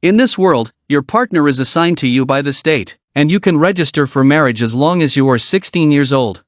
In this world, your partner is assigned to you by the state, and you can register for marriage as long as you are 16 years old.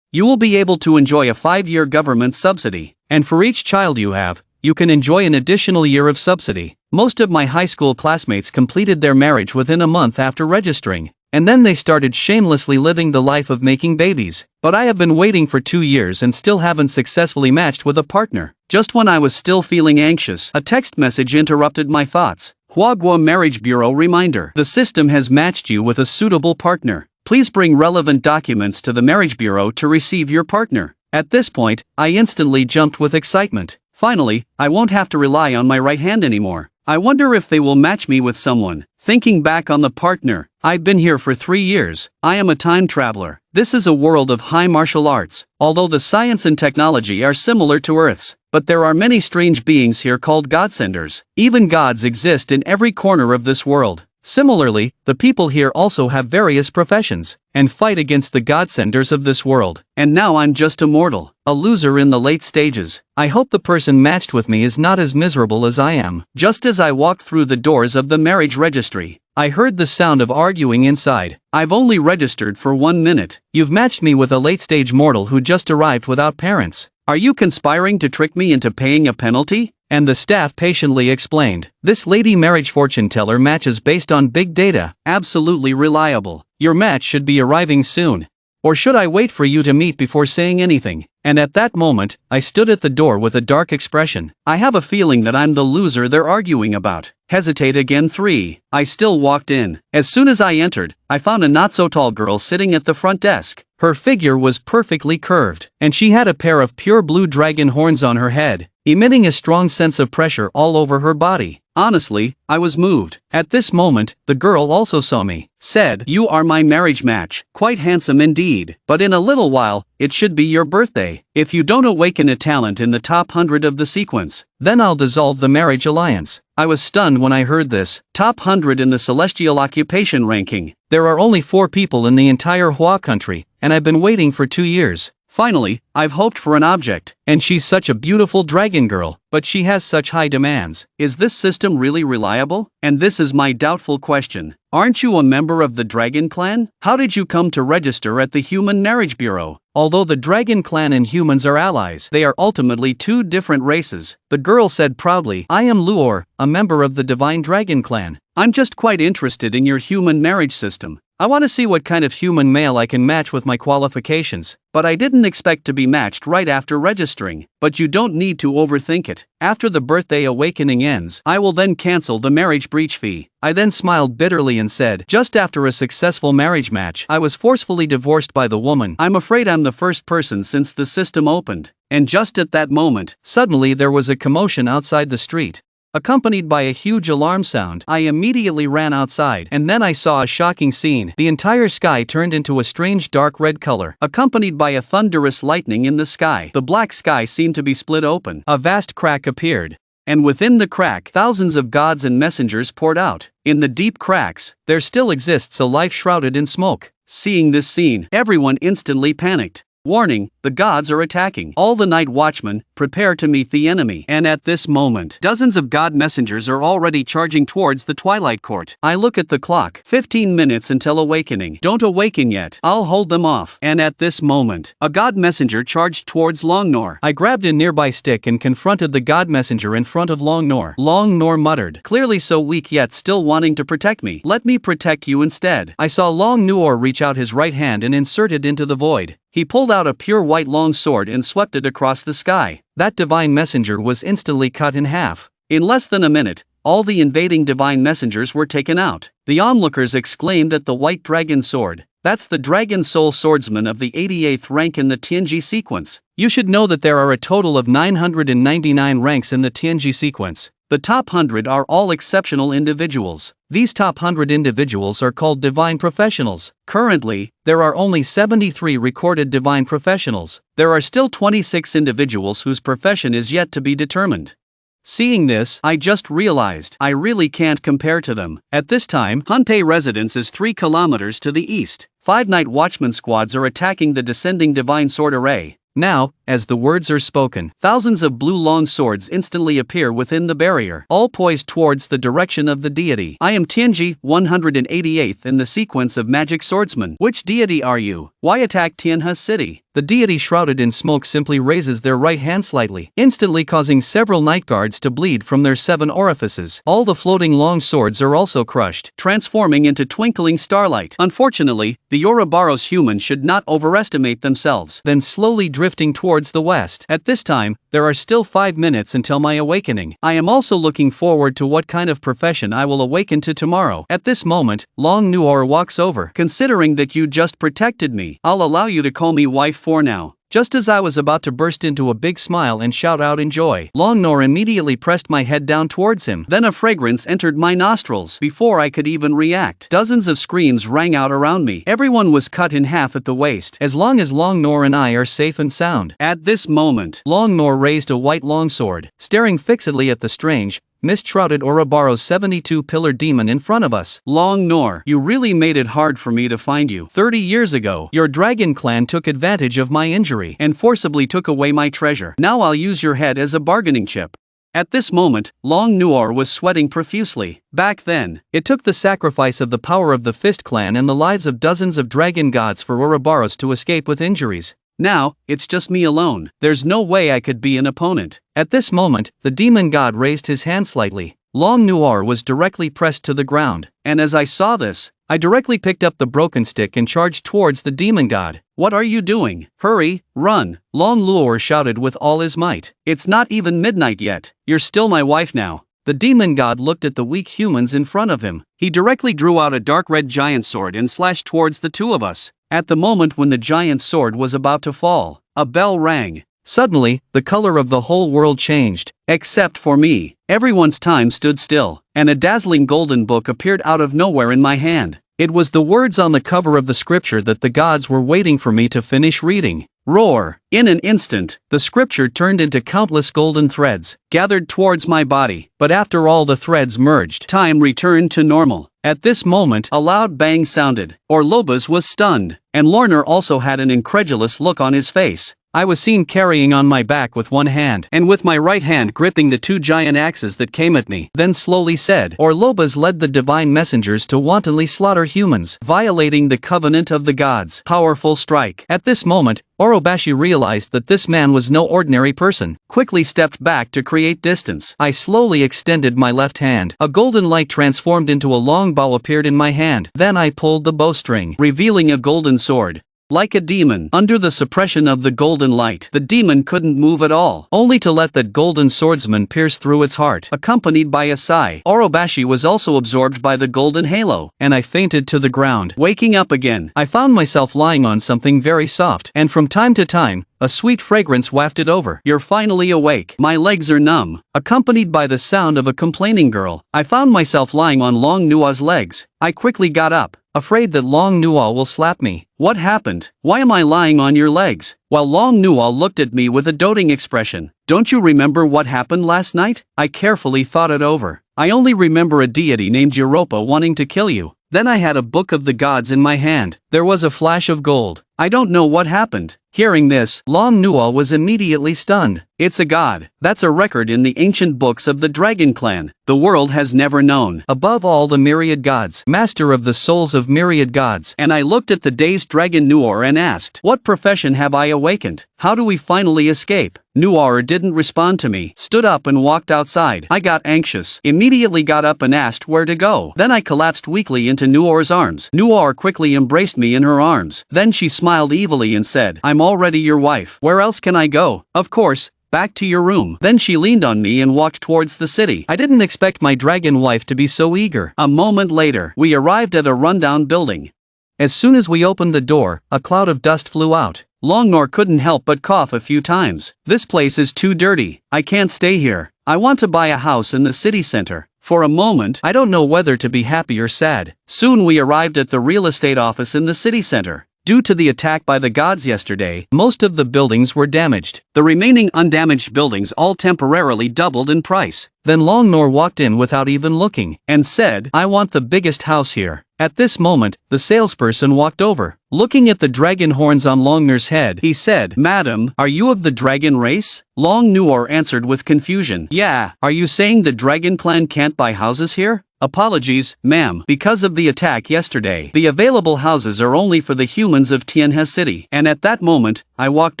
You will be able to enjoy a 5-year government subsidy, and for each child you have, you can enjoy an additional year of subsidy. Most of my high school classmates completed their marriage within a month after registering, and then they started shamelessly living the life of making babies. But I have been waiting for 2 years and still haven't successfully matched with a partner. Just when I was still feeling anxious, a text message interrupted my thoughts. Huagua Marriage Bureau reminder. The system has matched you with a suitable partner. Please bring relevant documents to the Marriage Bureau to receive your partner. At this point, I instantly jumped with excitement. Finally, I won't have to rely on my right hand anymore. I wonder if they will match me with someone. Thinking back on the partner, I've been here for 3 years. I am a time traveler. This is a world of high martial arts, although the science and technology are similar to Earth's. But there are many strange beings here called godsenders. Even gods exist in every corner of this world. Similarly, the people here also have various professions, and fight against the godsenders of this world. And now I'm just a mortal, a loser in the late stages. I hope the person matched with me is not as miserable as I am. Just as I walked through the doors of the marriage registry, I heard the sound of arguing inside. I've only registered for 1 minute. You've matched me with a late-stage mortal who just arrived without parents. Are you conspiring to trick me into paying a penalty? And the staff patiently explained. This lady marriage fortune teller matches based on big data, absolutely reliable. Your match should be arriving soon. Or should I wait for you to meet before saying anything? And at that moment, I stood at the door with a dark expression. I have a feeling that I'm the loser they're arguing about. Hesitate again 3. I still walked in. As soon as I entered, I found a not-so-tall girl sitting at the front desk. Her figure was perfectly curved, and she had a pair of pure blue dragon horns on her head, emitting a strong sense of pressure all over her body. Honestly, I was moved. At this moment, the girl also saw me, said, "You are my marriage match. Quite handsome indeed. But in a little while, it should be your birthday. If you don't awaken a talent in the top 100 of the sequence, then I'll dissolve the marriage alliance." I was stunned when I heard this. Top 100 in the celestial occupation ranking. There are only 4 people in the entire Hua country, and I've been waiting for 2 years. Finally, I've hoped for an object, and she's such a beautiful dragon girl, but she has such high demands. Is this system really reliable? And this is my doubtful question. Aren't you a member of the Dragon Clan? How did you come to register at the Human Marriage Bureau? Although the Dragon Clan and humans are allies, they are ultimately 2 different races. The girl said proudly, "I am Luor, a member of the Divine Dragon Clan. I'm just quite interested in your human marriage system. I want to see what kind of human male I can match with my qualifications." But I didn't expect to be matched right after registering. But you don't need to overthink it. After the birthday awakening ends, I will then cancel the marriage breach fee. I then smiled bitterly and said, just after a successful marriage match, I was forcefully divorced by the woman. I'm afraid I'm the first person since the system opened. And just at that moment, suddenly there was a commotion outside the street. Accompanied by a huge alarm sound, I immediately ran outside, and then I saw a shocking scene. The entire sky turned into a strange dark red color, accompanied by a thunderous lightning in the sky. The black sky seemed to be split open. A vast crack appeared, and within the crack, thousands of gods and messengers poured out. In the deep cracks, there still exists a life shrouded in smoke. Seeing this scene, everyone instantly panicked. Warning, the gods are attacking. All the night watchmen, prepare to meet the enemy. And at this moment, dozens of god messengers are already charging towards the Twilight Court. I look at the clock. 15 minutes until awakening. Don't awaken yet. I'll hold them off. And at this moment, a god messenger charged towards Longnor. I grabbed a nearby stick and confronted the god messenger in front of Longnor. Longnor muttered, clearly so weak yet still wanting to protect me. Let me protect you instead. I saw Longnor reach out his right hand and insert it into the void. He pulled out a pure white long sword and swept it across the sky. That divine messenger was instantly cut in half. In less than a minute, all the invading divine messengers were taken out. The onlookers exclaimed at the white dragon sword. That's the Dragon Soul Swordsman of the 88th rank in the Tianji sequence. You should know that there are a total of 999 ranks in the Tianji sequence. The top 100 are all exceptional individuals. These top 100 individuals are called divine professionals. Currently, there are only 73 recorded divine professionals. There are still 26 individuals whose profession is yet to be determined. Seeing this, I just realized I really can't compare to them. At this time, Hunpei residence is 3 kilometers to the east. 5 night watchman squads are attacking the descending divine sword array. Now, as the words are spoken, thousands of blue long swords instantly appear within the barrier, all poised towards the direction of the deity. I am Tianji, 188th in the sequence of magic swordsmen. Which deity are you? Why attack Tianhua city? The deity shrouded in smoke simply raises their right hand slightly, instantly causing several night guards to bleed from their 7 orifices. All the floating long swords are also crushed, transforming into twinkling starlight. Unfortunately, the Ouroboros humans should not overestimate themselves. Then slowly drifting towards the west. At this time, there are still 5 minutes until my awakening. I am also looking forward to what kind of profession I will awaken to tomorrow. At this moment, Long Nuor walks over. Considering that you just protected me, I'll allow you to call me wife for now. Just as I was about to burst into a big smile and shout out in joy, Long Nor immediately pressed my head down towards him. Then a fragrance entered my nostrils. Before I could even react, dozens of screams rang out around me. Everyone was cut in half at the waist. As long as Long Nor and I are safe and sound. At this moment, Long Nor raised a white longsword, staring fixedly at the strange, mist-shrouded Ouroboros 72-pillar demon in front of us. Long Nor, you really made it hard for me to find you. 30 years ago, your dragon clan took advantage of my injury and forcibly took away my treasure. Now I'll use your head as a bargaining chip. At this moment, Long Nuor was sweating profusely. Back then, it took the sacrifice of the power of the Fist clan and the lives of dozens of dragon gods for Ouroboros to escape with injuries. Now, it's just me alone. There's no way I could be an opponent. At this moment, the demon god raised his hand slightly. Long Nuor was directly pressed to the ground, and as I saw this, I directly picked up the broken stick and charged towards the demon god. What are you doing? Hurry, run! Long Nuor shouted with all his might. It's not even midnight yet. You're still my wife now. The demon god looked at the weak humans in front of him. He directly drew out a dark red giant sword and slashed towards the two of us. At the moment when the giant sword was about to fall, a bell rang. Suddenly, the color of the whole world changed, except for me. Everyone's time stood still, and a dazzling golden book appeared out of nowhere in my hand. It was the words on the cover of the scripture that the gods were waiting for me to finish reading. Roar! In an instant, the scripture turned into countless golden threads, gathered towards my body, but after all the threads merged, time returned to normal. At this moment, a loud bang sounded. Orlobas was stunned, and Lorner also had an incredulous look on his face. I was seen carrying on my back with one hand, and with my right hand gripping the 2 giant axes that came at me, then slowly said, Orlobas led the divine messengers to wantonly slaughter humans, violating the covenant of the gods. Powerful strike. At this moment, Orobashi realized that this man was no ordinary person, quickly stepped back to create distance. I slowly extended my left hand. A golden light transformed into a long bow appeared in my hand. Then I pulled the bowstring, revealing a golden sword. Like a demon, under the suppression of the golden light, the demon couldn't move at all, only to let that golden swordsman pierce through its heart, accompanied by a sigh. Orobashi was also absorbed by the golden halo, and I fainted to the ground. Waking up again, I found myself lying on something very soft, and from time to time, a sweet fragrance wafted over. You're finally awake. My legs are numb. Accompanied by the sound of a complaining girl, I found myself lying on Long Nua's legs. I quickly got up, afraid that Long Nua will slap me. What happened? Why am I lying on your legs? While Long Nua looked at me with a doting expression. Don't you remember what happened last night? I carefully thought it over. I only remember a deity named Europa wanting to kill you. Then I had a book of the gods in my hand. There was a flash of gold. I don't know what happened. Hearing this, Long Nua was immediately stunned. It's a god. That's a record in the ancient books of the Dragon Clan. The world has never known. Above all the myriad gods, master of the souls of myriad gods. And I looked at the dazed dragon Nuor and asked, what profession have I awakened? How do we finally escape? Nuor didn't respond to me, stood up and walked outside. I got anxious, immediately got up and asked where to go. Then I collapsed weakly into Nuor's arms. Nuor quickly embraced me in her arms. Then she smiled evilly and said, I'm already your wife. Where else can I go? Of course, back to your room. Then she leaned on me and walked towards the city. I didn't expect my dragon wife to be so eager. A moment later, we arrived at a rundown building. As soon as we opened the door, a cloud of dust flew out. Longnor couldn't help but cough a few times. This place is too dirty. I can't stay here. I want to buy a house in the city center. For a moment, I don't know whether to be happy or sad. Soon we arrived at the real estate office in the city center. Due to the attack by the gods yesterday, most of the buildings were damaged. The remaining undamaged buildings all temporarily doubled in price. Then Long Nor walked in without even looking, and said, "I want the biggest house here." At this moment, the salesperson walked over. Looking at the dragon horns on Long Nor's head, he said, "Madam, are you of the dragon race?" Long Nor answered with confusion, "Yeah, are you saying the dragon clan can't buy houses here?" "Apologies, ma'am. Because of the attack yesterday, the available houses are only for the humans of Tianhua City." And at that moment, I walked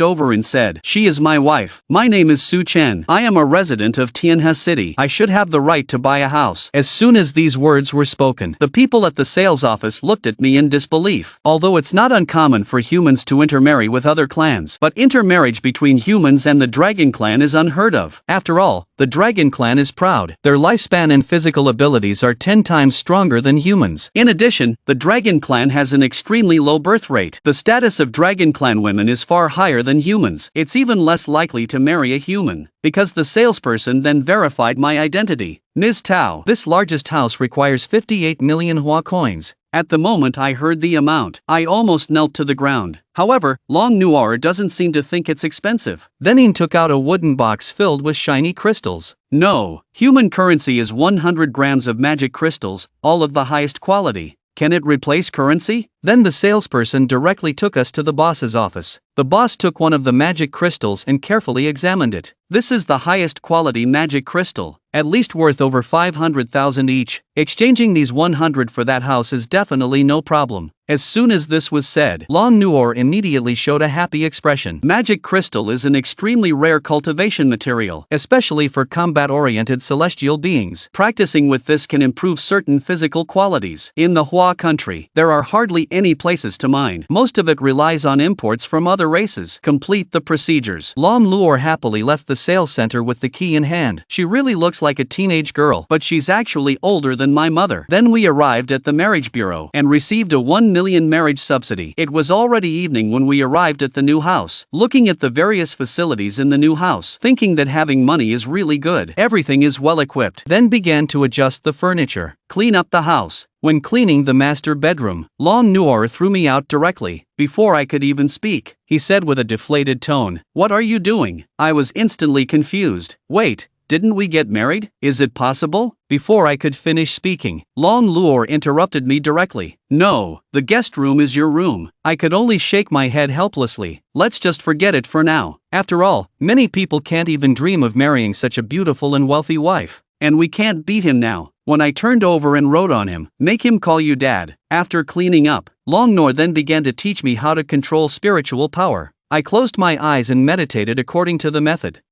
over and said, "She is my wife. My name is Su Chen. I am a resident of Tianhua City. I should have the right to buy a house." As soon as these words were spoken, the people at the sales office looked at me in disbelief. Although it's not uncommon for humans to intermarry with other clans, but intermarriage between humans and the dragon clan is unheard of. After all, the dragon clan is proud. Their lifespan and physical abilities are 10 times stronger than humans. In addition, the dragon clan has an extremely low birth rate. The status of dragon clan women is far higher than humans. It's even less likely to marry a human. Because the salesperson then verified my identity. "Ms. Tao, this largest house requires 58 million Hua coins." At the moment I heard the amount, I almost knelt to the ground. However, Long Noir doesn't seem to think it's expensive. Then he took out a wooden box filled with shiny crystals. "No, human currency is 100 grams of magic crystals, all of the highest quality. Can it replace currency?" Then the salesperson directly took us to the boss's office. The boss took one of the magic crystals and carefully examined it. "This is the highest quality magic crystal, at least worth over 500,000 each. Exchanging these 100 for that house is definitely no problem." As soon as this was said, Long Noor immediately showed a happy expression. Magic crystal is an extremely rare cultivation material, especially for combat-oriented celestial beings. Practicing with this can improve certain physical qualities. In the Hua country, there are hardly any places to mine. Most of it relies on imports from other races. Complete the procedures. Long Noor happily left the sales center with the key in hand. She really looks like a teenage girl, but she's actually older than my mother. Then we arrived at the marriage bureau and received a 1 million marriage subsidy. It was already evening when we arrived at the new house. Looking at the various facilities in the new house, thinking that having money is really good. Everything is well equipped. Then began to adjust the furniture, clean up the house. When cleaning the master bedroom, Long Noor threw me out directly. Before I could even speak, he said with a deflated tone, "What are you doing?" I was instantly confused. "Wait, didn't we get married? Is it possible?" Before I could finish speaking, Long Noor interrupted me directly. "No, the guest room is your room." I could only shake my head helplessly. "Let's just forget it for now. After all, many people can't even dream of marrying such a beautiful and wealthy wife. And we can't beat him now." When I turned over and wrote on him, "Make him call you dad." After cleaning up, Long Noor then began to teach me how to control spiritual power. I closed my eyes and meditated according to the method,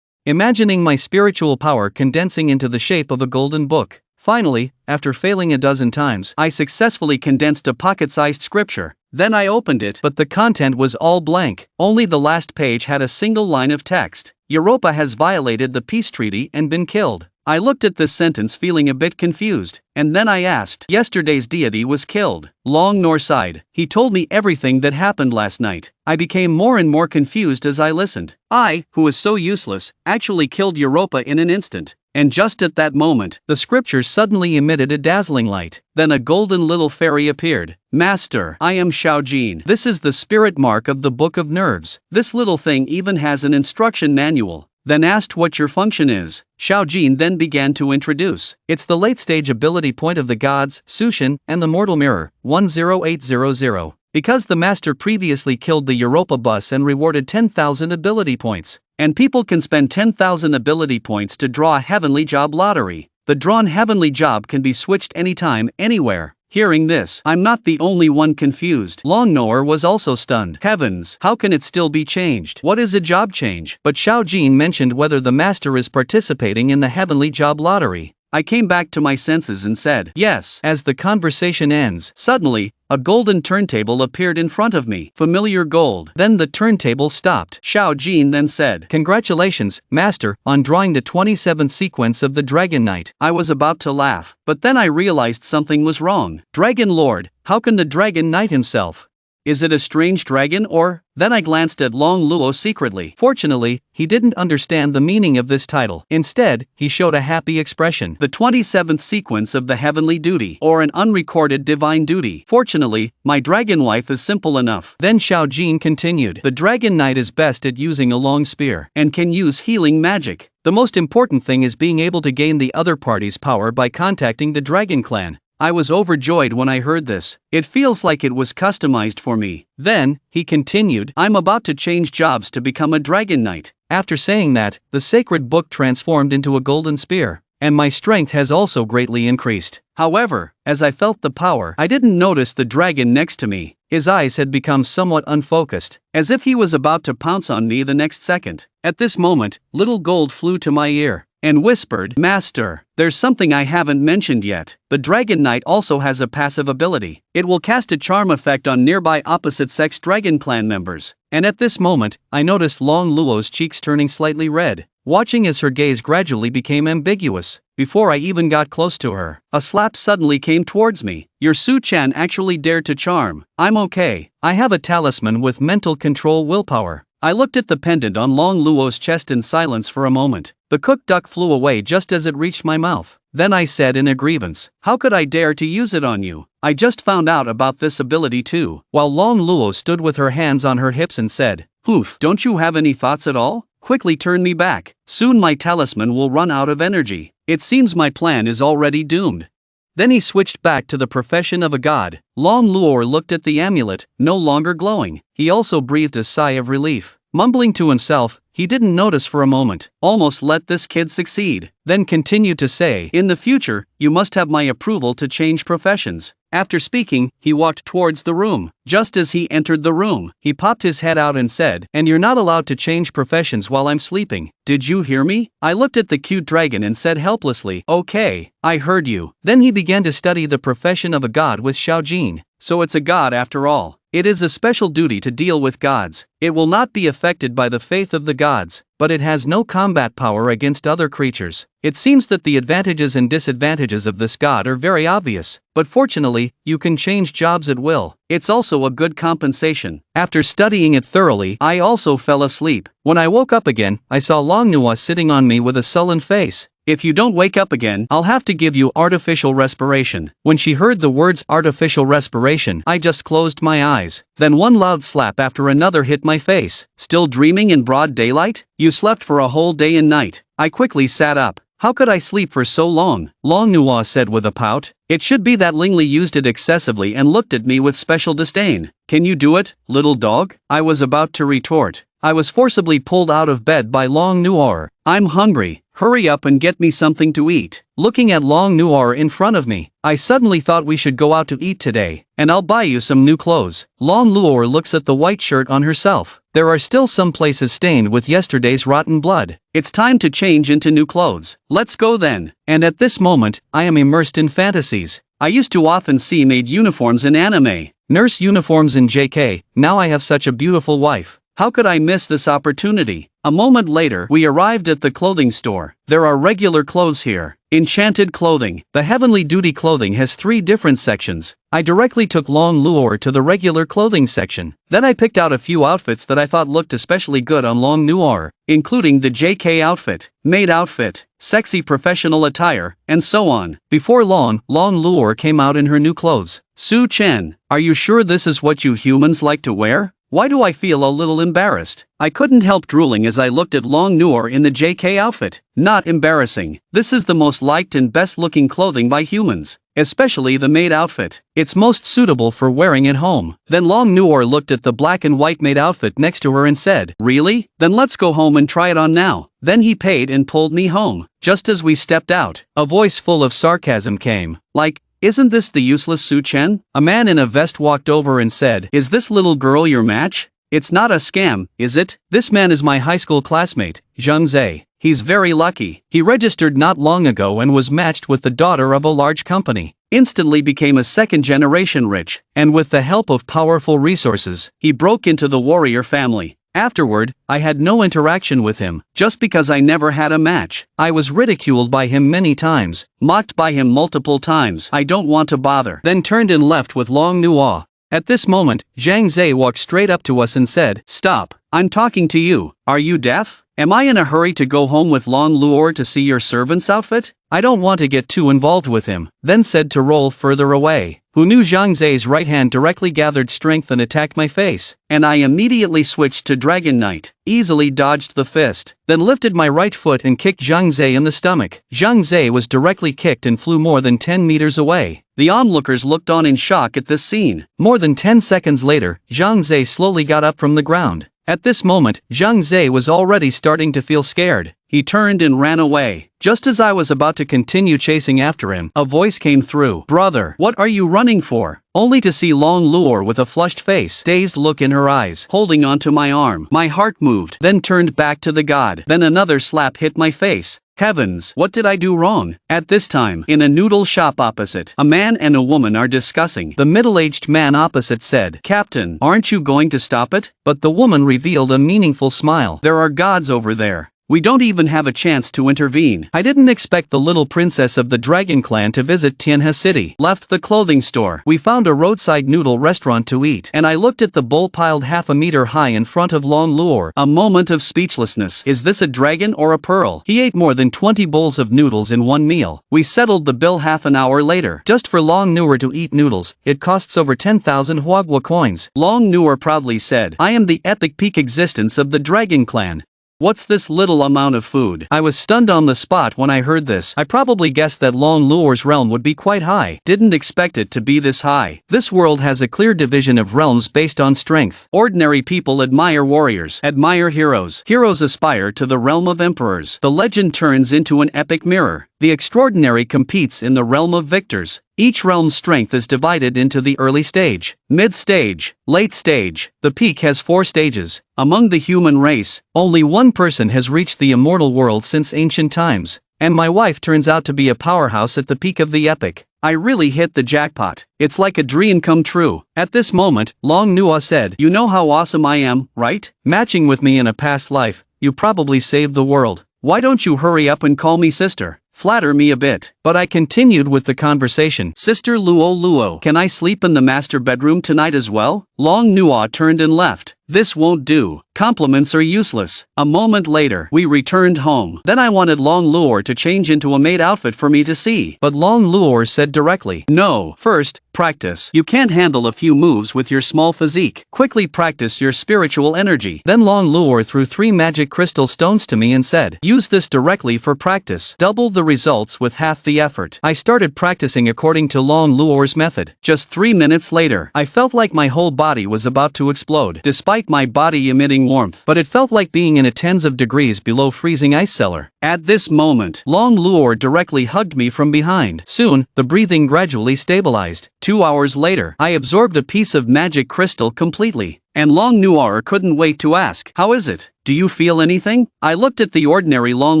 imagining my spiritual power condensing into the shape of a golden book. Finally, after failing a dozen times, I successfully condensed a pocket-sized scripture. Then I opened it, but the content was all blank. Only the last page had a single line of text. "Europa has violated the peace treaty and been killed." I looked at this sentence feeling a bit confused, and then I asked, "Yesterday's deity was killed?" Long Noor sighed. He told me everything that happened last night. I became more and more confused as I listened. I, who was so useless, actually killed Europa in an instant. And just at that moment, the scripture suddenly emitted a dazzling light. Then a golden little fairy appeared. "Master, I am Xiaojin. This is the spirit mark of the Book of Nerves. This little thing even has an instruction manual." Then asked what your function is. Xiaojin then began to introduce. "It's the late-stage ability point of the gods, Sushin, and the mortal mirror, 10800. Because the master previously killed the Europa bus and rewarded 10,000 ability points. And people can spend 10,000 ability points to draw a heavenly job lottery. The drawn heavenly job can be switched anytime, anywhere." Hearing this, I'm not the only one confused. Long Noor was also stunned. Heavens, how can it still be changed? What is a job change? But Xiaojin mentioned whether the master is participating in the heavenly job lottery. I came back to my senses and said, "Yes." As the conversation ends, suddenly, a golden turntable appeared in front of me. Familiar gold. Then the turntable stopped. Xiaojin then said, "Congratulations, master, on drawing the 27th sequence of the Dragon Knight." I was about to laugh, but then I realized something was wrong. Dragon Lord, how can the Dragon Knight himself Is it a strange dragon or? Then I glanced at Long Luo secretly. Fortunately, he didn't understand the meaning of this title. Instead, he showed a happy expression. The 27th sequence of the heavenly duty, or an unrecorded divine duty. Fortunately, my dragon wife is simple enough. Then Xiao Jin continued. The dragon knight is best at using a long spear, and can use healing magic. The most important thing is being able to gain the other party's power by contacting the dragon clan. I was overjoyed when I heard this. It feels like it was customized for me. Then, he continued, I'm about to change jobs to become a dragon knight. After saying that, the sacred book transformed into a golden spear, and my strength has also greatly increased. However, as I felt the power, I didn't notice the dragon next to me. His eyes had become somewhat unfocused, as if he was about to pounce on me the next second. At this moment, Little Gold flew to my ear and whispered, Master, there's something I haven't mentioned yet. The Dragon Knight also has a passive ability. It will cast a charm effect on nearby opposite-sex Dragon Clan members. And at this moment, I noticed Long Luo's cheeks turning slightly red, watching as her gaze gradually became ambiguous. Before I even got close to her, a slap suddenly came towards me. Your Su-chan actually dared to charm. I'm okay. I have a talisman with mental control willpower. I looked at the pendant on Long Luo's chest in silence for a moment. The cooked duck flew away just as it reached my mouth. Then I said in a grievance, how could I dare to use it on you? I just found out about this ability too. While Long Luo stood with her hands on her hips and said, Poof, don't you have any thoughts at all? Quickly turn me back. Soon my talisman will run out of energy. It seems my plan is already doomed. Then he switched back to the profession of a god. Long Luo looked at the amulet, no longer glowing. He also breathed a sigh of relief. Mumbling to himself, he didn't notice for a moment. Almost let this kid succeed. Then continued to say, in the future, you must have my approval to change professions. After speaking, he walked towards the room. Just as he entered the room, he popped his head out and said, and you're not allowed to change professions while I'm sleeping. Did you hear me? I looked at the cute dragon and said helplessly, okay, I heard you. Then he began to study the profession of a god with Xiao Jin. So it's a god after all. It is a special duty to deal with gods. It will not be affected by the faith of the gods, but it has no combat power against other creatures. It seems that the advantages and disadvantages of this god are very obvious, but fortunately, you can change jobs at will. It's also a good compensation. After studying it thoroughly, I also fell asleep. When I woke up again, I saw Long Nuo sitting on me with a sullen face. If you don't wake up again, I'll have to give you artificial respiration. When she heard the words artificial respiration, I just closed my eyes. Then one loud slap after another hit my face. Still dreaming in broad daylight? You slept for a whole day and night. I quickly sat up. How could I sleep for so long? Long Nuo said with a pout. It should be that Lingli used it excessively and looked at me with special disdain. Can you do it, little dog? I was about to retort. I was forcibly pulled out of bed by Long Nuor. I'm hungry. Hurry up and get me something to eat. Looking at Long Nuor in front of me, I suddenly thought we should go out to eat today, and I'll buy you some new clothes. Long Nuor looks at the white shirt on herself. There are still some places stained with yesterday's rotten blood. It's time to change into new clothes. Let's go then. And at this moment, I am immersed in fantasies. I used to often see maid uniforms in anime, nurse uniforms in JK, now I have such a beautiful wife. How could I miss this opportunity? A moment later, we arrived at the clothing store. There are regular clothes here. Enchanted clothing. The heavenly duty clothing has 3 different sections. I directly took Long Luor to the regular clothing section. Then I picked out a few outfits that I thought looked especially good on Long Nuor, including the JK outfit, maid outfit, sexy professional attire, and so on. Before long, Long Luor came out in her new clothes. Su Chen, are you sure this is what you humans like to wear? Why do I feel a little embarrassed? I couldn't help drooling as I looked at Long Nuor in the JK outfit. Not embarrassing. This is the most liked and best looking clothing by humans, especially the maid outfit. It's most suitable for wearing at home. Then Long Nuor looked at the black and white maid outfit next to her and said, really? Then let's go home and try it on now. Then he paid and pulled me home. Just as we stepped out, a voice full of sarcasm came, like, isn't this the useless Su Chen? A man in a vest walked over and said, is this little girl your match? It's not a scam, is it? This man is my high school classmate, Zheng Zhe. He's very lucky. He registered not long ago and was matched with the daughter of a large company. Instantly became a second-generation rich, and with the help of powerful resources, he broke into the warrior family. Afterward, I had no interaction with him, just because I never had a match. I was ridiculed by him many times, mocked by him multiple times. I don't want to bother. Then turned and left with Long Nuo. At this moment, Zhang Zhe walked straight up to us and said, "Stop, I'm talking to you. Are you deaf? Am I in a hurry to go home with Long Luor to see your servant's outfit? I don't want to get too involved with him," then said to roll further away. Who knew Zhang Ze's right hand directly gathered strength and attacked my face, and I immediately switched to Dragon Knight, easily dodged the fist, then lifted my right foot and kicked Zhang Ze in the stomach. Zhang Ze was directly kicked and flew more than 10 meters away. The onlookers looked on in shock at this scene. More than 10 seconds later, Zhang Ze slowly got up from the ground. At this moment, Zhang Ze was already starting to feel scared. He turned and ran away. Just as I was about to continue chasing after him, a voice came through. "Brother, what are you running for?" Only to see Long Luor with a flushed face, dazed look in her eyes, holding onto my arm. My heart moved, then turned back to the god. Then another slap hit my face. Heavens, what did I do wrong? At this time, in a noodle shop opposite, a man and a woman are discussing. The middle-aged man opposite said, "Captain, aren't you going to stop it?" But the woman revealed a meaningful smile. "There are gods over there. We don't even have a chance to intervene." I didn't expect the little princess of the Dragon Clan to visit Tianhua City. Left the clothing store. We found a roadside noodle restaurant to eat, and I looked at the bowl piled half a meter high in front of Long Luor. A moment of speechlessness. Is this a dragon or a pearl? He ate more than 20 bowls of noodles in one meal. We settled the bill half an hour later. Just for Long Luor to eat noodles, it costs over 10,000 Huagua coins. Long Luor proudly said, "I am the epic peak existence of the Dragon Clan. What's this little amount of food?" I was stunned on the spot when I heard this. I probably guessed that Long Luor's realm would be quite high. Didn't expect it to be this high. This world has a clear division of realms based on strength. Ordinary people admire warriors, admire heroes. Heroes aspire to the realm of emperors. The legend turns into an epic mirror. The extraordinary competes in the realm of victors. Each realm's strength is divided into the early stage, mid-stage, late stage. The peak has 4 stages. Among the human race, only one person has reached the immortal world since ancient times, and my wife turns out to be a powerhouse at the peak of the epic. I really hit the jackpot. It's like a dream come true. At this moment, Long Nua said, "You know how awesome I am, right? Matching with me in a past life, you probably saved the world. Why don't you hurry up and call me sister? Flatter me a bit." But I continued with the conversation. "Sister Luo, can I sleep in the master bedroom tonight as well?" Long Nua turned and left. This won't do. Compliments are useless. A moment later, we returned home. Then I wanted Long Luor to change into a maid outfit for me to see. But Long Luor said directly, "No, first, practice. You can't handle a few moves with your small physique. Quickly practice your spiritual energy." Then Long Luor threw 3 magic crystal stones to me and said, "Use this directly for practice. Double the results with half the effort." I started practicing according to Long Luor's method. Just 3 minutes later, I felt like my whole body was about to explode. Despite my body emitting warmth, but it felt like being in a tens of degrees below freezing ice cellar. At this moment, Long Luor directly hugged me from behind. Soon, the breathing gradually stabilized. 2 hours later, I absorbed a piece of magic crystal completely. And Long Luor couldn't wait to ask, "How is it? Do you feel anything?" I looked at the ordinary Long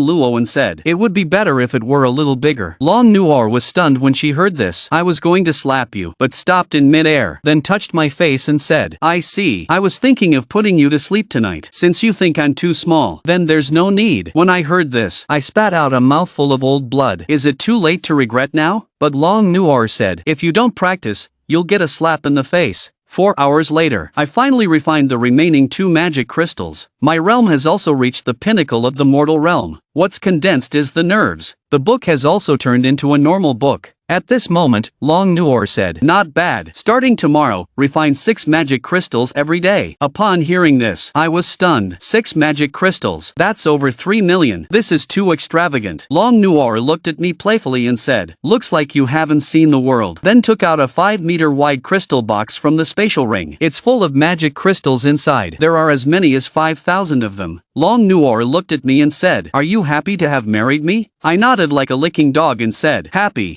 Luo and said, "It would be better if it were a little bigger." Long Luor was stunned when she heard this. I was going to slap you, but stopped in mid-air, then touched my face and said, "I see. I was thinking of putting you to sleep tonight. Since you think I'm too small, then there's no need." When I heard this, I spat out a mouthful of old blood. Is it too late to regret now? But Long Luor said, "If you don't practice, you'll get a slap in the face." 4 hours later, I finally refined the remaining 2 magic crystals. My realm has also reached the pinnacle of the mortal realm. What's condensed is the nerves. The book has also turned into a normal book. At this moment, Long Luor said, "Not bad. Starting tomorrow, refine 6 magic crystals every day." Upon hearing this, I was stunned. 6 magic crystals. That's over 3 million. This is too extravagant. Long Luor looked at me playfully and said, "Looks like you haven't seen the world." Then took out a 5-meter wide crystal box from the spatial ring. It's full of magic crystals inside. There are as many as 5,000 of them. Long Luor looked at me and said, "Are you happy to have married me?" I nodded like a licking dog and said, Happy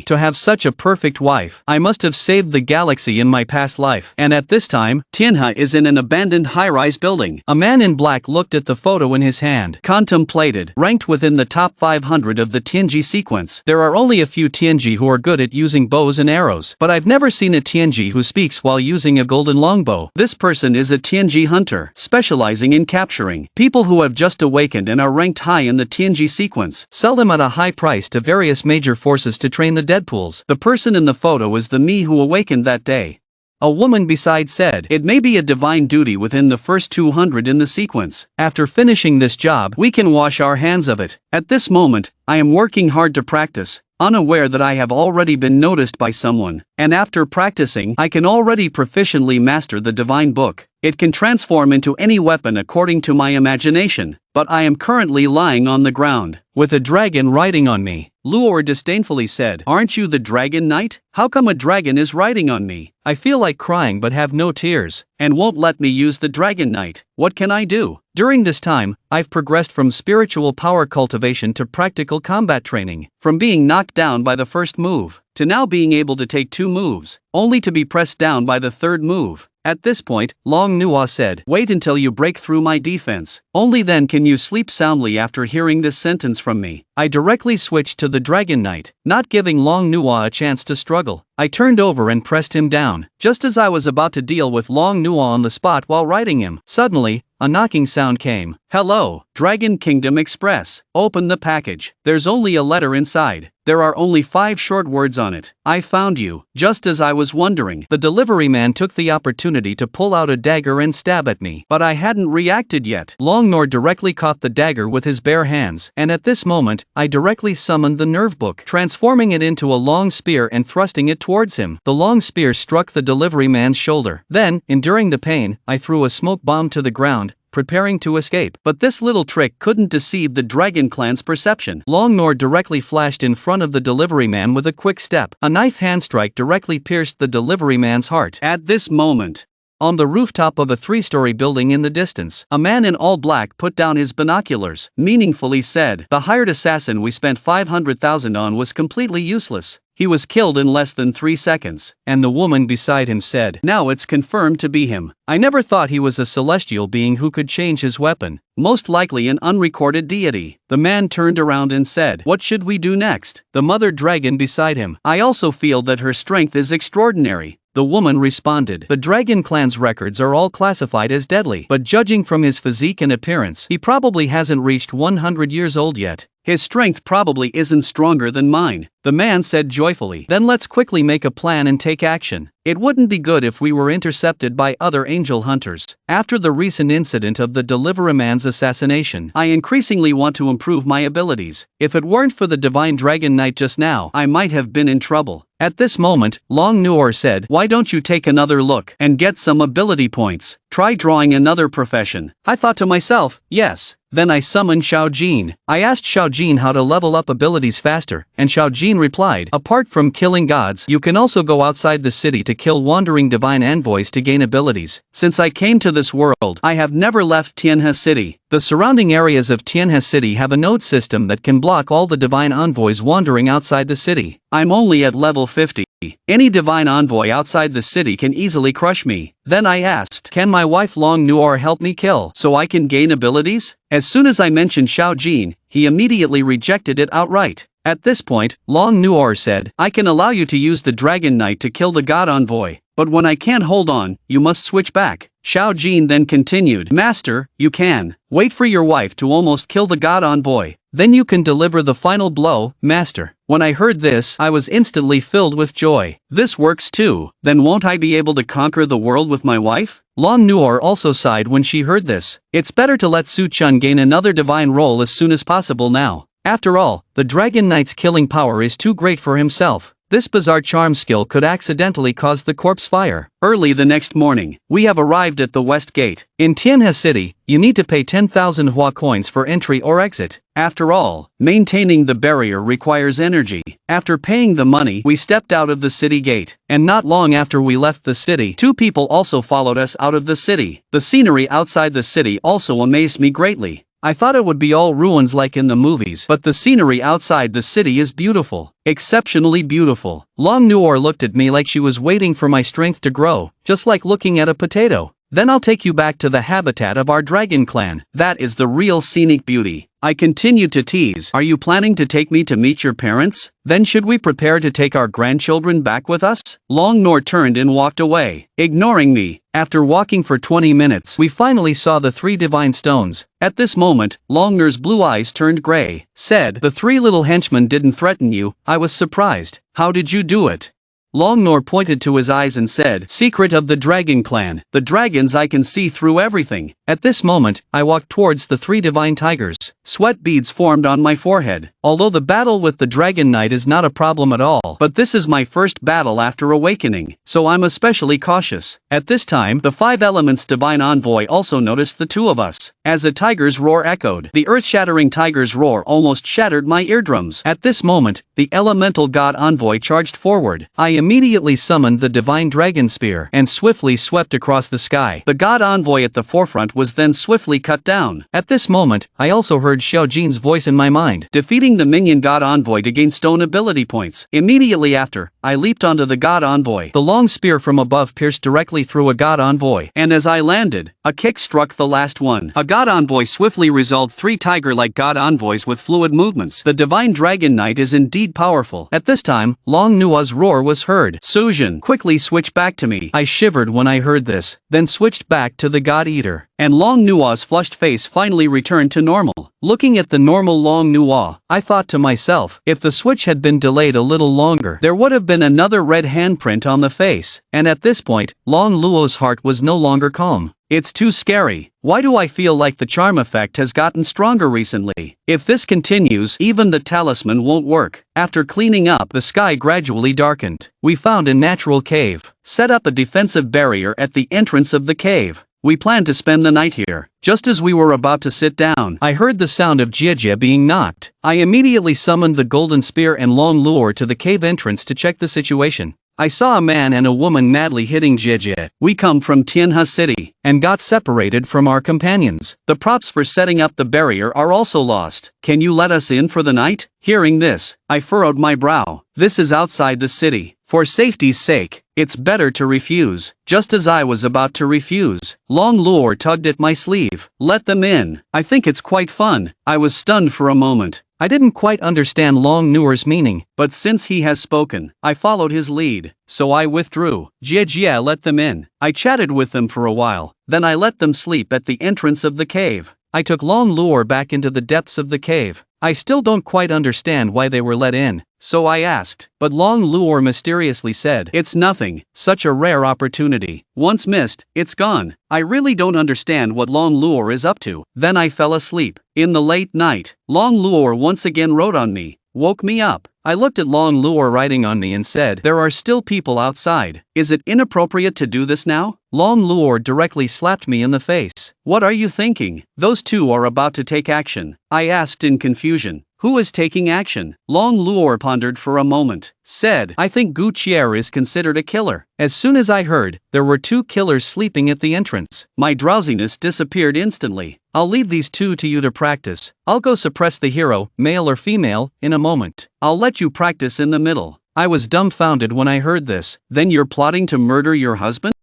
to have such a perfect wife. I must have saved the galaxy in my past life." And at this time, Tianhua is in an abandoned high-rise building. A man in black looked at the photo in his hand, contemplated, ranked within the top 500 of the Tianji sequence. There are only a few Tianji who are good at using bows and arrows, but I've never seen a Tianji who speaks while using a golden longbow. This person is a Tianji hunter, specializing in capturing people who have just awakened and are ranked high in the Tianji sequence. Sell them at a high price to various major forces to train the Deadpools. The person in the photo is the me who awakened that day. A woman beside said, "It may be a divine duty within the first 200 in the sequence. After finishing this job, we can wash our hands of it. At this moment, I am working hard to practice, unaware that I have already been noticed by someone, and after practicing, I can already proficiently master the divine book. It can transform into any weapon according to my imagination, but I am currently lying on the ground, with a dragon riding on me." Luor disdainfully said, "Aren't you the dragon knight? How come a dragon is riding on me? I feel like crying but have no tears, and won't let me use the dragon knight. What can I do?" During this time, I've progressed from spiritual power cultivation to practical combat training, from being knocked down by the first move, to now being able to take 2 moves, only to be pressed down by the 3rd move. At this point, Long Nuo said, "Wait until you break through my defense. Only then can you sleep soundly." After hearing this sentence from me, I directly switched to the Dragon Knight, not giving Long Nuo a chance to struggle. I turned over and pressed him down, just as I was about to deal with Long Nuo on the spot while riding him. Suddenly, a knocking sound came. "Hello, Dragon Kingdom Express. Open the package. There's only a letter inside. There are only 5 short words on it. I found you, just as I was wondering." The delivery man took the opportunity to pull out a dagger and stab at me, but I hadn't reacted yet. Long Nor directly caught the dagger with his bare hands, and at this moment, I directly summoned the nerve book, transforming it into a long spear and thrusting it towards him. The long spear struck the delivery man's shoulder. Then, enduring the pain, I threw a smoke bomb to the ground, preparing to escape. But this little trick couldn't deceive the Dragon Clan's perception. Long Nor directly flashed in front of the delivery man with a quick step. A knife hand strike directly pierced the delivery man's heart. At this moment, on the rooftop of a 3-story building in the distance, a man in all black put down his binoculars, meaningfully said, "The hired assassin we spent 500,000 on was completely useless. He was killed in less than 3 seconds. And the woman beside him said, "Now it's confirmed to be him. I never thought he was a celestial being who could change his weapon. Most likely an unrecorded deity." The man turned around and said, "What should we do next?" The mother dragon beside him, "I also feel that her strength is extraordinary." The woman responded, "The Dragon Clan's records are all classified as deadly, but judging from his physique and appearance, he probably hasn't reached 100 years old yet. His strength probably isn't stronger than mine." The man said joyfully, "Then let's quickly make a plan and take action. It wouldn't be good if we were intercepted by other angel hunters. After the recent incident of the deliverer man's assassination, I increasingly want to improve my abilities. If it weren't for the Divine Dragon Knight just now, I might have been in trouble." At this moment, Long Nuor said, "Why don't you take another look and get some ability points? Try drawing another profession." I thought to myself, yes. Then I summoned Xiao Jin. I asked Xiao Jin how to level up abilities faster, and Xiao Jin replied, "Apart from killing gods, you can also go outside the city to kill wandering divine envoys to gain abilities. Since I came to this world, I have never left Tianhua City. The surrounding areas of Tianhua City have a node system that can block all the divine envoys wandering outside the city. I'm only at level 50. Any divine envoy outside the city can easily crush me." Then I asked, "Can my wife Long Nuor help me kill so I can gain abilities?" As soon as I mentioned Xiao Jin, he immediately rejected it outright. At this point, Long Nuor said, "I can allow you to use the Dragon Knight to kill the God Envoy, but when I can't hold on, you must switch back." Xiao Jin then continued, "Master, you can wait for your wife to almost kill the God Envoy. Then you can deliver the final blow, Master." When I heard this, I was instantly filled with joy. This works too. Then won't I be able to conquer the world with my wife? Long Nuor also sighed when she heard this. It's better to let Su Chun gain another divine role as soon as possible now. After all, the Dragon Knight's killing power is too great for himself. This bizarre charm skill could accidentally cause the corpse fire. Early the next morning, we have arrived at the West Gate. In Tianhua City, you need to pay 10,000 Hua coins for entry or exit. After all, maintaining the barrier requires energy. After paying the money, we stepped out of the city gate. And not long after we left the city, 2 people also followed us out of the city. The scenery outside the city also amazed me greatly. I thought it would be all ruins like in the movies, but the scenery outside the city is beautiful. Exceptionally beautiful. Long Nuor looked at me like she was waiting for my strength to grow, just like looking at a potato. "Then I'll take you back to the habitat of our dragon clan. That is the real scenic beauty." I continued to tease, "Are you planning to take me to meet your parents? Then should we prepare to take our grandchildren back with us?" Long Nor turned and walked away, ignoring me. After walking for 20 minutes, we finally saw the 3 divine stones. At this moment, Long Nor's blue eyes turned gray, said, "The 3 little henchmen didn't threaten you." I was surprised. "How did you do it?" Long Nor pointed to his eyes and said, "Secret of the Dragon Clan. The dragons I can see through everything." At this moment, I walked towards the 3 divine tigers. Sweat beads formed on my forehead. Although the battle with the Dragon Knight is not a problem at all, but this is my first battle after awakening, so I'm especially cautious. At this time, the 5 elements divine envoy also noticed the 2 of us. As a tiger's roar echoed, the earth-shattering tiger's roar almost shattered my eardrums. At this moment, the elemental god envoy charged forward. I immediately summoned the divine dragon spear and swiftly swept across the sky. The god envoy at the forefront was then swiftly cut down. At this moment, I also heard Xiao Jin's voice in my mind, defeating the minion god envoy to gain stone ability points. Immediately after, I leaped onto the god envoy. The long spear from above pierced directly through a god envoy, and as I landed, a kick struck the last one. A god envoy swiftly resolved 3 tiger-like god envoys with fluid movements. The divine dragon knight is indeed powerful. At this time, Long Nua's roar was heard. Sujin quickly switched back to me. I shivered when I heard this, then switched back to the god eater, and Long Nua's flushed face finally returned to normal. Looking at the normal Long Nua, I thought to myself, if the switch had been delayed a little longer, there would have been another red handprint on the face, and at this point, Long Luo's heart was no longer calm. It's too scary. Why do I feel like the charm effect has gotten stronger recently? If this continues, even the talisman won't work. After cleaning up, the sky gradually darkened. We found a natural cave. Set up a defensive barrier at the entrance of the cave. We planned to spend the night here. Just as we were about to sit down, I heard the sound of Jie being knocked. I immediately summoned the golden spear and long lure to the cave entrance to check the situation. I saw a man and a woman madly hitting Jie. We come from Tianhua City, and got separated from our companions. The props for setting up the barrier are also lost. Can you let us in for the night? Hearing this, I furrowed my brow. This is outside the city. For safety's sake, it's better to refuse. Just as I was about to refuse, Long Lure tugged at my sleeve. Let them in. I think it's quite fun. I was stunned for a moment. I didn't quite understand Long Nuer's meaning, but since he has spoken, I followed his lead, so I withdrew. Jie let them in. I chatted with them for a while, then I let them sleep at the entrance of the cave. I took Long Lure back into the depths of the cave. I still don't quite understand why they were let in, so I asked, but Long Lure mysteriously said, "It's nothing, such a rare opportunity. Once missed, it's gone." I really don't understand what Long Lure is up to. Then I fell asleep. In the late night, Long Lure once again rode on me, woke me up. I looked at Long Lure riding on me and said, "There are still people outside. Is it inappropriate to do this now?" Long Lure directly slapped me in the face. "What are you thinking? Those 2 are about to take action." I asked in confusion. "Who is taking action?" Long Lure pondered for a moment, said, "I think Gu Qier is considered a killer." As soon as I heard, there were 2 killers sleeping at the entrance, my drowsiness disappeared instantly. I'll leave these 2 to you to practice. I'll go suppress the hero, male or female, in a moment. I'll let you practice in the middle. I was dumbfounded when I heard this. Then you're plotting to murder your husband?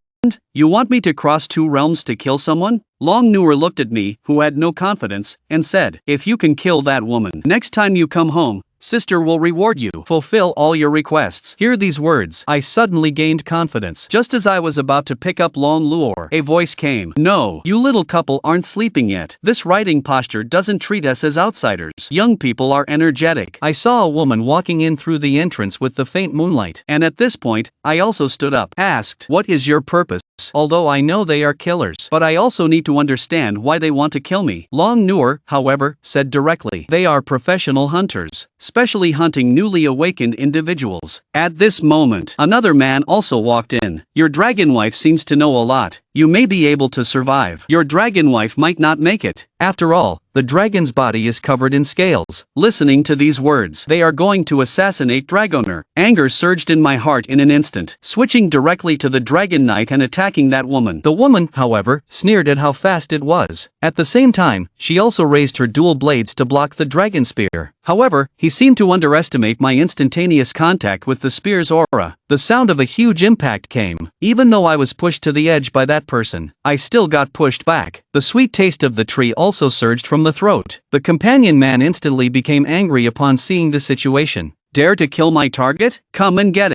You want me to cross 2 realms to kill someone? Long Nuer looked at me, who had no confidence, and said, "If you can kill that woman, next time you come home, Sister will reward you. Fulfill all your requests." Hear these words. I suddenly gained confidence. Just as I was about to pick up Long Lure, a voice came. "No, you little couple aren't sleeping yet. This riding posture doesn't treat us as outsiders. Young people are energetic." I saw a woman walking in through the entrance with the faint moonlight, and at this point, I also stood up, asked, "What is your purpose?" Although I know they are killers, but I also need to understand why they want to kill me. Long Nuer, however, said directly, "They are professional hunters, specially hunting newly awakened individuals." At this moment, another man also walked in. "Your dragon wife seems to know a lot. You may be able to survive. Your dragon wife might not make it. After all, the dragon's body is covered in scales." Listening to these words, "They are going to assassinate Dragoner." Anger surged in my heart in an instant, switching directly to the Dragon Knight and attacking that woman. The woman, however, sneered at how fast it was. At the same time, she also raised her dual blades to block the dragon spear. However, he seemed to underestimate my instantaneous contact with the spear's aura. The sound of a huge impact came. Even though I was pushed to the edge by that person, I still got pushed back. The sweet taste of the tree also surged from the throat. The companion man instantly became angry upon seeing the situation. "Dare to kill my target? Come and get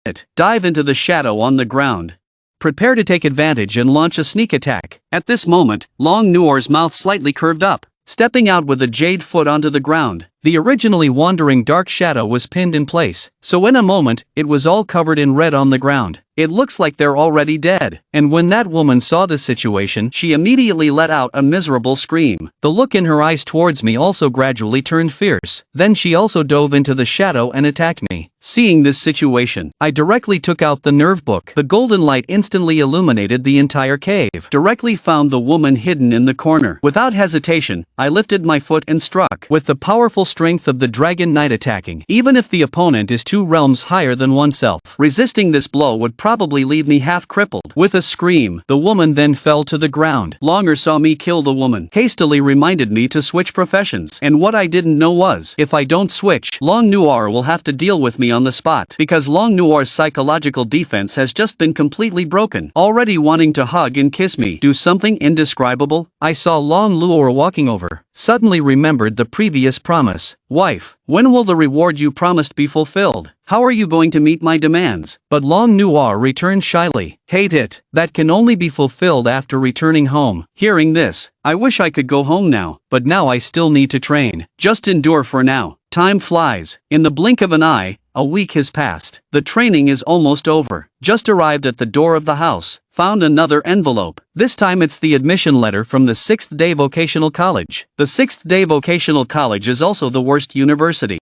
it." Dive into the shadow on the ground. Prepare to take advantage and launch a sneak attack. At this moment, Long Nuer's mouth slightly curved up. Stepping out with a jade foot onto the ground, The originally wandering dark shadow was pinned in place, so in a moment, it was all covered in red on the ground. It looks like they're already dead. And when that woman saw the situation, she immediately let out a miserable scream. The look in her eyes towards me also gradually turned fierce. Then she also dove into the shadow and attacked me. Seeing this situation, I directly took out the nerve book. The golden light instantly illuminated the entire cave. Directly found the woman hidden in the corner. Without hesitation, I lifted my foot and struck. With the powerful strength of the dragon knight attacking, even if the opponent is 2 realms higher than oneself, resisting this blow would probably leave me half crippled. With a scream, the woman then fell to the ground. Longer saw me kill the woman, hastily reminded me to switch professions. And what I didn't know was, if I don't switch, Long Noir will have to deal with me on the spot, because Long Noir's psychological defense has just been completely broken, already wanting to hug and kiss me, do something indescribable. I saw Long Noir walking over, suddenly remembered the previous promise. Wife, when will the reward you promised be fulfilled? How are you going to meet my demands? But Long Noir returned shyly. Hate it. That can only be fulfilled after returning home. Hearing this, I wish I could go home now, but now I still need to train. Just endure for now. Time flies. In the blink of an eye, a week has passed. The training is almost over. Just arrived at the door of the house. Found another envelope. This time it's the admission letter from the 6th Day Vocational College. The 6th Day Vocational College is also the worst university.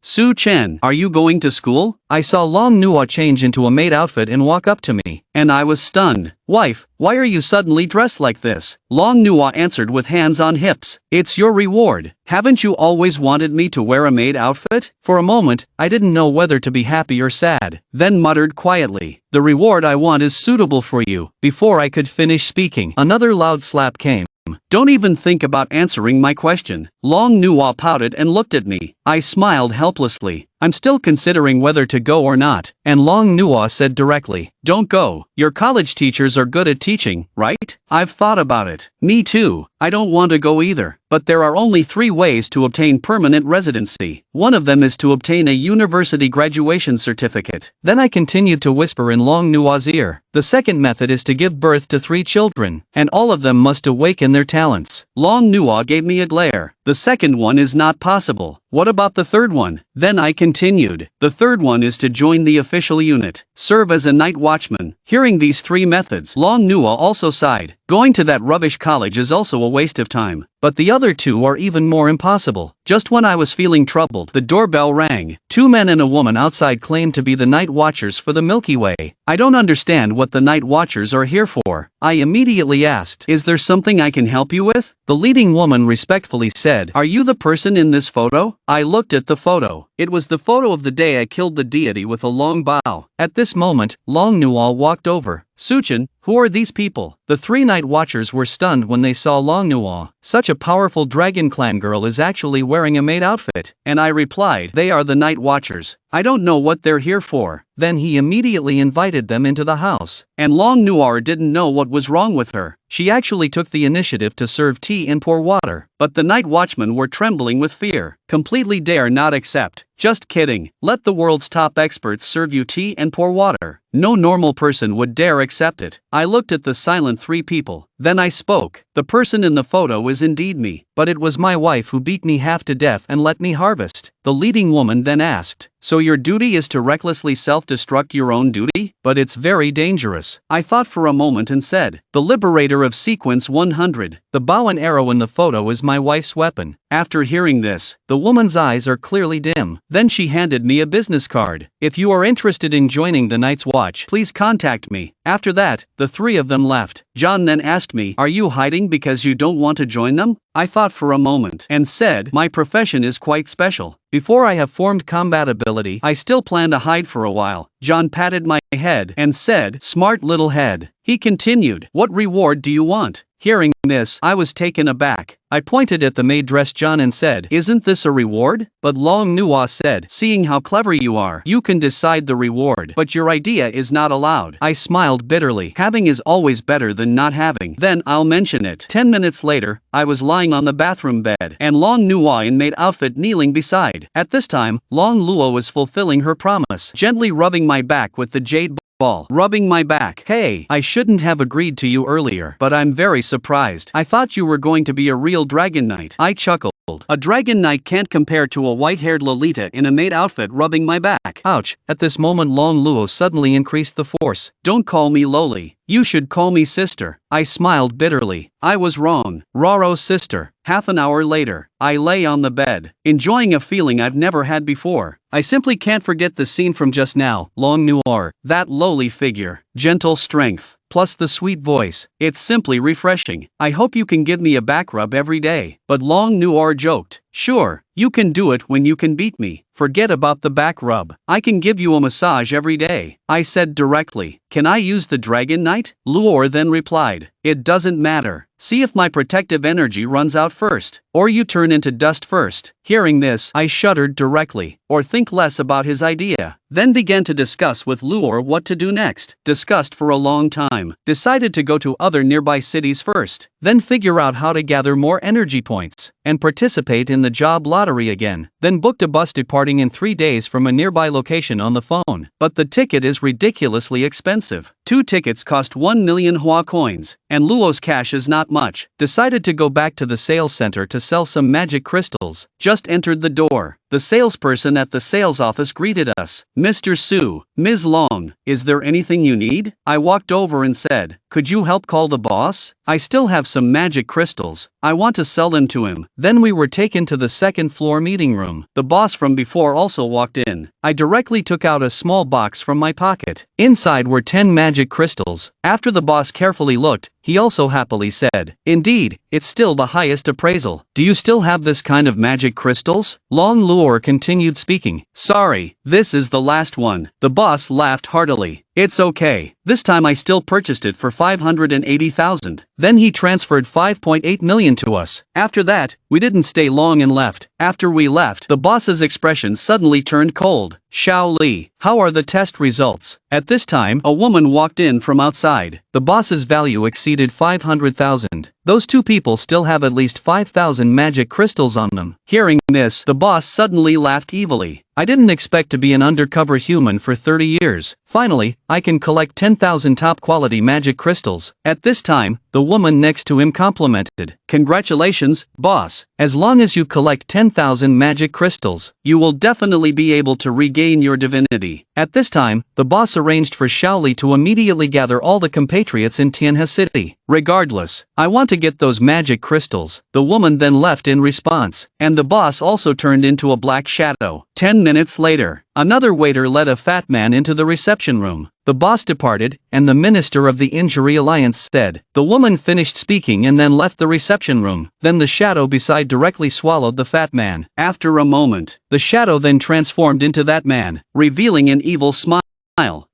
Su Chen, are you going to school? I saw Long Noir change into a maid outfit and walk up to me, and I was stunned. Wife, why are you suddenly dressed like this? Long Noir answered with hands on hips. It's your reward. Haven't you always wanted me to wear a maid outfit? For a moment, I didn't know whether to be happy or sad, then muttered quietly, the reward I want is suitable for you. Before I could finish speaking, another loud slap came. Don't even think about answering my question. Long Noir pouted and looked at me. I smiled helplessly. I'm still considering whether to go or not. And Long Noir said directly, don't go. Your college teachers are good at teaching, right? I've thought about it. Me too. I don't want to go either. But there are only 3 ways to obtain permanent residency. One of them is to obtain a university graduation certificate. Then I continued to whisper in Long Noir's ear. The second method is to give birth to 3 children, and all of them must awaken their talents. Long Noir gave me a glare. The second one is not possible. What about the third one? Then I continued. The third one is to join the official unit. Serve as a night watchman. Hearing these 3 methods, Long Noir also sighed. Going to that rubbish college is also a waste of time. But the other 2 are even more impossible. Just when I was feeling troubled, the doorbell rang. 2 men and a woman outside claimed to be the night watchers for the Milky Way. I don't understand what the night watchers are here for. I immediately asked, is there something I can help you with? The leading woman respectfully said, are you the person in this photo? I looked at the photo. It was the photo of the day I killed the deity with a long bow. At this moment, Long Noir walked over. Suchen, who are these people? The 3 night watchers were stunned when they saw Long Noir. Such a powerful dragon clan girl is actually wearing a maid outfit. And I replied, they are the night watchers. I don't know what they're here for. Then he immediately invited them into the house. And Long Noir didn't know what was wrong with her. She actually took the initiative to serve tea and pour water. But the night watchmen were trembling with fear. Completely dare not accept. Just kidding. Let the world's top experts serve you tea and pour water. No normal person would dare accept it. I looked at the silent 3 people. Then I spoke. The person in the photo is indeed me. But it was my wife who beat me half to death and let me harvest. The leading woman then asked, so your duty is to recklessly self-destruct your own duty? But it's very dangerous. I thought for a moment and said, the liberator of sequence 100. The bow and arrow in the photo is my wife's weapon. After hearing this, the woman's eyes are clearly dim. Then she handed me a business card. If you are interested in joining the Night's Watch, please contact me. After that, the 3 of them left. John then asked me, are you hiding because you don't want to join them? I thought for a moment and said, my profession is quite special. Before I have formed combat ability, I still plan to hide for a while. John patted my head and said, smart little head. He continued, what reward do you want? Hearing this, I was taken aback. I pointed at the maid dressed John and said, isn't this a reward? But Long Noir said, seeing how clever you are, you can decide the reward, but your idea is not allowed. I smiled bitterly. Having is always better than not having. Then I'll mention it. 10 minutes later, I was lying on the bathroom bed, and Long Noir in maid outfit kneeling beside. At this time, Long Noir was fulfilling her promise, gently rubbing my back with the jade ball. Rubbing my back. Hey, I shouldn't have agreed to you earlier, but I'm very surprised. I thought you were going to be a real dragon knight. I chuckled. A dragon knight can't compare to a white-haired Lolita in a maid outfit rubbing my back. Ouch. At this moment Long Luo suddenly increased the force. Don't call me Loli. You should call me sister. I smiled bitterly. I was wrong. Roro's sister. Half an hour later, I lay on the bed, enjoying a feeling I've never had before. I simply can't forget the scene from just now. Long Noir, that lowly figure, gentle strength, plus the sweet voice. It's simply refreshing. I hope you can give me a back rub every day. But Long Noir joked. Sure, you can do it when you can beat me. Forget about the back rub. I can give you a massage every day. I said directly. Can I use the Dragon Knight? Luor then replied. It doesn't matter. See if my protective energy runs out first, or you turn into dust first. Hearing this, I shuddered directly, or think less about his idea. Then began to discuss with Luor what to do next. Discussed for a long time. Decided to go to other nearby cities first. Then figure out how to gather more energy points, and participate in the job lottery again. Then booked a bus departing in 3 days from a nearby location on the phone. But the ticket is ridiculously expensive. 2 tickets cost 1 million Hua coins, and Luo's cash is not much. Decided to go back to the sales center to sell some magic crystals. Just entered the door. The salesperson at the sales office greeted us. Mr. Su, Ms. Long, is there anything you need? I walked over and said, could you help call the boss? I still have some magic crystals. I want to sell them to him. Then we were taken to the second floor meeting room. The boss from before also walked in. I directly took out a small box from my pocket. Inside were 10 magic crystals. After the boss carefully looked, he also happily said, indeed, it's still the highest appraisal. Do you still have this kind of magic crystals? Long Luor continued speaking. Sorry, this is the last one. The boss laughed heartily. It's okay. This time I still purchased it for 580,000. Then he transferred 5.8 million to us. After that, we didn't stay long and left. After we left, the boss's expression suddenly turned cold. Xiao Li, how are the test results? At this time, a woman walked in from outside. The boss's value exceeded 500,000. Those 2 people still have at least 5,000 magic crystals on them. Hearing this, the boss suddenly laughed evilly. I didn't expect to be an undercover human for 30 years. Finally, I can collect 10,000 top-quality magic crystals. At this time, the woman next to him complimented. Congratulations, boss. As long as you collect 10,000 magic crystals, you will definitely be able to regain your divinity. At this time, the boss arranged for Shaoli to immediately gather all the compatriots in Tianhua City. Regardless, I want to get those magic crystals. The woman then left in response, and the boss also turned into a black shadow. 10 minutes later, another waiter led a fat man into the reception room. The boss departed, and the minister of the Injury Alliance said. The woman finished speaking and then left the reception room. Then the shadow beside directly swallowed the fat man. After a moment, the shadow then transformed into that man, revealing an evil smile.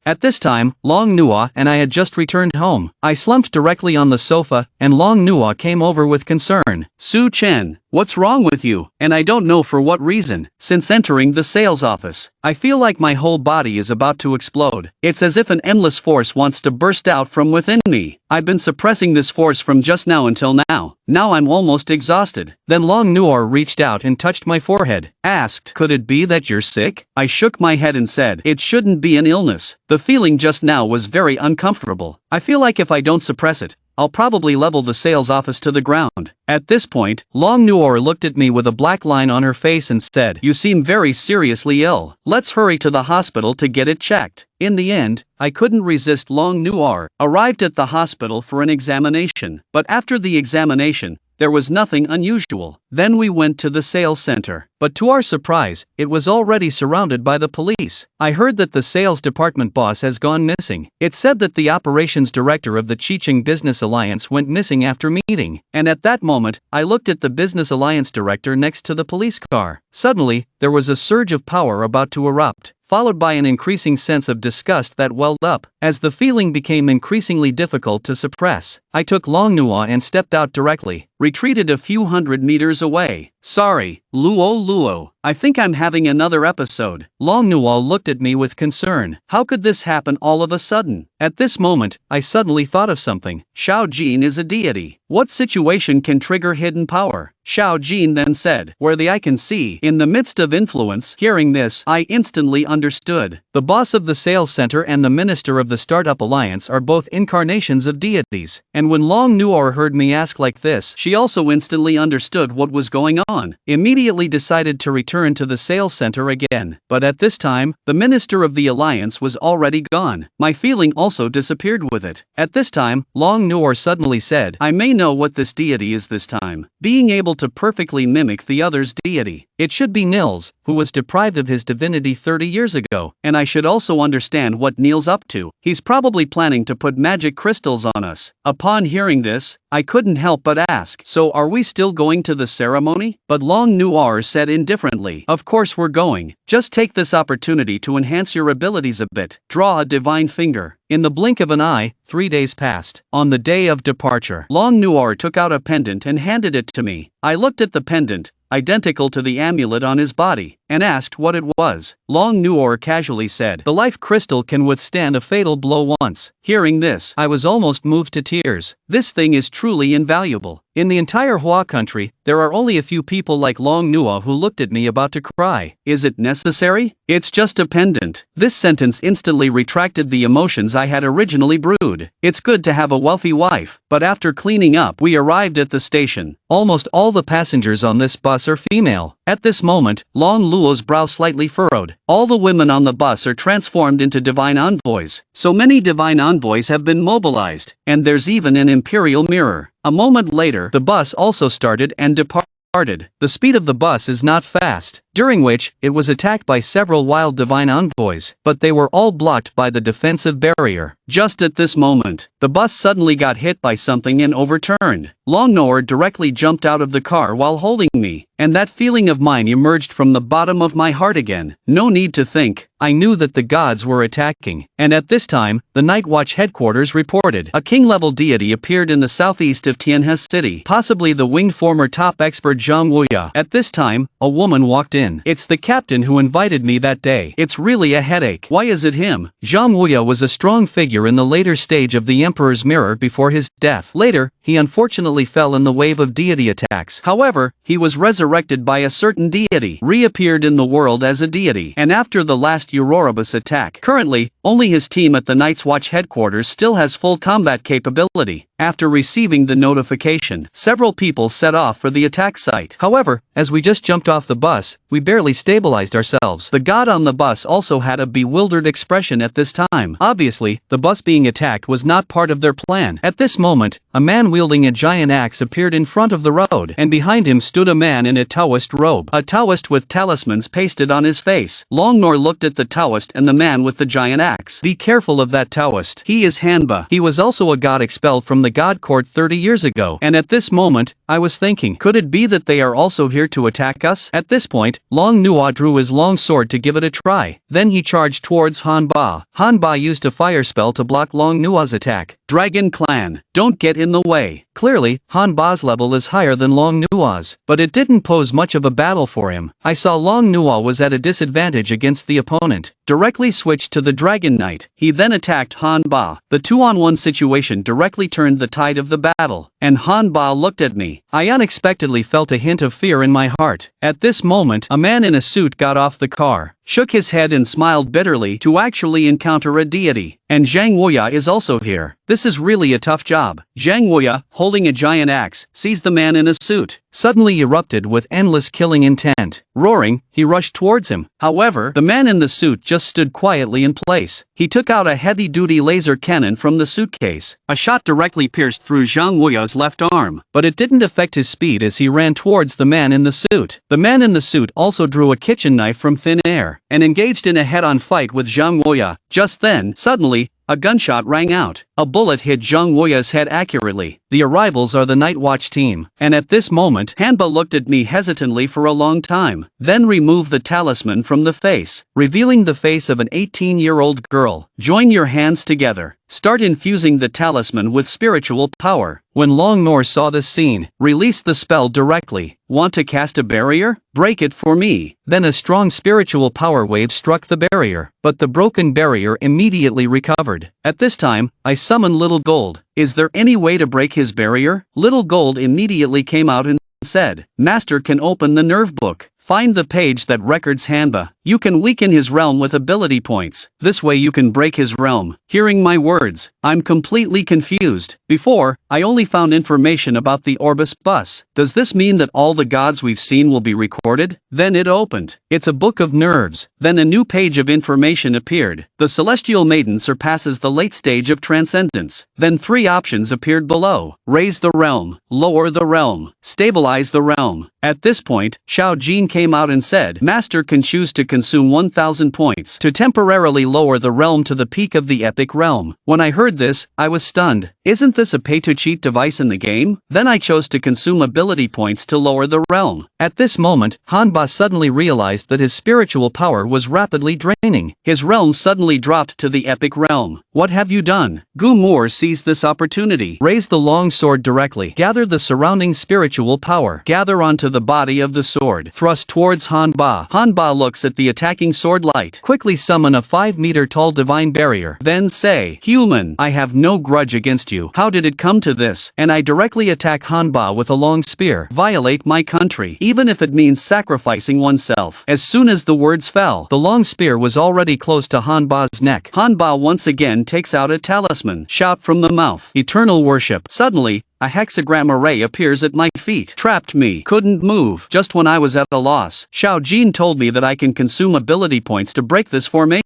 At this time, Long Nua and I had just returned home. I slumped directly on the sofa, and Long Nua came over with concern. Su Chen, what's wrong with you? And I don't know for what reason. Since entering the sales office, I feel like my whole body is about to explode. It's as if an endless force wants to burst out from within me. I've been suppressing this force from just now until now. Now I'm almost exhausted. Then Long Nuar reached out and touched my forehead. Asked, could it be that you're sick? I shook my head and said, it shouldn't be an illness. The feeling just now was very uncomfortable. I feel like if I don't suppress it, I'll probably level the sales office to the ground. At this point, Long Nuor looked at me with a black line on her face and said, you seem very seriously ill. Let's hurry to the hospital to get it checked. In the end, I couldn't resist Long Nuar. Arrived at the hospital for an examination. But after the examination, there was nothing unusual. Then we went to the sales center. But to our surprise, it was already surrounded by the police. I heard that the sales department boss has gone missing. It said that the operations director of the Chicheng Business Alliance went missing after meeting. And at that moment, I looked at the Business Alliance director next to the police car. Suddenly, there was a surge of power about to erupt, followed by an increasing sense of disgust that welled up. As the feeling became increasingly difficult to suppress, I took Long Nua and stepped out directly, retreated a few hundred meters away. Sorry, Luo, I think I'm having another episode. Long Nua looked at me with concern. How could this happen all of a sudden? At this moment, I suddenly thought of something. Xiao Jin is a deity. What situation can trigger hidden power? Xiao Jin then said, where the eye can see, in the midst of influence. Hearing this, I instantly understood. The boss of the sales center and the minister of the Startup Alliance are both incarnations of deities. And when Long Nuor heard me ask like this, she also instantly understood what was going gone, immediately decided to return to the sales center again. But at this time, the Minister of the Alliance was already gone. My feeling also disappeared with it. At this time, Long Noor suddenly said, I may know what this deity is this time. Being able to perfectly mimic the other's deity. It should be Nils, who was deprived of his divinity 30 years ago. And I should also understand what Neil's up to. He's probably planning to put magic crystals on us. Upon hearing this, I couldn't help but ask, so are we still going to the ceremony? But Long Noir said indifferently, of course we're going. Just take this opportunity to enhance your abilities a bit. Draw a divine finger. In the blink of an eye, 3 days passed. On the day of departure, Long Noir took out a pendant and handed it to me. I looked at the pendant, identical to the amulet on his body, and asked what it was. Long Noor casually said, the life crystal can withstand a fatal blow once. Hearing this, I was almost moved to tears. This thing is truly invaluable. In the entire Hua country, there are only a few people like Long Nua who looked at me about to cry. Is it necessary? It's just a pendant. This sentence instantly retracted the emotions I had originally brewed. It's good to have a wealthy wife, but after cleaning up, we arrived at the station. Almost all the passengers on this bus are female. At this moment, Long Luo's brow slightly furrowed. All the women on the bus are transformed into divine envoys. So many divine envoys have been mobilized, and there's even an imperial mirror. A moment later, the bus also started and departed. The speed of the bus is not fast, during which it was attacked by several wild divine envoys, but they were all blocked by the defensive barrier. Just at this moment, the bus suddenly got hit by something and overturned. Long Noor directly jumped out of the car while holding me, and that feeling of mine emerged from the bottom of my heart again. No need to think, I knew that the gods were attacking, and at this time, the Night Watch headquarters reported. A king-level deity appeared in the southeast of Tianhua city, possibly the winged former top expert Zhang Wuya. At this time, a woman walked in. It's the captain who invited me that day. It's really a headache. Why is it him? Zhang Wuya was a strong figure in the later stage of the Emperor's Mirror before his death. Later, he unfortunately fell in the wave of deity attacks. However, he was resurrected by a certain deity, reappeared in the world as a deity, and after the last Euroribus attack. Currently, only his team at the Night's Watch headquarters still has full combat capability. After receiving the notification, several people set off for the attack site. However, as we just jumped off the bus, we barely stabilized ourselves. The god on the bus also had a bewildered expression at this time. Obviously, the bus being attacked was not part of their plan. At this moment, a man wielding a giant axe appeared in front of the road, and behind him stood a man in a Taoist robe. A Taoist with talismans pasted on his face. Long Nor looked at the Taoist and the man with the giant axe. Be careful of that Taoist. He is Hanba. He was also a god expelled from the God Court 30 years ago. And at this moment, I was thinking, could it be that they are also here to attack us? At this point, Long Nua drew his long sword to give it a try. Then he charged towards Hanba. Hanba used a fire spell to block Long Nua's attack. Dragon Clan, don't get in the way. Clearly, Hanba's level is higher than Long Nua's, but it didn't pose much of a battle for him. I saw Long Nua was at a disadvantage against the opponent. Directly switched to the Dragon Knight. He then attacked Hanba. The 2-on-1 situation directly turned the tide of the battle, and Hanba looked at me. I unexpectedly felt a hint of fear in my heart. At this moment, a man in a suit got off the car, shook his head and smiled bitterly to actually encounter a deity. And Zhang Wuya is also here. This is really a tough job. Zhang Wuya, holding a giant axe, sees the man in a suit, suddenly erupted with endless killing intent. Roaring, he rushed towards him. However, the man in the suit just stood quietly in place. He took out a heavy-duty laser cannon from the suitcase. A shot directly pierced through Zhang Wuya's left arm, but it didn't affect his speed as he ran towards the man in the suit. The man in the suit also drew a kitchen knife from thin air, and engaged in a head-on fight with Zhang Wuya. Just then, suddenly, a gunshot rang out. A bullet hit Zhang Wuya's head accurately. The arrivals are the Night Watch team, and at this moment, Hanba looked at me hesitantly for a long time, then removed the talisman from the face, revealing the face of an 18-year-old girl. Join your hands together. Start infusing the talisman with spiritual power. When Long Nor saw this scene, released the spell directly. Want to cast a barrier? Break it for me. Then a strong spiritual power wave struck the barrier, but the broken barrier immediately recovered. At this time, I summoned Little Gold. Is there any way to break his barrier? Little Gold immediately came out and said, Master can open the nerve book. Find the page that records Hanba. You can weaken his realm with ability points. This way you can break his realm. Hearing my words, I'm completely confused. Before, I only found information about the Orbis bus. Does this mean that all the gods we've seen will be recorded? Then it opened. It's a book of nerves. Then a new page of information appeared. The celestial maiden surpasses the late stage of transcendence. Then 3 options appeared below. Raise the realm, lower the realm, stabilize the realm. At this point, Xiao Jin came out and said, Master can choose to consume 1000 points to temporarily lower the realm to the peak of the epic realm. When I heard this, I was stunned. Isn't this a pay-to-cheat device in the game? Then I chose to consume ability points to lower the realm. At this moment, Hanba suddenly realized that his spiritual power was rapidly draining. His realm suddenly dropped to the epic realm. What have you done? Gu Moor seized this opportunity. Raise the long sword directly. Gather the surrounding spiritual power. Gather onto the body of the sword. Thrust towards Hanba. Hanba looks at the attacking sword light. Quickly summon a 5-meter tall divine barrier. Then say, Human, I have no grudge against you. How did it come to this? And I directly attack Hanba with a long spear. Violate my country, even if it means sacrificing oneself. As soon as the words fell, the long spear was already close to Hanba's neck. Hanba once again takes out a talisman. Shout from the mouth. Eternal worship. Suddenly, a hexagram array appears at my feet. Trapped me. Couldn't move. Just when I was at a loss, Xiao Jin told me that I can consume ability points to break this formation.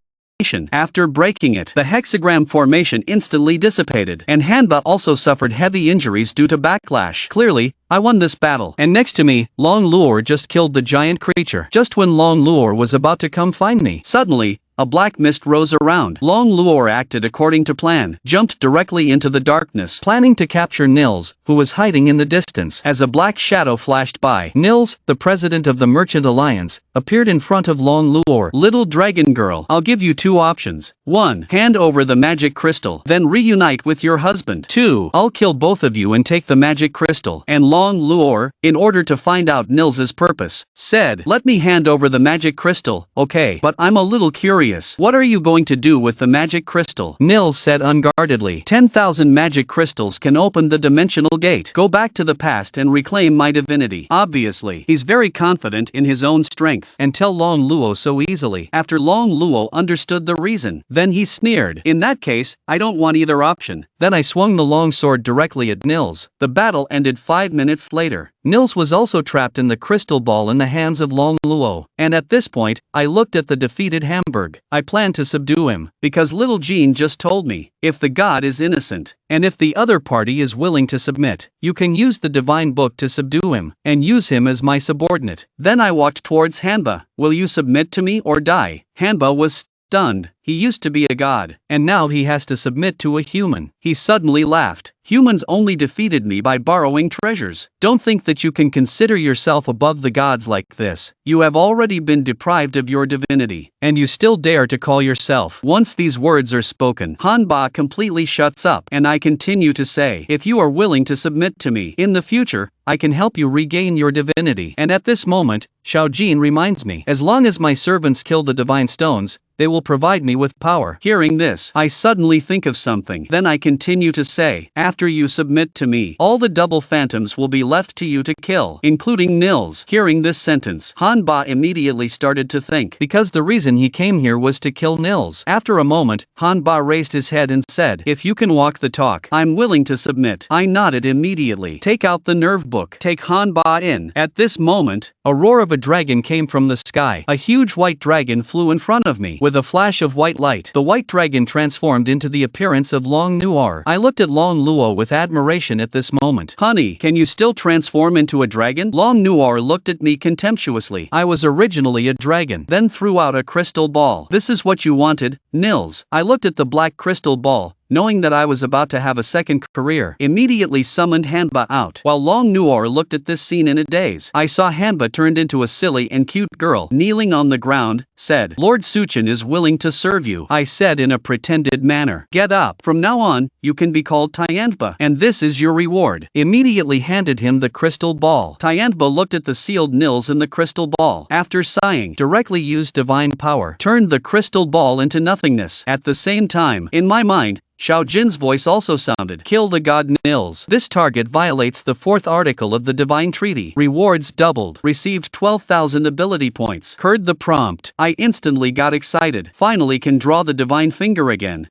After breaking it, the hexagram formation instantly dissipated, and Hanba also suffered heavy injuries due to backlash. Clearly, I won this battle. And next to me, Long Luor just killed the giant creature. Just when Long Luor was about to come find me, suddenly, a black mist rose around. Long Luor acted according to plan, jumped directly into the darkness, planning to capture Nils, who was hiding in the distance. As a black shadow flashed by, Nils, the president of the Merchant Alliance, appeared in front of Long Luor. Little dragon girl, I'll give you 2 options. 1. Hand over the magic crystal, then reunite with your husband. 2. I'll kill both of you and take the magic crystal. And Long Luor, in order to find out Nils's purpose, said, let me hand over the magic crystal. Okay, but I'm a little curious. What are you going to do with the magic crystal? Nils said unguardedly. 10,000 magic crystals can open the dimensional gate. Go back to the past and reclaim my divinity. Obviously, he's very confident in his own strength, and tell Long Luo so easily. After Long Luo understood the reason, then he sneered. In that case, I don't want either option. Then I swung the long sword directly at Nils. The battle ended 5 minutes later. Nils was also trapped in the crystal ball in the hands of Long Luo, and at this point, I looked at the defeated Hamburg. I planned to subdue him, because little Jean just told me, if the god is innocent, and if the other party is willing to submit, you can use the divine book to subdue him, and use him as my subordinate. Then I walked towards Hanba. Will you submit to me or die? Hanba was stunned. He used to be a god, and now he has to submit to a human. He suddenly laughed. Humans only defeated me by borrowing treasures. Don't think that you can consider yourself above the gods like this. You have already been deprived of your divinity, and you still dare to call yourself. Once these words are spoken, Hanba completely shuts up, and I continue to say, if you are willing to submit to me, in the future, I can help you regain your divinity. And at this moment, Xiao Jin reminds me, as long as my servants kill the divine stones, they will provide me with power. Hearing this, I suddenly think of something. Then I continue to say, after you submit to me, all the double phantoms will be left to you to kill, including Nils. Hearing this sentence, Hanba immediately started to think, because the reason he came here was to kill Nils. After a moment, Hanba raised his head and said, if you can walk the talk, I'm willing to submit. I nodded immediately. Take out the nerve book. Take Hanba in. At this moment, a roar of a dragon came from the sky. A huge white dragon flew in front of me. With a flash of white light, the white dragon transformed into the appearance of Long Nuar. I looked at Long Luo with admiration at this moment. Honey, can you still transform into a dragon? Long Nuar looked at me contemptuously. I was originally a dragon, then threw out a crystal ball. This is what you wanted, Nils. I looked at the black crystal ball, knowing that I was about to have a second career, immediately summoned Hanba out. While Long Nuor looked at this scene in a daze, I saw Hanba turned into a silly and cute girl, kneeling on the ground, said, Lord Suchin is willing to serve you. I said in a pretended manner, get up. From now on, you can be called Tianhua, and this is your reward. Immediately handed him the crystal ball. Tianhua looked at the sealed nils in the crystal ball. After sighing, directly used divine power, turned the crystal ball into nothingness. At the same time, in my mind, Xiao Jin's voice also sounded. Kill the god Nils. This target violates the 4th article of the Divine Treaty. Rewards doubled. Received 12,000 ability points. Heard the prompt. I instantly got excited. Finally can draw the divine finger again.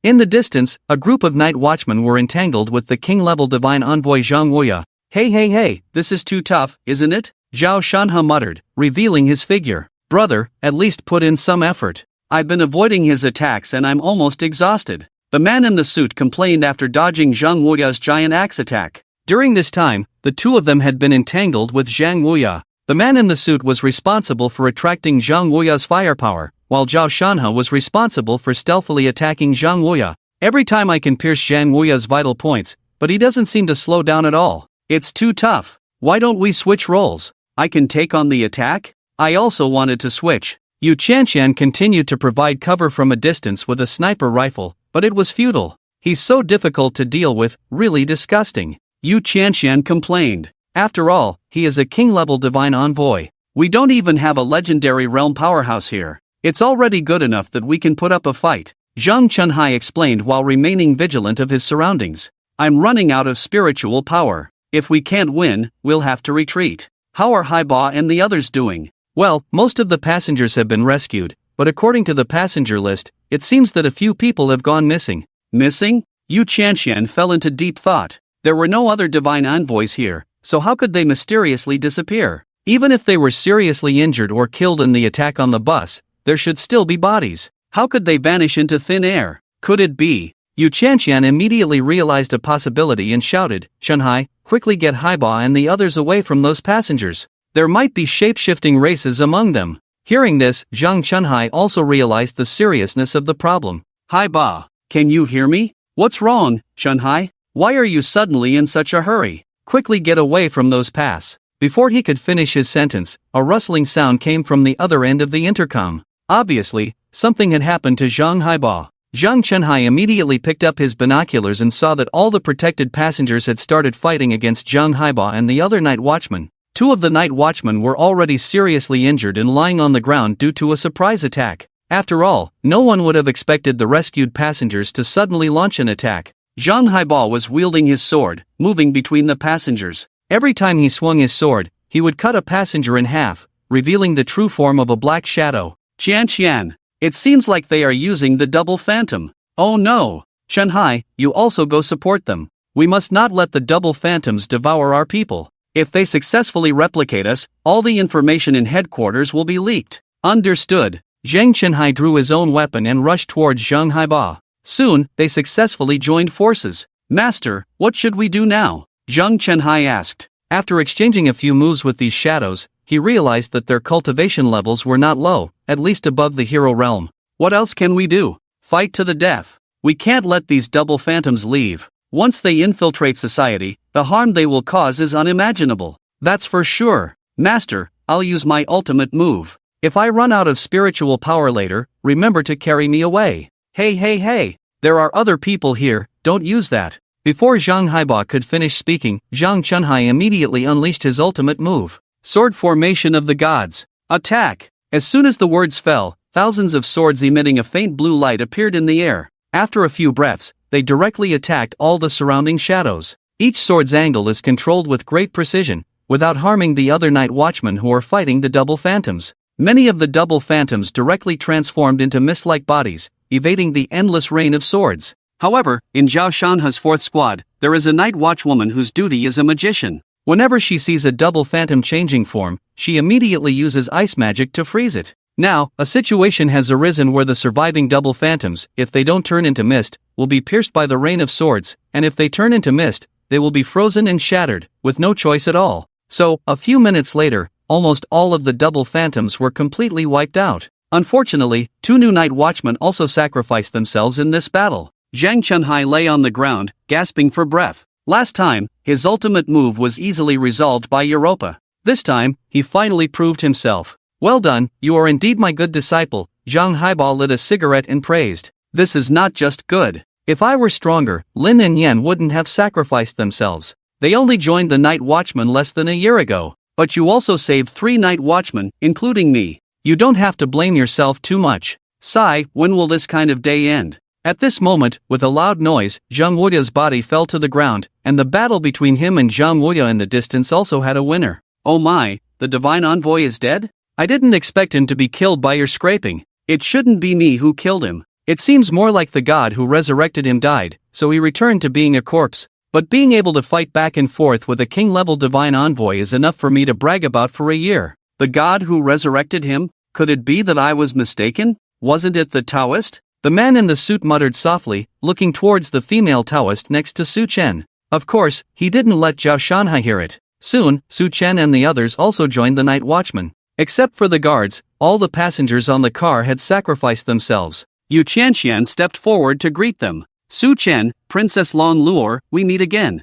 In the distance, a group of night watchmen were entangled with the king-level divine envoy Zhang Wuya. Hey, this is too tough, isn't it? Zhao Shanhe muttered, revealing his figure. Brother, at least put in some effort. I've been avoiding his attacks and I'm almost exhausted. The man in the suit complained after dodging Zhang Wuya's giant axe attack. During this time, the two of them had been entangled with Zhang Wuya. The man in the suit was responsible for attracting Zhang Wuya's firepower, while Zhao Shanhe was responsible for stealthily attacking Zhang Wuya. Every time I can pierce Zhang Wuya's vital points, but he doesn't seem to slow down at all. It's too tough. Why don't we switch roles? I can take on the attack? I also wanted to switch. Yu Qianqian continued to provide cover from a distance with a sniper rifle, but it was futile. He's so difficult to deal with, really disgusting. Yu Qianqian complained. After all, he is a king-level divine envoy. We don't even have a legendary realm powerhouse here. It's already good enough that we can put up a fight. Zhang Chunhai explained while remaining vigilant of his surroundings. I'm running out of spiritual power. If we can't win, we'll have to retreat. How are Haiba and the others doing? Well, most of the passengers have been rescued, but according to the passenger list, it seems that a few people have gone missing. Missing? Yu Qianqian fell into deep thought. There were no other divine envoys here, so how could they mysteriously disappear? Even if they were seriously injured or killed in the attack on the bus, there should still be bodies. How could they vanish into thin air? Could it be? Yu Qianqian immediately realized a possibility and shouted, Shanhai, quickly get Haiba and the others away from those passengers. There might be shape-shifting races among them. Hearing this, Zhang Chunhai also realized the seriousness of the problem. Haiba, can you hear me? What's wrong, Chunhai? Why are you suddenly in such a hurry? Quickly get away from those pass. Before he could finish his sentence, a rustling sound came from the other end of the intercom. Obviously, something had happened to Zhang Haiba. Zhang Chunhai immediately picked up his binoculars and saw that all the protected passengers had started fighting against Zhang Haiba and the other night watchmen. Two of the night watchmen were already seriously injured and lying on the ground due to a surprise attack. After all, no one would have expected the rescued passengers to suddenly launch an attack. Zhang Haiba was wielding his sword, moving between the passengers. Every time he swung his sword, he would cut a passenger in half, revealing the true form of a black shadow. Qian, it seems like they are using the double phantom. Oh no! Chunhai, you also go support them. We must not let the double phantoms devour our people. If they successfully replicate us, all the information in headquarters will be leaked. Understood. Zhang Chunhai drew his own weapon and rushed towards Zhang Haiba. Soon, they successfully joined forces. Master, what should we do now? Zhang Chunhai asked. After exchanging a few moves with these shadows, he realized that their cultivation levels were not low, at least above the hero realm. What else can we do? Fight to the death. We can't let these double phantoms leave. Once they infiltrate society, the harm they will cause is unimaginable. That's for sure. Master, I'll use my ultimate move. If I run out of spiritual power later, remember to carry me away. Hey, there are other people here, don't use that. Before Zhang Haiba could finish speaking, Zhang Chunhai immediately unleashed his ultimate move. Sword formation of the gods. Attack! As soon as the words fell, thousands of swords emitting a faint blue light appeared in the air. After a few breaths, they directly attacked all the surrounding shadows. Each sword's angle is controlled with great precision, without harming the other night watchmen who are fighting the double phantoms. Many of the double phantoms directly transformed into mist-like bodies, evading the endless rain of swords. However, in Zhao Shanhe's fourth squad, there is a night watchwoman whose duty is a magician. Whenever she sees a double phantom changing form, she immediately uses ice magic to freeze it. Now, a situation has arisen where the surviving double phantoms, if they don't turn into mist, will be pierced by the rain of swords, and if they turn into mist, they will be frozen and shattered, with no choice at all. So, a few minutes later, almost all of the double phantoms were completely wiped out. Unfortunately, two new night watchmen also sacrificed themselves in this battle. Zhang Chunhai lay on the ground, gasping for breath. Last time, his ultimate move was easily resolved by Europa. This time, he finally proved himself. Well done, you are indeed my good disciple. Zhang Haiba lit a cigarette and praised. This is not just good. If I were stronger, Lin and Yan wouldn't have sacrificed themselves. They only joined the night watchmen less than a year ago. But you also saved 3 night watchmen, including me. You don't have to blame yourself too much. Sigh, when will this kind of day end? At this moment, with a loud noise, Zhang Wuya's body fell to the ground, and the battle between him and Zhang Wuya in the distance also had a winner. Oh my, the divine envoy is dead? I didn't expect him to be killed by your scraping. It shouldn't be me who killed him. It seems more like the god who resurrected him died, so he returned to being a corpse. But being able to fight back and forth with a king-level divine envoy is enough for me to brag about for a year. The god who resurrected him? Could it be that I was mistaken? Wasn't it the Taoist? The man in the suit muttered softly, looking towards the female Taoist next to Su Chen. Of course, he didn't let Zhao Shanhai hear it. Soon, Su Chen and the others also joined the night watchman. Except for the guards, all the passengers on the car had sacrificed themselves. Yu Qianqian stepped forward to greet them. Su Chen, Princess Long Luor, we meet again.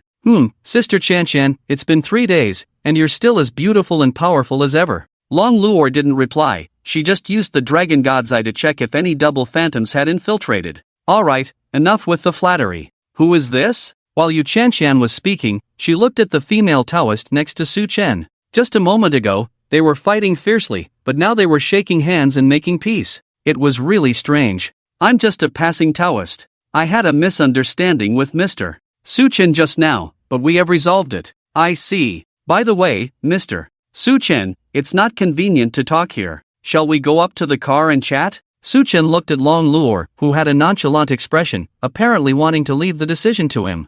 Sister Qianqian, it's been 3 days, and you're still as beautiful and powerful as ever. Long Luor didn't reply, she just used the dragon god's eye to check if any double phantoms had infiltrated. Alright, enough with the flattery. Who is this? While Yu Qianqian was speaking, she looked at the female Taoist next to Su Chen. Just a moment ago, they were fighting fiercely, but now they were shaking hands and making peace. It was really strange. I'm just a passing Taoist. I had a misunderstanding with Mr. Su Chen just now, but we have resolved it. I see. By the way, Mr. Su Chen, it's not convenient to talk here. Shall we go up to the car and chat? Su Chen looked at Long Luor, who had a nonchalant expression, apparently wanting to leave the decision to him.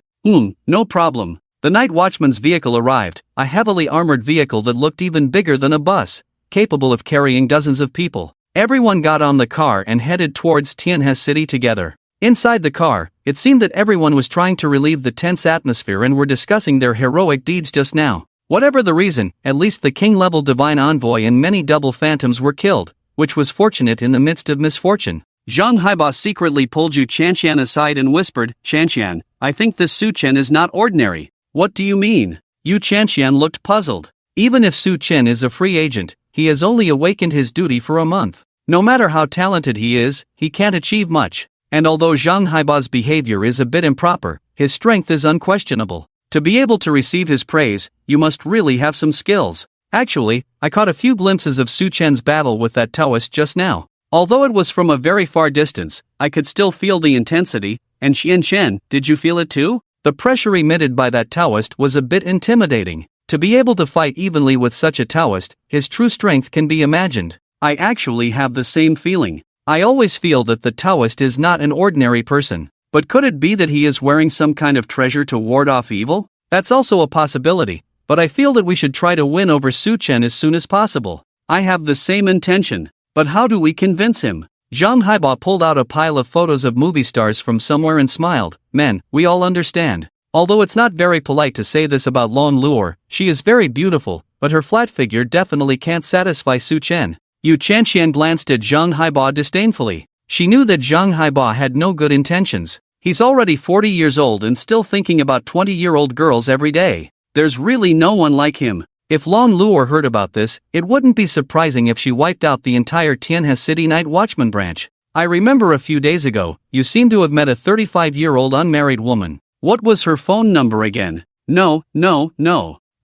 No problem. The night watchman's vehicle arrived, a heavily armored vehicle that looked even bigger than a bus, capable of carrying dozens of people. Everyone got on the car and headed towards Tianhua city together. Inside the car, it seemed that everyone was trying to relieve the tense atmosphere and were discussing their heroic deeds just now. Whatever the reason, at least the king-level divine envoy and many double phantoms were killed, which was fortunate in the midst of misfortune. Zhang Haiba secretly pulled Yu Qianqian aside and whispered, Qianqian, I think this Su Chen is not ordinary. What do you mean? Yu Qianqian looked puzzled. Even if Su Chen is a free agent, he has only awakened his duty for a month. No matter how talented he is, he can't achieve much. And although Zhang Haiba's behavior is a bit improper, his strength is unquestionable. To be able to receive his praise, you must really have some skills. Actually, I caught a few glimpses of Su Chen's battle with that Taoist just now. Although it was from a very far distance, I could still feel the intensity, and Chen, did you feel it too? The pressure emitted by that Taoist was a bit intimidating. To be able to fight evenly with such a Taoist, his true strength can be imagined. I actually have the same feeling. I always feel that the Taoist is not an ordinary person. But could it be that he is wearing some kind of treasure to ward off evil? That's also a possibility, but I feel that we should try to win over Su Chen as soon as possible. I have the same intention, but how do we convince him? Zhang Haiba pulled out a pile of photos of movie stars from somewhere and smiled. Men, we all understand. Although it's not very polite to say this about Long Luor, she is very beautiful, but her flat figure definitely can't satisfy Su Chen. Yu Qianqian glanced at Zhang Haiba disdainfully. She knew that Zhang Haiba had no good intentions. He's already 40 years old and still thinking about 20-year-old girls every day. There's really no one like him. If Long Luor heard about this, it wouldn't be surprising if she wiped out the entire Tianhua City Night Watchman branch. I remember a few days ago, you seem to have met a 35-year-old unmarried woman. What was her phone number again? No.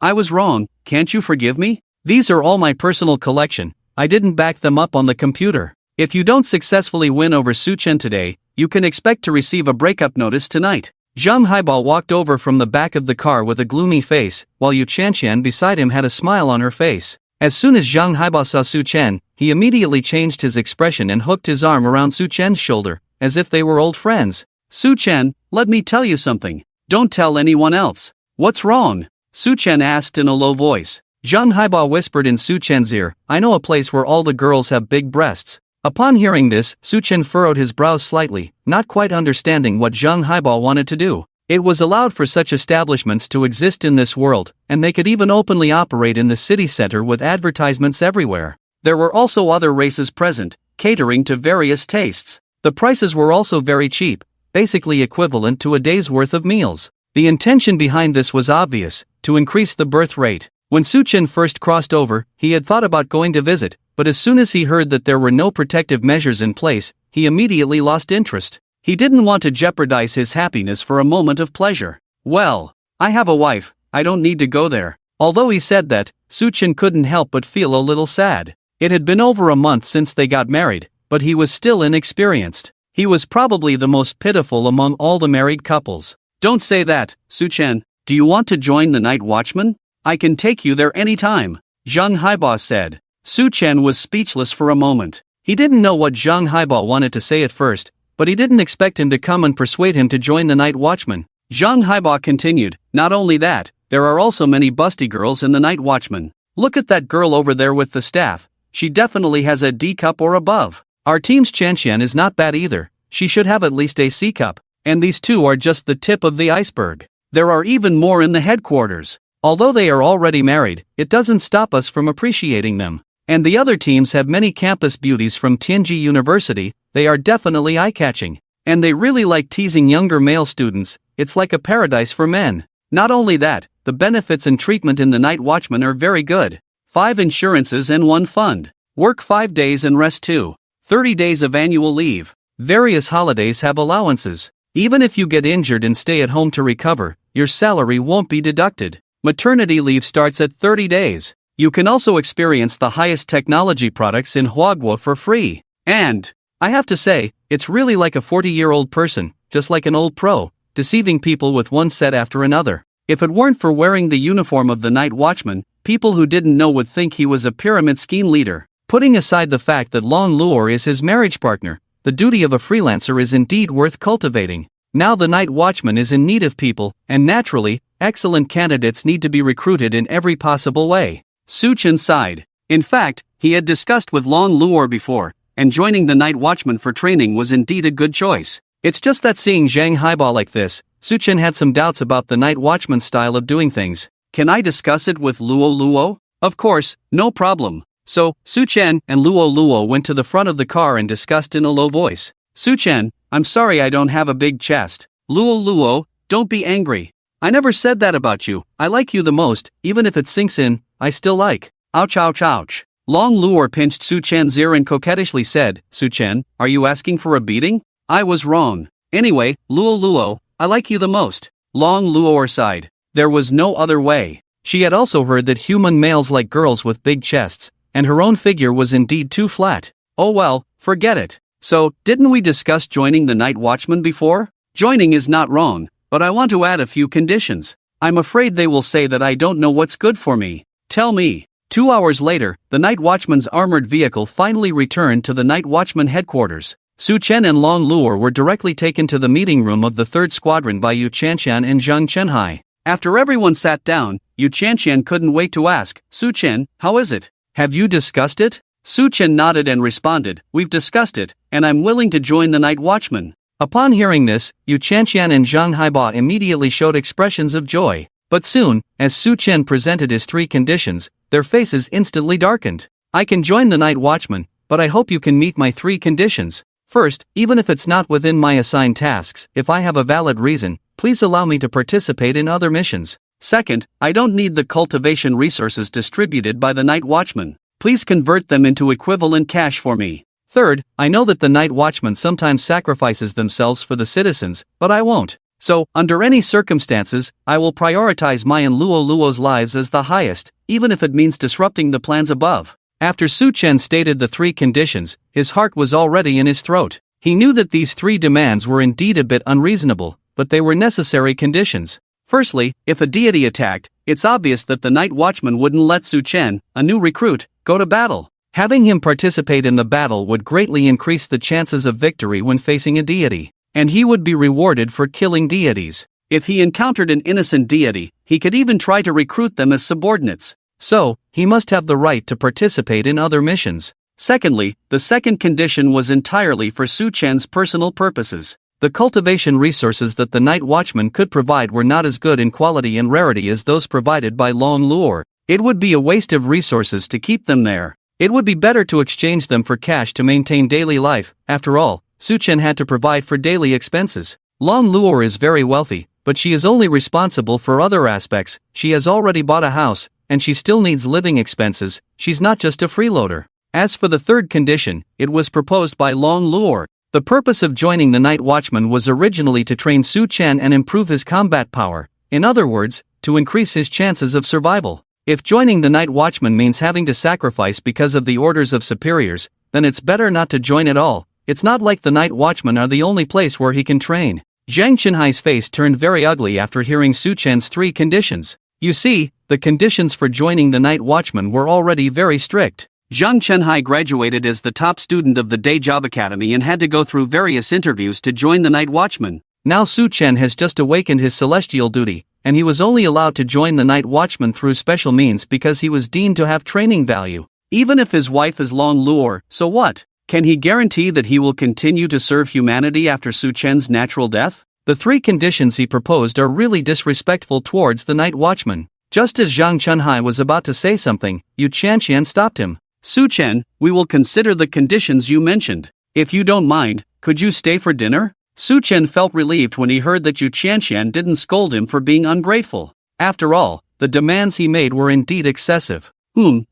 I was wrong, can't you forgive me? These are all my personal collection. I didn't back them up on the computer. If you don't successfully win over Su Chen today, you can expect to receive a breakup notice tonight. Zhang Haiba walked over from the back of the car with a gloomy face, while Yu Qianqian beside him had a smile on her face. As soon as Zhang Haiba saw Su Chen, he immediately changed his expression and hooked his arm around Su Chen's shoulder, as if they were old friends. Su Chen, let me tell you something. Don't tell anyone else. What's wrong? Su Chen asked in a low voice. Zhang Haiba whispered in Su Chen's ear, I know a place where all the girls have big breasts. Upon hearing this, Su Chen furrowed his brows slightly, not quite understanding what Zhang Haiba wanted to do. It was allowed for such establishments to exist in this world, and they could even openly operate in the city center with advertisements everywhere. There were also other races present, catering to various tastes. The prices were also very cheap, basically equivalent to a day's worth of meals. The intention behind this was obvious, to increase the birth rate. When Su Chen first crossed over, he had thought about going to visit, but as soon as he heard that there were no protective measures in place, he immediately lost interest. He didn't want to jeopardize his happiness for a moment of pleasure. Well, I have a wife, I don't need to go there. Although he said that, Su Chen couldn't help but feel a little sad. It had been over a month since they got married, but he was still inexperienced. He was probably the most pitiful among all the married couples. Don't say that, Su-chen. Do you want to join the night watchman? I can take you there anytime, Zhang Haiba said. Su-chen was speechless for a moment. He didn't know what Zhang Haiba wanted to say at first, but he didn't expect him to come and persuade him to join the night watchman. Zhang Haiba continued, not only that, there are also many busty girls in the night watchman. Look at that girl over there with the staff. She definitely has a D cup or above. Our team's Qianxian is not bad either. She should have at least a C cup. And these two are just the tip of the iceberg. There are even more in the headquarters. Although they are already married, it doesn't stop us from appreciating them. And the other teams have many campus beauties from Tianji University. They are definitely eye-catching. And they really like teasing younger male students. It's like a paradise for men. Not only that, the benefits and treatment in the night watchman are very good. 5 insurances and 1 fund. Work 5 days and rest 2. 30 days of annual leave. Various holidays have allowances. Even if you get injured and stay at home to recover, your salary won't be deducted. Maternity leave starts at 30 days. You can also experience the highest technology products in Huagua for free. And, I have to say, it's really like a 40-year-old person, just like an old pro, deceiving people with one set after another. If it weren't for wearing the uniform of the night watchman, people who didn't know would think he was a pyramid scheme leader. Putting aside the fact that Long Luor is his marriage partner, the duty of a freelancer is indeed worth cultivating. Now the night watchman is in need of people, and naturally, excellent candidates need to be recruited in every possible way. Su-chen sighed. In fact, he had discussed with Long Luor before, and joining the night watchman for training was indeed a good choice. It's just that seeing Zhang Haiba like this, Su-chen had some doubts about the night watchman's style of doing things. Can I discuss it with Luo Luo? Of course, no problem. So, Su-chen and Luo Luo went to the front of the car and discussed in a low voice. Su-chen, I'm sorry I don't have a big chest. Luo Luo, don't be angry. I never said that about you. I like you the most, even if it sinks in, I still like. Ouch ouch ouch. Long Luor pinched Su-chen's ear and coquettishly said, Su-chen, are you asking for a beating? I was wrong. Anyway, Luo Luo, I like you the most. Long Luor sighed. There was no other way. She had also heard that human males like girls with big chests, and her own figure was indeed too flat. Oh well, forget it. So, didn't we discuss joining the night watchman before? Joining is not wrong, but I want to add a few conditions. I'm afraid they will say that I don't know what's good for me. Tell me. 2 hours later, the night watchman's armored vehicle finally returned to the night watchman headquarters. Su-chen and Long Luor were directly taken to the meeting room of the 3rd Squadron by Yu Qianxian and Zhang Chenhai. After everyone sat down, Yu Qianxian couldn't wait to ask, Su-chen, how is it? Have you discussed it? Su-chen nodded and responded, we've discussed it, and I'm willing to join the night watchman. Upon hearing this, Yu Qianxian and Zhang Haiba immediately showed expressions of joy. But soon, as Su-chen presented his 3 conditions, their faces instantly darkened. I can join the night watchman, but I hope you can meet my 3 conditions. First, even if it's not within my assigned tasks, if I have a valid reason, please allow me to participate in other missions. Second, I don't need the cultivation resources distributed by the night watchman. Please convert them into equivalent cash for me. Third, I know that the night watchman sometimes sacrifices themselves for the citizens, but I won't. So, under any circumstances, I will prioritize my and Luo Luo's lives as the highest, even if it means disrupting the plans above. After Su-chen stated the 3 conditions, his heart was already in his throat. He knew that these 3 demands were indeed a bit unreasonable, but they were necessary conditions. Firstly, if a deity attacked, it's obvious that the night watchman wouldn't let Su-chen, a new recruit, go to battle. Having him participate in the battle would greatly increase the chances of victory when facing a deity, and he would be rewarded for killing deities. If he encountered an innocent deity, he could even try to recruit them as subordinates. So, he must have the right to participate in other missions. Secondly, the second condition was entirely for Su-chen's personal purposes. The cultivation resources that the night watchman could provide were not as good in quality and rarity as those provided by Long Luor. It would be a waste of resources to keep them there. It would be better to exchange them for cash to maintain daily life. After all, Su-chen had to provide for daily expenses. Long Luor is very wealthy, but she is only responsible for other aspects. She has already bought a house, and she still needs living expenses. She's not just a freeloader. As for the third condition, it was proposed by Long Luor. The purpose of joining the night watchman was originally to train Su-chen and improve his combat power. In other words, to increase his chances of survival. If joining the night watchman means having to sacrifice because of the orders of superiors, then it's better not to join at all. it's not like the night watchmen are the only place where he can train. Zhang Chenhai's face turned very ugly after hearing Su Chen's 3 conditions. You see, the conditions for joining the night watchman were already very strict. Zhang Chenhai graduated as the top student of the day job academy and had to go through various interviews to join the night watchman. Now Su Chen has just awakened his celestial duty, and he was only allowed to join the night watchman through special means because he was deemed to have training value. Even if his wife is Long Luo, so what? Can he guarantee that he will continue to serve humanity after Su Chen's natural death? The 3 conditions he proposed are really disrespectful towards the night watchman. Just as Zhang Chenhai was about to say something, Yu Chanxian stopped him. Su Chen, we will consider the conditions you mentioned. If you don't mind, could you stay for dinner? Su Chen felt relieved when he heard that Yu Chanxian didn't scold him for being ungrateful. After all, the demands he made were indeed excessive.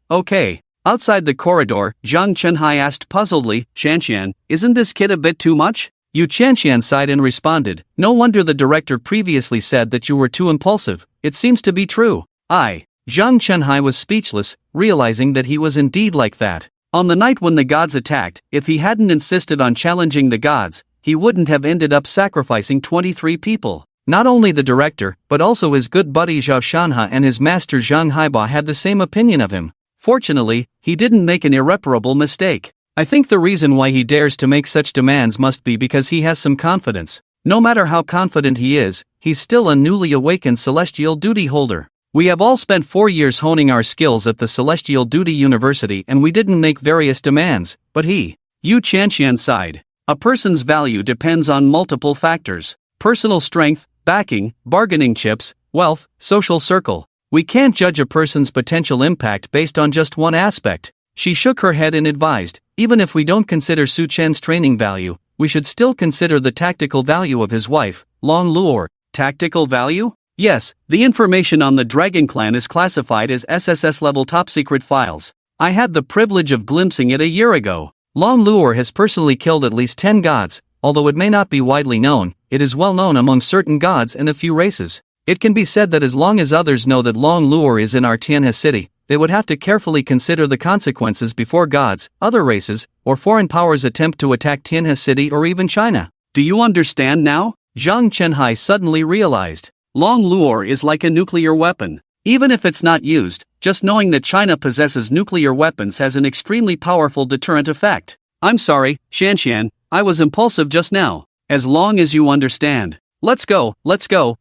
Okay. Outside the corridor, Zhang Chenhai asked puzzledly, Chanxian, isn't this kid a bit too much? Yu Chanxian sighed and responded, no wonder the director previously said that you were too impulsive, it seems to be true. Zhang Chenhai was speechless, realizing that he was indeed like that. On the night when the gods attacked, if he hadn't insisted on challenging the gods, he wouldn't have ended up sacrificing 23 people. Not only the director, but also his good buddy Zhao Shanhe and his master Zhang Haiba had the same opinion of him. Fortunately, he didn't make an irreparable mistake. I think the reason why he dares to make such demands must be because he has some confidence. No matter how confident he is, he's still a newly awakened celestial duty holder. We have all spent 4 years honing our skills at the Celestial Duty University and we didn't make various demands, but he. Yu Chanxian sighed. A person's value depends on multiple factors. Personal strength, backing, bargaining chips, wealth, social circle. We can't judge a person's potential impact based on just one aspect. She shook her head and advised, even if we don't consider Su Chen's training value, we should still consider the tactical value of his wife, Long Luo. Tactical value? Yes, the information on the Dragon Clan is classified as SSS-level top-secret files. I had the privilege of glimpsing it a year ago. Long Luo has personally killed at least 10 gods, although it may not be widely known, it is well known among certain gods and a few races. It can be said that as long as others know that Long Luo is in our Tianhua city, they would have to carefully consider the consequences before gods, other races, or foreign powers attempt to attack Tianhua city or even China. Do you understand now? Zhang Chenhai suddenly realized. Long Luo is like a nuclear weapon. Even if it's not used, just knowing that China possesses nuclear weapons has an extremely powerful deterrent effect. I'm sorry, Chanxian, I was impulsive just now. As long as you understand. Let's go,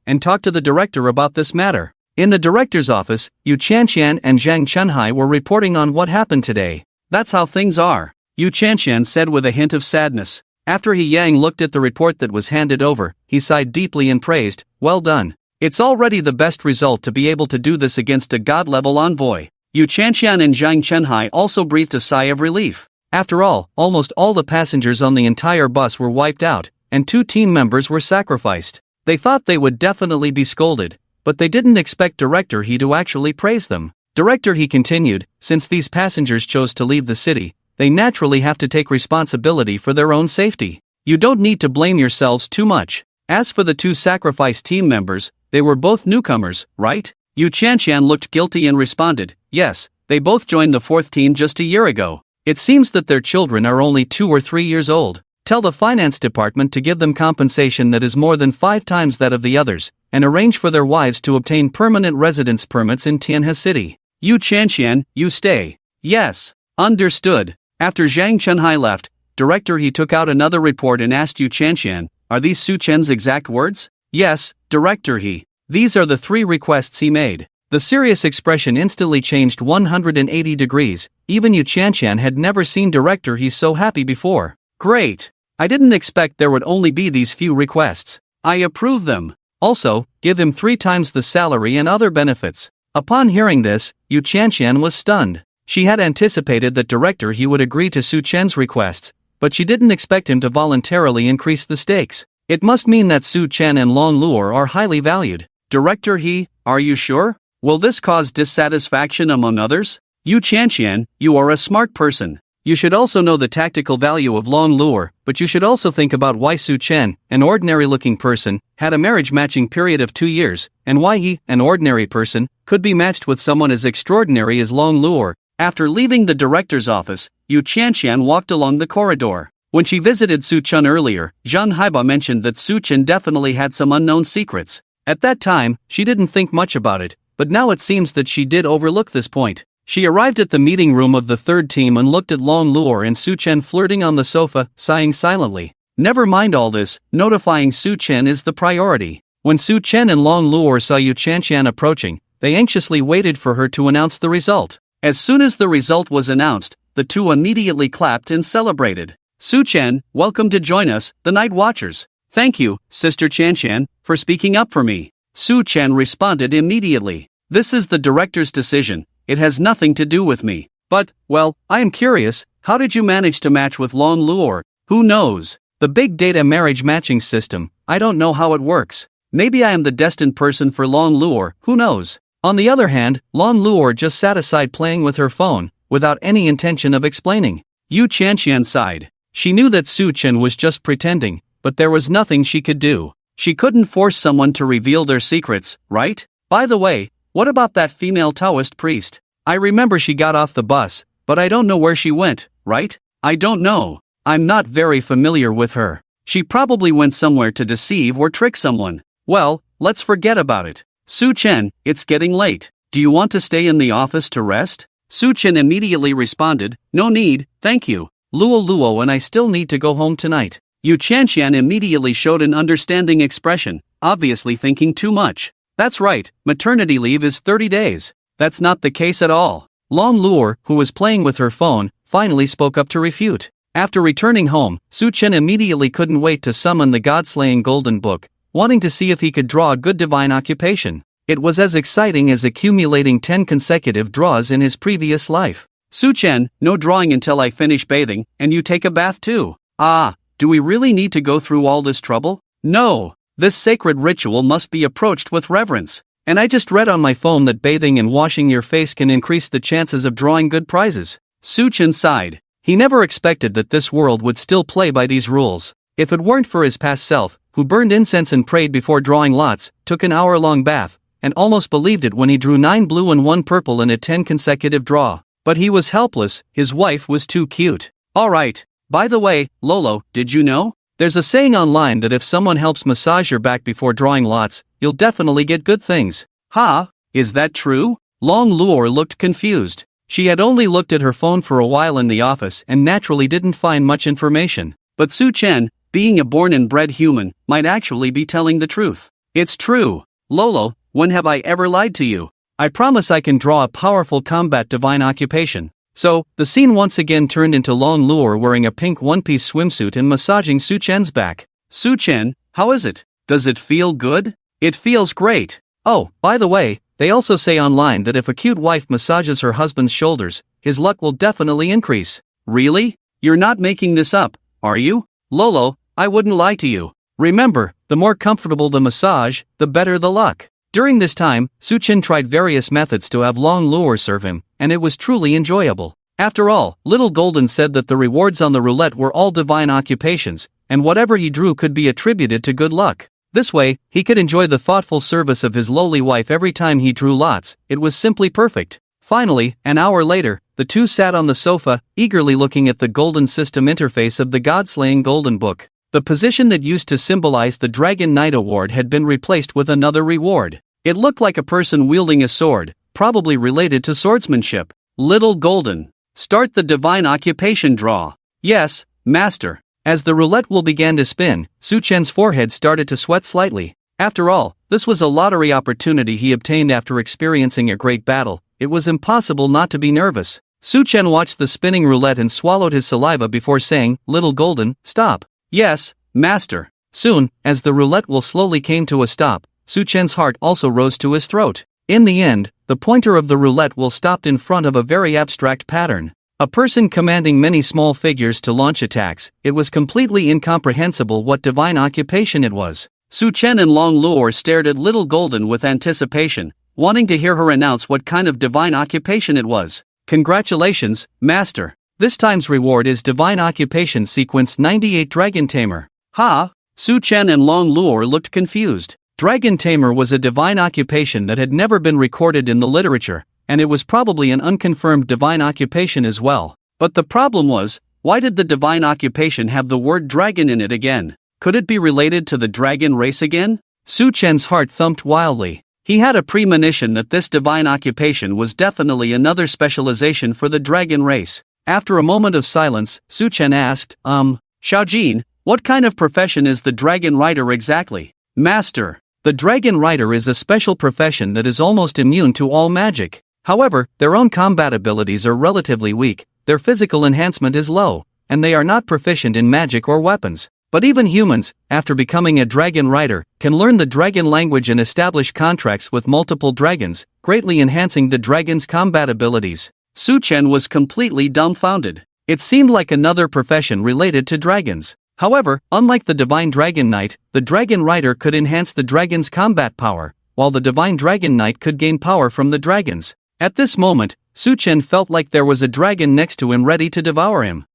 and talk to the director about this matter. In the director's office, Yu Chanxian and Zhang Chenhai were reporting on what happened today. That's how things are, Yu Chanxian said with a hint of sadness. After He Yang looked at the report that was handed over, he sighed deeply and praised, well done. It's already the best result to be able to do this against a god-level envoy. Yu Chanxian and Zhang Chenhai also breathed a sigh of relief. After all, almost all the passengers on the entire bus were wiped out, and 2 team members were sacrificed. They thought they would definitely be scolded, but they didn't expect Director He to actually praise them. Director He continued, since these passengers chose to leave the city, they naturally have to take responsibility for their own safety. You don't need to blame yourselves too much. As for the 2 sacrificed team members, they were both newcomers, right? Yu Chanxian looked guilty and responded, yes, they both joined the 4th team just a year ago. It seems that their children are only 2 or 3 years old. Tell the finance department to give them compensation that is more than 5 times that of the others, and arrange for their wives to obtain permanent residence permits in Tianhua City. Yu Chanxian, you stay. Yes. Understood. After Zhang Chenhai left, Director He took out another report and asked Yu Chanxian, are these Su Chen's exact words? Yes, Director He. These are the 3 requests he made. The serious expression instantly changed 180 degrees, even Yu Chanxian had never seen Director He so happy before. Great! I didn't expect there would only be these few requests. I approve them. Also, give him 3 times the salary and other benefits. Upon hearing this, Yu Chanxian was stunned. She had anticipated that Director He would agree to Su Chen's requests, but she didn't expect him to voluntarily increase the stakes. It must mean that Su Chen and Long Luo are highly valued. Director He, are you sure? Will this cause dissatisfaction among others? Yu Chanxian, you are a smart person. You should also know the tactical value of Long Luo, but you should also think about why Su Chen, an ordinary-looking person, had a marriage-matching period of 2 years, and why he, an ordinary person, could be matched with someone as extraordinary as Long Luo. After leaving the director's office, Yu Chanxian walked along the corridor. When she visited Su Chen earlier, Zhang Haiba mentioned that Su Chen definitely had some unknown secrets. At that time, she didn't think much about it, but now it seems that she did overlook this point. She arrived at the meeting room of the third team and looked at Long Luo and Su Chen flirting on the sofa, sighing silently. Never mind all this, notifying Su Chen is the priority. When Su Chen and Long Luo saw Yu Chanshan approaching, they anxiously waited for her to announce the result. As soon as the result was announced, the two immediately clapped and celebrated. Su Chen, welcome to join us, the Night Watchers. Thank you, Sister Chanshan, for speaking up for me. Su Chen responded immediately. This is the director's decision. It has nothing to do with me. But, well, I am curious, how did you manage to match with Long Luo? Who knows? The big data marriage matching system, I don't know how it works. Maybe I am the destined person for Long Luo, who knows? On the other hand, Long Luo just sat aside playing with her phone, without any intention of explaining. Yu Chanshan sighed. She knew that Su Chen was just pretending, but there was nothing she could do. She couldn't force someone to reveal their secrets, right? By the way, what about that female Taoist priest? I remember she got off the bus, but I don't know where she went, right? I don't know. I'm not very familiar with her. She probably went somewhere to deceive or trick someone. Well, let's forget about it. Su Chen, it's getting late. Do you want to stay in the office to rest? Su Chen immediately responded, no need, thank you. Luo and I still need to go home tonight. Yu Chanshan immediately showed an understanding expression, obviously thinking too much. That's right, maternity leave is 30 days. That's not the case at all. Long Luo, who was playing with her phone, finally spoke up to refute. After returning home, Su Chen immediately couldn't wait to summon the God-slaying golden book, wanting to see if he could draw a good divine occupation. It was as exciting as accumulating 10 consecutive draws in his previous life. Su Chen, no drawing until I finish bathing, and you take a bath too. Ah, do we really need to go through all this trouble? No. This sacred ritual must be approached with reverence. And I just read on my phone that bathing and washing your face can increase the chances of drawing good prizes. Su Chen sighed. He never expected that this world would still play by these rules. If it weren't for his past self, who burned incense and prayed before drawing lots, took an hour-long bath, and almost believed it when he drew 9 blue and 1 purple in a 10 consecutive draw. But he was helpless, his wife was too cute. Alright. By the way, Lolo, did you know? There's a saying online that if someone helps massage your back before drawing lots, you'll definitely get good things. Ha? Is that true? Long Luo looked confused. She had only looked at her phone for a while in the office and naturally didn't find much information. But Su Chen, being a born and bred human, might actually be telling the truth. It's true. Lolo, when have I ever lied to you? I promise I can draw a powerful combat divine occupation. So, the scene once again turned into Long Luo wearing a pink one-piece swimsuit and massaging Su Chen's back. Su Chen, how is it? Does it feel good? It feels great. Oh, by the way, they also say online that if a cute wife massages her husband's shoulders, his luck will definitely increase. Really? You're not making this up, are you? Lolo, I wouldn't lie to you. Remember, the more comfortable the massage, the better the luck. During this time, Su Chen tried various methods to have Long Luo serve him, and it was truly enjoyable. After all, Little Golden said that the rewards on the roulette were all divine occupations, and whatever he drew could be attributed to good luck. This way, he could enjoy the thoughtful service of his lowly wife every time he drew lots. It was simply perfect. Finally, an hour later, the two sat on the sofa, eagerly looking at the golden system interface of the God-slaying golden book. The position that used to symbolize the Dragon Knight Award had been replaced with another reward. It looked like a person wielding a sword, probably related to swordsmanship. Little Golden. Start the divine occupation draw. Yes, master. As the roulette wheel began to spin, Su Chen's forehead started to sweat slightly. After all, this was a lottery opportunity he obtained after experiencing a great battle. It was impossible not to be nervous. Su Chen watched the spinning roulette and swallowed his saliva before saying, Little Golden, stop. Yes, master. Soon, as the roulette wheel slowly came to a stop, Su Chen's heart also rose to his throat. In the end, the pointer of the roulette wheel stopped in front of a very abstract pattern. A person commanding many small figures to launch attacks. It was completely incomprehensible what divine occupation it was. Su Chen and Long Luo stared at Little Golden with anticipation, wanting to hear her announce what kind of divine occupation it was. Congratulations, master. This time's reward is Divine Occupation Sequence 98 Dragon Tamer. Ha! Su Chen and Long Luo looked confused. Dragon Tamer was a divine occupation that had never been recorded in the literature, and it was probably an unconfirmed divine occupation as well. But the problem was, Why did the divine occupation have the word dragon in it again? Could it be related to the dragon race again? Su Chen's heart thumped wildly. He had a premonition that this divine occupation was definitely another specialization for the dragon race. After a moment of silence, Su Chen asked, Xiaojin, what kind of profession is the dragon rider exactly? Master. The dragon rider is a special profession that is almost immune to all magic. However, their own combat abilities are relatively weak, their physical enhancement is low, and they are not proficient in magic or weapons. But even humans, after becoming a dragon rider, can learn the dragon language and establish contracts with multiple dragons, greatly enhancing the dragon's combat abilities. Su Chen was completely dumbfounded. It seemed like another profession related to dragons. However, unlike the Divine Dragon Knight, the Dragon Rider could enhance the dragon's combat power, while the Divine Dragon Knight could gain power from the dragons. At this moment, Su Chen felt like there was a dragon next to him ready to devour him.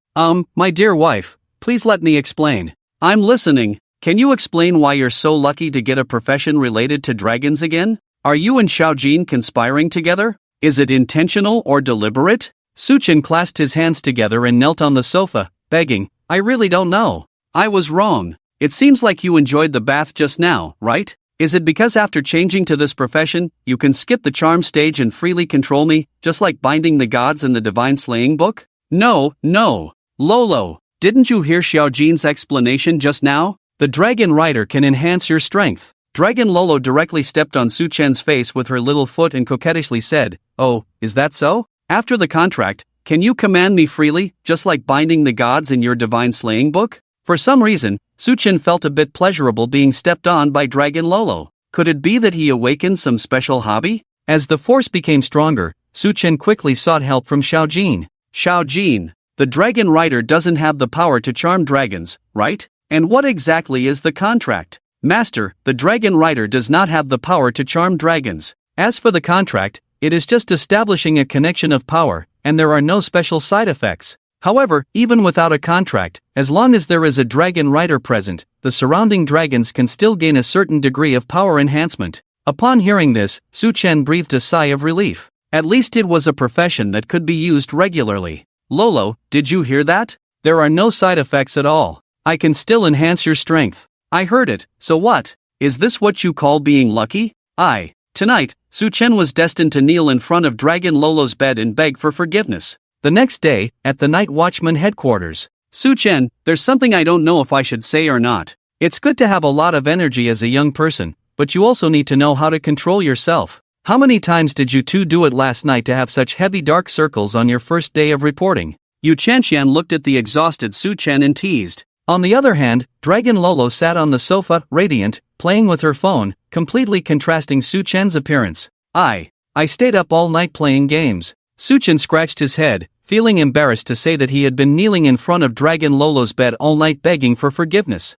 My dear wife, please let me explain. I'm listening. Can you explain why you're so lucky to get a profession related to dragons again? Are you and Xiaojin conspiring together? Is it intentional or deliberate? Su Chen clasped his hands together and knelt on the sofa, begging, I really don't know. I was wrong. It seems like you enjoyed the bath just now, right? Is it because after changing to this profession, you can skip the charm stage and freely control me, just like binding the gods in the divine slaying book? No. Lolo, didn't you hear Xiaojin's explanation just now? The dragon rider can enhance your strength. Dragon Lolo directly stepped on Su Chen's face with her little foot and coquettishly said, Oh, is that so? After the contract, can you command me freely, just like binding the gods in your divine slaying book? For some reason, Su Chen felt a bit pleasurable being stepped on by Dragon Lolo. Could it be that he awakened some special hobby? As the force became stronger, Su Chen quickly sought help from Xiaojin. Xiaojin, the dragon rider doesn't have the power to charm dragons, right? And what exactly is the contract? Master, the dragon rider does not have the power to charm dragons. As for the contract, it is just establishing a connection of power, and there are no special side effects. However, even without a contract, as long as there is a dragon rider present, the surrounding dragons can still gain a certain degree of power enhancement. Upon hearing this, Su Chen breathed a sigh of relief. At least it was a profession that could be used regularly. Lolo, did you hear that? There are no side effects at all. I can still enhance your strength. I heard it, so what? Is this what you call being lucky? Tonight, Su Chen was destined to kneel in front of Dragon Lolo's bed and beg for forgiveness. The next day, at the Night Watchman headquarters, Su Chen, there's something I don't know if I should say or not. It's good to have a lot of energy as a young person, but you also need to know how to control yourself. How many times did you two do it last night to have such heavy dark circles on your first day of reporting? Yu Chanxian looked at the exhausted Su Chen and teased. On the other hand, Dragon Lolo sat on the sofa, radiant, playing with her phone, completely contrasting Su Chen's appearance. I stayed up all night playing games. Su Chen scratched his head, feeling embarrassed to say that he had been kneeling in front of Dragon Lolo's bed all night begging for forgiveness.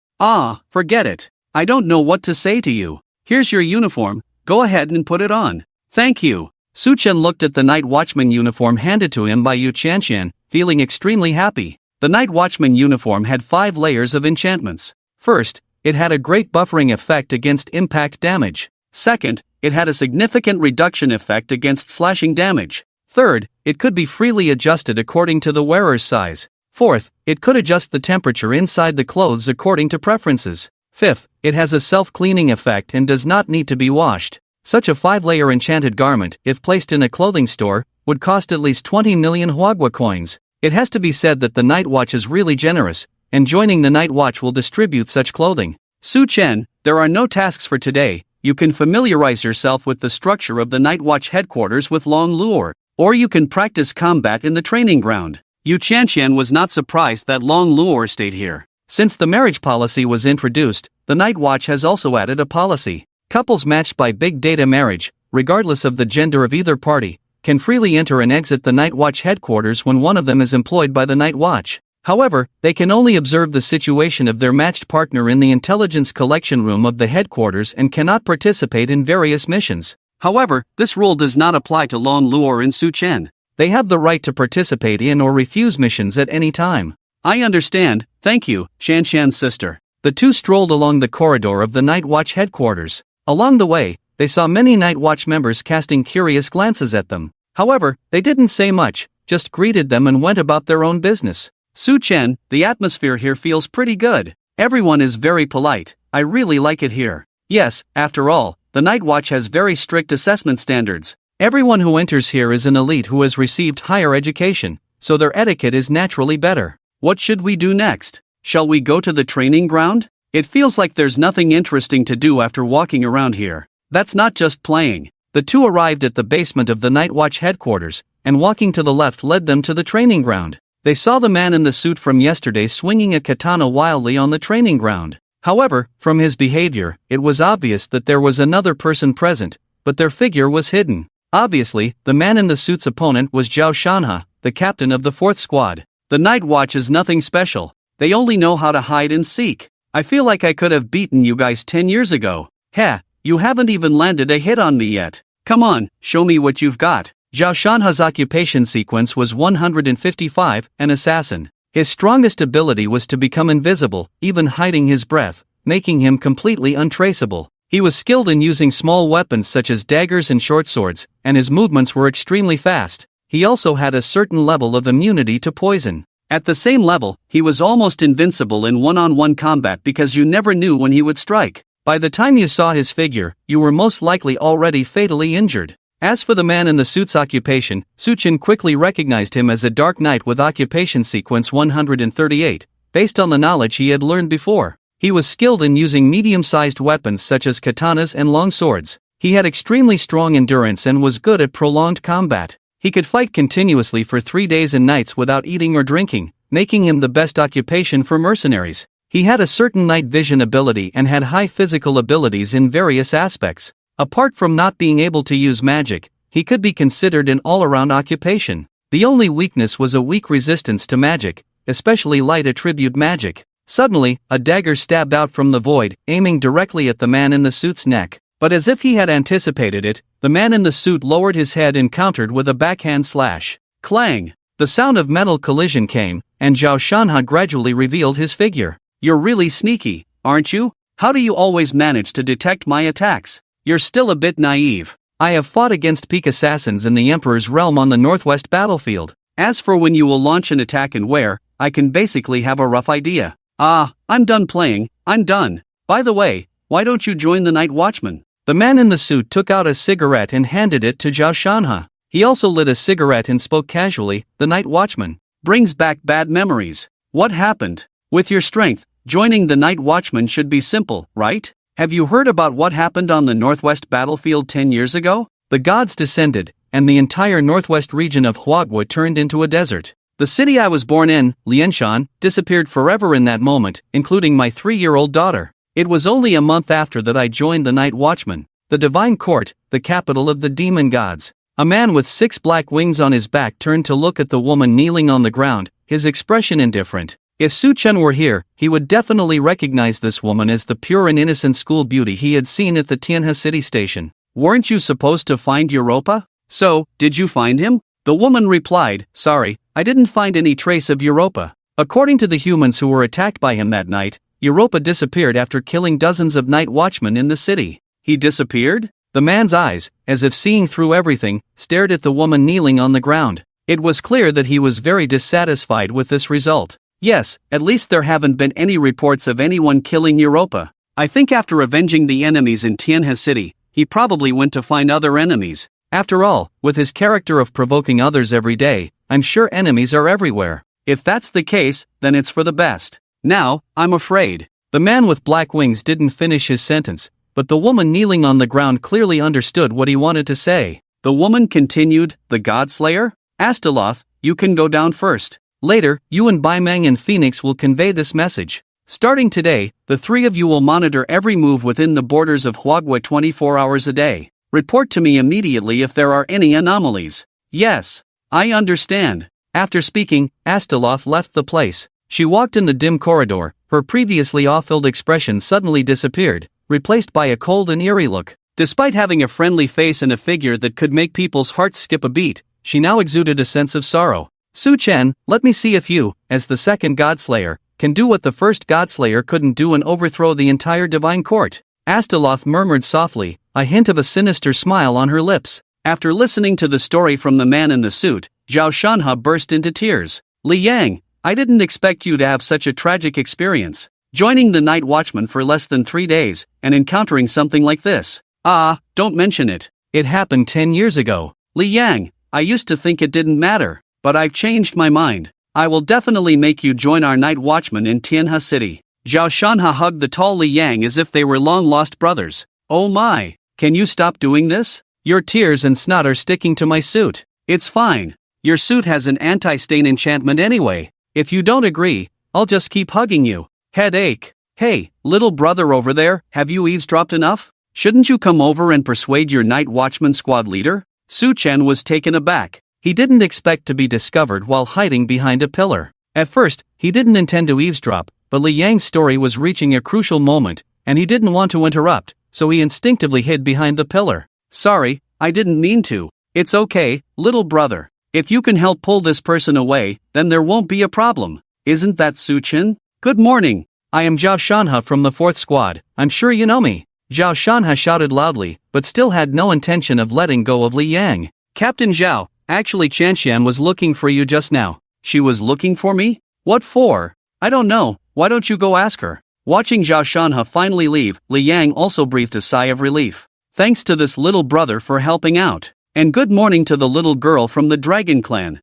Forget it. I don't know what to say to you. Here's your uniform, go ahead and put it on. Thank you. Su Chen looked at the Night Watchman uniform handed to him by Yu Chanxian, feeling extremely happy. The Night Watchman uniform had 5 layers of enchantments. First, it had a great buffering effect against impact damage. Second, it had a significant reduction effect against slashing damage. Third, it could be freely adjusted according to the wearer's size. Fourth, it could adjust the temperature inside the clothes according to preferences. Fifth, it has a self-cleaning effect and does not need to be washed. Such a 5-layer enchanted garment, if placed in a clothing store, would cost at least 20 million Huagua coins. It has to be said that the Night Watch is really generous, and joining the Night Watch will distribute such clothing. Su Chen, there are no tasks for today. You can familiarize yourself with the structure of the Night Watch headquarters with long lure. Or you can practice combat in the training ground. Yu Chanxian was not surprised that Long Luor stayed here. Since the marriage policy was introduced, the Night Watch has also added a policy. Couples matched by big data marriage, regardless of the gender of either party, can freely enter and exit the Night Watch headquarters when one of them is employed by the Night Watch. However, they can only observe the situation of their matched partner in the intelligence collection room of the headquarters and cannot participate in various missions. However, this rule does not apply to Lon Luor and Su Chen. They have the right to participate in or refuse missions at any time. I understand, thank you, Shanshan's sister. The two strolled along the corridor of the Night Watch headquarters. Along the way, they saw many Night Watch members casting curious glances at them. However, they didn't say much, just greeted them and went about their own business. Su Chen, the atmosphere here feels pretty good. Everyone is very polite. I really like it here. Yes, after all, the Night Watch has very strict assessment standards. Everyone who enters here is an elite who has received higher education, so their etiquette is naturally better. What should we do next? Shall we go to the training ground? It feels like there's nothing interesting to do after walking around here. That's not just playing. The two arrived at the basement of the Night Watch headquarters, and walking to the left led them to the training ground. They saw the man in the suit from yesterday swinging a katana wildly on the training ground. However, from his behavior, it was obvious that there was another person present, but their figure was hidden. Obviously, the man in the suit's opponent was Zhao Shanha, the captain of the 4th squad. The Night Watch is nothing special. They only know how to hide and seek. I feel like I could have beaten you guys 10 years ago. Heh, you haven't even landed a hit on me yet. Come on, show me what you've got. Zhao Shanha's occupation sequence was 155, an assassin. His strongest ability was to become invisible, even hiding his breath, making him completely untraceable. He was skilled in using small weapons such as daggers and short swords, and his movements were extremely fast. He also had a certain level of immunity to poison. At the same level, he was almost invincible in one-on-one combat because you never knew when he would strike. By the time you saw his figure, you were most likely already fatally injured. As for the man in the suit's occupation, Su Chen quickly recognized him as a Dark Knight with occupation sequence 138, based on the knowledge he had learned before. He was skilled in using medium-sized weapons such as katanas and long swords. He had extremely strong endurance and was good at prolonged combat. He could fight continuously for 3 days and nights without eating or drinking, making him the best occupation for mercenaries. He had a certain night vision ability and had high physical abilities in various aspects. Apart from not being able to use magic, he could be considered an all-around occupation. The only weakness was a weak resistance to magic, especially light attribute magic. Suddenly, a dagger stabbed out from the void, aiming directly at the man in the suit's neck. But as if he had anticipated it, the man in the suit lowered his head and countered with a backhand slash. Clang! The sound of metal collision came, and Zhao Shanha gradually revealed his figure. You're really sneaky, aren't you? How do you always manage to detect my attacks? You're still a bit naive. I have fought against peak assassins in the Emperor's realm on the northwest battlefield. As for when you will launch an attack and where, I can basically have a rough idea. I'm done playing, I'm done. By the way, why don't you join the Night Watchman? The man in the suit took out a cigarette and handed it to Zhao Shanha. He also lit a cigarette and spoke casually. The Night Watchman brings back bad memories. What happened? With your strength, joining the Night Watchman should be simple, right? Have you heard about what happened on the northwest battlefield 10 years ago? The gods descended, and the entire northwest region of Huagua turned into a desert. The city I was born in, Lianshan, disappeared forever in that moment, including my 3-year-old daughter. It was only a month after that I joined the Night Watchman, the Divine Court, the capital of the demon gods. A man with 6 black wings on his back turned to look at the woman kneeling on the ground, his expression indifferent. If Su Chen were here, he would definitely recognize this woman as the pure and innocent school beauty he had seen at the Tianhua city station. Weren't you supposed to find Europa? So, did you find him? The woman replied, sorry, I didn't find any trace of Europa. According to the humans who were attacked by him that night, Europa disappeared after killing dozens of night watchmen in the city. He disappeared? The man's eyes, as if seeing through everything, stared at the woman kneeling on the ground. It was clear that he was very dissatisfied with this result. Yes, at least there haven't been any reports of anyone killing Europa. I think after avenging the enemies in Tianhua City, he probably went to find other enemies. After all, with his character of provoking others every day, I'm sure enemies are everywhere. If that's the case, then it's for the best. Now, I'm afraid. The man with black wings didn't finish his sentence, but the woman kneeling on the ground clearly understood what he wanted to say. The woman continued, the Godslayer? Asteroth, you can go down first. Later, you and Baimang and Phoenix will convey this message. Starting today, the 3 of you will monitor every move within the borders of Huagua 24 hours a day. Report to me immediately if there are any anomalies. Yes, I understand. After speaking, Asteroth left the place. She walked in the dim corridor, her previously awe-filled expression suddenly disappeared, replaced by a cold and eerie look. Despite having a friendly face and a figure that could make people's hearts skip a beat, she now exuded a sense of sorrow. Su Chen, let me see if you, as the second Godslayer, can do what the first Godslayer couldn't do and overthrow the entire Divine Court. Asteroth murmured softly, a hint of a sinister smile on her lips. After listening to the story from the man in the suit, Zhao Shanha burst into tears. Li Yang, I didn't expect you to have such a tragic experience. Joining the Night Watchman for less than 3 days, and encountering something like this. Ah, don't mention it. It happened 10 years ago. Li Yang, I used to think it didn't matter, but I've changed my mind. I will definitely make you join our Night Watchman in Tianhua City. Zhao Shanha hugged the tall Li Yang as if they were long-lost brothers. Oh my, can you stop doing this? Your tears and snot are sticking to my suit. It's fine. Your suit has an anti-stain enchantment anyway. If you don't agree, I'll just keep hugging you. Headache. Hey, little brother over there, have you eavesdropped enough? Shouldn't you come over and persuade your Night Watchman squad leader? Su Chen was taken aback. He didn't expect to be discovered while hiding behind a pillar. At first, he didn't intend to eavesdrop, but Li Yang's story was reaching a crucial moment, and he didn't want to interrupt, so he instinctively hid behind the pillar. Sorry, I didn't mean to. It's okay, little brother. If you can help pull this person away, then there won't be a problem. Isn't that Su Chen? Good morning. I am Zhao Shanha from the 4th Squad. I'm sure you know me. Zhao Shanha shouted loudly, but still had no intention of letting go of Li Yang. Captain Zhao, actually Chanshan was looking for you just now. She was looking for me? What for? I don't know. Why don't you go ask her? Watching Zhao Shanha finally leave, Li Yang also breathed a sigh of relief. Thanks to this little brother for helping out. And good morning to the little girl from the Dragon Clan.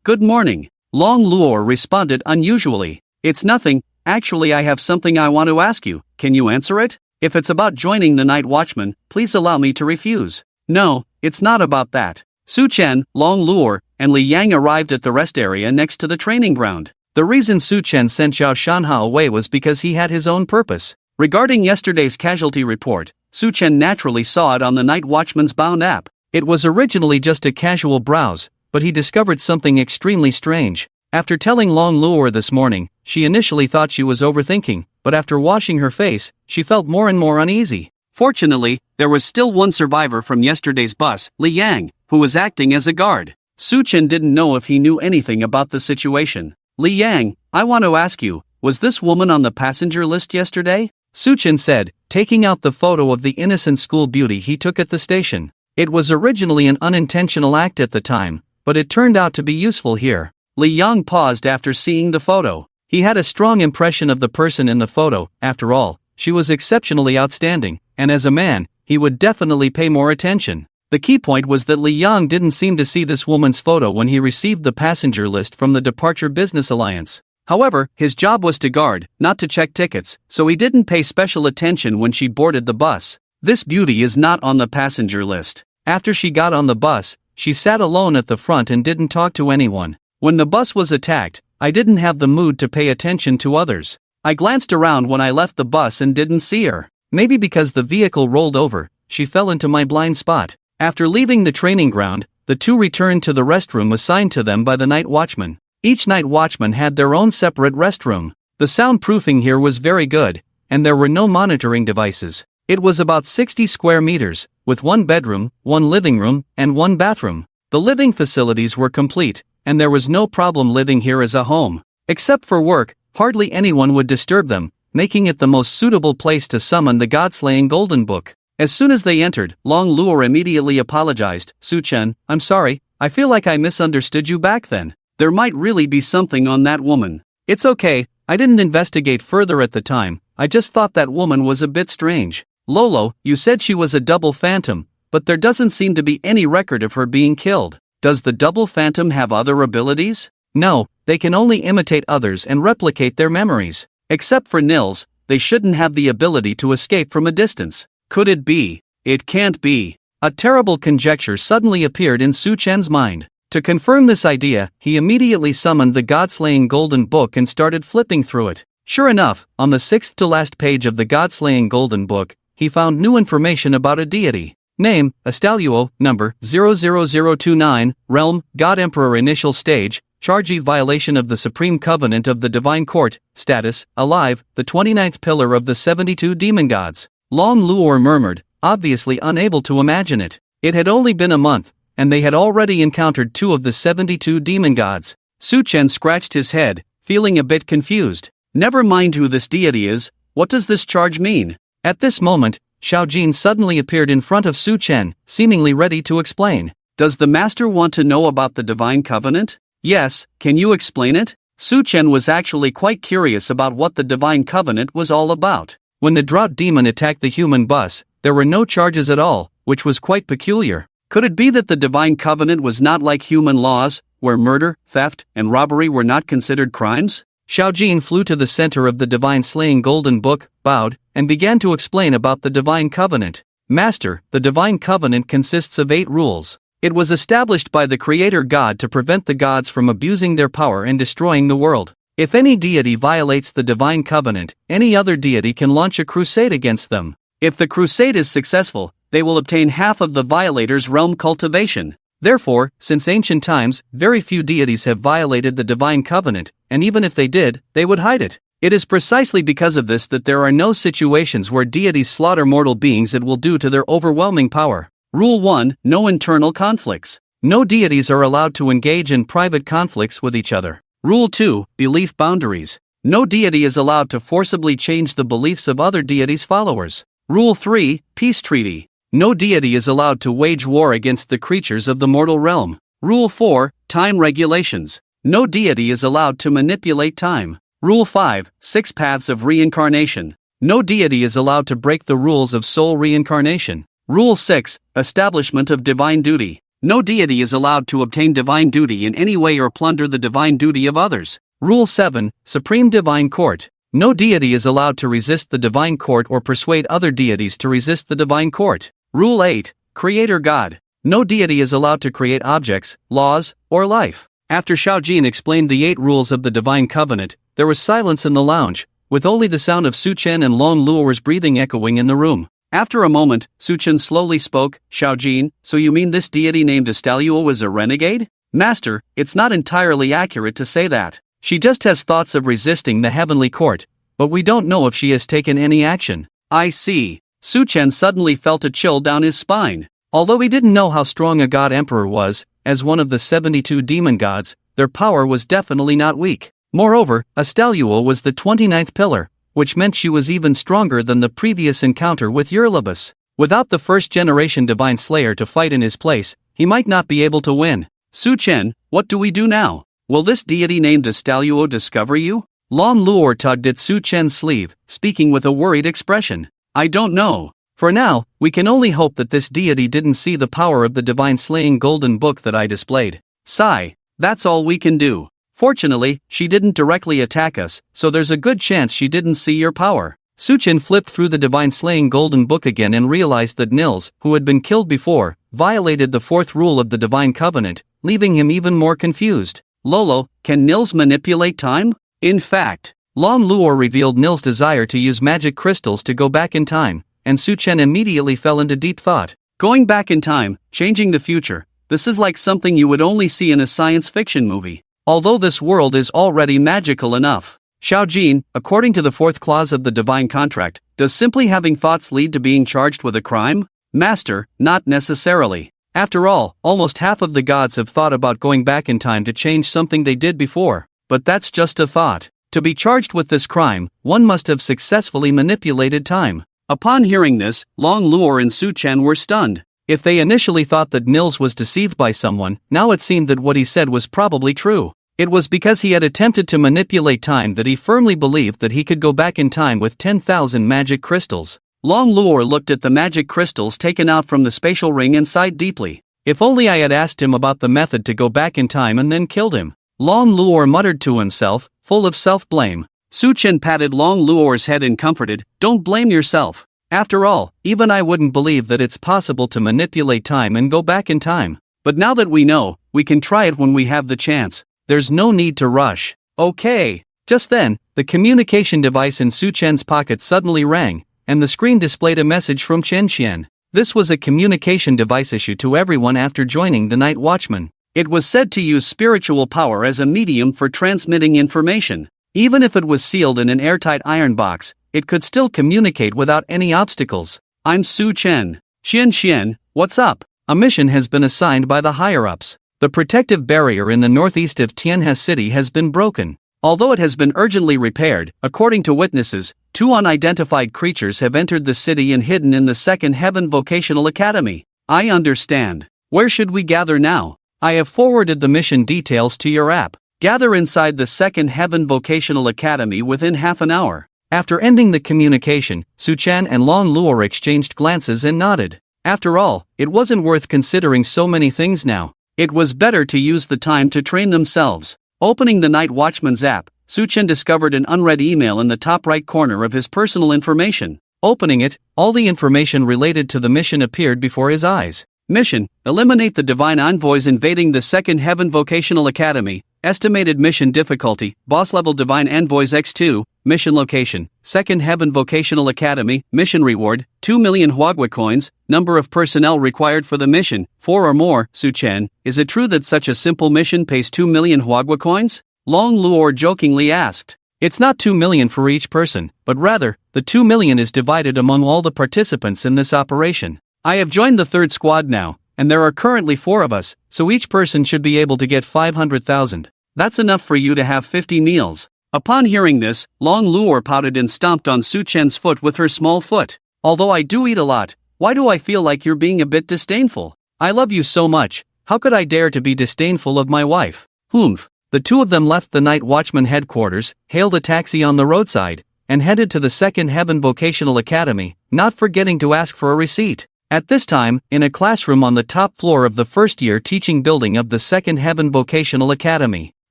Good morning. Long Luor responded unusually. It's nothing, actually I have something I want to ask you, can you answer it? If it's about joining the Night Watchman, please allow me to refuse. No, it's not about that. Su Chen, Long Luor, and Li Yang arrived at the rest area next to the training ground. The reason Su Chen sent Zhao Shanha away was because he had his own purpose. Regarding yesterday's casualty report, Su Chen naturally saw it on the Night Watchman's Bound app. It was originally just a casual browse, but he discovered something extremely strange. After telling Long Luor this morning, she initially thought she was overthinking, but after washing her face, she felt more and more uneasy. Fortunately, there was still one survivor from yesterday's bus, Li Yang, who was acting as a guard. Su Chen didn't know if he knew anything about the situation. Li Yang, I want to ask you, was this woman on the passenger list yesterday? Su Chen said, taking out the photo of the innocent school beauty he took at the station. It was originally an unintentional act at the time, but it turned out to be useful here. Li Yang paused after seeing the photo. He had a strong impression of the person in the photo. After all, she was exceptionally outstanding, and as a man, he would definitely pay more attention. The key point was that Li Yang didn't seem to see this woman's photo when he received the passenger list from the Departure Business Alliance. However, his job was to guard, not to check tickets, so he didn't pay special attention when she boarded the bus. This beauty is not on the passenger list. After she got on the bus, she sat alone at the front and didn't talk to anyone. When the bus was attacked, I didn't have the mood to pay attention to others. I glanced around when I left the bus and didn't see her. Maybe because the vehicle rolled over, she fell into my blind spot. After leaving the training ground, the two returned to the restroom assigned to them by the Night Watchman. Each Night Watchman had their own separate restroom. The soundproofing here was very good, and there were no monitoring devices. It was about 60 square meters, with one bedroom, one living room, and one bathroom. The living facilities were complete, and there was no problem living here as a home. Except for work, hardly anyone would disturb them, making it the most suitable place to summon the God-slaying Golden Book. As soon as they entered, Long Luor immediately apologized. Su Chen, I'm sorry, I feel like I misunderstood you back then. There might really be something on that woman. It's okay, I didn't investigate further at the time, I just thought that woman was a bit strange. Lolo, you said she was a double phantom, but there doesn't seem to be any record of her being killed. Does the double phantom have other abilities? No, they can only imitate others and replicate their memories. Except for Nils, they shouldn't have the ability to escape from a distance. Could it be? It can't be. A terrible conjecture suddenly appeared in Su Chen's mind. To confirm this idea, he immediately summoned the God-slaying Golden Book and started flipping through it. Sure enough, on the 6th to last page of the God-slaying Golden Book, he found new information about a deity. Name, Asteluo, number 00029, realm, God Emperor initial stage, charge violation of the Supreme Covenant of the Divine Court, status, alive, the 29th pillar of the 72 demon gods. Long Luor murmured, obviously unable to imagine it. It had only been a month, and they had already encountered 2 of the 72 demon gods. Su Chen scratched his head, feeling a bit confused. Never mind who this deity is, what does this charge mean? At this moment, Xiao Jin suddenly appeared in front of Su Chen, seemingly ready to explain. Does the master want to know about the Divine Covenant? Yes, can you explain it? Su Chen was actually quite curious about what the Divine Covenant was all about. When the drought demon attacked the human bus, there were no charges at all, which was quite peculiar. Could it be that the Divine Covenant was not like human laws, where murder, theft, and robbery were not considered crimes? Xiaojin flew to the center of the Divine Slaying Golden Book, bowed, and began to explain about the Divine Covenant. Master, the Divine Covenant consists of 8 rules. It was established by the Creator God to prevent the gods from abusing their power and destroying the world. If any deity violates the Divine Covenant, any other deity can launch a crusade against them. If the crusade is successful, they will obtain half of the violator's realm cultivation. Therefore, since ancient times, very few deities have violated the Divine Covenant, and even if they did, they would hide it. It is precisely because of this that there are no situations where deities slaughter mortal beings it will due to their overwhelming power. Rule 1. No internal conflicts. No deities are allowed to engage in private conflicts with each other. Rule 2. Belief boundaries. No deity is allowed to forcibly change the beliefs of other deities' followers. Rule 3. Peace treaty. No deity is allowed to wage war against the creatures of the mortal realm. Rule 4. Time regulations. No deity is allowed to manipulate time. Rule 5. 6 paths of reincarnation. No deity is allowed to break the rules of soul reincarnation. Rule 6. Establishment of divine duty. No deity is allowed to obtain divine duty in any way or plunder the divine duty of others. Rule 7. Supreme Divine Court. No deity is allowed to resist the divine court or persuade other deities to resist the divine court. Rule 8. Creator God. No deity is allowed to create objects, laws, or life. After Xiaojin explained the 8 rules of the Divine Covenant, there was silence in the lounge, with only the sound of Su Chen and Long Luo's breathing echoing in the room. After a moment, Su Chen slowly spoke, Xiaojin, so you mean this deity named Asteroth was a renegade? Master, it's not entirely accurate to say that. She just has thoughts of resisting the heavenly court, but we don't know if she has taken any action. I see. Su Chen suddenly felt a chill down his spine. Although he didn't know how strong a god emperor was, as one of the 72 demon gods, their power was definitely not weak. Moreover, Asteroth was the 29th pillar, which meant she was even stronger than the previous encounter with Eurlibus. Without the first-generation divine slayer to fight in his place, he might not be able to win. Su Chen, what do we do now? Will this deity named Asteroth discover you? Long Luo tugged at Su Chen's sleeve, speaking with a worried expression. I don't know. For now, we can only hope that this deity didn't see the power of the divine slaying golden book that I displayed. Sigh. That's all we can do. Fortunately, she didn't directly attack us, so there's a good chance she didn't see your power. Su Chen flipped through the divine slaying golden book again and realized that Nils, who had been killed before, violated the 4th rule of the Divine Covenant, leaving him even more confused. Lolo, can Nils manipulate time? In fact, Long Luo revealed Nils' desire to use magic crystals to go back in time, and Su Chen immediately fell into deep thought. Going back in time, changing the future, this is like something you would only see in a science fiction movie. Although this world is already magical enough. Xiaojin, according to the 4th clause of the Divine Contract, does simply having thoughts lead to being charged with a crime? Master, not necessarily. After all, almost half of the gods have thought about going back in time to change something they did before, but that's just a thought. To be charged with this crime, one must have successfully manipulated time. Upon hearing this, Long Luo and Su Chen were stunned. If they initially thought that Nils was deceived by someone, now it seemed that what he said was probably true. It was because he had attempted to manipulate time that he firmly believed that he could go back in time with 10,000 magic crystals. Long Luo looked at the magic crystals taken out from the spatial ring and sighed deeply. If only I had asked him about the method to go back in time and then killed him. Long Luo muttered to himself, full of self-blame. Su Chen patted Long Luo's head and comforted, don't blame yourself. After all, even I wouldn't believe that it's possible to manipulate time and go back in time. But now that we know, we can try it when we have the chance. There's no need to rush. Okay. Just then, the communication device in Su Chen's pocket suddenly rang, and the screen displayed a message from Chen Qian. This was a communication device issued to everyone after joining the Night Watchman. It was said to use spiritual power as a medium for transmitting information. Even if it was sealed in an airtight iron box, it could still communicate without any obstacles. I'm Su Chen. Xian, what's up? A mission has been assigned by the higher-ups. The protective barrier in the northeast of Tianhua city has been broken. Although it has been urgently repaired, according to witnesses, 2 unidentified creatures have entered the city and hidden in the Second Heaven Vocational Academy. I understand. Where should we gather now? I have forwarded the mission details to your app. Gather inside the Second Heaven Vocational Academy within half an hour. After ending the communication, Su Chen and Long Luo exchanged glances and nodded. After all, it wasn't worth considering so many things now. It was better to use the time to train themselves. Opening the Night Watchman's app, Su Chen discovered an unread email in the top right corner of his personal information. Opening it, all the information related to the mission appeared before his eyes. Mission: eliminate the divine envoys invading the Second Heaven Vocational Academy. Estimated mission difficulty: boss level divine envoys x2. Mission location: Second Heaven Vocational Academy. Mission reward: 2 million Huagua coins. Number of personnel required for the mission: 4 or more. Su Chen, is it true that such a simple mission pays 2 million Huagua coins? Long Luo jokingly asked. It's not 2 million for each person, but rather, the 2 million is divided among all the participants in this operation. I have joined the third squad now, and there are currently 4 of us, so each person should be able to get 500,000. That's enough for you to have 50 meals. Upon hearing this, Long Luo pouted and stomped on Su Chen's foot with her small foot. Although I do eat a lot, why do I feel like you're being a bit disdainful? I love you so much, how could I dare to be disdainful of my wife? Humph. The two of them left the Night Watchman headquarters, hailed a taxi on the roadside, and headed to the Second Heaven Vocational Academy, not forgetting to ask for a receipt. At this time, in a classroom on the top floor of the first-year teaching building of the Second Heaven Vocational Academy.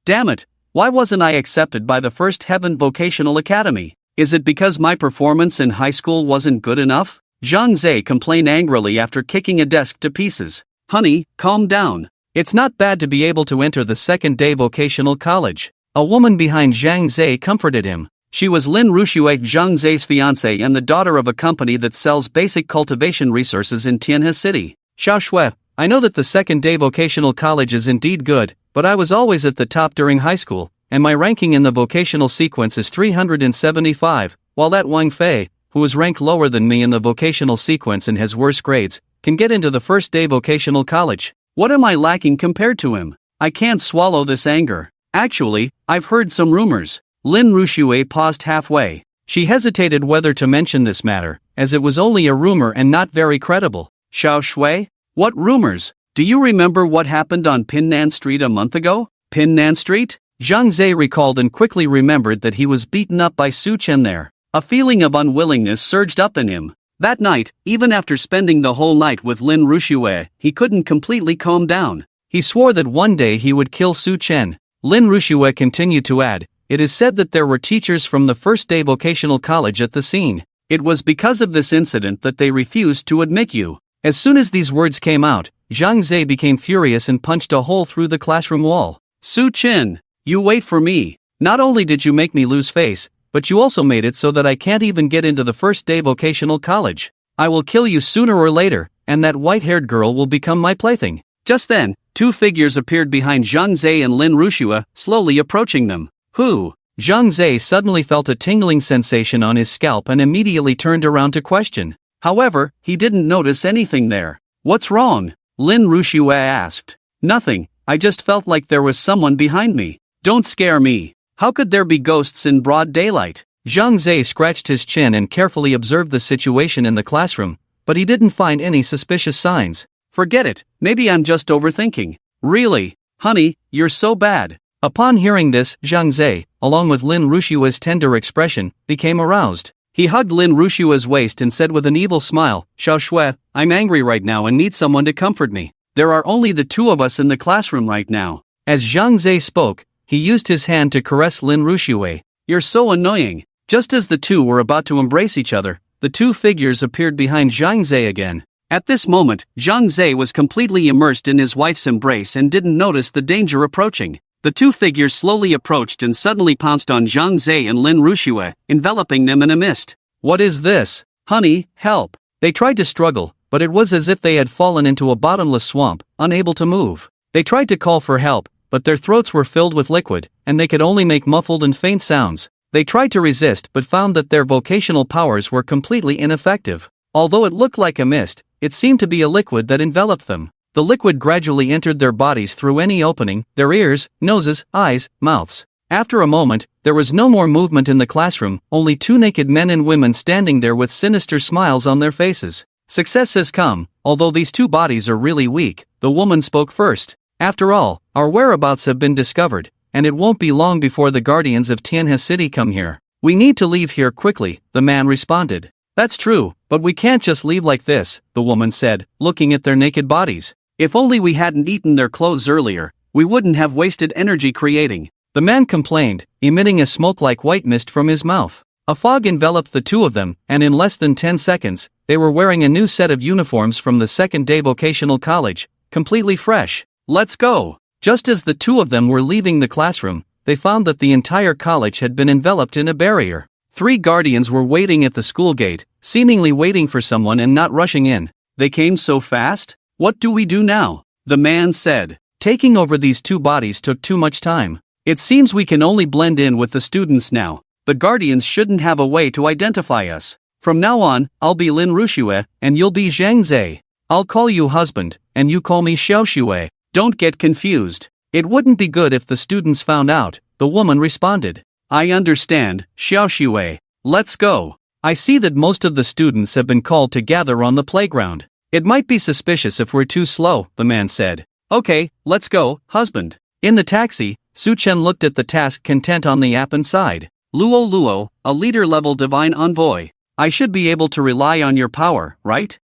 Damn it, why wasn't I accepted by the First Heaven Vocational Academy? Is it because my performance in high school wasn't good enough? Zhang Zhe complained angrily after kicking a desk to pieces. Honey, calm down. It's not bad to be able to enter the second-day vocational college. A woman behind Zhang Zhe comforted him. She was Lin Ruxue, Zhang Zhe's fiancée and the daughter of a company that sells basic cultivation resources in Tianhua City. Xiao Shui, I know that the second-day vocational college is indeed good, but I was always at the top during high school, and my ranking in the vocational sequence is 375, while that Wang Fei, who is ranked lower than me in the vocational sequence and has worse grades, can get into the first-day vocational college. What am I lacking compared to him? I can't swallow this anger. Actually, I've heard some rumors. Lin Ruxue paused halfway. She hesitated whether to mention this matter, as it was only a rumor and not very credible. Xiao Shui? What rumors? Do you remember what happened on Pinnan Street a month ago? Pinnan Street? Zhang Zhe recalled and quickly remembered that he was beaten up by Su Chen there. A feeling of unwillingness surged up in him. That night, even after spending the whole night with Lin Ruxue, he couldn't completely calm down. He swore that one day he would kill Su Chen. Lin Ruxue continued to add, it is said that there were teachers from the first-day vocational college at the scene. It was because of this incident that they refused to admit you. As soon as these words came out, Zhang Zhe became furious and punched a hole through the classroom wall. Su Chen, you wait for me. Not only did you make me lose face, but you also made it so that I can't even get into the first-day vocational college. I will kill you sooner or later, and that white-haired girl will become my plaything. Just then, 2 figures appeared behind Zhang Zhe and Lin Ruxue, slowly approaching them. Who? Zhang Zhe suddenly felt a tingling sensation on his scalp and immediately turned around to question. However, he didn't notice anything there. What's wrong? Lin Ruxue asked. Nothing, I just felt like there was someone behind me. Don't scare me. How could there be ghosts in broad daylight? Zhang Zhe scratched his chin and carefully observed the situation in the classroom, but he didn't find any suspicious signs. Forget it, maybe I'm just overthinking. Really? Honey, you're so bad. Upon hearing this, Zhang Zhe, along with Lin Ruxue's tender expression, became aroused. He hugged Lin Ruxue's waist and said with an evil smile, Xiao Shui, I'm angry right now and need someone to comfort me. There are only the 2 of us in the classroom right now. As Zhang Zhe spoke, he used his hand to caress Lin Ruxue. You're so annoying. Just as the 2 were about to embrace each other, the 2 figures appeared behind Zhang Zhe again. At this moment, Zhang Zhe was completely immersed in his wife's embrace and didn't notice the danger approaching. The 2 figures slowly approached and suddenly pounced on Zhang Zhe and Lin Ruxue, enveloping them in a mist. What is this? Honey, help. They tried to struggle, but it was as if they had fallen into a bottomless swamp, unable to move. They tried to call for help, but their throats were filled with liquid, and they could only make muffled and faint sounds. They tried to resist but found that their vocational powers were completely ineffective. Although it looked like a mist, it seemed to be a liquid that enveloped them. The liquid gradually entered their bodies through any opening, their ears, noses, eyes, mouths. After a moment, there was no more movement in the classroom, only 2 naked men and women standing there with sinister smiles on their faces. Success has come, although these 2 bodies are really weak, the woman spoke first. After all, our whereabouts have been discovered, and it won't be long before the guardians of Tianhua City come here. We need to leave here quickly, the man responded. That's true, but we can't just leave like this, the woman said, looking at their naked bodies. If only we hadn't eaten their clothes earlier, we wouldn't have wasted energy creating. The man complained, emitting a smoke-like white mist from his mouth. A fog enveloped the two of them, and in less than 10 seconds, they were wearing a new set of uniforms from the second-day vocational college, completely fresh. Let's go! Just as the two of them were leaving the classroom, they found that the entire college had been enveloped in a barrier. 3 guardians were waiting at the school gate, seemingly waiting for someone and not rushing in. They came so fast? What do we do now? The man said. Taking over these 2 bodies took too much time. It seems we can only blend in with the students now. The guardians shouldn't have a way to identify us. From now on, I'll be Lin Ruxue, and you'll be Zhang Zhe. I'll call you husband, and you call me Xiao Xue. Don't get confused. It wouldn't be good if the students found out, the woman responded. I understand, Xiao Xue. Let's go. I see that most of the students have been called to gather on the playground. It might be suspicious if we're too slow, the man said. Okay, let's go, husband. In the taxi, Su Chen looked at the task content on the app and sighed. Luo, a leader-level divine envoy. I should be able to rely on your power, right?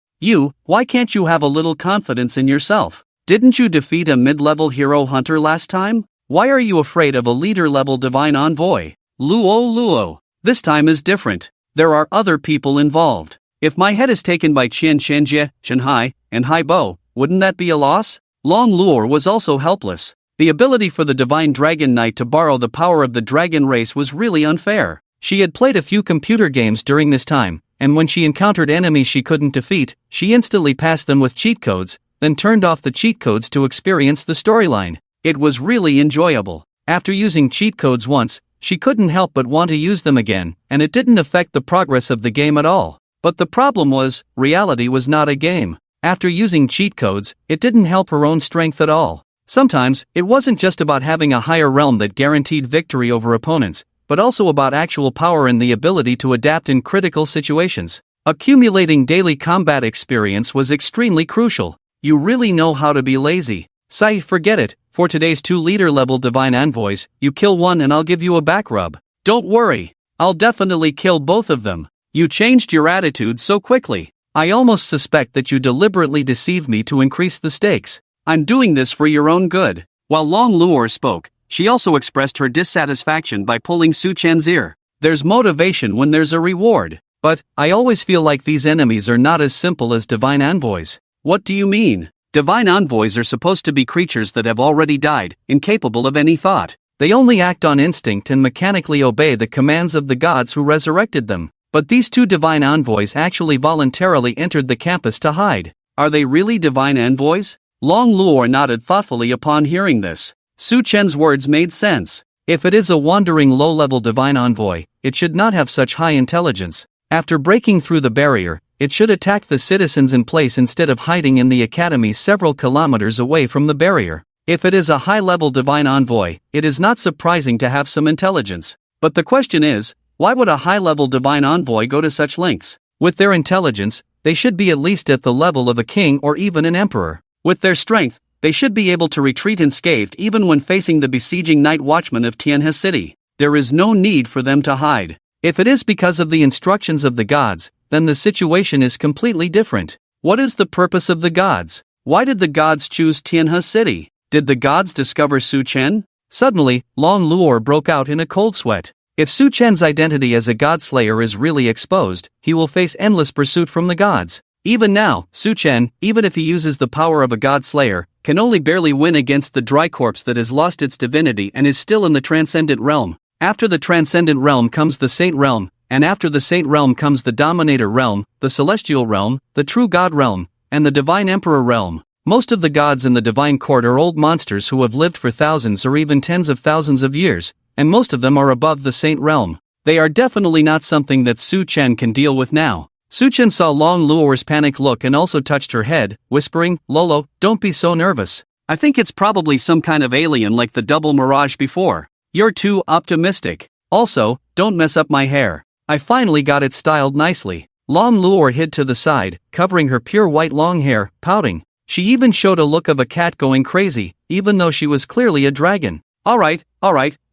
Why can't you have a little confidence in yourself? Didn't you defeat a mid-level hero hunter last time? Why are you afraid of a leader-level divine envoy? Luo, this time is different. There are other people involved. If my head is taken by Chen Shenjie, Shenhai, and Haibo, wouldn't that be a loss? Long Luo was also helpless. The ability for the Divine Dragon Knight to borrow the power of the dragon race was really unfair. She had played a few computer games during this time, and when she encountered enemies she couldn't defeat, she instantly passed them with cheat codes, then turned off the cheat codes to experience the storyline. It was really enjoyable. After using cheat codes once, she couldn't help but want to use them again, and it didn't affect the progress of the game at all. But the problem was, reality was not a game. After using cheat codes, it didn't help her own strength at all. Sometimes, it wasn't just about having a higher realm that guaranteed victory over opponents, but also about actual power and the ability to adapt in critical situations. Accumulating daily combat experience was extremely crucial. You really know how to be lazy. Forget it. For today's 2 leader-level divine envoys, you kill one and I'll give you a back rub. Don't worry. I'll definitely kill both of them. You changed your attitude so quickly. I almost suspect that you deliberately deceived me to increase the stakes. I'm doing this for your own good. While Long Luo spoke, she also expressed her dissatisfaction by pulling Su Chen's ear. There's motivation when there's a reward. But, I always feel like these enemies are not as simple as divine envoys. What do you mean? Divine envoys are supposed to be creatures that have already died, incapable of any thought. They only act on instinct and mechanically obey the commands of the gods who resurrected them. But these 2 divine envoys actually voluntarily entered the campus to hide. Are they really divine envoys? Long Luo nodded thoughtfully upon hearing this. Su Chen's words made sense. If it is a wandering low-level divine envoy, it should not have such high intelligence. After breaking through the barrier, it should attack the citizens in place instead of hiding in the academy several kilometers away from the barrier. If it is a high-level divine envoy, it is not surprising to have some intelligence. But the question is, why would a high-level divine envoy go to such lengths? With their intelligence, they should be at least at the level of a king or even an emperor. With their strength, they should be able to retreat unscathed even when facing the besieging night watchmen of Tianhua City. There is no need for them to hide. If it is because of the instructions of the gods, then the situation is completely different. What is the purpose of the gods? Why did the gods choose Tianhua City? Did the gods discover Su Chen? Suddenly, Long Luo broke out in a cold sweat. If Su Chen's identity as a god slayer is really exposed, he will face endless pursuit from the gods. Even now, Su Chen, even if he uses the power of a god slayer, can only barely win against the dry corpse that has lost its divinity and is still in the transcendent realm. After the transcendent realm comes the saint realm, and after the saint realm comes the dominator realm, the celestial realm, the true god realm, and the divine emperor realm. Most of the gods in the divine court are old monsters who have lived for thousands or even tens of thousands of years, and most of them are above the saint realm. They are definitely not something that Su Chen can deal with now. Su Chen saw Long Luo's panicked look and also touched her head, whispering, Lolo, don't be so nervous. I think it's probably some kind of alien like the double mirage before. You're too optimistic. Also, don't mess up my hair. I finally got it styled nicely. Long Luo hid to the side, covering her pure white long hair, pouting. She even showed a look of a cat going crazy, even though she was clearly a dragon. Alright,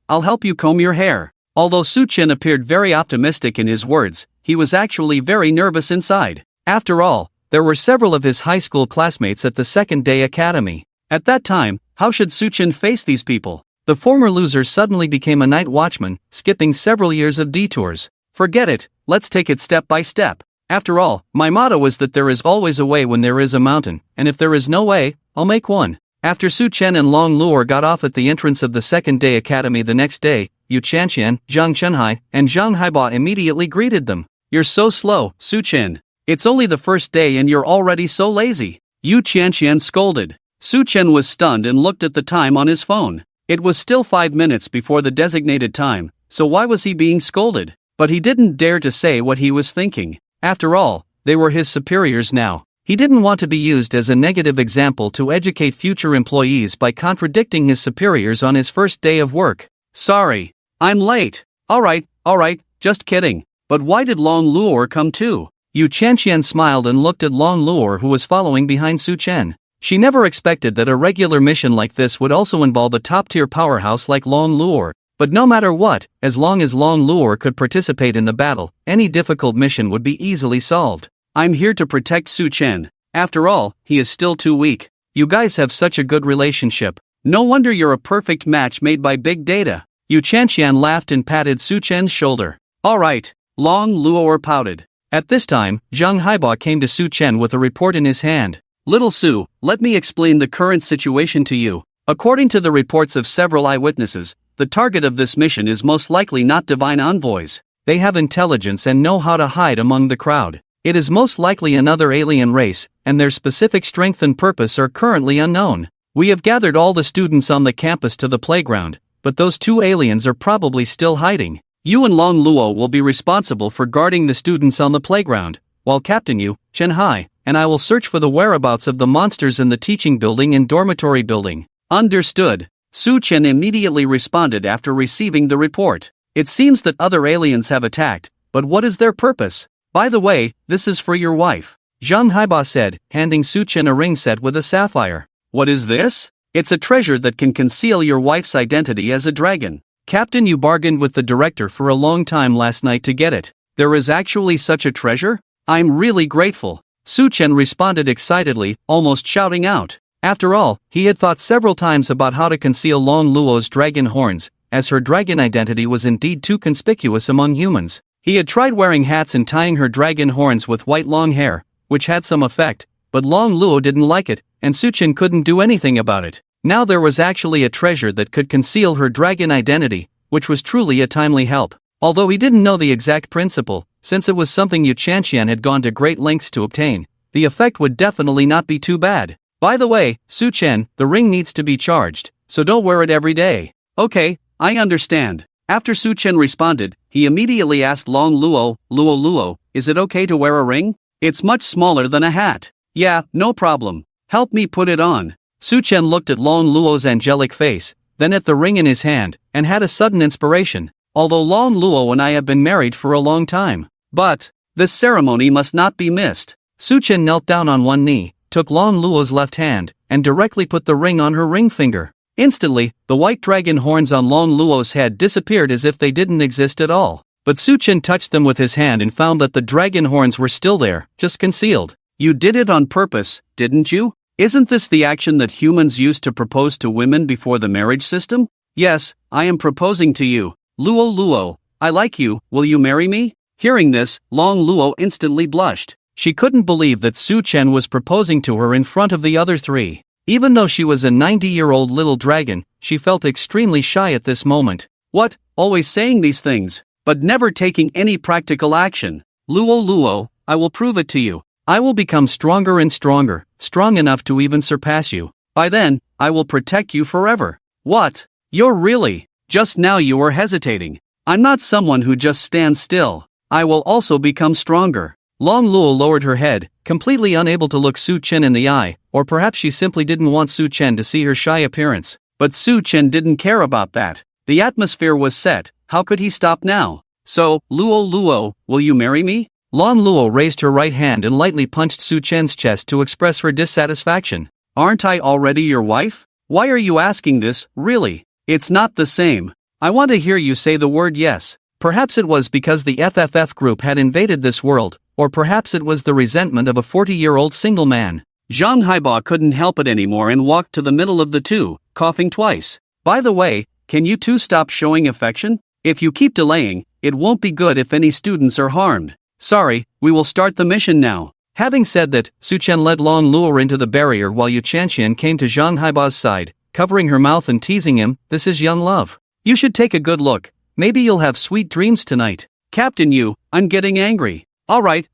I'll help you comb your hair. Although Su Chen appeared very optimistic in his words, he was actually very nervous inside. After all, there were several of his high school classmates at the second day academy. At that time, how should Su Chen face these people? The former loser suddenly became a night watchman, skipping several years of detours. Forget it, let's take it step by step. After all, my motto is that there is always a way when there is a mountain, and if there is no way, I'll make one. After Su Chen and Long Luo got off at the entrance of the second day academy the next day, Yu Chanxian, Zhang Chenhai, and Zhang Haiba immediately greeted them. You're so slow, Su Chen. It's only the first day and you're already so lazy. Yu Chanxian scolded. Su Chen was stunned and looked at the time on his phone. It was still 5 minutes before the designated time, so why was he being scolded? But he didn't dare to say what he was thinking. After all, they were his superiors now. He didn't want to be used as a negative example to educate future employees by contradicting his superiors on his first day of work. Sorry, I'm late. Alright, just kidding. But why did Long Luo come too? Yu Chanxian smiled and looked at Long Luo, who was following behind Su Chen. She never expected that a regular mission like this would also involve a top-tier powerhouse like Long Luo. But no matter what, as long as Long Luo could participate in the battle, any difficult mission would be easily solved. I'm here to protect Su Chen. After all, he is still too weak. You guys have such a good relationship. No wonder you're a perfect match made by big data. Yu Chanxian laughed and patted Su Chen's shoulder. Alright, Long Luo pouted. At this time, Zhang Haiba came to Su Chen with a report in his hand. Little Su, let me explain the current situation to you. According to the reports of several eyewitnesses, the target of this mission is most likely not divine envoys. They have intelligence and know how to hide among the crowd. It is most likely another alien race, and their specific strength and purpose are currently unknown. We have gathered all the students on the campus to the playground, but those two aliens are probably still hiding. You and Long Luo will be responsible for guarding the students on the playground, while Captain Yu, Chen Hai, and I will search for the whereabouts of the monsters in the teaching building and dormitory building. Understood. Su Chen immediately responded after receiving the report. It seems that other aliens have attacked, but what is their purpose? By the way, this is for your wife, Zhang Haiba said, handing Su Chen a ring set with a sapphire. What is this? It's a treasure that can conceal your wife's identity as a dragon. Captain, you bargained with the director for a long time last night to get it. There is actually such a treasure? I'm really grateful. Su Chen responded excitedly, almost shouting out. After all, he had thought several times about how to conceal Long Luo's dragon horns, as her dragon identity was indeed too conspicuous among humans. He had tried wearing hats and tying her dragon horns with white long hair, which had some effect, but Long Luo didn't like it, and Su Chen couldn't do anything about it. Now there was actually a treasure that could conceal her dragon identity, which was truly a timely help. Although he didn't know the exact principle, since it was something Yu Chanxian had gone to great lengths to obtain, the effect would definitely not be too bad. By the way, Su Chen, the ring needs to be charged, so don't wear it every day. Okay, I understand. After Su Chen responded, he immediately asked Long Luo, is it okay to wear a ring? It's much smaller than a hat. Yeah, no problem. Help me put it on. Su Chen looked at Long Luo's angelic face, then at the ring in his hand, and had a sudden inspiration. Although Long Luo and I have been married for a long time. But this ceremony must not be missed. Su Chen knelt down on one knee, took Long Luo's left hand, and directly put the ring on her ring finger. Instantly, the white dragon horns on Long Luo's head disappeared as if they didn't exist at all. But Su Chen touched them with his hand and found that the dragon horns were still there, just concealed. You did it on purpose, didn't you? Isn't this the action that humans use to propose to women before the marriage system? Yes, I am proposing to you. Luo, I like you, will you marry me? Hearing this, Long Luo instantly blushed. She couldn't believe that Su Chen was proposing to her in front of the other three. Even though she was a 90-year-old little dragon, she felt extremely shy at this moment. What, always saying these things, but never taking any practical action. Luo, I will prove it to you. I will become stronger and stronger, strong enough to even surpass you. By then, I will protect you forever. What? You're really? Just now you were hesitating. I'm not someone who just stands still. I will also become stronger. Long Luo lowered her head, completely unable to look Su Chen in the eye, or perhaps she simply didn't want Su Chen to see her shy appearance. But Su Chen didn't care about that. The atmosphere was set, how could he stop now? So, Luo, will you marry me? Long Luo raised her right hand and lightly punched Su Chen's chest to express her dissatisfaction. Aren't I already your wife? Why are you asking this, really? It's not the same. I want to hear you say the word yes. Perhaps it was because the FFF group had invaded this world, or perhaps it was the resentment of a 40-year-old single man. Zhang Haiba couldn't help it anymore and walked to the middle of the two, coughing twice. By the way, can you two stop showing affection? If you keep delaying, it won't be good if any students are harmed. Sorry, we will start the mission now. Having said that, Su Chen led Long Luo into the barrier while Yu Chanxian came to Zhang Haiba's side, covering her mouth and teasing him. This is young love. You should take a good look. Maybe you'll have sweet dreams tonight. Captain Yu, I'm getting angry. Alright,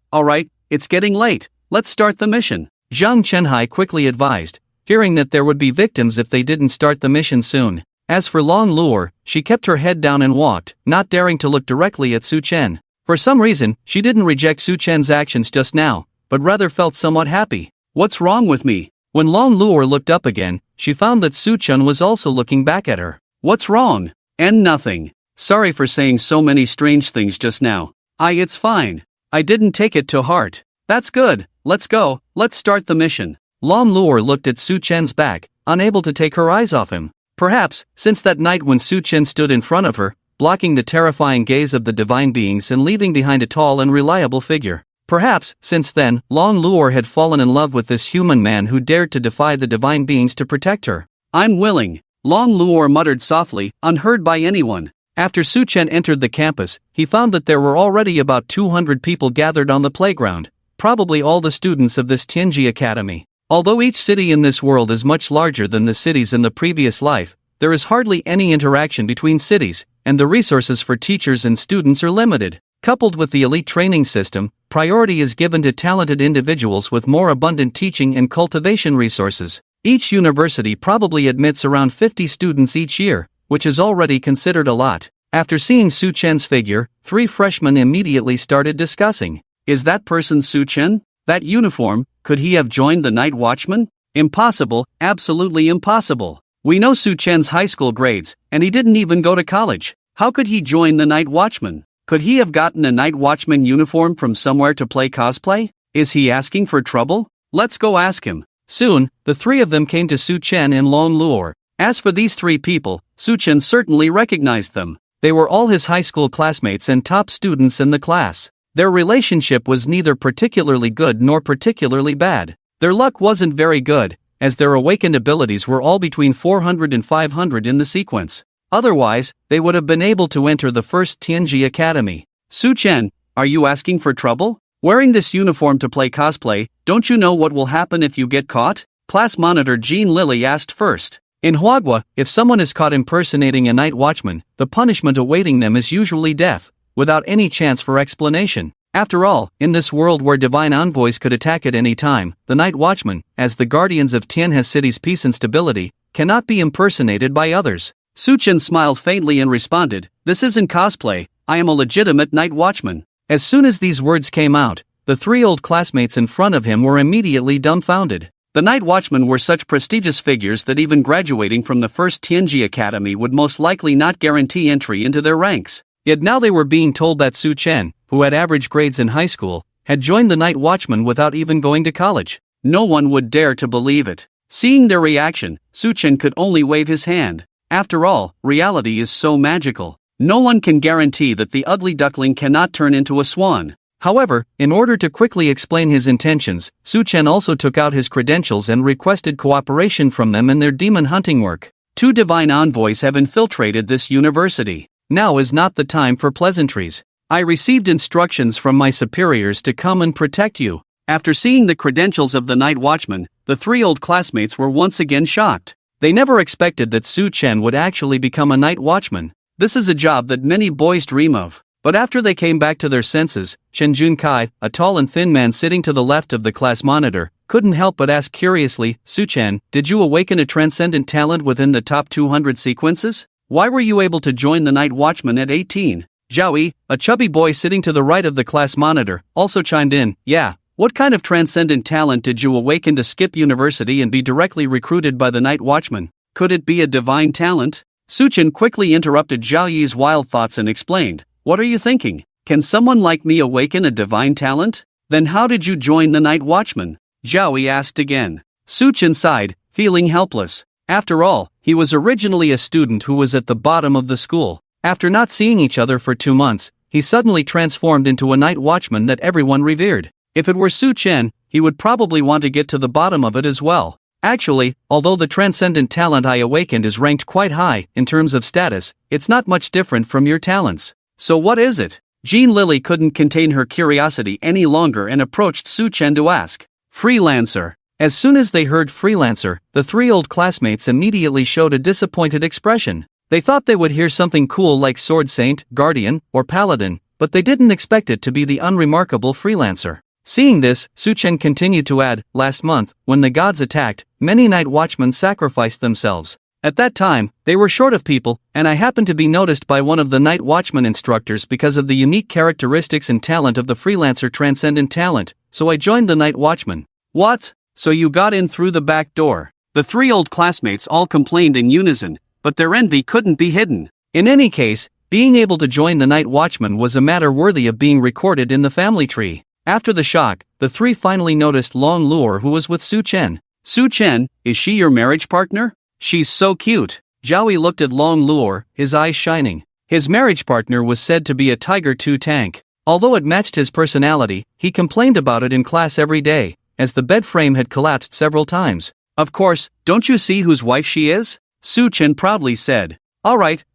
it's getting late. Let's start the mission. Zhang Chenhai quickly advised, fearing that there would be victims if they didn't start the mission soon. As for Long Luo, she kept her head down and walked, not daring to look directly at Su Chen. For some reason, she didn't reject Su Chen's actions just now, but rather felt somewhat happy. What's wrong with me? When Long Luo looked up again, she found that Su Chen was also looking back at her. What's wrong? And nothing. Sorry for saying so many strange things just now. It's fine. I didn't take it to heart. That's good. Let's go. Let's start the mission. Long Luo looked at Su Chen's back, unable to take her eyes off him. Perhaps, since that night when Su Chen stood in front of her, blocking the terrifying gaze of the divine beings and leaving behind a tall and reliable figure. Perhaps, since then, Long Luo had fallen in love with this human man who dared to defy the divine beings to protect her. I'm willing. Long Luo muttered softly, unheard by anyone. After Su Chen entered the campus, he found that there were already about 200 people gathered on the playground, probably all the students of this Tianji Academy. Although each city in this world is much larger than the cities in the previous life, there is hardly any interaction between cities, and the resources for teachers and students are limited. Coupled with the elite training system, priority is given to talented individuals with more abundant teaching and cultivation resources. Each university probably admits around 50 students each year, which is already considered a lot. After seeing Su Chen's figure, 3 freshmen immediately started discussing. Is that person Su Chen? That uniform, could he have joined the Night Watchman? Impossible, absolutely impossible. We know Su Chen's high school grades, and he didn't even go to college. How could he join the Night Watchman? Could he have gotten a Night Watchman uniform from somewhere to play cosplay? Is he asking for trouble? Let's go ask him. Soon, the 3 of them came to Su Chen and Long Luo. As for these 3 people, Su Chen certainly recognized them. They were all his high school classmates and top students in the class. Their relationship was neither particularly good nor particularly bad. Their luck wasn't very good, as their awakened abilities were all between 400 and 500 in the sequence. Otherwise, they would have been able to enter the first Tianji Academy. Su Chen, are you asking for trouble? Wearing this uniform to play cosplay, don't you know what will happen if you get caught? Class monitor Jean Lily asked first. In Huagua, if someone is caught impersonating a night watchman, the punishment awaiting them is usually death, without any chance for explanation. After all, in this world where divine envoys could attack at any time, the night watchmen, as the guardians of Tianhua City's peace and stability, cannot be impersonated by others. Su Chen smiled faintly and responded, "This isn't cosplay, I am a legitimate night watchman." As soon as these words came out, the 3 old classmates in front of him were immediately dumbfounded. The night watchmen were such prestigious figures that even graduating from the first Tianji Academy would most likely not guarantee entry into their ranks. Yet now they were being told that Su Chen, who had average grades in high school, had joined the night watchman without even going to college. No one would dare to believe it. Seeing their reaction, Su Chen could only wave his hand. After all, reality is so magical. No one can guarantee that the ugly duckling cannot turn into a swan. However, in order to quickly explain his intentions, Su Chen also took out his credentials and requested cooperation from them in their demon hunting work. 2 divine envoys have infiltrated this university. Now is not the time for pleasantries. I received instructions from my superiors to come and protect you. After seeing the credentials of the night watchman, the 3 old classmates were once again shocked. They never expected that Su Chen would actually become a night watchman. This is a job that many boys dream of. But after they came back to their senses, Chen Junkai, a tall and thin man sitting to the left of the class monitor, couldn't help but ask curiously, "Su Chen, did you awaken a transcendent talent within the top 200 sequences? Why were you able to join the night watchman at 18? Zhao Yi, a chubby boy sitting to the right of the class monitor, also chimed in, "Yeah, what kind of transcendent talent did you awaken to skip university and be directly recruited by the night watchman? Could it be a divine talent?" Su Chen quickly interrupted Zhao Yi's wild thoughts and explained, "What are you thinking? Can someone like me awaken a divine talent? Then how did you join the night watchman?" Zhao Yi asked again. Su Chen sighed, feeling helpless. After all, he was originally a student who was at the bottom of the school. After not seeing each other for 2 months, he suddenly transformed into a night watchman that everyone revered. If it were Su Chen, he would probably want to get to the bottom of it as well. Actually, although the transcendent talent I awakened is ranked quite high in terms of status, it's not much different from your talents. So what is it? Jean Lily couldn't contain her curiosity any longer and approached Su Chen to ask. Freelancer. As soon as they heard freelancer, the 3 old classmates immediately showed a disappointed expression. They thought they would hear something cool like Sword Saint, Guardian, or Paladin, but they didn't expect it to be the unremarkable freelancer. Seeing this, Su Chen continued to add, last month, when the gods attacked, many night watchmen sacrificed themselves. At that time, they were short of people, and I happened to be noticed by one of the night watchman instructors because of the unique characteristics and talent of the freelancer transcendent talent, so I joined the night watchman. What? So you got in through the back door? The 3 old classmates all complained in unison, but their envy couldn't be hidden. In any case, being able to join the night watchman was a matter worthy of being recorded in the family tree. After the shock, the 3 finally noticed Long Luo, who was with Su Chen. Su Chen, is she your marriage partner? She's so cute. Zhao Yi looked at Long Luo, his eyes shining. His marriage partner was said to be a Tiger 2 tank. Although it matched his personality, he complained about it in class every day, as the bed frame had collapsed several times. Of course, don't you see whose wife she is? Su Chen proudly said. Alright,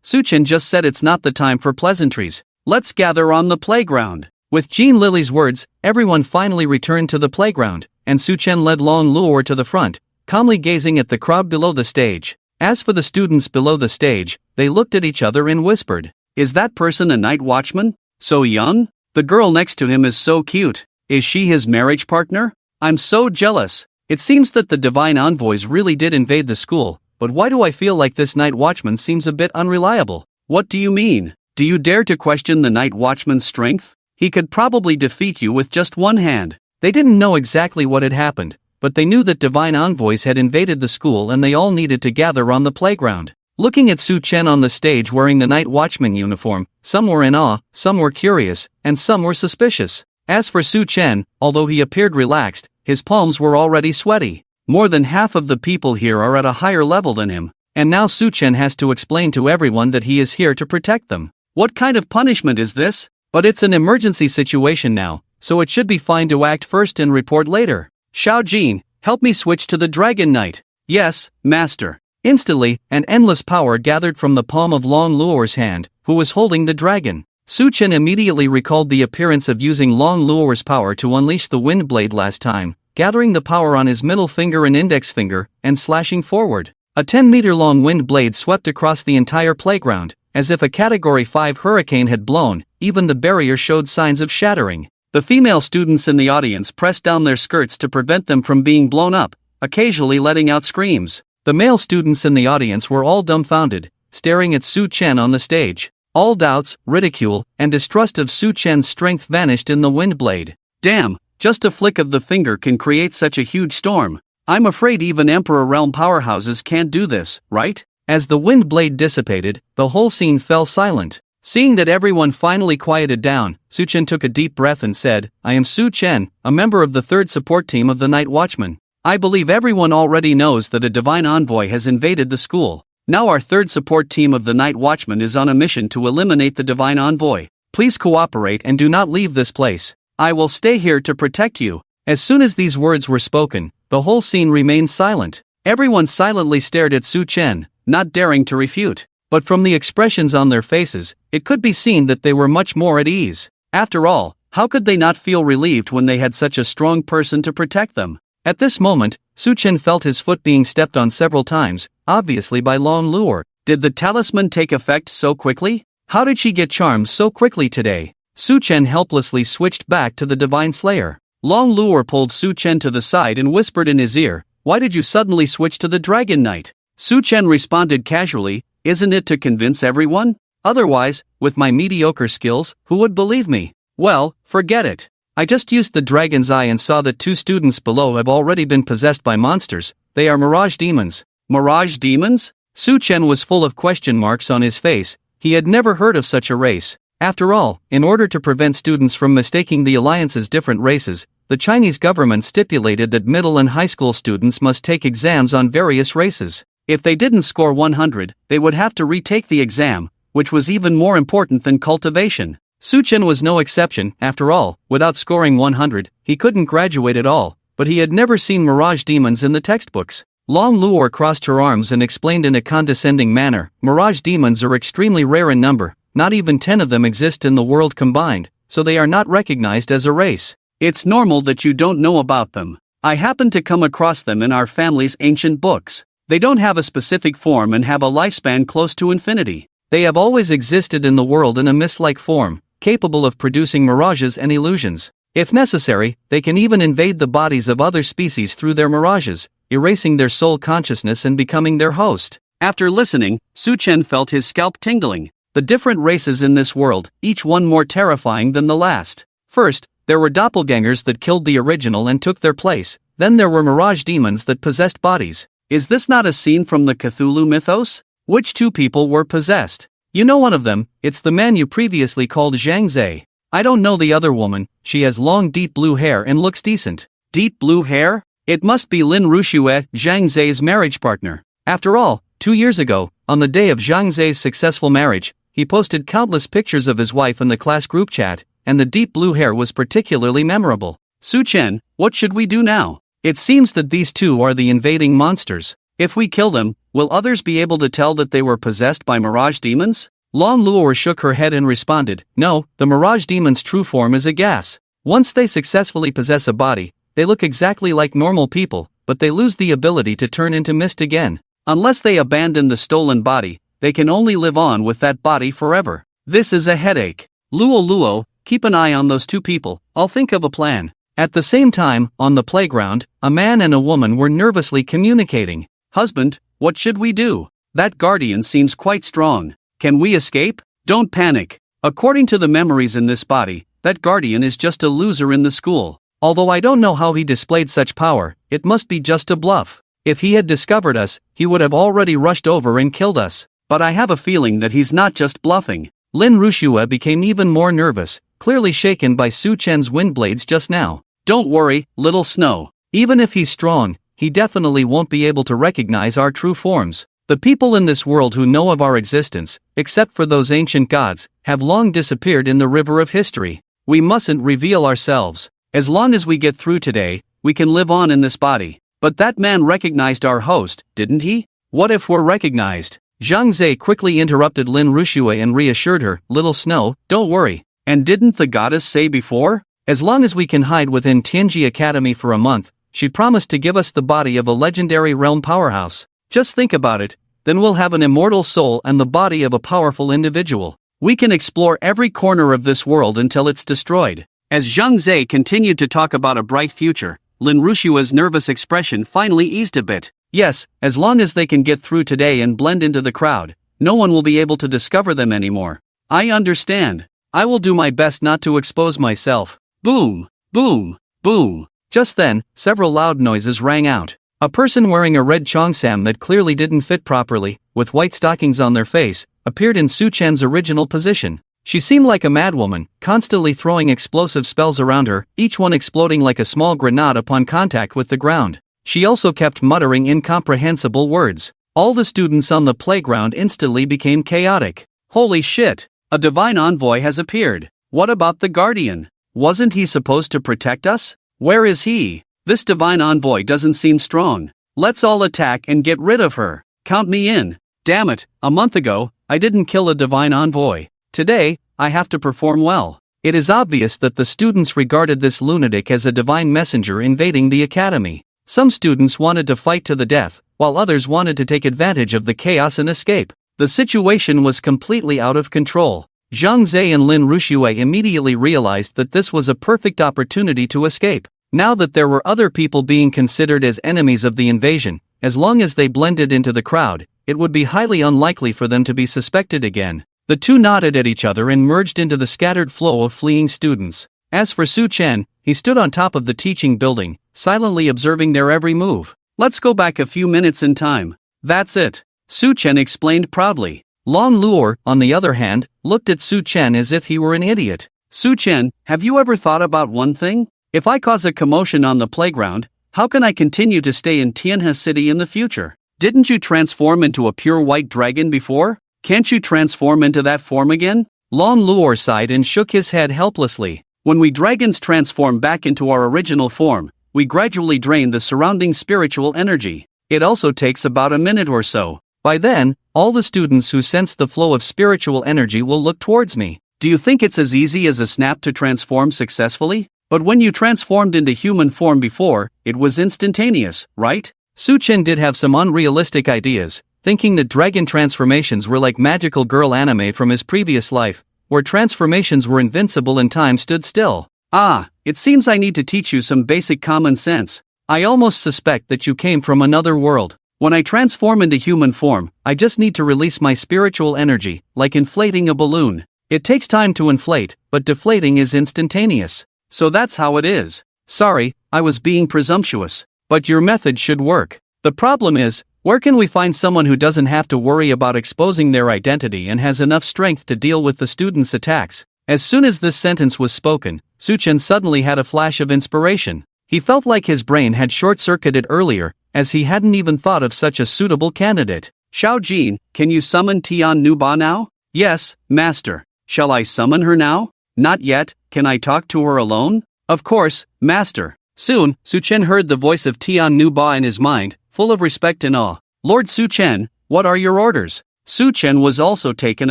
Su Chen just said it's not the time for pleasantries. Let's gather on the playground. With Jean Lily's words, everyone finally returned to the playground, and Su Chen led Long Luo to the front, calmly gazing at the crowd below the stage. As for the students below the stage, they looked at each other and whispered, is that person a night watchman? So young? The girl next to him is so cute. Is she his marriage partner? I'm so jealous. It seems that the divine envoys really did invade the school, but why do I feel like this night watchman seems a bit unreliable? What do you mean? Do you dare to question the night watchman's strength? He could probably defeat you with just one hand. They didn't know exactly what had happened, but they knew that divine envoys had invaded the school and they all needed to gather on the playground. Looking at Su Chen on the stage wearing the night watchman uniform, some were in awe, some were curious, and some were suspicious. As for Su Chen, although he appeared relaxed, his palms were already sweaty. More than half of the people here are at a higher level than him, and now Su Chen has to explain to everyone that he is here to protect them. What kind of punishment is this? But it's an emergency situation now, so it should be fine to act first and report later. Xiao Jin, help me switch to the Dragon Knight. Yes, master. Instantly, an endless power gathered from the palm of Long Luo's hand, who was holding the dragon. Su Chen immediately recalled the appearance of using Long Luo's power to unleash the wind blade last time, gathering the power on his middle finger and index finger, and slashing forward. A 10-meter-long wind blade swept across the entire playground, as if a Category 5 hurricane had blown. Even the barrier showed signs of shattering. The female students in the audience pressed down their skirts to prevent them from being blown up, occasionally letting out screams. The male students in the audience were all dumbfounded, staring at Su Chen on the stage. All doubts, ridicule, and distrust of Su Chen's strength vanished in the wind blade. Damn, just a flick of the finger can create such a huge storm. I'm afraid even Emperor Realm powerhouses can't do this, right? As the wind blade dissipated, the whole scene fell silent. Seeing that everyone finally quieted down, Su Chen took a deep breath and said, I am Su Chen, a member of the 3rd support team of the Night Watchman. I believe everyone already knows that a divine envoy has invaded the school. Now our 3rd support team of the Night Watchman is on a mission to eliminate the divine envoy. Please cooperate and do not leave this place. I will stay here to protect you. As soon as these words were spoken, the whole scene remained silent. Everyone silently stared at Su Chen, not daring to refute. But from the expressions on their faces, it could be seen that they were much more at ease. After all, how could they not feel relieved when they had such a strong person to protect them? At this moment, Su Chen felt his foot being stepped on several times, obviously by Long Luo. Did the talisman take effect so quickly? How did she get charmed so quickly today? Su Chen helplessly switched back to the Divine Slayer. Long Luo pulled Su Chen to the side and whispered in his ear, why did you suddenly switch to the Dragon Knight? Su Chen responded casually, isn't it to convince everyone? Otherwise, with my mediocre skills, who would believe me? Well, forget it. I just used the Dragon's Eye and saw that 2 students below have already been possessed by monsters. They are Mirage Demons. Mirage Demons? Su Chen was full of question marks on his face. He had never heard of such a race. After all, in order to prevent students from mistaking the Alliance's different races, the Chinese government stipulated that middle and high school students must take exams on various races. If they didn't score 100, they would have to retake the exam, which was even more important than cultivation. Su Chen was no exception. After all, without scoring 100, he couldn't graduate at all, but he had never seen mirage demons in the textbooks. Long Luor crossed her arms and explained in a condescending manner, mirage demons are extremely rare in number, not even 10 of them exist in the world combined, so they are not recognized as a race. It's normal that you don't know about them. I happened to come across them in our family's ancient books. They don't have a specific form and have a lifespan close to infinity. They have always existed in the world in a mist-like form, capable of producing mirages and illusions. If necessary, they can even invade the bodies of other species through their mirages, erasing their soul consciousness and becoming their host. After listening, Su Chen felt his scalp tingling. The different races in this world, each one more terrifying than the last. First, there were doppelgangers that killed the original and took their place. Then there were mirage demons that possessed bodies. Is this not a scene from the Cthulhu mythos? Which two people were possessed? You know one of them, it's the man you previously called Zhang Zhe. I don't know the other woman, she has long deep blue hair and looks decent. Deep blue hair? It must be Lin Rushue, Zhang Zhe's marriage partner. After all, 2 years ago, on the day of Zhang Zhe's successful marriage, he posted countless pictures of his wife in the class group chat, and the deep blue hair was particularly memorable. Su Chen, what should we do now? It seems that these two are the invading monsters. If we kill them, will others be able to tell that they were possessed by mirage demons? Long Luor shook her head and responded, no, the mirage demon's true form is a gas. Once they successfully possess a body, they look exactly like normal people, but they lose the ability to turn into mist again. Unless they abandon the stolen body, they can only live on with that body forever. This is a headache. Luo, keep an eye on those two people, I'll think of a plan. At the same time, on the playground, a man and a woman were nervously communicating. Husband, what should we do? That guardian seems quite strong. Can we escape? Don't panic. According to the memories in this body, that guardian is just a loser in the school. Although I don't know how he displayed such power, it must be just a bluff. If he had discovered us, he would have already rushed over and killed us. But I have a feeling that he's not just bluffing. Lin Rushue became even more nervous, clearly shaken by Su Chen's wind blades just now. Don't worry, little Snow. Even if he's strong, he definitely won't be able to recognize our true forms. The people in this world who know of our existence, except for those ancient gods, have long disappeared in the river of history. We mustn't reveal ourselves. As long as we get through today, we can live on in this body. But that man recognized our host, didn't he? What if we're recognized? Zhang Zhe quickly interrupted Lin Rushue and reassured her, little Snow, don't worry. And didn't the goddess say before? As long as we can hide within Tianji Academy for a month, she promised to give us the body of a legendary realm powerhouse. Just think about it, then we'll have an immortal soul and the body of a powerful individual. We can explore every corner of this world until it's destroyed. As Zhang Zhe continued to talk about a bright future, Lin Rushue's nervous expression finally eased a bit. Yes, as long as they can get through today and blend into the crowd, no one will be able to discover them anymore. I understand. I will do my best not to expose myself. Boom, boom, boom. Just then, several loud noises rang out. A person wearing a red cheongsam that clearly didn't fit properly, with white stockings on their face, appeared in Su Chen's original position. She seemed like a madwoman, constantly throwing explosive spells around her, each one exploding like a small grenade upon contact with the ground. She also kept muttering incomprehensible words. All the students on the playground instantly became chaotic. Holy shit! A divine envoy has appeared. What about the guardian? Wasn't he supposed to protect us? Where is he? This divine envoy doesn't seem strong. Let's all attack and get rid of her. Count me in. Damn it, a month ago, I didn't kill a divine envoy. Today, I have to perform well. It is obvious that the students regarded this lunatic as a divine messenger invading the academy. Some students wanted to fight to the death, while others wanted to take advantage of the chaos and escape. The situation was completely out of control. Zhang Zhe and Lin Rushue immediately realized that this was a perfect opportunity to escape. Now that there were other people being considered as enemies of the invasion, as long as they blended into the crowd, it would be highly unlikely for them to be suspected again. The two nodded at each other and merged into the scattered flow of fleeing students. As for Su Chen, he stood on top of the teaching building, silently observing their every move. Let's go back a few minutes in time. That's it, Su Chen explained proudly. Long Luor, on the other hand, looked at Su Chen as if he were an idiot. Su Chen, have you ever thought about one thing? If I cause a commotion on the playground, how can I continue to stay in Tianhua City in the future? Didn't you transform into a pure white dragon before? Can't you transform into that form again? Long Luor sighed and shook his head helplessly. When we dragons transform back into our original form, we gradually drain the surrounding spiritual energy. It also takes about a minute or so. By then, all the students who sense the flow of spiritual energy will look towards me. Do you think it's as easy as a snap to transform successfully? But when you transformed into human form before, it was instantaneous, right? Su Chen did have some unrealistic ideas, thinking that dragon transformations were like magical girl anime from his previous life, where transformations were invincible and time stood still. Ah, it seems I need to teach you some basic common sense. I almost suspect that you came from another world. When I transform into human form, I just need to release my spiritual energy, like inflating a balloon. It takes time to inflate, but deflating is instantaneous. So that's how it is. Sorry, I was being presumptuous. But your method should work. The problem is, where can we find someone who doesn't have to worry about exposing their identity and has enough strength to deal with the students' attacks? As soon as this sentence was spoken, Su Chen suddenly had a flash of inspiration. He felt like his brain had short-circuited earlier, as he hadn't even thought of such a suitable candidate. Xiao Jin, can you summon Tianhua now? Yes, master. Shall I summon her now? Not yet, can I talk to her alone? Of course, master. Soon, Su Chen heard the voice of Tianhua in his mind, full of respect and awe. Lord Su Chen, what are your orders? Su Chen was also taken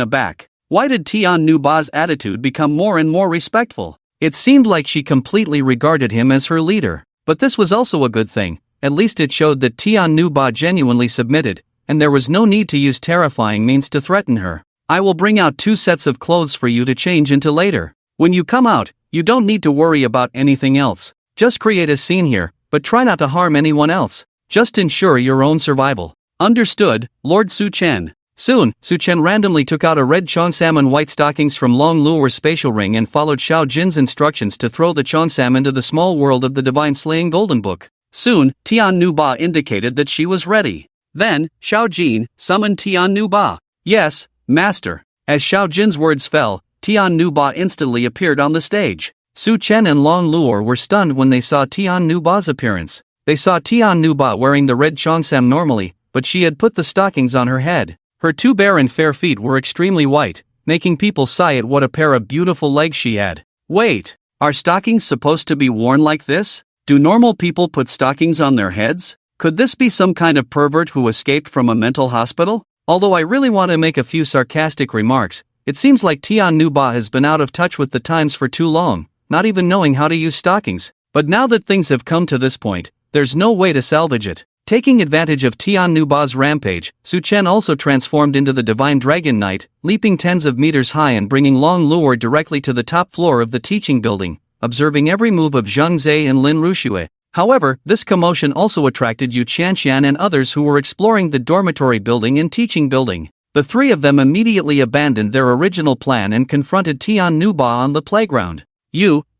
aback. Why did Tianhua's attitude become more and more respectful? It seemed like she completely regarded him as her leader. But this was also a good thing. At least it showed that Tianhua genuinely submitted, and there was no need to use terrifying means to threaten her. I will bring out 2 sets of clothes for you to change into later. When you come out, you don't need to worry about anything else. Just create a scene here, but try not to harm anyone else. Just ensure your own survival. Understood, Lord Su Chen. Soon, Su Chen randomly took out a red cheongsam and white stockings from Long Luor's spatial ring and followed Xiao Jin's instructions to throw the cheongsam into the small world of the Divine Slaying Golden Book. Soon, Tianhua indicated that she was ready. Then, Xiao Jin summoned Tianhua. Yes, master. As Xiao Jin's words fell, Tianhua instantly appeared on the stage. Su Chen and Long Luor were stunned when they saw Tianhua's appearance. They saw Tianhua wearing the red cheongsam normally, but she had put the stockings on her head. Her 2 bare and fair feet were extremely white, making people sigh at what a pair of beautiful legs she had. Wait, are stockings supposed to be worn like this? Do normal people put stockings on their heads? Could this be some kind of pervert who escaped from a mental hospital? Although I really want to make a few sarcastic remarks, it seems like Tianhua has been out of touch with the times for too long, not even knowing how to use stockings. But now that things have come to this point, there's no way to salvage it. Taking advantage of Tianhua's rampage, Su Chen also transformed into the Divine Dragon Knight, leaping tens of meters high and bringing Long Luor directly to the top floor of the teaching building, observing every move of Zhang Zhe and Lin Ruxue. However, this commotion also attracted Yu Qianxian and others who were exploring the dormitory building and teaching building. The 3 of them immediately abandoned their original plan and confronted Tianhua on the playground.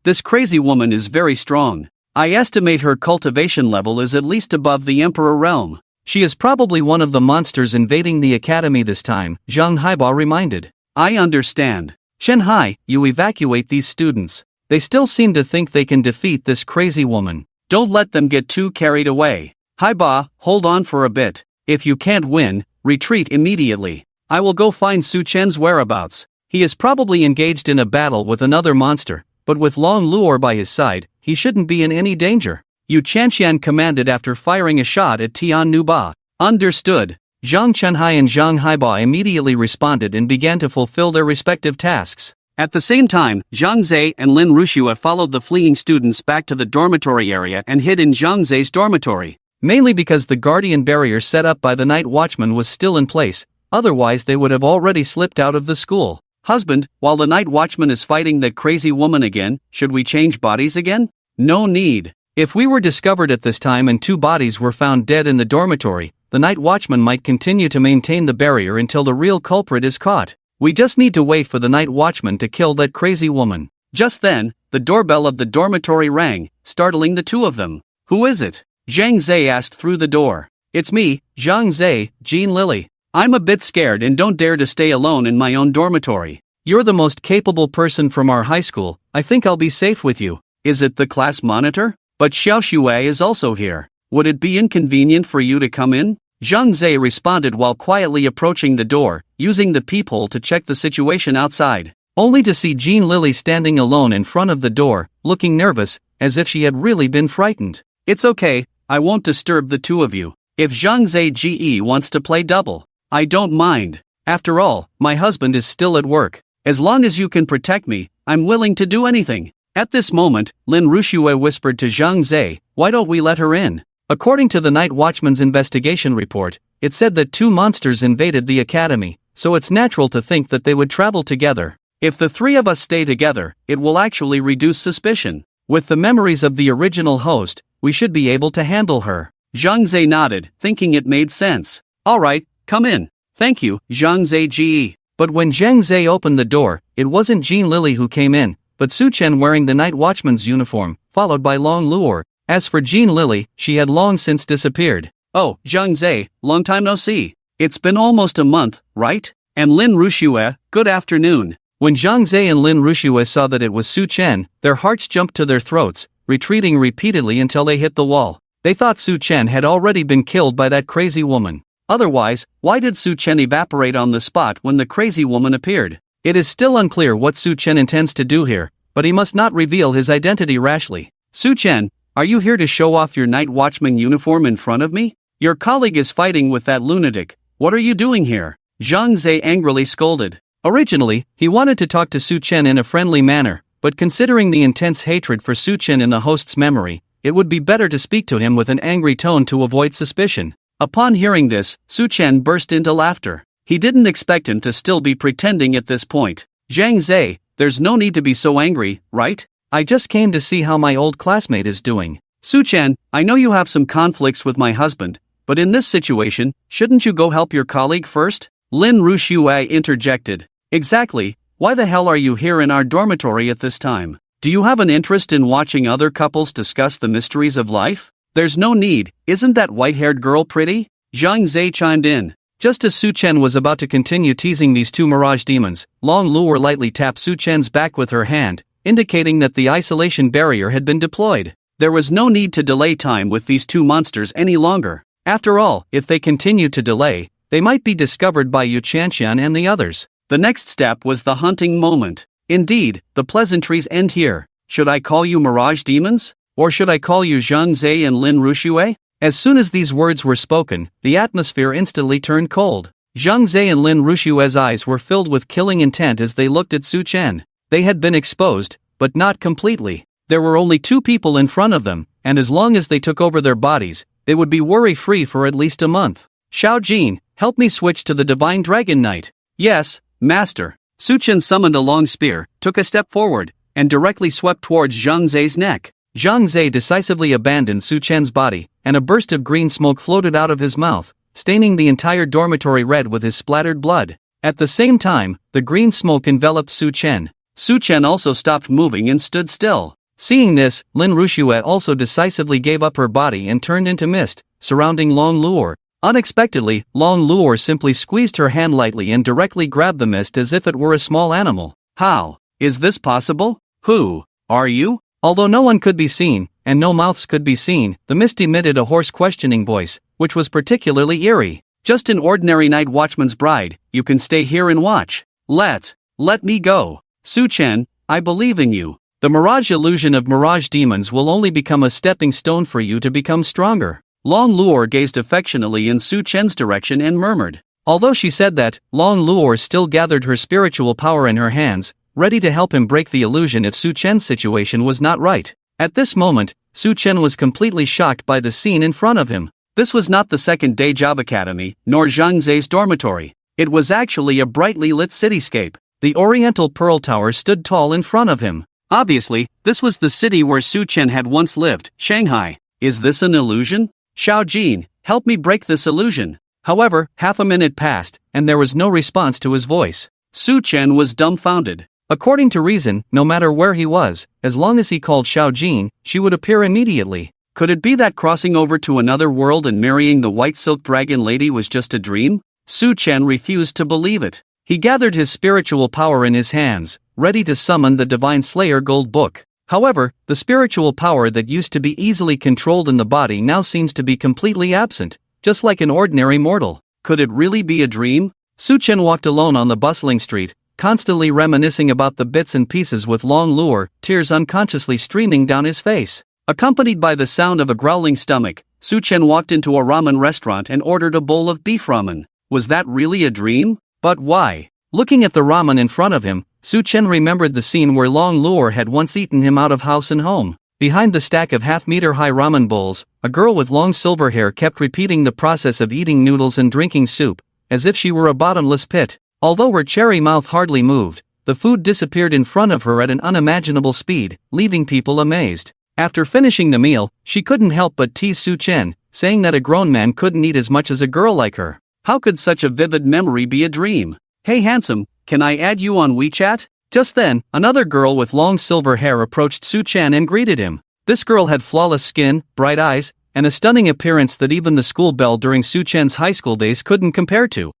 This crazy woman is very strong. I estimate her cultivation level is at least above the Emperor realm. She is probably one of the monsters invading the academy this time, Zhang Haiba reminded. I understand. Shen Hai, you evacuate these students. They still seem to think they can defeat this crazy woman. Don't let them get too carried away. Haiba, hold on for a bit. If you can't win, retreat immediately. I will go find Su Chen's whereabouts. He is probably engaged in a battle with another monster, but with Long Luor by his side, he shouldn't be in any danger. Yu Qianxian commanded after firing a shot at Tianhua. Understood. Zhang Chenhai and Zhang Haiba immediately responded and began to fulfill their respective tasks. At the same time, Zhang Zhe and Lin Ruxue followed the fleeing students back to the dormitory area and hid in Zhang Zhe's dormitory. Mainly because the guardian barrier set up by the night watchman was still in place, otherwise they would have already slipped out of the school. Husband, while the night watchman is fighting that crazy woman again, should we change bodies again? No need. If we were discovered at this time and 2 bodies were found dead in the dormitory, the night watchman might continue to maintain the barrier until the real culprit is caught. We just need to wait for the night watchman to kill that crazy woman. Just then, the doorbell of the dormitory rang, startling the 2 of them. Who is it? Zhang Zhe asked through the door. It's me, Zhang Zhe, Jean Lily. I'm a bit scared and don't dare to stay alone in my own dormitory. You're the most capable person from our high school, I think I'll be safe with you. Is it the class monitor? But Xiao Shuai is also here. Would it be inconvenient for you to come in? Zhang Zhe responded while quietly approaching the door, using the peephole to check the situation outside, only to see Jean Lily standing alone in front of the door, looking nervous, as if she had really been frightened. It's okay, I won't disturb the two of you. If Zhang Zhe Ge wants to play double, I don't mind. After all, my husband is still at work. As long as you can protect me, I'm willing to do anything. At this moment, Lin Rushue whispered to Zhang Zhe, why don't we let her in? According to the Night Watchman's investigation report, it said that two monsters invaded the academy, so it's natural to think that they would travel together. If the three of us stay together, it will actually reduce suspicion. With the memories of the original host, we should be able to handle her. Zhang Zhe nodded, thinking it made sense. Alright, come in. Thank you, Zhang Zhe Ge. But when Zhang Zhe opened the door, it wasn't Jean Lily who came in, but Su Chen wearing the Night Watchman's uniform, followed by Long Luor. As for Jean Lily, she had long since disappeared. Oh, Zhang Zhe, long time no see. It's been almost a month, right? And Lin Rushue, good afternoon. When Zhang Zhe and Lin Rushue saw that it was Su Chen, their hearts jumped to their throats, retreating repeatedly until they hit the wall. They thought Su Chen had already been killed by that crazy woman. Otherwise, why did Su Chen evaporate on the spot when the crazy woman appeared? It is still unclear what Su Chen intends to do here, but he must not reveal his identity rashly. Su Chen, are you here to show off your Night Watchman uniform in front of me? Your colleague is fighting with that lunatic. What are you doing here? Zhang Zhe angrily scolded. Originally, he wanted to talk to Su Chen in a friendly manner, but considering the intense hatred for Su Chen in the host's memory, it would be better to speak to him with an angry tone to avoid suspicion. Upon hearing this, Su Chen burst into laughter. He didn't expect him to still be pretending at this point. Zhang Zhe, there's no need to be so angry, right? I just came to see how my old classmate is doing. Su Chen, I know you have some conflicts with my husband, but in this situation, shouldn't you go help your colleague first? Lin Rushue interjected. Exactly, why the hell are you here in our dormitory at this time? Do you have an interest in watching other couples discuss the mysteries of life? There's no need, isn't that white-haired girl pretty? Zhang Zhe chimed in. Just as Su Chen was about to continue teasing these two mirage demons, Long Luor lightly tapped Su Chen's back with her hand, indicating that the isolation barrier had been deployed. There was no need to delay time with these two monsters any longer. After all, if they continued to delay, they might be discovered by Yu Chanxian and the others. The next step was the hunting moment. Indeed, the pleasantries end here. Should I call you mirage demons? Or should I call you Zhang Zhe and Lin Rushue? As soon as these words were spoken, the atmosphere instantly turned cold. Zhang Zhe and Lin Rushue's eyes were filled with killing intent as they looked at Su Chen. They had been exposed, but not completely. There were only two people in front of them, and as long as they took over their bodies, they would be worry-free for at least a month. Xiao Jin, help me switch to the Divine Dragon Knight. Yes, Master. Su Chen summoned a long spear, took a step forward, and directly swept towards Zhang Zhe's neck. Zhang Zhe decisively abandoned Su Chen's body, and a burst of green smoke floated out of his mouth, staining the entire dormitory red with his splattered blood. At the same time, the green smoke enveloped Su Chen. Su Chen also stopped moving and stood still. Seeing this, Lin Rushue also decisively gave up her body and turned into mist, surrounding Long Luor. Unexpectedly, Long Luor simply squeezed her hand lightly and directly grabbed the mist as if it were a small animal. How? Is this possible? Who are you? Although no one could be seen, and no mouths could be seen, the mist emitted a hoarse questioning voice, which was particularly eerie. Just an ordinary night watchman's bride, you can stay here and watch. Let me go. Su Chen, I believe in you. The mirage illusion of mirage demons will only become a stepping stone for you to become stronger. Long Luor gazed affectionately in Su Chen's direction and murmured. Although she said that, Long Luor still gathered her spiritual power in her hands, ready to help him break the illusion if Su Chen's situation was not right. At this moment, Su Chen was completely shocked by the scene in front of him. This was not the second day job academy, nor Zhang Zhe's dormitory. It was actually a brightly lit cityscape. The Oriental Pearl Tower stood tall in front of him. Obviously, this was the city where Su Chen had once lived, Shanghai. Is this an illusion? Xiao Jin, help me break this illusion. However, half a minute passed, and there was no response to his voice. Su Chen was dumbfounded. According to reason, no matter where he was, as long as he called Xiao Jin, she would appear immediately. Could it be that crossing over to another world and marrying the white silk dragon lady was just a dream? Su Chen refused to believe it. He gathered his spiritual power in his hands, ready to summon the Divine Slayer Gold Book. However, the spiritual power that used to be easily controlled in the body now seems to be completely absent, just like an ordinary mortal. Could it really be a dream? Su Chen walked alone on the bustling street, constantly reminiscing about the bits and pieces with Long Luo, tears unconsciously streaming down his face. Accompanied by the sound of a growling stomach, Su Chen walked into a ramen restaurant and ordered a bowl of beef ramen. Was that really a dream? But why? Looking at the ramen in front of him, Su Chen remembered the scene where Long Luo had once eaten him out of house and home. Behind the stack of half-meter-high ramen bowls, a girl with long silver hair kept repeating the process of eating noodles and drinking soup, as if she were a bottomless pit. Although her cherry mouth hardly moved, the food disappeared in front of her at an unimaginable speed, leaving people amazed. After finishing the meal, she couldn't help but tease Su Chen, saying that a grown man couldn't eat as much as a girl like her. How could such a vivid memory be a dream? Hey handsome, can I add you on WeChat? Just then, another girl with long silver hair approached Su Chen and greeted him. This girl had flawless skin, bright eyes, and a stunning appearance that even the school belle during Su Chen's high school days couldn't compare to.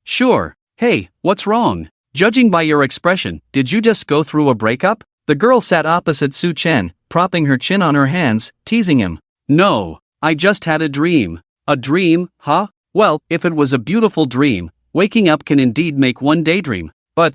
Sure. Hey, what's wrong? Judging by your expression, did you just go through a breakup? The girl sat opposite Su Chen, propping her chin on her hands, teasing him. No, I just had a dream. A dream, huh? Well, if it was a beautiful dream, waking up can indeed make one daydream. But,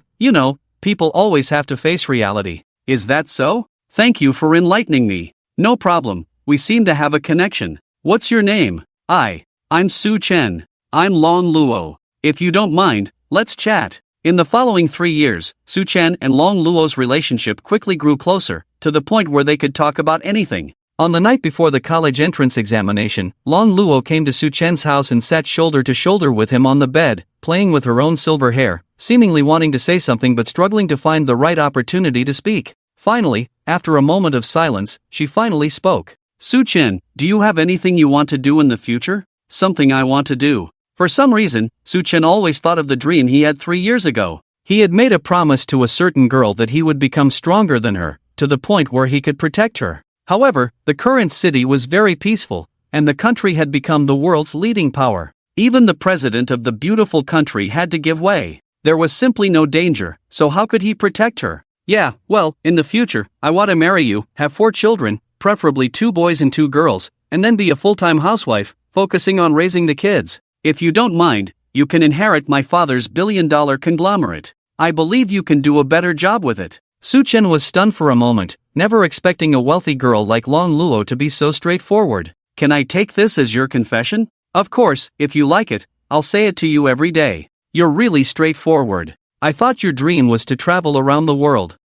people always have to face reality. Is that so? Thank you for enlightening me. No problem, we seem to have a connection. What's your name? I'm Su Chen. I'm Long Luo. If you don't mind, let's chat. In the following 3 years, Su Chen and Long Luo's relationship quickly grew closer, to the point where they could talk about anything. On the night before the college entrance examination, Long Luo came to Su Chen's house and sat shoulder to shoulder with him on the bed, playing with her own silver hair, seemingly wanting to say something but struggling to find the right opportunity to speak. Finally, after a moment of silence, she finally spoke. Su Chen, do you have anything you want to do in the future? Something I want to do. For some reason, Su Chen always thought of the dream he had 3 years ago. He had made a promise to a certain girl that he would become stronger than her, to the point where he could protect her. However, the current city was very peaceful, and the country had become the world's leading power. Even the president of the beautiful country had to give way. There was simply no danger, so how could he protect her? Yeah, well, in the future, I want to marry you, have 4 children, preferably 2 boys and 2 girls, and then be a full-time housewife, focusing on raising the kids. If you don't mind, you can inherit my father's billion-dollar conglomerate. I believe you can do a better job with it. Su Chen was stunned for a moment, never expecting a wealthy girl like Long Luo to be so straightforward. Can I take this as your confession? Of course, if you like it, I'll say it to you every day. You're really straightforward. I thought your dream was to travel around the world.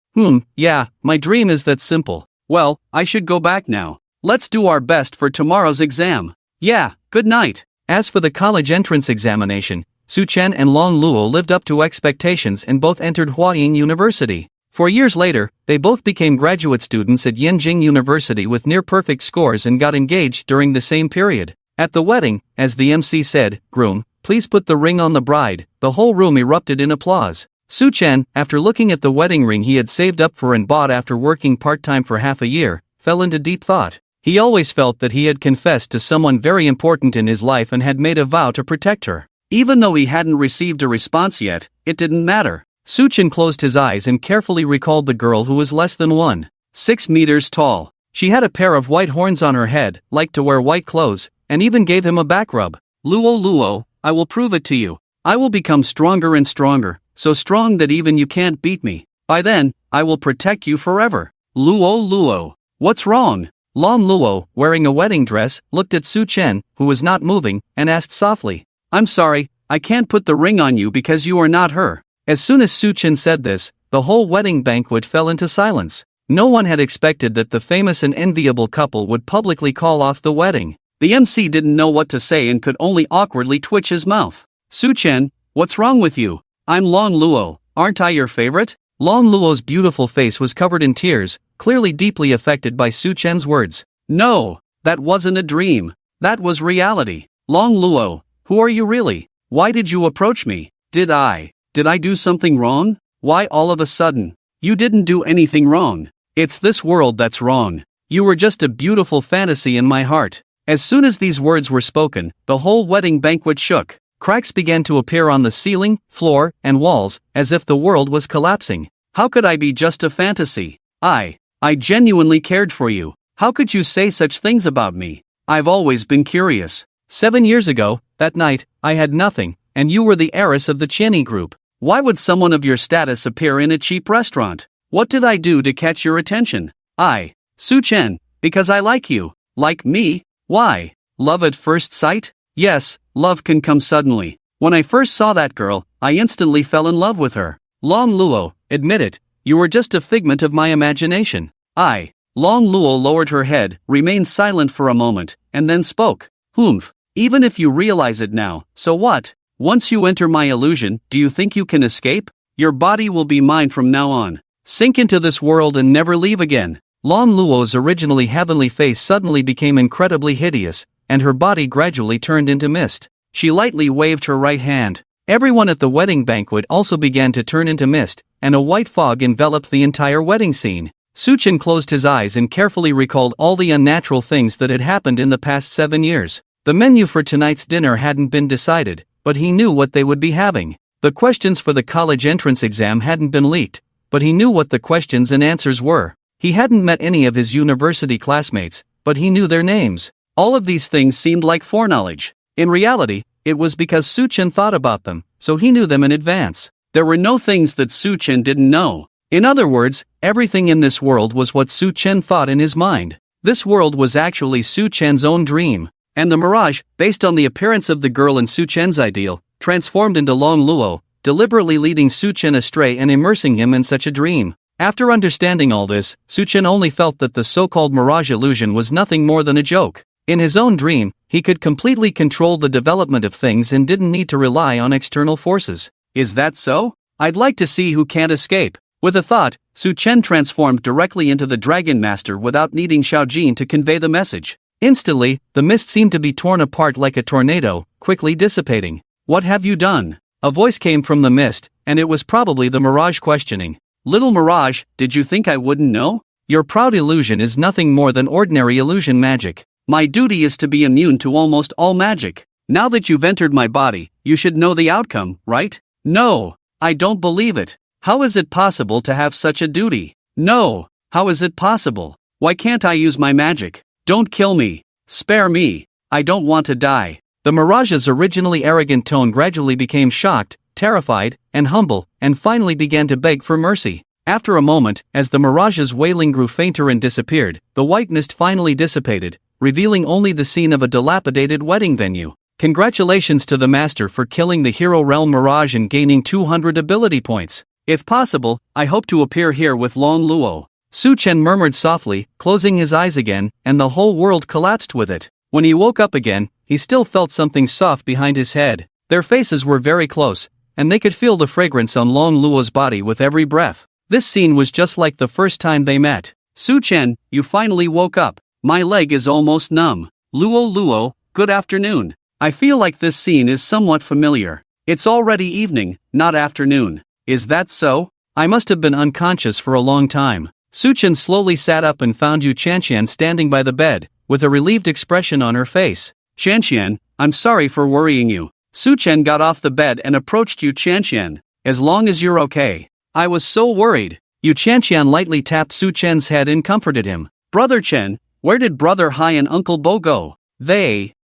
Yeah, my dream is that simple. Well, I should go back now. Let's do our best for tomorrow's exam. Yeah, good night. As for the college entrance examination, Su Chen and Long Luo lived up to expectations and both entered Huaying University. 4 years later, they both became graduate students at Yenjing University with near-perfect scores and got engaged during the same period. At the wedding, as the MC said, "Groom, please put the ring on the bride," the whole room erupted in applause. Su Chen, after looking at the wedding ring he had saved up for and bought after working part-time for half a year, fell into deep thought. He always felt that he had confessed to someone very important in his life and had made a vow to protect her. Even though he hadn't received a response yet, it didn't matter. Su Chen closed his eyes and carefully recalled the girl who was less than 1.6 meters tall. She had a pair of white horns on her head, liked to wear white clothes, and even gave him a back rub. Luo Luo, I will prove it to you. I will become stronger and stronger, so strong that even you can't beat me. By then, I will protect you forever. Luo Luo. What's wrong? Long Luo, wearing a wedding dress, looked at Su Chen, who was not moving, and asked softly, I'm sorry, I can't put the ring on you because you are not her. As soon as Su Chen said this, the whole wedding banquet fell into silence. No one had expected that the famous and enviable couple would publicly call off the wedding. The MC didn't know what to say and could only awkwardly twitch his mouth. Su Chen, what's wrong with you? I'm Long Luo, aren't I your favorite? Long Luo's beautiful face was covered in tears, clearly deeply affected by Su Chen's words. No, that wasn't a dream. That was reality. Long Luo, who are you really? Why did you approach me? Did I do something wrong? Why all of a sudden? You didn't do anything wrong. It's this world that's wrong. You were just a beautiful fantasy in my heart. As soon as these words were spoken, the whole wedding banquet shook. Cracks began to appear on the ceiling, floor, and walls, as if the world was collapsing. How could I be just a fantasy? I genuinely cared for you. How could you say such things about me? I've always been curious. 7 years ago, that night, I had nothing, and you were the heiress of the Cheney group. Why would someone of your status appear in a cheap restaurant? What did I do to catch your attention? Su Chen, because I like you. Like me? Why? Love at first sight? Yes, love can come suddenly. When I first saw that girl, I instantly fell in love with her. Long Luo, admit it, you were just a figment of my imagination. Long Luo lowered her head, remained silent for a moment, and then spoke. Even if you realize it now, so what? Once you enter my illusion, do you think you can escape? Your body will be mine from now on. Sink into this world and never leave again. Long Luo's originally heavenly face suddenly became incredibly hideous, and her body gradually turned into mist. She lightly waved her right hand. Everyone at the wedding banquet also began to turn into mist, and a white fog enveloped the entire wedding scene. Su Chen closed his eyes and carefully recalled all the unnatural things that had happened in the past 7 years. The menu for tonight's dinner hadn't been decided, but he knew what they would be having. The questions for the college entrance exam hadn't been leaked, but he knew what the questions and answers were. He hadn't met any of his university classmates, but he knew their names. All of these things seemed like foreknowledge. In reality, it was because Su Chen thought about them, so he knew them in advance. There were no things that Su Chen didn't know. In other words, everything in this world was what Su Chen thought in his mind. This world was actually Su Chen's own dream. And the mirage, based on the appearance of the girl in Su Chen's ideal, transformed into Long Luo, deliberately leading Su Chen astray and immersing him in such a dream. After understanding all this, Su Chen only felt that the so-called mirage illusion was nothing more than a joke. In his own dream, he could completely control the development of things and didn't need to rely on external forces. Is that so? I'd like to see who can't escape. With a thought, Su Chen transformed directly into the Dragon Master without needing Xiaojin to convey the message. Instantly, the mist seemed to be torn apart like a tornado, quickly dissipating. What have you done? A voice came from the mist, and it was probably the mirage questioning. Little mirage, did you think I wouldn't know? Your proud illusion is nothing more than ordinary illusion magic. My duty is to be immune to almost all magic. Now that you've entered my body, you should know the outcome, right? No, I don't believe it. How is it possible to have such a duty? No, how is it possible? Why can't I use my magic? Don't kill me. Spare me. I don't want to die. The mirage's originally arrogant tone gradually became shocked, terrified, and humble, and finally began to beg for mercy. After a moment, as the mirage's wailing grew fainter and disappeared, the white mist finally dissipated, revealing only the scene of a dilapidated wedding venue. Congratulations to the master for killing the Hero Realm Mirage and gaining 200 ability points. If possible, I hope to appear here with Long Luo. Su Chen murmured softly, closing his eyes again, and the whole world collapsed with it. When he woke up again, he still felt something soft behind his head. Their faces were very close, and they could feel the fragrance on Long Luo's body with every breath. This scene was just like the first time they met. Su Chen, you finally woke up. My leg is almost numb. Luo, good afternoon. I feel like this scene is somewhat familiar. It's already evening, not afternoon. Is that so? I must have been unconscious for a long time. Su Chen slowly sat up and found Yu Chanxian standing by the bed, with a relieved expression on her face. Chanxian, I'm sorry for worrying you. Su Chen got off the bed and approached Yu Chanxian. As long as you're okay. I was so worried. Yu Chanxian lightly tapped Su Chen's head and comforted him. Brother Chen, where did Brother Hai and Uncle Bo go?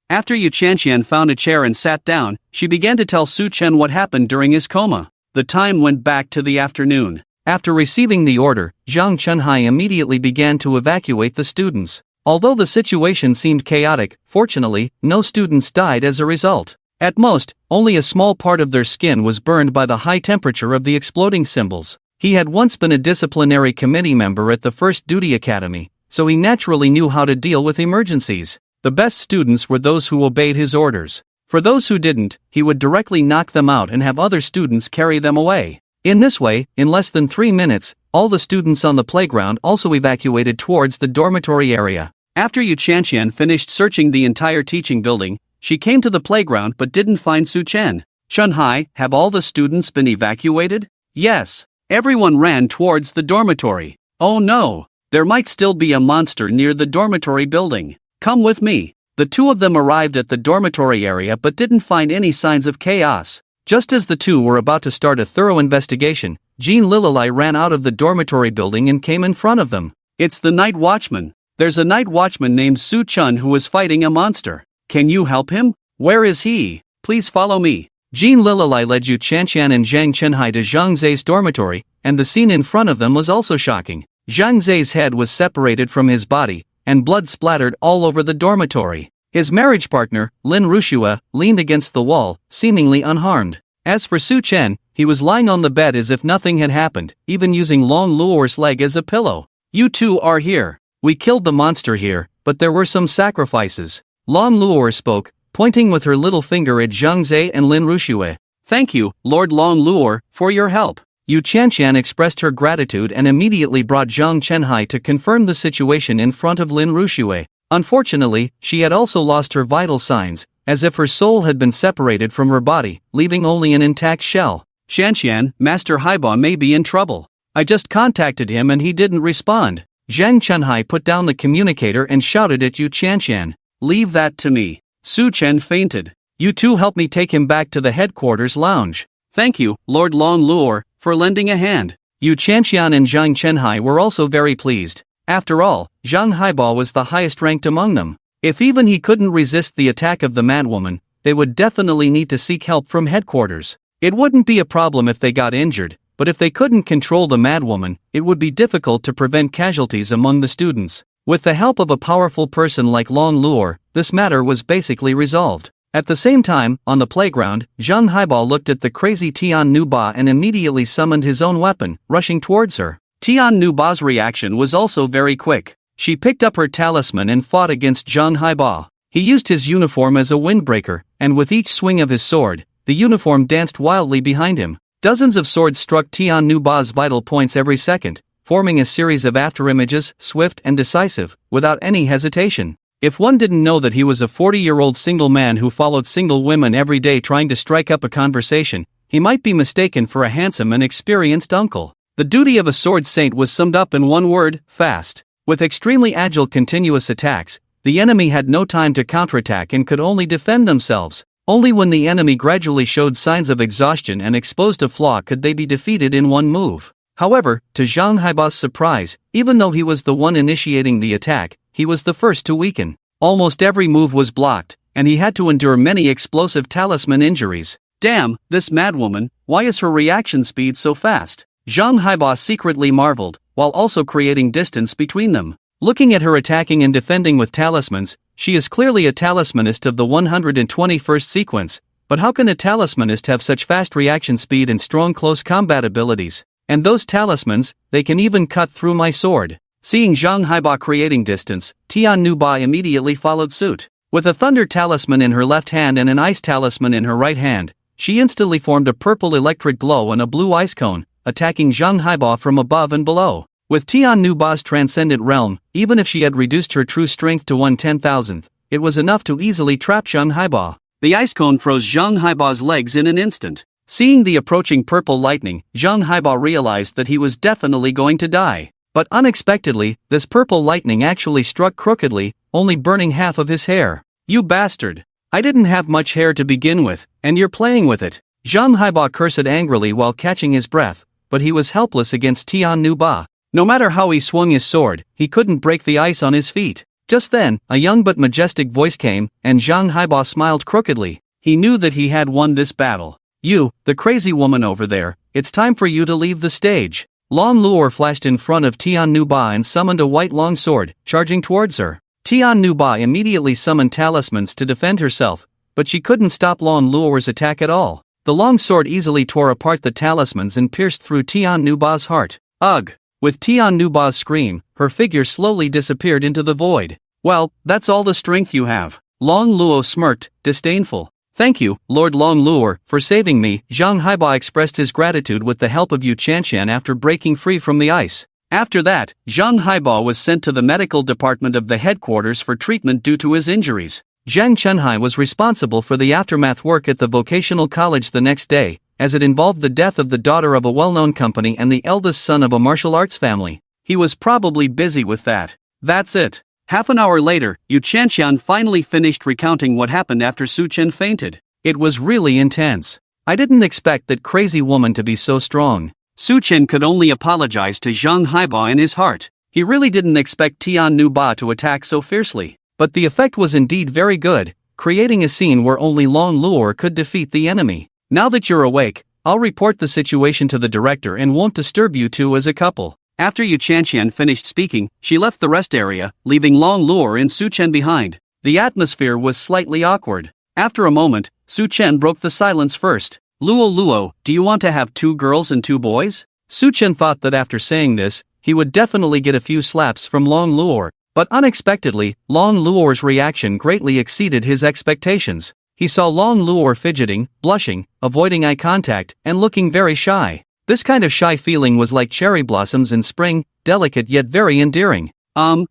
After Yu Chanxian found a chair and sat down, she began to tell Su Chen what happened during his coma. The time went back to the afternoon. After receiving the order, Zhang Chunhai immediately began to evacuate the students. Although the situation seemed chaotic, fortunately, no students died as a result. At most, only a small part of their skin was burned by the high temperature of the exploding symbols. He had once been a disciplinary committee member at the First Duty Academy, so he naturally knew how to deal with emergencies. The best students were those who obeyed his orders. For those who didn't, he would directly knock them out and have other students carry them away. In this way, in less than 3 minutes, all the students on the playground also evacuated towards the dormitory area. After Yu Chanxian finished searching the entire teaching building, she came to the playground but didn't find Su Chen. Chunhai, have all the students been evacuated? Yes. Everyone ran towards the dormitory. Oh no, there might still be a monster near the dormitory building. Come with me. The two of them arrived at the dormitory area but didn't find any signs of chaos. Just as the two were about to start a thorough investigation, Jean Lililai ran out of the dormitory building and came in front of them. It's the night watchman. There's a night watchman named Su Chun who is fighting a monster. Can you help him? Where is he? Please follow me. Jean Lililai led Yu Chanxian and Zhang Chenhai to Zhang Zai's dormitory, and the scene in front of them was also shocking. Zhang Zai's head was separated from his body, and blood splattered all over the dormitory. His marriage partner, Lin Rushua, leaned against the wall, seemingly unharmed. As for Su Chen, he was lying on the bed as if nothing had happened, even using Long Luor's leg as a pillow. You two are here. We killed the monster here, but there were some sacrifices. Long Luor spoke, pointing with her little finger at Zhang Zai and Lin Rushue. Thank you, Lord Long Luor, for your help. Yu Chanxian expressed her gratitude and immediately brought Zhang Chenhai to confirm the situation in front of Lin Rushue. Unfortunately, she had also lost her vital signs, as if her soul had been separated from her body, leaving only an intact shell. Shanxian, Master Haiba may be in trouble. I just contacted him and he didn't respond. Zhang Chenhai put down the communicator and shouted at Yu Chanxian. Leave that to me. Su Chen fainted. You two help me take him back to the headquarters lounge. Thank you, Lord Long Luor, for lending a hand. Yu Chanxian and Zhang Chenhai were also very pleased. After all, Zhang Haiba was the highest ranked among them. If even he couldn't resist the attack of the madwoman, they would definitely need to seek help from headquarters. It wouldn't be a problem if they got injured, but if they couldn't control the madwoman, it would be difficult to prevent casualties among the students. With the help of a powerful person like Long Luor, this matter was basically resolved. At the same time, on the playground, Zhang Haiba looked at the crazy Tianhua and immediately summoned his own weapon, rushing towards her. Tianhua's reaction was also very quick. She picked up her talisman and fought against Zhang Haiba. He used his uniform as a windbreaker, and with each swing of his sword, the uniform danced wildly behind him. Dozens of swords struck Tianhua's vital points every second, forming a series of afterimages, swift and decisive, without any hesitation. If one didn't know that he was a 40-year-old single man who followed single women every day trying to strike up a conversation, he might be mistaken for a handsome and experienced uncle. The duty of a sword saint was summed up in one word: fast. With extremely agile continuous attacks, the enemy had no time to counterattack and could only defend themselves. Only when the enemy gradually showed signs of exhaustion and exposed a flaw could they be defeated in one move. However, to Zhang Haiba's surprise, even though he was the one initiating the attack, he was the first to weaken. Almost every move was blocked, and he had to endure many explosive talisman injuries. Damn, this madwoman, why is her reaction speed so fast? Zhang Haiba secretly marveled, while also creating distance between them. Looking at her attacking and defending with talismans, she is clearly a talismanist of the 121st sequence, but how can a talismanist have such fast reaction speed and strong close combat abilities? And those talismans, they can even cut through my sword. Seeing Zhang Haiba creating distance, Tianhua immediately followed suit. With a thunder talisman in her left hand and an ice talisman in her right hand, she instantly formed a purple electric glow and a blue ice cone, attacking Zhang Haiba from above and below. With Tianhua's transcendent realm, even if she had reduced her true strength to 1/10,000th, it was enough to easily trap Zhang Haiba. The ice cone froze Zhang Haiba's legs in an instant. Seeing the approaching purple lightning, Zhang Haiba realized that he was definitely going to die. But unexpectedly, this purple lightning actually struck crookedly, only burning half of his hair. You bastard! I didn't have much hair to begin with, and you're playing with it. Zhang Haiba cursed angrily while catching his breath, but he was helpless against Tianhua. No matter how he swung his sword, he couldn't break the ice on his feet. Just then, a young but majestic voice came, and Zhang Haiba smiled crookedly. He knew that he had won this battle. You, the crazy woman over there, it's time for you to leave the stage. Long Luor flashed in front of Tianhua and summoned a white long sword, charging towards her. Tianhua immediately summoned talismans to defend herself, but she couldn't stop Long Luor's attack at all. The long sword easily tore apart the talismans and pierced through Tianhua's heart. Ugh! With Tianhua's scream, her figure slowly disappeared into the void. Well, that's all the strength you have. Long Luo smirked, disdainful. Thank you, Lord Long Luor, for saving me. Zhang Haiba expressed his gratitude with the help of Yu Chanxian after breaking free from the ice. After that, Zhang Haiba was sent to the medical department of the headquarters for treatment due to his injuries. Zhang Chenhai was responsible for the aftermath work at the vocational college the next day, as it involved the death of the daughter of a well-known company and the eldest son of a martial arts family. He was probably busy with that. That's it. Half an hour later, Yu Chanxian finally finished recounting what happened after Su Chen fainted. It was really intense. I didn't expect that crazy woman to be so strong. Su Chen could only apologize to Zhang Haiba in his heart. He really didn't expect Tianhua to attack so fiercely, but the effect was indeed very good, creating a scene where only Long Luo could defeat the enemy. Now that you're awake, I'll report the situation to the director and won't disturb you two as a couple. After Yu Chanqian finished speaking, she left the rest area, leaving Long Luo and Su Chen behind. The atmosphere was slightly awkward. After a moment, Su Chen broke the silence first. Luo, do you want to have 2 girls and 2 boys? Su Chen thought that after saying this, he would definitely get a few slaps from Long Luo, but unexpectedly, Long Luo's reaction greatly exceeded his expectations. He saw Long Luo fidgeting, blushing, avoiding eye contact, and looking very shy. This kind of shy feeling was like cherry blossoms in spring, delicate yet very endearing.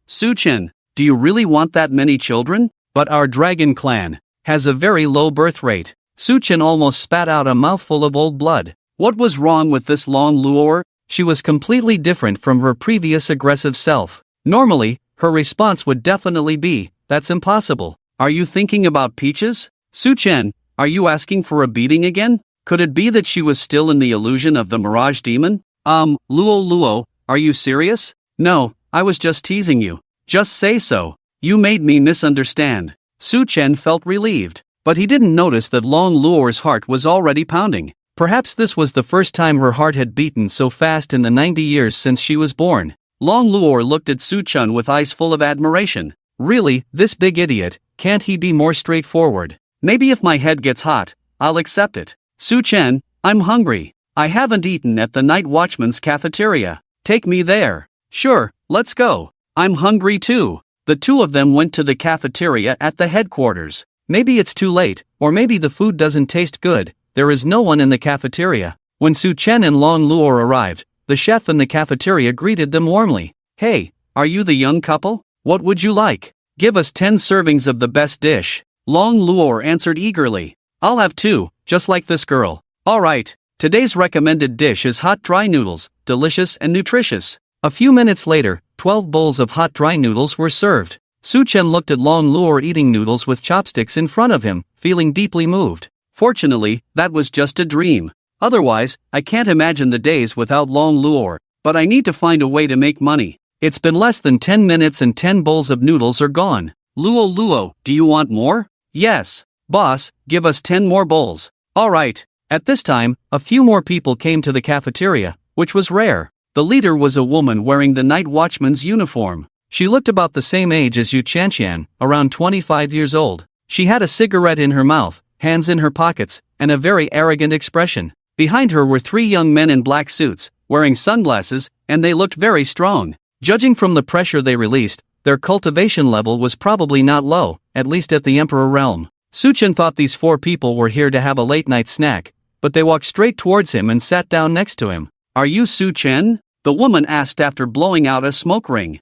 Su Chen, do you really want that many children? But our dragon clan has a very low birth rate. Su Chen almost spat out a mouthful of old blood. What was wrong with this Long Luo? She was completely different from her previous aggressive self. Normally, her response would definitely be, "That's impossible. Are you thinking about peaches? Su Chen, are you asking for a beating again? Could it be that she was still in the illusion of the Mirage Demon? Luo, are you serious? No, I was just teasing you. Just say so. You made me misunderstand." Su Chen felt relieved, but he didn't notice that Long Luo's heart was already pounding. Perhaps this was the first time her heart had beaten so fast in the 90 years since she was born. Long Luo looked at Su Chen with eyes full of admiration. Really, this big idiot, can't he be more straightforward? Maybe if my head gets hot, I'll accept it. Su Chen, I'm hungry. I haven't eaten at the Night Watchman's cafeteria. Take me there. Sure, let's go. I'm hungry too. The two of them went to the cafeteria at the headquarters. Maybe it's too late, or maybe the food doesn't taste good. There is no one in the cafeteria. When Su Chen and Long Luo arrived, the chef in the cafeteria greeted them warmly. Hey, are you the young couple? What would you like? Give us 10 servings of the best dish. Long Luo answered eagerly. I'll have 2, just like this girl. Alright, today's recommended dish is hot dry noodles, delicious and nutritious. A few minutes later, 12 bowls of hot dry noodles were served. Su Chen looked at Long Luo eating noodles with chopsticks in front of him, feeling deeply moved. Fortunately, that was just a dream. Otherwise, I can't imagine the days without Long Luo, but I need to find a way to make money. It's been less than 10 minutes and 10 bowls of noodles are gone. Luo, do you want more? Yes. Boss, give us 10 more bowls. Alright. At this time, a few more people came to the cafeteria, which was rare. The leader was a woman wearing the night watchman's uniform. She looked about the same age as Yu Chanqian, around 25 years old. She had a cigarette in her mouth, hands in her pockets, and a very arrogant expression. Behind her were 3 young men in black suits, wearing sunglasses, and they looked very strong. Judging from the pressure they released, their cultivation level was probably not low, at least at the Emperor realm. Su Chen thought these 4 people were here to have a late-night snack, but they walked straight towards him and sat down next to him. Are you Su Chen? The woman asked after blowing out a smoke ring.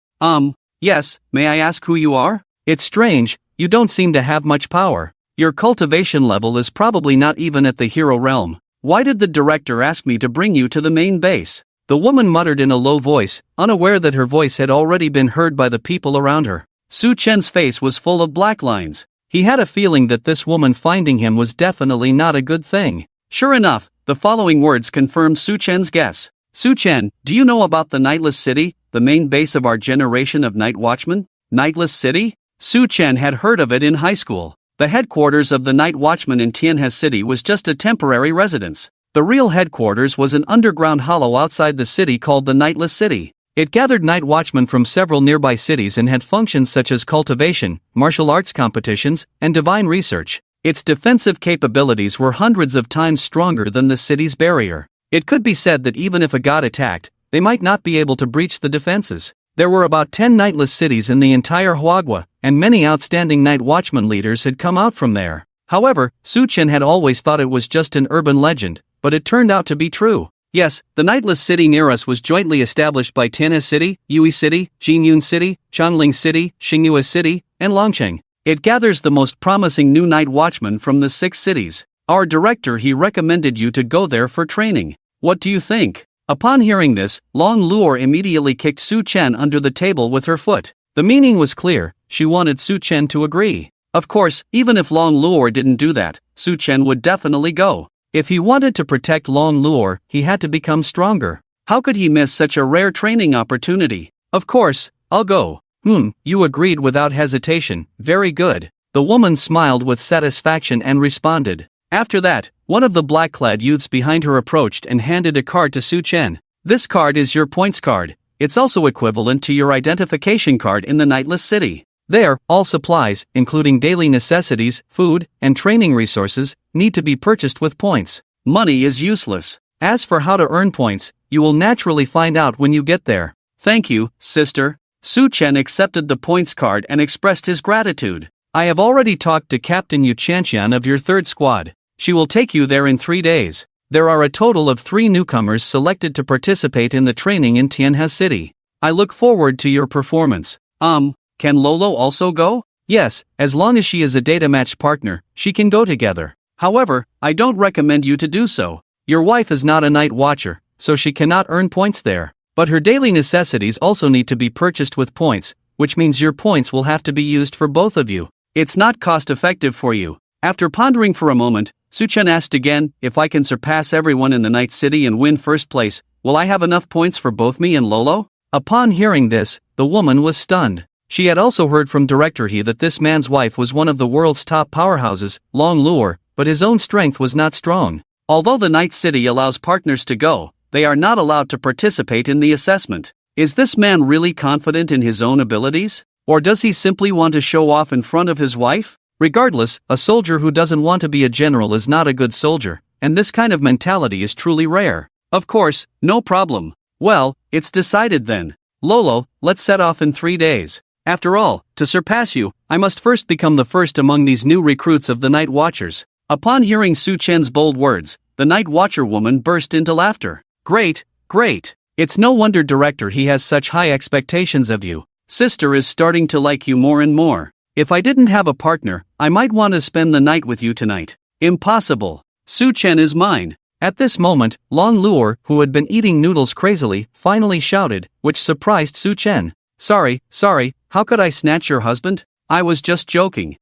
Yes, may I ask who you are? It's strange, you don't seem to have much power. Your cultivation level is probably not even at the hero realm. Why did the director ask me to bring you to the main base? The woman muttered in a low voice, unaware that her voice had already been heard by the people around her. Su Chen's face was full of black lines. He had a feeling that this woman finding him was definitely not a good thing. Sure enough, the following words confirmed Su Chen's guess. Su Chen, do you know about the Nightless City, the main base of our generation of Night Watchmen? Nightless City? Su Chen had heard of it in high school. The headquarters of the Night Watchmen in Tianhua City was just a temporary residence. The real headquarters was an underground hollow outside the city called the Nightless City. It gathered night watchmen from several nearby cities and had functions such as cultivation, martial arts competitions, and divine research. Its defensive capabilities were hundreds of times stronger than the city's barrier. It could be said that even if a god attacked, they might not be able to breach the defenses. There were about 10 nightless cities in the entire Huagua, and many outstanding night watchman leaders had come out from there. However, Su Chen had always thought it was just an urban legend, but it turned out to be true. Yes, the Nightless City near us was jointly established by Tianhua City, Yui City, Jinyun City, Changling City, Xinghua City, and Longcheng. It gathers the most promising new night watchmen from the 6 cities. Our director he recommended you to go there for training. What do you think? Upon hearing this, Long Luo immediately kicked Su Chen under the table with her foot. The meaning was clear, she wanted Su Chen to agree. Of course, even if Long Luo didn't do that, Su Chen would definitely go. If he wanted to protect Long Luo, he had to become stronger. How could he miss such a rare training opportunity? Of course, I'll go. You agreed without hesitation, very good. The woman smiled with satisfaction and responded. After that, one of the black-clad youths behind her approached and handed a card to Su Chen. This card is your points card. It's also equivalent to your identification card in the Nightless city. There, all supplies, including daily necessities, food, and training resources, need to be purchased with points. Money is useless. As for how to earn points, you will naturally find out when you get there. Thank you, sister. Su Chen accepted the points card and expressed his gratitude. I have already talked to Captain Yu Chanxian of your third squad. She will take you there in 3 days. There are a total of 3 newcomers selected to participate in the training in Tianhua City. I look forward to your performance. Can Lolo also go? Yes, as long as she is a data match partner, she can go together. However, I don't recommend you to do so. Your wife is not a night watcher, so she cannot earn points there. But her daily necessities also need to be purchased with points, which means your points will have to be used for both of you. It's not cost-effective for you. After pondering for a moment, Su Chen asked again, if I can surpass everyone in the Night City and win first place, will I have enough points for both me and Lolo? Upon hearing this, the woman was stunned. She had also heard from Director He that this man's wife was one of the world's top powerhouses, Long Luo, but his own strength was not strong. Although the Night City allows partners to go, they are not allowed to participate in the assessment. Is this man really confident in his own abilities? Or does he simply want to show off in front of his wife? Regardless, a soldier who doesn't want to be a general is not a good soldier, and this kind of mentality is truly rare. Of course, no problem. Well, it's decided then. Lolo, let's set off in 3 days. After all, to surpass you, I must first become the first among these new recruits of the Night Watchers. Upon hearing Su Chen's bold words, the Night Watcher woman burst into laughter. Great, great. It's no wonder Director He has such high expectations of you. Sister is starting to like you more and more. If I didn't have a partner, I might want to spend the night with you tonight. Impossible. Su Chen is mine. At this moment, Long Luo, who had been eating noodles crazily, finally shouted, which surprised Su Chen. Sorry, how could I snatch your husband? I was just joking.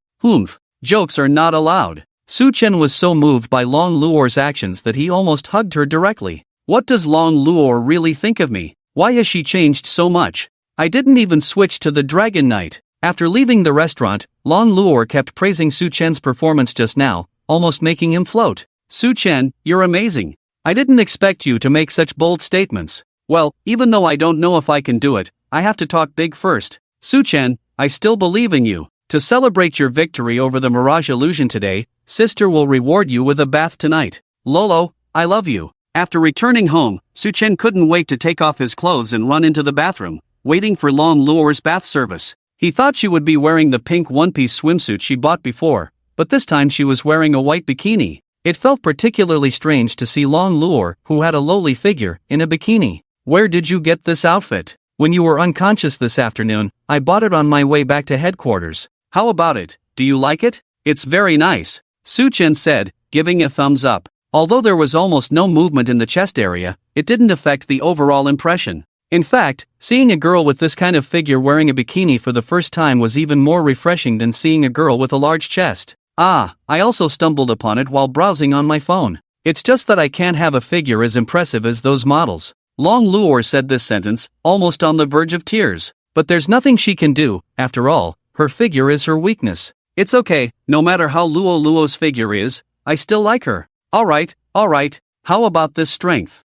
Jokes are not allowed. Su Chen was so moved by Long Luo's actions that he almost hugged her directly. What does Long Luo really think of me? Why has she changed so much? I didn't even switch to the Dragon Knight. After leaving the restaurant, Long Luo kept praising Su Chen's performance just now, almost making him float. Su Chen, you're amazing. I didn't expect you to make such bold statements. Well, even though I don't know if I can do it, I have to talk big first. Su Chen, I still believe in you. To celebrate your victory over the Mirage Illusion today, sister will reward you with a bath tonight. Lolo, I love you. After returning home, Su Chen couldn't wait to take off his clothes and run into the bathroom, waiting for Long Luo's bath service. He thought she would be wearing the pink one-piece swimsuit she bought before, but this time she was wearing a white bikini. It felt particularly strange to see Long Luo, who had a lowly figure, in a bikini. Where did you get this outfit? When you were unconscious this afternoon, I bought it on my way back to headquarters. How about it? Do you like it? It's very nice, Su Chen said, giving a thumbs up. Although there was almost no movement in the chest area, it didn't affect the overall impression. In fact, seeing a girl with this kind of figure wearing a bikini for the first time was even more refreshing than seeing a girl with a large chest. I also stumbled upon it while browsing on my phone. It's just that I can't have a figure as impressive as those models. Long Luo said this sentence, almost on the verge of tears. But there's nothing she can do, after all, her figure is her weakness. It's okay, no matter how Luo's figure is, I still like her. Alright, how about this strength?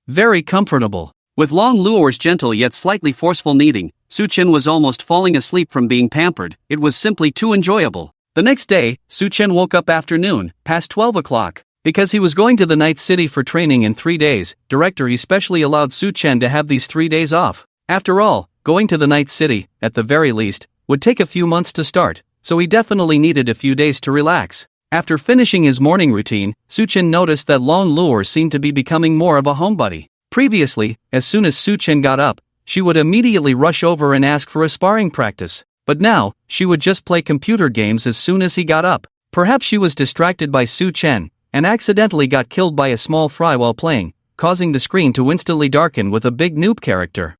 Very comfortable. With Long Luo's gentle yet slightly forceful kneading, Su Chen was almost falling asleep from being pampered. It was simply too enjoyable. The next day, Su Chen woke up afternoon, past 12 o'clock. Because he was going to the Night City for training in 3 days, Director especially allowed Su Chen to have these 3 days off. After all, going to the Night City, at the very least, would take a few months to start, so he definitely needed a few days to relax. After finishing his morning routine, Su Chen noticed that Long Luo seemed to be becoming more of a homebody. Previously, as soon as Su Chen got up, she would immediately rush over and ask for a sparring practice. But now, she would just play computer games as soon as he got up. Perhaps she was distracted by Su Chen, and accidentally got killed by a small fry while playing, causing the screen to instantly darken with a big noob character.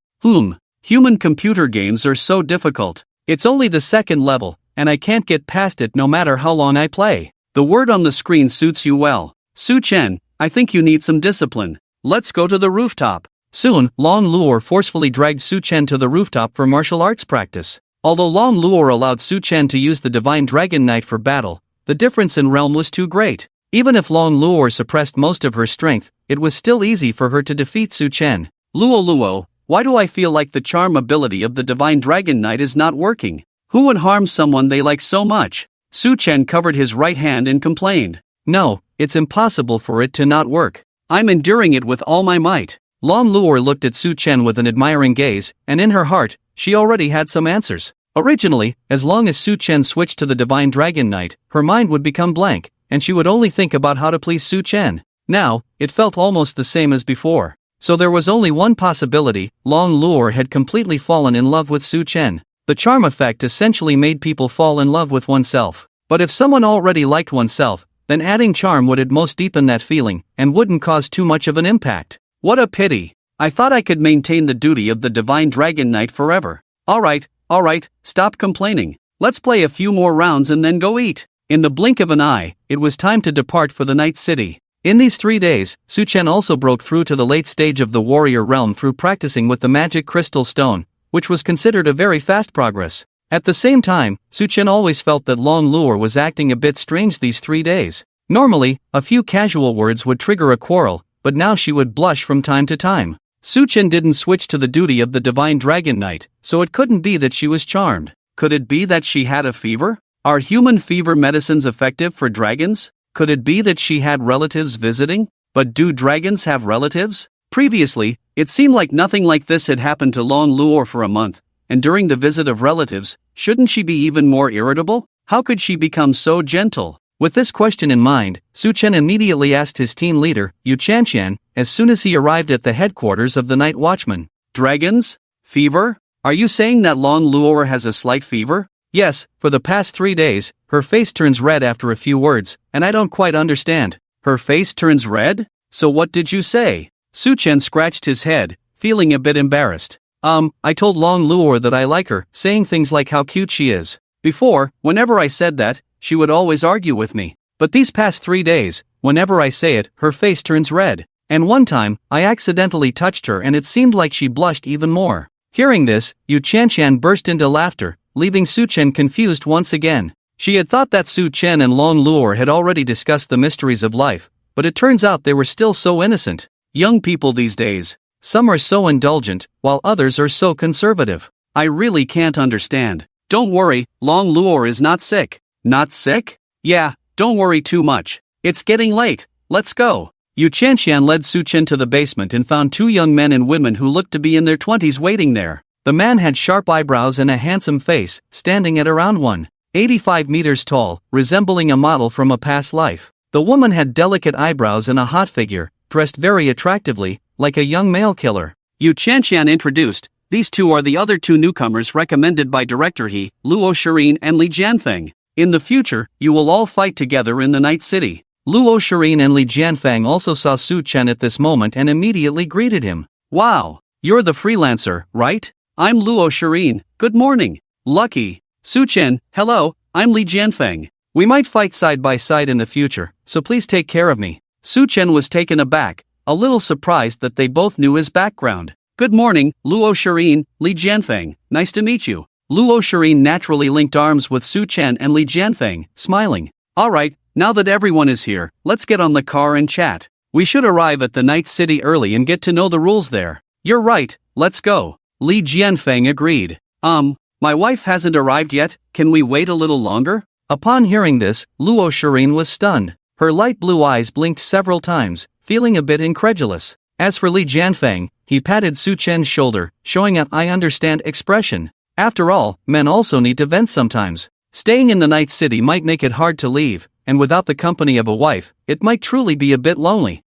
Human computer games are so difficult. It's only the second level, and I can't get past it no matter how long I play. The word on the screen suits you well. Su Chen, I think you need some discipline. Let's go to the rooftop. Soon, Long Luo forcefully dragged Su Chen to the rooftop for martial arts practice. Although Long Luo allowed Su Chen to use the Divine Dragon Knight for battle, the difference in realm was too great. Even if Long Luo suppressed most of her strength, it was still easy for her to defeat Su Chen. Luo, why do I feel like the charm ability of the Divine Dragon Knight is not working? Who would harm someone they like so much? Su Chen covered his right hand and complained. No, it's impossible for it to not work. I'm enduring it with all my might. Long Luo looked at Su Chen with an admiring gaze, and in her heart, she already had some answers. Originally, as long as Su Chen switched to the Divine Dragon Knight, her mind would become blank, and she would only think about how to please Su Chen. Now, it felt almost the same as before. So there was only one possibility: Long Luo had completely fallen in love with Su Chen. The charm effect essentially made people fall in love with oneself. But if someone already liked oneself, then adding charm would at most deepen that feeling, and wouldn't cause too much of an impact. What a pity. I thought I could maintain the duty of the Divine Dragon Knight forever. Alright, stop complaining. Let's play a few more rounds and then go eat. In the blink of an eye, it was time to depart for the Night City. In these 3 days, Su Chen also broke through to the late stage of the warrior realm through practicing with the magic crystal stone, which was considered a very fast progress. At the same time, Su Chen always felt that Long Luo was acting a bit strange these 3 days. Normally, a few casual words would trigger a quarrel, but now she would blush from time to time. Su Chen didn't switch to the duty of the Divine Dragon Knight, so it couldn't be that she was charmed. Could it be that she had a fever? Are human fever medicines effective for dragons? Could it be that she had relatives visiting? But do dragons have relatives? Previously, it seemed like nothing like this had happened to Long Luo for a month, and during the visit of relatives, shouldn't she be even more irritable? How could she become so gentle? With this question in mind, Su Chen immediately asked his team leader, Yu Chanqian, as soon as he arrived at the headquarters of the Night Watchman. Dragons? Fever? Are you saying that Long Luo has a slight fever? Yes, for the past 3 days, her face turns red after a few words, and I don't quite understand. Her face turns red? So what did you say? Su Chen scratched his head, feeling a bit embarrassed. I told Long Luo that I like her, saying things like how cute she is. Before, whenever I said that, she would always argue with me. But these past 3 days, whenever I say it, her face turns red. And one time, I accidentally touched her and it seemed like she blushed even more. Hearing this, Yu Chanqian burst into laughter, leaving Su Chen confused once again. She had thought that Su Chen and Long Luo had already discussed the mysteries of life, but it turns out they were still so innocent. Young people these days. Some are so indulgent, while others are so conservative. I really can't understand. Don't worry, Long Luo is not sick. Not sick? Yeah, don't worry too much. It's getting late, let's go. Yu Chanqian led Su Chen to the basement and found 2 young men and women who looked to be in their 20s waiting there. The man had sharp eyebrows and a handsome face, standing at around 1.85 meters tall, resembling a model from a past life. The woman had delicate eyebrows and a hot figure, dressed very attractively, like a young male killer. Yu Chanqian introduced, these 2 are the other 2 newcomers recommended by Director He, Luo Shirin and Li Jianfeng. In the future, you will all fight together in the Night City. Luo Shirin and Li Jianfeng also saw Su Chen at this moment and immediately greeted him. Wow, you're the freelancer, right? I'm Luo Shirin, good morning. Lucky. Su Chen, hello, I'm Li Jianfeng. We might fight side by side in the future, so please take care of me. Su Chen was taken aback, a little surprised that they both knew his background. Good morning, Luo Shirin, Li Jianfeng, nice to meet you. Luo Shirin naturally linked arms with Su Chen and Li Jianfeng, smiling. Alright, now that everyone is here, let's get on the car and chat. We should arrive at the Night City early and get to know the rules there. You're right, let's go. Li Jianfeng agreed. My wife hasn't arrived yet, can we wait a little longer? Upon hearing this, Luo Shirin was stunned. Her light blue eyes blinked several times, feeling a bit incredulous. As for Li Jianfeng, he patted Su Chen's shoulder, showing an I understand expression. After all, men also need to vent sometimes. Staying in the Night City might make it hard to leave, and without the company of a wife, it might truly be a bit lonely.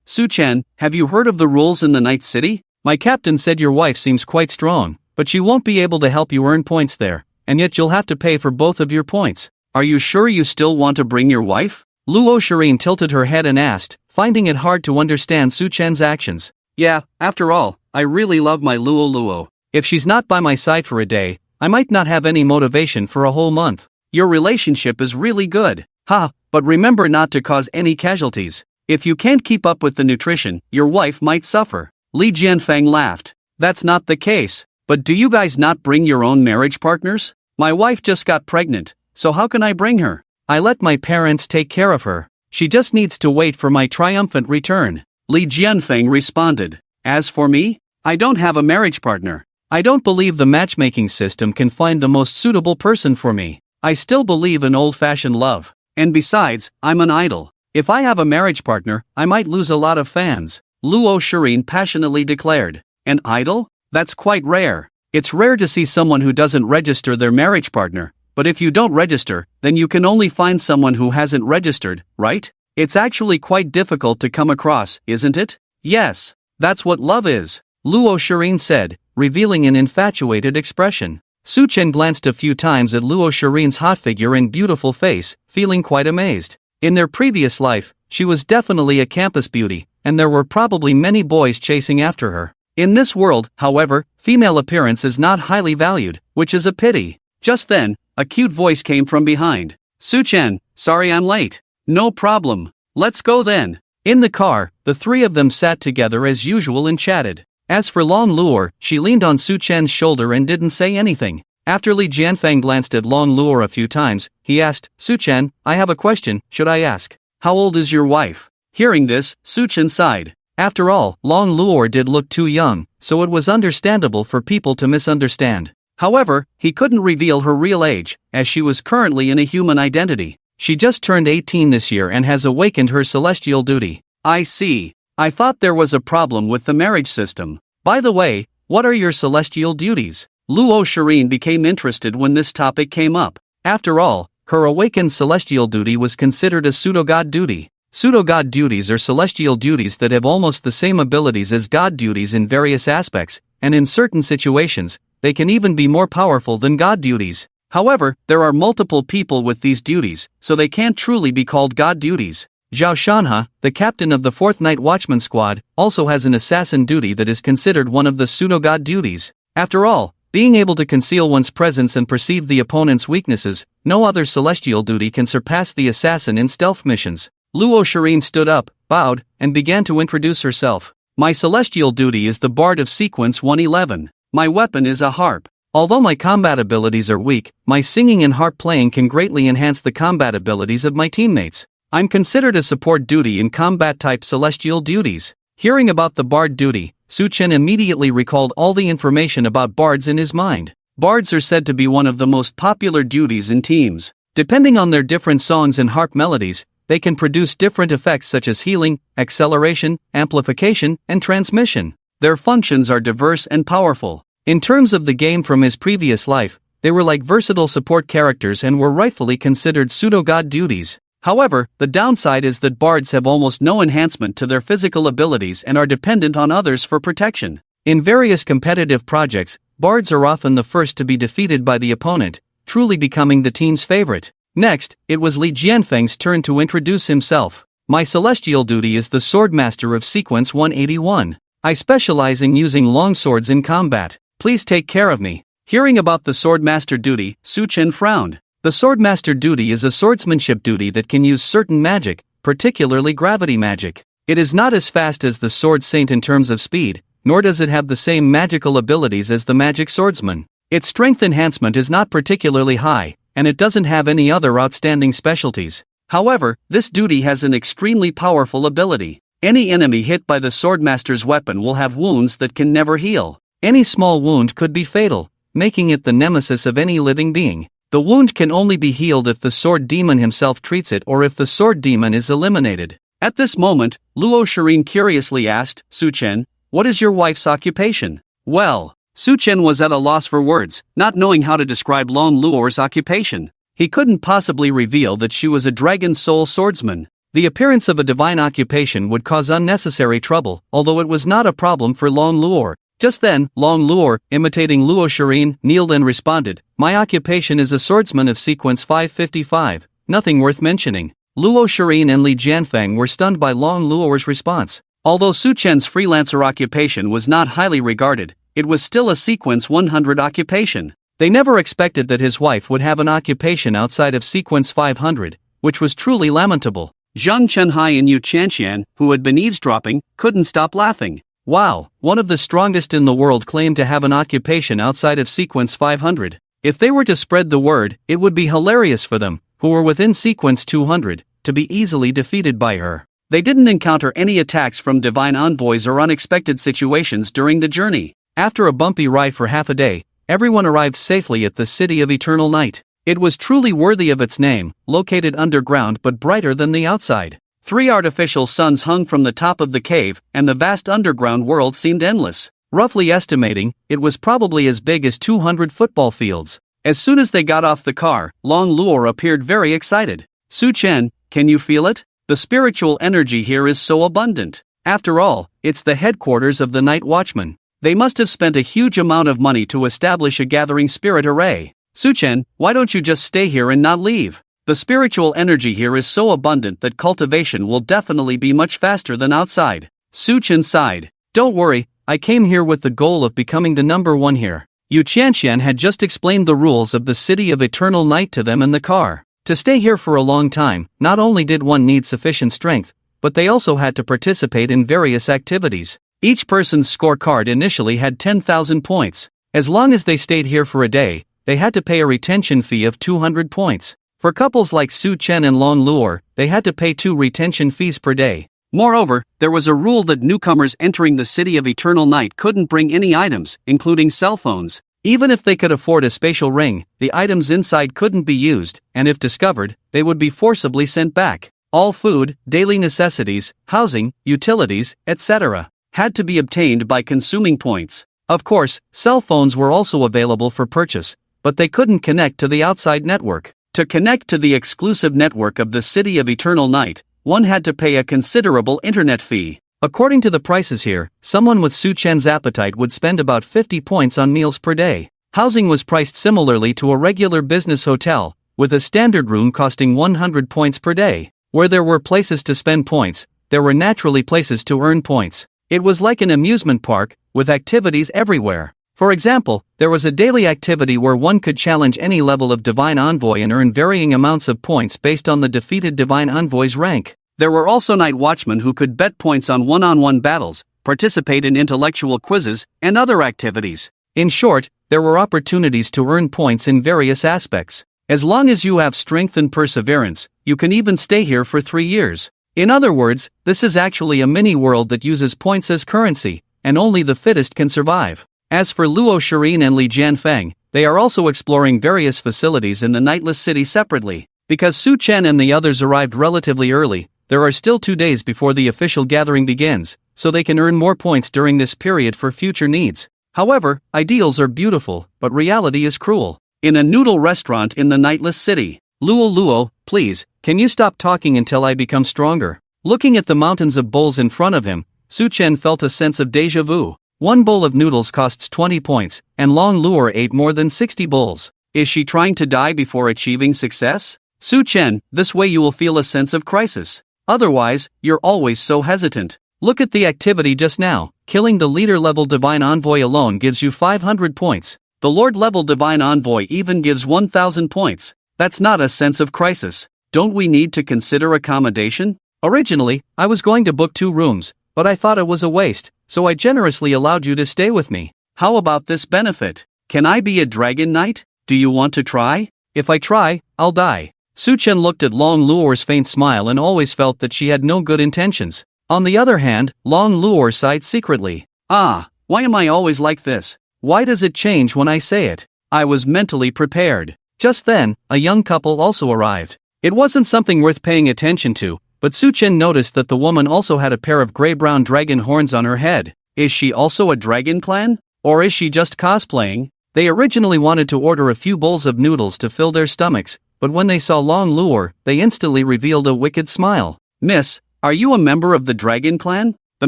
Su Chen, have you heard of the rules in the Night City? My captain said your wife seems quite strong, but she won't be able to help you earn points there, and yet you'll have to pay for both of your points. Are you sure you still want to bring your wife? Luo Shirin tilted her head and asked, finding it hard to understand Su Chen's actions. Yeah, after all, I really love my Luo. If she's not by my side for a day, I might not have any motivation for a whole month. Your relationship is really good. But remember not to cause any casualties. If you can't keep up with the nutrition, your wife might suffer. Li Jianfeng laughed. That's not the case. But do you guys not bring your own marriage partners? My wife just got pregnant, so how can I bring her? I let my parents take care of her. She just needs to wait for my triumphant return. Li Jianfeng responded. As for me, I don't have a marriage partner. I don't believe the matchmaking system can find the most suitable person for me. I still believe in old-fashioned love. And besides, I'm an idol. If I have a marriage partner, I might lose a lot of fans. Luo Shirin passionately declared. An idol? That's quite rare. It's rare to see someone who doesn't register their marriage partner, but if you don't register, then you can only find someone who hasn't registered, right? It's actually quite difficult to come across, isn't it? Yes, that's what love is, Luo Shirin said, revealing an infatuated expression. Su Chen glanced a few times at Luo Shirin's hot figure and beautiful face, feeling quite amazed. In their previous life, she was definitely a campus beauty, and there were probably many boys chasing after her. In this world, however, female appearance is not highly valued, which is a pity. Just then, a cute voice came from behind. Su Chen, sorry I'm late. No problem. Let's go then. In the car, the three of them sat together as usual and chatted. As for Long Luor, she leaned on Su Chen's shoulder and didn't say anything. After Li Jianfeng glanced at Long Luor a few times, he asked, Su Chen, I have a question, should I ask? How old is your wife? Hearing this, Su Chen sighed. After all, Long Luor did look too young, so it was understandable for people to misunderstand. However, he couldn't reveal her real age, as she was currently in a human identity. She just turned 18 this year and has awakened her celestial duty. I see. I thought there was a problem with the marriage system. By the way, what are your celestial duties? Luo Shirin became interested when this topic came up. After all, her awakened celestial duty was considered a pseudo-god duty. Pseudo-god duties are celestial duties that have almost the same abilities as god duties in various aspects, and in certain situations, they can even be more powerful than god duties. However, there are multiple people with these duties, so they can't truly be called god duties. Zhao Shanha, the captain of the 4th Night Watchman Squad, also has an assassin duty that is considered one of the pseudo-god duties. After all, being able to conceal one's presence and perceive the opponent's weaknesses, no other celestial duty can surpass the assassin in stealth missions. Luo Shirin stood up, bowed, and began to introduce herself. My celestial duty is the Bard of Sequence 111. My weapon is a harp. Although my combat abilities are weak, my singing and harp playing can greatly enhance the combat abilities of my teammates. I'm considered a support duty in combat-type celestial duties. Hearing about the Bard duty, Su Chen immediately recalled all the information about bards in his mind. Bards are said to be one of the most popular duties in teams. Depending on their different songs and harp melodies, they can produce different effects such as healing, acceleration, amplification, and transmission. Their functions are diverse and powerful. In terms of the game from his previous life, they were like versatile support characters and were rightfully considered pseudo-god duties. However, the downside is that bards have almost no enhancement to their physical abilities and are dependent on others for protection. In various competitive projects, bards are often the first to be defeated by the opponent, truly becoming the team's favorite. Next, it was Li Jianfeng's turn to introduce himself. My celestial duty is the Swordmaster of Sequence 181. I specialize in using longswords in combat. Please take care of me. Hearing about the Swordmaster duty, Su Chen frowned. The Swordmaster duty is a swordsmanship duty that can use certain magic, particularly gravity magic. It is not as fast as the Sword Saint in terms of speed, nor does it have the same magical abilities as the Magic Swordsman. Its strength enhancement is not particularly high, and it doesn't have any other outstanding specialties. However, this duty has an extremely powerful ability. Any enemy hit by the Swordmaster's weapon will have wounds that can never heal. Any small wound could be fatal, making it the nemesis of any living being. The wound can only be healed if the sword demon himself treats it or if the sword demon is eliminated. At this moment, Luo Shirin curiously asked, Su Chen, what is your wife's occupation? Well, Su Chen was at a loss for words, not knowing how to describe Long Luor's occupation. He couldn't possibly reveal that she was a dragon soul swordsman. The appearance of a divine occupation would cause unnecessary trouble, although it was not a problem for Long Luor. Just then, Long Luor, imitating Luo Shirin, kneeled and responded, my occupation is a swordsman of sequence 555, nothing worth mentioning. Luo Shirin and Li Jianfeng were stunned by Long Luor's response. Although Su Chen's freelancer occupation was not highly regarded, it was still a sequence 100 occupation. They never expected that his wife would have an occupation outside of sequence 500, which was truly lamentable. Zhang Chenhai and Yu Chanxian, who had been eavesdropping, couldn't stop laughing. Wow, one of the strongest in the world claimed to have an occupation outside of sequence 500. If they were to spread the word, it would be hilarious for them, who were within sequence 200, to be easily defeated by her. They didn't encounter any attacks from divine envoys or unexpected situations during the journey. After a bumpy ride for half a day, everyone arrived safely at the City of Eternal Night. It was truly worthy of its name, located underground but brighter than the outside. 3 artificial suns hung from the top of the cave, and the vast underground world seemed endless. Roughly estimating, it was probably as big as 200 football fields. As soon as they got off the car, Long Luo appeared very excited. Su Chen, can you feel it? The spiritual energy here is so abundant. After all, it's the headquarters of the Night Watchman. They must have spent a huge amount of money to establish a gathering spirit array. Su Chen, why don't you just stay here and not leave? The spiritual energy here is so abundant that cultivation will definitely be much faster than outside. Su Chen sighed. Don't worry, I came here with the goal of becoming the #1 here. Yu Qianxian had just explained the rules of the City of Eternal Night to them in the car. To stay here for a long time, not only did one need sufficient strength, but they also had to participate in various activities. Each person's scorecard initially had 10,000 points. As long as they stayed here for a day, they had to pay a retention fee of 200 points. For couples like Su Chen and Long Luo, they had to pay 2 retention fees per day. Moreover, there was a rule that newcomers entering the City of Eternal Night couldn't bring any items, including cell phones. Even if they could afford a spatial ring, the items inside couldn't be used, and if discovered, they would be forcibly sent back. All food, daily necessities, housing, utilities, etc., had to be obtained by consuming points. Of course, cell phones were also available for purchase, but they couldn't connect to the outside network. To connect to the exclusive network of the City of Eternal Night, one had to pay a considerable internet fee. According to the prices here, someone with Su Chen's appetite would spend about 50 points on meals per day. Housing was priced similarly to a regular business hotel, with a standard room costing 100 points per day. Where there were places to spend points, there were naturally places to earn points. It was like an amusement park, with activities everywhere. For example, there was a daily activity where one could challenge any level of Divine Envoy and earn varying amounts of points based on the defeated Divine Envoy's rank. There were also Night Watchmen who could bet points on one-on-one battles, participate in intellectual quizzes, and other activities. In short, there were opportunities to earn points in various aspects. As long as you have strength and perseverance, you can even stay here for 3 years. In other words, this is actually a mini-world that uses points as currency, and only the fittest can survive. As for Luo Shirin and Li Jianfeng, they are also exploring various facilities in the Nightless City separately. Because Su Chen and the others arrived relatively early, there are still 2 days before the official gathering begins, so they can earn more points during this period for future needs. However, ideals are beautiful, but reality is cruel. In a noodle restaurant in the Nightless City, Luo, please, can you stop talking until I become stronger? Looking at the mountains of bowls in front of him, Su Chen felt a sense of déjà vu. 1 bowl of noodles costs 20 points, and Long Luo ate more than 60 bowls. Is she trying to die before achieving success? Su Chen, this way you will feel a sense of crisis. Otherwise, you're always so hesitant. Look at the activity just now. Killing the leader-level Divine Envoy alone gives you 500 points. The Lord-level Divine Envoy even gives 1,000 points. That's not a sense of crisis. Don't we need to consider accommodation? Originally, I was going to book 2 rooms, but I thought it was a waste, so I generously allowed you to stay with me. How about this benefit? Can I be a dragon knight? Do you want to try? If I try, I'll die. Su Chen looked at Long Luo's faint smile and always felt that she had no good intentions. On the other hand, Long Luo sighed secretly. Why am I always like this? Why does it change when I say it? I was mentally prepared. Just then, a young couple also arrived. It wasn't something worth paying attention to, but Su Chen noticed that the woman also had a pair of gray-brown dragon horns on her head. Is she also a dragon clan? Or is she just cosplaying? They originally wanted to order a few bowls of noodles to fill their stomachs, but when they saw Long Luo, they instantly revealed a wicked smile. Miss, are you a member of the dragon clan? The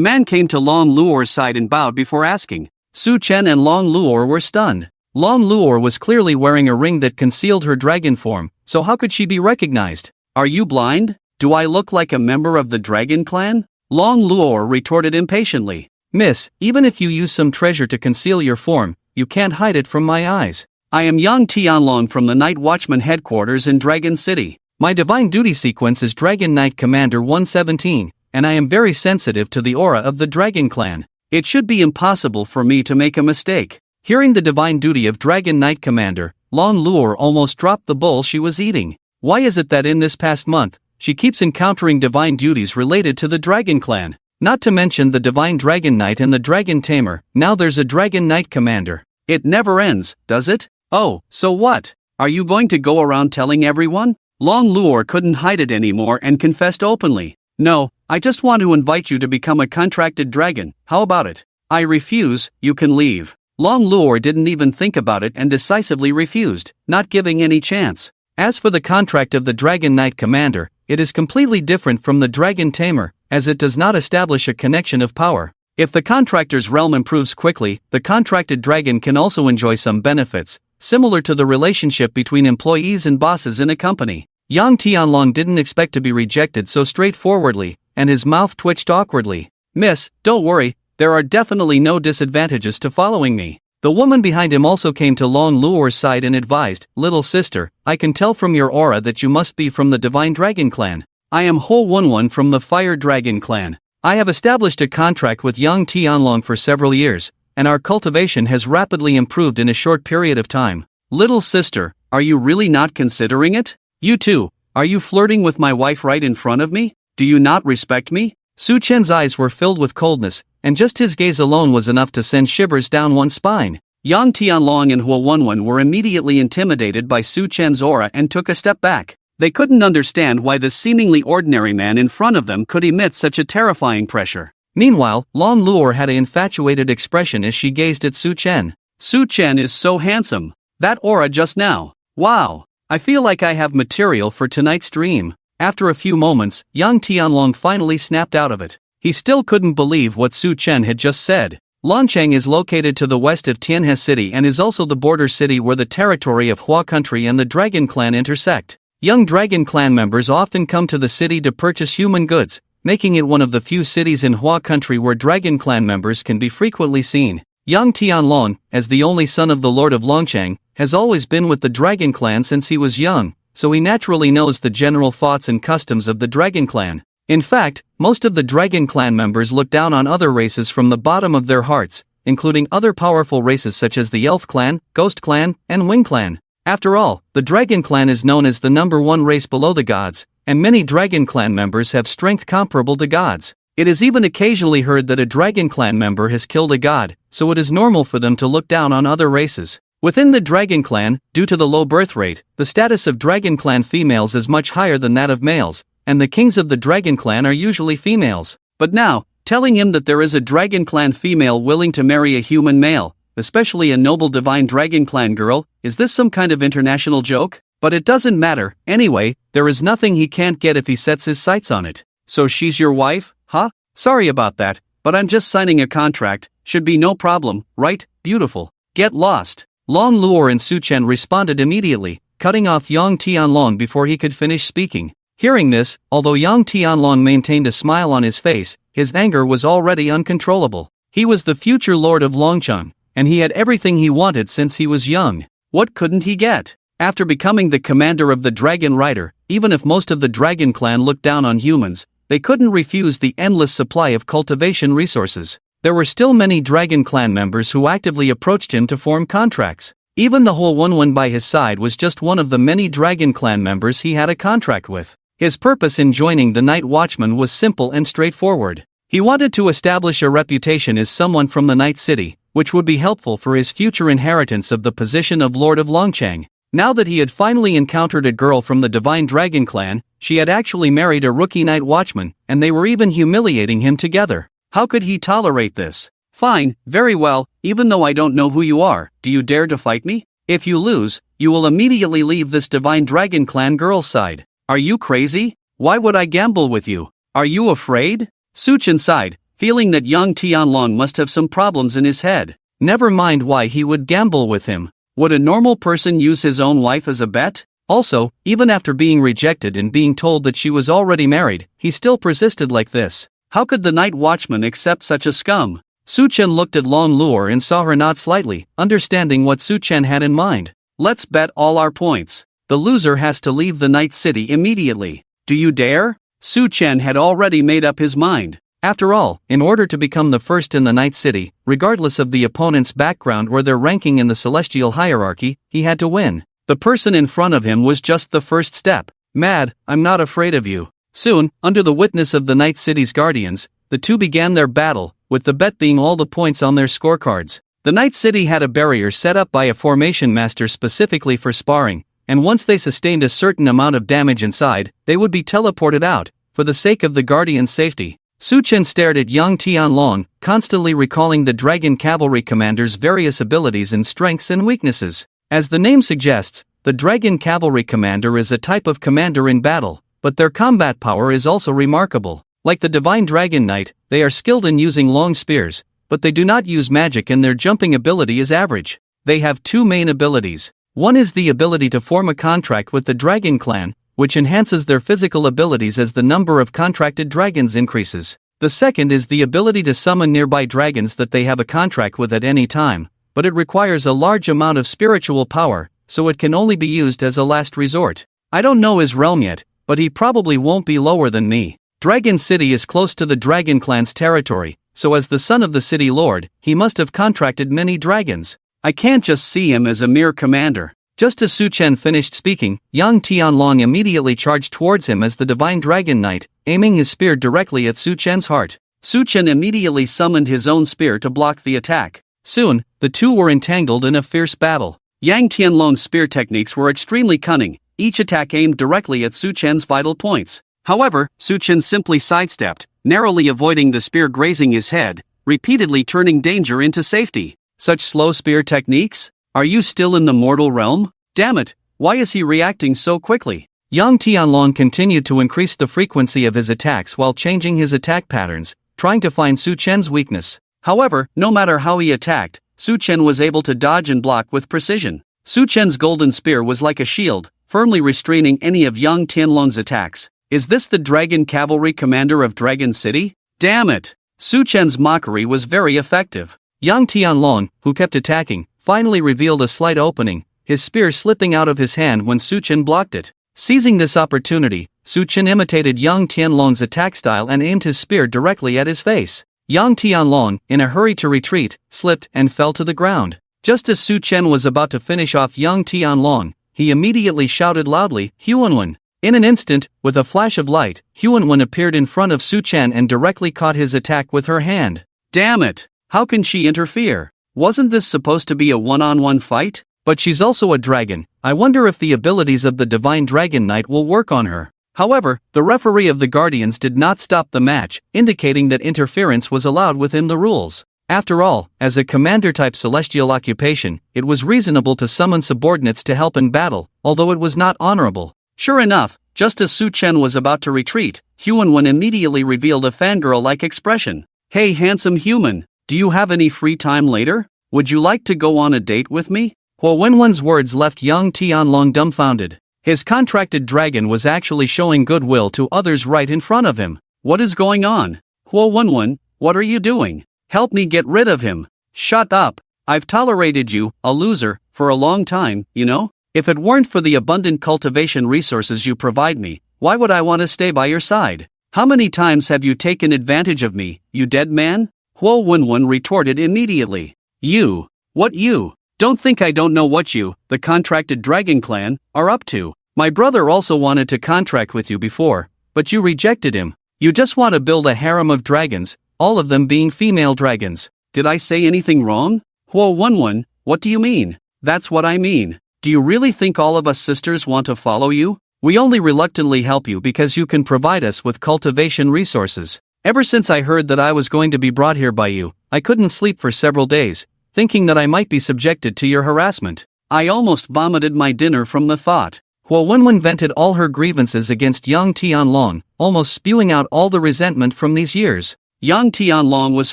man came to Long Luo's side and bowed before asking. Su Chen and Long Luo were stunned. Long Luo was clearly wearing a ring that concealed her dragon form, so how could she be recognized? Are you blind? Do I look like a member of the dragon clan? Long Luo retorted impatiently. Miss, even if you use some treasure to conceal your form, you can't hide it from my eyes. I am Yang Tianlong from the Night Watchman headquarters in Dragon City. My divine duty sequence is Dragon Knight Commander 117, and I am very sensitive to the aura of the Dragon Clan. It should be impossible for me to make a mistake. Hearing the divine duty of Dragon Knight Commander, Long Luor almost dropped the bowl she was eating. Why is it that in this past month, she keeps encountering divine duties related to the Dragon Clan? Not to mention the Divine Dragon Knight and the Dragon Tamer, now there's a Dragon Knight Commander. It never ends, does it? Oh, so what? Are you going to go around telling everyone? Long Luor couldn't hide it anymore and confessed openly. No, I just want to invite you to become a contracted dragon, how about it? I refuse, you can leave. Long Luor didn't even think about it and decisively refused, not giving any chance. As for the contract of the Dragon Knight Commander, it is completely different from the Dragon Tamer, as it does not establish a connection of power. If the contractor's realm improves quickly, the contracted dragon can also enjoy some benefits, similar to the relationship between employees and bosses in a company. Yang Tianlong didn't expect to be rejected so straightforwardly, and his mouth twitched awkwardly. Miss, don't worry, there are definitely no disadvantages to following me. The woman behind him also came to Long Luor's side and advised, Little sister, I can tell from your aura that you must be from the Divine Dragon Clan. I am Ho Wunwun from the Fire Dragon Clan. I have established a contract with Yang Tianlong for several years, and our cultivation has rapidly improved in a short period of time. Little sister, are you really not considering it? You too, are you flirting with my wife right in front of me? Do you not respect me? Su Chen's eyes were filled with coldness, and just his gaze alone was enough to send shivers down one's spine. Yang Tianlong and Huo Wunwun were immediately intimidated by Su Chen's aura and took a step back. They couldn't understand why this seemingly ordinary man in front of them could emit such a terrifying pressure. Meanwhile, Long Luor had an infatuated expression as she gazed at Su Chen. Su Chen is so handsome. That aura just now. Wow. I feel like I have material for tonight's dream. After a few moments, Yang Tianlong finally snapped out of it. He still couldn't believe what Su Chen had just said. Longcheng is located to the west of Tianhua City and is also the border city where the territory of Hua Country and the Dragon Clan intersect. Young Dragon Clan members often come to the city to purchase human goods, making it one of the few cities in Hua Country where Dragon Clan members can be frequently seen. Yang Tianlong, as the only son of the Lord of Longcheng, has always been with the Dragon Clan since he was young, so he naturally knows the general thoughts and customs of the Dragon Clan. In fact, most of the Dragon Clan members look down on other races from the bottom of their hearts, including other powerful races such as the Elf Clan, Ghost Clan, and Wing Clan. After all, the Dragon Clan is known as the #1 race below the gods, and many Dragon Clan members have strength comparable to gods. It is even occasionally heard that a Dragon Clan member has killed a god, so it is normal for them to look down on other races. Within the Dragon Clan, due to the low birth rate, the status of Dragon Clan females is much higher than that of males, and the kings of the Dragon Clan are usually females. But now, telling him that there is a Dragon Clan female willing to marry a human male, especially a noble Divine Dragon Clan girl, is this some kind of international joke? But it doesn't matter, anyway, there is nothing he can't get if he sets his sights on it. So she's your wife, huh? Sorry about that, but I'm just signing a contract, should be no problem, right? Beautiful. Get lost. Long Luor and Su Chen responded immediately, cutting off Yang Tianlong before he could finish speaking. Hearing this, although Yang Tianlong maintained a smile on his face, his anger was already uncontrollable. He was the future lord of Longcheng, and he had everything he wanted since he was young. What couldn't he get? After becoming the commander of the Dragon Rider, even if most of the Dragon Clan looked down on humans, they couldn't refuse the endless supply of cultivation resources. There were still many Dragon Clan members who actively approached him to form contracts. Even the Whole Wunwun by his side was just one of the many Dragon Clan members he had a contract with. His purpose in joining the Night Watchman was simple and straightforward. He wanted to establish a reputation as someone from the Night City, which would be helpful for his future inheritance of the position of Lord of Longcheng. Now that he had finally encountered a girl from the Divine Dragon Clan, she had actually married a rookie Night Watchman, and they were even humiliating him together. How could he tolerate this? Fine, very well, even though I don't know who you are, do you dare to fight me? If you lose, you will immediately leave this Divine Dragon Clan girl's side. Are you crazy? Why would I gamble with you? Are you afraid? Su Chen sighed, feeling that Yang Tianlong must have some problems in his head. Never mind why he would gamble with him. Would a normal person use his own wife as a bet? Also, even after being rejected and being told that she was already married, he still persisted like this. How could the Night Watchman accept such a scum? Su Chen looked at Long Luor and saw her nod slightly, understanding what Su Chen had in mind. Let's bet all our points. The loser has to leave the Night City immediately. Do you dare? Su Chen had already made up his mind. After all, in order to become the first in the Night City, regardless of the opponent's background or their ranking in the celestial hierarchy, he had to win. The person in front of him was just the first step. Mad, I'm not afraid of you. Soon, under the witness of the Night City's guardians, the two began their battle, with the bet being all the points on their scorecards. The Night City had a barrier set up by a formation master specifically for sparring, and once they sustained a certain amount of damage inside, they would be teleported out, for the sake of the guardian's safety. Su Chen stared at young Tianhua, constantly recalling the Dragon Cavalry Commander's various abilities and strengths and weaknesses. As the name suggests, the Dragon Cavalry Commander is a type of commander in battle, but their combat power is also remarkable. Like the Divine Dragon Knight, they are skilled in using long spears, but they do not use magic and their jumping ability is average. They have two main abilities. One is the ability to form a contract with the Dragon Clan, which enhances their physical abilities as the number of contracted dragons increases. The second is the ability to summon nearby dragons that they have a contract with at any time, but it requires a large amount of spiritual power, so it can only be used as a last resort. I don't know his realm yet, but he probably won't be lower than me. Dragon City is close to the Dragon Clan's territory, so as the son of the city lord, he must have contracted many dragons. I can't just see him as a mere commander. Just as Su Chen finished speaking, young Tianhua immediately charged towards him as the Divine Dragon Knight, aiming his spear directly at Su Chen's heart. Su Chen immediately summoned his own spear to block the attack. Soon, the two were entangled in a fierce battle. Yang Tianhua's spear techniques were extremely cunning, each attack aimed directly at Su Chen's vital points. However, Su Chen simply sidestepped, narrowly avoiding the spear grazing his head, repeatedly turning danger into safety. Such slow spear techniques? Are you still in the mortal realm? Damn it, why is he reacting so quickly? Yang Tianhua continued to increase the frequency of his attacks while changing his attack patterns, trying to find Su Chen's weakness. However, no matter how he attacked, Su Chen was able to dodge and block with precision. Su Chen's golden spear was like a shield, firmly restraining any of young Tianhua's attacks. Is this the Dragon Cavalry Commander of Dragon City? Damn it! Su Chen's mockery was very effective. Young Tianhua, who kept attacking, finally revealed a slight opening, his spear slipping out of his hand when Su Chen blocked it. Seizing this opportunity, Su Chen imitated young Tianhua's attack style and aimed his spear directly at his face. Young Tianhua, in a hurry to retreat, slipped and fell to the ground. Just as Su Chen was about to finish off young Tianhua, he immediately shouted loudly, "Huanwen!" In an instant, with a flash of light, Huanwen appeared in front of Su Chen and directly caught his attack with her hand. Damn it! How can she interfere? Wasn't this supposed to be a one-on-one fight? But she's also a dragon. I wonder if the abilities of the Divine Dragon Knight will work on her. However, the referee of the Guardians did not stop the match, indicating that interference was allowed within the rules. After all, as a commander-type celestial occupation, it was reasonable to summon subordinates to help in battle, although it was not honorable. Sure enough, just as Su Chen was about to retreat, Huanwen immediately revealed a fangirl-like expression. Hey handsome human, do you have any free time later? Would you like to go on a date with me? Huanwen's words left young Tianhua dumbfounded. His contracted dragon was actually showing goodwill to others right in front of him. What is going on? Huanwen, what are you doing? Help me get rid of him. Shut up. I've tolerated you, a loser, for a long time, you know? If it weren't for the abundant cultivation resources you provide me, why would I want to stay by your side? How many times have you taken advantage of me, you dead man? Huanwen retorted immediately. You? What you? Don't think I don't know what you, the contracted Dragon Clan, are up to. My brother also wanted to contract with you before, but you rejected him. You just want to build a harem of dragons, all of them being female dragons. Did I say anything wrong? Huanwen, what do you mean? That's what I mean. Do you really think all of us sisters want to follow you? We only reluctantly help you because you can provide us with cultivation resources. Ever since I heard that I was going to be brought here by you, I couldn't sleep for several days, thinking that I might be subjected to your harassment. I almost vomited my dinner from the thought. Huanwen vented all her grievances against young Tianhua, almost spewing out all the resentment from these years. Young Tianhua was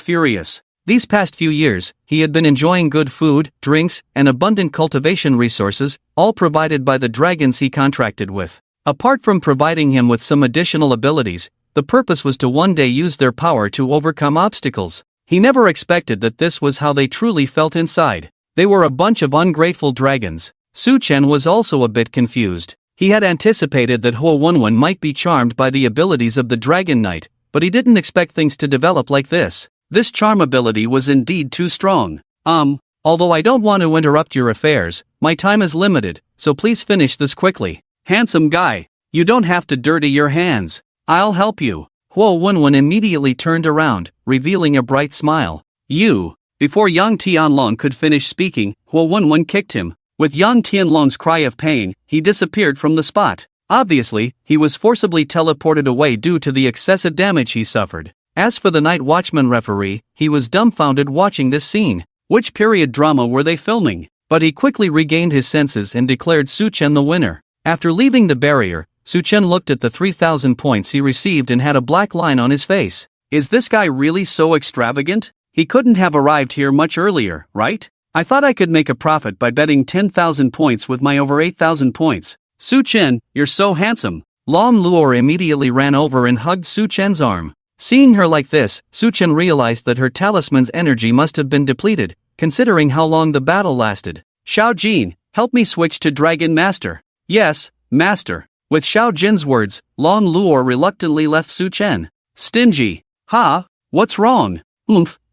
furious. These past few years, he had been enjoying good food, drinks, and abundant cultivation resources, all provided by the dragons he contracted with. Apart from providing him with some additional abilities, the purpose was to one day use their power to overcome obstacles. He never expected that this was how they truly felt inside. They were a bunch of ungrateful dragons. Su Chen was also a bit confused. He had anticipated that Huanwen might be charmed by the abilities of the Dragon Knight, but he didn't expect things to develop like this. This charm ability was indeed too strong. Although I don't want to interrupt your affairs, my time is limited, so please finish this quickly. Handsome guy, you don't have to dirty your hands. I'll help you. Huo Wenwen immediately turned around, revealing a bright smile. You. Before Yang Tianlong could finish speaking, Huo Wenwen kicked him. With Yang Tianlong's cry of pain, he disappeared from the spot. Obviously, he was forcibly teleported away due to the excessive damage he suffered. As for the night watchman referee, he was dumbfounded watching this scene. Which period drama were they filming? But he quickly regained his senses and declared Su Chen the winner. After leaving the barrier, Su Chen looked at the 3,000 points he received and had a black line on his face. Is this guy really so extravagant? He couldn't have arrived here much earlier, right? I thought I could make a profit by betting 10,000 points with my over 8,000 points. Su Chen, you're so handsome. Long Luor immediately ran over and hugged Su Chen's arm. Seeing her like this, Su Chen realized that her talisman's energy must have been depleted, considering how long the battle lasted. Xiao Jin, help me switch to Dragon Master. Yes, Master. With Xiao Jin's words, Long Luor reluctantly left Su Chen. Stingy. Ha? What's wrong?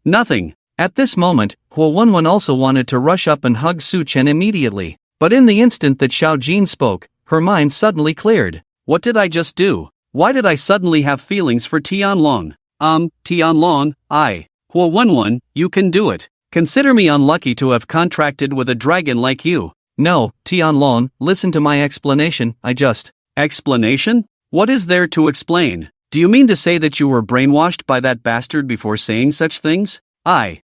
Nothing. At this moment, Huo Wenwen also wanted to rush up and hug Su Chen immediately. But in the instant that Xiao Jin spoke, her mind suddenly cleared. What did I just do? Why did I suddenly have feelings for Tianlong? Tianlong, Huo Wenwen, you can do it. Consider me unlucky to have contracted with a dragon like you. No, Tianlong, listen to my explanation, Explanation? What is there to explain? Do you mean to say that you were brainwashed by that bastard before saying such things?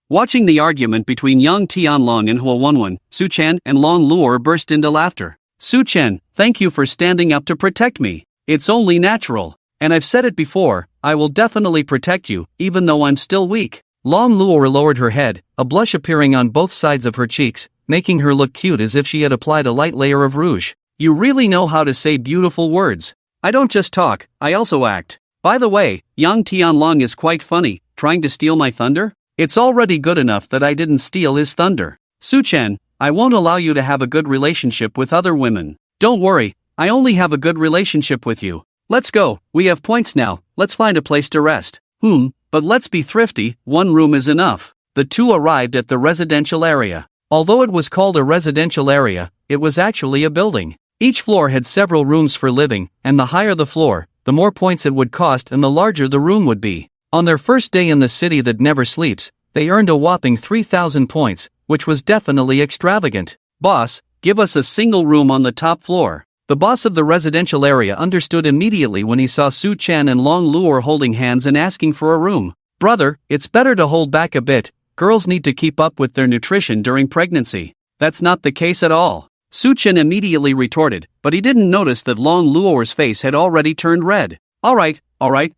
Watching the argument between young Tianlong and Huo Wenwen, Su Chen and Long Luor burst into laughter. Su Chen, thank you for standing up to protect me. It's only natural. And I've said it before, I will definitely protect you, even though I'm still weak. Long Luor lowered her head, a blush appearing on both sides of her cheeks, making her look cute as if she had applied a light layer of rouge. You really know how to say beautiful words. I don't just talk, I also act. By the way, young Tianlong is quite funny, trying to steal my thunder? It's already good enough that I didn't steal his thunder. Su Chen, I won't allow you to have a good relationship with other women. Don't worry, I only have a good relationship with you. Let's go, we have points now, let's find a place to rest. But let's be thrifty, one room is enough. The two arrived at the residential area. Although it was called a residential area, it was actually a building. Each floor had several rooms for living, and the higher the floor, the more points it would cost and the larger the room would be. On their first day in the city that never sleeps, they earned a whopping 3,000 points, which was definitely extravagant. Boss, give us a single room on the top floor. The boss of the residential area understood immediately when he saw Su Chen and Long Luor holding hands and asking for a room. Brother, it's better to hold back a bit, girls need to keep up with their nutrition during pregnancy. That's not the case at all. Su Chen immediately retorted, but he didn't notice that Long Luor's face had already turned red. Alright,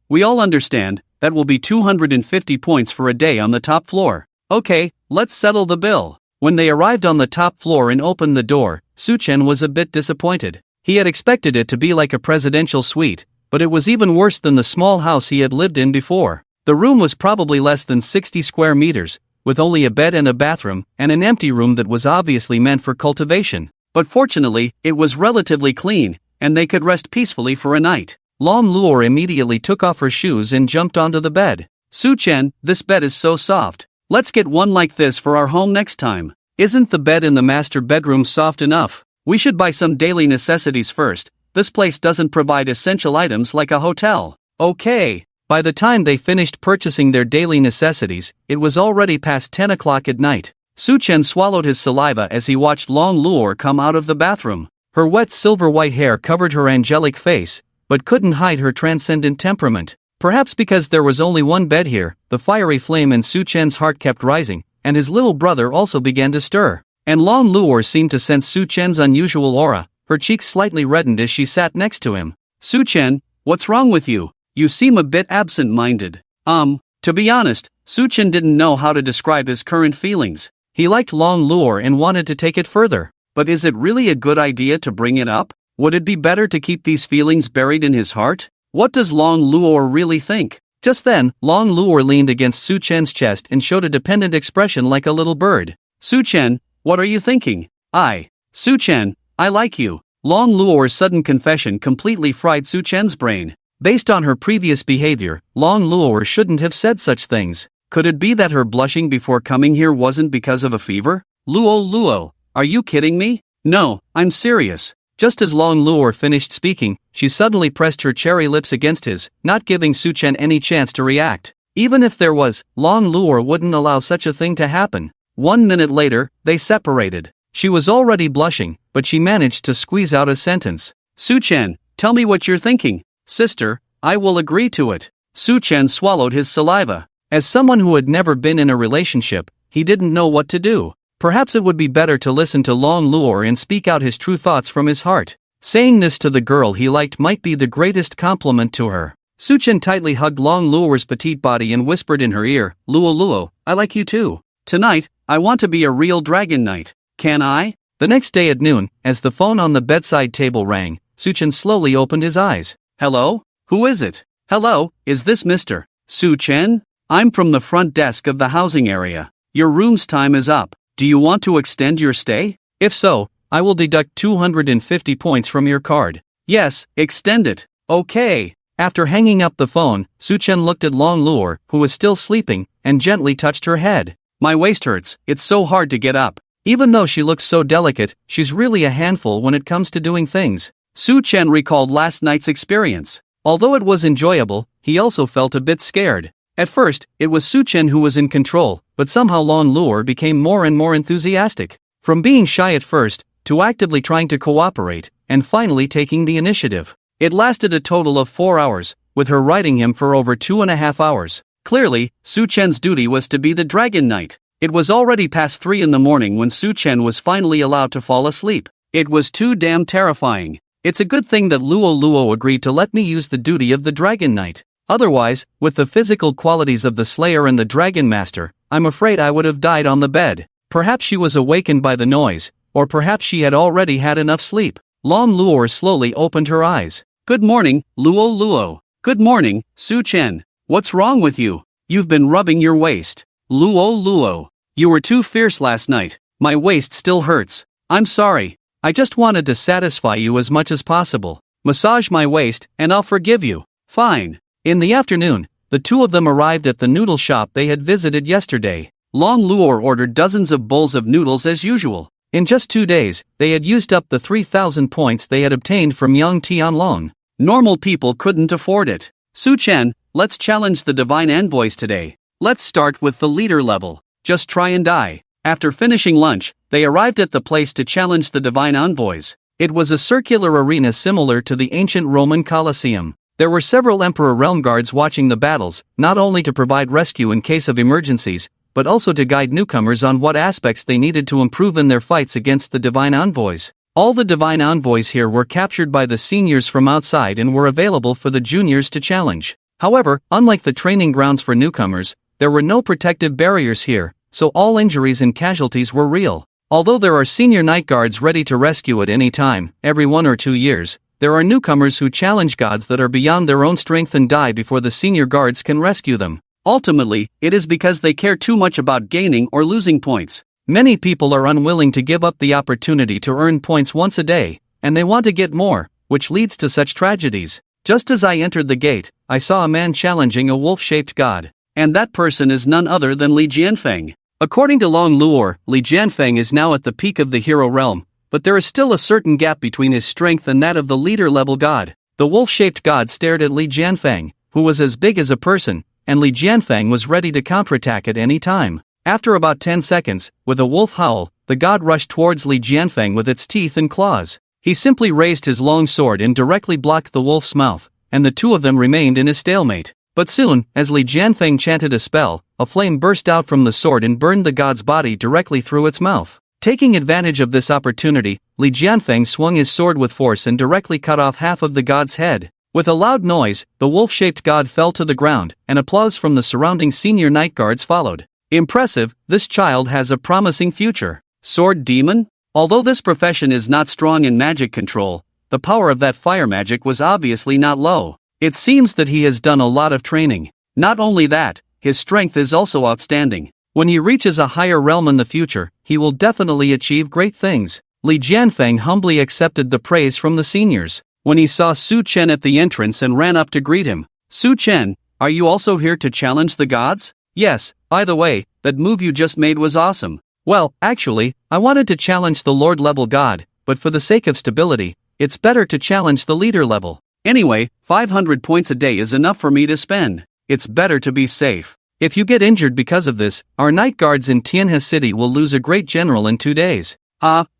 we all understand, that will be 250 points for a day on the top floor. Okay, let's settle the bill. When they arrived on the top floor and opened the door, Su Chen was a bit disappointed. He had expected it to be like a presidential suite, but it was even worse than the small house he had lived in before. The room was probably less than 60 square meters, with only a bed and a bathroom, and an empty room that was obviously meant for cultivation. But fortunately, it was relatively clean, and they could rest peacefully for a night. Long Luor immediately took off her shoes and jumped onto the bed. Su Chen, this bed is so soft. Let's get one like this for our home next time. Isn't the bed in the master bedroom soft enough? We should buy some daily necessities first. This place doesn't provide essential items like a hotel. Okay. By the time they finished purchasing their daily necessities, it was already past 10 o'clock at night. Su Chen swallowed his saliva as he watched Long Luor come out of the bathroom. Her wet silver-white hair covered her angelic face, but couldn't hide her transcendent temperament. Perhaps because there was only one bed here, the fiery flame in Su Chen's heart kept rising, and his little brother also began to stir. And Long Luor seemed to sense Su Chen's unusual aura, her cheeks slightly reddened as she sat next to him. Su Chen, what's wrong with you? You seem a bit absent-minded. To be honest, Su Chen didn't know how to describe his current feelings. He liked Long Luor and wanted to take it further. But is it really a good idea to bring it up? Would it be better to keep these feelings buried in his heart? What does Long Luor really think? Just then, Long Luor leaned against Su Chen's chest and showed a dependent expression like a little bird. Su Chen, what are you thinking? Su Chen, I like you. Long Luor's sudden confession completely fried Su Chen's brain. Based on her previous behavior, Long Luo shouldn't have said such things. Could it be that her blushing before coming here wasn't because of a fever? Luo, are you kidding me? No, I'm serious. Just as Long Luo finished speaking, she suddenly pressed her cherry lips against his, not giving Su Chen any chance to react. Even if there was, Long Luo wouldn't allow such a thing to happen. 1 minute later, they separated. She was already blushing, but she managed to squeeze out a sentence. Su Chen, tell me what you're thinking. Sister, I will agree to it. Su Chen swallowed his saliva. As someone who had never been in a relationship, he didn't know what to do. Perhaps it would be better to listen to Long Luo and speak out his true thoughts from his heart. Saying this to the girl he liked might be the greatest compliment to her. Su Chen tightly hugged Long Luo's petite body and whispered in her ear, Luo, I like you too. Tonight, I want to be a real dragon knight. Can I? The next day at noon, as the phone on the bedside table rang, Su Chen slowly opened his eyes. Hello? Who is it? Hello, is this Mr. Su Chen? I'm from the front desk of the housing area. Your room's time is up. Do you want to extend your stay? If so, I will deduct 250 points from your card. Yes, extend it. Okay. After hanging up the phone, Su Chen looked at Long Luo, who was still sleeping, and gently touched her head. My waist hurts, it's so hard to get up. Even though she looks so delicate, she's really a handful when it comes to doing things. Su Chen recalled last night's experience. Although it was enjoyable, he also felt a bit scared. At first, it was Su Chen who was in control, but somehow Long Luo became more and more enthusiastic. From being shy at first, to actively trying to cooperate, and finally taking the initiative. It lasted a total of 4 hours, with her riding him for over 2.5 hours. Clearly, Su Chen's duty was to be the Dragon Knight. It was already past 3 in the morning when Su Chen was finally allowed to fall asleep. It was too damn terrifying. It's a good thing that Luo agreed to let me use the duty of the Dragon Knight. Otherwise, with the physical qualities of the Slayer and the Dragon Master, I'm afraid I would have died on the bed. Perhaps she was awakened by the noise, or perhaps she had already had enough sleep. Long Luo slowly opened her eyes. Good morning, Luo. Good morning, Su Chen. What's wrong with you? You've been rubbing your waist. Luo, you were too fierce last night. My waist still hurts. I'm sorry. I just wanted to satisfy you as much as possible. Massage my waist, and I'll forgive you. Fine. In the afternoon, the two of them arrived at the noodle shop they had visited yesterday. Long Luo ordered dozens of bowls of noodles as usual. In just 2 days, they had used up the 3,000 points they had obtained from young Tianhua. Normal people couldn't afford it. Su Chen, let's challenge the divine envoys today. Let's start with the leader level. Just try and die. After finishing lunch, they arrived at the place to challenge the divine envoys. It was a circular arena similar to the ancient Roman Colosseum. There were several Emperor Realm Guards watching the battles, not only to provide rescue in case of emergencies, but also to guide newcomers on what aspects they needed to improve in their fights against the divine envoys. All the divine envoys here were captured by the seniors from outside and were available for the juniors to challenge. However, unlike the training grounds for newcomers, there were no protective barriers here, so all injuries and casualties were real. Although there are senior night guards ready to rescue at any time, every 1 or 2 years, there are newcomers who challenge gods that are beyond their own strength and die before the senior guards can rescue them. Ultimately, it is because they care too much about gaining or losing points. Many people are unwilling to give up the opportunity to earn points once a day, and they want to get more, which leads to such tragedies. Just as I entered the gate, I saw a man challenging a wolf-shaped god. And that person is none other than Li Jianfeng. According to Long Luo, Li Jianfeng is now at the peak of the hero realm, but there is still a certain gap between his strength and that of the leader-level god. The wolf-shaped god stared at Li Jianfeng, who was as big as a person, and Li Jianfeng was ready to counterattack at any time. After about 10 seconds, with a wolf howl, the god rushed towards Li Jianfeng with its teeth and claws. He simply raised his long sword and directly blocked the wolf's mouth, and the two of them remained in a stalemate. But soon, as Li Jianfeng chanted a spell, a flame burst out from the sword and burned the god's body directly through its mouth. Taking advantage of this opportunity, Li Jianfeng swung his sword with force and directly cut off half of the god's head. With a loud noise, the wolf-shaped god fell to the ground, and applause from the surrounding senior night guards followed. Impressive, this child has a promising future. Sword demon? Although this profession is not strong in magic control, the power of that fire magic was obviously not low. It seems that he has done a lot of training. Not only that, his strength is also outstanding. When he reaches a higher realm in the future, he will definitely achieve great things. Li Jianfeng humbly accepted the praise from the seniors. when he saw Su Chen at the entrance and ran up to greet him. Su Chen, are you also here to challenge the gods? Yes, by the way, that move you just made was awesome. Well, actually, I wanted to challenge the Lord level god, but for the sake of stability, it's better to challenge the leader level. Anyway, 500 points a day is enough for me to spend. It's better to be safe. If you get injured because of this, our night guards in Tianhua City will lose a great general in 2 days.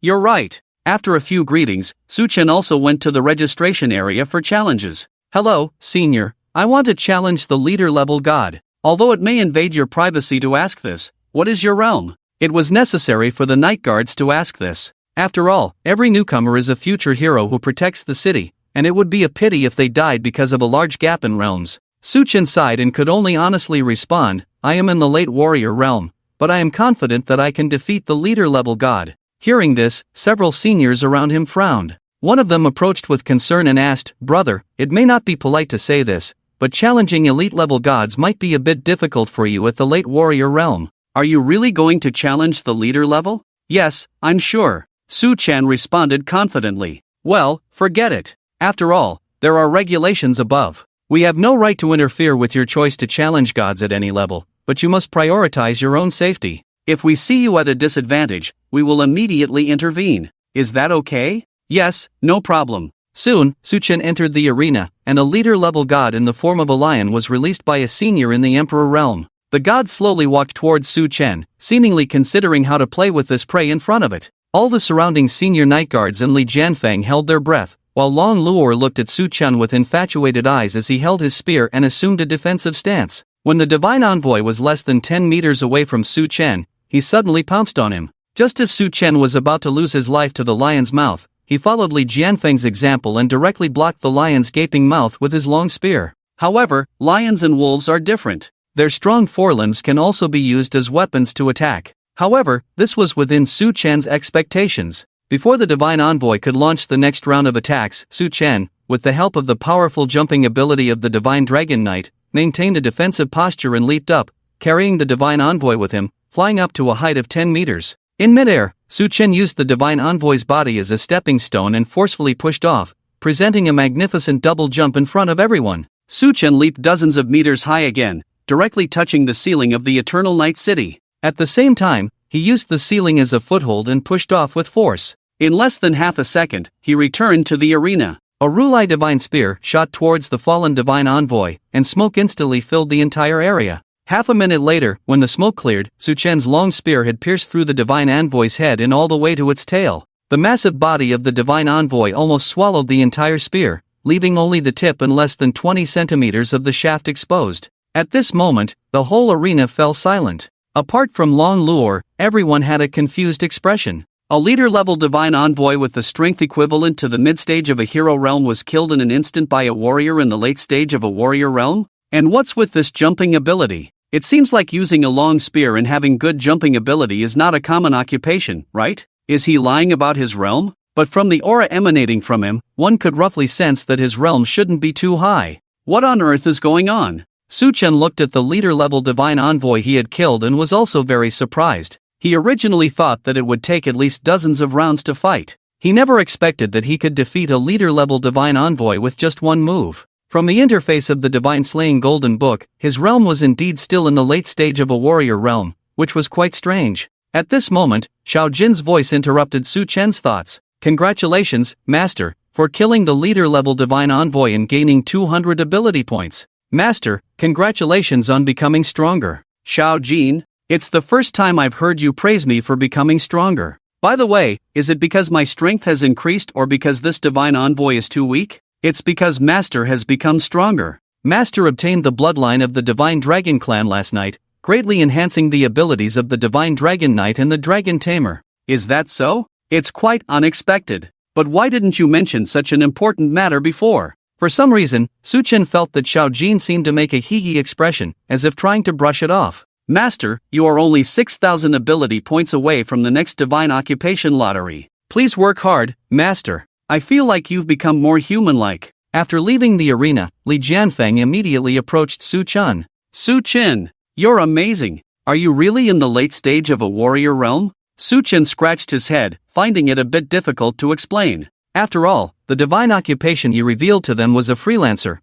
You're right. After a few greetings, Su Chen also went to the registration area for challenges. Hello, senior. I want to challenge the leader level god. Although it may invade your privacy to ask this, what is your realm? It was necessary for the night guards to ask this. After all, every newcomer is a future hero who protects the city, and it would be a pity if they died because of a large gap in realms. Su Chen sighed and could only honestly respond, I am in the late warrior realm, but I am confident that I can defeat the leader level god. Hearing this, several seniors around him frowned. One of them approached with concern and asked, Brother, it may not be polite to say this, but challenging elite level gods might be a bit difficult for you at the late warrior realm. Are you really going to challenge the leader level? Yes, I'm sure. Su Chen responded confidently. Well, forget it. After all, there are regulations above. We have no right to interfere with your choice to challenge gods at any level, but you must prioritize your own safety. If we see you at a disadvantage, we will immediately intervene. Is that okay? Yes, no problem. Soon, Su Chen entered the arena, and a leader-level god in the form of a lion was released by a senior in the Emperor realm. The god slowly walked towards Su Chen, seemingly considering how to play with this prey in front of it. All the surrounding senior night guards and Li Jianfeng held their breath, while Long Luor looked at Su Chen with infatuated eyes as he held his spear and assumed a defensive stance. When the divine envoy was less than 10 meters away from Su Chen, he suddenly pounced on him. Just as Su Chen was about to lose his life to the lion's mouth, he followed Li Jianfeng's example and directly blocked the lion's gaping mouth with his long spear. However, lions and wolves are different. Their strong forelimbs can also be used as weapons to attack. However, this was within Su Chen's expectations. Before the divine envoy could launch the next round of attacks, Su Chen, with the help of the powerful jumping ability of the divine dragon knight, maintained a defensive posture and leaped up, carrying the divine envoy with him, flying up to a height of 10 meters. In midair, Su Chen used the divine envoy's body as a stepping stone and forcefully pushed off, presenting a magnificent double jump in front of everyone. Su Chen leaped dozens of meters high again, directly touching the ceiling of the Eternal Night City. At the same time, he used the ceiling as a foothold and pushed off with force. In less than half a second, he returned to the arena. A Rulai divine spear shot towards the fallen divine envoy, and smoke instantly filled the entire area. Half a minute later, when the smoke cleared, Su Chen's long spear had pierced through the divine envoy's head and all the way to its tail. The massive body of the divine envoy almost swallowed the entire spear, leaving only the tip and less than 20 centimeters of the shaft exposed. At this moment, the whole arena fell silent. Apart from Long Luor, everyone had a confused expression. A leader-level divine envoy with the strength equivalent to the mid-stage of a hero realm was killed in an instant by a warrior in the late stage of a warrior realm? And what's with this jumping ability? It seems like using a long spear and having good jumping ability is not a common occupation, right? Is he lying about his realm? But from the aura emanating from him, one could roughly sense that his realm shouldn't be too high. What on earth is going on? Su Chen looked at the leader-level divine envoy he had killed and was also very surprised. He originally thought that it would take at least dozens of rounds to fight. He never expected that he could defeat a leader-level divine envoy with just one move. From the interface of the Divine Slaying Golden Book, his realm was indeed still in the late stage of a warrior realm, which was quite strange. At this moment, Xiao Jin's voice interrupted Su Chen's thoughts. Congratulations, Master, for killing the leader-level divine envoy and gaining 200 ability points. Master, congratulations on becoming stronger. Xiao Jin, it's the first time I've heard you praise me for becoming stronger. By the way, is it because my strength has increased or because this divine envoy is too weak? It's because Master has become stronger. Master obtained the bloodline of the Divine Dragon Clan last night, greatly enhancing the abilities of the Divine Dragon Knight and the Dragon Tamer. Is that so? It's quite unexpected. But why didn't you mention such an important matter before? For some reason, Su Chen felt that Xiao Jin seemed to make a hee-hee expression, as if trying to brush it off. Master, you are only 6,000 ability points away from the next Divine Occupation Lottery. Please work hard, Master. I feel like you've become more human-like. After leaving the arena, Li Jianfeng immediately approached Su Chen. Su Chen, you're amazing. Are you really in the late stage of a warrior realm? Su Chen scratched his head, finding it a bit difficult to explain. After all, the divine occupation he revealed to them was a freelancer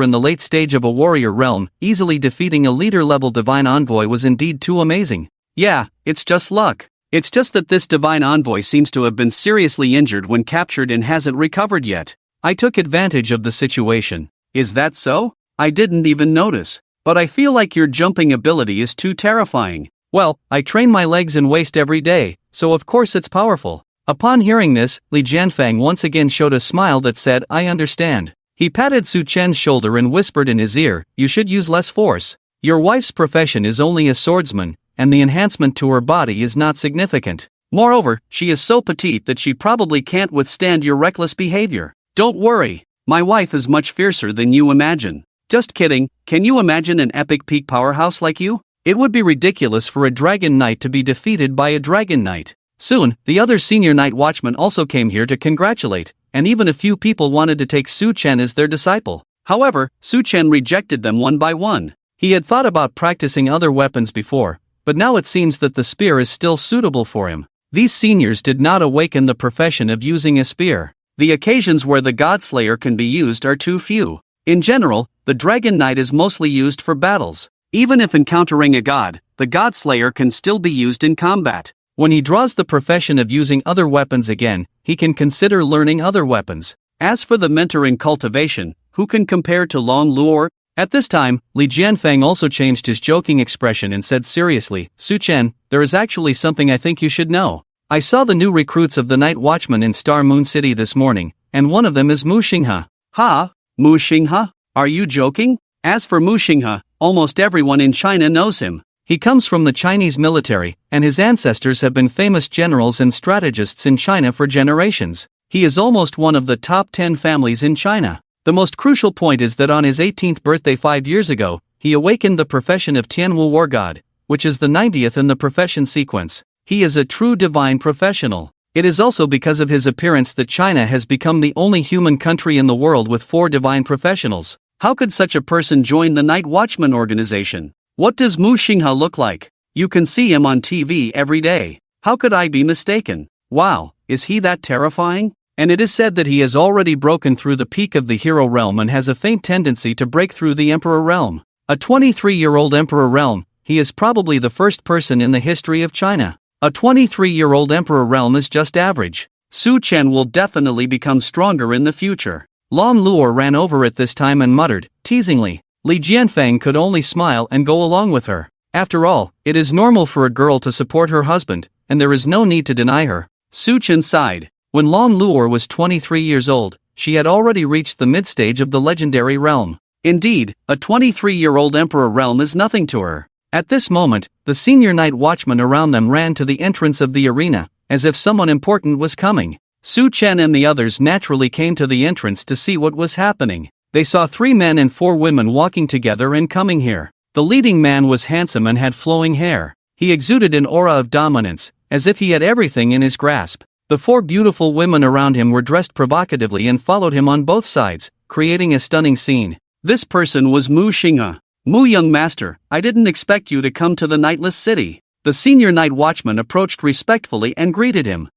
in the late stage of a warrior realm. Easily defeating a leader-level divine envoy was indeed too amazing. Yeah, it's just luck. It's just that this divine envoy seems to have been seriously injured when captured and hasn't recovered yet. I took advantage of the situation. Is that so? I didn't even notice. But I feel like your jumping ability is too terrifying. Well, I train my legs and waist every day, so of course it's powerful. Upon hearing this, Li Jianfang once again showed a smile that said, I understand. He patted Su Chen's shoulder and whispered in his ear, you should use less force. Your wife's profession is only a swordsman, and the enhancement to her body is not significant. Moreover, she is so petite that she probably can't withstand your reckless behavior. Don't worry, my wife is much fiercer than you imagine. Just kidding, can you imagine an epic peak powerhouse like you? It would be ridiculous for a dragon knight to be defeated by a dragon knight. Soon, the other senior night watchmen also came here to congratulate, and even a few people wanted to take Su Chen as their disciple. However, Su Chen rejected them one by one. He had thought about practicing other weapons before, but now it seems that the spear is still suitable for him. These seniors did not awaken the profession of using a spear. The occasions where the Godslayer can be used are too few. In general, the Dragon Knight is mostly used for battles. Even if encountering a god, the Godslayer can still be used in combat. When he draws the profession of using other weapons again, he can consider learning other weapons. As for the mentor in cultivation, who can compare to Long Luo? At this time, Li Jianfang also changed his joking expression and said seriously, Su Chen, there is actually something I think you should know. I saw the new recruits of the Night Watchman in Star Moon City this morning, and one of them is Mu Xinghe. Ha? Mu Xinghe? Are you joking? As for Mu Xinghe, almost everyone in China knows him. He comes from the Chinese military, and his ancestors have been famous generals and strategists in China for generations. He is almost one of the top 10 families in China. The most crucial point is that on his 18th birthday 5 years ago, he awakened the profession of Tianhua War God, which is the 90th in the profession sequence. He is a true divine professional. It is also because of his appearance that China has become the only human country in the world with 4 divine professionals. How could such a person join the Night Watchman organization? What does Mu Xinghe look like? You can see him on TV every day. How could I be mistaken? Wow, is he that terrifying? And it is said that he has already broken through the peak of the hero realm and has a faint tendency to break through the emperor realm. A 23-year-old emperor realm, he is probably the first person in the history of China. A 23-year-old emperor realm is just average. Su Chen will definitely become stronger in the future. Long Luo ran over at this time and muttered, teasingly. Li Jianfang could only smile and go along with her. After all, it is normal for a girl to support her husband, and there is no need to deny her. Su Chen sighed. When Long Luo was 23 years old, she had already reached the mid-stage of the legendary realm. Indeed, a 23-year-old emperor realm is nothing to her. At this moment, the senior night watchmen around them ran to the entrance of the arena, as if someone important was coming. Su Chen and the others naturally came to the entrance to see what was happening. They saw 3 men and 4 women walking together and coming here. The leading man was handsome and had flowing hair. He exuded an aura of dominance, as if he had everything in his grasp. The 4 beautiful women around him were dressed provocatively and followed him on both sides, creating a stunning scene. This person was Mu Xinghe. Mu young master, I didn't expect you to come to the Nightless city. The senior night watchman approached respectfully and greeted him.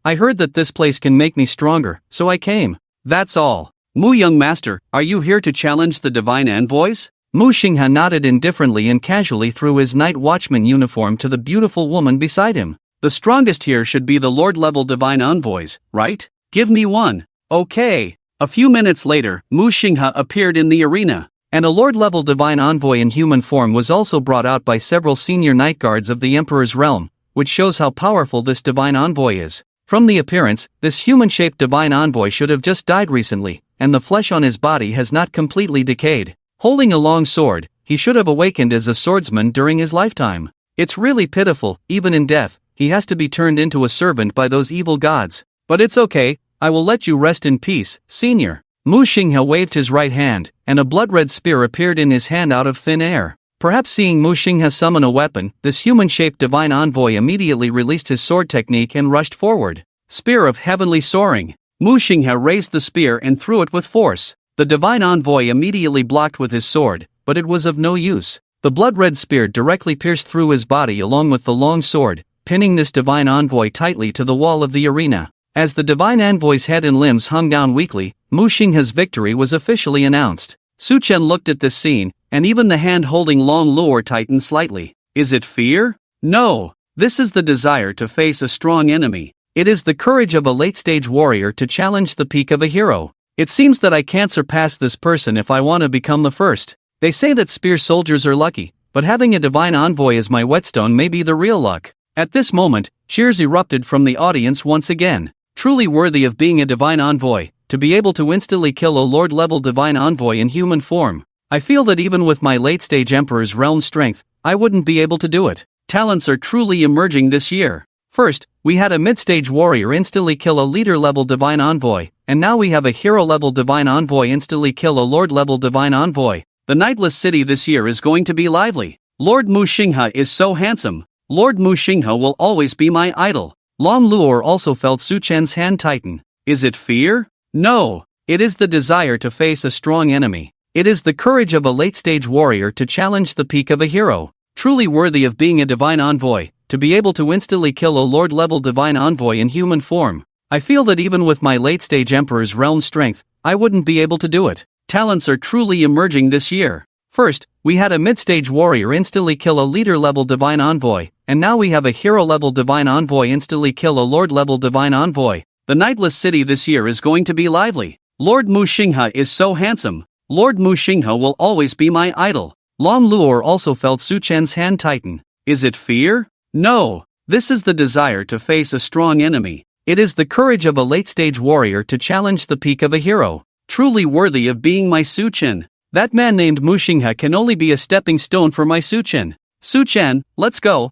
I heard that this place can make me stronger, so I came. That's all. Mu young master, are you here to challenge the divine envoys? Mu Xinghe nodded indifferently and casually threw his night watchman uniform to the beautiful woman beside him. The strongest here should be the lord-level divine envoys, right? Give me one. Okay. A few minutes later, Mu Xinghe appeared in the arena, and a lord-level divine envoy in human form was also brought out by several senior night guards of the Emperor's realm, which shows how powerful this divine envoy is. From the appearance, this human-shaped divine envoy should have just died recently, and the flesh on his body has not completely decayed. Holding a long sword, he should have awakened as a swordsman during his lifetime. It's really pitiful, even in death, he has to be turned into a servant by those evil gods. But it's okay, I will let you rest in peace, senior. Mu Xinghe waved his right hand, and a blood-red spear appeared in his hand out of thin air. Perhaps seeing Mu Xinghe summon a weapon, this human-shaped divine envoy immediately released his sword technique and rushed forward. Spear of heavenly soaring. Mu Xinghe raised the spear and threw it with force. The divine envoy immediately blocked with his sword, but it was of no use. The blood-red spear directly pierced through his body along with the long sword, pinning this divine envoy tightly to the wall of the arena. As the divine envoy's head and limbs hung down weakly, Mu Xinghe's victory was officially announced. Su Chen looked at this scene, and even the hand holding Long Luo tightened slightly. Is it fear? No. This is the desire to face a strong enemy. It is the courage of a late-stage warrior to challenge the peak of a hero. It seems that I can't surpass this person if I want to become the first. They say that spear soldiers are lucky, but having a divine envoy as my whetstone may be the real luck. At this moment, cheers erupted from the audience once again. Truly worthy of being a divine envoy, to be able to instantly kill a lord-level divine envoy in human form. I feel that even with my late-stage Emperor's realm strength, I wouldn't be able to do it. Talents are truly emerging this year. First, we had a mid-stage warrior instantly kill a leader-level divine envoy, and now we have a hero-level divine envoy instantly kill a lord-level divine envoy. The Nightless city this year is going to be lively. Lord Mu Xinghe is so handsome. Lord Mu Xinghe will always be my idol. Long Luo also felt Su Chen's hand tighten. Is it fear? No. It is the desire to face a strong enemy. It is the courage of a late-stage warrior to challenge the peak of a hero. Truly worthy of being a divine envoy, to be able to instantly kill a lord-level divine envoy in human form. I feel that even with my late-stage Emperor's realm strength, I wouldn't be able to do it. Talents are truly emerging this year. First, we had a mid-stage warrior instantly kill a leader-level divine envoy, and now we have a hero-level divine envoy instantly kill a lord-level divine envoy. The Nightless city this year is going to be lively. Lord Mu Xinghe is so handsome. Lord Mu Xinghe will always be my idol. Long Luo also felt Su Chen's hand tighten. Is it fear? No. This is the desire to face a strong enemy. It is the courage of a late-stage warrior to challenge the peak of a hero. Truly worthy of being my Su Chen. That man named Mu Xinghe can only be a stepping stone for my Su Chen. Su Chen, let's go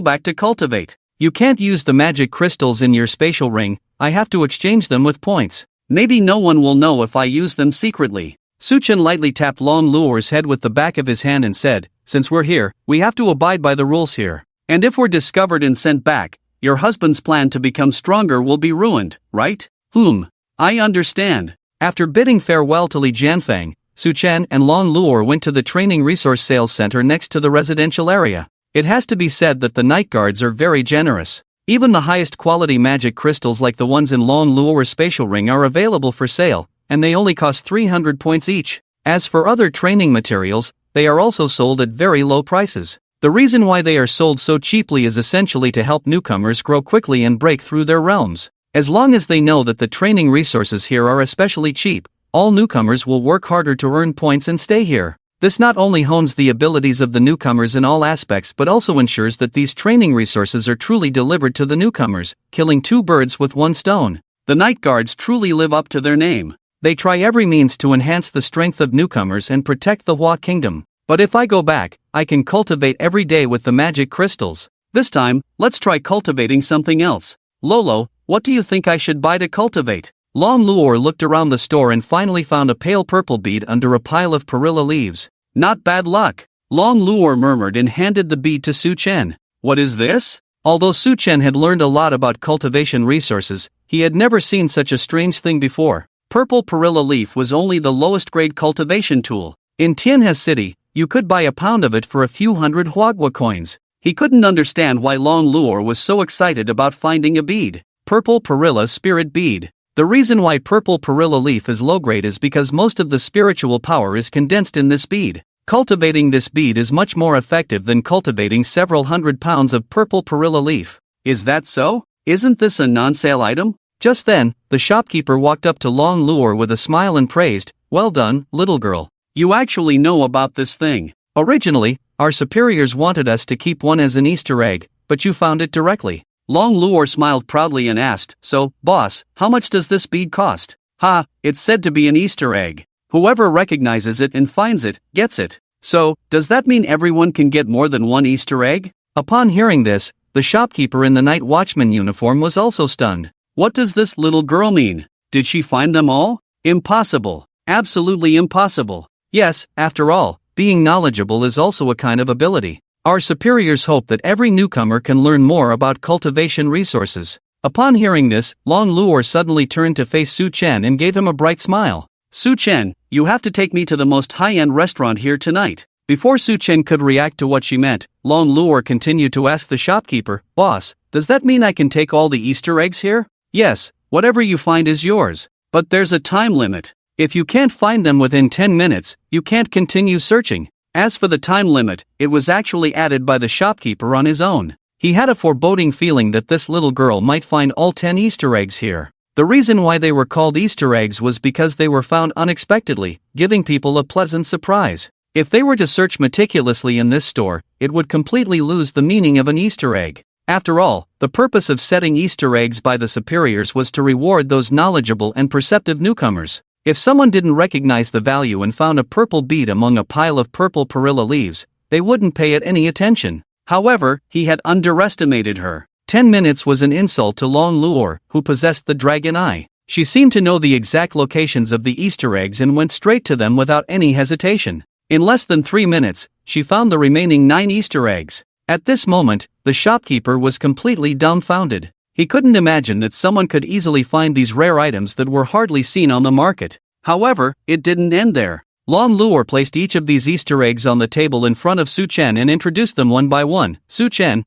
back to cultivate. You can't use the magic crystals in your spatial ring, I have to exchange them with points. Maybe no one will know if I use them secretly. Su Chen lightly tapped Long Luo's head with the back of his hand and said, since we're here, we have to abide by the rules here. And if we're discovered and sent back, your husband's plan to become stronger will be ruined, right? I understand. After bidding farewell to Li Jianfeng, Su Chen and Long Luo went to the training resource sales center next to the residential area. It has to be said that the night guards are very generous. Even the highest quality magic crystals like the ones in Long Luo's spatial ring are available for sale, and they only cost 300 points each. As for other training materials, they are also sold at very low prices. The reason why they are sold so cheaply is essentially to help newcomers grow quickly and break through their realms. As long as they know that the training resources here are especially cheap, all newcomers will work harder to earn points and stay here. This not only hones the abilities of the newcomers in all aspects but also ensures that these training resources are truly delivered to the newcomers, killing two birds with one stone. The night guards truly live up to their name. They try every means to enhance the strength of newcomers and protect the Hua Kingdom. But if I go back, I can cultivate every day with the magic crystals. This time, let's try cultivating something else. Lolo, what do you think I should buy to cultivate? Long Luo looked around the store and finally found a pale purple bead under a pile of perilla leaves. Not bad luck. Long Luo murmured and handed the bead to Su Chen. What is this? Although Su Chen had learned a lot about cultivation resources, he had never seen such a strange thing before. Purple perilla leaf was only the lowest grade cultivation tool. In Tianhua City, you could buy a pound of it for a few hundred huagua coins. He couldn't understand why Long Luo was so excited about finding a bead. Purple perilla spirit bead. The reason why purple perilla leaf is low grade is because most of the spiritual power is condensed in this bead. Cultivating this bead is much more effective than cultivating several hundred pounds of purple perilla leaf. Is that so? Isn't this a non-sale item? Just then, the shopkeeper walked up to Long Luo with a smile and praised, "Well done, little girl. You actually know about this thing. Originally, our superiors wanted us to keep one as an Easter egg, but you found it directly." Long Luo smiled proudly and asked, "So, boss, how much does this bead cost?" "Ha, it's said to be an Easter egg. Whoever recognizes it and finds it, gets it. So, does that mean everyone can get more than one Easter egg?" Upon hearing this, the shopkeeper in the night watchman uniform was also stunned. What does this little girl mean? Did she find them all? Impossible. Absolutely impossible. Yes, after all, being knowledgeable is also a kind of ability. Our superiors hope that every newcomer can learn more about cultivation resources. Upon hearing this, Long Luo suddenly turned to face Su Chen and gave him a bright smile. "Su Chen, you have to take me to the most high-end restaurant here tonight." Before Su Chen could react to what she meant, Long Luo continued to ask the shopkeeper, "Boss, does that mean I can take all the Easter eggs here?" "Yes, Whatever you find is yours. But there's a time limit. If you can't find them within 10 minutes, you can't continue searching. As for the time limit, it was actually added by the shopkeeper on his own. He had a foreboding feeling that this little girl might find all 10 Easter eggs here. The reason why they were called Easter eggs was because they were found unexpectedly, giving people a pleasant surprise. If they were to search meticulously in this store, it would completely lose the meaning of an Easter egg. After all, the purpose of setting Easter eggs by the superiors was to reward those knowledgeable and perceptive newcomers. If someone didn't recognize the value and found a purple bead among a pile of purple perilla leaves, they wouldn't pay it any attention. However, he had underestimated her. 10 minutes was an insult to Long Luor, who possessed the dragon eye. She seemed to know the exact locations of the Easter eggs and went straight to them without any hesitation. In less than 3 minutes, she found the remaining 9 Easter eggs. At this moment, the shopkeeper was completely dumbfounded. He couldn't imagine that someone could easily find these rare items that were hardly seen on the market. However, it didn't end there. Long Luor placed each of these Easter eggs on the table in front of Su Chen and introduced them one by one. Su Chen.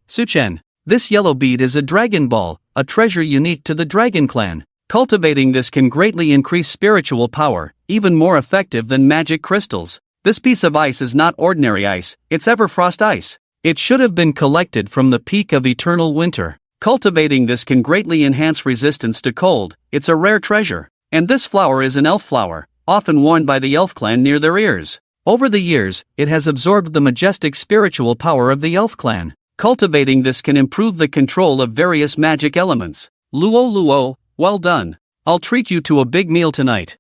This yellow bead is a dragon ball, a treasure unique to the dragon clan. Cultivating this can greatly increase spiritual power, even more effective than magic crystals. This piece of ice is not ordinary ice, it's Everfrost ice. It should have been collected from the peak of eternal winter. Cultivating this can greatly enhance resistance to cold. It's a rare treasure. And this flower is an elf flower, often worn by the elf clan near their ears. Over the years, it has absorbed the majestic spiritual power of the elf clan. Cultivating this can improve the control of various magic elements. Luo, well done. I'll treat you to a big meal tonight.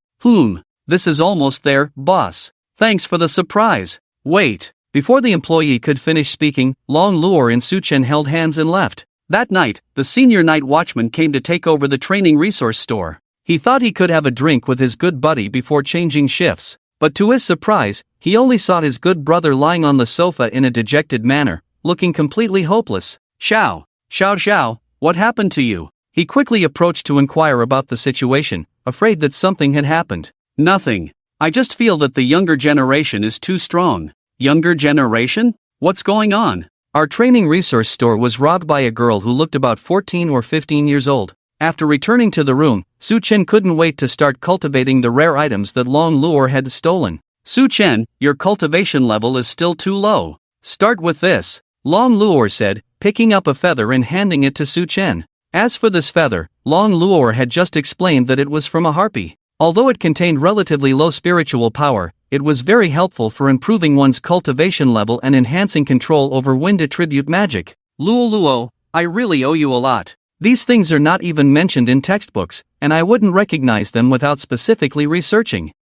This is almost there, boss. Thanks for the surprise. Wait. Before the employee could finish speaking, Long Luor and Su Chen held hands and left. That night, the senior night watchman came to take over the training resource store. He thought he could have a drink with his good buddy before changing shifts, but to his surprise, he only saw his good brother lying on the sofa in a dejected manner, looking completely hopeless. Xiao, what happened to you? He quickly approached to inquire about the situation, afraid that something had happened. Nothing. I just feel that the younger generation is too strong. Younger generation? What's going on? Our training resource store was robbed by a girl who looked about 14 or 15 years old. After returning to the room, Su Chen couldn't wait to start cultivating the rare items that Long Luor had stolen. Su Chen, your cultivation level is still too low. Start with this. Long Luor said, picking up a feather and handing it to Su Chen. As for this feather, Long Luor had just explained that it was from a harpy. Although it contained relatively low spiritual power, it was very helpful for improving one's cultivation level and enhancing control over wind attribute magic. Luo, I really owe you a lot. These things are not even mentioned in textbooks, and I wouldn't recognize them without specifically researching.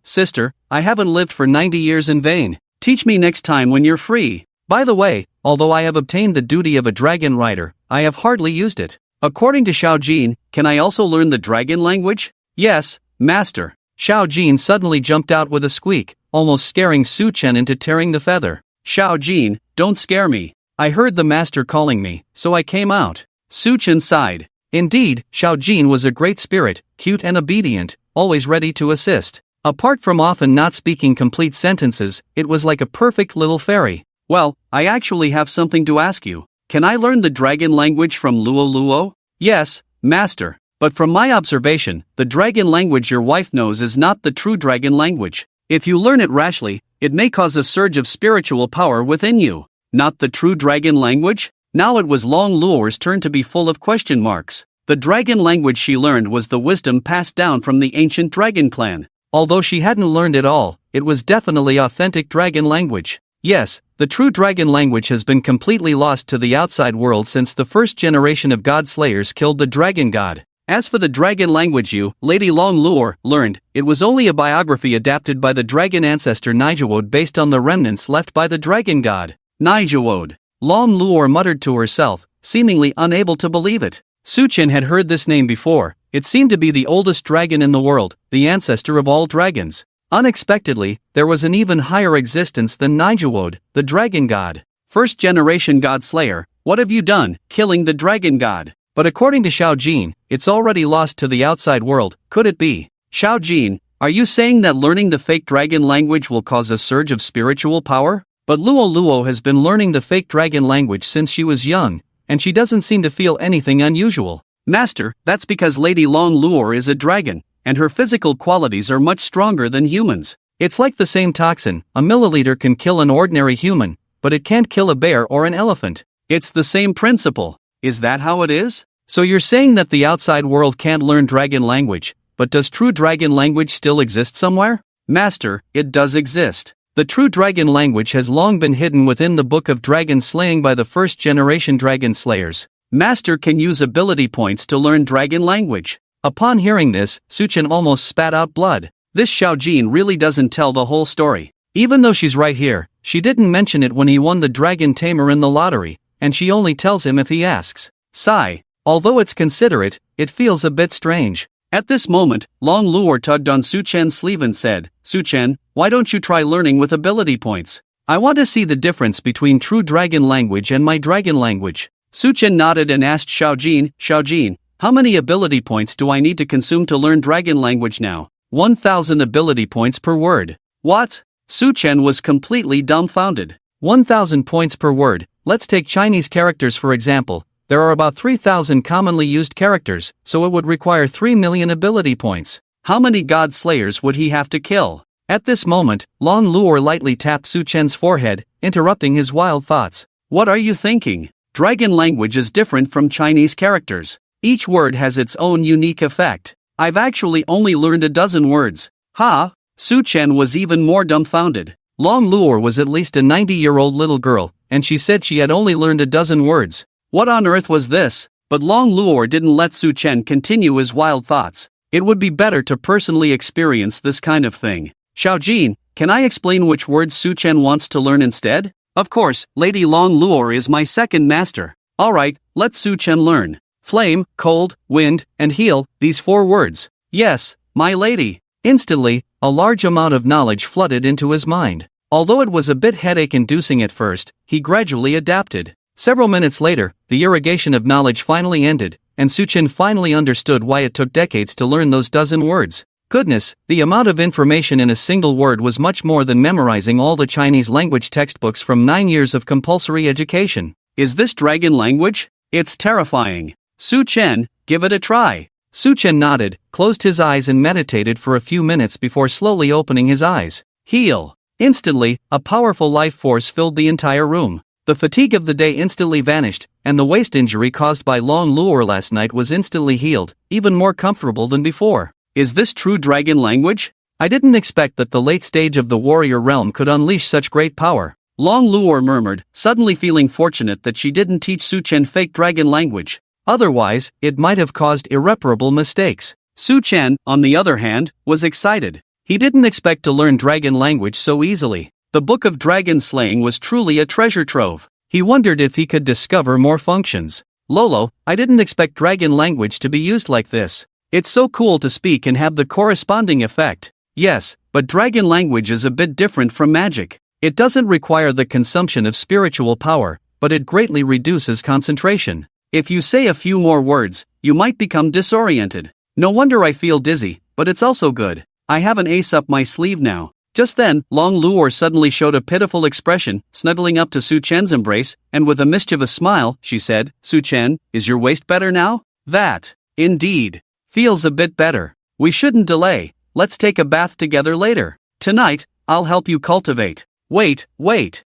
Sister, I haven't lived for 90 years in vain. Teach me next time when you're free. By the way, although I have obtained the duty of a dragon rider, I have hardly used it. According to Xiao Jin, can I also learn the dragon language? Yes, master. Xiao Jin suddenly jumped out with a squeak, almost scaring Su Chen into tearing the feather. Xiao Jin, don't scare me. I heard the master calling me, so I came out. Su Chen sighed. Indeed, Xiao Jin was a great spirit, cute and obedient, always ready to assist. Apart from often not speaking complete sentences, it was like a perfect little fairy. Well, I actually have something to ask you. Can I learn the dragon language from Luo? Yes, master. But from my observation, the dragon language your wife knows is not the true dragon language. If you learn it rashly, it may cause a surge of spiritual power within you. Not the true dragon language? Now it was Long Luor's turn to be full of question marks. The dragon language she learned was the wisdom passed down from the ancient dragon clan. Although she hadn't learned it all, it was definitely authentic dragon language. Yes, the true dragon language has been completely lost to the outside world since the first generation of god slayers killed the dragon god. As for the dragon language you, Lady Long Luor, learned, it was only a biography adapted by the dragon ancestor Nightless based on the remnants left by the dragon god. Nightless. Long Luor muttered to herself, seemingly unable to believe it. Su Chen had heard this name before. It seemed to be the oldest dragon in the world, the ancestor of all dragons. Unexpectedly, there was an even higher existence than Nightless, the dragon god. First generation god slayer, what have you done, killing the dragon god? But according to Xiao Jin, it's already lost to the outside world. Could it be? Xiao Jin, are you saying that learning the fake dragon language will cause a surge of spiritual power? But Luo has been learning the fake dragon language since she was young, and she doesn't seem to feel anything unusual. Master, that's because Lady Long Luor is a dragon, and her physical qualities are much stronger than humans. It's like the same toxin, a milliliter can kill an ordinary human, but it can't kill a bear or an elephant. It's the same principle. Is that how it is? So you're saying that the outside world can't learn dragon language, but does true dragon language still exist somewhere? Master, it does exist. The true dragon language has long been hidden within the Book of Dragon Slaying by the first-generation dragon slayers. Master can use ability points to learn dragon language. Upon hearing this, Su Chen almost spat out blood. This Xiaojin really doesn't tell the whole story. Even though she's right here, she didn't mention it when he won the dragon tamer in the lottery, and she only tells him if he asks. Sigh. Although it's considerate, it feels a bit strange. At this moment, Long Luor tugged on Su Chen's sleeve and said, Su Chen, why don't you try learning with ability points? I want to see the difference between true dragon language and my dragon language. Su Chen nodded and asked Xiaojin, how many ability points do I need to consume to learn dragon language now? 1,000 ability points per word. What? Su Chen was completely dumbfounded. 1,000 points per word. Let's take Chinese characters for example. There are about 3,000 commonly used characters, so it would require 3 million ability points. How many god slayers would he have to kill? At this moment, Long Luor lightly tapped Su Chen's forehead, interrupting his wild thoughts. What are you thinking? Dragon language is different from Chinese characters. Each word has its own unique effect. I've actually only learned a dozen words. Ha! Su Chen was even more dumbfounded. Long Luor was at least a 90-year-old little girl, and she said she had only learned a dozen words. What on earth was this? But Long Luor didn't let Su Chen continue his wild thoughts. It would be better to personally experience this kind of thing. Xiaojin, can I explain which words Su Chen wants to learn instead? Of course, Lady Long Luor is my second master. Alright, let Su Chen learn. Flame, cold, wind, and heal, these 4 words. Yes, my lady. Instantly, a large amount of knowledge flooded into his mind. Although it was a bit headache-inducing at first, he gradually adapted. Several minutes later, the irrigation of knowledge finally ended, and Su Chen finally understood why it took decades to learn those dozen words. Goodness, the amount of information in a single word was much more than memorizing all the Chinese language textbooks from 9 years of compulsory education. Is this dragon language? It's terrifying. Su Chen, give it a try. Su Chen nodded, closed his eyes and meditated for a few minutes before slowly opening his eyes. Heal. Instantly, a powerful life force filled the entire room. The fatigue of the day instantly vanished, and the waist injury caused by Long Luor last night was instantly healed, even more comfortable than before. Is this true dragon language? I didn't expect that the late stage of the warrior realm could unleash such great power. Long Luor murmured, suddenly feeling fortunate that she didn't teach Su Chen fake dragon language. Otherwise, it might have caused irreparable mistakes. Su Chen, on the other hand, was excited. He didn't expect to learn dragon language so easily. The Book of Dragon Slaying was truly a treasure trove. He wondered if he could discover more functions. Lolo, I didn't expect dragon language to be used like this. It's so cool to speak and have the corresponding effect. Yes, but dragon language is a bit different from magic. It doesn't require the consumption of spiritual power, but it greatly reduces concentration. If you say a few more words, you might become disoriented. No wonder I feel dizzy, but it's also good. I have an ace up my sleeve now. Just then, Long Luor suddenly showed a pitiful expression, snuggling up to Su Chen's embrace, and with a mischievous smile, she said, Su Chen, is your waist better now? That, indeed, feels a bit better. We shouldn't delay, let's take a bath together later. Tonight, I'll help you cultivate. Wait,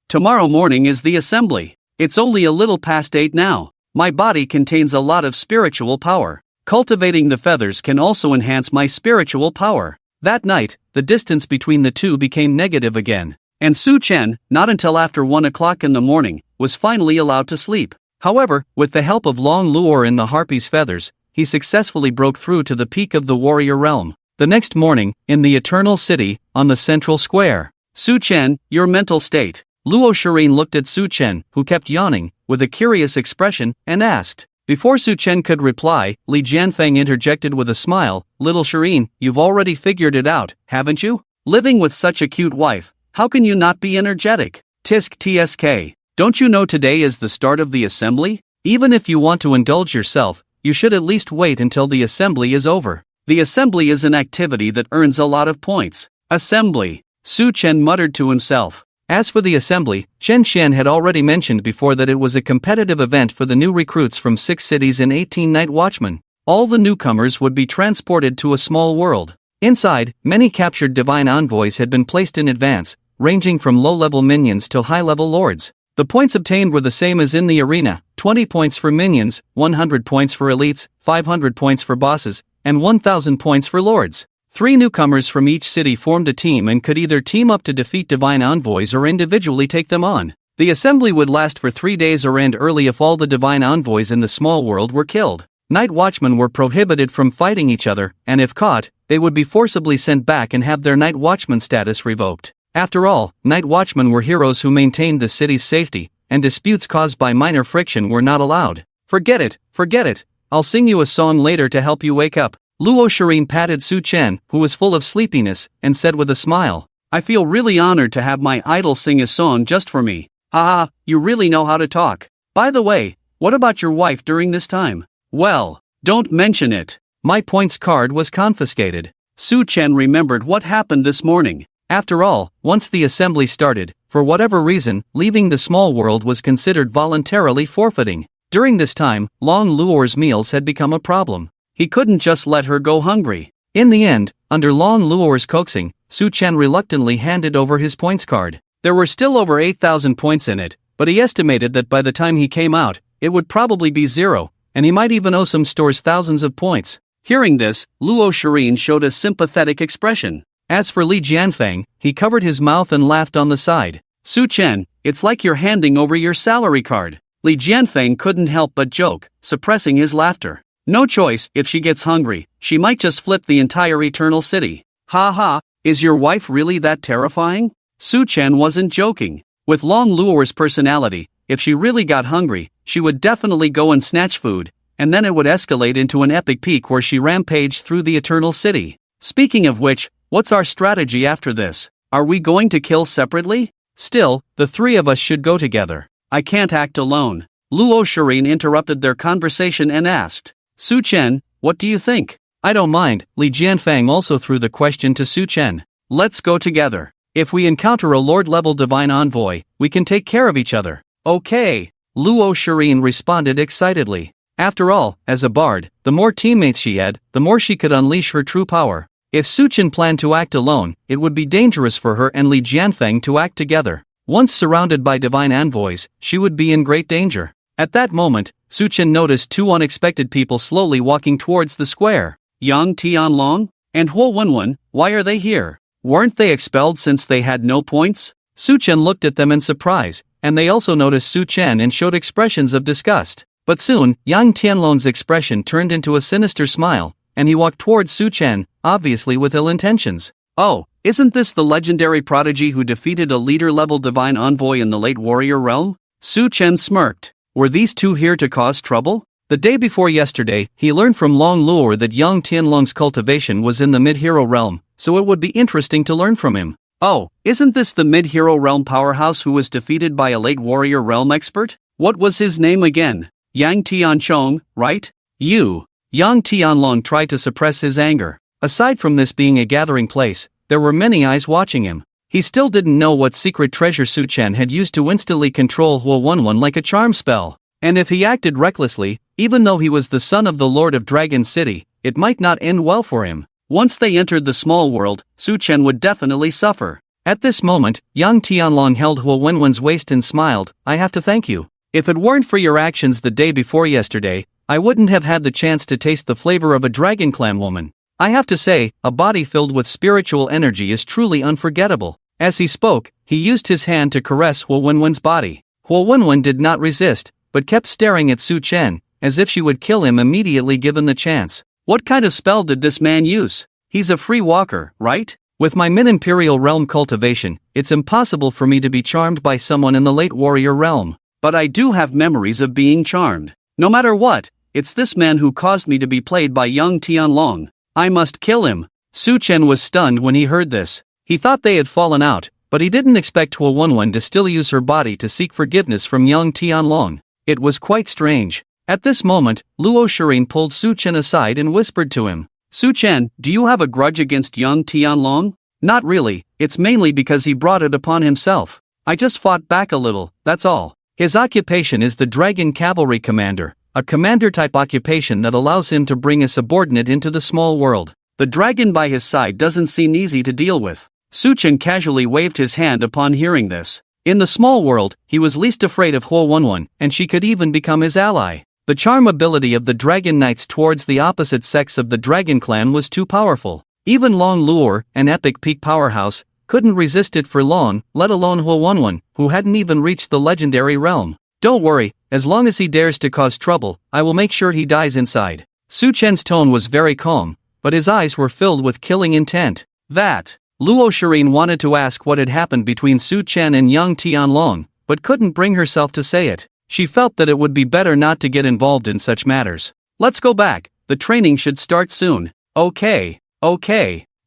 tomorrow morning is the assembly. It's only a little past 8 now. My body contains a lot of spiritual power. Cultivating the feathers can also enhance my spiritual power. That night, the distance between the two became negative again, and Su Chen, not until after 1 o'clock in the morning, was finally allowed to sleep. However, with the help of Long Luor and the harpy's feathers, he successfully broke through to the peak of the warrior realm. The next morning, in the Eternal City, on the central square. Su Chen, your mental state. Luo Shirin looked at Su Chen, who kept yawning, with a curious expression, and asked. Before Su Chen could reply, Li Jianfeng interjected with a smile, Little Shirin, you've already figured it out, haven't you? Living with such a cute wife, how can you not be energetic? Tisk tsk. Don't you know today is the start of the assembly? Even if you want to indulge yourself, you should at least wait until the assembly is over. The assembly is an activity that earns a lot of points. Assembly. Su Chen muttered to himself. As for the assembly, Chen Xian had already mentioned before that it was a competitive event for the new recruits from 6 cities and 18 night watchmen. All the newcomers would be transported to a small world. Inside, many captured divine envoys had been placed in advance, ranging from low-level minions to high-level lords. The points obtained were the same as in the arena: 20 points for minions, 100 points for elites, 500 points for bosses, and 1000 points for lords. 3 newcomers from each city formed a team and could either team up to defeat divine envoys or individually take them on. The assembly would last for 3 days or end early if all the divine envoys in the small world were killed. Night watchmen were prohibited from fighting each other, and if caught, they would be forcibly sent back and have their night watchman status revoked. After all, night watchmen were heroes who maintained the city's safety, and disputes caused by minor friction were not allowed. Forget it. I'll sing you a song later to help you wake up. Luo Shirin patted Su Chen, who was full of sleepiness, and said with a smile, I feel really honored to have my idol sing a song just for me. Haha, you really know how to talk. By the way, what about your wife during this time? Well, don't mention it. My points card was confiscated. Su Chen remembered what happened this morning. After all, once the assembly started, for whatever reason, leaving the small world was considered voluntarily forfeiting. During this time, Long Luor's meals had become a problem. He couldn't just let her go hungry. In the end, under Long Luor's coaxing, Su Chen reluctantly handed over his points card. There were still over 8,000 points in it, but he estimated that by the time he came out, it would probably be 0, and he might even owe some stores thousands of points. Hearing this, Luo Shirin showed a sympathetic expression. As for Li Jianfeng, he covered his mouth and laughed on the side. Su Chen, it's like you're handing over your salary card. Li Jianfeng couldn't help but joke, suppressing his laughter. No choice, if she gets hungry, she might just flip the entire Eternal City. Ha ha, is your wife really that terrifying? Su Chen wasn't joking. With Long Luor's personality, if she really got hungry, she would definitely go and snatch food, and then it would escalate into an epic peak where she rampaged through the Eternal City. Speaking of which, what's our strategy after this? Are we going to kill separately? Still, the 3 of us should go together. I can't act alone. Luo Shirin interrupted their conversation and asked, Su Chen, what do you think? I don't mind. Li Jianfeng also threw the question to Su Chen. Let's go together. If we encounter a Lord-level divine envoy, we can take care of each other. Okay. Luo Shirin responded excitedly. After all, as a bard, the more teammates she had, the more she could unleash her true power. If Su Chen planned to act alone, it would be dangerous for her and Li Jianfeng to act together. Once surrounded by divine envoys, she would be in great danger. At that moment, Su Chen noticed 2 unexpected people slowly walking towards the square. Yang Tianlong and Huo Wenwen, why are they here? Weren't they expelled since they had no points? Su Chen looked at them in surprise, and they also noticed Su Chen and showed expressions of disgust. But soon, Yang Tianlong's expression turned into a sinister smile, and he walked towards Su Chen, obviously with ill intentions. Oh, isn't this the legendary prodigy who defeated a leader-level divine envoy in the late warrior realm? Su Chen smirked. Were these 2 here to cause trouble? The day before yesterday, he learned from Long Luor that Yang Tianlong's cultivation was in the mid-hero realm, so it would be interesting to learn from him. Oh, isn't this the mid-hero realm powerhouse who was defeated by a late warrior realm expert? What was his name again? Yang Tianchong, right? You. Yang Tianlong tried to suppress his anger. Aside from this being a gathering place, there were many eyes watching him. He still didn't know what secret treasure Su Chen had used to instantly control Huo Wenwen like a charm spell. And if he acted recklessly, even though he was the son of the Lord of Dragon City, it might not end well for him. Once they entered the small world, Su Chen would definitely suffer. At this moment, Yang Tianlong held Huo Wenwen's waist and smiled, I have to thank you. If it weren't for your actions the day before yesterday, I wouldn't have had the chance to taste the flavor of a Dragon Clan woman. I have to say, a body filled with spiritual energy is truly unforgettable. As he spoke, he used his hand to caress Huo Wenwen's body. Huo Wenwen did not resist, but kept staring at Su Chen, as if she would kill him immediately given the chance. What kind of spell did this man use? He's a free walker, right? With my mid-imperial realm cultivation, it's impossible for me to be charmed by someone in the late warrior realm. But I do have memories of being charmed. No matter what, it's this man who caused me to be played by Yang Tianlong. I must kill him. Su Chen was stunned when he heard this. He thought they had fallen out, but he didn't expect Huo Wenwen to still use her body to seek forgiveness from Yang Tianlong. It was quite strange. At this moment, Luo Shirin pulled Su Chen aside and whispered to him, Su Chen, do you have a grudge against Yang Tianlong? Not really, it's mainly because he brought it upon himself. I just fought back a little, that's all. His occupation is the Dragon Cavalry Commander, a commander-type occupation that allows him to bring a subordinate into the small world. The dragon by his side doesn't seem easy to deal with. Su Chen casually waved his hand upon hearing this. In the small world, he was least afraid of Huo Wenwen, and she could even become his ally. The charm ability of the Dragon Knights towards the opposite sex of the Dragon Clan was too powerful. Even Long Luor, an epic peak powerhouse, couldn't resist it for long, let alone Huo Wenwen, who hadn't even reached the legendary realm. Don't worry, as long as he dares to cause trouble, I will make sure he dies inside. Su Chen's tone was very calm, but his eyes were filled with killing intent. That. Luo Shirin wanted to ask what had happened between Su Chen and young Tianlong, but couldn't bring herself to say it. She felt that it would be better not to get involved in such matters. Let's go back, the training should start soon. Okay.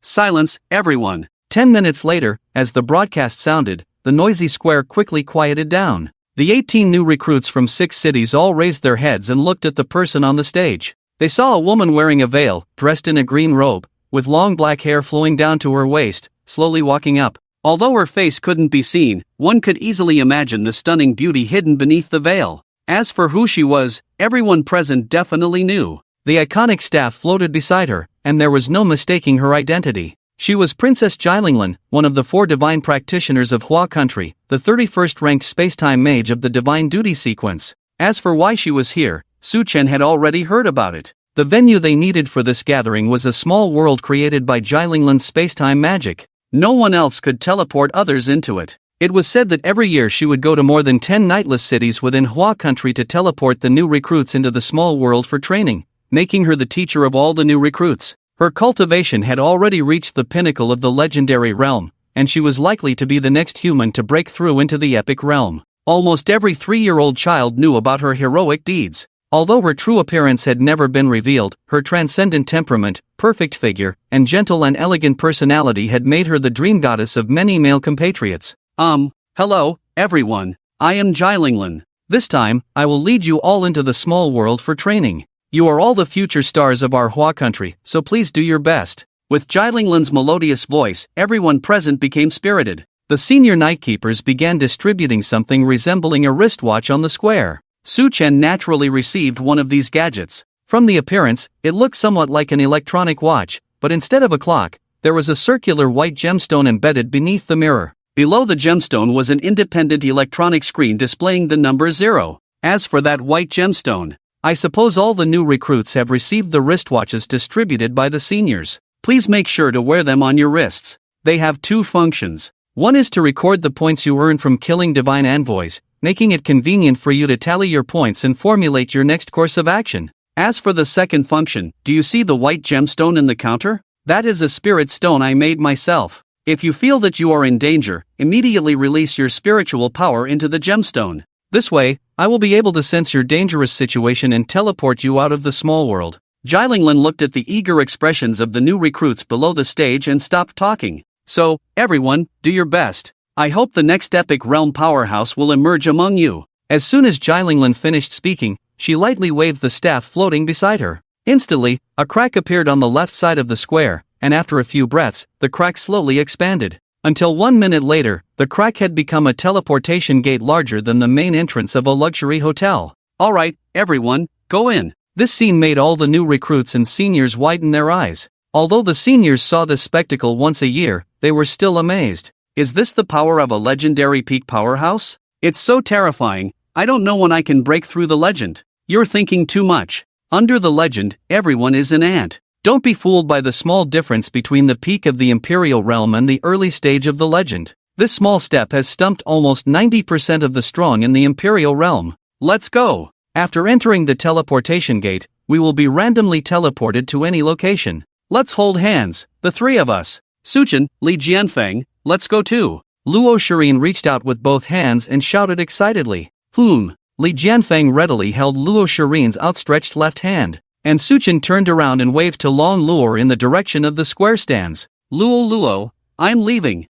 Silence, everyone. 10 minutes later, as the broadcast sounded, the noisy square quickly quieted down. The 18 new recruits from 6 cities all raised their heads and looked at the person on the stage. They saw a woman wearing a veil, dressed in a green robe, with long black hair flowing down to her waist, slowly walking up. Although her face couldn't be seen, one could easily imagine the stunning beauty hidden beneath the veil. As for who she was, everyone present definitely knew. The iconic staff floated beside her, and there was no mistaking her identity. She was Princess Jilinglin, one of the 4 divine practitioners of Hua country, the 31st ranked spacetime mage of the divine duty sequence. As for why she was here, Su Chen had already heard about it. The venue they needed for this gathering was a small world created by Jilinglin's spacetime magic. No one else could teleport others into it. It was said that every year she would go to more than 10 Nightless cities within Hua country to teleport the new recruits into the small world for training, making her the teacher of all the new recruits. Her cultivation had already reached the pinnacle of the legendary realm, and she was likely to be the next human to break through into the epic realm. Almost every 3-year-old child knew about her heroic deeds. Although her true appearance had never been revealed, her transcendent temperament, perfect figure, and gentle and elegant personality had made her the dream goddess of many male compatriots. Hello, everyone, I am Jilinglin. This time, I will lead you all into the small world for training. You are all the future stars of our Hua country, so please do your best. With Jilinglin's melodious voice, everyone present became spirited. The senior Nightkeepers began distributing something resembling a wristwatch on the square. Su Chen naturally received one of these gadgets. From the appearance, it looked somewhat like an electronic watch, but instead of a clock, there was a circular white gemstone embedded beneath the mirror. Below the gemstone was an independent electronic screen displaying the number 0. As for that white gemstone, I suppose all the new recruits have received the wristwatches distributed by the seniors. Please make sure to wear them on your wrists. They have 2 functions. One is to record the points you earn from killing divine envoys, making it convenient for you to tally your points and formulate your next course of action. As for the second function, do you see the white gemstone in the counter? That is a spirit stone I made myself. If you feel that you are in danger, immediately release your spiritual power into the gemstone. This way, I will be able to sense your dangerous situation and teleport you out of the small world. Jilinglin looked at the eager expressions of the new recruits below the stage and stopped talking. So, everyone, do your best. I hope the next epic realm powerhouse will emerge among you. As soon as Jilinglin finished speaking, she lightly waved the staff floating beside her. Instantly, a crack appeared on the left side of the square, and after a few breaths, the crack slowly expanded. Until 1 minute later, the crack had become a teleportation gate larger than the main entrance of a luxury hotel. Alright, everyone, go in. This scene made all the new recruits and seniors widen their eyes. Although the seniors saw this spectacle once a year, they were still amazed. Is this the power of a legendary peak powerhouse? It's so terrifying, I don't know when I can break through the legend. You're thinking too much. Under the legend, everyone is an ant. Don't be fooled by the small difference between the peak of the Imperial realm and the early stage of the legend. This small step has stumped almost 90% of the strong in the Imperial realm. Let's go! After entering the teleportation gate, we will be randomly teleported to any location. Let's hold hands, the 3 of us. Su Chen, Li Jianfeng, let's go too. Luo Shirin reached out with both hands and shouted excitedly. Li Jianfeng readily held Luo Shirin's outstretched left hand. And Su Chen turned around and waved to Long Luo in the direction of the square stands. Luo, I'm leaving.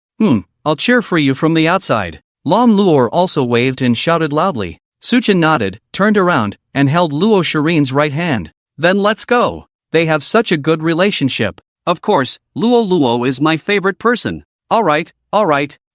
I'll cheer for you from the outside. Long Luo also waved and shouted loudly. Su Chen nodded, turned around, and held Luo Shirin's right hand. Then let's go. They have such a good relationship. Of course, Luo is my favorite person. Alright,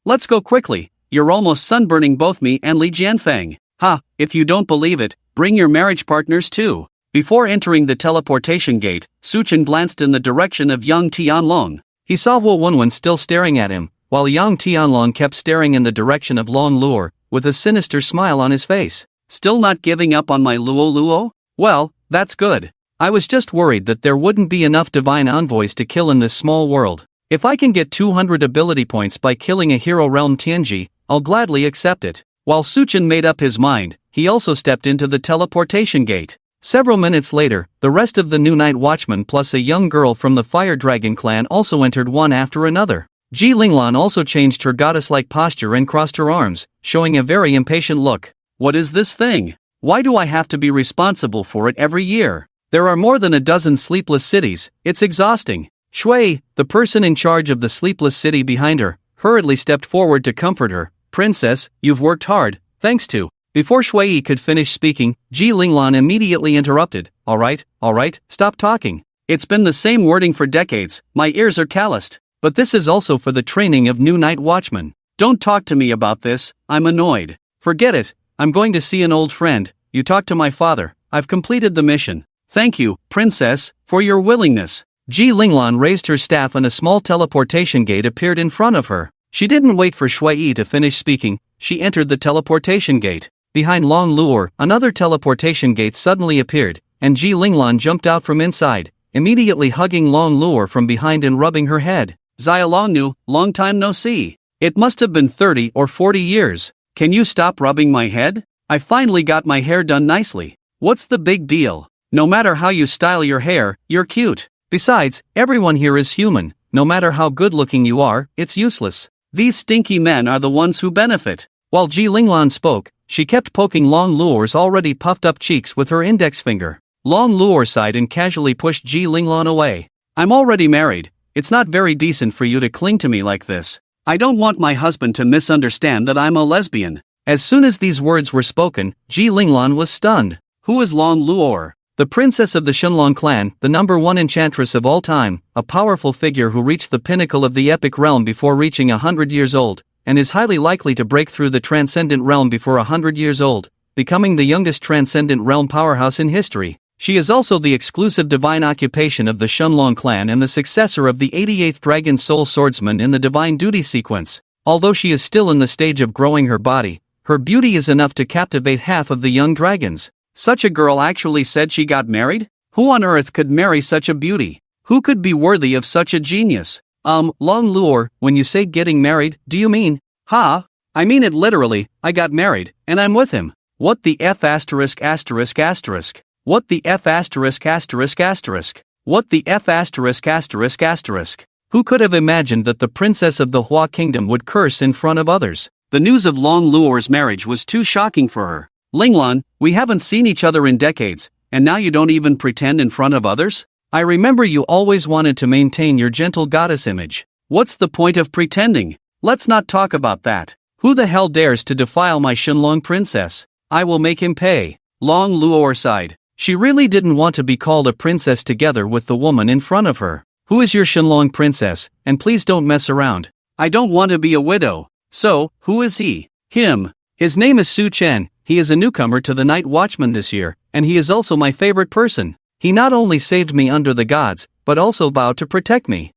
let's go quickly. you're almost sunburning both me and Li Jianfeng. Ha, if you don't believe it, bring your marriage partners too. Before entering the teleportation gate, Su Chen glanced in the direction of young Tianlong. He saw Wu Wenwen still staring at him, while young Tianlong kept staring in the direction of Long Luo, with a sinister smile on his face. Still not giving up on my Luo Luo? Well, that's good. I was just worried that there wouldn't be enough divine envoys to kill in this small world. If I can get 200 ability points by killing a hero realm Tianji, I'll gladly accept it. While Su Chen made up his mind, he also stepped into the teleportation gate. Several minutes later, the rest of the new night watchmen plus a young girl from the Fire Dragon clan also entered one after another. Ji Linglan also changed her goddess-like posture and crossed her arms, showing a very impatient look. What is this thing? Why do I have to be responsible for it every year? There are more than a dozen sleepless cities, it's exhausting. Shui, the person in charge of the sleepless city behind her, hurriedly stepped forward to comfort her. Princess, you've worked hard, thanks to. Before Shui could finish speaking, Ji Linglan immediately interrupted. Alright, stop talking. It's been the same wording for decades, my ears are calloused. But this is also for the training of new night watchmen. Don't talk to me about this, I'm annoyed. Forget it, I'm going to see an old friend. You talk to my father, I've completed the mission. Thank you, Princess, for your willingness. Ji Linglan raised her staff and a small teleportation gate appeared in front of her. She didn't wait for Shui to finish speaking, she entered the teleportation gate. Behind Long Luo, another teleportation gate suddenly appeared, and Ji Linglan jumped out from inside, immediately hugging Long Luo from behind and rubbing her head. Xia Longnu, long time no see. It must have been 30 or 40 years. Can you stop rubbing my head? I finally got my hair done nicely. What's the big deal? No matter how you style your hair, you're cute. Besides, everyone here is human. No matter how good looking you are, it's useless. These stinky men are the ones who benefit. While Ji Linglan spoke, she kept poking Long Luo's already puffed up cheeks with her index finger. Long Luo sighed and casually pushed Ji Linglan away. I'm already married. It's not very decent for you to cling to me like this. I don't want my husband to misunderstand that I'm a lesbian. As soon as these words were spoken, Ji Linglan was stunned. Who is Long Luo? The princess of the Shenlong clan, the #1 enchantress of all time, a powerful figure who reached the pinnacle of the epic realm before reaching 100 years old, and is highly likely to break through the transcendent realm before 100 years old, becoming the youngest transcendent realm powerhouse in history. She is also the exclusive divine occupation of the Shenlong clan and the successor of the 88th Dragon Soul Swordsman in the Divine Duty sequence. Although she is still in the stage of growing her body, her beauty is enough to captivate half of the young dragons. Such a girl actually said she got married? Who on earth could marry such a beauty? Who could be worthy of such a genius? Long Luo, when you say getting married, do you mean? Ha? I mean it literally, I got married, and I'm with him. What the F asterisk asterisk asterisk? What the F asterisk asterisk asterisk? What the F asterisk asterisk asterisk? Who could have imagined that the princess of the Hua kingdom would curse in front of others? The news of Long Luo's marriage was too shocking for her. Linglan, we haven't seen each other in decades, and now you don't even pretend in front of others? I remember you always wanted to maintain your gentle goddess image. What's the point of pretending? Let's not talk about that. Who the hell dares to defile my Shenlong princess? I will make him pay. Long Luo sighed. She really didn't want to be called a princess together with the woman in front of her. Who is your Shenlong princess, and please don't mess around. I don't want to be a widow. So, who is he? Him. His name is Su Chen. He is a newcomer to the Night Watchman this year, and he is also my favorite person. He not only saved me under the gods, but also vowed to protect me.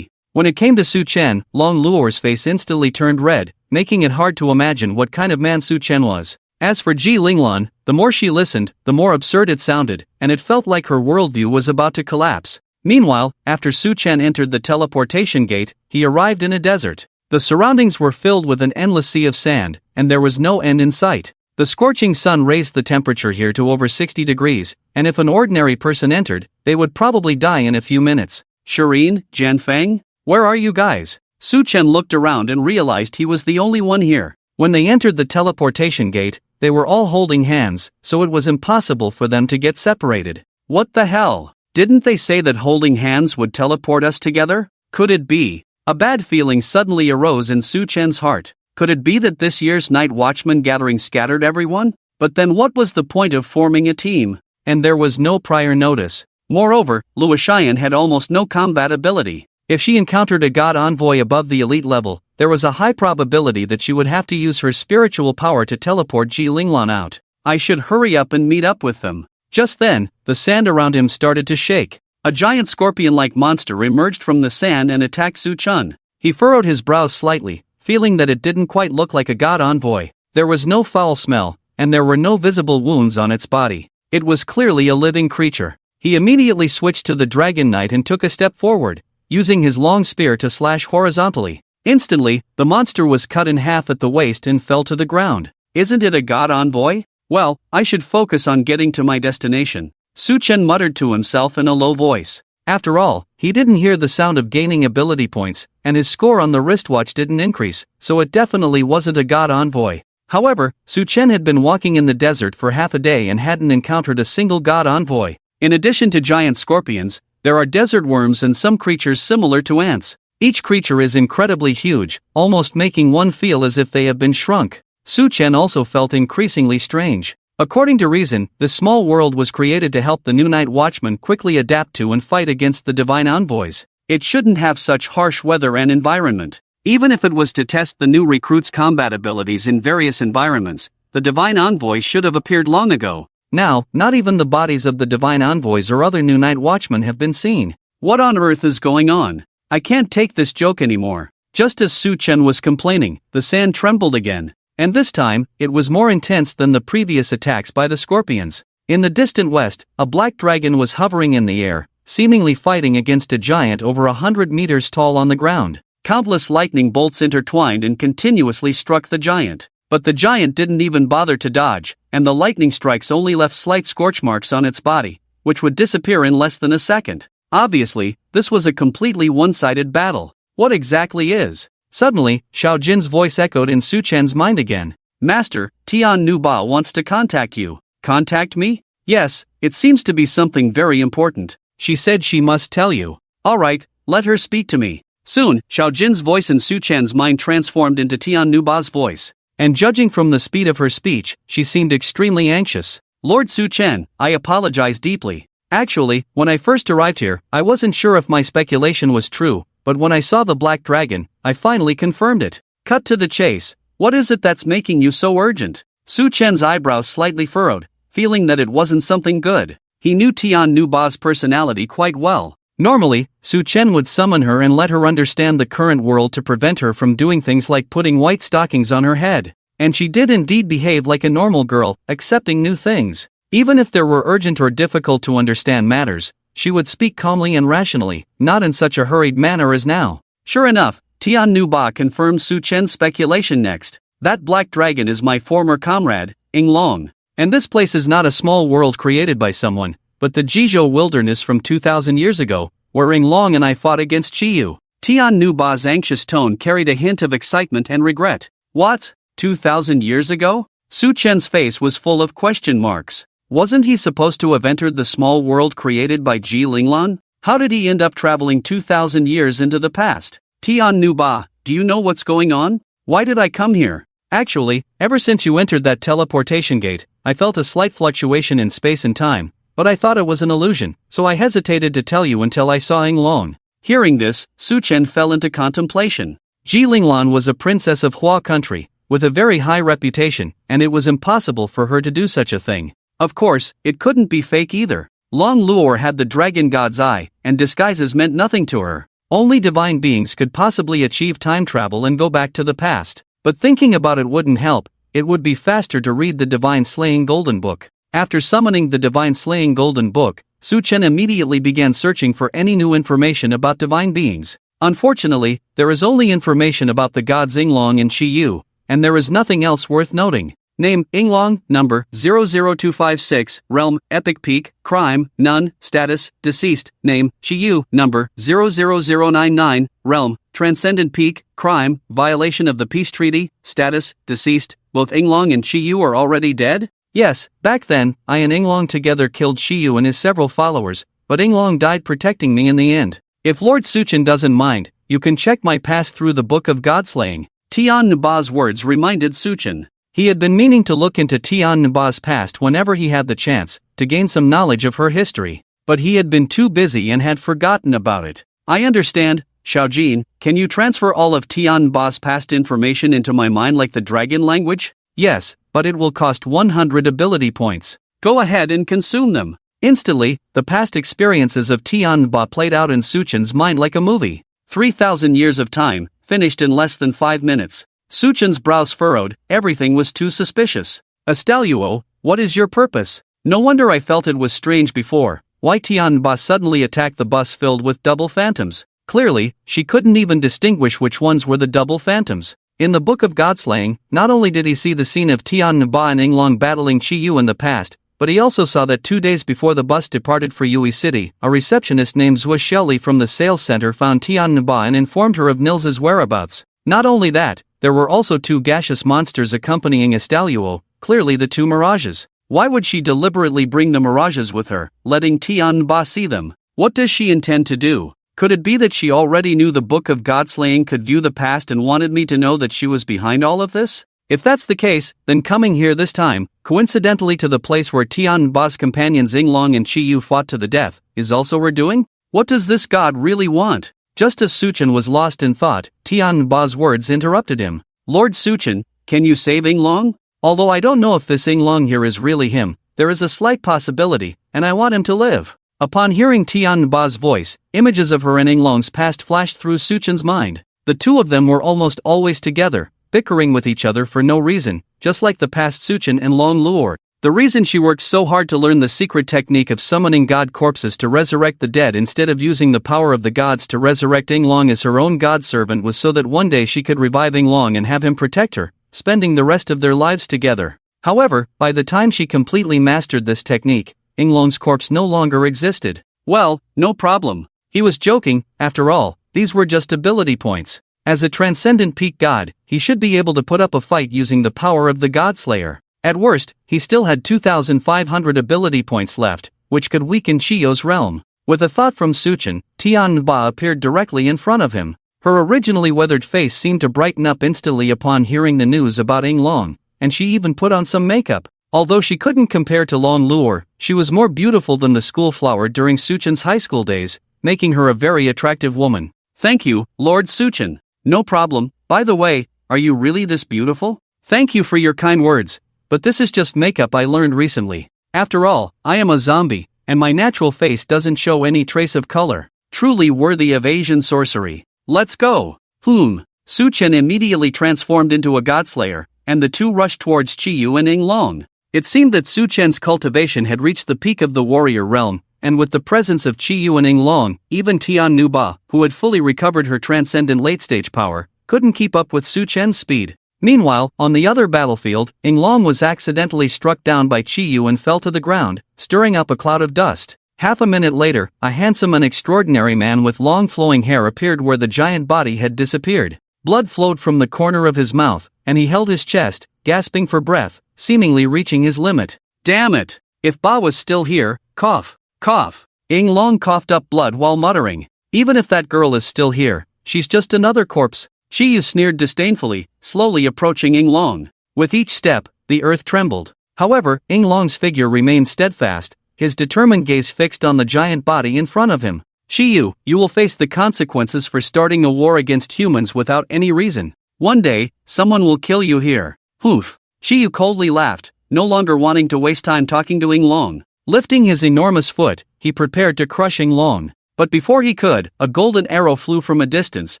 When it came to Su Chen, Long Luo's face instantly turned red, making it hard to imagine what kind of man Su Chen was. As for Ji Linglan, the more she listened, the more absurd it sounded, and it felt like her worldview was about to collapse. Meanwhile, after Su Chen entered the teleportation gate, he arrived in a desert. The surroundings were filled with an endless sea of sand, and there was no end in sight. The scorching sun raised the temperature here to over 60 degrees, and if an ordinary person entered, they would probably die in a few minutes. Shireen, Jianfeng? Where are you guys? Su Chen looked around and realized he was the only one here. When they entered the teleportation gate, they were all holding hands, so it was impossible for them to get separated. What the hell? Didn't they say that holding hands would teleport us together? Could it be? A bad feeling suddenly arose in Su Chen's heart. Could it be that this year's Night Watchman gathering scattered everyone? But then what was the point of forming a team? And there was no prior notice. Moreover, Luo Xian had almost no combat ability. If she encountered a god envoy above the elite level, there was a high probability that she would have to use her spiritual power to teleport Ji Linglan out. I should hurry up and meet up with them. Just then, the sand around him started to shake. A giant scorpion-like monster emerged from the sand and attacked Su Chen. He furrowed his brows slightly, feeling that it didn't quite look like a god envoy. There was no foul smell, and there were no visible wounds on its body. It was clearly a living creature. He immediately switched to the Dragon Knight and took a step forward, using his long spear to slash horizontally. Instantly, the monster was cut in half at the waist and fell to the ground. Isn't it a god envoy? Well, I should focus on getting to my destination, Su Chen muttered to himself in a low voice. After all, he didn't hear the sound of gaining ability points, and his score on the wristwatch didn't increase, so it definitely wasn't a god envoy. However, Su Chen had been walking in the desert for half a day and hadn't encountered a single god envoy. In addition to giant scorpions, there are desert worms and some creatures similar to ants. Each creature is incredibly huge, almost making one feel as if they have been shrunk. Su Chen also felt increasingly strange. According to reason, this small world was created to help the new night watchmen quickly adapt to and fight against the divine envoys. It shouldn't have such harsh weather and environment. Even if it was to test the new recruits' combat abilities in various environments, the divine envoys should have appeared long ago. Now, not even the bodies of the divine envoys or other new night watchmen have been seen. What on earth is going on? I can't take this joke anymore. Just as Su Chen was complaining, the sand trembled again. And this time, it was more intense than the previous attacks by the scorpions. In the distant west, a black dragon was hovering in the air, seemingly fighting against a giant over 100 meters tall on the ground. Countless lightning bolts intertwined and continuously struck the giant. But the giant didn't even bother to dodge, and the lightning strikes only left slight scorch marks on its body, which would disappear in less than a second. Obviously, this was a completely one-sided battle. What exactly is? Suddenly, Xiao Jin's voice echoed in Su Chen's mind again. Master, Tianhua wants to contact you. Contact me? Yes, it seems to be something very important. She said she must tell you. Alright, let her speak to me. Soon, Xiao Jin's voice in Su Chen's mind transformed into Tianhua's voice. And judging from the speed of her speech, she seemed extremely anxious. Lord Su Chen, I apologize deeply. Actually, when I first arrived here, I wasn't sure if my speculation was true, but when I saw the black dragon, I finally confirmed it. Cut to the chase. What is it that's making you so urgent? Su Chen's eyebrows slightly furrowed, feeling that it wasn't something good. He knew Tianhua's personality quite well. Normally, Su Chen would summon her and let her understand the current world to prevent her from doing things like putting white stockings on her head. And she did indeed behave like a normal girl, accepting new things. Even if there were urgent or difficult to understand matters, she would speak calmly and rationally, not in such a hurried manner as now. Sure enough, Tianhua confirmed Su Chen's speculation next. That black dragon is my former comrade, Yinglong. And this place is not a small world created by someone, but the Jizhou wilderness from 2,000 years ago, where Yinglong and I fought against Qiyu. Tianhua's anxious tone carried a hint of excitement and regret. What? 2,000 years ago? Su Chen's face was full of question marks. Wasn't he supposed to have entered the small world created by Ji Linglan? How did he end up traveling 2,000 years into the past? Tianhua, do you know what's going on? Why did I come here? Actually, ever since you entered that teleportation gate, I felt a slight fluctuation in space and time, but I thought it was an illusion, so I hesitated to tell you until I saw Yinglong. Hearing this, Su Chen fell into contemplation. Ji Linglan was a princess of Hua country, with a very high reputation, and it was impossible for her to do such a thing. Of course, it couldn't be fake either. Long Luor had the dragon god's eye, and disguises meant nothing to her. Only divine beings could possibly achieve time travel and go back to the past. But thinking about it wouldn't help, it would be faster to read the Divine Slaying Golden Book. After summoning the Divine Slaying Golden Book, Su Chen immediately began searching for any new information about divine beings. Unfortunately, there is only information about the gods Yinglong and Qiyu, and there is nothing else worth noting. Name, Yinglong, number, 00256, realm, epic peak, crime, none, status, deceased, name, Qiyu, number, 00099, realm, transcendent peak, crime, violation of the peace treaty, status, deceased, both Yinglong and Qiyu are already dead? Yes, back then, I and Yinglong together killed Qiyu and his several followers, but Yinglong died protecting me in the end. If Lord Su Chen doesn't mind, you can check my past through the Book of Godslaying. Tianhua's words reminded Su Chen. He had been meaning to look into Tianhua's past whenever he had the chance, to gain some knowledge of her history, but he had been too busy and had forgotten about it. I understand, Xiaojin, can you transfer all of Tianhua's past information into my mind like the dragon language? Yes, but it will cost 100 ability points. Go ahead and consume them. Instantly, the past experiences of Tianhua played out in Suchen's mind like a movie. 3,000 years of time, finished in less than 5 minutes. Suchen's brows furrowed, everything was too suspicious. Asteluo, what is your purpose? No wonder I felt it was strange before. Why Tianhua suddenly attacked the bus filled with double phantoms? Clearly, she couldn't even distinguish which ones were the double phantoms. In the Book of Godslaying, not only did he see the scene of Tianhua and Yinglong battling Qiyu in the past, but he also saw that 2 days before the bus departed for Yui City, a receptionist named Zhua Shelley from the sales center found Tianhua and informed her of Nils's whereabouts. Not only that, there were also 2 gaseous monsters accompanying Asteluo, clearly the 2 mirages. Why would she deliberately bring the mirages with her, letting Tianhua see them? What does she intend to do? Could it be that she already knew the Book of Godslaying could view the past and wanted me to know that she was behind all of this? If that's the case, then coming here this time, coincidentally to the place where Tianhua's companions Yinglong and Qiyu fought to the death, is also her doing? What does this god really want? Just as Suchen was lost in thought, Tianhua's words interrupted him. Lord Suchen, can you save Yinglong? Although I don't know if this Yinglong here is really him, there is a slight possibility, and I want him to live. Upon hearing Tianhua's voice, images of her and Yinglong's past flashed through Suchen's mind. The 2 of them were almost always together, bickering with each other for no reason, just like the past Suchen and Long Luor. The reason she worked so hard to learn the secret technique of summoning god corpses to resurrect the dead instead of using the power of the gods to resurrect Yinglong as her own god servant was so that one day she could revive Yinglong and have him protect her, spending the rest of their lives together. However, by the time she completely mastered this technique, Yinglong's corpse no longer existed. Well, no problem. He was joking, after all, these were just ability points. As a transcendent peak god, he should be able to put up a fight using the power of the Godslayer. At worst, he still had 2,500 ability points left, which could weaken Chiyou's realm. With a thought from Suchen, Tianhua appeared directly in front of him. Her originally weathered face seemed to brighten up instantly upon hearing the news about Yinglong, and she even put on some makeup. Although she couldn't compare to Long Luor, she was more beautiful than the school flower during Suchen's high school days, making her a very attractive woman. Thank you, Lord Suchen. No problem. By the way, are you really this beautiful? Thank you for your kind words, but this is just makeup I learned recently. After all, I am a zombie, and my natural face doesn't show any trace of color. Truly worthy of Asian sorcery. Let's go. Suchen immediately transformed into a godslayer, and the 2 rushed towards Qiyu and Yinglong. It seemed that Suchen's cultivation had reached the peak of the warrior realm, and with the presence of Qiyu and Yinglong, even Tianhua, who had fully recovered her transcendent late-stage power, couldn't keep up with Suchen's speed. Meanwhile, on the other battlefield, Yinglong was accidentally struck down by Qiyu and fell to the ground, stirring up a cloud of dust. Half a minute later, a handsome and extraordinary man with long flowing hair appeared where the giant body had disappeared. Blood flowed from the corner of his mouth, and he held his chest, gasping for breath, seemingly reaching his limit. Damn it! If Ba was still here, cough, cough. Yinglong coughed up blood while muttering. Even if that girl is still here, she's just another corpse. Qiyu sneered disdainfully, slowly approaching Yinglong. With each step, the earth trembled. However, Yinglong's figure remained steadfast, his determined gaze fixed on the giant body in front of him. Qiyu, you will face the consequences for starting a war against humans without any reason. One day, someone will kill you here. Poof. Qiyu coldly laughed, no longer wanting to waste time talking to Yinglong. Lifting his enormous foot, he prepared to crush Yinglong. But before he could, a golden arrow flew from a distance,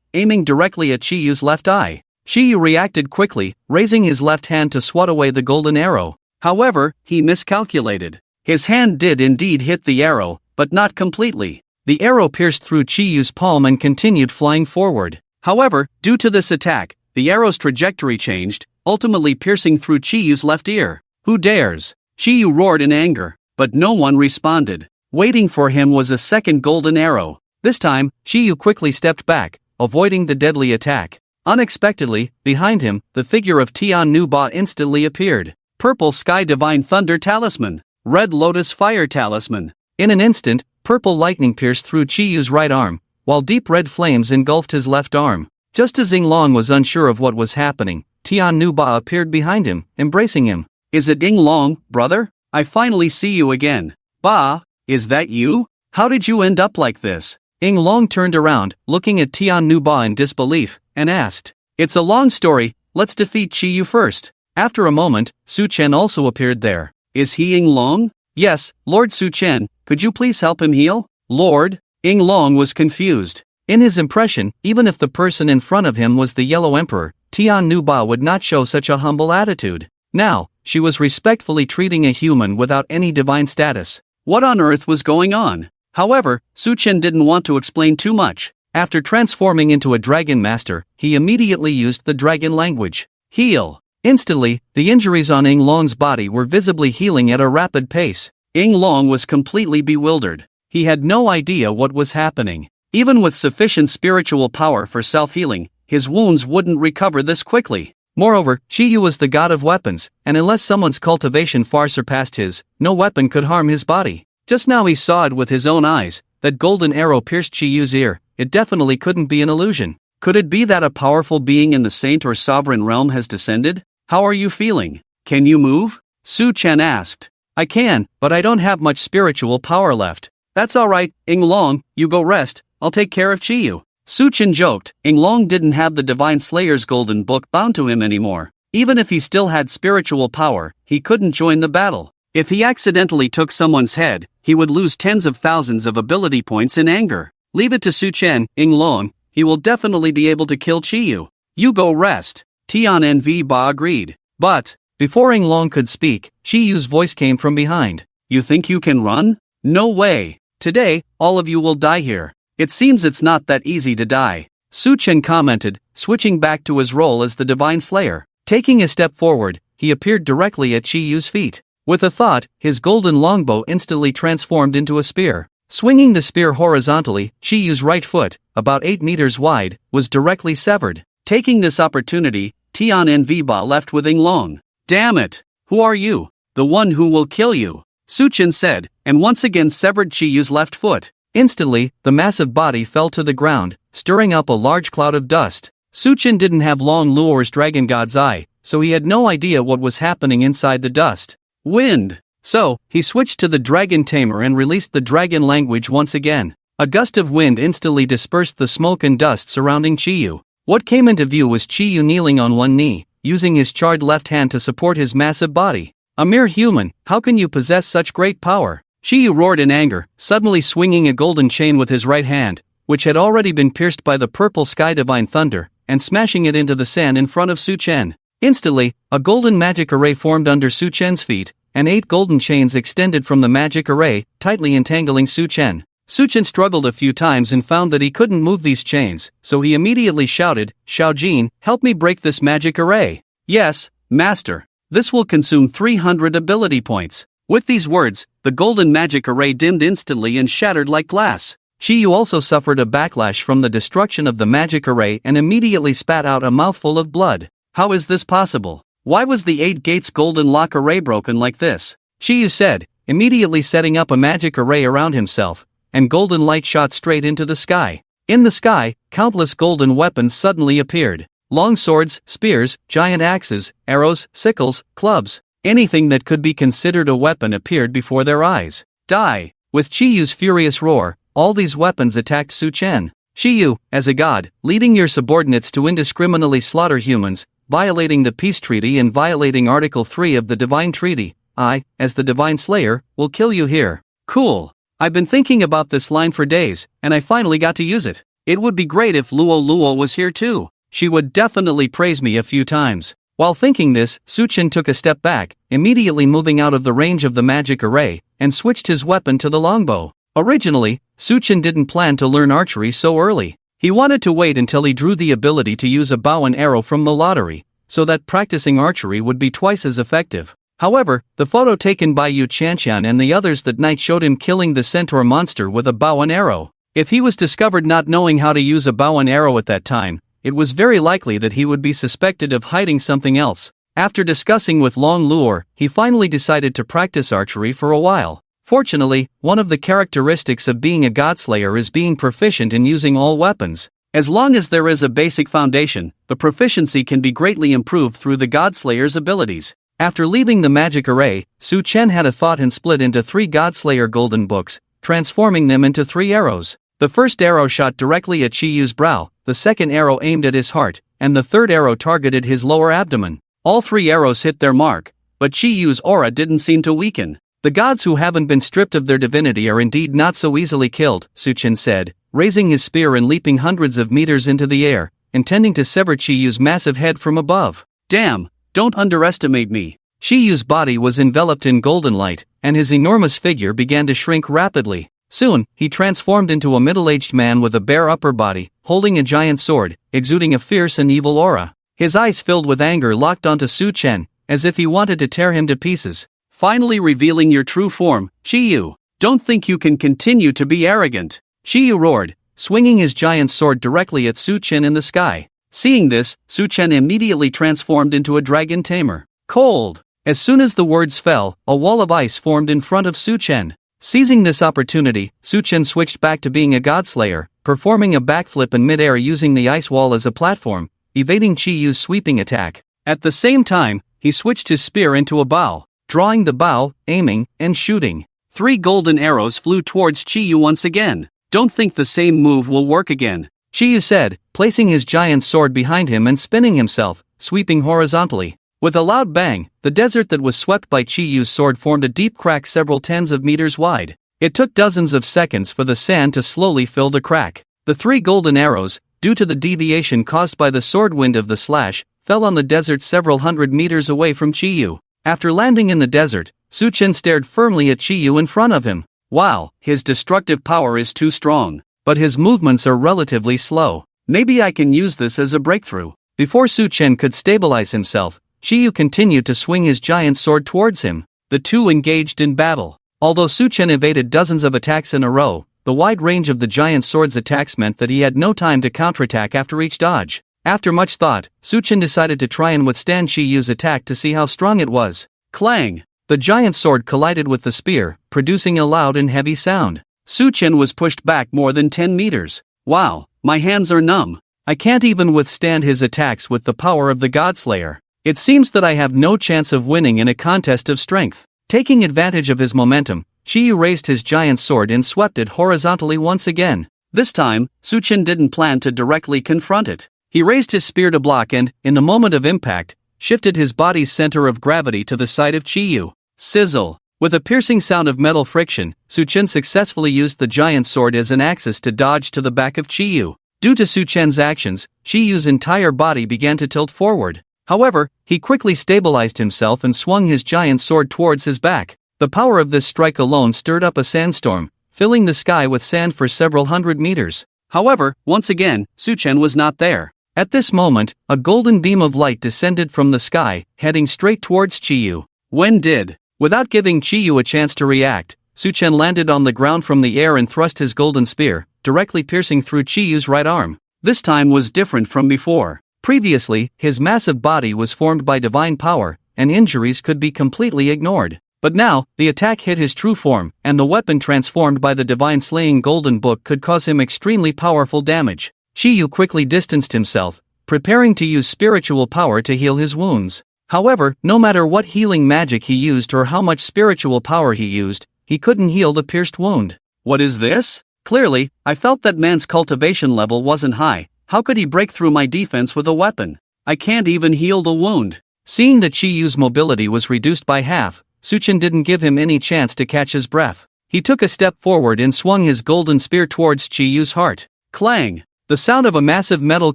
aiming directly at Chiyu's left eye. Qiyu reacted quickly, raising his left hand to swat away the golden arrow. However, he miscalculated. His hand did indeed hit the arrow, but not completely. The arrow pierced through Chiyu's palm and continued flying forward. However, due to this attack, the arrow's trajectory changed, ultimately piercing through Chiyu's left ear. Who dares? Qiyu roared in anger, but no one responded. Waiting for him was a second golden arrow. This time, Qiyu quickly stepped back, avoiding the deadly attack. Unexpectedly, behind him, the figure of Tianhua instantly appeared. Purple Sky Divine Thunder Talisman. Red Lotus Fire Talisman. In an instant, purple lightning pierced through Chiyu's right arm, while deep red flames engulfed his left arm. Just as Yinglong was unsure of what was happening, Tianhua appeared behind him, embracing him. Is it Yinglong, brother? I finally see you again. Ba, is that you? How did you end up like this? Ying Long turned around, looking at Tianhua in disbelief, and asked, "It's a long story, let's defeat Qi Yu first." After a moment, Su Chen also appeared there. "Is he Ying Long?" "Yes, Lord Su Chen, could you please help him heal?" "Lord?" Ying Long was confused. In his impression, even if the person in front of him was the Yellow Emperor, Tianhua would not show such a humble attitude. Now, she was respectfully treating a human without any divine status. What on earth was going on? However, Su Chen didn't want to explain too much. After transforming into a dragon master, he immediately used the dragon language. Heal. Instantly, the injuries on Ying Long's body were visibly healing at a rapid pace. Ying Long was completely bewildered. He had no idea what was happening. Even with sufficient spiritual power for self-healing, his wounds wouldn't recover this quickly. Moreover, Qi Yu was the god of weapons, and unless someone's cultivation far surpassed his, no weapon could harm his body. Just now he saw it with his own eyes, that golden arrow pierced Qi Yu's ear. It definitely couldn't be an illusion. Could it be that a powerful being in the saint or sovereign realm has descended? "How are you feeling? Can you move?" Su Chen asked. "I can, but I don't have much spiritual power left." "That's alright, Ying Long, you go rest, I'll take care of Qi Yu." Su Chen joked. Ying Long didn't have the Divine Slayer's golden book bound to him anymore. Even if he still had spiritual power, he couldn't join the battle. If he accidentally took someone's head, he would lose tens of thousands of ability points in anger. Leave it to Su Chen, Ying Long, he will definitely be able to kill Qi Yu. "You go rest." Tianhua agreed. But, before Ying Long could speak, Qi Yu's voice came from behind. "You think you can run? No way. Today, all of you will die here." "It seems it's not that easy to die," Su Chen commented, switching back to his role as the Divine Slayer. Taking a step forward, he appeared directly at Qi Yu's feet. With a thought, his golden longbow instantly transformed into a spear. Swinging the spear horizontally, Qi Yu's right foot, about 8 meters wide, was directly severed. Taking this opportunity, Tianhua left with Ying Long. "Damn it! Who are you?" "The one who will kill you," Su Chen said, and once again severed Qi Yu's left foot. Instantly, the massive body fell to the ground, stirring up a large cloud of dust. Su Chen didn't have Long Luo's dragon god's eye, so he had no idea what was happening inside the dust. Wind! So, he switched to the dragon tamer and released the dragon language once again. A gust of wind instantly dispersed the smoke and dust surrounding Qi Yu. What came into view was Qi Yu kneeling on one knee, using his charred left hand to support his massive body. "A mere human, how can you possess such great power?" Qi Yu roared in anger, suddenly swinging a golden chain with his right hand, which had already been pierced by the purple sky divine thunder, and smashing it into the sand in front of Su Chen. Instantly, a golden magic array formed under Su Chen's feet, and 8 golden chains extended from the magic array, tightly entangling Su Chen. Su Chen struggled a few times and found that he couldn't move these chains, so he immediately shouted, "Shaojin, help me break this magic array." "Yes, master. This will consume 300 ability points." With these words, the golden magic array dimmed instantly and shattered like glass. Qi Yu also suffered a backlash from the destruction of the magic array and immediately spat out a mouthful of blood. "How is this possible? Why was the 8 gates golden lock array broken like this?" Qi Yu said, immediately setting up a magic array around himself, and golden light shot straight into the sky. In the sky, countless golden weapons suddenly appeared. Long swords, spears, giant axes, arrows, sickles, clubs. Anything that could be considered a weapon appeared before their eyes. "Die!" With Qi Yu's furious roar, all these weapons attacked Su Chen. "Qi Yu, as a god, leading your subordinates to indiscriminately slaughter humans, violating the peace treaty and violating Article 3 of the Divine Treaty, I, as the Divine Slayer, will kill you here." "Cool. I've been thinking about this line for days, and I finally got to use it. It would be great if Luo was here too. She would definitely praise me a few times." While thinking this, Su Chen took a step back, immediately moving out of the range of the magic array, and switched his weapon to the longbow. Originally, Su Chen didn't plan to learn archery so early. He wanted to wait until he drew the ability to use a bow and arrow from the lottery, so that practicing archery would be twice as effective. However, the photo taken by Yu Chanxian and the others that night showed him killing the centaur monster with a bow and arrow. If he was discovered not knowing how to use a bow and arrow at that time, it was very likely that he would be suspected of hiding something else. After discussing with Long Luo, he finally decided to practice archery for a while. Fortunately, one of the characteristics of being a godslayer is being proficient in using all weapons. As long as there is a basic foundation, the proficiency can be greatly improved through the godslayer's abilities. After leaving the magic array, Su Chen had a thought and split into 3 godslayer golden books, transforming them into 3 arrows. The first arrow shot directly at Chiyu's brow, the second arrow aimed at his heart, and the third arrow targeted his lower abdomen. All 3 arrows hit their mark, but Chiyu's aura didn't seem to weaken. The gods who haven't been stripped of their divinity are indeed not so easily killed, Su Chen said, raising his spear and leaping hundreds of meters into the air, intending to sever Chiyu's massive head from above. Damn, don't underestimate me. Chiyu's body was enveloped in golden light, and his enormous figure began to shrink rapidly. Soon, he transformed into a middle-aged man with a bare upper body, holding a giant sword, exuding a fierce and evil aura. His eyes filled with anger locked onto Su Chen, as if he wanted to tear him to pieces. Finally revealing your true form, Chiyu. Don't think you can continue to be arrogant. Chiyu roared, swinging his giant sword directly at Su Chen in the sky. Seeing this, Su Chen immediately transformed into a dragon tamer. Cold! As soon as the words fell, a wall of ice formed in front of Su Chen. Seizing this opportunity, Su Chen switched back to being a godslayer, performing a backflip in midair using the ice wall as a platform, evading Chiyu's sweeping attack. At the same time, he switched his spear into a bow, drawing the bow, aiming, and shooting. 3 golden arrows flew towards Chiyu once again. Don't think the same move will work again, Chiyu said, placing his giant sword behind him and spinning himself, sweeping horizontally. With a loud bang, the desert that was swept by Chiyu's sword formed a deep crack several tens of meters wide. It took dozens of seconds for the sand to slowly fill the crack. The 3 golden arrows, due to the deviation caused by the sword wind of the slash, fell on the desert several hundred meters away from Chiyu. After landing in the desert, Su Chen stared firmly at Chiyu in front of him. Wow, his destructive power is too strong, but his movements are relatively slow. Maybe I can use this as a breakthrough. Before Su Chen could stabilize himself, Chiyu continued to swing his giant sword towards him. The two engaged in battle. Although Su Chen evaded dozens of attacks in a row, the wide range of the giant sword's attacks meant that he had no time to counterattack after each dodge. After much thought, Su Chen decided to try and withstand Chiyu's attack to see how strong it was. Clang! The giant sword collided with the spear, producing a loud and heavy sound. Su Chen was pushed back more than 10 meters. Wow, my hands are numb. I can't even withstand his attacks with the power of the Godslayer. It seems that I have no chance of winning in a contest of strength. Taking advantage of his momentum, Chiyu raised his giant sword and swept it horizontally once again. This time, Su Chen didn't plan to directly confront it. He raised his spear to block and, in the moment of impact, shifted his body's center of gravity to the side of Chiyu. Sizzle! With a piercing sound of metal friction, Su Chen successfully used the giant sword as an axis to dodge to the back of Chiyu. Due to Su Chen's actions, Chiyu's entire body began to tilt forward. However, he quickly stabilized himself and swung his giant sword towards his back. The power of this strike alone stirred up a sandstorm, filling the sky with sand for several hundred meters. However, once again, Su Chen was not there. At this moment, a golden beam of light descended from the sky, heading straight towards Chiyu. Without giving Chiyu a chance to react, Su Chen landed on the ground from the air and thrust his golden spear, directly piercing through Chiyu's right arm. This time was different from before. Previously, his massive body was formed by divine power, and injuries could be completely ignored. But now, the attack hit his true form, and the weapon transformed by the divine slaying golden book could cause him extremely powerful damage. Chiyu quickly distanced himself, preparing to use spiritual power to heal his wounds. However, no matter what healing magic he used or how much spiritual power he used, he couldn't heal the pierced wound. What is this? Clearly, I felt that man's cultivation level wasn't high. How could he break through my defense with a weapon? I can't even heal the wound. Seeing that Chiyu's mobility was reduced by half, Su Chen didn't give him any chance to catch his breath. He took a step forward and swung his golden spear towards Chiyu's heart. Clang! The sound of a massive metal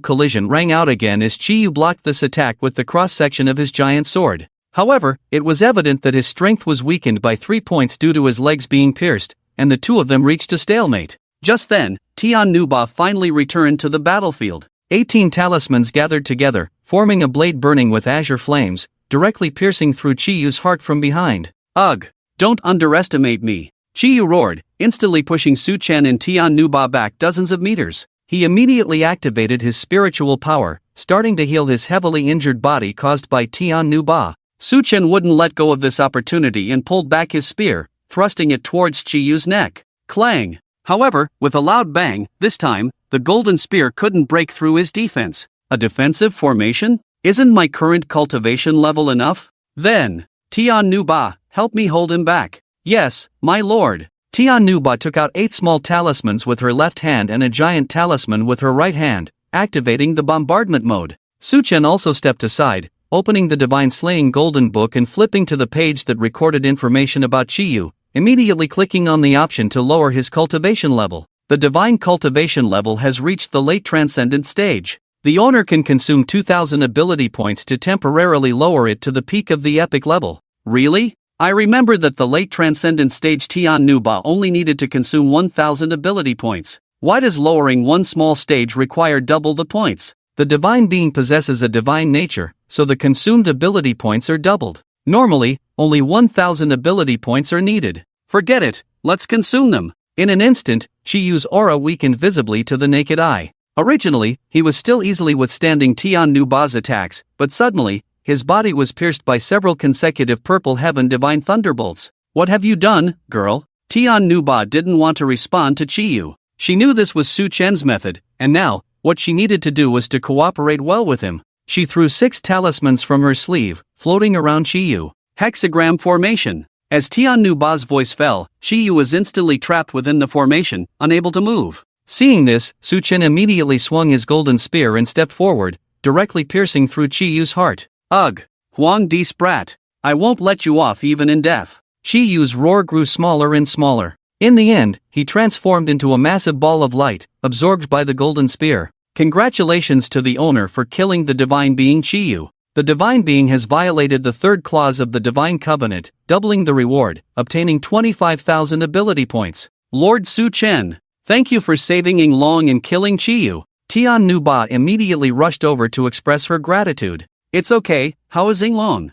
collision rang out again as Chiyu blocked this attack with the cross-section of his giant sword. However, it was evident that his strength was weakened by 3 points due to his legs being pierced, and the two of them reached a stalemate. Just then, Tianhua finally returned to the battlefield. 18 talismans gathered together, forming a blade burning with azure flames, directly piercing through Chiyu's heart from behind. Ugh! Don't underestimate me! Chiyu roared, instantly pushing Su Chen and Tianhua back dozens of meters. He immediately activated his spiritual power, starting to heal his heavily injured body caused by Tianhua. Su Chen wouldn't let go of this opportunity and pulled back his spear, thrusting it towards Chiyu's neck. Clang! However, with a loud bang, this time, the golden spear couldn't break through his defense. A defensive formation? Isn't my current cultivation level enough? Then, Tianhua, help me hold him back. Yes, my lord. Tianhua took out 8 small talismans with her left hand and a giant talisman with her right hand, activating the bombardment mode. Su Chen also stepped aside, opening the Divine Slaying Golden Book and flipping to the page that recorded information about Qiyu, immediately clicking on the option to lower his cultivation level. The Divine Cultivation level has reached the late Transcendent stage. The owner can consume 2,000 ability points to temporarily lower it to the peak of the Epic level. Really? I remember that the late Transcendent stage Tianhua only needed to consume 1,000 ability points. Why does lowering one small stage require double the points? The divine being possesses a divine nature, so the consumed ability points are doubled. Normally, only 1,000 ability points are needed. Forget it, let's consume them. In an instant, Qiyu's aura weakened visibly to the naked eye. Originally, he was still easily withstanding Tianhua's attacks, but suddenly, his body was pierced by several consecutive purple heaven divine thunderbolts. What have you done, girl? Tianhua didn't want to respond to Qiyu. She knew this was Su Chen's method, and now, what she needed to do was to cooperate well with him. She threw 6 talismans from her sleeve, floating around Qiyu. Hexagram formation. As Tianhua's voice fell, Qiyu was instantly trapped within the formation, unable to move. Seeing this, Su Chen immediately swung his golden spear and stepped forward, directly piercing through Qiyu's heart. Ugh! Huang Di Sprat! I won't let you off even in death. Qiyu's roar grew smaller and smaller. In the end, he transformed into a massive ball of light, absorbed by the golden spear. Congratulations to the owner for killing the divine being Qiyu. The divine being has violated the 3rd clause of the divine covenant, doubling the reward, obtaining 25,000 ability points. Lord Su Chen, thank you for saving Yinglong and killing Qiyu. Tianhua immediately rushed over to express her gratitude. It's okay, how is Yinglong?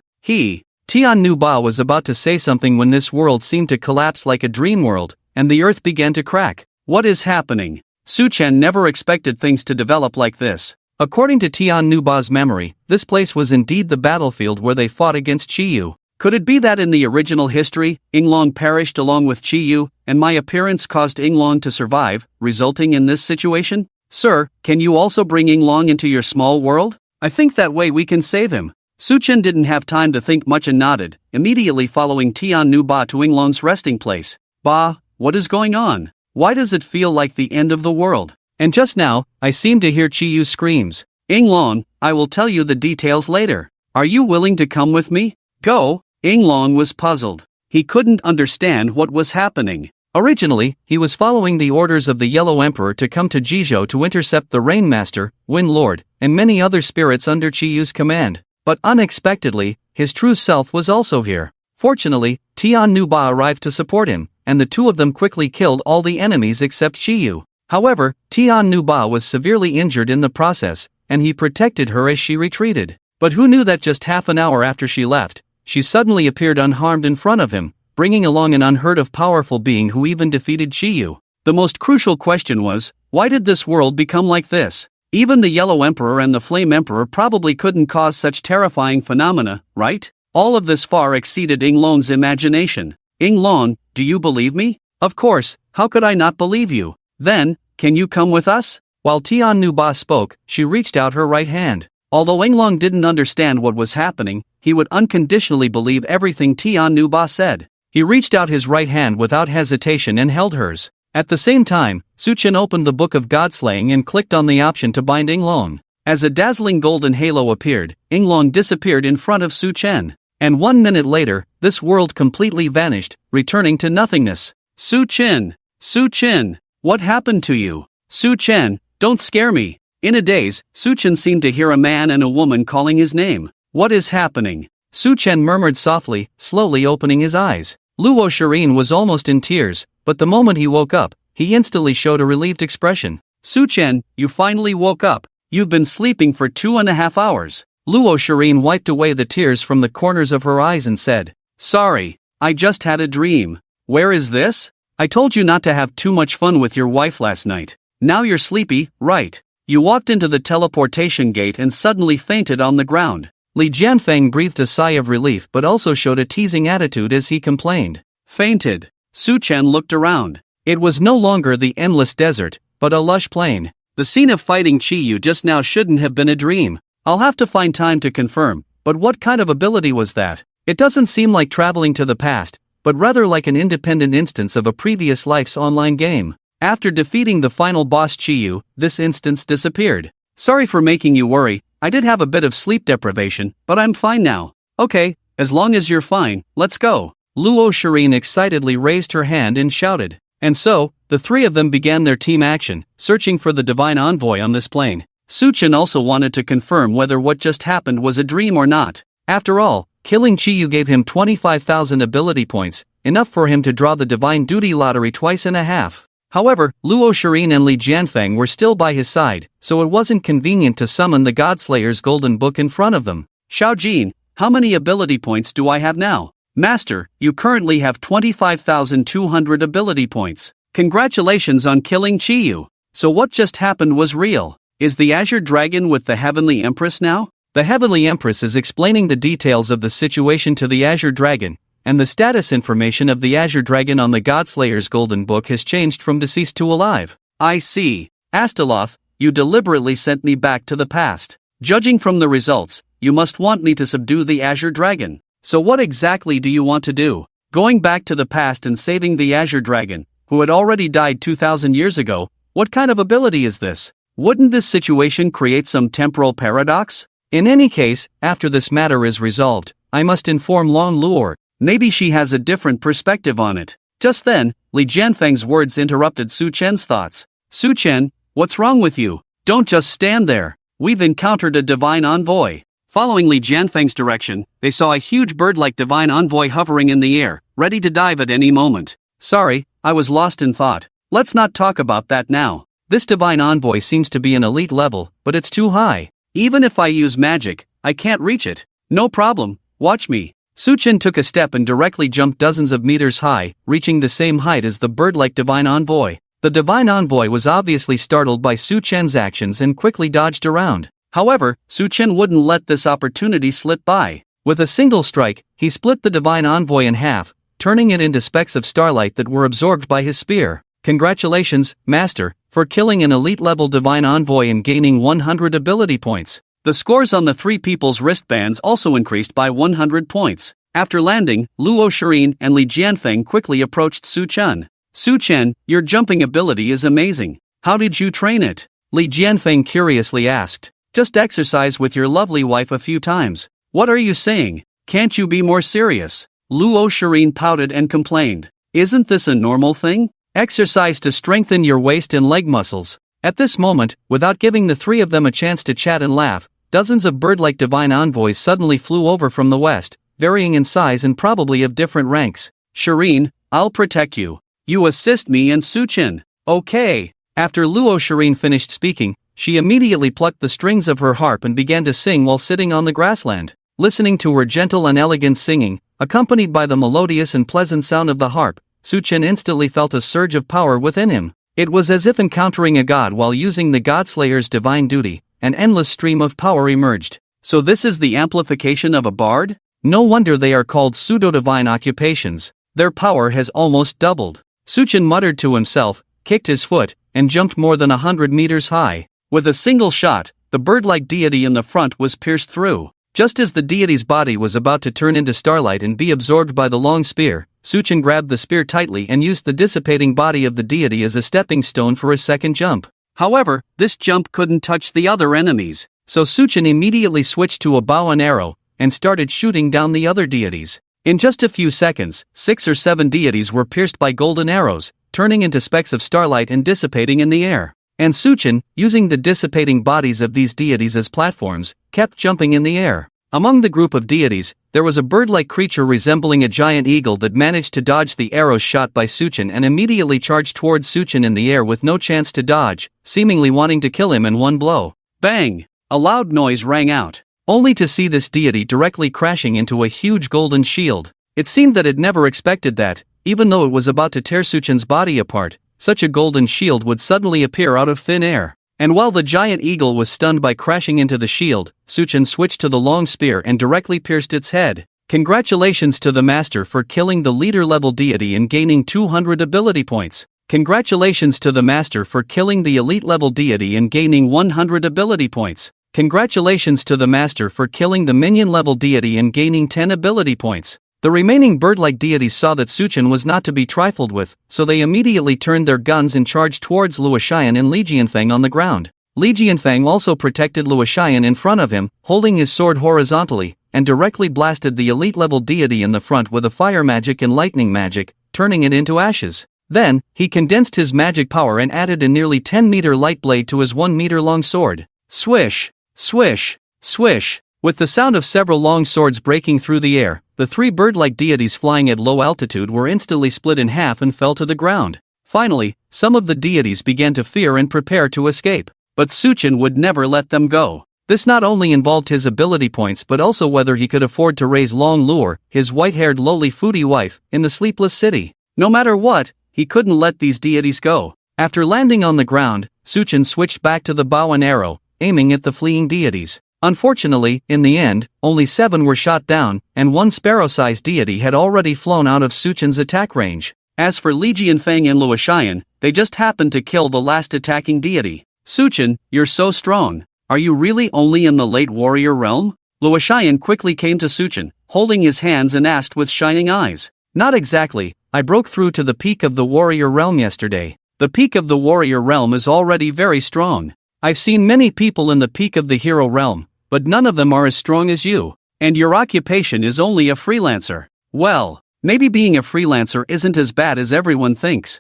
Tianhua was about to say something when this world seemed to collapse like a dream world, and the earth began to crack. What is happening? Su Chen never expected things to develop like this. According to Tianhua's memory, this place was indeed the battlefield where they fought against Qiyu. Could it be that in the original history, Yinglong perished along with Qiyu, and my appearance caused Yinglong to survive, resulting in this situation? Sir, can you also bring Yinglong into your small world? I think that way we can save him. Su Chen didn't have time to think much and nodded, immediately following Tianhua to Yinglong's resting place. Bah, what is going on? Why does it feel like the end of the world? And just now, I seem to hear Qiyu's screams. Yinglong, I will tell you the details later. Are you willing to come with me? Go. Yinglong was puzzled. He couldn't understand what was happening. Originally, he was following the orders of the Yellow Emperor to come to Jizhou to intercept the Rainmaster, Wind Lord, and many other spirits under Qiyu's command. But unexpectedly, his true self was also here. Fortunately, Tianhua arrived to support him, and the two of them quickly killed all the enemies except Qiyu. However, Tianhua was severely injured in the process, and he protected her as she retreated. But who knew that just half an hour after she left, she suddenly appeared unharmed in front of him, bringing along an unheard-of powerful being who even defeated Qiyu. The most crucial question was, why did this world become like this? Even the Yellow Emperor and the Flame Emperor probably couldn't cause such terrifying phenomena, right? All of this far exceeded Yinglong's imagination. Yinglong, do you believe me? Of course, how could I not believe you? Then, can you come with us? While Tianhua spoke, she reached out her right hand. Although Yinglong didn't understand what was happening, he would unconditionally believe everything Tianhua said. He reached out his right hand without hesitation and held hers. At the same time, Su Chen opened the Book of Godslaying and clicked on the option to bind Yinglong. As a dazzling golden halo appeared, Yinglong disappeared in front of Su Chen. And 1 minute later, this world completely vanished, returning to nothingness. Su Chen! Su Chen! What happened to you? Su Chen, don't scare me. In a daze, Su Chen seemed to hear a man and a woman calling his name. What is happening? Su Chen murmured softly, slowly opening his eyes. Luo Shirin was almost in tears, but the moment he woke up, he instantly showed a relieved expression. Su Chen, you finally woke up. You've been sleeping for 2.5 hours. Luo Shirin wiped away the tears from the corners of her eyes and said, Sorry, I just had a dream. Where is this? I told you not to have too much fun with your wife last night. Now you're sleepy, right? You walked into the teleportation gate and suddenly fainted on the ground. Li Jianfeng breathed a sigh of relief but also showed a teasing attitude as he complained. Fainted. Su Chen looked around. It was no longer the endless desert, but a lush plain. The scene of fighting Qiyu just now shouldn't have been a dream. I'll have to find time to confirm, but what kind of ability was that? It doesn't seem like traveling to the past, but rather like an independent instance of a previous life's online game. After defeating the final boss Chiyu, this instance disappeared. Sorry for making you worry, I did have a bit of sleep deprivation, but I'm fine now. Okay, as long as you're fine, let's go. Luo Shirin excitedly raised her hand and shouted. And so, the three of them began their team action, searching for the divine envoy on this plane. Su Chen also wanted to confirm whether what just happened was a dream or not. After all, killing Chiyu gave him 25,000 ability points, enough for him to draw the divine duty lottery twice and a half. However, Luo Shirin and Li Jianfeng were still by his side, so it wasn't convenient to summon the Godslayer's golden book in front of them. Xiao Jin, how many ability points do I have now? Master, you currently have 25,200 ability points. Congratulations on killing Chiyu. So what just happened was real. Is the Azure Dragon with the Heavenly Empress now? The Heavenly Empress is explaining the details of the situation to the Azure Dragon, and the status information of the Azure Dragon on the Godslayer's golden book has changed from deceased to alive. I see. Asteroth, you deliberately sent me back to the past. Judging from the results, you must want me to subdue the Azure Dragon. So what exactly do you want to do? Going back to the past and saving the Azure Dragon, who had already died 2,000 years ago, what kind of ability is this? Wouldn't this situation create some temporal paradox? In any case, after this matter is resolved, I must inform Long Luor. Maybe she has a different perspective on it. Just then, Li Jianfeng's words interrupted Su Chen's thoughts. Su Chen, what's wrong with you? Don't just stand there. We've encountered a divine envoy. Following Li Jianfeng's direction, they saw a huge bird-like divine envoy hovering in the air, ready to dive at any moment. Sorry, I was lost in thought. Let's not talk about that now. This divine envoy seems to be an elite level, but it's too high. Even if I use magic, I can't reach it. No problem, watch me. Su Chen took a step and directly jumped dozens of meters high, reaching the same height as the bird-like divine envoy. The divine envoy was obviously startled by Su Chen's actions and quickly dodged around. However, Su Chen wouldn't let this opportunity slip by. With a single strike, he split the divine envoy in half, turning it into specks of starlight that were absorbed by his spear. Congratulations, Master, for killing an elite-level divine envoy and gaining 100 ability points. The scores on the three people's wristbands also increased by 100 points. After landing, Luo Shirin and Li Jianfeng quickly approached Su Chen. Su Chen, your jumping ability is amazing. How did you train it? Li Jianfeng curiously asked. Just exercise with your lovely wife a few times. What are you saying? Can't you be more serious? Luo Shirin pouted and complained. Isn't this a normal thing? Exercise to strengthen your waist and leg muscles. At this moment, without giving the three of them a chance to chat and laugh, dozens of bird-like divine envoys suddenly flew over from the west, varying in size and probably of different ranks. Shirin, I'll protect you. You assist me and Su Chen. Okay. After Luo Shirin finished speaking, she immediately plucked the strings of her harp and began to sing while sitting on the grassland. Listening to her gentle and elegant singing, accompanied by the melodious and pleasant sound of the harp, Su Chen instantly felt a surge of power within him. It was as if encountering a god while using the Godslayer's divine duty. An endless stream of power emerged. So this is the amplification of a bard? No wonder they are called pseudo-divine occupations. Their power has almost doubled. Su Chen muttered to himself, kicked his foot, and jumped more than 100 meters high. With a single shot, the bird-like deity in the front was pierced through. Just as the deity's body was about to turn into starlight and be absorbed by the long spear, Su Chen grabbed the spear tightly and used the dissipating body of the deity as a stepping stone for a second jump. However, this jump couldn't touch the other enemies, so Su Chen immediately switched to a bow and arrow, and started shooting down the other deities. In just a few seconds, 6 or 7 deities were pierced by golden arrows, turning into specks of starlight and dissipating in the air. And Su Chen, using the dissipating bodies of these deities as platforms, kept jumping in the air. Among the group of deities, there was a bird-like creature resembling a giant eagle that managed to dodge the arrows shot by Su Chen and immediately charged towards Su Chen in the air with no chance to dodge, seemingly wanting to kill him in one blow. Bang! A loud noise rang out, only to see this deity directly crashing into a huge golden shield. It seemed that it never expected that, even though it was about to tear Su Chen's body apart, such a golden shield would suddenly appear out of thin air. And while the giant eagle was stunned by crashing into the shield, Su Chen switched to the long spear and directly pierced its head. Congratulations to the master for killing the leader-level deity and gaining 200 ability points. Congratulations to the master for killing the elite-level deity and gaining 100 ability points. Congratulations to the master for killing the minion-level deity and gaining 10 ability points. The remaining bird-like deities saw that Su Chen was not to be trifled with, so they immediately turned their guns and charged towards Luo Xian and Li Jianfeng on the ground. Li Jianfeng also protected Luo Xian in front of him, holding his sword horizontally, and directly blasted the elite-level deity in the front with a fire magic and lightning magic, turning it into ashes. Then, he condensed his magic power and added a nearly 10-meter light blade to his 1-meter-long sword. Swish! Swish! Swish! With the sound of several long swords breaking through the air, the three bird-like deities flying at low altitude were instantly split in half and fell to the ground. Finally, some of the deities began to fear and prepare to escape. But Su Chen would never let them go. This not only involved his ability points but also whether he could afford to raise Long Lure, his white-haired lowly foodie wife, in the sleepless city. No matter what, he couldn't let these deities go. After landing on the ground, Su Chen switched back to the bow and arrow, aiming at the fleeing deities. Unfortunately, in the end, only 7 were shot down, and 1 sparrow-sized deity had already flown out of Su Chen's attack range. As for Li Jianfeng and Luo Xian, they just happened to kill the last attacking deity. Su Chen, you're so strong. Are you really only in the late warrior realm? Luo Xian quickly came to Su Chen, holding his hands and asked with shining eyes. Not exactly, I broke through to the peak of the warrior realm yesterday. The peak of the warrior realm is already very strong. I've seen many people in the peak of the hero realm, but none of them are as strong as you. And your occupation is only a freelancer. Well, maybe being a freelancer isn't as bad as everyone thinks.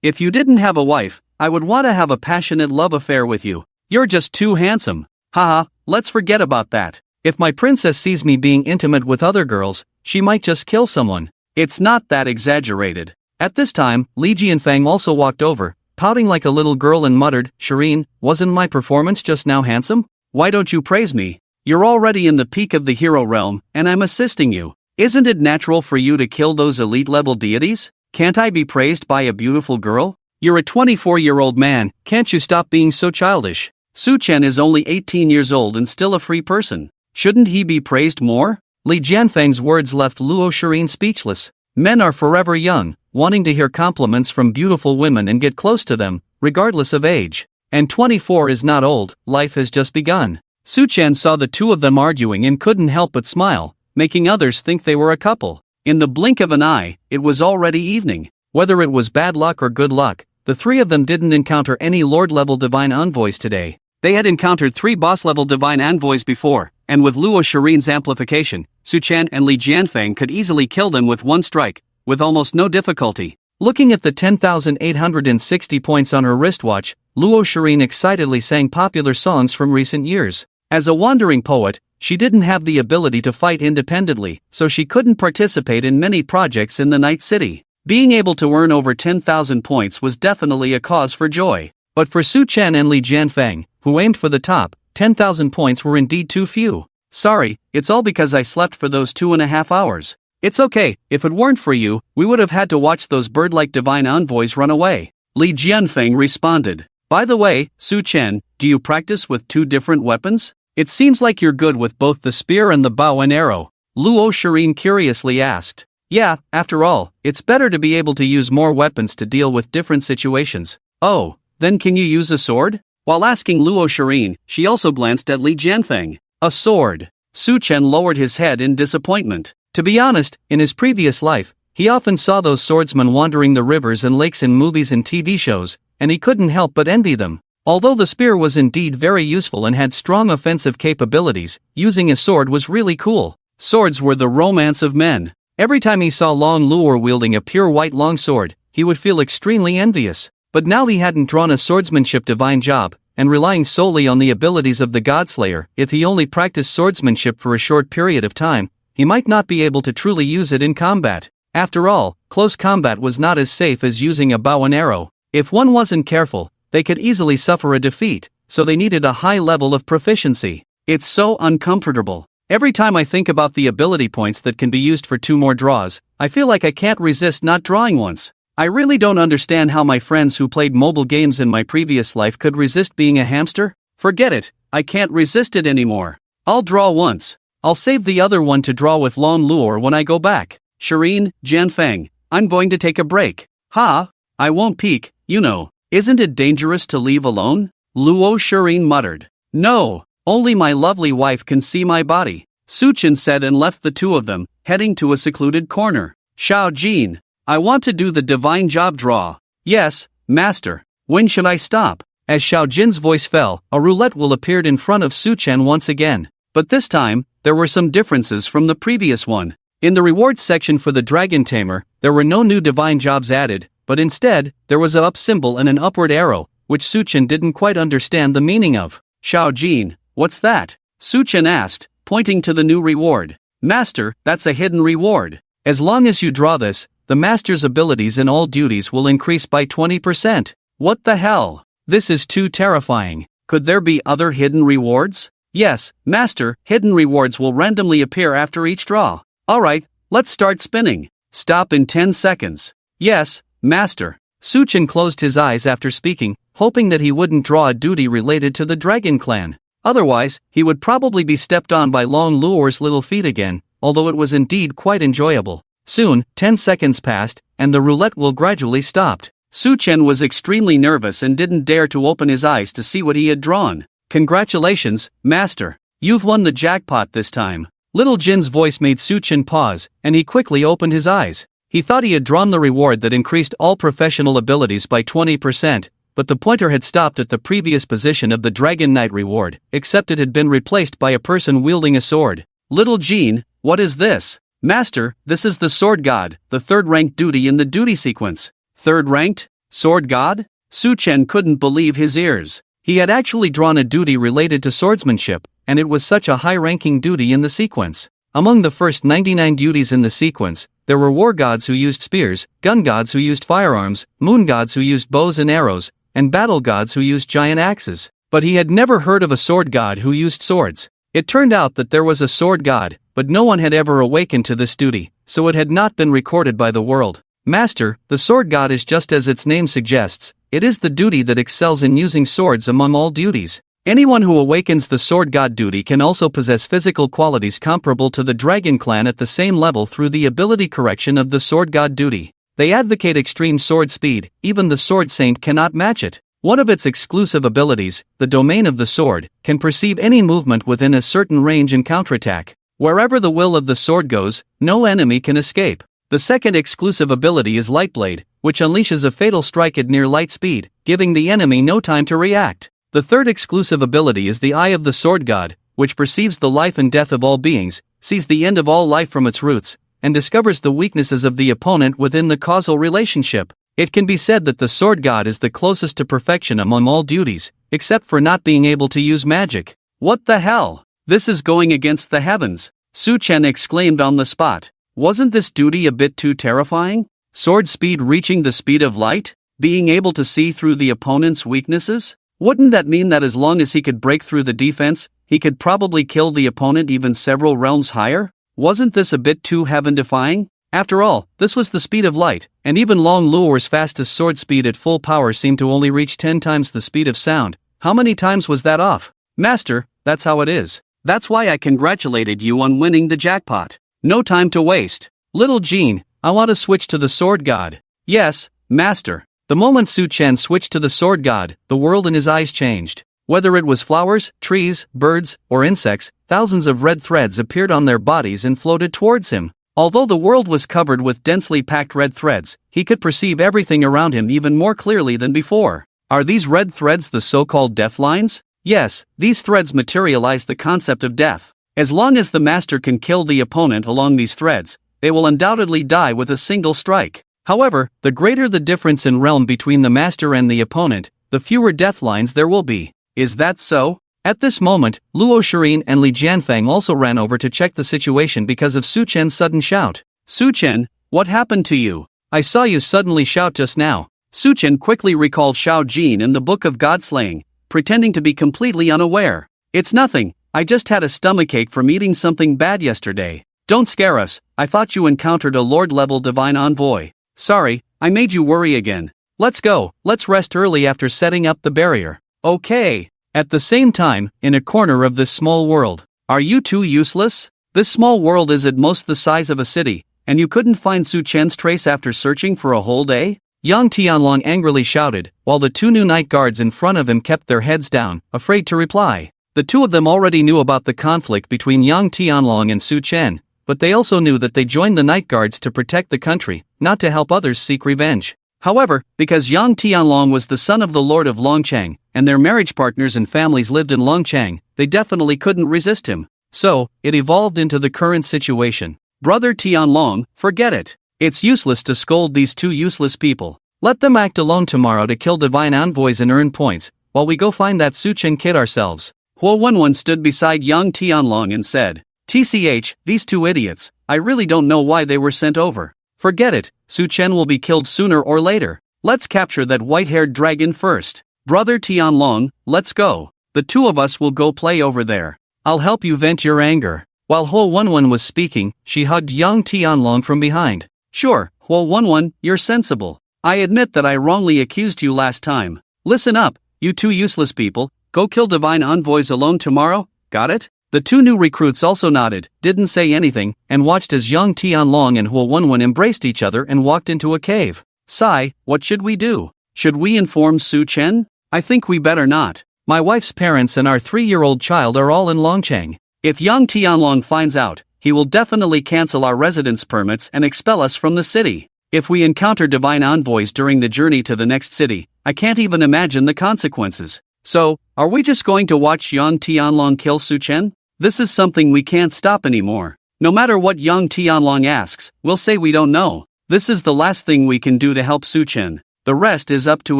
If you didn't have a wife, I would want to have a passionate love affair with you. You're just too handsome. Haha, let's forget about that. If my princess sees me being intimate with other girls, she might just kill someone. It's not that exaggerated. At this time, Li Jianfeng also walked over, pouting like a little girl and muttered, Shireen, wasn't my performance just now handsome? Why don't you praise me? You're already in the peak of the hero realm, and I'm assisting you. Isn't it natural for you to kill those elite-level deities? Can't I be praised by a beautiful girl? You're a 24-year-old man, can't you stop being so childish? Su Chen is only 18 years old and still a free person. Shouldn't he be praised more? Li Jianfeng's words left Luo Shireen speechless. Men are forever young, wanting to hear compliments from beautiful women and get close to them, regardless of age. And 24 is not old, life has just begun. Su Chen saw the two of them arguing and couldn't help but smile, making others think they were a couple. In the blink of an eye, it was already evening. Whether it was bad luck or good luck, the three of them didn't encounter any Lord-level divine envoys today. They had encountered 3 boss-level divine envoys before, and with Luo Shireen's amplification, Su Chen and Li Jianfeng could easily kill them with one strike, with almost no difficulty. Looking at the 10,860 points on her wristwatch, Luo Shireen excitedly sang popular songs from recent years. As a wandering poet, she didn't have the ability to fight independently, so she couldn't participate in many projects in the Night City. Being able to earn over 10,000 points was definitely a cause for joy. But for Su Chen and Li Jianfeng, who aimed for the top, 10,000 points were indeed too few. Sorry, it's all because I slept for those 2.5 hours. It's okay, if it weren't for you, we would have had to watch those bird-like divine envoys run away. Li Jianfeng responded. By the way, Su Chen, do you practice with 2 different weapons? It seems like you're good with both the spear and the bow and arrow. Luo Shireen curiously asked. Yeah, after all, it's better to be able to use more weapons to deal with different situations. Oh, then can you use a sword? While asking Luo Shireen, she also glanced at Li Jianfeng. A sword. Su Chen lowered his head in disappointment. To be honest, in his previous life, he often saw those swordsmen wandering the rivers and lakes in movies and TV shows, and he couldn't help but envy them. Although the spear was indeed very useful and had strong offensive capabilities, using a sword was really cool. Swords were the romance of men. Every time he saw Long Lure wielding a pure white longsword, he would feel extremely envious. But now he hadn't drawn a swordsmanship divine job, and relying solely on the abilities of the Godslayer, if he only practiced swordsmanship for a short period of time, he might not be able to truly use it in combat. After all, close combat was not as safe as using a bow and arrow. If one wasn't careful, they could easily suffer a defeat, so they needed a high level of proficiency. It's so uncomfortable. Every time I think about the ability points that can be used for 2 more draws, I feel like I can't resist not drawing once. I really don't understand how my friends who played mobile games in my previous life could resist being a hamster. Forget it, I can't resist it anymore. I'll draw once. I'll save the other one to draw with Long Lure when I go back. Shireen, Jianfeng, I'm going to take a break. Ha! I won't peek, you know. Isn't it dangerous to leave alone? Luo Shireen muttered. No, only my lovely wife can see my body. Su Chen said and left the two of them, heading to a secluded corner. Xiao Jin, I want to do the divine job draw. Yes, master. When should I stop? As Xiao Jin's voice fell, a roulette wheel appeared in front of Su Chen once again. But this time, there were some differences from the previous one. In the rewards section for the Dragon Tamer, there were no new divine jobs added, but instead, there was a up symbol and an upward arrow, which Su Chen didn't quite understand the meaning of. Xiao Jin, what's that? Su Chen asked, pointing to the new reward. Master, that's a hidden reward. As long as you draw this, the master's abilities in all duties will increase by 20%. What the hell? This is too terrifying. Could there be other hidden rewards? Yes, master, hidden rewards will randomly appear after each draw. Alright, let's start spinning. Stop in 10 seconds. Yes, master. Su Chen closed his eyes after speaking, hoping that he wouldn't draw a duty related to the Dragon Clan. Otherwise, he would probably be stepped on by Long Luo's little feet again, although it was indeed quite enjoyable. Soon, 10 seconds passed, and the roulette wheel gradually stopped. Su Chen was extremely nervous and didn't dare to open his eyes to see what he had drawn. Congratulations, master. You've won the jackpot this time. Little Jin's voice made Su Chen pause, and he quickly opened his eyes. He thought he had drawn the reward that increased all professional abilities by 20%, but the pointer had stopped at the previous position of the Dragon Knight reward, except it had been replaced by a person wielding a sword. Little Jin, what is this? Master, this is the Sword God, the third-ranked duty in the duty sequence. Third-ranked? Sword God? Su Chen couldn't believe his ears. He had actually drawn a duty related to swordsmanship, and it was such a high-ranking duty in the sequence. Among the first 99 duties in the sequence, there were war gods who used spears, gun gods who used firearms, moon gods who used bows and arrows, and battle gods who used giant axes. But he had never heard of a sword god who used swords. It turned out that there was a sword god, but no one had ever awakened to this duty, so it had not been recorded by the world. Master, the sword god is just as its name suggests, it is the duty that excels in using swords among all duties. Anyone who awakens the sword god duty can also possess physical qualities comparable to the Dragon Clan at the same level through the ability correction of the sword god duty. They advocate extreme sword speed, even the sword saint cannot match it. One of its exclusive abilities, the domain of the sword, can perceive any movement within a certain range and counterattack. Wherever the will of the sword goes, no enemy can escape. The second exclusive ability is Lightblade, which unleashes a fatal strike at near light speed, giving the enemy no time to react. The third exclusive ability is the Eye of the Sword God, which perceives the life and death of all beings, sees the end of all life from its roots, and discovers the weaknesses of the opponent within the causal relationship. It can be said that the Sword God is the closest to perfection among all duties, except for not being able to use magic. What the hell? This is going against the heavens, Su Chen exclaimed on the spot. Wasn't this duty a bit too terrifying? Sword speed reaching the speed of light? Being able to see through the opponent's weaknesses? Wouldn't that mean that as long as he could break through the defense, he could probably kill the opponent even several realms higher? Wasn't this a bit too heaven-defying? After all, this was the speed of light, and even Long Luo's fastest sword speed at full power seemed to only reach 10 times the speed of sound. How many times was that off? Master, that's how it is. That's why I congratulated you on winning the jackpot. No time to waste. Little Jin, I want to switch to the Sword God. Yes, Master. The moment Su Chen switched to the Sword God, the world in his eyes changed. Whether it was flowers, trees, birds, or insects, thousands of red threads appeared on their bodies and floated towards him. Although the world was covered with densely packed red threads, he could perceive everything around him even more clearly than before. Are these red threads the so-called death lines? Yes, these threads materialize the concept of death. As long as the master can kill the opponent along these threads, they will undoubtedly die with a single strike. However, the greater the difference in realm between the master and the opponent, the fewer death lines there will be. Is that so? At this moment, Luo Shirin and Li Jianfeng also ran over to check the situation because of Su Chen's sudden shout. Su Chen, what happened to you? I saw you suddenly shout just now. Su Chen quickly recalled Xiao Jin in the Book of Godslaying, pretending to be completely unaware. It's nothing. I just had a stomachache from eating something bad yesterday. Don't scare us, I thought you encountered a Lord-level divine envoy. Sorry, I made you worry again. Let's go, let's rest early after setting up the barrier. Okay. At the same time, in a corner of this small world. Are you too useless? This small world is at most the size of a city, and you couldn't find Su Chen's trace after searching for a whole day? Yang Tianlong angrily shouted, while the two new night guards in front of him kept their heads down, afraid to reply. The two of them already knew about the conflict between Yang Tianlong and Su Chen, but they also knew that they joined the Night Guards to protect the country, not to help others seek revenge. However, because Yang Tianlong was the son of the Lord of Longchang, and their marriage partners and families lived in Longchang, they definitely couldn't resist him. So, it evolved into the current situation. Brother Tianlong, forget it. It's useless to scold these two useless people. Let them act alone tomorrow to kill divine envoys and earn points, while we go find that Su Chen kid ourselves. Huo Wenwen stood beside Yang Tianlong and said, "TCH, these two idiots, I really don't know why they were sent over. Forget it, Su Chen will be killed sooner or later. Let's capture that white-haired dragon first. Brother Tianlong, let's go. The two of us will go play over there. I'll help you vent your anger." While Huo Wenwen was speaking, she hugged Yang Tianlong from behind. "Sure, Huo Wenwen, you're sensible. I admit that I wrongly accused you last time. Listen up, you two useless people, go kill divine envoys alone tomorrow, got it?" The two new recruits also nodded, didn't say anything, and watched as Yang Tianlong and Huo Wenwen embraced each other and walked into a cave. "Sai, what should we do? Should we inform Su Chen? I think we better not. My wife's parents and our 3-year-old child are all in Longchang. If Yang Tianlong finds out, he will definitely cancel our residence permits and expel us from the city. If we encounter divine envoys during the journey to the next city, I can't even imagine the consequences. So, are we just going to watch Yang Tianlong kill Su Chen? This is something we can't stop anymore. No matter what Yang Tianlong asks, we'll say we don't know. This is the last thing we can do to help Su Chen. The rest is up to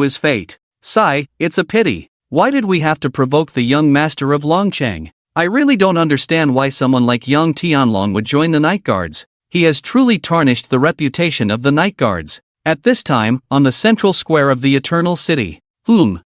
his fate. Sai, it's a pity. Why did we have to provoke the young master of Longchang? I really don't understand why someone like Yang Tianlong would join the Night Guards. He has truly tarnished the reputation of the Night Guards. At this time, on the central square of the Eternal City.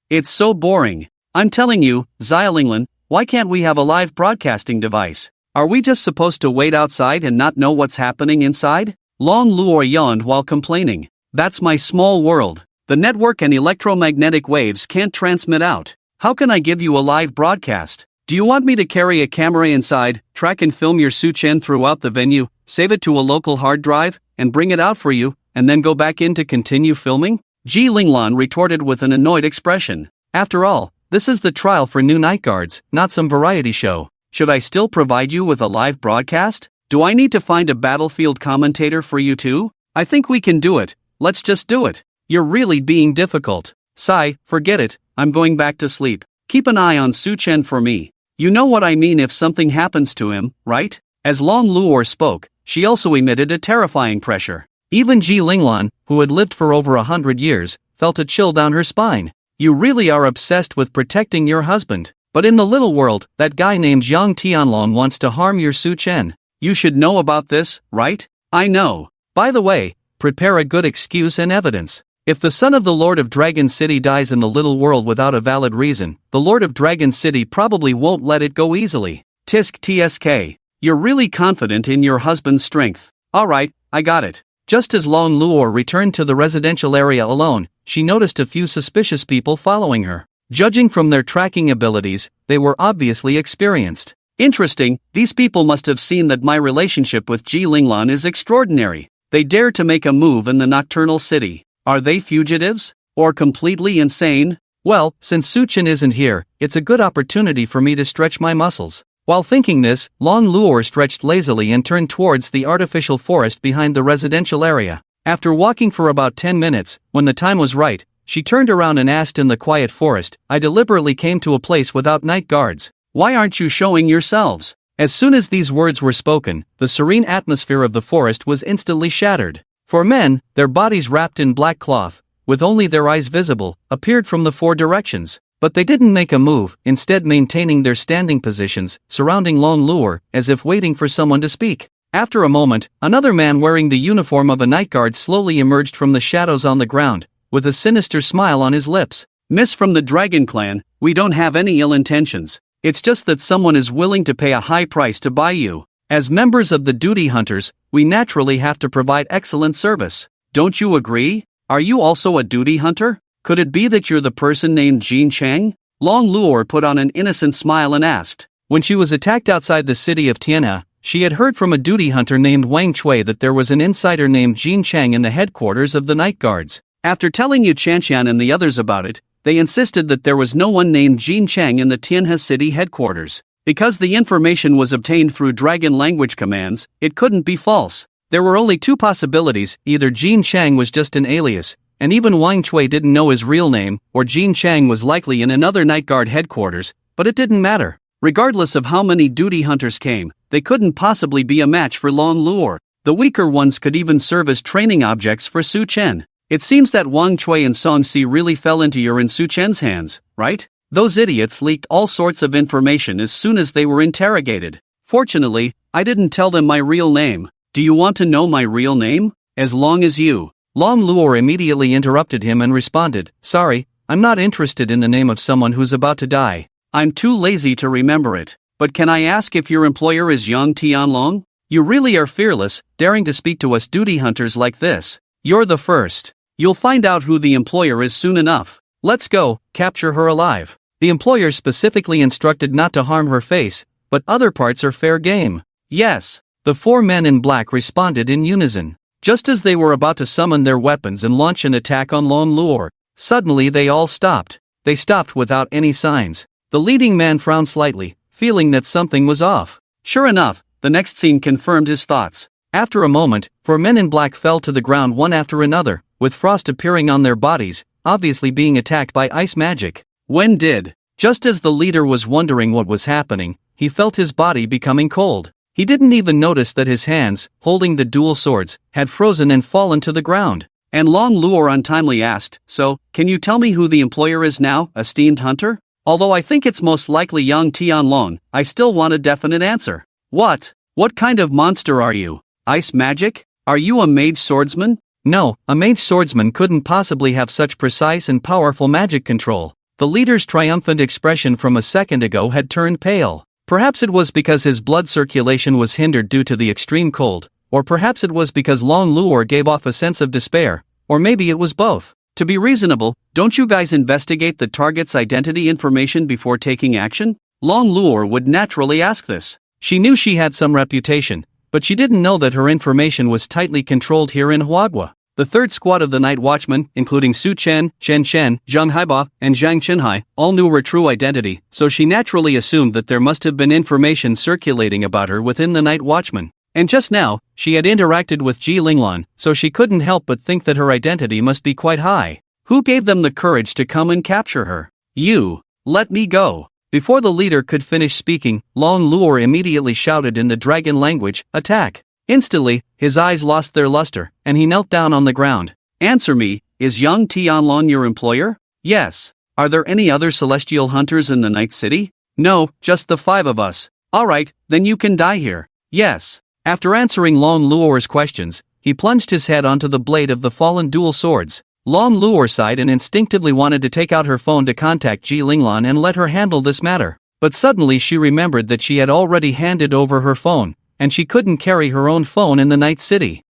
It's so boring. I'm telling you, Xiaolinglan, why can't we have a live broadcasting device? Are we just supposed to wait outside and not know what's happening inside? Long Luo yawned while complaining. That's my small world. The network and electromagnetic waves can't transmit out. How can I give you a live broadcast? Do you want me to carry a camera inside, track and film your Su Chen throughout the venue, save it to a local hard drive, and bring it out for you, and then go back in to continue filming? Ji Linglan retorted with an annoyed expression. After all, this is the trial for new Night Guards, not some variety show. Should I still provide you with a live broadcast? Do I need to find a battlefield commentator for you too? I think we can do it. Let's just do it. You're really being difficult. Sai, forget it, I'm going back to sleep. Keep an eye on Su Chen for me. You know what I mean if something happens to him, right? As Long Luor spoke, she also emitted a terrifying pressure. Even Ji Linglan, who had lived for over 100 years, felt a chill down her spine. You really are obsessed with protecting your husband. But in the little world, that guy named Yang Tianlong wants to harm your Su Chen. You should know about this, right? I know. By the way, prepare a good excuse and evidence. If the son of the Lord of Dragon City dies in the little world without a valid reason, the Lord of Dragon City probably won't let it go easily. Tisk TSK. You're really confident in your husband's strength. Alright, I got it. Just as Long Luor returned to the residential area alone, she noticed a few suspicious people following her. Judging from their tracking abilities, they were obviously experienced. Interesting, these people must have seen that my relationship with Ji Linglan is extraordinary. They dare to make a move in the nocturnal city. Are they fugitives? Or completely insane? Well, since Su Chen isn't here, it's a good opportunity for me to stretch my muscles. While thinking this, Long Luor stretched lazily and turned towards the artificial forest behind the residential area. After walking for about 10 minutes, when the time was right, she turned around and asked in the quiet forest, I deliberately came to a place without night guards. Why aren't you showing yourselves? As soon as these words were spoken, the serene atmosphere of the forest was instantly shattered. For men, their bodies wrapped in black cloth, with only their eyes visible, appeared from the 4 directions. But they didn't make a move, instead maintaining their standing positions, surrounding Long Luor, as if waiting for someone to speak. After a moment, another man wearing the uniform of a night guard slowly emerged from the shadows on the ground, with a sinister smile on his lips. Miss from the Dragon Clan, we don't have any ill intentions. It's just that someone is willing to pay a high price to buy you. As members of the Duty Hunters, we naturally have to provide excellent service. Don't you agree? Are you also a duty hunter? Could it be that you're the person named Jin Chang? Long Luor put on an innocent smile and asked. When she was attacked outside the city of Tianhua, she had heard from a duty hunter named Wang Chui that there was an insider named Jin Chang in the headquarters of the Night Guards. After telling Yu Chanxian and the others about it, they insisted that there was no one named Jin Chang in the Tianhua city headquarters. Because the information was obtained through dragon language commands, it couldn't be false. There were only two possibilities: either Jin Chang was just an alias, and even Wang Chui didn't know his real name, or Jin Chang was likely in another Night Guard headquarters, but it didn't matter. Regardless of how many duty hunters came, they couldn't possibly be a match for Long Luo. The weaker ones could even serve as training objects for Su Chen. It seems that Wang Chui and Song Si really fell into your and Su Chen's hands, right? Those idiots leaked all sorts of information as soon as they were interrogated. Fortunately, I didn't tell them my real name. Do you want to know my real name? As long as you... Long Luo immediately interrupted him and responded, "Sorry, I'm not interested in the name of someone who's about to die. I'm too lazy to remember it. But can I ask if your employer is Yang Tianlong? You really are fearless, daring to speak to us duty hunters like this. You're the first. You'll find out who the employer is soon enough. Let's go, capture her alive." The employer specifically instructed not to harm her face, but other parts are fair game. Yes. The four men in black responded in unison. Just as they were about to summon their weapons and launch an attack on Long Luo, suddenly they all stopped. They stopped without any signs. The leading man frowned slightly, feeling that something was off. Sure enough, the next scene confirmed his thoughts. After a moment, four men in black fell to the ground one after another, with frost appearing on their bodies, obviously being attacked by ice magic. When did? Just as the leader was wondering what was happening, he felt his body becoming cold. He didn't even notice that his hands, holding the dual swords, had frozen and fallen to the ground. And Long Luo untimely asked, "So, can you tell me who the employer is now, esteemed hunter? Although I think it's most likely Yang Tianlong, I still want a definite answer." "What? What kind of monster are you? Ice magic? Are you a mage swordsman?" "No, a mage swordsman couldn't possibly have such precise and powerful magic control." The leader's triumphant expression from a second ago had turned pale. Perhaps it was because his blood circulation was hindered due to the extreme cold, or perhaps it was because Long Luo gave off a sense of despair, or maybe it was both. To be reasonable, don't you guys investigate the target's identity information before taking action? Long Luo would naturally ask this. She knew she had some reputation, but she didn't know that her information was tightly controlled here in Huagua. The third squad of the Night Watchmen, including Su Chen, Chen Chen, Zhang Haiba, and Zhang Qinhai, all knew her true identity, so she naturally assumed that there must have been information circulating about her within the Night Watchmen. And just now, she had interacted with Ji Linglan, so she couldn't help but think that her identity must be quite high. Who gave them the courage to come and capture her? You! Let me go! Before the leader could finish speaking, Long Luo immediately shouted in the dragon language, "Attack!" Instantly, his eyes lost their luster, and he knelt down on the ground. "Answer me, is Yang Tianlong your employer?" "Yes." "Are there any other celestial hunters in the Night City?" "No, just the 5 of us." "Alright, then you can die here." "Yes." After answering Long Luo's questions, he plunged his head onto the blade of the fallen dual swords. Long Luo sighed and instinctively wanted to take out her phone to contact Ji Linglan and let her handle this matter. But suddenly she remembered that she had already handed over her phone, and she couldn't carry her own phone in the Night City.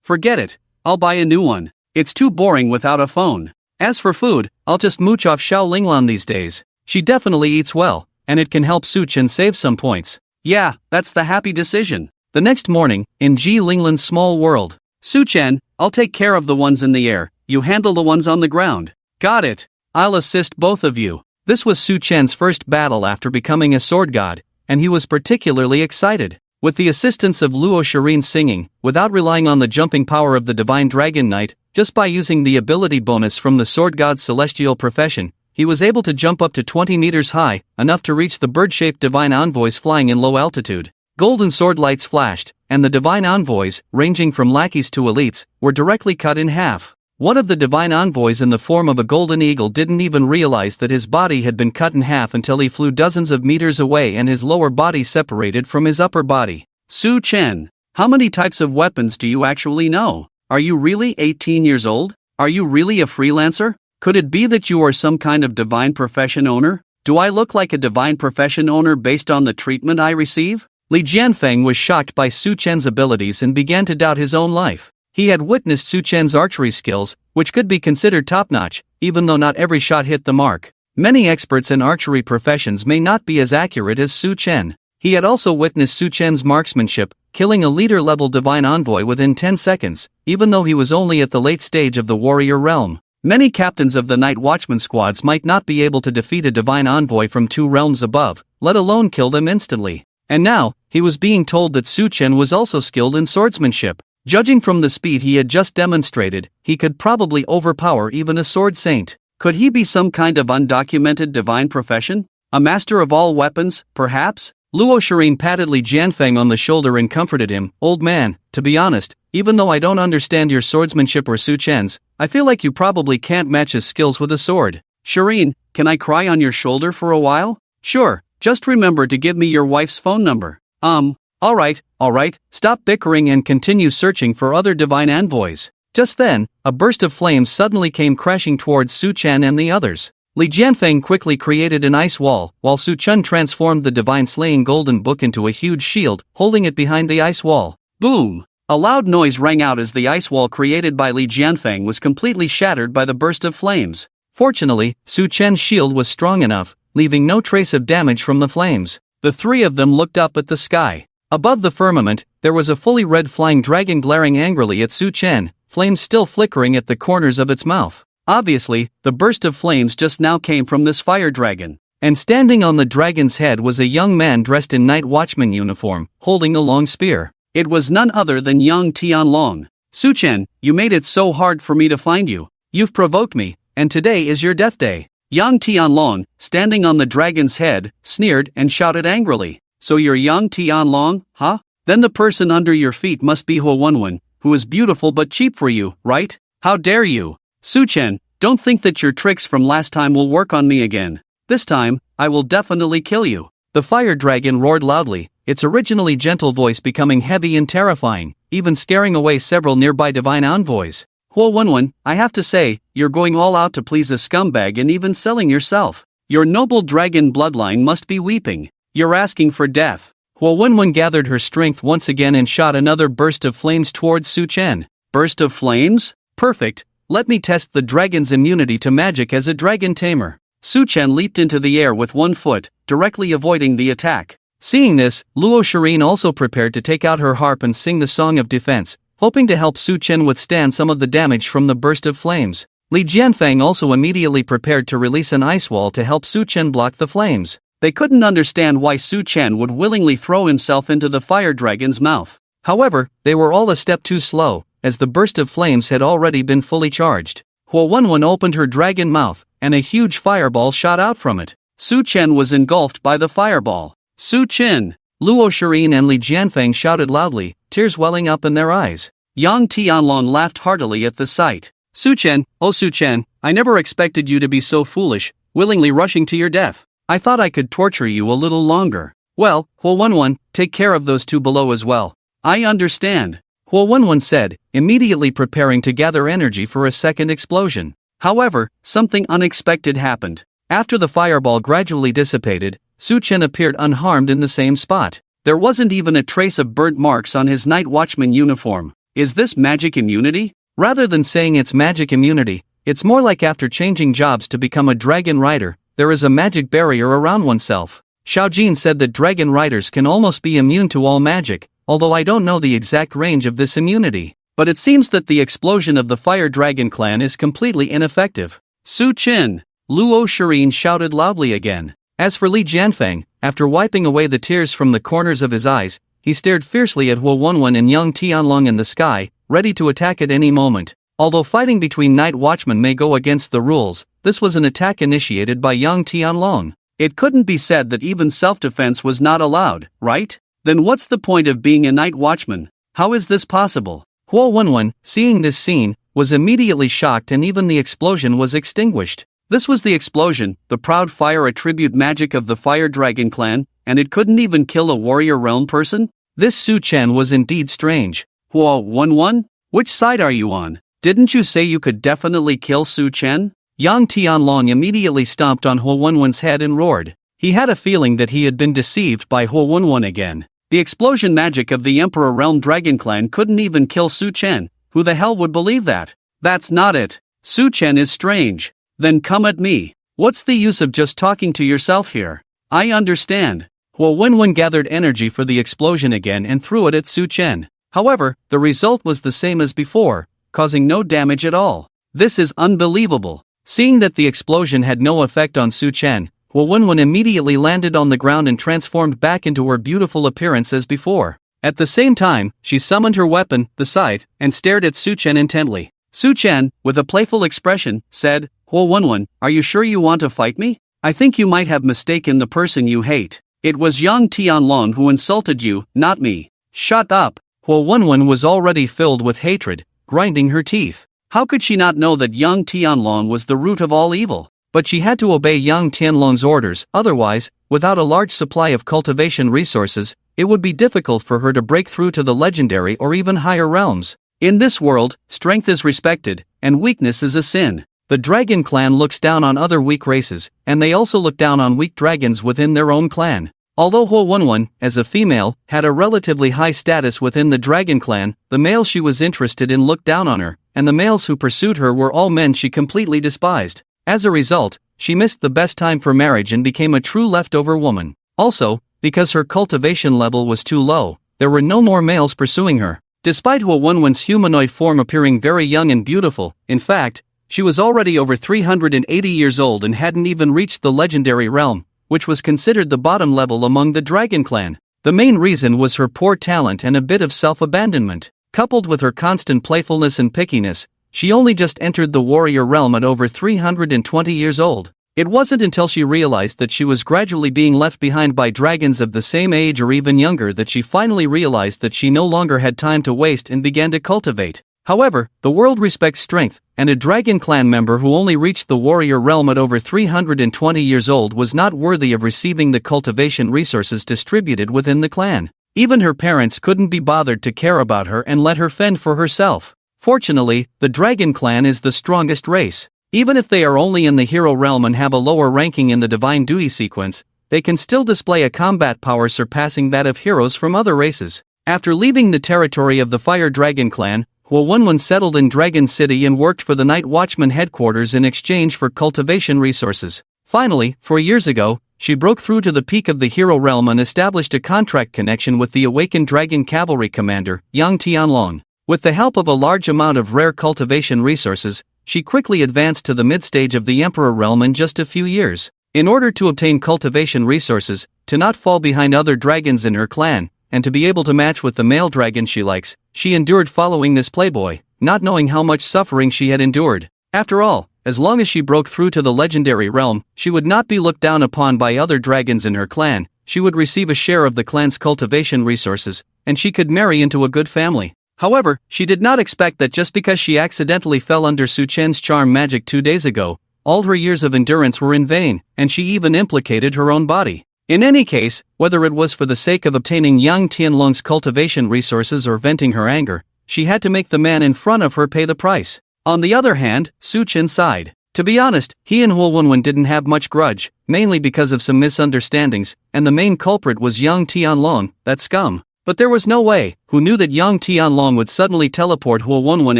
Forget it. I'll buy a new one. It's too boring without a phone. As for food, I'll just mooch off Xiao Linglan these days. She definitely eats well, and it can help Su Chen save some points. Yeah, that's the happy decision. The next morning, in Ji Linglan's small world. "Su Chen, I'll take care of the ones in the air, you handle the ones on the ground." "Got it. I'll assist both of you." This was Su Chen's first battle after becoming a sword god, and he was particularly excited. With the assistance of Luo Shirin singing, without relying on the jumping power of the Divine Dragon Knight, just by using the ability bonus from the sword god's celestial profession, he was able to jump up to 20 meters high, enough to reach the bird-shaped divine envoys flying in low altitude. Golden sword lights flashed, and the divine envoys, ranging from lackeys to elites, were directly cut in half. One of the divine envoys in the form of a golden eagle didn't even realize that his body had been cut in half until he flew dozens of meters away and his lower body separated from his upper body. "Su Chen, how many types of weapons do you actually know? Are you really 18 years old? Are you really a freelancer? Could it be that you are some kind of divine profession owner? Do I look like a divine profession owner based on the treatment I receive?" Li Jianfeng was shocked by Su Chen's abilities and began to doubt his own life. He had witnessed Su Chen's archery skills, which could be considered top-notch, even though not every shot hit the mark. Many experts in archery professions may not be as accurate as Su Chen. He had also witnessed Su Chen's marksmanship, killing a leader-level divine envoy within 10 seconds, even though he was only at the late stage of the warrior realm. Many captains of the Night Watchman squads might not be able to defeat a divine envoy from 2 realms above, let alone kill them instantly. And now, he was being told that Su Chen was also skilled in swordsmanship. Judging from the speed he had just demonstrated, he could probably overpower even a sword saint. Could he be some kind of undocumented divine profession? A master of all weapons, perhaps? Luo Shirin patted Li Jianfeng on the shoulder and comforted him. Old man, to be honest, even though I don't understand your swordsmanship or Su Chen's, I feel like you probably can't match his skills with a sword. Shirin, can I cry on your shoulder for a while? Sure, just remember to give me your wife's phone number. Alright, stop bickering and continue searching for other divine envoys. Just then, a burst of flames suddenly came crashing towards Su Chen and the others. Li Jianfeng quickly created an ice wall, while Su Chen transformed the divine slaying golden book into a huge shield, holding it behind the ice wall. Boom! A loud noise rang out as the ice wall created by Li Jianfeng was completely shattered by the burst of flames. Fortunately, Su Chen's shield was strong enough, leaving no trace of damage from the flames. The 3 of them looked up at the sky. Above the firmament, there was a fully red flying dragon glaring angrily at Su Chen, flames still flickering at the corners of its mouth. Obviously, the burst of flames just now came from this fire dragon. And standing on the dragon's head was a young man dressed in night watchman uniform, holding a long spear. It was none other than young Tianhua. Su Chen, you made it so hard for me to find you. You've provoked me, and today is your death day. Young Tianhua, standing on the dragon's head, sneered and shouted angrily. So you're young Tianhua, huh? Then the person under your feet must be Huo Wenwen, who is beautiful but cheap for you, right? How dare you? Su Chen, don't think that your tricks from last time will work on me again. This time, I will definitely kill you. The fire dragon roared loudly, its originally gentle voice becoming heavy and terrifying, even scaring away several nearby divine envoys. Huo Wenwen, I have to say, you're going all out to please a scumbag and even selling yourself. Your noble dragon bloodline must be weeping. You're asking for death. Huo Wenwen gathered her strength once again and shot another burst of flames towards Su Chen. Burst of flames? Perfect. Let me test the dragon's immunity to magic as a dragon tamer. Su Chen leaped into the air with 1 foot, directly avoiding the attack. Seeing this, Luo Shirin also prepared to take out her harp and sing the song of defense, hoping to help Su Chen withstand some of the damage from the burst of flames. Li Jianfeng also immediately prepared to release an ice wall to help Su Chen block the flames. They couldn't understand why Su Chen would willingly throw himself into the fire dragon's mouth. However, they were all a step too slow, as the burst of flames had already been fully charged. Huo Wenwen opened her dragon mouth, and a huge fireball shot out from it. Su Chen was engulfed by the fireball. Su Chen! Luo Shirin and Li Jianfeng shouted loudly, tears welling up in their eyes. Yang Tianlong laughed heartily at the sight. Su Chen, oh Su Chen, I never expected you to be so foolish, willingly rushing to your death. I thought I could torture you a little longer. Well, Huo Wenwen, take care of those 2 below as well. I understand. Huo Wenwen said, immediately preparing to gather energy for a second explosion. However, something unexpected happened. After the fireball gradually dissipated, Su Chen appeared unharmed in the same spot. There wasn't even a trace of burnt marks on his night watchman uniform. Is this magic immunity? Rather than saying it's magic immunity, it's more like after changing jobs to become a dragon rider, there is a magic barrier around oneself. Xiaojin said that dragon riders can almost be immune to all magic, although I don't know the exact range of this immunity. But it seems that the explosion of the Fire Dragon clan is completely ineffective. Su Chen! Luo Shirin shouted loudly again. As for Li Jianfeng, after wiping away the tears from the corners of his eyes, he stared fiercely at Huo Wenwen and young Tianlong in the sky, ready to attack at any moment. Although fighting between night watchmen may go against the rules, this was an attack initiated by young Tianlong. It couldn't be said that even self-defense was not allowed, right? Then what's the point of being a night watchman? How is this possible? Huo Wenwen, seeing this scene, was immediately shocked and even the explosion was extinguished. This was the explosion, the proud fire attribute magic of the Fire Dragon clan, and it couldn't even kill a warrior realm person? This Su Chen was indeed strange. Huo Wenwen? Which side are you on? Didn't you say you could definitely kill Su Chen? Yang Tianlong immediately stomped on Huo Wenwen's head and roared. He had a feeling that he had been deceived by Huo Wenwen again. The explosion magic of the Emperor Realm Dragon Clan couldn't even kill Su Chen. Who the hell would believe that? That's not it. Su Chen is strange. Then come at me. What's the use of just talking to yourself here? I understand. Huo Wenwen gathered energy for the explosion again and threw it at Su Chen. However, the result was the same as before, causing no damage at all. This is unbelievable. Seeing that the explosion had no effect on Su Chen, Huo Wenwen immediately landed on the ground and transformed back into her beautiful appearance as before. At the same time, she summoned her weapon, the scythe, and stared at Su Chen intently. Su Chen, with a playful expression, said, "Huo Wenwen, are you sure you want to fight me? I think you might have mistaken the person you hate. It was Yang Tianlong who insulted you, not me." "Shut up." Huo Wenwen was already filled with hatred, grinding her teeth. How could she not know that Yang Tianlong was the root of all evil? But she had to obey Yang Tianlong's orders, otherwise, without a large supply of cultivation resources, it would be difficult for her to break through to the legendary or even higher realms. In this world, strength is respected, and weakness is a sin. The dragon clan looks down on other weak races, and they also look down on weak dragons within their own clan. Although Huo Wenwen, as a female, had a relatively high status within the dragon clan, the males she was interested in looked down on her, and the males who pursued her were all men she completely despised. As a result, she missed the best time for marriage and became a true leftover woman. Also, because her cultivation level was too low, there were no more males pursuing her. Despite Huo Wenwen's humanoid form appearing very young and beautiful, in fact, she was already over 380 years old and hadn't even reached the legendary realm, which was considered the bottom level among the dragon clan. The main reason was her poor talent and a bit of self-abandonment. Coupled with her constant playfulness and pickiness, she only just entered the warrior realm at over 320 years old. It wasn't until she realized that she was gradually being left behind by dragons of the same age or even younger that she finally realized that she no longer had time to waste and began to cultivate. However, the world respects strength, and a dragon clan member who only reached the warrior realm at over 320 years old was not worthy of receiving the cultivation resources distributed within the clan. Even her parents couldn't be bothered to care about her and let her fend for herself. Fortunately, the dragon clan is the strongest race. Even if they are only in the hero realm and have a lower ranking in the divine duty sequence, they can still display a combat power surpassing that of heroes from other races. After leaving the territory of the Fire Dragon clan, Huo Wenwen settled in Dragon City and worked for the Night Watchman headquarters in exchange for cultivation resources. Finally, 4 years ago, she broke through to the peak of the hero realm and established a contract connection with the awakened dragon cavalry commander, Yang Tianlong. With the help of a large amount of rare cultivation resources, she quickly advanced to the mid-stage of the Emperor realm in just a few years. In order to obtain cultivation resources, to not fall behind other dragons in her clan, and to be able to match with the male dragon she likes, she endured following this playboy, not knowing how much suffering she had endured. After all, as long as she broke through to the legendary realm, she would not be looked down upon by other dragons in her clan, she would receive a share of the clan's cultivation resources, and she could marry into a good family. However, she did not expect that just because she accidentally fell under Su Chen's charm magic 2 days ago, all her years of endurance were in vain, and she even implicated her own body. In any case, whether it was for the sake of obtaining Yang Tianlong's cultivation resources or venting her anger, she had to make the man in front of her pay the price. On the other hand, Su Chen sighed. To be honest, he and Huo Wenwen didn't have much grudge, mainly because of some misunderstandings, and the main culprit was Yang Tianlong, that scum. But there was no way, who knew that Yang Tianlong would suddenly teleport Huo Wenwen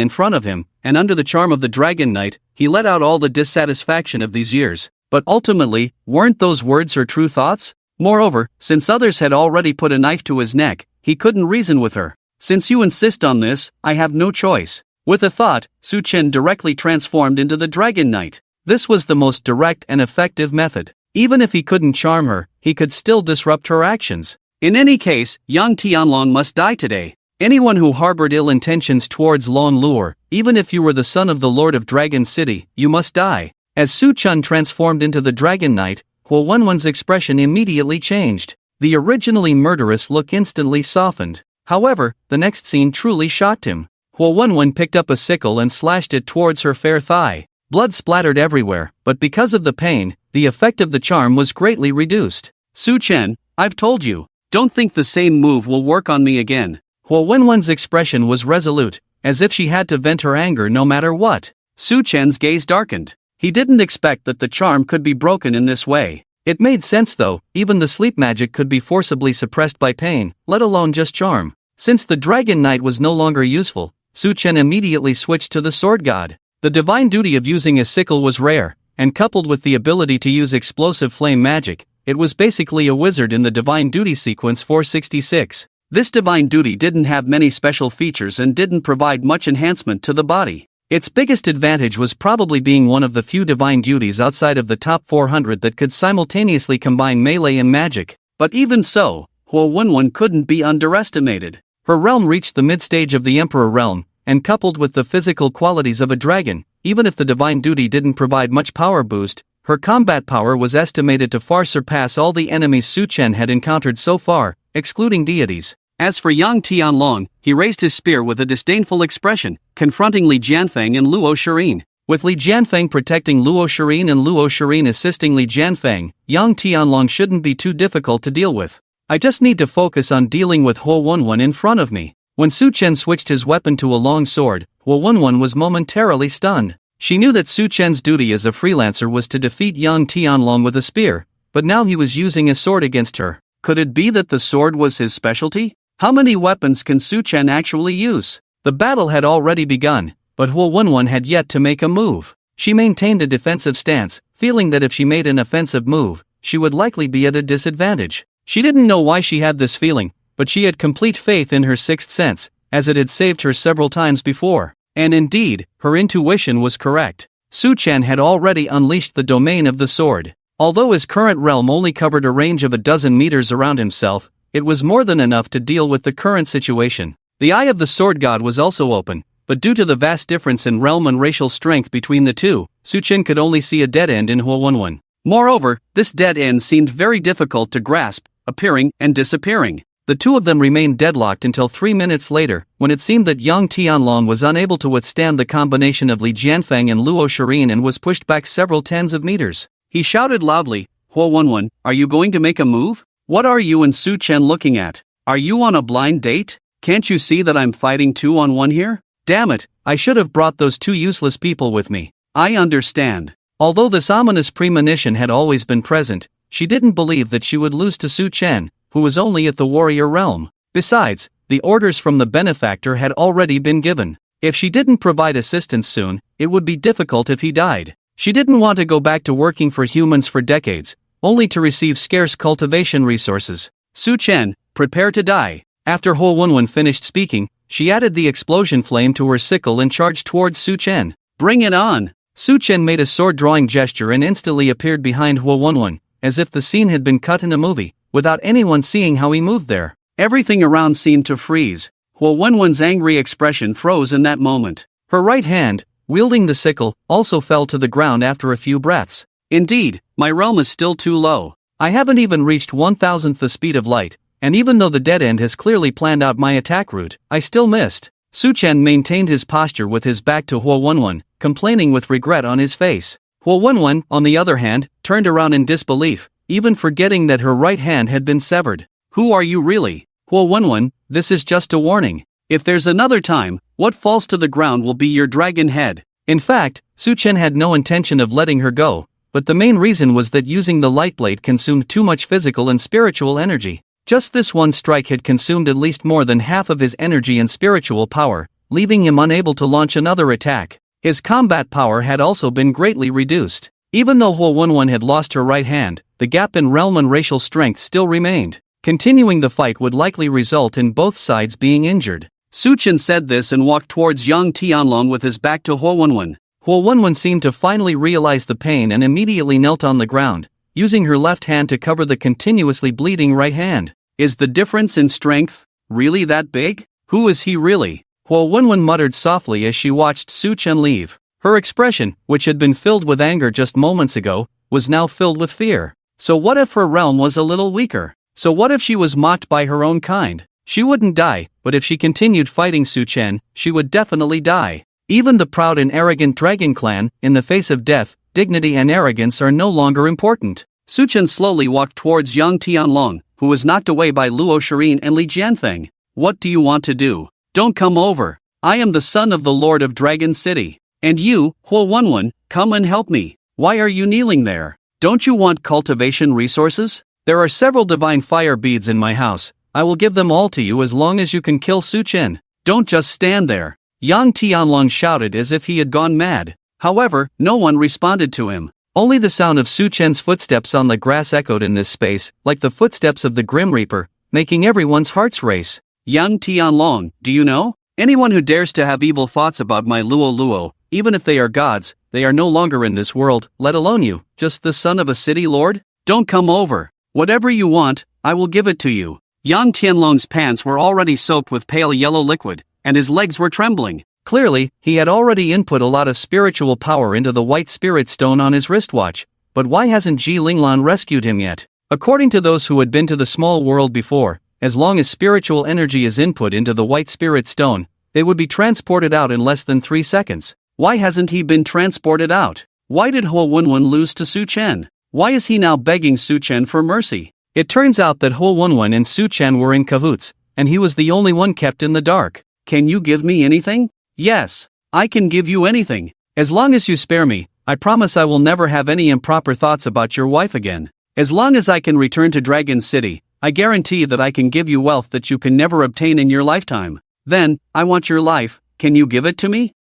in front of him, and under the charm of the Dragon Knight, he let out all the dissatisfaction of these years. But ultimately, weren't those words her true thoughts? Moreover, since others had already put a knife to his neck, he couldn't reason with her. Since you insist on this, I have no choice. With a thought, Su Chen directly transformed into the Dragon Knight. This was the most direct and effective method. Even if he couldn't charm her, he could still disrupt her actions. In any case, Yang Tianlong must die today. Anyone who harbored ill intentions towards Lon Luo, even if you were the son of the Lord of Dragon City, you must die. As Su Chen transformed into the Dragon Knight, Huo Wenwen's expression immediately changed. The originally murderous look instantly softened. However, the next scene truly shocked him. Huo Wenwen picked up a sickle and slashed it towards her fair thigh. Blood splattered everywhere, but because of the pain, the effect of the charm was greatly reduced. Su Chen, I've told you, don't think the same move will work on me again. Huo Wenwen's expression was resolute, as if she had to vent her anger no matter what. Su Chen's gaze darkened. He didn't expect that the charm could be broken in this way. It made sense though, even the sleep magic could be forcibly suppressed by pain, let alone just charm. Since the Dragon Knight was no longer useful, Su Chen immediately switched to the Sword God. The divine duty of using a sickle was rare, and coupled with the ability to use explosive flame magic, it was basically a wizard in the divine duty sequence 466. This divine duty didn't have many special features and didn't provide much enhancement to the body. Its biggest advantage was probably being one of the few divine duties outside of the top 400 that could simultaneously combine melee and magic. But even so, Huo Wenwen couldn't be underestimated. Her realm reached the mid-stage of the Emperor realm, and coupled with the physical qualities of a dragon, even if the divine duty didn't provide much power boost, her combat power was estimated to far surpass all the enemies Su Chen had encountered so far, excluding deities. As for Yang Tianlong, he raised his spear with a disdainful expression, confronting Li Jianfeng and Luo Shirin. With Li Jianfeng protecting Luo Shirin and Luo Shirin assisting Li Jianfeng, Yang Tianlong shouldn't be too difficult to deal with. I just need to focus on dealing with Huo Wenwen in front of me. When Su Chen switched his weapon to a long sword, Huo Wenwen was momentarily stunned. She knew that Su Chen's duty as a freelancer was to defeat Yang Tianlong with a spear, but now he was using a sword against her. Could it be that the sword was his specialty? How many weapons can Su Chen actually use? The battle had already begun, but Huo Wenwen had yet to make a move. She maintained a defensive stance, feeling that if she made an offensive move, she would likely be at a disadvantage. She didn't know why she had this feeling, but she had complete faith in her sixth sense, as it had saved her several times before. And indeed, her intuition was correct. Su Chen had already unleashed the domain of the sword. Although his current realm only covered a range of a dozen meters around himself, it was more than enough to deal with the current situation. The eye of the sword god was also open, but due to the vast difference in realm and racial strength between the two, Su Chen could only see a dead end in Huo Wenwen. Moreover, this dead end seemed very difficult to grasp, appearing and disappearing. The two of them remained deadlocked until 3 minutes later, when it seemed that Yang Tianlong was unable to withstand the combination of Li Jianfeng and Luo Shirin and was pushed back several tens of meters. He shouted loudly, "Huo Wenwen, are you going to make a move? What are you and Su Chen looking at? Are you on a blind date? Can't you see that I'm fighting 2-on-1 here? Damn it, I should have brought those two useless people with me." I understand. Although this ominous premonition had always been present, she didn't believe that she would lose to Su Chen, who was only at the warrior realm. Besides, the orders from the benefactor had already been given. If she didn't provide assistance soon, it would be difficult if he died. She didn't want to go back to working for humans for decades, only to receive scarce cultivation resources. Su Chen, prepare to die. After Huo Wenwen finished speaking, she added the explosion flame to her sickle and charged towards Su Chen. Bring it on! Su Chen made a sword-drawing gesture and instantly appeared behind Huo Wenwen, as if the scene had been cut in a movie, without anyone seeing how he moved there. Everything around seemed to freeze. Huo Wenwen's angry expression froze in that moment. Her right hand, wielding the sickle, also fell to the ground after a few breaths. Indeed, my realm is still too low. I haven't even reached 1,000th the speed of light, and even though the dead end has clearly planned out my attack route, I still missed. Su Chen maintained his posture with his back to Huo Wenwen, complaining with regret on his face. Huo Wenwen, on the other hand, turned around in disbelief, even forgetting that her right hand had been severed. Who are you really? Huo Wenwen, this is just a warning. If there's another time, what falls to the ground will be your dragon head. In fact, Su Chen had no intention of letting her go, but the main reason was that using the light blade consumed too much physical and spiritual energy. Just this one strike had consumed at least more than half of his energy and spiritual power, leaving him unable to launch another attack. His combat power had also been greatly reduced. Even though Huo Wenwen had lost her right hand, the gap in realm and racial strength still remained. Continuing the fight would likely result in both sides being injured. Su Chen said this and walked towards Yang Tianlong with his back to Huo Wenwen. Huo Wenwen seemed to finally realize the pain and immediately knelt on the ground, using her left hand to cover the continuously bleeding right hand. Is the difference in strength really that big? Who is he really? Huo Wenwen muttered softly as she watched Su Chen leave. Her expression, which had been filled with anger just moments ago, was now filled with fear. So what if her realm was a little weaker? So what if she was mocked by her own kind? She wouldn't die, but if she continued fighting Su Chen, she would definitely die. Even the proud and arrogant dragon clan, in the face of death, dignity and arrogance are no longer important. Su Chen slowly walked towards Yang Tianlong, who was knocked away by Luo Shirin and Li Jianfeng. What do you want to do? Don't come over. I am the son of the Lord of Dragon City. And you, Huo Wenwen, come and help me. Why are you kneeling there? Don't you want cultivation resources? There are several divine fire beads in my house. I will give them all to you as long as you can kill Su Chen. Don't just stand there. Yang Tianlong shouted as if he had gone mad. However, no one responded to him. Only the sound of Su Chen's footsteps on the grass echoed in this space, like the footsteps of the Grim Reaper, making everyone's hearts race. Yang Tianlong, do you know? Anyone who dares to have evil thoughts about my Luo Luo, even if they are gods, they are no longer in this world, let alone you, just the son of a city lord? Don't come over. Whatever you want, I will give it to you. Yang Tianlong's pants were already soaked with pale yellow liquid, and his legs were trembling. Clearly, he had already input a lot of spiritual power into the white spirit stone on his wristwatch, but why hasn't Ji Linglan rescued him yet? According to those who had been to the small world before, as long as spiritual energy is input into the white spirit stone, it would be transported out in less than 3 seconds. Why hasn't he been transported out? Why did Huo Wenwen lose to Su Chen? Why is he now begging Su Chen for mercy? It turns out that Huo Wenwen and Su Chen were in cahoots, and he was the only one kept in the dark. Can you give me anything? Yes, I can give you anything. As long as you spare me, I promise I will never have any improper thoughts about your wife again. As long as I can return to Dragon City, I guarantee that I can give you wealth that you can never obtain in your lifetime. Then, I want your life, can you give it to me?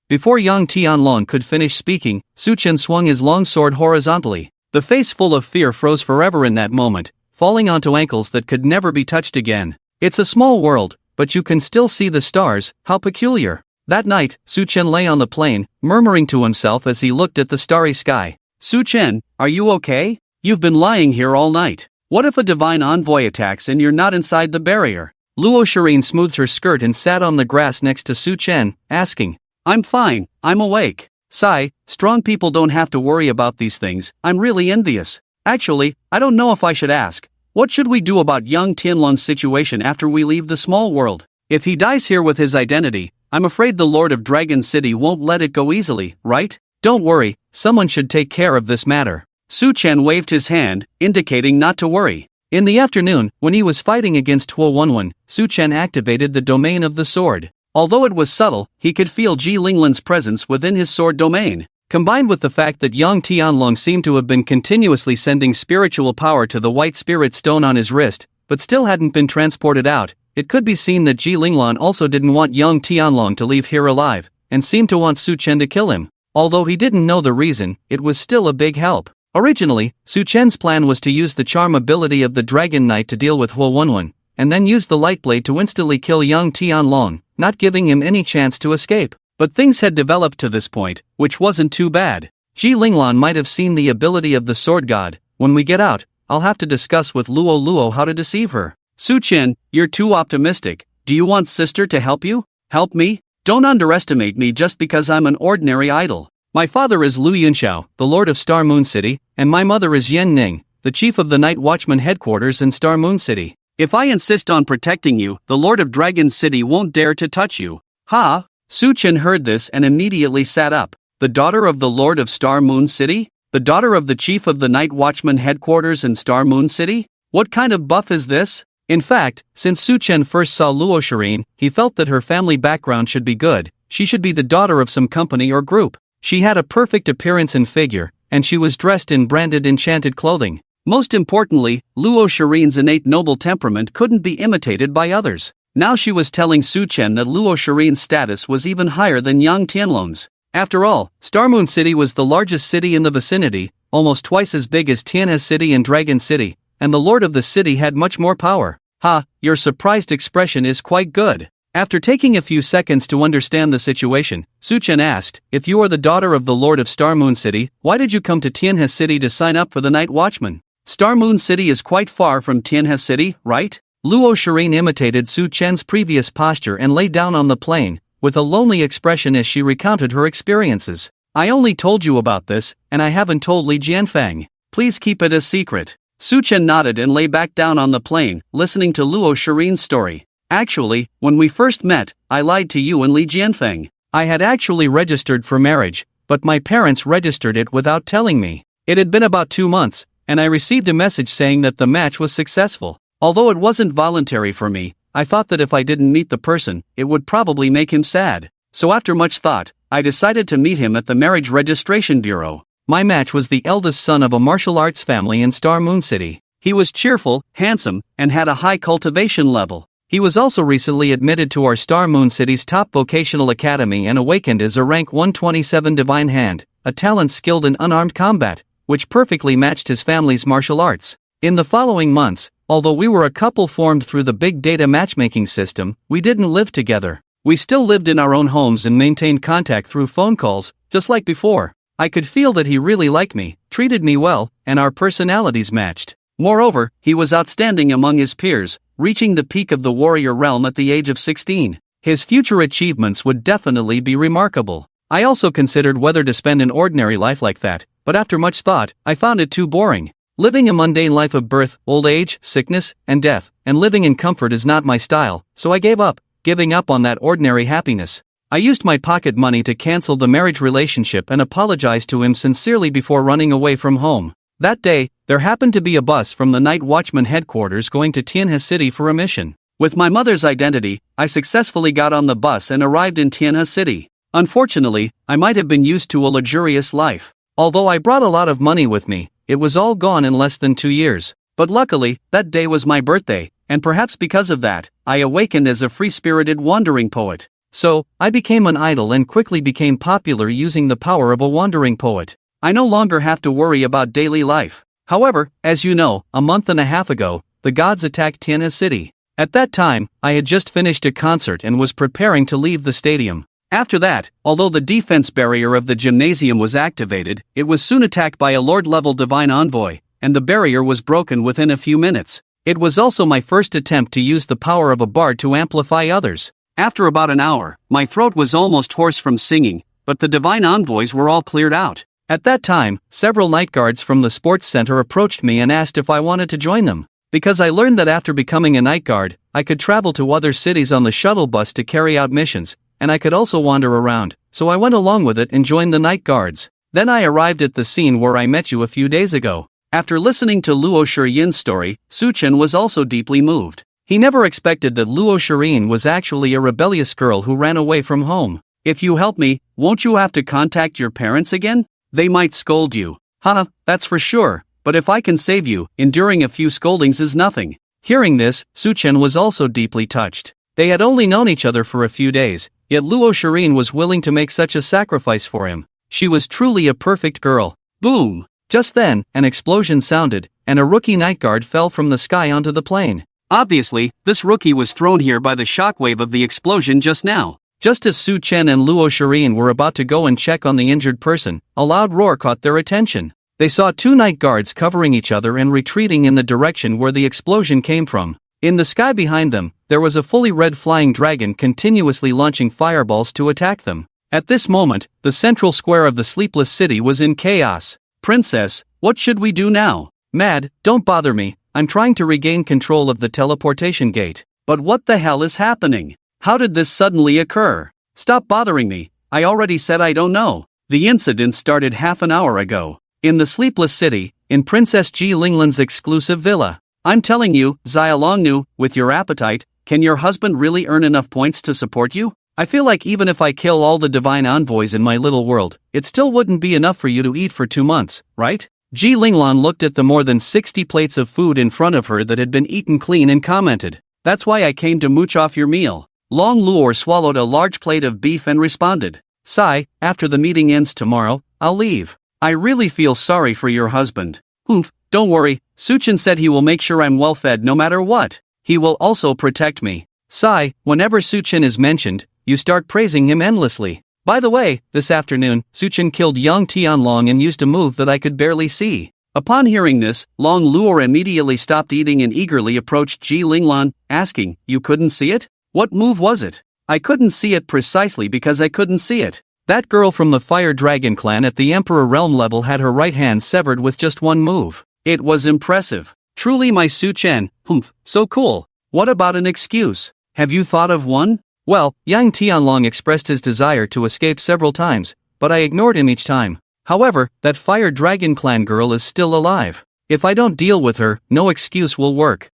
Before Yang Tianlong could finish speaking, Su Chen swung his long sword horizontally. The face full of fear froze forever in that moment, falling onto ankles that could never be touched again. It's a small world, but you can still see the stars, how peculiar. That night, Su Chen lay on the plain, murmuring to himself as he looked at the starry sky. Su Chen, are you okay? You've been lying here all night. What if a divine envoy attacks and you're not inside the barrier? Luo Shirin smoothed her skirt and sat on the grass next to Su Chen, asking, I'm fine, I'm awake. Sigh, strong people don't have to worry about these things, I'm really envious. Actually, I don't know if I should ask. What should we do about Yang Tianlong's situation after we leave the small world? If he dies here with his identity, I'm afraid the Lord of Dragon City won't let it go easily, right? Don't worry, someone should take care of this matter. Su Chen waved his hand, indicating not to worry. In the afternoon, when he was fighting against Huo Wenwen, Su Chen activated the domain of the sword. Although it was subtle, he could feel Ji Linglan's presence within his sword domain. Combined with the fact that Yang Tianlong seemed to have been continuously sending spiritual power to the white spirit stone on his wrist, but still hadn't been transported out, it could be seen that Ji Linglan also didn't want Yang Tianlong to leave here alive, and seemed to want Su Chen to kill him. Although he didn't know the reason, it was still a big help. Originally, Su Chen's plan was to use the charm ability of the Dragon Knight to deal with Huo Wenwen, and then use the light blade to instantly kill Yang Tianlong, not giving him any chance to escape. But things had developed to this point, which wasn't too bad. Ji Linglan might have seen the ability of the sword god. When we get out, I'll have to discuss with Luo how to deceive her. Su Chen, you're too optimistic. Do you want sister to help you? Help me? Don't underestimate me just because I'm an ordinary idol. My father is Lu Yunxiao, the lord of Star Moon City, and my mother is Yan Ning, the chief of the Night Watchman headquarters in Star Moon City. If I insist on protecting you, the lord of Dragon City won't dare to touch you. Ha! Su Chen heard this and immediately sat up. The daughter of the lord of Star Moon City? The daughter of the chief of the Night Watchman headquarters in Star Moon City? What kind of buff is this? In fact, since Su Chen first saw Luo Shirin, he felt that her family background should be good. She should be the daughter of some company or group. She had a perfect appearance and figure, and she was dressed in branded enchanted clothing. Most importantly, Luo Shirin's innate noble temperament couldn't be imitated by others. Now she was telling Su Chen that Luo Shirin's status was even higher than Yang Tianlong's. After all, Star Moon City was the largest city in the vicinity, almost twice as big as Tianhua City and Dragon City, and the lord of the city had much more power. Ha, your surprised expression is quite good. After taking a few seconds to understand the situation, Su Chen asked, if you are the daughter of the lord of Star Moon City, why did you come to Tianhua City to sign up for the Night Watchman? Star Moon City is quite far from Tianhua City, right? Luo Shirin imitated Su Chen's previous posture and lay down on the plain, with a lonely expression as she recounted her experiences. I only told you about this, and I haven't told Li Jianfang. Please keep it a secret. Su Chen nodded and lay back down on the plain, listening to Luo Shirin's story. Actually, when we first met, I lied to you and Li Jianfeng. I had actually registered for marriage, but my parents registered it without telling me. It had been about 2 months, and I received a message saying that the match was successful. Although it wasn't voluntary for me, I thought that if I didn't meet the person, it would probably make him sad. So after much thought, I decided to meet him at the Marriage Registration Bureau. My match was the eldest son of a martial arts family in Star Moon City. He was cheerful, handsome, and had a high cultivation level. He was also recently admitted to our Star Moon City's top vocational academy and awakened as a rank 127 divine hand, a talent skilled in unarmed combat, which perfectly matched his family's martial arts. In the following months, although we were a couple formed through the big data matchmaking system, we didn't live together. We still lived in our own homes and maintained contact through phone calls, just like before. I could feel that he really liked me, treated me well, and our personalities matched. Moreover, he was outstanding among his peers, reaching the peak of the warrior realm at the age of 16. His future achievements would definitely be remarkable. I also considered whether to spend an ordinary life like that, but after much thought, I found it too boring. Living a mundane life of birth, old age, sickness, and death, and living in comfort is not my style, so I gave up, giving up on that ordinary happiness. I used my pocket money to cancel the marriage relationship and apologized to him sincerely before running away from home. That day, there happened to be a bus from the night watchman headquarters going to Tianhua City for a mission. With my mother's identity, I successfully got on the bus and arrived in Tianhua City. Unfortunately, I might have been used to a luxurious life. Although I brought a lot of money with me, it was all gone in less than 2 years. But luckily, that day was my birthday, and perhaps because of that, I awakened as a free-spirited wandering poet. So, I became an idol and quickly became popular using the power of a wandering poet. I no longer have to worry about daily life. However, as you know, a month and a half ago, the gods attacked Tianhua City. At that time, I had just finished a concert and was preparing to leave the stadium. After that, although the defense barrier of the gymnasium was activated, it was soon attacked by a Lord-level divine envoy, and the barrier was broken within a few minutes. It was also my first attempt to use the power of a bard to amplify others. After about an hour, my throat was almost hoarse from singing, but the divine envoys were all cleared out. At that time, several night guards from the sports center approached me and asked if I wanted to join them. Because I learned that after becoming a night guard, I could travel to other cities on the shuttle bus to carry out missions, and I could also wander around, so I went along with it and joined the night guards. Then I arrived at the scene where I met you a few days ago. After listening to Luo Shiyin's story, Su Chen was also deeply moved. He never expected that Luo Shiyin was actually a rebellious girl who ran away from home. If you help me, won't you have to contact your parents again? They might scold you. Haha, that's for sure, but if I can save you, enduring a few scoldings is nothing. Hearing this, Su Chen was also deeply touched. They had only known each other for a few days, yet Luo Shiyin was willing to make such a sacrifice for him. She was truly a perfect girl. Boom! Just then, an explosion sounded, and a rookie night guard fell from the sky onto the plane. Obviously, this rookie was thrown here by the shockwave of the explosion just now. Just as Su Chen and Luo Shiyin were about to go and check on the injured person, a loud roar caught their attention. They saw two night guards covering each other and retreating in the direction where the explosion came from. In the sky behind them, there was a fully red flying dragon continuously launching fireballs to attack them. At this moment, the central square of the sleepless city was in chaos. Princess, what should we do now? Mad, don't bother me, I'm trying to regain control of the teleportation gate. But what the hell is happening? How did this suddenly occur? Stop bothering me, I already said I don't know. The incident started half an hour ago. In the sleepless city, in Princess Ji Linglan's exclusive villa. I'm telling you, Xia Longnu, with your appetite, can your husband really earn enough points to support you? I feel like even if I kill all the divine envoys in my little world, it still wouldn't be enough for you to eat for 2 months, right? Ji Linglan looked at the more than 60 plates of food in front of her that had been eaten clean and commented, "That's why I came to mooch off your meal." Long Luor swallowed a large plate of beef and responded, "Sai, after the meeting ends tomorrow, I'll leave. I really feel sorry for your husband." "Humph, don't worry, Su Chen said he will make sure I'm well fed no matter what. He will also protect me." Sai, whenever Su Chen is mentioned, you start praising him endlessly. By the way, this afternoon, Su Chen killed young Tianlong and used a move that I could barely see. Upon hearing this, Long Luor immediately stopped eating and eagerly approached Ji Linglan, asking, "You couldn't see it? What move was it?" "I couldn't see it precisely because I couldn't see it. That girl from the Fire Dragon clan at the Emperor realm level had her right hand severed with just one move. It was impressive. Truly my Su Chen, humph, so cool. What about an excuse? Have you thought of one?" "Well, Yang Tianlong expressed his desire to escape several times, but I ignored him each time. However, that Fire Dragon clan girl is still alive. If I don't deal with her, no excuse will work."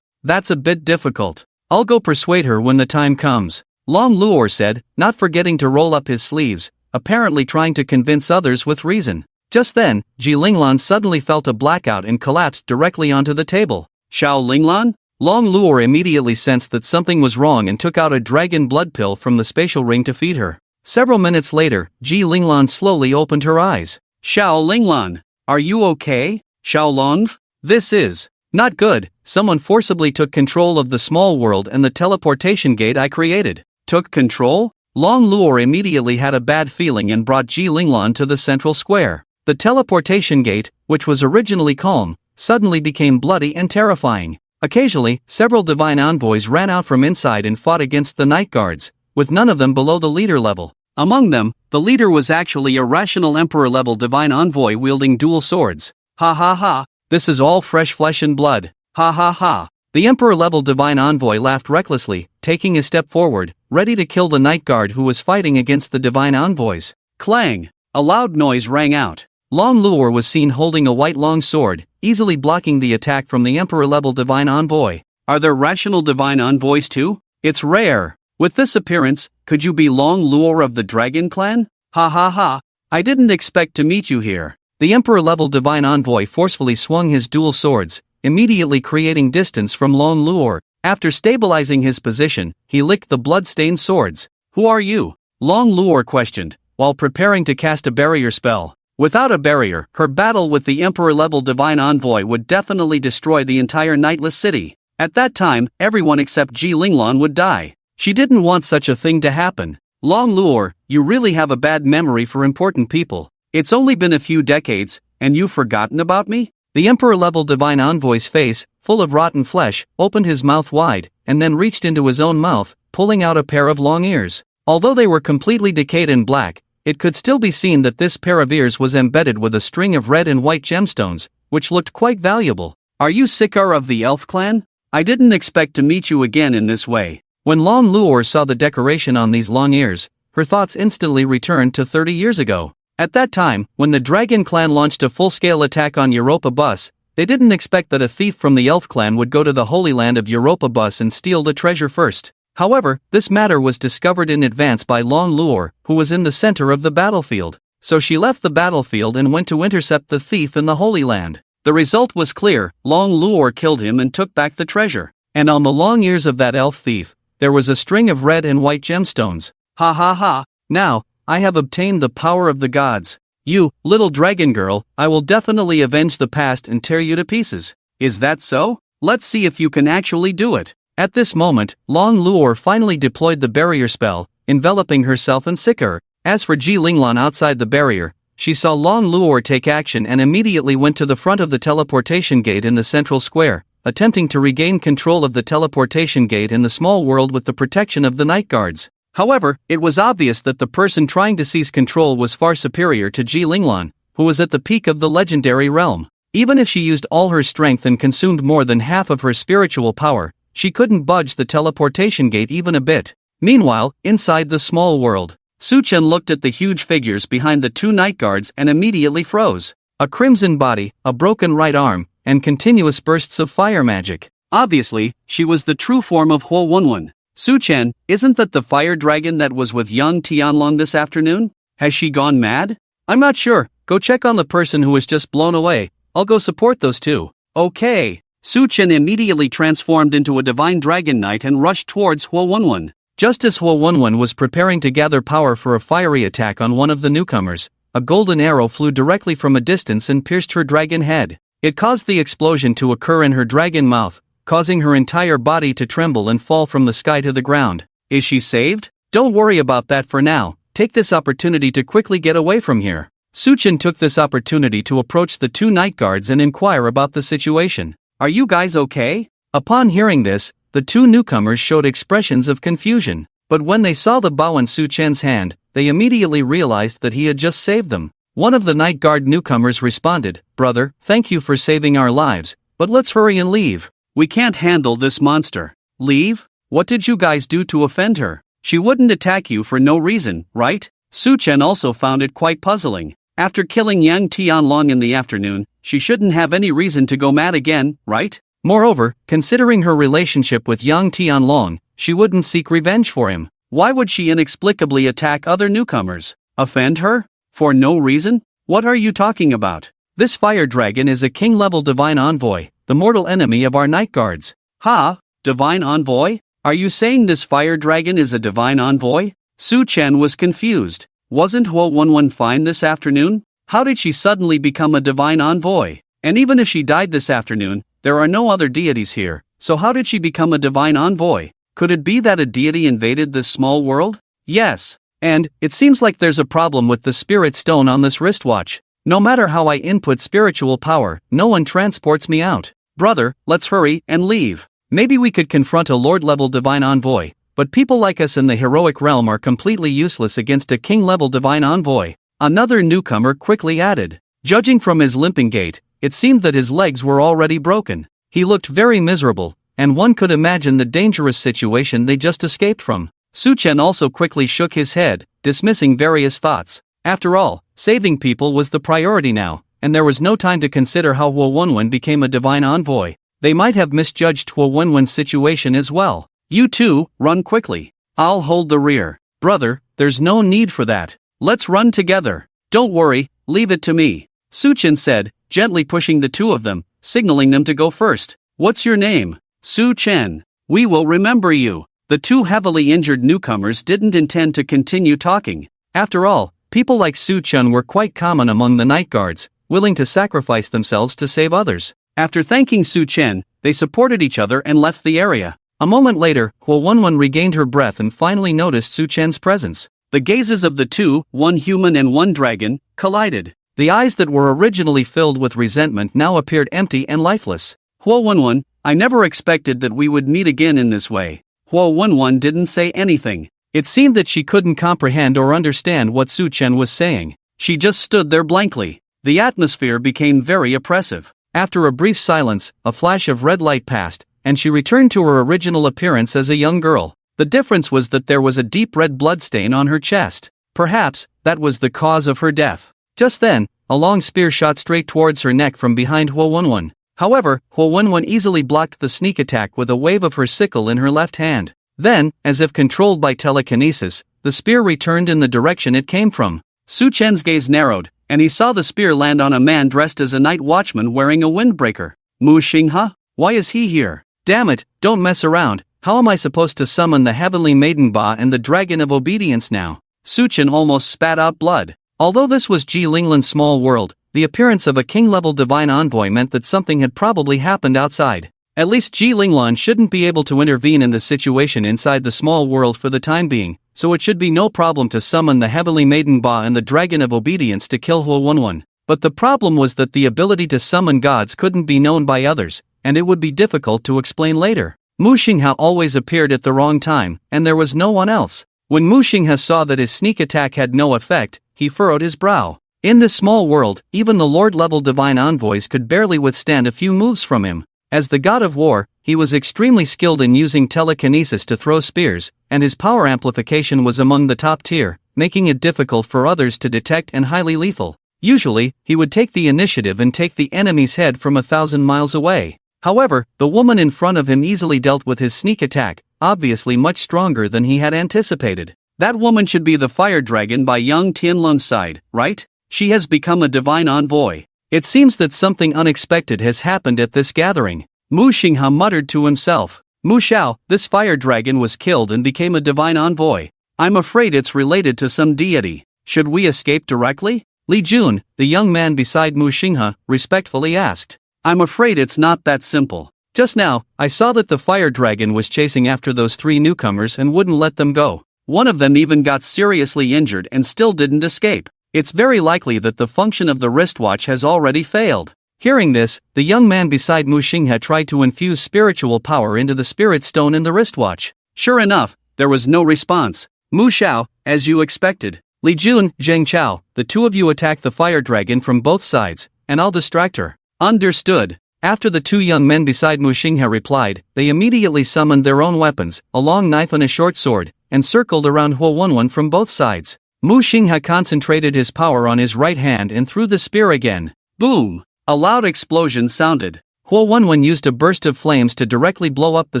That's a bit difficult. I'll go persuade her when the time comes," Long Luor said, not forgetting to roll up his sleeves, apparently trying to convince others with reason. Just then, Ji Linglan suddenly felt a blackout and collapsed directly onto the table. "Xiao Linglan?" Long Luor immediately sensed that something was wrong and took out a dragon blood pill from the spatial ring to feed her. Several minutes later, Ji Linglan slowly opened her eyes. "Xiao Linglan, are you okay? Xiao Long? This is not good. Someone forcibly took control of the small world and the teleportation gate I created. Took control? Long Luo immediately had a bad feeling and brought Ji Linglan to the central square. The teleportation gate, which was originally calm, suddenly became bloody and terrifying. Occasionally, several divine envoys ran out from inside and fought against the night guards, with none of them below the leader level. Among them, the leader was actually a rational emperor-level divine envoy wielding dual swords. Ha ha ha, this is all fresh flesh and blood. Ha ha ha. The emperor-level divine envoy laughed recklessly, taking a step forward, ready to kill the night guard who was fighting against the divine envoys. Clang! A loud noise rang out. Long Luo was seen holding a white long sword, easily blocking the attack from the emperor-level divine envoy. Are there rational divine envoys too? It's rare. With this appearance, could you be Long Luo of the Dragon Clan? Ha ha ha, I didn't expect to meet you here. The emperor-level divine envoy forcefully swung his dual swords, immediately creating distance from Long Luo. After stabilizing his position, he licked the blood-stained swords. Who are you? Long Luo questioned, while preparing to cast a barrier spell. Without a barrier, her battle with the emperor-level divine envoy would definitely destroy the entire Nightless city. At that time, everyone except Ji Linglan would die. She didn't want such a thing to happen. Long Luo, you really have a bad memory for important people. It's only been a few decades, and you've forgotten about me? The emperor-level divine envoy's face, full of rotten flesh, opened his mouth wide, and then reached into his own mouth, pulling out a pair of long ears. Although they were completely decayed and black, it could still be seen that this pair of ears was embedded with a string of red and white gemstones, which looked quite valuable. Are you Sikar of the Elf Clan? I didn't expect to meet you again in this way. When Long Luo saw the decoration on these long ears, her thoughts instantly returned to 30 years ago. At that time, when the Dragon Clan launched a full-scale attack on Europa Bus, they didn't expect that a thief from the Elf Clan would go to the Holy Land of Europa Bus and steal the treasure first. However, this matter was discovered in advance by Long Luo, who was in the center of the battlefield. So she left the battlefield and went to intercept the thief in the Holy Land. The result was clear: Long Luo killed him and took back the treasure. And on the long ears of that elf thief, there was a string of red and white gemstones. Ha ha ha, now, I have obtained the power of the gods. You, little dragon girl, I will definitely avenge the past and tear you to pieces. Is that so? Let's see if you can actually do it. At this moment, Long Luo finally deployed the barrier spell, enveloping herself in Sikar. As for Ji Linglan outside the barrier, she saw Long Luo take action and immediately went to the front of the teleportation gate in the central square, attempting to regain control of the teleportation gate in the small world with the protection of the night guards. However, it was obvious that the person trying to seize control was far superior to Ji Linglan, who was at the peak of the legendary realm. Even if she used all her strength and consumed more than half of her spiritual power, she couldn't budge the teleportation gate even a bit. Meanwhile, inside the small world, Chen looked at the huge figures behind the two night guards and immediately froze. A crimson body, a broken right arm, and continuous bursts of fire magic. Obviously, she was the true form of Huo Wenwen. Chen, isn't that the fire dragon that was with young Tianhua this afternoon? Has she gone mad? I'm not sure. Go check on the person who was just blown away. I'll go support those two. Okay. Chen immediately transformed into a divine dragon knight and rushed towards Huo Wenwen. Just as Huo Wenwen was preparing to gather power for a fiery attack on one of the newcomers, a golden arrow flew directly from a distance and pierced her dragon head. It caused the explosion to occur in her dragon mouth, causing her entire body to tremble and fall from the sky to the ground. Is she saved? Don't worry about that for now. Take this opportunity to quickly get away from here. Chen took this opportunity to approach the two night guards and inquire about the situation. Are you guys okay? Upon hearing this, the two newcomers showed expressions of confusion. But when they saw the bow in Chen's hand, they immediately realized that he had just saved them. One of the night guard newcomers responded, "Brother, thank you for saving our lives, but let's hurry and leave. We can't handle this monster." Leave? What did you guys do to offend her? She wouldn't attack you for no reason, right? Chen also found it quite puzzling. After killing Yang Tianlong in the afternoon, she shouldn't have any reason to go mad again, right? Moreover, considering her relationship with Yang Tianlong, she wouldn't seek revenge for him. Why would she inexplicably attack other newcomers? Offend her? For no reason? What are you talking about? This fire dragon is a king-level divine envoy, the mortal enemy of our night guards. Ha? Divine envoy? Are you saying this fire dragon is a divine envoy? Chen was confused. Wasn't Huo Wenwen fine this afternoon? How did she suddenly become a divine envoy? And even if she died this afternoon, there are no other deities here, so how did she become a divine envoy? Could it be that a deity invaded this small world? Yes. And, it seems like there's a problem with the spirit stone on this wristwatch. No matter how I input spiritual power, no one transports me out. Brother, let's hurry and leave. Maybe we could confront a lord-level divine envoy, but people like us in the heroic realm are completely useless against a king-level divine envoy. Another newcomer quickly added. Judging from his limping gait, it seemed that his legs were already broken. He looked very miserable, and one could imagine the dangerous situation they just escaped from. Chen also quickly shook his head, dismissing various thoughts. After all, saving people was the priority now, and there was no time to consider how Huo Wenwen became a divine envoy. They might have misjudged Huo Wenwen's situation as well. You two, run quickly. I'll hold the rear. Brother, there's no need for that. Let's run together. Don't worry, leave it to me. Chen said, gently pushing the two of them, signaling them to go first. What's your name? Chen. We will remember you. The two heavily injured newcomers didn't intend to continue talking. After all, people like Chen were quite common among the night guards, willing to sacrifice themselves to save others. After thanking Chen, they supported each other and left the area. A moment later, Huo Wenwen regained her breath and finally noticed Chen's presence. The gazes of the two, one human and one dragon, collided. The eyes that were originally filled with resentment now appeared empty and lifeless. Huo Wenwen, I never expected that we would meet again in this way. Huo Wenwen didn't say anything. It seemed that she couldn't comprehend or understand what Chen was saying. She just stood there blankly. The atmosphere became very oppressive. After a brief silence, a flash of red light passed, and she returned to her original appearance as a young girl. The difference was that there was a deep red bloodstain on her chest. Perhaps, that was the cause of her death. Just then, a long spear shot straight towards her neck from behind Huo Wenwen. However, Huo Wenwen easily blocked the sneak attack with a wave of her sickle in her left hand. Then, as if controlled by telekinesis, the spear returned in the direction it came from. Chen's gaze narrowed, and he saw the spear land on a man dressed as a night watchman wearing a windbreaker. Mu Xinghe? Why is he here? Damn it, don't mess around. How am I supposed to summon the heavenly maiden Ba and the dragon of obedience now? Chen almost spat out blood. Although this was Ji Linglan's small world, the appearance of a king-level divine envoy meant that something had probably happened outside. At least Ji Linglan shouldn't be able to intervene in the situation inside the small world for the time being, so it should be no problem to summon the heavenly maiden Ba and the dragon of obedience to kill Huo Wenwen. But the problem was that the ability to summon gods couldn't be known by others, and it would be difficult to explain later. Mu Xinghe always appeared at the wrong time, and there was no one else. When Mu Xinghe saw that his sneak attack had no effect, he furrowed his brow. In this small world, even the lord-level divine envoys could barely withstand a few moves from him. As the god of war, he was extremely skilled in using telekinesis to throw spears, and his power amplification was among the top tier, making it difficult for others to detect and highly lethal. Usually, he would take the initiative and take the enemy's head from 1,000 miles away. However, the woman in front of him easily dealt with his sneak attack, obviously much stronger than he had anticipated. That woman should be the fire dragon by young Tianhun's side, right? She has become a divine envoy. It seems that something unexpected has happened at this gathering. Mu Xinghe muttered to himself. Mu Xiao, this fire dragon was killed and became a divine envoy. I'm afraid it's related to some deity. Should we escape directly? Li Jun, the young man beside Mu Xinghe, respectfully asked. I'm afraid it's not that simple. Just now, I saw that the fire dragon was chasing after those three newcomers and wouldn't let them go. One of them even got seriously injured and still didn't escape. It's very likely that the function of the wristwatch has already failed. Hearing this, the young man beside Mu Xinghe tried to infuse spiritual power into the spirit stone in the wristwatch. Sure enough, there was no response. Mu Xiao, as you expected. Li Jun, Zheng Chao, the two of you attack the fire dragon from both sides, and I'll distract her. Understood. After the two young men beside Mu Xinghe replied, they immediately summoned their own weapons, a long knife and a short sword, and circled around Huo Wenwen from both sides. Mu Xinghe concentrated his power on his right hand and threw the spear again. Boom! A loud explosion sounded. Huo Wenwen used a burst of flames to directly blow up the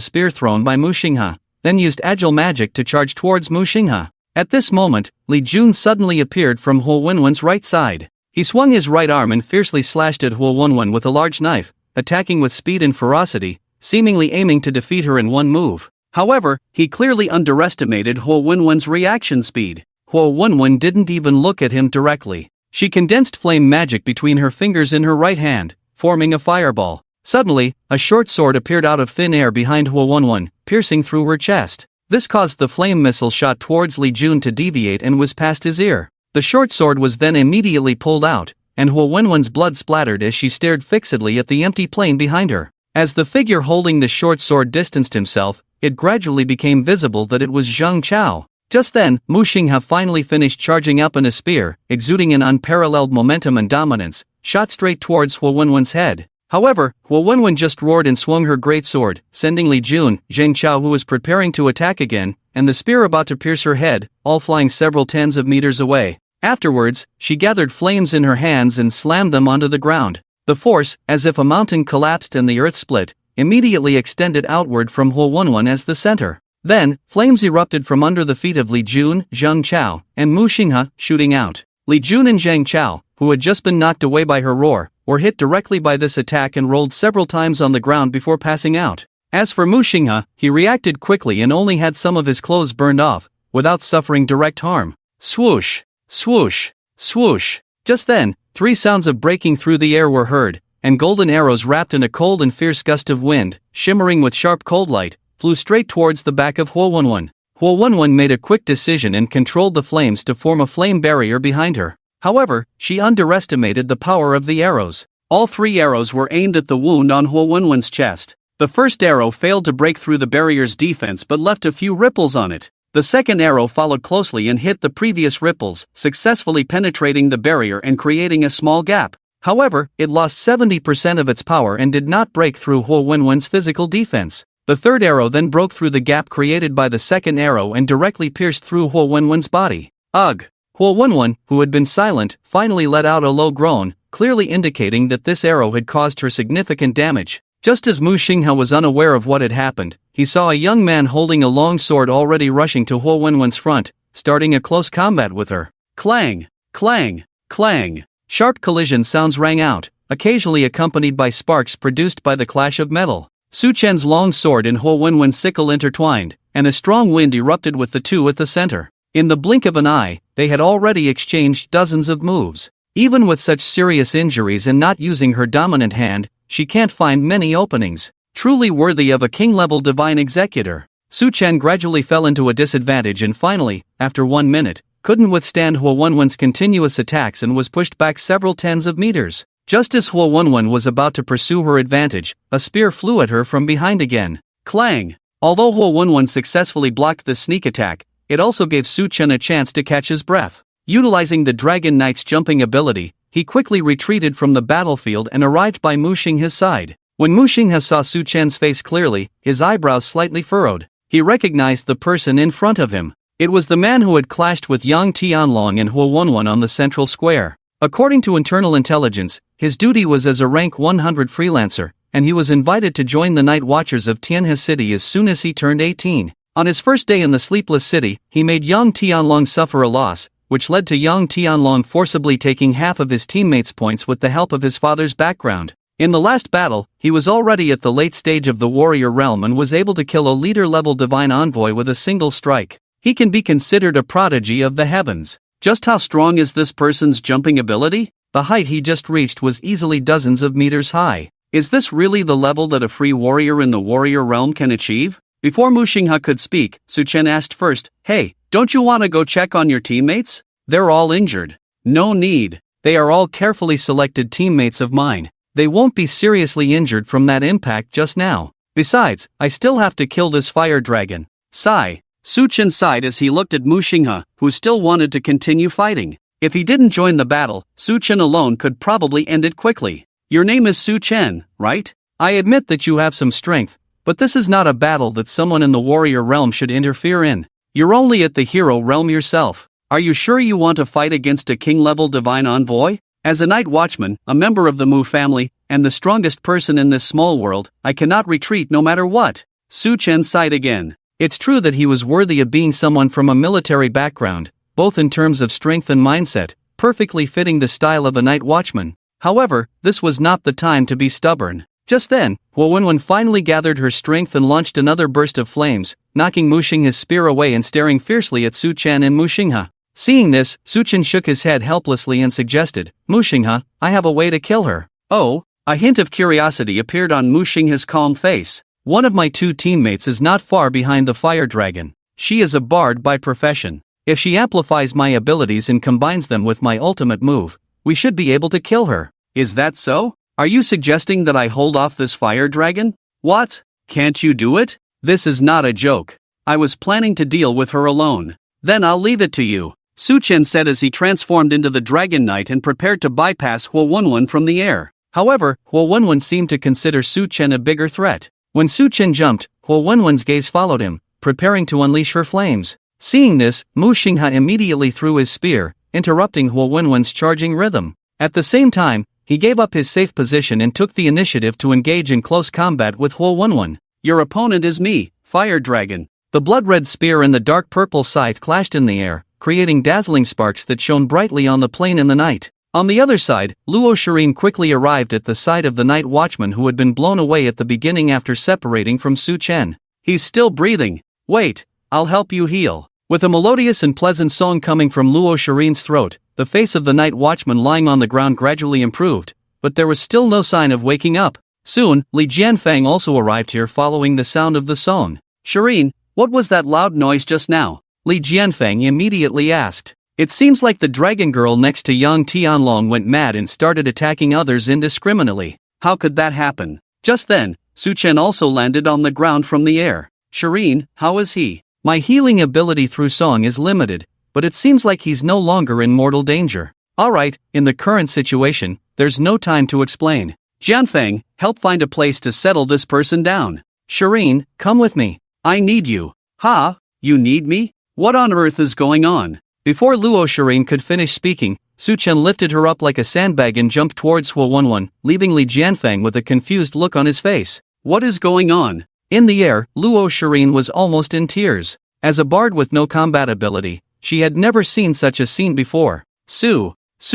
spear thrown by Mu Xinghe, then used agile magic to charge towards Mu Xinghe. At this moment, Li Jun suddenly appeared from Huo Wenwen's right side. He swung his right arm and fiercely slashed at Huo Wenwen with a large knife, attacking with speed and ferocity, seemingly aiming to defeat her in one move. However, he clearly underestimated Huo Wenwen's reaction speed. Huo Wenwen didn't even look at him directly. She condensed flame magic between her fingers in her right hand, forming a fireball. Suddenly, a short sword appeared out of thin air behind Huo, piercing through her chest. This caused the flame missile shot towards Li Jun to deviate and whiz past his ear. The short sword was then immediately pulled out, and Huowenwen's blood splattered as she stared fixedly at the empty plain behind her. As the figure holding the short sword distanced himself, it gradually became visible that it was Zhang Chao. Just then, Mu Xinghe finally finished charging up, and a spear, exuding an unparalleled momentum and dominance, shot straight towards Huowenwen's head. However, Huowenwen just roared and swung her great sword, sending Li Jun, Zhang Chao, who was preparing to attack again, and the spear about to pierce her head, all flying several tens of meters away. Afterwards, she gathered flames in her hands and slammed them onto the ground. The force, as if a mountain collapsed and the earth split, immediately extended outward from Huowenwen as the center. Then, flames erupted from under the feet of Li Jun, Zhang Chao, and Mu Xinghe, shooting out. Li Jun and Zhang Chao, who had just been knocked away by her roar, were hit directly by this attack and rolled several times on the ground before passing out. As for Mu Xinghe, he reacted quickly and only had some of his clothes burned off, without suffering direct harm. Swoosh! Swoosh! Swoosh! Just then, 3 sounds of breaking through the air were heard, and golden arrows wrapped in a cold and fierce gust of wind, shimmering with sharp cold light, flew straight towards the back of Huowenwen. Huowenwen made a quick decision and controlled the flames to form a flame barrier behind her. However, she underestimated the power of the arrows. All 3 arrows were aimed at the wound on Huowenwen's chest. The first arrow failed to break through the barrier's defense but left a few ripples on it. The second arrow followed closely and hit the previous ripples, successfully penetrating the barrier and creating a small gap. However, it lost 70% of its power and did not break through Huowenwen's physical defense. The third arrow then broke through the gap created by the second arrow and directly pierced through Huowenwen's body. Ugh! Huowenwen, who had been silent, finally let out a low groan, clearly indicating that this arrow had caused her significant damage. Just as Mu Xinghe was unaware of what had happened, he saw a young man holding a long sword already rushing to Huowenwen's front, starting a close combat with her. Clang! Clang! Clang! Sharp collision sounds rang out, occasionally accompanied by sparks produced by the clash of metal. Su Chen's long sword and Huowenwen's sickle intertwined, and a strong wind erupted with the two at the center. In the blink of an eye, they had already exchanged dozens of moves. Even with such serious injuries and not using her dominant hand, she can't find many openings. Truly worthy of a king-level divine executor. Su Chen gradually fell into a disadvantage and finally, after 1 minute, couldn't withstand Huowenwen's continuous attacks and was pushed back several tens of meters. Just as Huowenwen was about to pursue her advantage, a spear flew at her from behind again. Clang! Although Huowenwen successfully blocked the sneak attack, it also gave Su Chen a chance to catch his breath. Utilizing the Dragon Knight's jumping ability, he quickly retreated from the battlefield and arrived by Mu Xinghe's side. When Mu Xinghe saw Su Chen's face clearly, his eyebrows slightly furrowed. He recognized the person in front of him. It was the man who had clashed with Yang Tianlong and Huowenwen on the central square. According to internal intelligence, his duty was as a rank 100 freelancer, and he was invited to join the Night Watchers of Tianhua City as soon as he turned 18. On his first day in the Sleepless City, he made Yang Tianlong suffer a loss, which led to Yang Tianlong forcibly taking half of his teammates' points with the help of his father's background. In the last battle, he was already at the late stage of the warrior realm and was able to kill a leader-level divine envoy with a single strike. He can be considered a prodigy of the heavens. Just how strong is this person's jumping ability? The height he just reached was easily dozens of meters high. Is this really the level that a free warrior in the warrior realm can achieve? Before Mu Xinghe could speak, Su Chen asked first, "Hey, don't you want to go check on your teammates? They're all injured." "No need. They are all carefully selected teammates of mine. They won't be seriously injured from that impact just now. Besides, I still have to kill this fire dragon." Sigh. Su Chen sighed as he looked at Mu Xinghe, who still wanted to continue fighting. If he didn't join the battle, Su Chen alone could probably end it quickly. "Your name is Su Chen, right? I admit that you have some strength, but this is not a battle that someone in the warrior realm should interfere in. You're only at the hero realm yourself. Are you sure you want to fight against a king-level divine envoy? As a night watchman, a member of the Mu family, and the strongest person in this small world, I cannot retreat no matter what." Su Chen sighed again. It's true that he was worthy of being someone from a military background, both in terms of strength and mindset, perfectly fitting the style of a night watchman. However, this was not the time to be stubborn. Just then, Huowenwen finally gathered her strength and launched another burst of flames, knocking Mu Xinghe's spear away and staring fiercely at Su Chen and Mu Xinghe. Seeing this, Su Chen shook his head helplessly and suggested, "Mu Xinghe, I have a way to kill her." "Oh, A hint of curiosity appeared on Mu Xinghe's calm face. One of my two teammates is not far behind the fire dragon. She is a bard by profession. If she amplifies my abilities and combines them with my ultimate move, we should be able to kill her. Is that so? Are you suggesting that I hold off this fire dragon? What? Can't you do it? This is not a joke. I was planning to deal with her alone. Then I'll leave it to you, Su Chen said as he transformed into the Dragon Knight and prepared to bypass Huo Wenwen from the air. However, Huo Wenwen seemed to consider Su Chen a bigger threat. When Su Chen jumped, Huo Wenwen's gaze followed him, preparing to unleash her flames. Seeing this, Mu Xinghe immediately threw his spear, interrupting Huo Wenwen's charging rhythm. At the same time, he gave up his safe position and took the initiative to engage in close combat with Huo Wenwen. Your opponent is me, Fire Dragon. The blood-red spear and the dark purple scythe clashed in the air, creating dazzling sparks that shone brightly on the plain in the night. On the other side, Luo Shirin quickly arrived at the side of the night watchman who had been blown away at the beginning after separating from Su Chen. He's still breathing. Wait, I'll help you heal. With a melodious and pleasant song coming from Luo Shirin's throat, the face of the night watchman lying on the ground gradually improved, but there was still no sign of waking up. Soon, Li Jianfang also arrived here following the sound of the song. Shirin, what was that loud noise just now? Li Jianfang immediately asked. It seems like the dragon girl next to Yang Tianlong went mad and started attacking others indiscriminately. How could that happen? Just then, Su Chen also landed on the ground from the air. Shirin, how is he? My healing ability through song is limited, but it seems like he's no longer in mortal danger. Alright, in the current situation, there's no time to explain. Jianfeng, help find a place to settle this person down. Shirin, come with me. I need you. Ha? You need me? What on earth is going on? Before Luo Shirin could finish speaking, Su Chen lifted her up like a sandbag and jumped towards Huo Wenwen, leaving Li Jianfang with a confused look on his face. What is going on? In the air, Luo Shirin was almost in tears. As a bard with no combat ability, she had never seen such a scene before. Su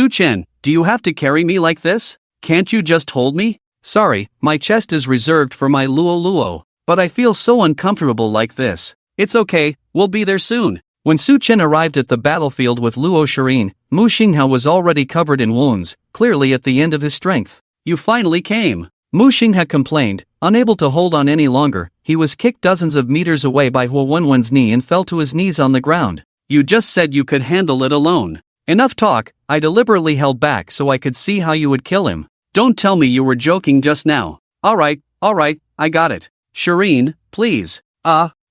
Chen, do you have to carry me like this? Can't you just hold me? Sorry, my chest is reserved for my Luo, but I feel so uncomfortable like this. It's okay, we'll be there soon. When Su Chen arrived at the battlefield with Luo Shirin, Mu Xinghe was already covered in wounds, clearly at the end of his strength. You finally came. Mu Xinghe complained, unable to hold on any longer. He was kicked dozens of meters away by Huo Wenwen's knee and fell to his knees on the ground. You just said you could handle it alone. Enough talk, I deliberately held back so I could see how you would kill him. Don't tell me you were joking just now. Alright, I got it. Shirin, please.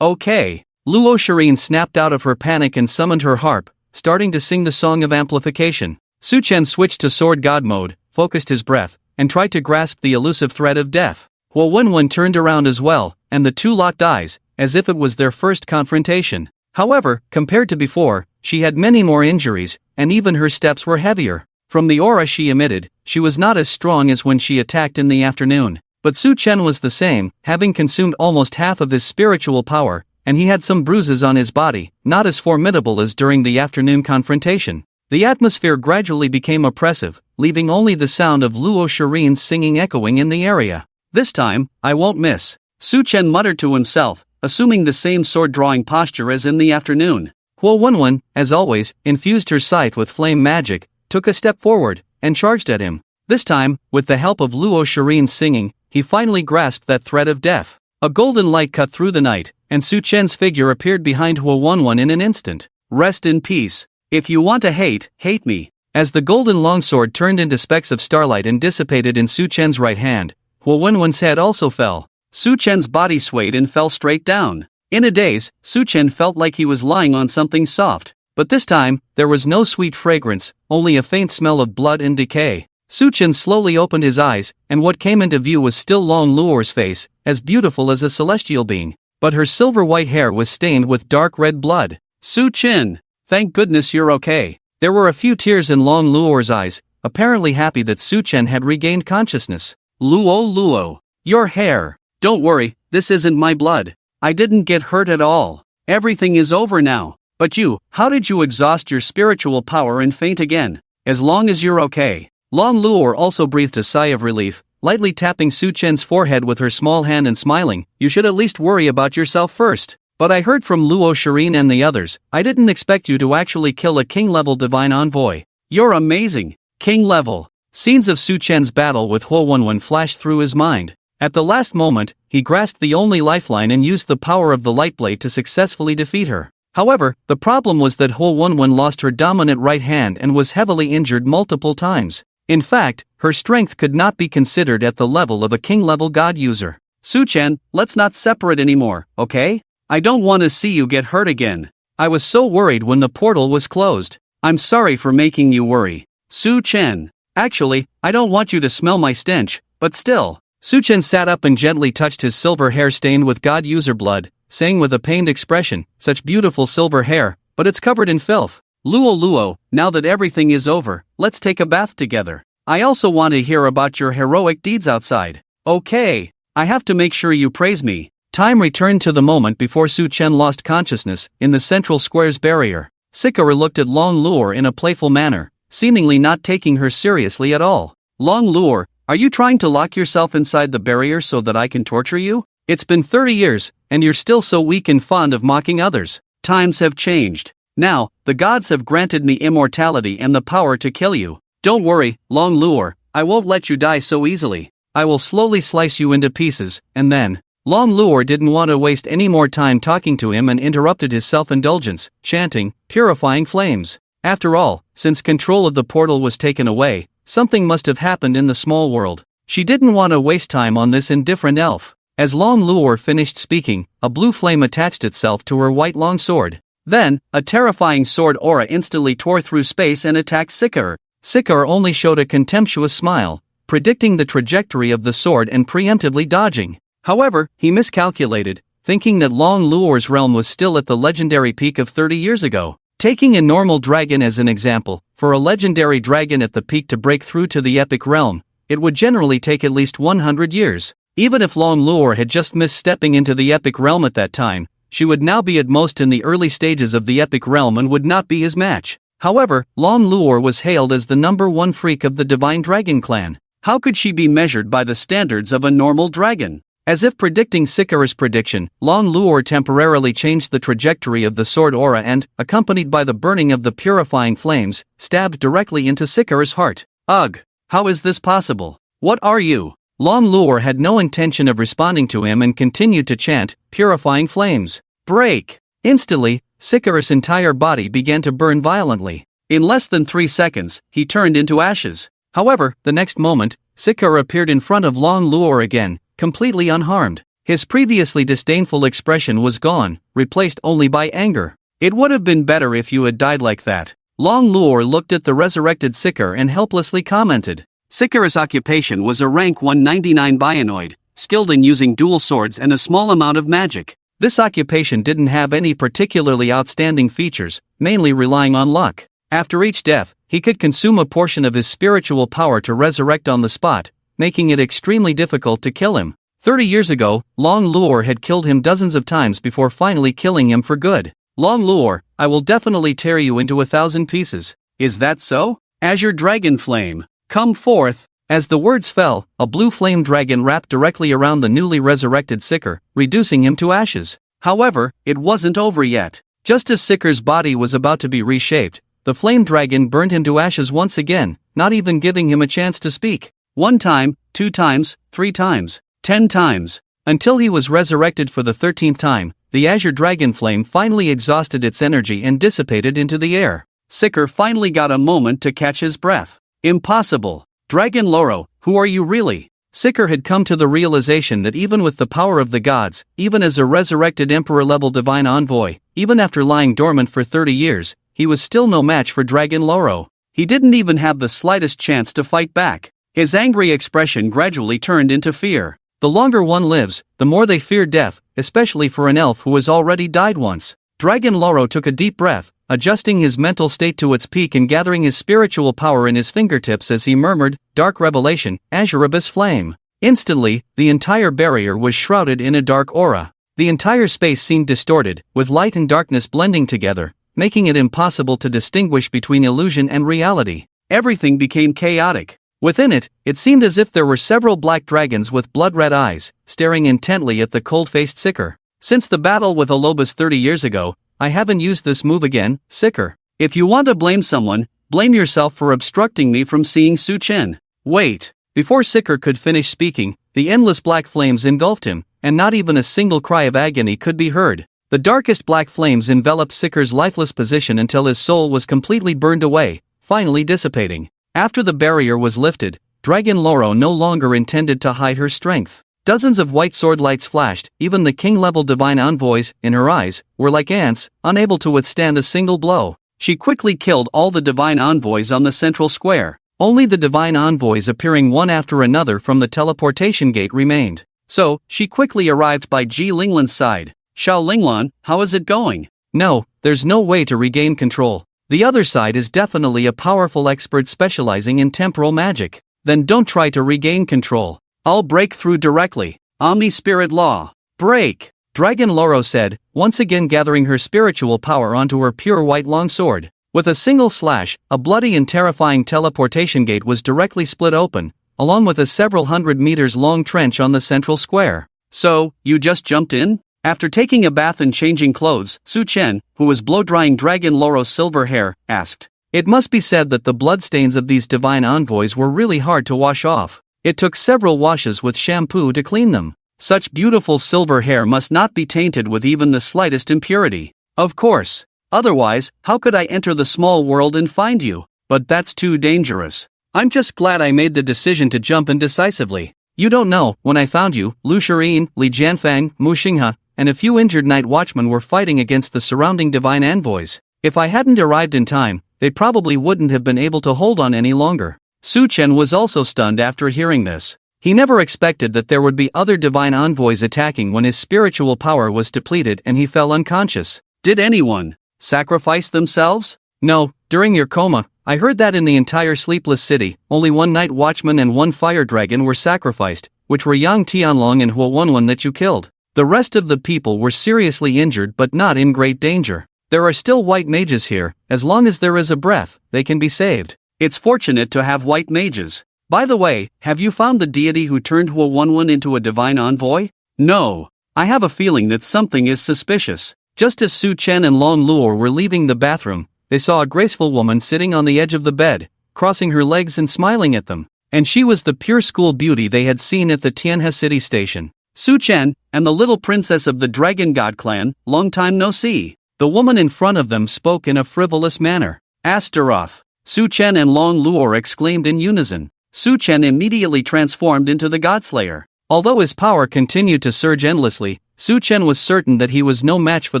Okay. Luo Shirin snapped out of her panic and summoned her harp, starting to sing the song of amplification. Su Chen switched to sword god mode, focused his breath, and tried to grasp the elusive thread of death. Huo Wenwen turned around as well, and the two locked eyes, as if it was their first confrontation. However, compared to before, she had many more injuries, and even her steps were heavier. From the aura she emitted, she was not as strong as when she attacked in the afternoon. But Su Chen was the same, having consumed almost half of his spiritual power, and he had some bruises on his body, not as formidable as during the afternoon confrontation. The atmosphere gradually became oppressive, leaving only the sound of Luo Shirin's singing echoing in the area. This time, I won't miss. Su Chen muttered to himself, assuming the same sword-drawing posture as in the afternoon. Huo Wenwen, as always, infused her scythe with flame magic, took a step forward, and charged at him. This time, with the help of Luo Shirin's singing, he finally grasped that thread of death. A golden light cut through the night, and Su Chen's figure appeared behind Huo Wenwen in an instant. Rest in peace. If you want to hate me. As the golden longsword turned into specks of starlight and dissipated in Su Chen's right hand, Huo Wenwen's head also fell. Su Chen's body swayed and fell straight down. In a daze, Su Chen felt like he was lying on something soft. But this time, there was no sweet fragrance, only a faint smell of blood and decay. Su Chen slowly opened his eyes, and what came into view was still Long Luo's face, as beautiful as a celestial being. But her silver-white hair was stained with dark red blood. Su Chen, thank goodness you're okay. There were a few tears in Long Luo's eyes, apparently happy that Su Chen had regained consciousness. Luo, your hair. Don't worry, this isn't my blood. I didn't get hurt at all. Everything is over now. But you, how did you exhaust your spiritual power and faint again? As long as you're okay. Long Luo also breathed a sigh of relief, lightly tapping Su Chen's forehead with her small hand and smiling. You should at least worry about yourself first. But I heard from Luo Shirin and the others, I didn't expect you to actually kill a king-level divine envoy. You're amazing. King level. Scenes of Su Chen's battle with Huo Wenwen flashed through his mind. At the last moment, he grasped the only lifeline and used the power of the light blade to successfully defeat her. However, the problem was that Huo Wenwen lost her dominant right hand and was heavily injured multiple times. In fact, her strength could not be considered at the level of a king-level god user. Su Chen, let's not separate anymore, okay? I don't want to see you get hurt again. I was so worried when the portal was closed. I'm sorry for making you worry. Su Chen. Actually, I don't want you to smell my stench, but still. Su Chen sat up and gently touched his silver hair stained with god user blood, saying with a pained expression, such beautiful silver hair, but it's covered in filth. Luo, now that everything is over, let's take a bath together. I also want to hear about your heroic deeds outside. Okay, I have to make sure you praise me. Time returned to the moment before Su Chen lost consciousness, in the central square's barrier. Sikora looked at Long Luo in a playful manner, seemingly not taking her seriously at all. Long Luo, are you trying to lock yourself inside the barrier so that I can torture you? It's been 30 years, and you're still so weak and fond of mocking others. Times have changed. Now, the gods have granted me immortality and the power to kill you. Don't worry, Long Luo, I won't let you die so easily. I will slowly slice you into pieces, and then... Long Luo didn't want to waste any more time talking to him and interrupted his self-indulgence, chanting, purifying flames. After all, since control of the portal was taken away, something must have happened in the small world. She didn't want to waste time on this indifferent elf. As Long Luo finished speaking, a blue flame attached itself to her white long sword. Then, a terrifying sword aura instantly tore through space and attacked Sikora. Sikora only showed a contemptuous smile, predicting the trajectory of the sword and preemptively dodging. However, he miscalculated, thinking that Long Luo's realm was still at the legendary peak of 30 years ago. Taking a normal dragon as an example, for a legendary dragon at the peak to break through to the epic realm, it would generally take at least 100 years. Even if Long Luo had just missed stepping into the epic realm at that time, she would now be at most in the early stages of the epic realm and would not be his match. However, Long Luo was hailed as the #1 freak of the Divine Dragon clan. How could she be measured by the standards of a normal dragon? As if predicting Sikora's prediction, Long Luo temporarily changed the trajectory of the sword aura and, accompanied by the burning of the purifying flames, stabbed directly into Sikora's heart. Ugh! How is this possible? What are you? Long Luo had no intention of responding to him and continued to chant, purifying flames. Break! Instantly, Sikora's entire body began to burn violently. In less than 3 seconds, he turned into ashes. However, the next moment, Sikora appeared in front of Long Luo again, completely unharmed. His previously disdainful expression was gone, replaced only by anger. It would have been better if you had died like that. Long Luo looked at the resurrected Sikora and helplessly commented. Sikora's occupation was a rank 199 bionoid, skilled in using dual swords and a small amount of magic. This occupation didn't have any particularly outstanding features, mainly relying on luck. After each death, he could consume a portion of his spiritual power to resurrect on the spot, making it extremely difficult to kill him. 30 years ago, Long Luo had killed him dozens of times before finally killing him for good. Long Luo, I will definitely tear you into 1,000 pieces. Is that so? Azure Dragon Flame, come forth! As the words fell, a blue flame dragon wrapped directly around the newly resurrected Sikora, reducing him to ashes. However, it wasn't over yet. Just as Sikora's body was about to be reshaped, the flame dragon burned him to ashes once again, not even giving him a chance to speak. 1 time, 2 times, 3 times, 10 times. Until he was resurrected for the 13th time, the Azure Dragon Flame finally exhausted its energy and dissipated into the air. Sikora finally got a moment to catch his breath. Impossible. Dragon Loro, who are you really? Sikora had come to the realization that even with the power of the gods, even as a resurrected emperor-level divine envoy, even after lying dormant for 30 years, he was still no match for Dragon Loro. He didn't even have the slightest chance to fight back. His angry expression gradually turned into fear. The longer one lives, the more they fear death, especially for an elf who has already died once. Dragon Loro took a deep breath, adjusting his mental state to its peak and gathering his spiritual power in his fingertips as he murmured, Dark Revelation, Azure Abyss Flame. Instantly, the entire barrier was shrouded in a dark aura. The entire space seemed distorted, with light and darkness blending together, making it impossible to distinguish between illusion and reality. Everything became chaotic. Within it, it seemed as if there were several black dragons with blood-red eyes, staring intently at the cold-faced Sikora. Since the battle with Alobus 30 years ago, I haven't used this move again, Sikora. If you want to blame someone, Blame yourself for obstructing me from seeing Su Chen. Wait. Before Seeker could finish speaking, the endless black flames engulfed him, and not even a single cry of agony could be heard. The darkest black flames enveloped Seeker's lifeless position until his soul was completely burned away, finally dissipating. After the barrier was lifted, Dragon Loro no longer intended to hide her strength. Dozens of white sword lights flashed, even the king-level divine envoys, in her eyes, were like ants, unable to withstand a single blow. She quickly killed all the divine envoys on the central square. Only the divine envoys appearing one after another from the teleportation gate remained. So, she quickly arrived by Ji Linglan's side. Xiao Linglan, how is it going? No, there's no way to regain control. The other side is definitely a powerful expert specializing in temporal magic. Then don't try to regain control. I'll break through directly. Omni-Spirit Law. Break! Dragon Loro said, once again gathering her spiritual power onto her pure white longsword. With a single slash, a bloody and terrifying teleportation gate was directly split open, along with a several hundred meters long trench on the central square. So, you just jumped in? After taking a bath and changing clothes, Su Chen, who was blow-drying Dragon Loro's silver hair, asked. It must be said that the bloodstains of these divine envoys were really hard to wash off. It took several washes with shampoo to clean them. Such beautiful silver hair must not be tainted with even the slightest impurity. Of course. Otherwise, how could I enter the small world and find you? But that's too dangerous. I'm just glad I made the decision to jump in decisively. You don't know, when I found you, Lu Shirin, Li Jianfang, Mu Xinghe, and a few injured night watchmen were fighting against the surrounding divine envoys. If I hadn't arrived in time, they probably wouldn't have been able to hold on any longer. Su Chen was also stunned after hearing this. He never expected that there would be other divine envoys attacking when his spiritual power was depleted and he fell unconscious. Did anyone sacrifice themselves? No, during your coma, I heard that in the entire sleepless city, only one night watchman and one fire dragon were sacrificed, which were Yang Tianlong and Huowenwen that you killed. The rest of the people were seriously injured but not in great danger. There are still white mages here, as long as there is a breath, they can be saved. It's fortunate to have white mages. By the way, have you found the deity who turned Huowenwen into a divine envoy? No. I have a feeling that something is suspicious. Just as Su Chen and Long Luo were leaving the bathroom, they saw a graceful woman sitting on the edge of the bed, crossing her legs and smiling at them. And she was the pure school beauty they had seen at the Tianhua city station. Su Chen, and the little princess of the Dragon God clan, long time no see. The woman in front of them spoke in a frivolous manner. Asteroth. Su Chen and Long Luo exclaimed in unison. Su Chen immediately transformed into the Godslayer. Although his power continued to surge endlessly, Su Chen was certain that he was no match for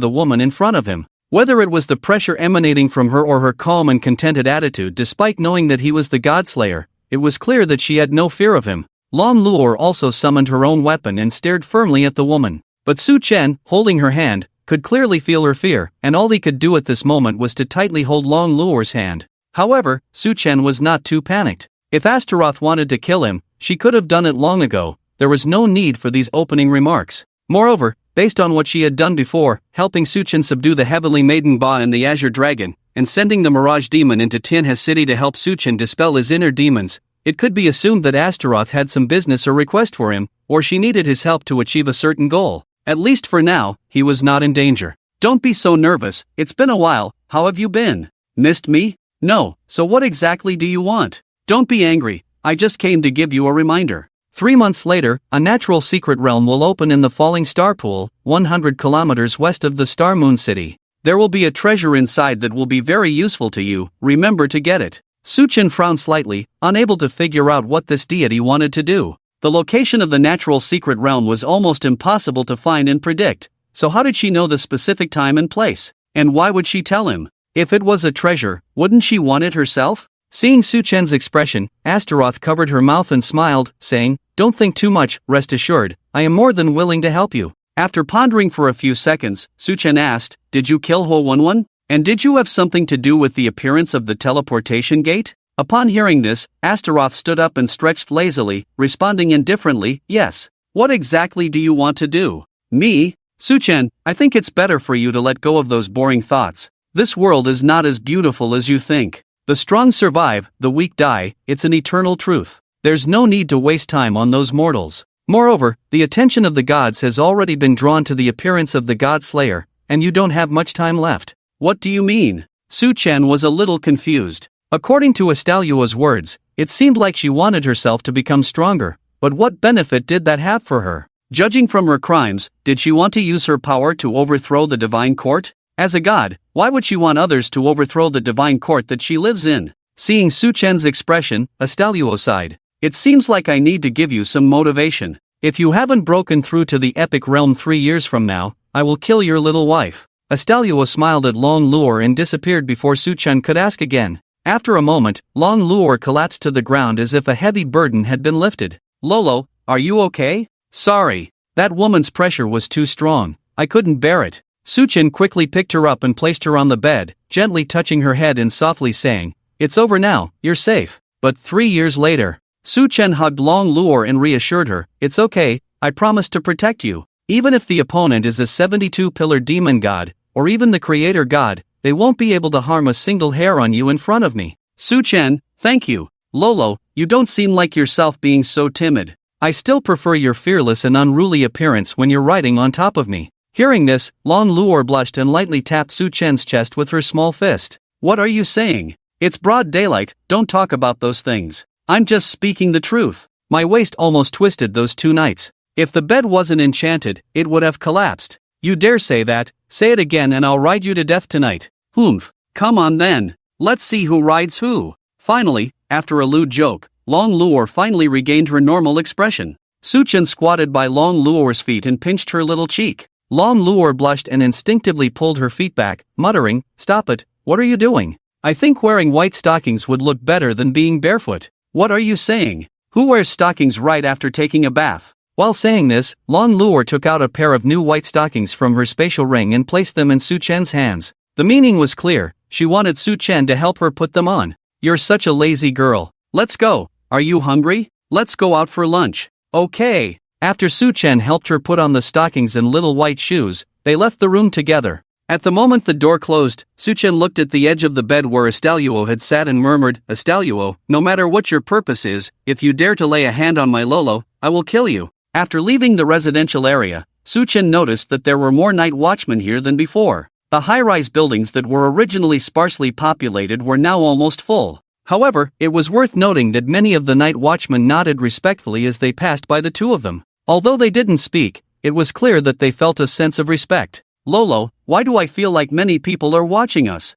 the woman in front of him. Whether it was the pressure emanating from her or her calm and contented attitude despite knowing that he was the Godslayer, it was clear that she had no fear of him. Long Luo also summoned her own weapon and stared firmly at the woman. But Su Chen, holding her hand, could clearly feel her fear, and all he could do at this moment was to tightly hold Long Luo's hand. However, Su Chen was not too panicked. If Asteroth wanted to kill him, she could have done it long ago. There was no need for these opening remarks. Moreover, based on what she had done before, helping Su Chen subdue the Heavenly Maiden Ba and the Azure Dragon, and sending the Mirage Demon into Tianhua City to help Su Chen dispel his inner demons, it could be assumed that Asteroth had some business or request for him, or she needed his help to achieve a certain goal. At least for now, he was not in danger. Don't be so nervous, it's been a while, how have you been? Missed me? No, so what exactly do you want? Don't be angry, I just came to give you a reminder. 3 months later, a natural secret realm will open in the Falling Star Pool, 100 kilometers west of the Star Moon City. There will be a treasure inside that will be very useful to you, remember to get it. Su Chen frowned slightly, unable to figure out what this deity wanted to do. The location of the natural secret realm was almost impossible to find and predict, so how did she know the specific time and place? And why would she tell him? If it was a treasure, wouldn't she want it herself? Seeing Su Chen's expression, Asteroth covered her mouth and smiled, saying, "Don't think too much, rest assured, I am more than willing to help you." After pondering for a few seconds, Su Chen asked, "Did you kill Huowenwen? And did you have something to do with the appearance of the teleportation gate?" Upon hearing this, Asteroth stood up and stretched lazily, responding indifferently, "Yes. What exactly do you want to do?" "Me? Su Chen, I think it's better for you to let go of those boring thoughts. This world is not as beautiful as you think. The strong survive, the weak die, it's an eternal truth. There's no need to waste time on those mortals. Moreover, the attention of the gods has already been drawn to the appearance of the God Slayer, and you don't have much time left." "What do you mean?" Su Chen was a little confused. According to Astalio's words, it seemed like she wanted herself to become stronger, but what benefit did that have for her? Judging from her crimes, did she want to use her power to overthrow the divine court? As a god, why would she want others to overthrow the divine court that she lives in? Seeing Su Chen's expression, Astalio sighed. It seems like I need to give you some motivation. If you haven't broken through to the epic realm 3 years from now, I will kill your little wife. Astalio smiled at Long Luor and disappeared before Su Chen could ask again. After a moment, Long Luor collapsed to the ground as if a heavy burden had been lifted. Lolo, are you okay? Sorry. That woman's pressure was too strong. I couldn't bear it. Su Chen quickly picked her up and placed her on the bed, gently touching her head and softly saying, "It's over now, you're safe." But 3 years later, Su Chen hugged Long Luor and reassured her, "It's okay, I promise to protect you. Even if the opponent is a 72-pillar demon god, or even the creator god, they won't be able to harm a single hair on you in front of me." Su Chen, thank you. Lolo, you don't seem like yourself being so timid. I still prefer your fearless and unruly appearance when you're riding on top of me. Hearing this, Long Luor blushed and lightly tapped Su Chen's chest with her small fist. What are you saying? It's broad daylight, don't talk about those things. I'm just speaking the truth. My waist almost twisted those 2 nights. If the bed wasn't enchanted, it would have collapsed. You dare say that? Say it again and I'll ride you to death tonight. Humph. Come on then. Let's see who rides who. Finally, after a lewd joke, Long Luor finally regained her normal expression. Su Chen squatted by Long Luor's feet and pinched her little cheek. Long Luor blushed and instinctively pulled her feet back, muttering, "Stop it, what are you doing? I think wearing white stockings would look better than being barefoot." What are you saying? Who wears stockings right after taking a bath? While saying this, Long Luor took out a pair of new white stockings from her spatial ring and placed them in Su Chen's hands. The meaning was clear, she wanted Su Chen to help her put them on. You're such a lazy girl. Let's go. Are you hungry? Let's go out for lunch. Okay. After Su Chen helped her put on the stockings and little white shoes, they left the room together. At the moment the door closed, Su Chen looked at the edge of the bed where Astalio had sat and murmured, "Astalio, no matter what your purpose is, if you dare to lay a hand on my Lolo, I will kill you." After leaving the residential area, Su Chen noticed that there were more night watchmen here than before. The high-rise buildings that were originally sparsely populated were now almost full. However, it was worth noting that many of the night watchmen nodded respectfully as they passed by the 2 of them. Although they didn't speak, it was clear that they felt a sense of respect. Lolo, why do I feel like many people are watching us?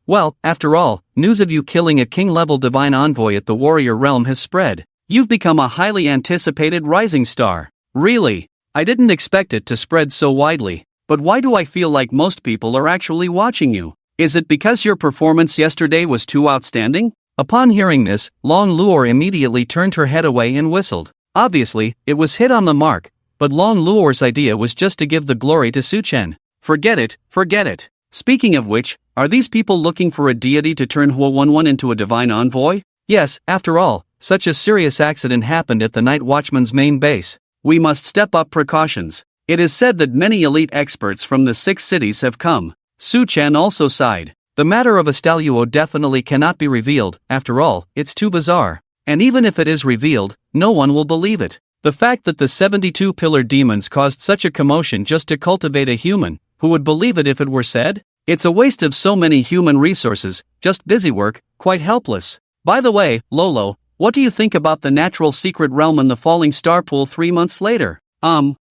Well, after all, news of you killing a king-level divine envoy at the warrior realm has spread. You've become a highly anticipated rising star. Really? I didn't expect it to spread so widely. But why do I feel like most people are actually watching you? Is it because your performance yesterday was too outstanding? Upon hearing this, Long Luor immediately turned her head away and whistled. Obviously, it was hit on the mark, but Long Luor's idea was just to give the glory to Su Chen. Forget it, forget it. Speaking of which, are these people looking for a deity to turn Hua11 into a divine envoy? Yes, after all, such a serious accident happened at the Night Watchman's main base. We must step up precautions. It is said that many elite experts from the 6 cities have come. Su Chen also sighed. The matter of Astalio definitely cannot be revealed, after all, it's too bizarre. And even if it is revealed, no one will believe it. The fact that the 72-pillar demons caused such a commotion just to cultivate a human, who would believe it if it were said? It's a waste of so many human resources, just busy work, quite helpless. By the way, Lolo, what do you think about the natural secret realm in the falling star pool 3 months later?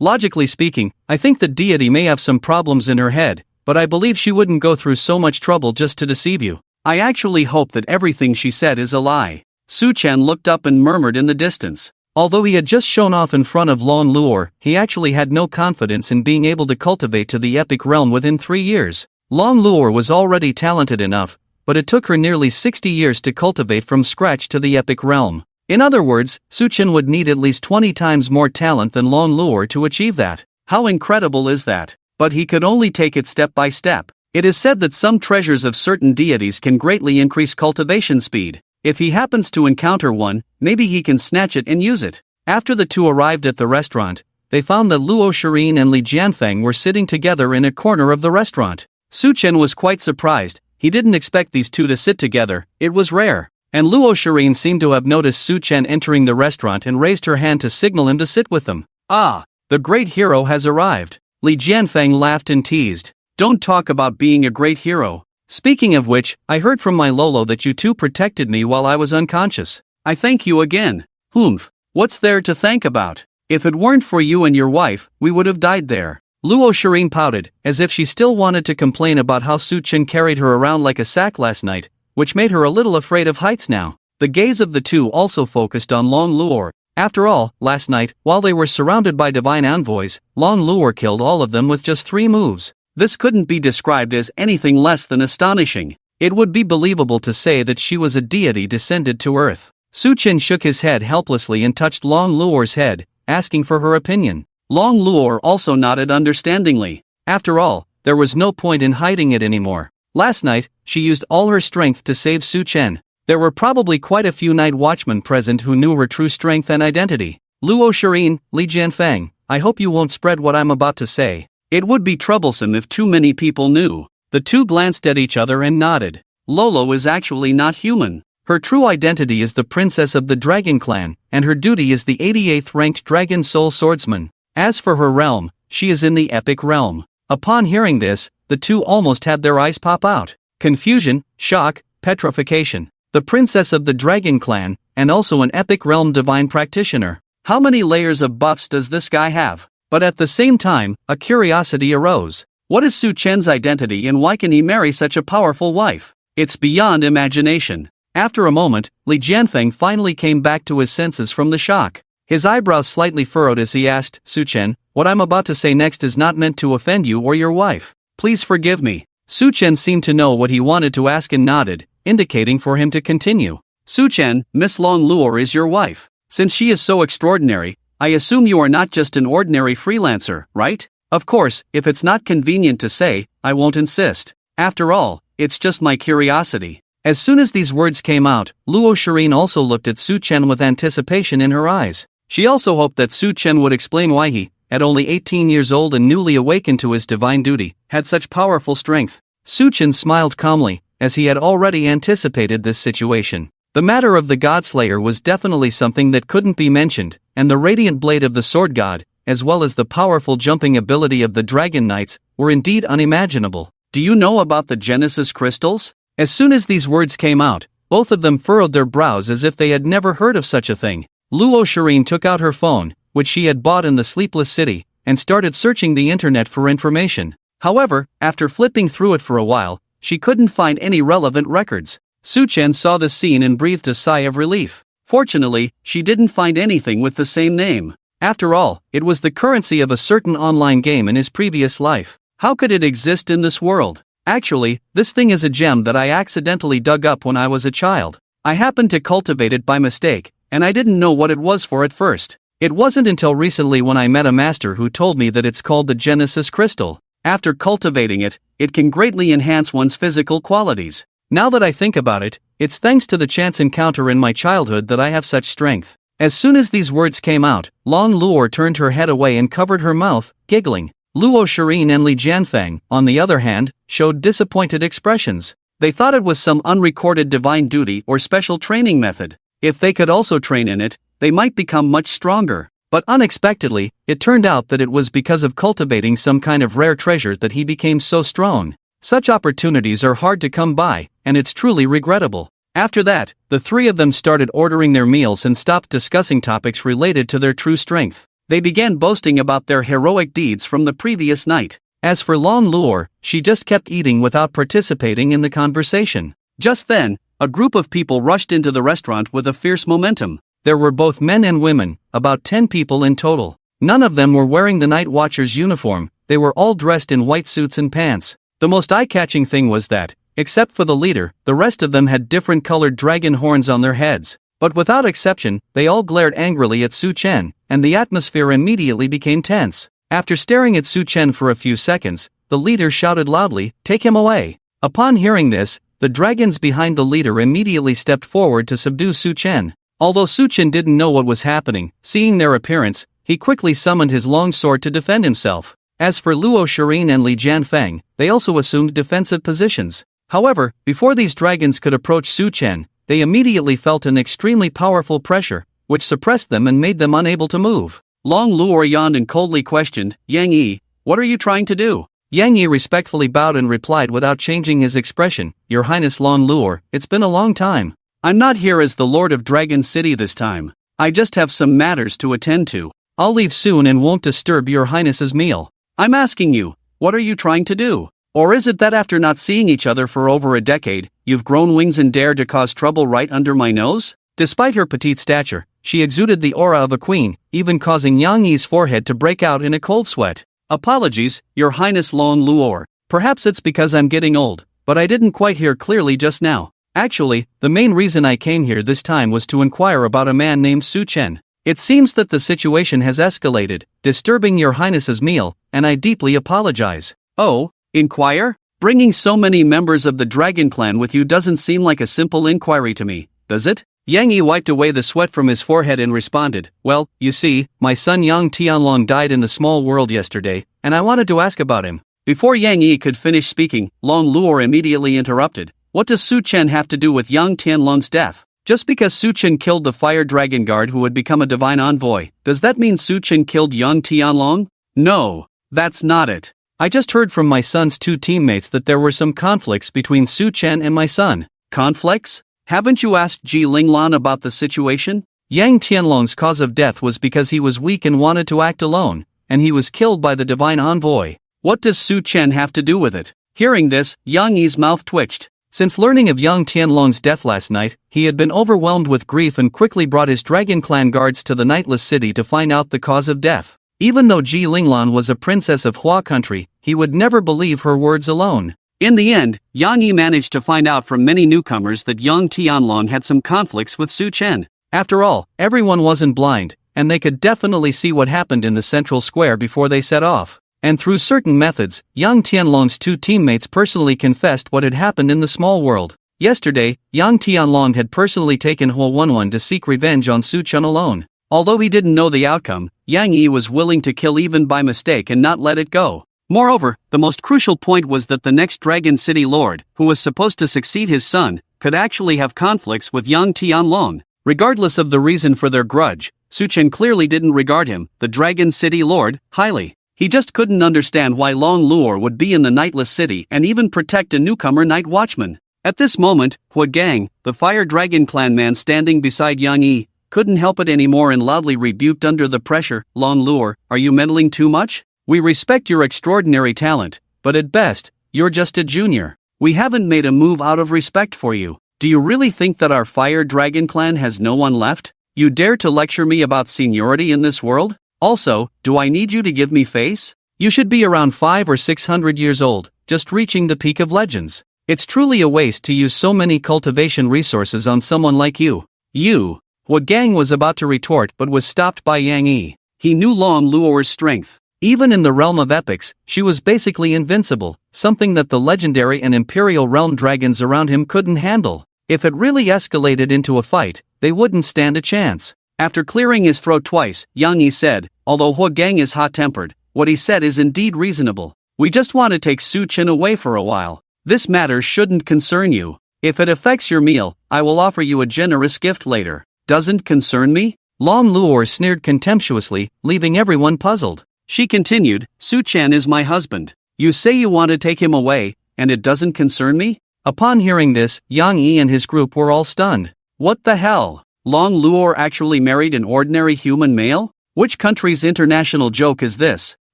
Logically speaking, I think the deity may have some problems in her head, but I believe she wouldn't go through so much trouble just to deceive you. I actually hope that everything she said is a lie. Su Chen looked up and murmured in the distance. Although he had just shown off in front of Long Luor, he actually had no confidence in being able to cultivate to the epic realm within 3 years. Long Luor was already talented enough, but it took her nearly 60 years to cultivate from scratch to the epic realm. In other words, Su Chen would need at least 20 times more talent than Long Luor to achieve that. How incredible is that? But he could only take it step by step. It is said that some treasures of certain deities can greatly increase cultivation speed. If he happens to encounter one, maybe he can snatch it and use it. After the 2 arrived at the restaurant, they found that Luo Shirin and Li Jianfeng were sitting together in a corner of the restaurant. Su Chen was quite surprised. He didn't expect these 2 to sit together, it was rare. And Luo Shirin seemed to have noticed Su Chen entering the restaurant and raised her hand to signal him to sit with them. Ah, the great hero has arrived. Li Jianfeng laughed and teased. Don't talk about being a great hero. Speaking of which, I heard from my Lolo that you two protected me while I was unconscious. I thank you again. Humph. What's there to thank about? If it weren't for you and your wife, we would have died there. Luo Shireen pouted, as if she still wanted to complain about how Su Chen carried her around like a sack last night, which made her a little afraid of heights now. The gaze of the two also focused on Long Luor. After all, last night, while they were surrounded by divine envoys, Long Luor killed all of them with just 3 moves. This couldn't be described as anything less than astonishing. It would be believable to say that she was a deity descended to earth. Su Chen shook his head helplessly and touched Long Luor's head, asking for her opinion. Long Luor also nodded understandingly. After all, there was no point in hiding it anymore. Last night, she used all her strength to save Su Chen. There were probably quite a few night watchmen present who knew her true strength and identity. Luo Shireen, Li Jianfeng, I hope you won't spread what I'm about to say. It would be troublesome if too many people knew. The two glanced at each other and nodded. Lolo is actually not human. Her true identity is the princess of the Dragon Clan, and her duty is the 88th ranked Dragon Soul Swordsman. As for her realm, she is in the epic realm. Upon hearing this, the two almost had their eyes pop out. Confusion, shock, petrification. The princess of the Dragon Clan, and also an epic realm divine practitioner. How many layers of buffs does this guy have? But at the same time, a curiosity arose. What is Su Chen's identity and why can he marry such a powerful wife? It's beyond imagination. After a moment, Li Jianfeng finally came back to his senses from the shock. His eyebrows slightly furrowed as he asked, Su Chen, what I'm about to say next is not meant to offend you or your wife. Please forgive me. Su Chen seemed to know what he wanted to ask and nodded, indicating for him to continue. Su Chen, Miss Long Luor is your wife. Since she is so extraordinary, I assume you are not just an ordinary freelancer, right? Of course, if it's not convenient to say, I won't insist. After all, it's just my curiosity. As soon as these words came out, Luo Shireen also looked at Su Chen with anticipation in her eyes. She also hoped that Su Chen would explain why he, at only 18 years old and newly awakened to his divine duty, had such powerful strength. Su Chen smiled calmly, as he had already anticipated this situation. The matter of the Godslayer was definitely something that couldn't be mentioned, and the radiant blade of the Sword God, as well as the powerful jumping ability of the Dragon Knights, were indeed unimaginable. Do you know about the Genesis crystals? As soon as these words came out, both of them furrowed their brows as if they had never heard of such a thing. Luo Shireen took out her phone, which she had bought in the Sleepless City, and started searching the internet for information. However, after flipping through it for a while, she couldn't find any relevant records. Su Chen saw the scene and breathed a sigh of relief. Fortunately, she didn't find anything with the same name. After all, it was the currency of a certain online game in his previous life. How could it exist in this world? Actually, this thing is a gem that I accidentally dug up when I was a child. I happened to cultivate it by mistake, and I didn't know what it was for at first. It wasn't until recently when I met a master who told me that it's called the Genesis Crystal. After cultivating it, it can greatly enhance one's physical qualities. Now that I think about it, it's thanks to the chance encounter in my childhood that I have such strength. As soon as these words came out, Long Luor turned her head away and covered her mouth, giggling. Luo Shireen and Li Jianfeng, on the other hand, showed disappointed expressions. They thought it was some unrecorded divine duty or special training method. If they could also train in it, they might become much stronger. But unexpectedly, it turned out that it was because of cultivating some kind of rare treasure that he became so strong. Such opportunities are hard to come by, and it's truly regrettable. After that, the three of them started ordering their meals and stopped discussing topics related to their true strength. They began boasting about their heroic deeds from the previous night. As for Long Luor, she just kept eating without participating in the conversation. Just then, a group of people rushed into the restaurant with a fierce momentum. There were both men and women, about 10 people in total. None of them were wearing the Night Watcher's uniform, they were all dressed in white suits and pants. The most eye-catching thing was that, except for the leader, the rest of them had different colored dragon horns on their heads. But without exception, they all glared angrily at Su Chen, and the atmosphere immediately became tense. After staring at Su Chen for a few seconds, the leader shouted loudly, "Take him away!" Upon hearing this, the dragons behind the leader immediately stepped forward to subdue Su Chen. Although Su Chen didn't know what was happening, seeing their appearance, he quickly summoned his long sword to defend himself. As for Luo Shireen and Li Jianfeng, they also assumed defensive positions. However, before these dragons could approach Su Chen, they immediately felt an extremely powerful pressure, which suppressed them and made them unable to move. Long Luor yawned and coldly questioned, "Yang Yi, what are you trying to do?" Yang Yi respectfully bowed and replied without changing his expression, "Your Highness Long Luor, it's been a long time. I'm not here as the Lord of Dragon City this time. I just have some matters to attend to. I'll leave soon and won't disturb your Highness's meal." "I'm asking you, what are you trying to do? Or is it that after not seeing each other for over a decade, you've grown wings and dare to cause trouble right under my nose?" Despite her petite stature, she exuded the aura of a queen, even causing Yang Yi's forehead to break out in a cold sweat. "Apologies, Your Highness Long Luor. Perhaps it's because I'm getting old, but I didn't quite hear clearly just now. Actually, the main reason I came here this time was to inquire about a man named Su Chen. It seems that the situation has escalated, disturbing Your Highness's meal, and I deeply apologize." "Oh, inquire? Bringing so many members of the Dragon Clan with you doesn't seem like a simple inquiry to me, does it?" Yang Yi wiped away the sweat from his forehead and responded, "Well, you see, my son Yang Tianlong died in the small world yesterday, and I wanted to ask about him." Before Yang Yi could finish speaking, Long Luor immediately interrupted. "What does Su Chen have to do with Yang Tianlong's death? Just because Su Chen killed the fire dragon guard who had become a divine envoy, does that mean Su Chen killed Yang Tianlong? No, that's not it. I just heard from my son's two teammates that there were some conflicts between Su Chen and my son." "Conflicts? Haven't you asked Ji Linglan about the situation?" "Yang Tianlong's cause of death was because he was weak and wanted to act alone, and he was killed by the divine envoy." "What does Su Chen have to do with it?" Hearing this, Yang Yi's mouth twitched. Since learning of Yang Tianlong's death last night, he had been overwhelmed with grief and quickly brought his Dragon Clan guards to the Nightless city to find out the cause of death. Even though Ji Linglan was a princess of Hua country, he would never believe her words alone. In the end, Yang Yi managed to find out from many newcomers that Yang Tianlong had some conflicts with Su Chen. After all, everyone wasn't blind, and they could definitely see what happened in the central square before they set off. And through certain methods, Yang Tianlong's two teammates personally confessed what had happened in the small world. Yesterday, Yang Tianlong had personally taken Hua Wenwen to seek revenge on Su Chen alone. Although he didn't know the outcome, Yang Yi was willing to kill even by mistake and not let it go. Moreover, the most crucial point was that the next Dragon City Lord, who was supposed to succeed his son, could actually have conflicts with Yang Tianlong. Regardless of the reason for their grudge, Su Chen clearly didn't regard him, the Dragon City Lord, highly. He just couldn't understand why Long Luor would be in the Nightless City and even protect a newcomer night watchman. At this moment, Hua Gang, the Fire Dragon Clan man standing beside Yang Yi, couldn't help it anymore and loudly rebuked under the pressure, "Long Luor, are you meddling too much? We respect your extraordinary talent, but at best, you're just a junior. We haven't made a move out of respect for you. Do you really think that our Fire Dragon Clan has no one left? You dare to lecture me about seniority in this world? Also, do I need you to give me face? You should be around 500 or 600 years old, just reaching the peak of legends. It's truly a waste to use so many cultivation resources on someone like you." Hua Gang was about to retort but was stopped by Yang Yi. He knew Long Luor's strength. Even in the realm of epics, she was basically invincible, something that the legendary and imperial realm dragons around him couldn't handle. If it really escalated into a fight, they wouldn't stand a chance. After clearing his throat twice, Yang Yi said, "Although Hua Gang is hot-tempered, what he said is indeed reasonable. We just want to take Su Chen away for a while. This matter shouldn't concern you. If it affects your meal, I will offer you a generous gift later." "Doesn't concern me?" Long Luor sneered contemptuously, leaving everyone puzzled. She continued, "Su Chen is my husband. You say you want to take him away, and it doesn't concern me?" Upon hearing this, Yang Yi and his group were all stunned. What the hell? Long Luor actually married an ordinary human male? Which country's international joke is this?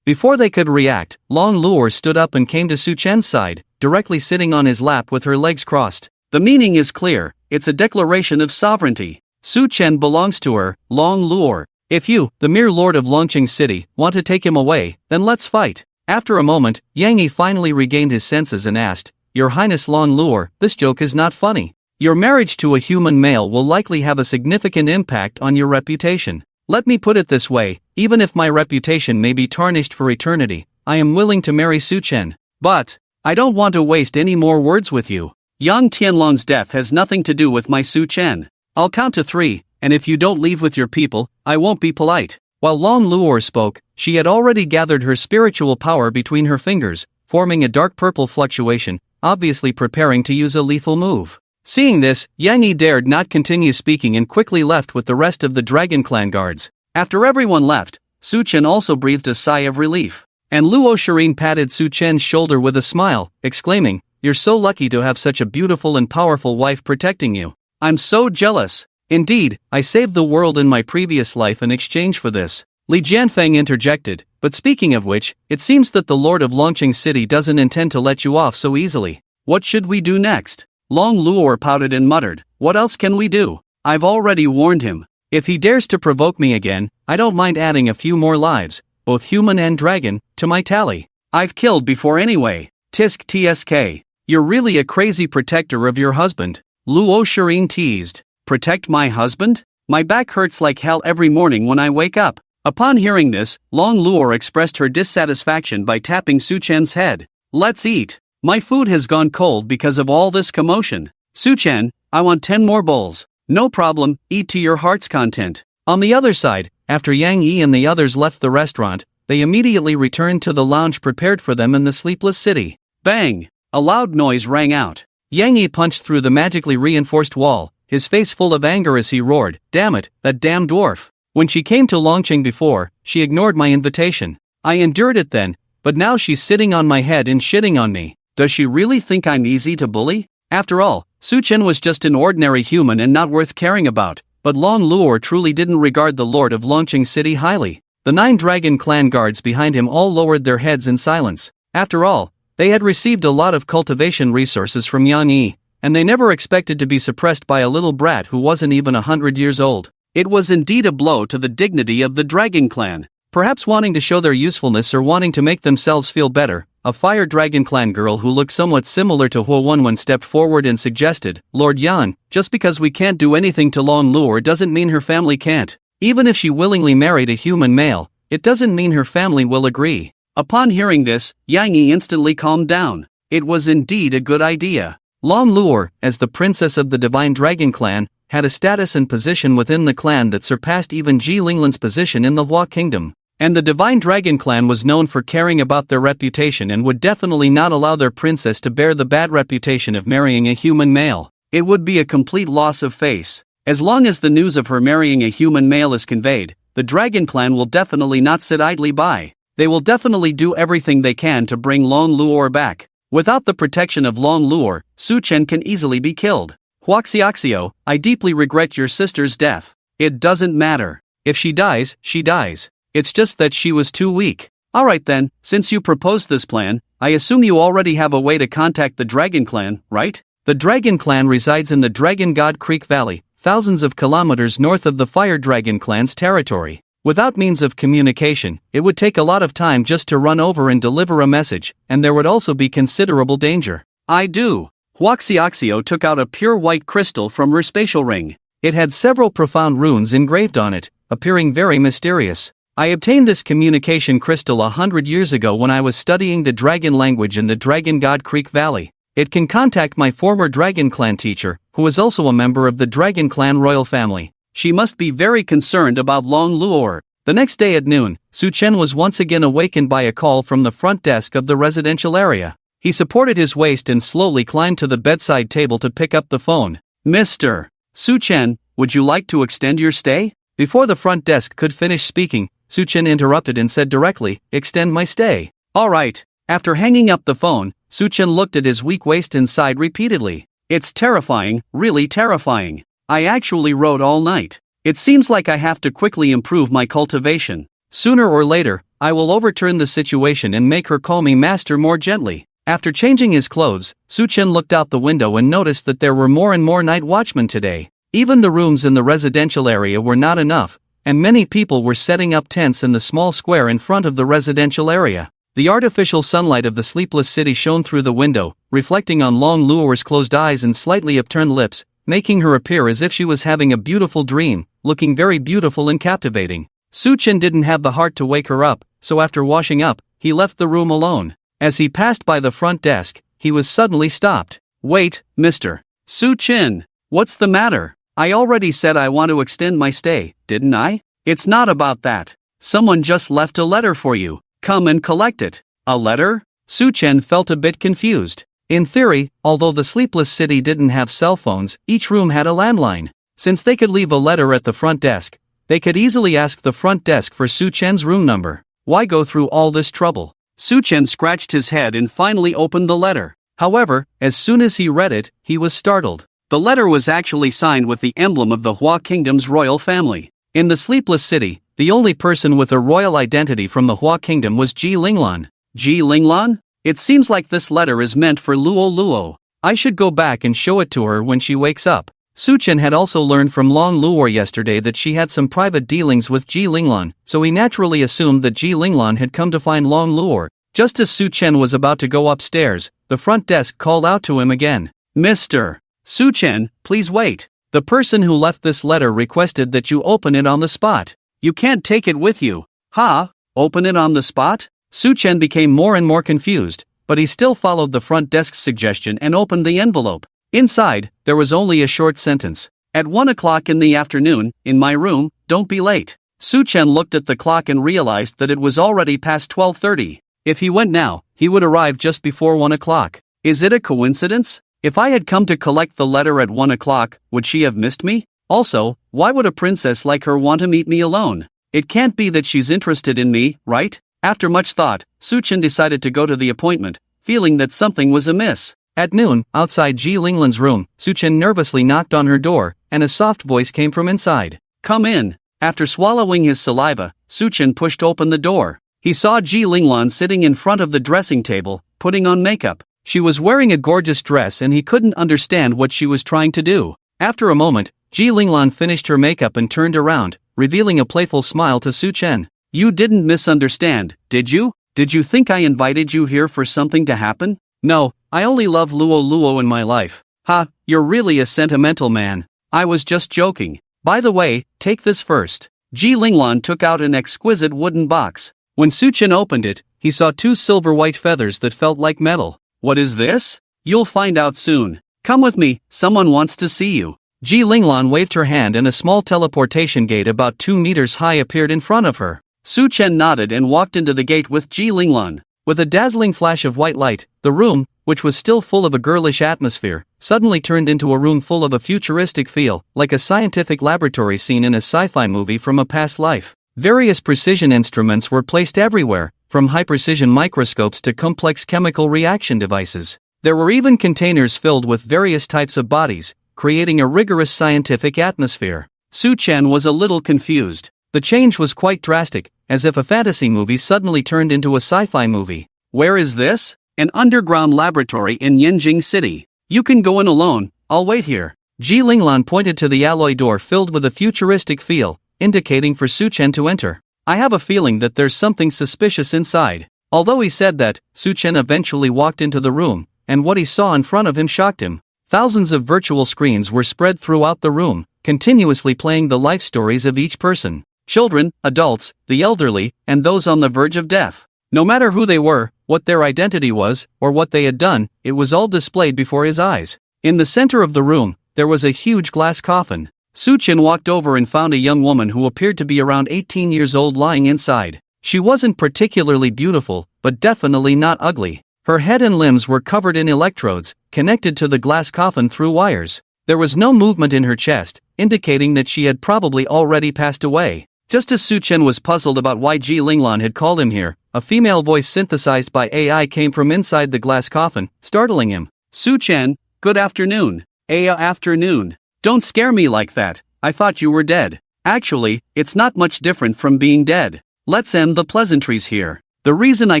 Before they could react, Long Luor stood up and came to Su Chen's side, directly sitting on his lap with her legs crossed. The meaning is clear, it's a declaration of sovereignty. Su Chen belongs to her, Long Luor. If you, the mere lord of Longqing City, want to take him away, then let's fight. After a moment, Yang Yi finally regained his senses and asked, "Your Highness Long Luor, this joke is not funny. Your marriage to a human male will likely have a significant impact on your reputation. Let me put it this way, even if my reputation may be tarnished for eternity, I am willing to marry Su Chen. But, I don't want to waste any more words with you. Yang Tianlong's death has nothing to do with my Su Chen. I'll count to 3, and if you don't leave with your people, I won't be polite." While Long Luor spoke, she had already gathered her spiritual power between her fingers, forming a dark purple fluctuation, obviously preparing to use a lethal move. Seeing this, Yang Yi dared not continue speaking and quickly left with the rest of the Dragon Clan guards. After everyone left, Su Chen also breathed a sigh of relief. And Luo Shirin patted Su Chen's shoulder with a smile, exclaiming, "You're so lucky to have such a beautiful and powerful wife protecting you. I'm so jealous. Indeed, I saved the world in my previous life in exchange for this." Li Jianfeng interjected, "But speaking of which, it seems that the Lord of Longqing City doesn't intend to let you off so easily. What should we do next?" Long Luor pouted and muttered, "What else can we do? I've already warned him. If he dares to provoke me again, I don't mind adding a few more lives, both human and dragon, to my tally. I've killed before anyway." Tisk tsk. "You're really a crazy protector of your husband," Luo Shirin teased. "Protect my husband? My back hurts like hell every morning when I wake up." Upon hearing this, Long Luor expressed her dissatisfaction by tapping Su Chen's head. "Let's eat. My food has gone cold because of all this commotion. Su Chen, I want 10 more bowls." "No problem, eat to your heart's content." On the other side, after Yang Yi and the others left the restaurant, they immediately returned to the lounge prepared for them in the sleepless city. Bang! A loud noise rang out. Yang Yi punched through the magically reinforced wall, his face full of anger as he roared, "Damn it, that damn dwarf! When she came to Longqing before, she ignored my invitation. I endured it then, but now she's sitting on my head and shitting on me. Does she really think I'm easy to bully?" After all, Su Chen was just an ordinary human and not worth caring about, but Long Luor truly didn't regard the Lord of Longqing City highly. The 9 dragon clan guards behind him all lowered their heads in silence. After all, they had received a lot of cultivation resources from Yang Yi, and they never expected to be suppressed by a little brat who wasn't even 100 years old. It was indeed a blow to the dignity of the dragon clan. Perhaps wanting to show their usefulness or wanting to make themselves feel better, a fire dragon clan girl who looked somewhat similar to Huo Wenwen stepped forward and suggested, "Lord Yan, just because we can't do anything to Long Luor doesn't mean her family can't. Even if she willingly married a human male, it doesn't mean her family will agree." Upon hearing this, Yang Yi instantly calmed down. It was indeed a good idea. Long Luor, as the princess of the Divine Dragon Clan, had a status and position within the clan that surpassed even Ji Linglan's position in the Hua Kingdom. And the Divine Dragon Clan was known for caring about their reputation and would definitely not allow their princess to bear the bad reputation of marrying a human male. It would be a complete loss of face. As long as the news of her marrying a human male is conveyed, the Dragon Clan will definitely not sit idly by. They will definitely do everything they can to bring Long Luor back. Without the protection of Long Luor, Su Chen can easily be killed. "Huaxiaxio, I deeply regret your sister's death. It doesn't matter. If she dies, she dies. It's just that she was too weak." "Alright then, since you proposed this plan, I assume you already have a way to contact the Dragon Clan, right?" The Dragon Clan resides in the Dragon God Creek Valley, thousands of kilometers north of the Fire Dragon Clan's territory. Without means of communication, it would take a lot of time just to run over and deliver a message, and there would also be considerable danger. "I do." Huaxiaxio took out a pure white crystal from her spatial ring. It had several profound runes engraved on it, appearing very mysterious. "I obtained this communication crystal 100 years ago when I was studying the dragon language in the Dragon God Creek Valley. It can contact my former Dragon Clan teacher, who is also a member of the Dragon Clan royal family. She must be very concerned about Long Luor." The next day at noon, Su Chen was once again awakened by a call from the front desk of the residential area. He supported his waist and slowly climbed to the bedside table to pick up the phone. "Mr. Su Chen, would you like to extend your stay?" Before the front desk could finish speaking, Su Chen interrupted and said directly, "Extend my stay." "Alright." After hanging up the phone, Su Chen looked at his weak waist and sighed repeatedly. "It's terrifying, really terrifying. I actually wrote all night. It seems like I have to quickly improve my cultivation. Sooner or later, I will overturn the situation and make her call me master more gently." After changing his clothes, Su Chen looked out the window and noticed that there were more and more night watchmen today. Even the rooms in the residential area were not enough, and many people were setting up tents in the small square in front of the residential area. The artificial sunlight of the sleepless city shone through the window, reflecting on Long Luor's closed eyes and slightly upturned lips, making her appear as if she was having a beautiful dream, looking very beautiful and captivating. Su Chen didn't have the heart to wake her up, so after washing up, he left the room alone. As he passed by the front desk, he was suddenly stopped. "Wait, Mr. Su Chen, what's the matter? I already said I want to extend my stay, didn't I? It's not about that. Someone just left a letter for you. Come and collect it." "A letter?" Su Chen felt a bit confused. In theory, although the sleepless city didn't have cell phones, each room had a landline. Since they could leave a letter at the front desk, they could easily ask the front desk for Su Chen's room number. Why go through all this trouble? Su Chen scratched his head and finally opened the letter. However, as soon as he read it, he was startled. The letter was actually signed with the emblem of the Hua Kingdom's royal family. In the Sleepless City, the only person with a royal identity from the Hua Kingdom was Ji Linglan. Ji Linglan? It seems like this letter is meant for Luo Luo. I should go back and show it to her when she wakes up. Su Chen had also learned from Long Luo yesterday that she had some private dealings with Ji Linglan, so he naturally assumed that Ji Linglan had come to find Long Luo. Just as Su Chen was about to go upstairs, the front desk called out to him again. Mr. Su Chen, please wait. The person who left this letter requested that you open it on the spot. You can't take it with you. Ha? Open it on the spot? Su Chen became more and more confused, but he still followed the front desk's suggestion and opened the envelope. Inside, there was only a short sentence. At 1 o'clock in the afternoon, in my room, don't be late. Su Chen looked at the clock and realized that it was already past 12:30. If he went now, he would arrive just before 1 o'clock. Is it a coincidence? If I had come to collect the letter at 1 o'clock, would she have missed me? Also, why would a princess like her want to meet me alone? It can't be that she's interested in me, right? After much thought, Su Chen decided to go to the appointment, feeling that something was amiss. At noon, outside Ji Linglan's room, Su Chen nervously knocked on her door, and a soft voice came from inside. Come in. After swallowing his saliva, Su Chen pushed open the door. He saw Ji Linglan sitting in front of the dressing table, putting on makeup. She was wearing a gorgeous dress and he couldn't understand what she was trying to do. After a moment, Ji Linglan finished her makeup and turned around, revealing a playful smile to Su Chen. You didn't misunderstand, did you? Did you think I invited you here for something to happen? No, I only love Luo Luo in my life. Ha, you're really a sentimental man. I was just joking. By the way, take this first. Ji Linglan took out an exquisite wooden box. When Su Chen opened it, he saw 2 silver white feathers that felt like metal. What is this? You'll find out soon. Come with me, someone wants to see you. Ji Linglan waved her hand and a small teleportation gate about 2 meters high appeared in front of her. Su Chen nodded and walked into the gate with Ji Linglan. With a dazzling flash of white light, the room, which was still full of a girlish atmosphere, suddenly turned into a room full of a futuristic feel, like a scientific laboratory scene in a sci-fi movie from a past life. Various precision instruments were placed everywhere, from high-precision microscopes to complex chemical reaction devices. There were even containers filled with various types of bodies, creating a rigorous scientific atmosphere. Su Chen was a little confused. The change was quite drastic, as if a fantasy movie suddenly turned into a sci-fi movie. Where is this? An underground laboratory in Yanjing City. You can go in alone, I'll wait here. Ji Linglan pointed to the alloy door filled with a futuristic feel, indicating for Su Chen to enter. I have a feeling that there's something suspicious inside. Although he said that, Su Chen eventually walked into the room, and what he saw in front of him shocked him. Thousands of virtual screens were spread throughout the room, continuously playing the life stories of each person. Children, adults, the elderly, and those on the verge of death. No matter who they were, what their identity was, or what they had done, it was all displayed before his eyes. In the center of the room, there was a huge glass coffin. Su Chen walked over and found a young woman who appeared to be around 18 years old lying inside. She wasn't particularly beautiful, but definitely not ugly. Her head and limbs were covered in electrodes, connected to the glass coffin through wires. There was no movement in her chest, indicating that she had probably already passed away. Just as Su Chen was puzzled about why Ji Linglan had called him here, a female voice synthesized by AI came from inside the glass coffin, startling him. Su Chen, good afternoon. Afternoon. Don't scare me like that, I thought you were dead. Actually, it's not much different from being dead. Let's end the pleasantries here. The reason I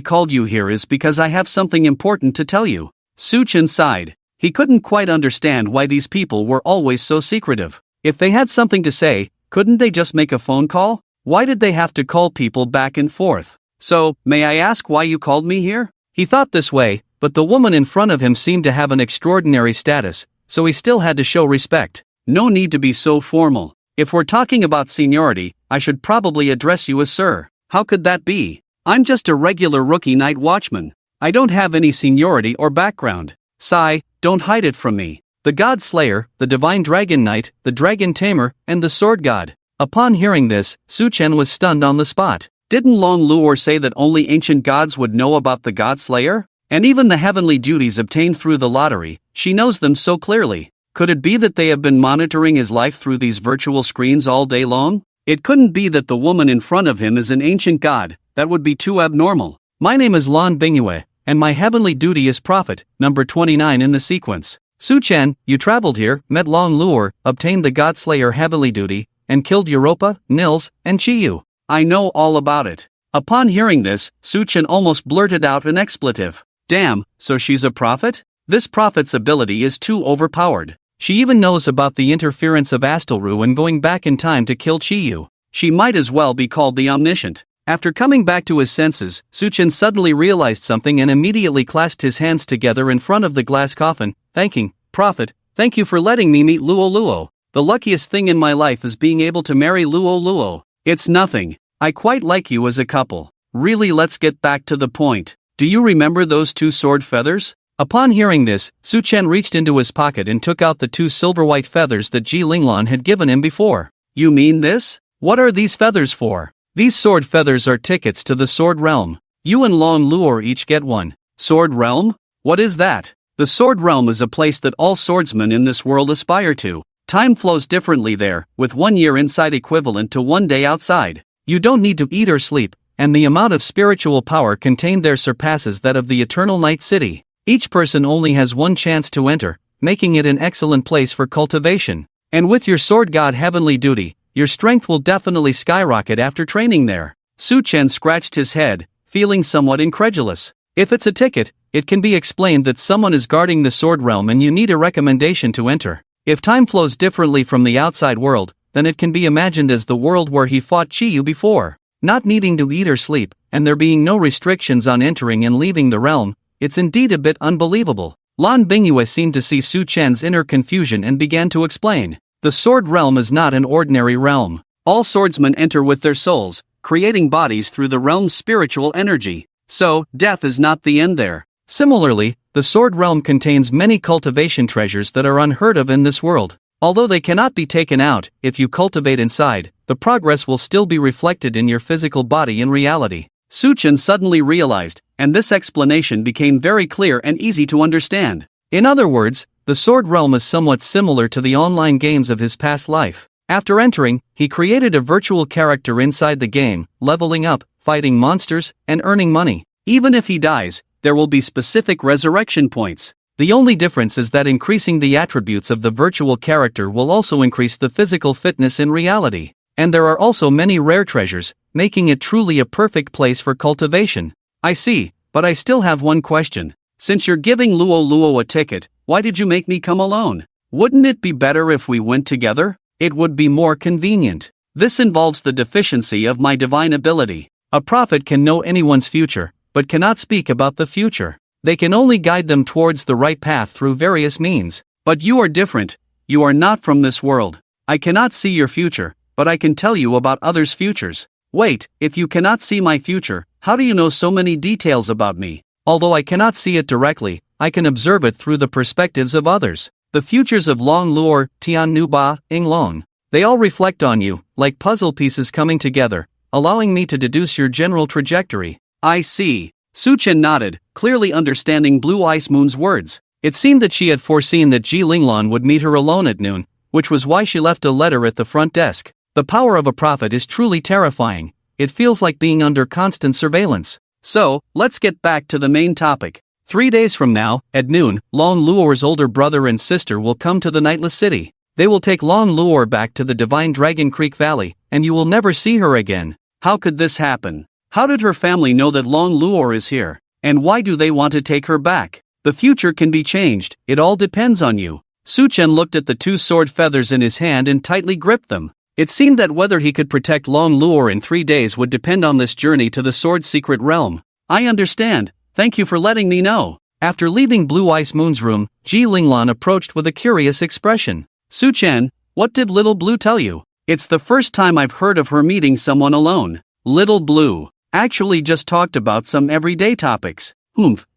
called you here is because I have something important to tell you. Su Chen sighed. He couldn't quite understand why these people were always so secretive. If they had something to say, couldn't they just make a phone call? Why did they have to call people back and forth? So, may I ask why you called me here? He thought this way, but the woman in front of him seemed to have an extraordinary status, so he still had to show respect. No need to be so formal. If we're talking about seniority, I should probably address you as sir. How could that be? I'm just a regular rookie night watchman. I don't have any seniority or background. Sigh, don't hide it from me. The God Slayer, the Divine Dragon Knight, the Dragon Tamer, and the Sword God. Upon hearing this, Su Chen was stunned on the spot. Didn't Long Luo say that only ancient gods would know about the God Slayer? And even the heavenly duties obtained through the lottery, she knows them so clearly. Could it be that they have been monitoring his life through these virtual screens all day long? It couldn't be that the woman in front of him is an ancient god, that would be too abnormal. My name is Lan Bingyue, and my heavenly duty is prophet, number 29 in the sequence. Su Chen, you traveled here, met Long Luor, obtained the Godslayer heavenly duty, and killed Europa, Nils, and Chiyu. I know all about it. Upon hearing this, Su Chen almost blurted out an expletive. Damn, so she's a prophet? This prophet's ability is too overpowered. She even knows about the interference of Astelru and going back in time to kill Chiyu. She might as well be called the Omniscient. After coming back to his senses, Su Chen suddenly realized something and immediately clasped his hands together in front of the glass coffin, thanking, Prophet, thank you for letting me meet Luo Luo. The luckiest thing in my life is being able to marry Luo Luo. It's nothing. I quite like you as a couple. Really, let's get back to the point. Do you remember those 2 sword feathers? Upon hearing this, Su Chen reached into his pocket and took out the 2 silver-white feathers that Ji Linglan had given him before. You mean this? What are these feathers for? These sword feathers are tickets to the Sword Realm. You and Long Luor each get one. Sword Realm? What is that? The Sword Realm is a place that all swordsmen in this world aspire to. Time flows differently there, with 1 year inside equivalent to 1 day outside. You don't need to eat or sleep, and the amount of spiritual power contained there surpasses that of the Eternal Night City. Each person only has 1 chance to enter, making it an excellent place for cultivation. And with your sword god heavenly duty, your strength will definitely skyrocket after training there. Su Chen scratched his head, feeling somewhat incredulous. If it's a ticket, it can be explained that someone is guarding the Sword Realm and you need a recommendation to enter. If time flows differently from the outside world, then it can be imagined as the world where he fought Chiyu before. Not needing to eat or sleep, and there being no restrictions on entering and leaving the realm, it's indeed a bit unbelievable. Lan Bingyue seemed to see Su Chen's inner confusion and began to explain. The Sword Realm is not an ordinary realm. All swordsmen enter with their souls, creating bodies through the realm's spiritual energy. So, death is not the end there. Similarly, the Sword Realm contains many cultivation treasures that are unheard of in this world. Although they cannot be taken out, if you cultivate inside, the progress will still be reflected in your physical body in reality. Su Chen suddenly realized, and this explanation became very clear and easy to understand. In other words, the Sword Realm is somewhat similar to the online games of his past life. After entering, he created a virtual character inside the game, leveling up, fighting monsters, and earning money. Even if he dies, there will be specific resurrection points. The only difference is that increasing the attributes of the virtual character will also increase the physical fitness in reality. And there are also many rare treasures, making it truly a perfect place for cultivation. I see, but I still have one question. Since you're giving Luo Luo a ticket, why did you make me come alone? Wouldn't it be better if we went together? It would be more convenient. This involves the deficiency of my divine ability. A prophet can know anyone's future, but cannot speak about the future. They can only guide them towards the right path through various means. But you are different. You are not from this world. I cannot see your future, but I can tell you about others' futures. Wait, if you cannot see my future, how do you know so many details about me? Although I cannot see it directly, I can observe it through the perspectives of others. The futures of Long Luor, Tianhua, Inglong. They all reflect on you, like puzzle pieces coming together, allowing me to deduce your general trajectory. I see. Su Chen nodded, clearly understanding Blue Ice Moon's words. It seemed that she had foreseen that Ji Linglan would meet her alone at noon, which was why she left a letter at the front desk. The power of a prophet is truly terrifying. It feels like being under constant surveillance. So, let's get back to the main topic. 3 days from now, at noon, Long Luor's older brother and sister will come to the Nightless City. They will take Long Luor back to the Divine Dragon Creek Valley, and you will never see her again. How could this happen? How did her family know that Long Luor is here? And why do they want to take her back? The future can be changed, it all depends on you. Su Chen looked at the 2 sword feathers in his hand and tightly gripped them. It seemed that whether he could protect Long Luor in 3 days would depend on this journey to the Sword Secret Realm. I understand, thank you for letting me know. After leaving Blue Ice Moon's room, Ji Linglan approached with a curious expression. Su Chen, what did Little Blue tell you? It's the first time I've heard of her meeting someone alone. Little Blue actually just talked about some everyday topics.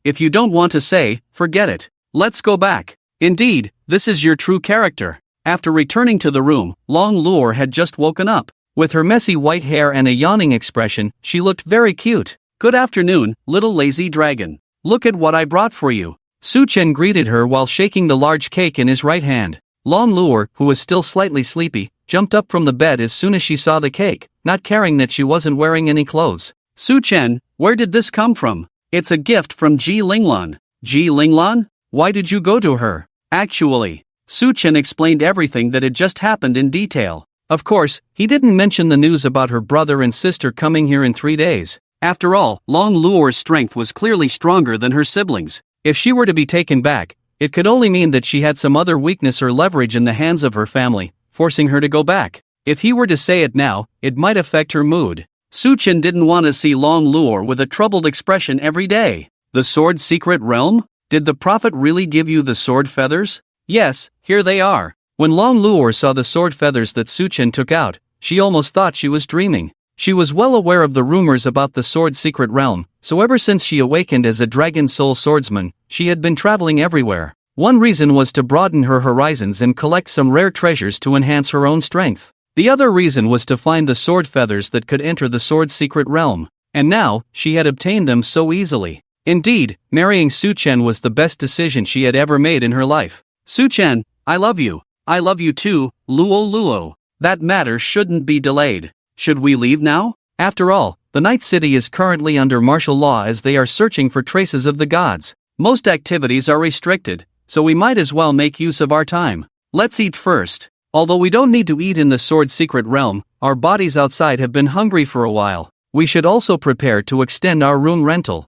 If you don't want to say, forget it. Let's go back. Indeed, this is your true character. After returning to the room, Long Luor had just woken up. With her messy white hair and a yawning expression, she looked very cute. Good afternoon, little lazy dragon. Look at what I brought for you. Su Chen greeted her while shaking the large cake in his right hand. Long Luor, who was still slightly sleepy, jumped up from the bed as soon as she saw the cake, not caring that she wasn't wearing any clothes. Su Chen, where did this come from? It's a gift from Ji Linglan. Ji Linglan? Why did you go to her? Actually, Su Chen explained everything that had just happened in detail. Of course, he didn't mention the news about her brother and sister coming here in 3 days. After all, Long Luo's strength was clearly stronger than her siblings. If she were to be taken back, it could only mean that she had some other weakness or leverage in the hands of her family, forcing her to go back. If he were to say it now, it might affect her mood. Su Chen didn't want to see Long Luo with a troubled expression every day. The sword secret realm? Did the prophet really give you the sword feathers? Yes, here they are. When Long Luo saw the sword feathers that Su Chen took out, she almost thought she was dreaming. She was well aware of the rumors about the sword secret realm, so ever since she awakened as a dragon soul swordsman, she had been traveling everywhere. One reason was to broaden her horizons and collect some rare treasures to enhance her own strength. The other reason was to find the sword feathers that could enter the sword secret realm. And now, she had obtained them so easily. Indeed, marrying Su Chen was the best decision she had ever made in her life. Su Chen, I love you. I love you too, Luo Luo. That matter shouldn't be delayed. Should we leave now? After all, the Night City is currently under martial law as they are searching for traces of the gods. Most activities are restricted, so we might as well make use of our time. Let's eat first. Although we don't need to eat in the sword secret realm, our bodies outside have been hungry for a while. We should also prepare to extend our room rental.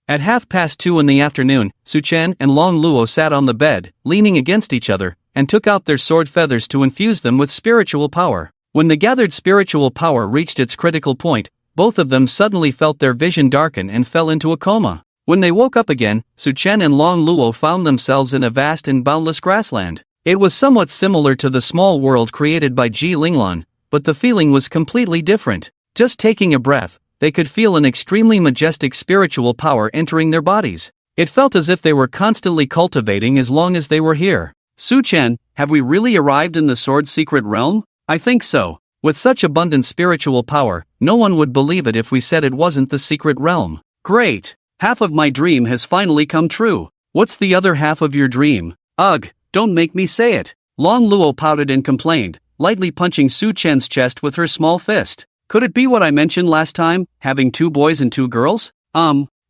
At 2:30 in the afternoon, Su Chen and Long Luo sat on the bed, leaning against each other, and took out their sword feathers to infuse them with spiritual power. When the gathered spiritual power reached its critical point, both of them suddenly felt their vision darken and fell into a coma. When they woke up again, Su Chen and Long Luo found themselves in a vast and boundless grassland. It was somewhat similar to the small world created by Ji Linglan, but the feeling was completely different. Just taking a breath, they could feel an extremely majestic spiritual power entering their bodies. It felt as if they were constantly cultivating as long as they were here. Su Chen, have we really arrived in the sword secret realm? I think so. With such abundant spiritual power, no one would believe it if we said it wasn't the secret realm. Great! Half of my dream has finally come true. What's the other half of your dream? Ugh, don't make me say it. Long Luo pouted and complained, lightly punching Su Chen's chest with her small fist. Could it be what I mentioned last time, having 2 boys and 2 girls?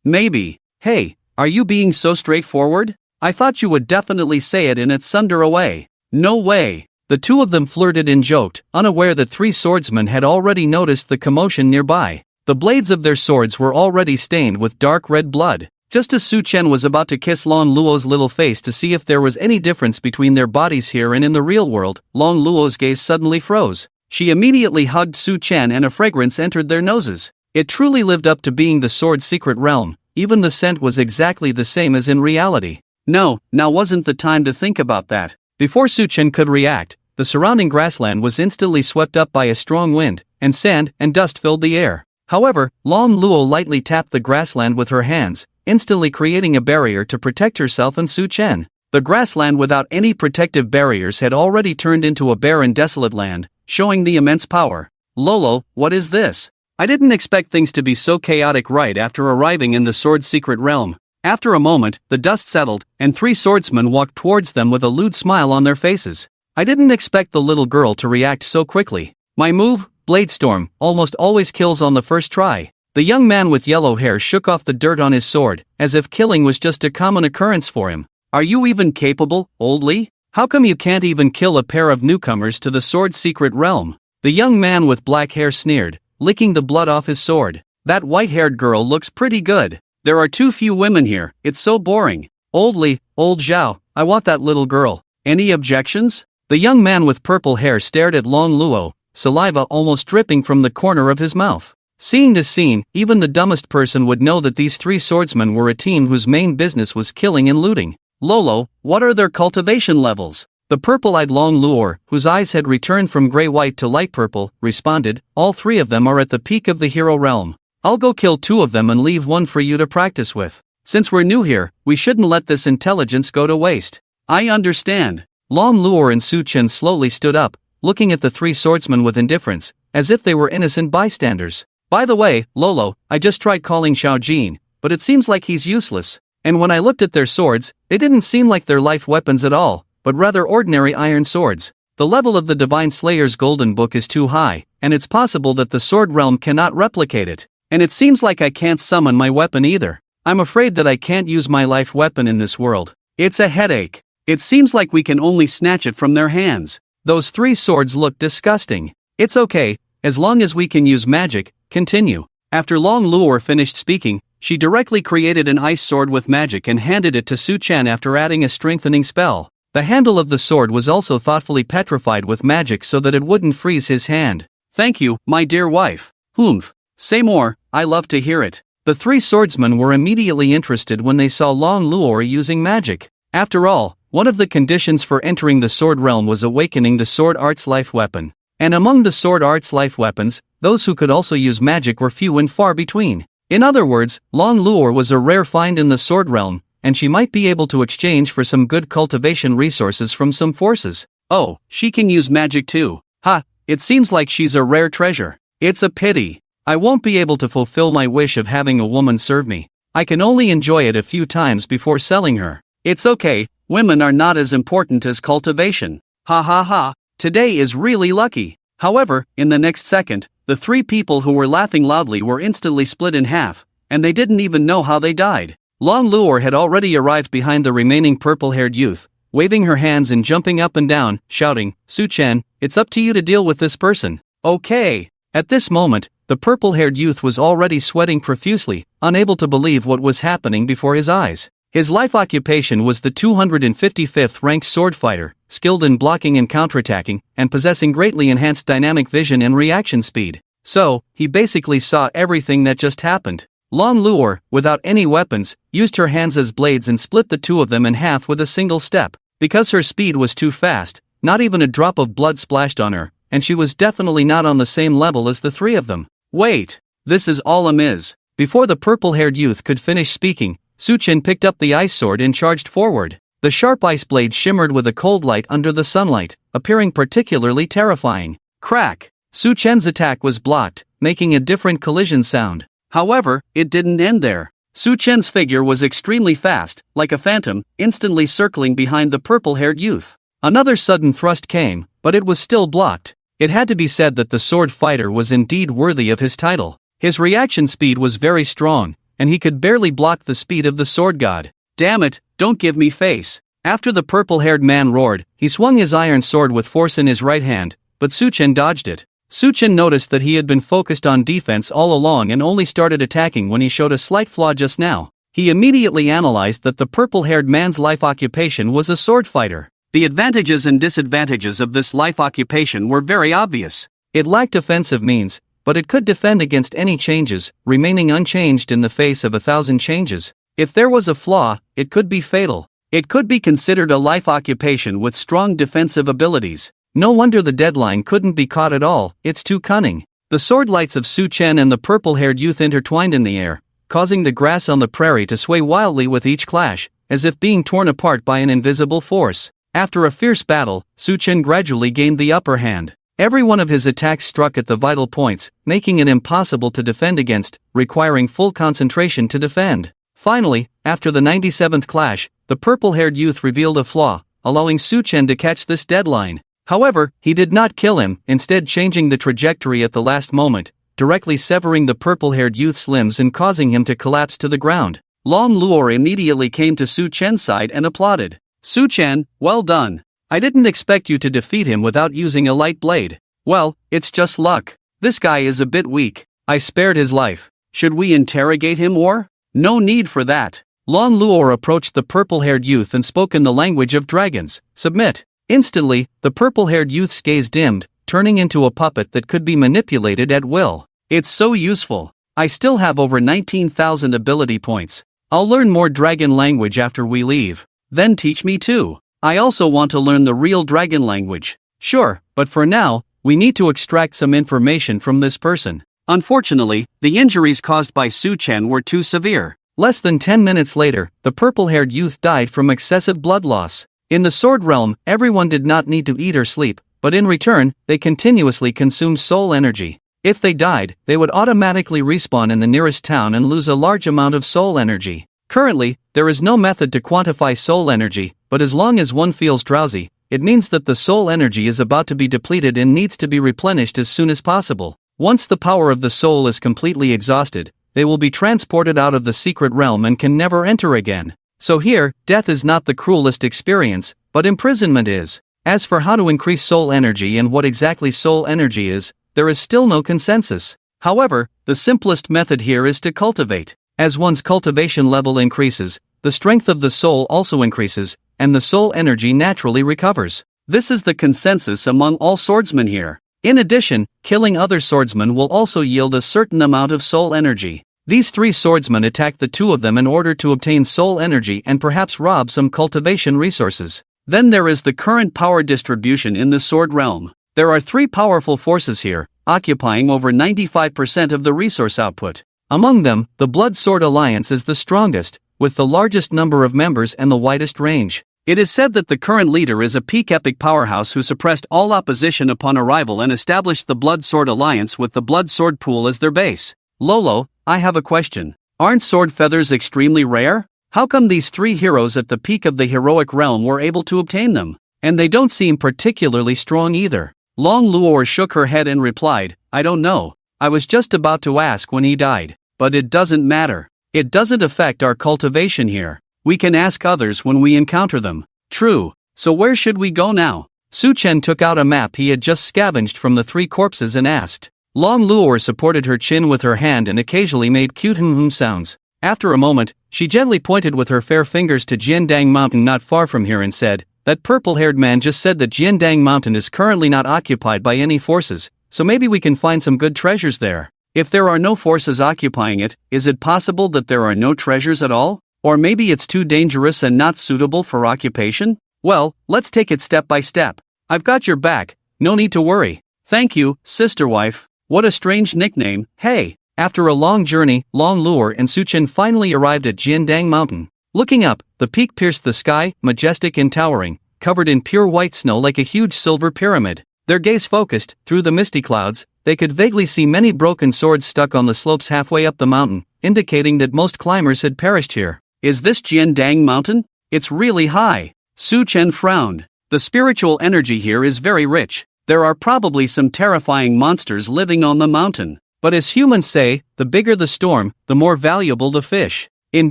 Maybe. Hey, are you being so straightforward? I thought you would definitely say it in its tsundere way. No way. The two of them flirted and joked, unaware that 3 swordsmen had already noticed the commotion nearby. The blades of their swords were already stained with dark red blood. Just as Su Chen was about to kiss Long Luo's little face to see if there was any difference between their bodies here and in the real world, Long Luo's gaze suddenly froze. She immediately hugged Su Chen and a fragrance entered their noses. It truly lived up to being the sword secret realm, even the scent was exactly the same as in reality. No, now wasn't the time to think about that. Before Su Chen could react, the surrounding grassland was instantly swept up by a strong wind, and sand and dust filled the air. However, Long Luo lightly tapped the grassland with her hands, instantly creating a barrier to protect herself and Su Chen. The grassland without any protective barriers had already turned into a barren, desolate land, showing the immense power. Lolo, what is this? I didn't expect things to be so chaotic right after arriving in the sword secret realm. After a moment, the dust settled, and 3 swordsmen walked towards them with a lewd smile on their faces. I didn't expect the little girl to react so quickly. My move, Bladestorm, almost always kills on the first try. The young man with yellow hair shook off the dirt on his sword, as if killing was just a common occurrence for him. Are you even capable, Old Lee? How come you can't even kill a pair of newcomers to the sword secret realm? The young man with black hair sneered, licking the blood off his sword. That white-haired girl looks pretty good. There are too few women here, it's so boring. Old Lee, Old Zhao, I want that little girl. Any objections? The young man with purple hair stared at Long Luo, saliva almost dripping from the corner of his mouth. Seeing this scene, even the dumbest person would know that these 3 swordsmen were a team whose main business was killing and looting. Lolo, what are their cultivation levels? The purple-eyed Long Luo, whose eyes had returned from gray-white to light purple, responded, all 3 of them are at the peak of the hero realm. I'll go kill 2 of them and leave 1 for you to practice with. Since we're new here, we shouldn't let this intelligence go to waste. I understand. Long Luo and Su Chen slowly stood up, looking at the 3 swordsmen with indifference, as if they were innocent bystanders. By the way, Lolo, I just tried calling Xiao Jin, but it seems like he's useless. And when I looked at their swords, they didn't seem like their life weapons at all, but rather ordinary iron swords. The level of the Divine Slayer's Golden Book is too high, and it's possible that the sword realm cannot replicate it. And it seems like I can't summon my weapon either. I'm afraid that I can't use my life weapon in this world. It's a headache. It seems like we can only snatch it from their hands. Those 3 swords look disgusting. It's okay, as long as we can use magic. Continue. After Long Luor finished speaking, she directly created an ice sword with magic and handed it to Su Chen after adding a strengthening spell. The handle of the sword was also thoughtfully petrified with magic so that it wouldn't freeze his hand. Thank you, my dear wife. Humph. Say more, I love to hear it. The 3 swordsmen were immediately interested when they saw Long Luor using magic. After all, one of the conditions for entering the sword realm was awakening the sword art's life weapon. And among the sword art's life weapons, those who could also use magic were few and far between. In other words, Long Luor was a rare find in the sword realm, and she might be able to exchange for some good cultivation resources from some forces. Oh, she can use magic too. Ha, it seems like she's a rare treasure. It's a pity. I won't be able to fulfill my wish of having a woman serve me. I can only enjoy it a few times before selling her. It's okay, women are not as important as cultivation. Ha ha ha. Today is really lucky. However, in the next second, the 3 people who were laughing loudly were instantly split in half, and they didn't even know how they died. Long Luor had already arrived behind the remaining purple-haired youth, waving her hands and jumping up and down, shouting, Su Chen, it's up to you to deal with this person. Okay. At this moment, the purple-haired youth was already sweating profusely, unable to believe what was happening before his eyes. His life occupation was the 255th ranked sword fighter, skilled in blocking and counterattacking, and possessing greatly enhanced dynamic vision and reaction speed. So, he basically saw everything that just happened. Long Luor, without any weapons, used her hands as blades and split the 2 of them in half with a single step. Because her speed was too fast, not even a drop of blood splashed on her, and she was definitely not on the same level as the 3 of them. Wait, this is all a miss. Before the purple-haired youth could finish speaking, Su Chen picked up the ice sword and charged forward. The sharp ice blade shimmered with a cold light under the sunlight, appearing particularly terrifying. Crack! Su Chen's attack was blocked, making a different collision sound. However, it didn't end there. Su Chen's figure was extremely fast, like a phantom, instantly circling behind the purple-haired youth. Another sudden thrust came, but it was still blocked. It had to be said that the sword fighter was indeed worthy of his title. His reaction speed was very strong, and he could barely block the speed of the sword god. Damn it, don't give me face. After the purple-haired man roared, he swung his iron sword with force in his right hand, but Su Chen dodged it. Su Chen noticed that he had been focused on defense all along and only started attacking when he showed a slight flaw just now. He immediately analyzed that the purple-haired man's life occupation was a sword fighter. The advantages and disadvantages of this life occupation were very obvious. It lacked offensive means, but it could defend against any changes, remaining unchanged in the face of 1,000 changes. If there was a flaw, it could be fatal. It could be considered a life occupation with strong defensive abilities. No wonder the deadline couldn't be caught at all, it's too cunning. The sword lights of Su Chen and the purple-haired youth intertwined in the air, causing the grass on the prairie to sway wildly with each clash, as if being torn apart by an invisible force. After a fierce battle, Su Chen gradually gained the upper hand. Every one of his attacks struck at the vital points, making it impossible to defend against, requiring full concentration to defend. Finally, after the 97th clash, the purple-haired youth revealed a flaw, allowing Su Chen to catch this deadline. However, he did not kill him, instead changing the trajectory at the last moment, directly severing the purple-haired youth's limbs and causing him to collapse to the ground. Long Luor immediately came to Su Chen's side and applauded. Su Chen, well done. I didn't expect you to defeat him without using a light blade. Well, it's just luck. This guy is a bit weak. I spared his life. Should we interrogate him or? No need for that. Long Luor approached the purple-haired youth and spoke in the language of dragons. Submit. Instantly, the purple-haired youth's gaze dimmed, turning into a puppet that could be manipulated at will. It's so useful. I still have over 19,000 ability points. I'll learn more dragon language after we leave. Then teach me too. I also want to learn the real dragon language. Sure, but for now, we need to extract some information from this person. Unfortunately, the injuries caused by Su Chen were too severe. Less than 10 minutes later, the purple-haired youth died from excessive blood loss. In the sword realm, everyone did not need to eat or sleep, but in return, they continuously consumed soul energy. If they died, they would automatically respawn in the nearest town and lose a large amount of soul energy. Currently, there is no method to quantify soul energy, but as long as one feels drowsy, it means that the soul energy is about to be depleted and needs to be replenished as soon as possible. Once the power of the soul is completely exhausted, they will be transported out of the secret realm and can never enter again. So here, death is not the cruelest experience, but imprisonment is. As for how to increase soul energy and what exactly soul energy is, there is still no consensus. However, the simplest method here is to cultivate. As one's cultivation level increases, the strength of the soul also increases, and the soul energy naturally recovers. This is the consensus among all swordsmen here. In addition, killing other swordsmen will also yield a certain amount of soul energy. These 3 swordsmen attacked the 2 of them in order to obtain soul energy and perhaps rob some cultivation resources. Then there is the current power distribution in the sword realm. There are 3 powerful forces here, occupying over 95% of the resource output. Among them, the Blood Sword Alliance is the strongest, with the largest number of members and the widest range. It is said that the current leader is a peak epic powerhouse who suppressed all opposition upon arrival and established the Blood Sword Alliance with the Blood Sword Pool as their base. Lolo, I have a question. Aren't sword feathers extremely rare? How come these 3 heroes at the peak of the heroic realm were able to obtain them? And they don't seem particularly strong either. Long Luor shook her head and replied, I don't know. I was just about to ask when he died. But it doesn't matter. It doesn't affect our cultivation here. We can ask others when we encounter them. True. So where should we go now? Su Chen took out a map he had just scavenged from the 3 corpses and asked. Long Luor supported her chin with her hand and occasionally made cute hum sounds. After a moment, she gently pointed with her fair fingers to Jiandang Mountain not far from here and said, that purple-haired man just said that Jiandang Mountain is currently not occupied by any forces, so maybe we can find some good treasures there. If there are no forces occupying it, is it possible that there are no treasures at all? Or maybe it's too dangerous and not suitable for occupation? Well, let's take it step by step. I've got your back, no need to worry. Thank you, sister wife. What a strange nickname, hey! After a long journey, Long Luor and Su Chen finally arrived at Jiandang Mountain. Looking up, the peak pierced the sky, majestic and towering, covered in pure white snow like a huge silver pyramid. Their gaze focused, through the misty clouds, they could vaguely see many broken swords stuck on the slopes halfway up the mountain, indicating that most climbers had perished here. Is this Jiandang Mountain? It's really high. Su Chen frowned. The spiritual energy here is very rich. There are probably some terrifying monsters living on the mountain. But as humans say, the bigger the storm, the more valuable the fish. In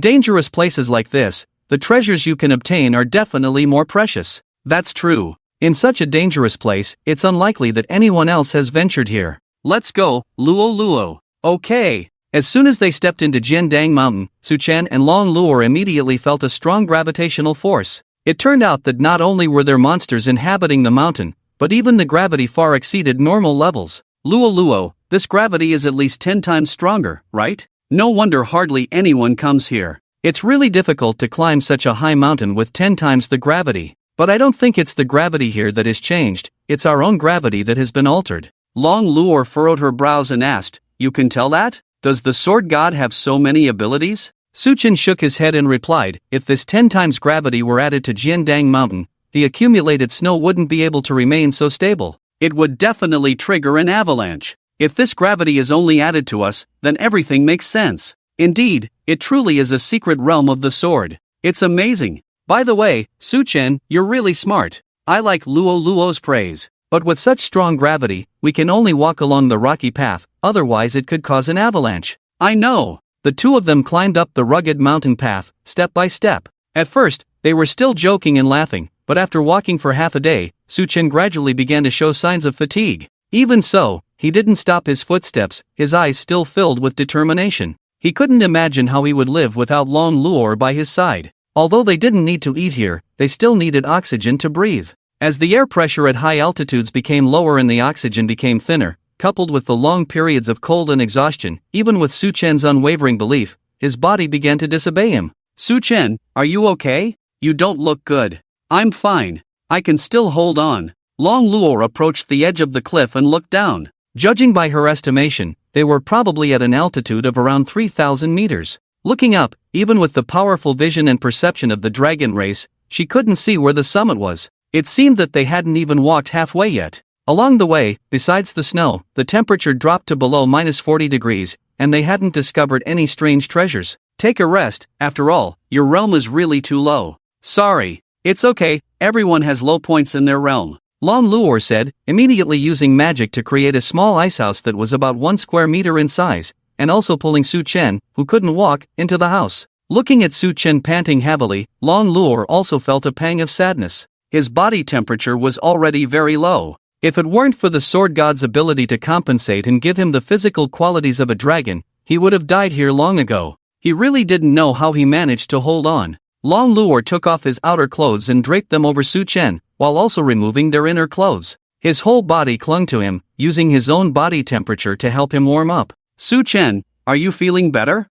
dangerous places like this, the treasures you can obtain are definitely more precious. That's true. In such a dangerous place, it's unlikely that anyone else has ventured here. Let's go, Luo Luo. Okay. As soon as they stepped into Jiandang Mountain, Su Chen and Long Luor immediately felt a strong gravitational force. It turned out that not only were there monsters inhabiting the mountain, but even the gravity far exceeded normal levels. Luo Luo, this gravity is at least 10 times stronger, right? No wonder hardly anyone comes here. It's really difficult to climb such a high mountain with 10 times the gravity. But I don't think it's the gravity here that has changed, it's our own gravity that has been altered. Long Luor furrowed her brows and asked, you can tell that? Does the sword god have so many abilities? Su Chen shook his head and replied, if this 10 times gravity were added to Jiandang Mountain, the accumulated snow wouldn't be able to remain so stable. It would definitely trigger an avalanche. If this gravity is only added to us, then everything makes sense. Indeed, it truly is a secret realm of the sword. It's amazing. By the way, Su Chen, you're really smart. I like Luo Luo's praise. But with such strong gravity, we can only walk along the rocky path, otherwise it could cause an avalanche. I know. The 2 of them climbed up the rugged mountain path, step by step. At first, they were still joking and laughing, but after walking for half a day, Su Chen gradually began to show signs of fatigue. Even so, he didn't stop his footsteps, his eyes still filled with determination. He couldn't imagine how he would live without Long Luor by his side. Although they didn't need to eat here, they still needed oxygen to breathe. As the air pressure at high altitudes became lower and the oxygen became thinner, coupled with the long periods of cold and exhaustion, even with Su Chen's unwavering belief, his body began to disobey him. Su Chen, are you okay? You don't look good. I'm fine. I can still hold on. Long Luor approached the edge of the cliff and looked down. Judging by her estimation, they were probably at an altitude of around 3,000 meters. Looking up, even with the powerful vision and perception of the dragon race, she couldn't see where the summit was. It seemed that they hadn't even walked halfway yet. Along the way, besides the snow, the temperature dropped to below -40 degrees, and they hadn't discovered any strange treasures. Take a rest, after all, your realm is really too low. Sorry. It's okay, everyone has low points in their realm. Long Luor said, immediately using magic to create a small icehouse that was about 1 square meter in size, and also pulling Su Chen, who couldn't walk, into the house. Looking at Su Chen panting heavily, Long Luor also felt a pang of sadness. His body temperature was already very low. If it weren't for the sword god's ability to compensate and give him the physical qualities of a dragon, he would have died here long ago. He really didn't know how he managed to hold on. Long Luor took off his outer clothes and draped them over Su Chen, while also removing their inner clothes. His whole body clung to him, using his own body temperature to help him warm up. Su Chen, are you feeling better?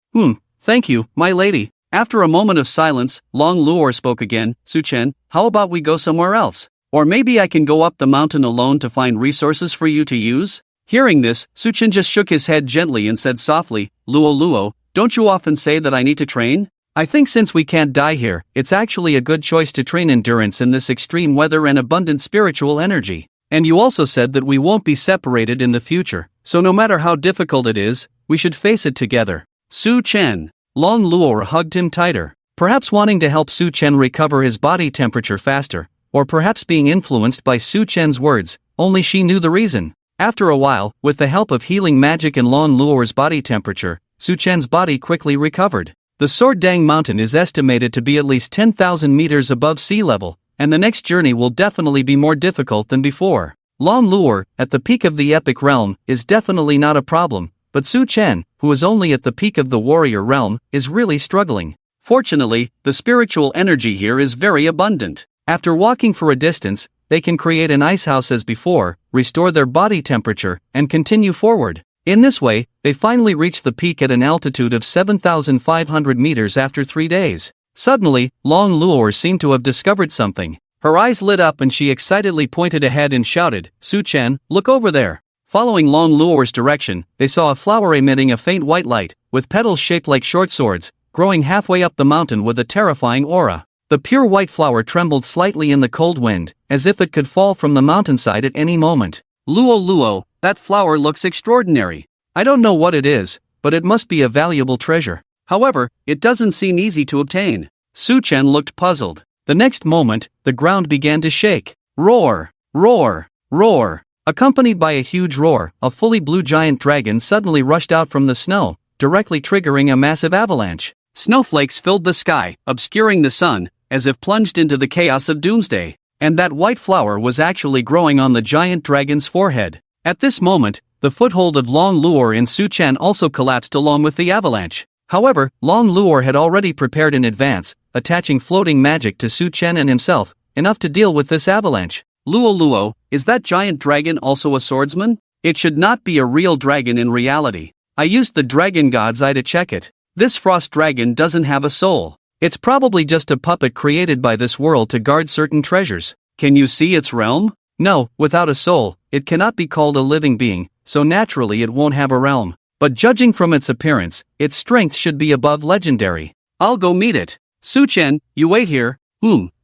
Thank you, my lady. After a moment of silence, Long Luor spoke again. Su Chen, how about we go somewhere else? Or maybe I can go up the mountain alone to find resources for you to use? Hearing this, Su Chen just shook his head gently and said softly, Luo, don't you often say that I need to train? I think since we can't die here, it's actually a good choice to train endurance in this extreme weather and abundant spiritual energy. And you also said that we won't be separated in the future, so no matter how difficult it is, we should face it together. Su Chen. Long Luor hugged him tighter, perhaps wanting to help Su Chen recover his body temperature faster, or perhaps being influenced by Su Chen's words, only she knew the reason. After a while, with the help of healing magic and Long Luor's body temperature, Su Chen's body quickly recovered. The Sword Dang Mountain is estimated to be at least 10,000 meters above sea level, and the next journey will definitely be more difficult than before. Long Luor, at the peak of the epic realm, is definitely not a problem, but Su Chen, who is only at the peak of the warrior realm, is really struggling. Fortunately, the spiritual energy here is very abundant. After walking for a distance, they can create an icehouse as before, restore their body temperature, and continue forward. In this way, they finally reach the peak at an altitude of 7,500 meters after 3 days. Suddenly, Long Luor seemed to have discovered something. Her eyes lit up and she excitedly pointed ahead and shouted, Su Chen, look over there. Following Long Luor's direction, they saw a flower emitting a faint white light, with petals shaped like short swords, growing halfway up the mountain with a terrifying aura. The pure white flower trembled slightly in the cold wind, as if it could fall from the mountainside at any moment. Luo, that flower looks extraordinary. I don't know what it is, but it must be a valuable treasure. However, it doesn't seem easy to obtain. Su Chen looked puzzled. The next moment, the ground began to shake. Roar, roar, roar. Accompanied by a huge roar, a fully blue giant dragon suddenly rushed out from the snow, directly triggering a massive avalanche. Snowflakes filled the sky, obscuring the sun, as if plunged into the chaos of doomsday. And that white flower was actually growing on the giant dragon's forehead. At this moment, the foothold of Long Luor in Su Chen also collapsed along with the avalanche. However, Long Luor had already prepared in advance, attaching floating magic to Su Chen and himself, enough to deal with this avalanche. Luo, is that giant dragon also a swordsman? It should not be a real dragon in reality. I used the dragon god's eye to check it. This frost dragon doesn't have a soul. It's probably just a puppet created by this world to guard certain treasures. Can you see its realm? No, without a soul, it cannot be called a living being, so naturally it won't have a realm. But judging from its appearance, its strength should be above legendary. I'll go meet it. Su Chen, you wait here.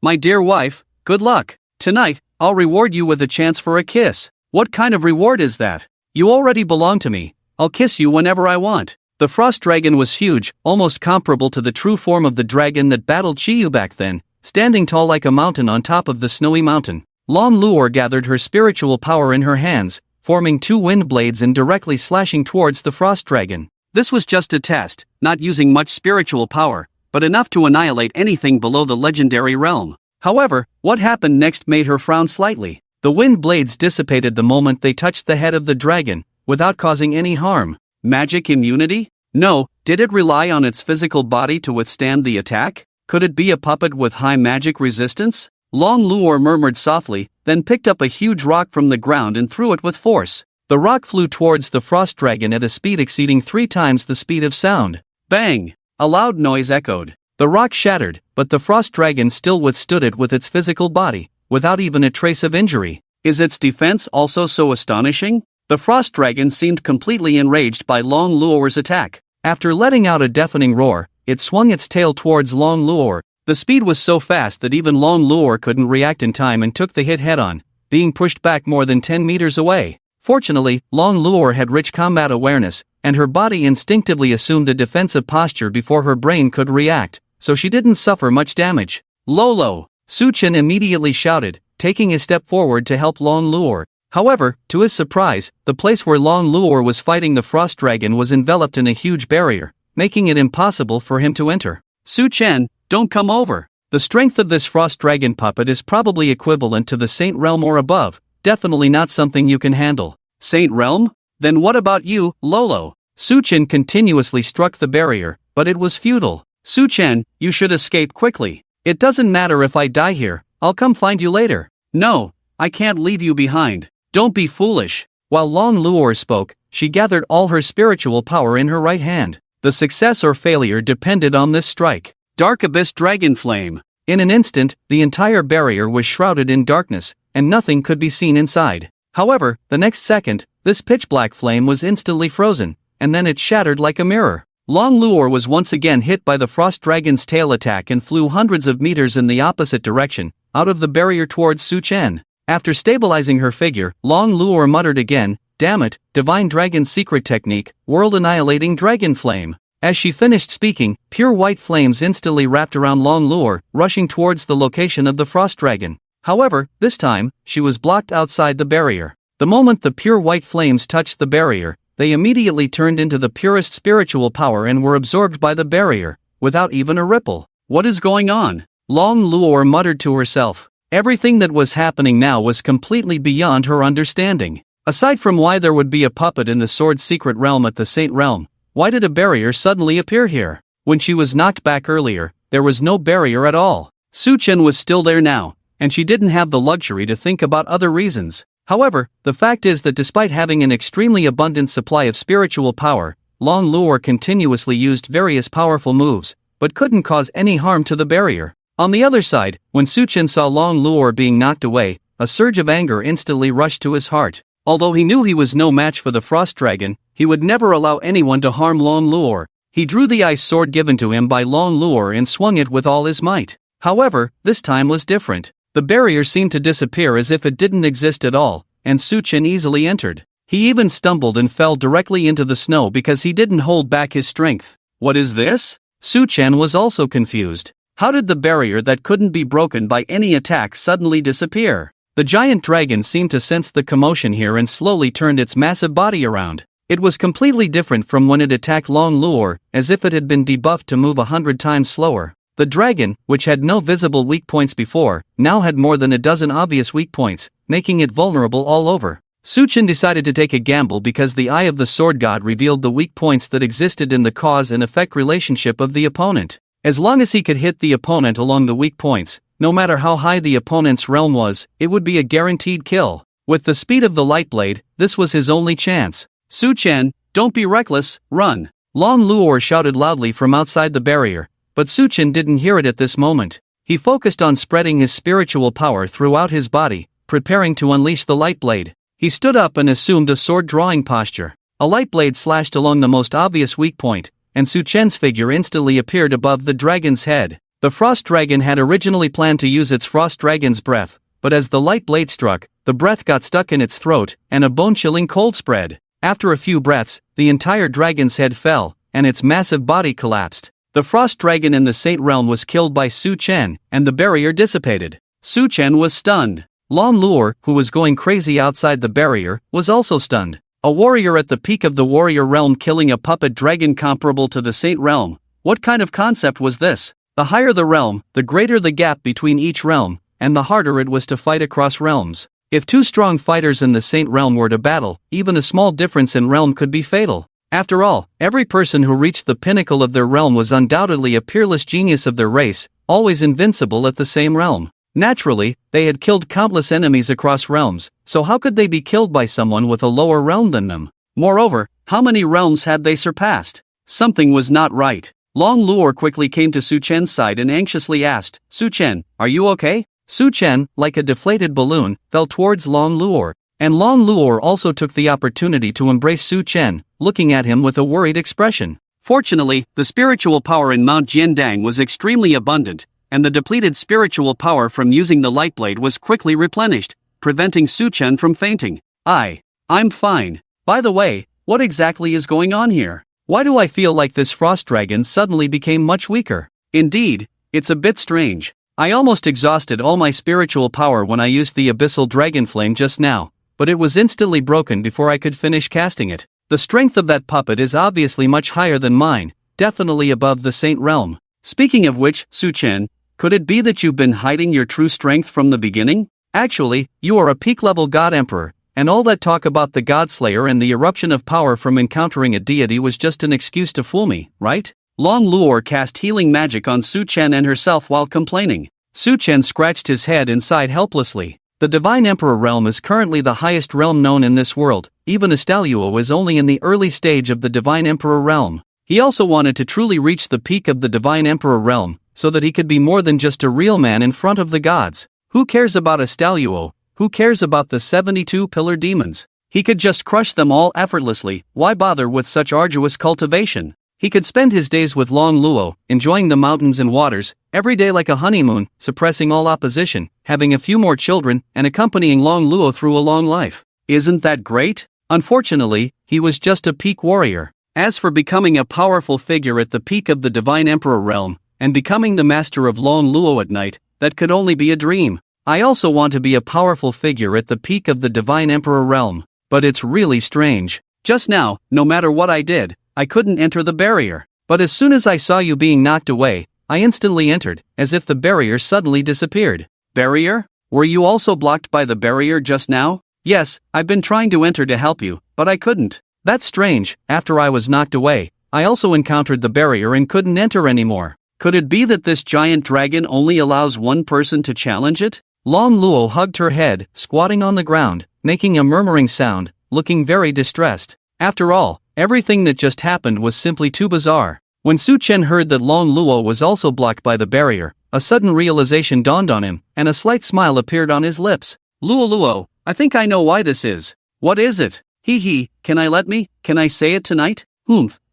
My dear wife, good luck. Tonight, I'll reward you with a chance for a kiss. What kind of reward is that? You already belong to me. I'll kiss you whenever I want. The frost dragon was huge, almost comparable to the true form of the dragon that battled Chiyu back then, standing tall like a mountain on top of the snowy mountain. Long Luor gathered her spiritual power in her hands, forming 2 wind blades and directly slashing towards the frost dragon. This was just a test, not using much spiritual power, but enough to annihilate anything below the legendary realm. However, what happened next made her frown slightly. The wind blades dissipated the moment they touched the head of the dragon, without causing any harm. Magic immunity? No. Did it rely on its physical body to withstand the attack? Could it be a puppet with high magic resistance? Long Luor murmured softly, then picked up a huge rock from the ground and threw it with force. The rock flew towards the frost dragon at a speed exceeding 3 times the speed of sound. Bang! A loud noise echoed. The rock shattered, but the frost dragon still withstood it with its physical body, without even a trace of injury. Is its defense also so astonishing? The frost dragon seemed completely enraged by Long Luor's attack. After letting out a deafening roar, it swung its tail towards Long Luor. The speed was so fast that even Long Luor couldn't react in time and took the hit head-on, being pushed back more than 10 meters away. Fortunately, Long Luor had rich combat awareness, and her body instinctively assumed a defensive posture before her brain could react, so she didn't suffer much damage. Lolo! Su Chen immediately shouted, taking a step forward to help Long Luor. However, to his surprise, the place where Long Luor was fighting the frost dragon was enveloped in a huge barrier, making it impossible for him to enter. Su Chen, don't come over. The strength of this frost dragon puppet is probably equivalent to the Saint Realm or above, definitely not something you can handle. Saint Realm? Then what about you, Lolo? Su Chen continuously struck the barrier, but it was futile. Su Chen, you should escape quickly. It doesn't matter if I die here, I'll come find you later. No, I can't leave you behind. Don't be foolish. While Long Luor spoke, she gathered all her spiritual power in her right hand. The success or failure depended on this strike. Dark Abyss Dragon Flame. In an instant, the entire barrier was shrouded in darkness, and nothing could be seen inside. However, the next second, this pitch-black flame was instantly frozen, and then it shattered like a mirror. Long Luor was once again hit by the frost dragon's tail attack and flew hundreds of meters in the opposite direction, out of the barrier towards Su Chen. After stabilizing her figure, Long Luor muttered again, "Damn it, Divine Dragon's secret technique, world-annihilating dragon flame." As she finished speaking, pure white flames instantly wrapped around Long Luor, rushing towards the location of the frost dragon. However, this time, she was blocked outside the barrier. The moment the pure white flames touched the barrier, they immediately turned into the purest spiritual power and were absorbed by the barrier, without even a ripple. What is going on? Long Luor muttered to herself. Everything that was happening now was completely beyond her understanding. Aside from why there would be a puppet in the sword's secret realm at the Saint Realm, why did a barrier suddenly appear here? When she was knocked back earlier, there was no barrier at all. Su Chen was still there now, and she didn't have the luxury to think about other reasons. However, the fact is that despite having an extremely abundant supply of spiritual power, Long Luor continuously used various powerful moves, but couldn't cause any harm to the barrier. On the other side, when Su Chen saw Long Luor being knocked away, a surge of anger instantly rushed to his heart. Although he knew he was no match for the frost dragon, he would never allow anyone to harm Long Luor. He drew the ice sword given to him by Long Luor and swung it with all his might. However, this time was different. The barrier seemed to disappear as if it didn't exist at all, and Su Chen easily entered. He even stumbled and fell directly into the snow because he didn't hold back his strength. What is this? Su Chen was also confused. How did the barrier that couldn't be broken by any attack suddenly disappear? The giant dragon seemed to sense the commotion here and slowly turned its massive body around. It was completely different from when it attacked Long Luor, as if it had been debuffed to move 100 times slower. The dragon, which had no visible weak points before, now had more than a dozen obvious weak points, making it vulnerable all over. Su Chen decided to take a gamble because the Eye of the Sword God revealed the weak points that existed in the cause and effect relationship of the opponent. As long as he could hit the opponent along the weak points, no matter how high the opponent's realm was, it would be a guaranteed kill. With the speed of the light blade, this was his only chance. Su Chen, don't be reckless, run. Long Luor shouted loudly from outside the barrier, but Su Chen didn't hear it at this moment. He focused on spreading his spiritual power throughout his body, preparing to unleash the light blade. He stood up and assumed a sword-drawing posture. A light blade slashed along the most obvious weak point, and Su Chen's figure instantly appeared above the dragon's head. The frost dragon had originally planned to use its frost dragon's breath, but as the light blade struck, the breath got stuck in its throat, and a bone-chilling cold spread. After a few breaths, the entire dragon's head fell, and its massive body collapsed. The frost dragon in the Saint Realm was killed by Su Chen, and the barrier dissipated. Su Chen was stunned. Long Luor, who was going crazy outside the barrier, was also stunned. A warrior at the peak of the warrior realm killing a puppet dragon comparable to the Saint Realm. What kind of concept was this? The higher the realm, the greater the gap between each realm, and the harder it was to fight across realms. If two strong fighters in the Saint Realm were to battle, even a small difference in realm could be fatal. After all, every person who reached the pinnacle of their realm was undoubtedly a peerless genius of their race, always invincible at the same realm. Naturally, they had killed countless enemies across realms, so how could they be killed by someone with a lower realm than them? Moreover, how many realms had they surpassed? Something was not right. Long Luor quickly came to Su Chen's side and anxiously asked, "Su Chen, are you okay?" Su Chen, like a deflated balloon, fell towards Long Luor, and Long Luor also took the opportunity to embrace Su Chen, looking at him with a worried expression. Fortunately, the spiritual power in Mount Jiandang was extremely abundant, and the depleted spiritual power from using the light blade was quickly replenished, preventing Su Chen from fainting. I'm fine. By the way, what exactly is going on here? Why do I feel like this frost dragon suddenly became much weaker? Indeed, it's a bit strange. I almost exhausted all my spiritual power when I used the abyssal dragon flame just now, but it was instantly broken before I could finish casting it. The strength of that puppet is obviously much higher than mine, definitely above the Saint realm. Speaking of which, Su Chen, could it be that you've been hiding your true strength from the beginning? Actually, you are a peak-level God Emperor, and all that talk about the God Slayer and the eruption of power from encountering a deity was just an excuse to fool me, right? Long Luo cast healing magic on Su Chen and herself while complaining. Su Chen scratched his head and sighed helplessly. The Divine Emperor realm is currently the highest realm known in this world. Even Asteroth is only in the early stage of the Divine Emperor realm. He also wanted to truly reach the peak of the Divine Emperor realm, so that he could be more than just a real man in front of the gods. Who cares about Asteroth? Who cares about the 72 pillar demons? He could just crush them all effortlessly. Why bother with such arduous cultivation? He could spend his days with Long Luo, enjoying the mountains and waters, every day like a honeymoon, suppressing all opposition, having a few more children, and accompanying Long Luo through a long life. Isn't that great? Unfortunately, he was just a peak warrior. As for becoming a powerful figure at the peak of the Divine Emperor realm, and becoming the master of Long Luo at night, that could only be a dream. I also want to be a powerful figure at the peak of the Divine Emperor realm, but it's really strange. Just now, no matter what I did, I couldn't enter the barrier. But as soon as I saw you being knocked away, I instantly entered, as if the barrier suddenly disappeared. Barrier? Were you also blocked by the barrier just now? Yes, I've been trying to enter to help you, but I couldn't. That's strange. After I was knocked away, I also encountered the barrier and couldn't enter anymore. Could it be that this giant dragon only allows one person to challenge it? Long Luo hugged her head, squatting on the ground, making a murmuring sound, looking very distressed. After all, everything that just happened was simply too bizarre. When Su Chen heard that Long Luo was also blocked by the barrier, a sudden realization dawned on him, and a slight smile appeared on his lips. Luo, I think I know why this is. What is it? Hee, can I say it tonight?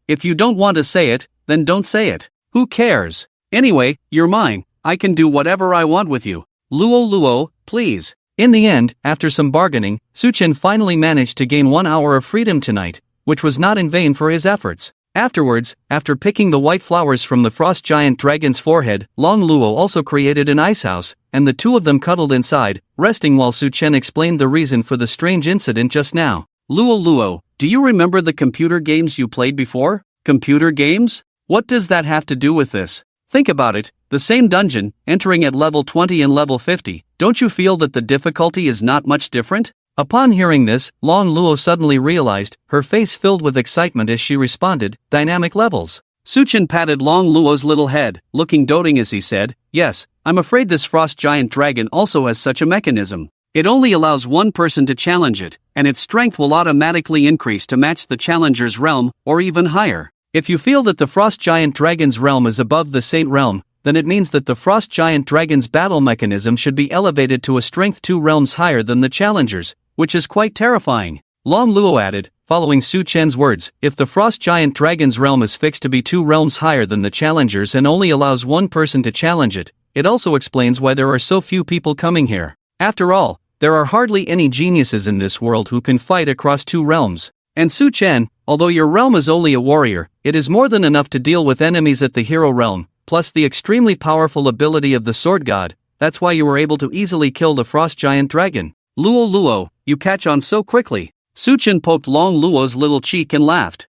If you don't want to say it, then don't say it. Who cares? Anyway, you're mine. I can do whatever I want with you. Luo, please. In the end, after some bargaining, Su Chen finally managed to gain 1 hour of freedom tonight, which was not in vain for his efforts. Afterwards, after picking the white flowers from the frost giant dragon's forehead, Long Luo also created an ice house, and the two of them cuddled inside, resting while Su Chen explained the reason for the strange incident just now. Luo, do you remember the computer games you played before? Computer games? What does that have to do with this? Think about it, the same dungeon, entering at level 20 and level 50, don't you feel that the difficulty is not much different? Upon hearing this, Long Luo suddenly realized, her face filled with excitement as she responded, dynamic levels. Su Chen patted Long Luo's little head, looking doting as he said, yes, I'm afraid this frost giant dragon also has such a mechanism. It only allows one person to challenge it, and its strength will automatically increase to match the challenger's realm, or even higher. If you feel that the frost giant dragon's realm is above the Saint realm, then it means that the frost giant dragon's battle mechanism should be elevated to a strength 2 realms higher than the challenger's, which is quite terrifying. Long Luo added, following Su Chen's words, if the frost giant dragon's realm is fixed to be 2 realms higher than the challenger's and only allows one person to challenge it, it also explains why there are so few people coming here. After all, there are hardly any geniuses in this world who can fight across 2 realms. And Su Chen, although your realm is only a warrior, it is more than enough to deal with enemies at the hero realm, plus the extremely powerful ability of the sword god. That's why you were able to easily kill the frost giant dragon. Luo, you catch on so quickly. Su Chen poked Long Luo's little cheek and laughed.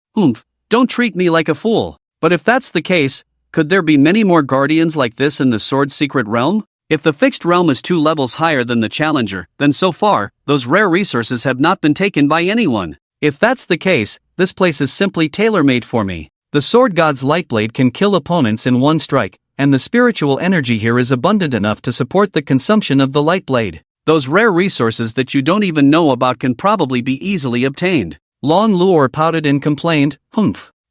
Don't treat me like a fool. But if that's the case, could there be many more guardians like this in the sword's secret realm? If the fixed realm is 2 levels higher than the challenger, then so far, those rare resources have not been taken by anyone. If that's the case, this place is simply tailor-made for me. The sword god's lightblade can kill opponents in 1 strike, and the spiritual energy here is abundant enough to support the consumption of the lightblade. Those rare resources that you don't even know about can probably be easily obtained. Long Luo pouted and complained,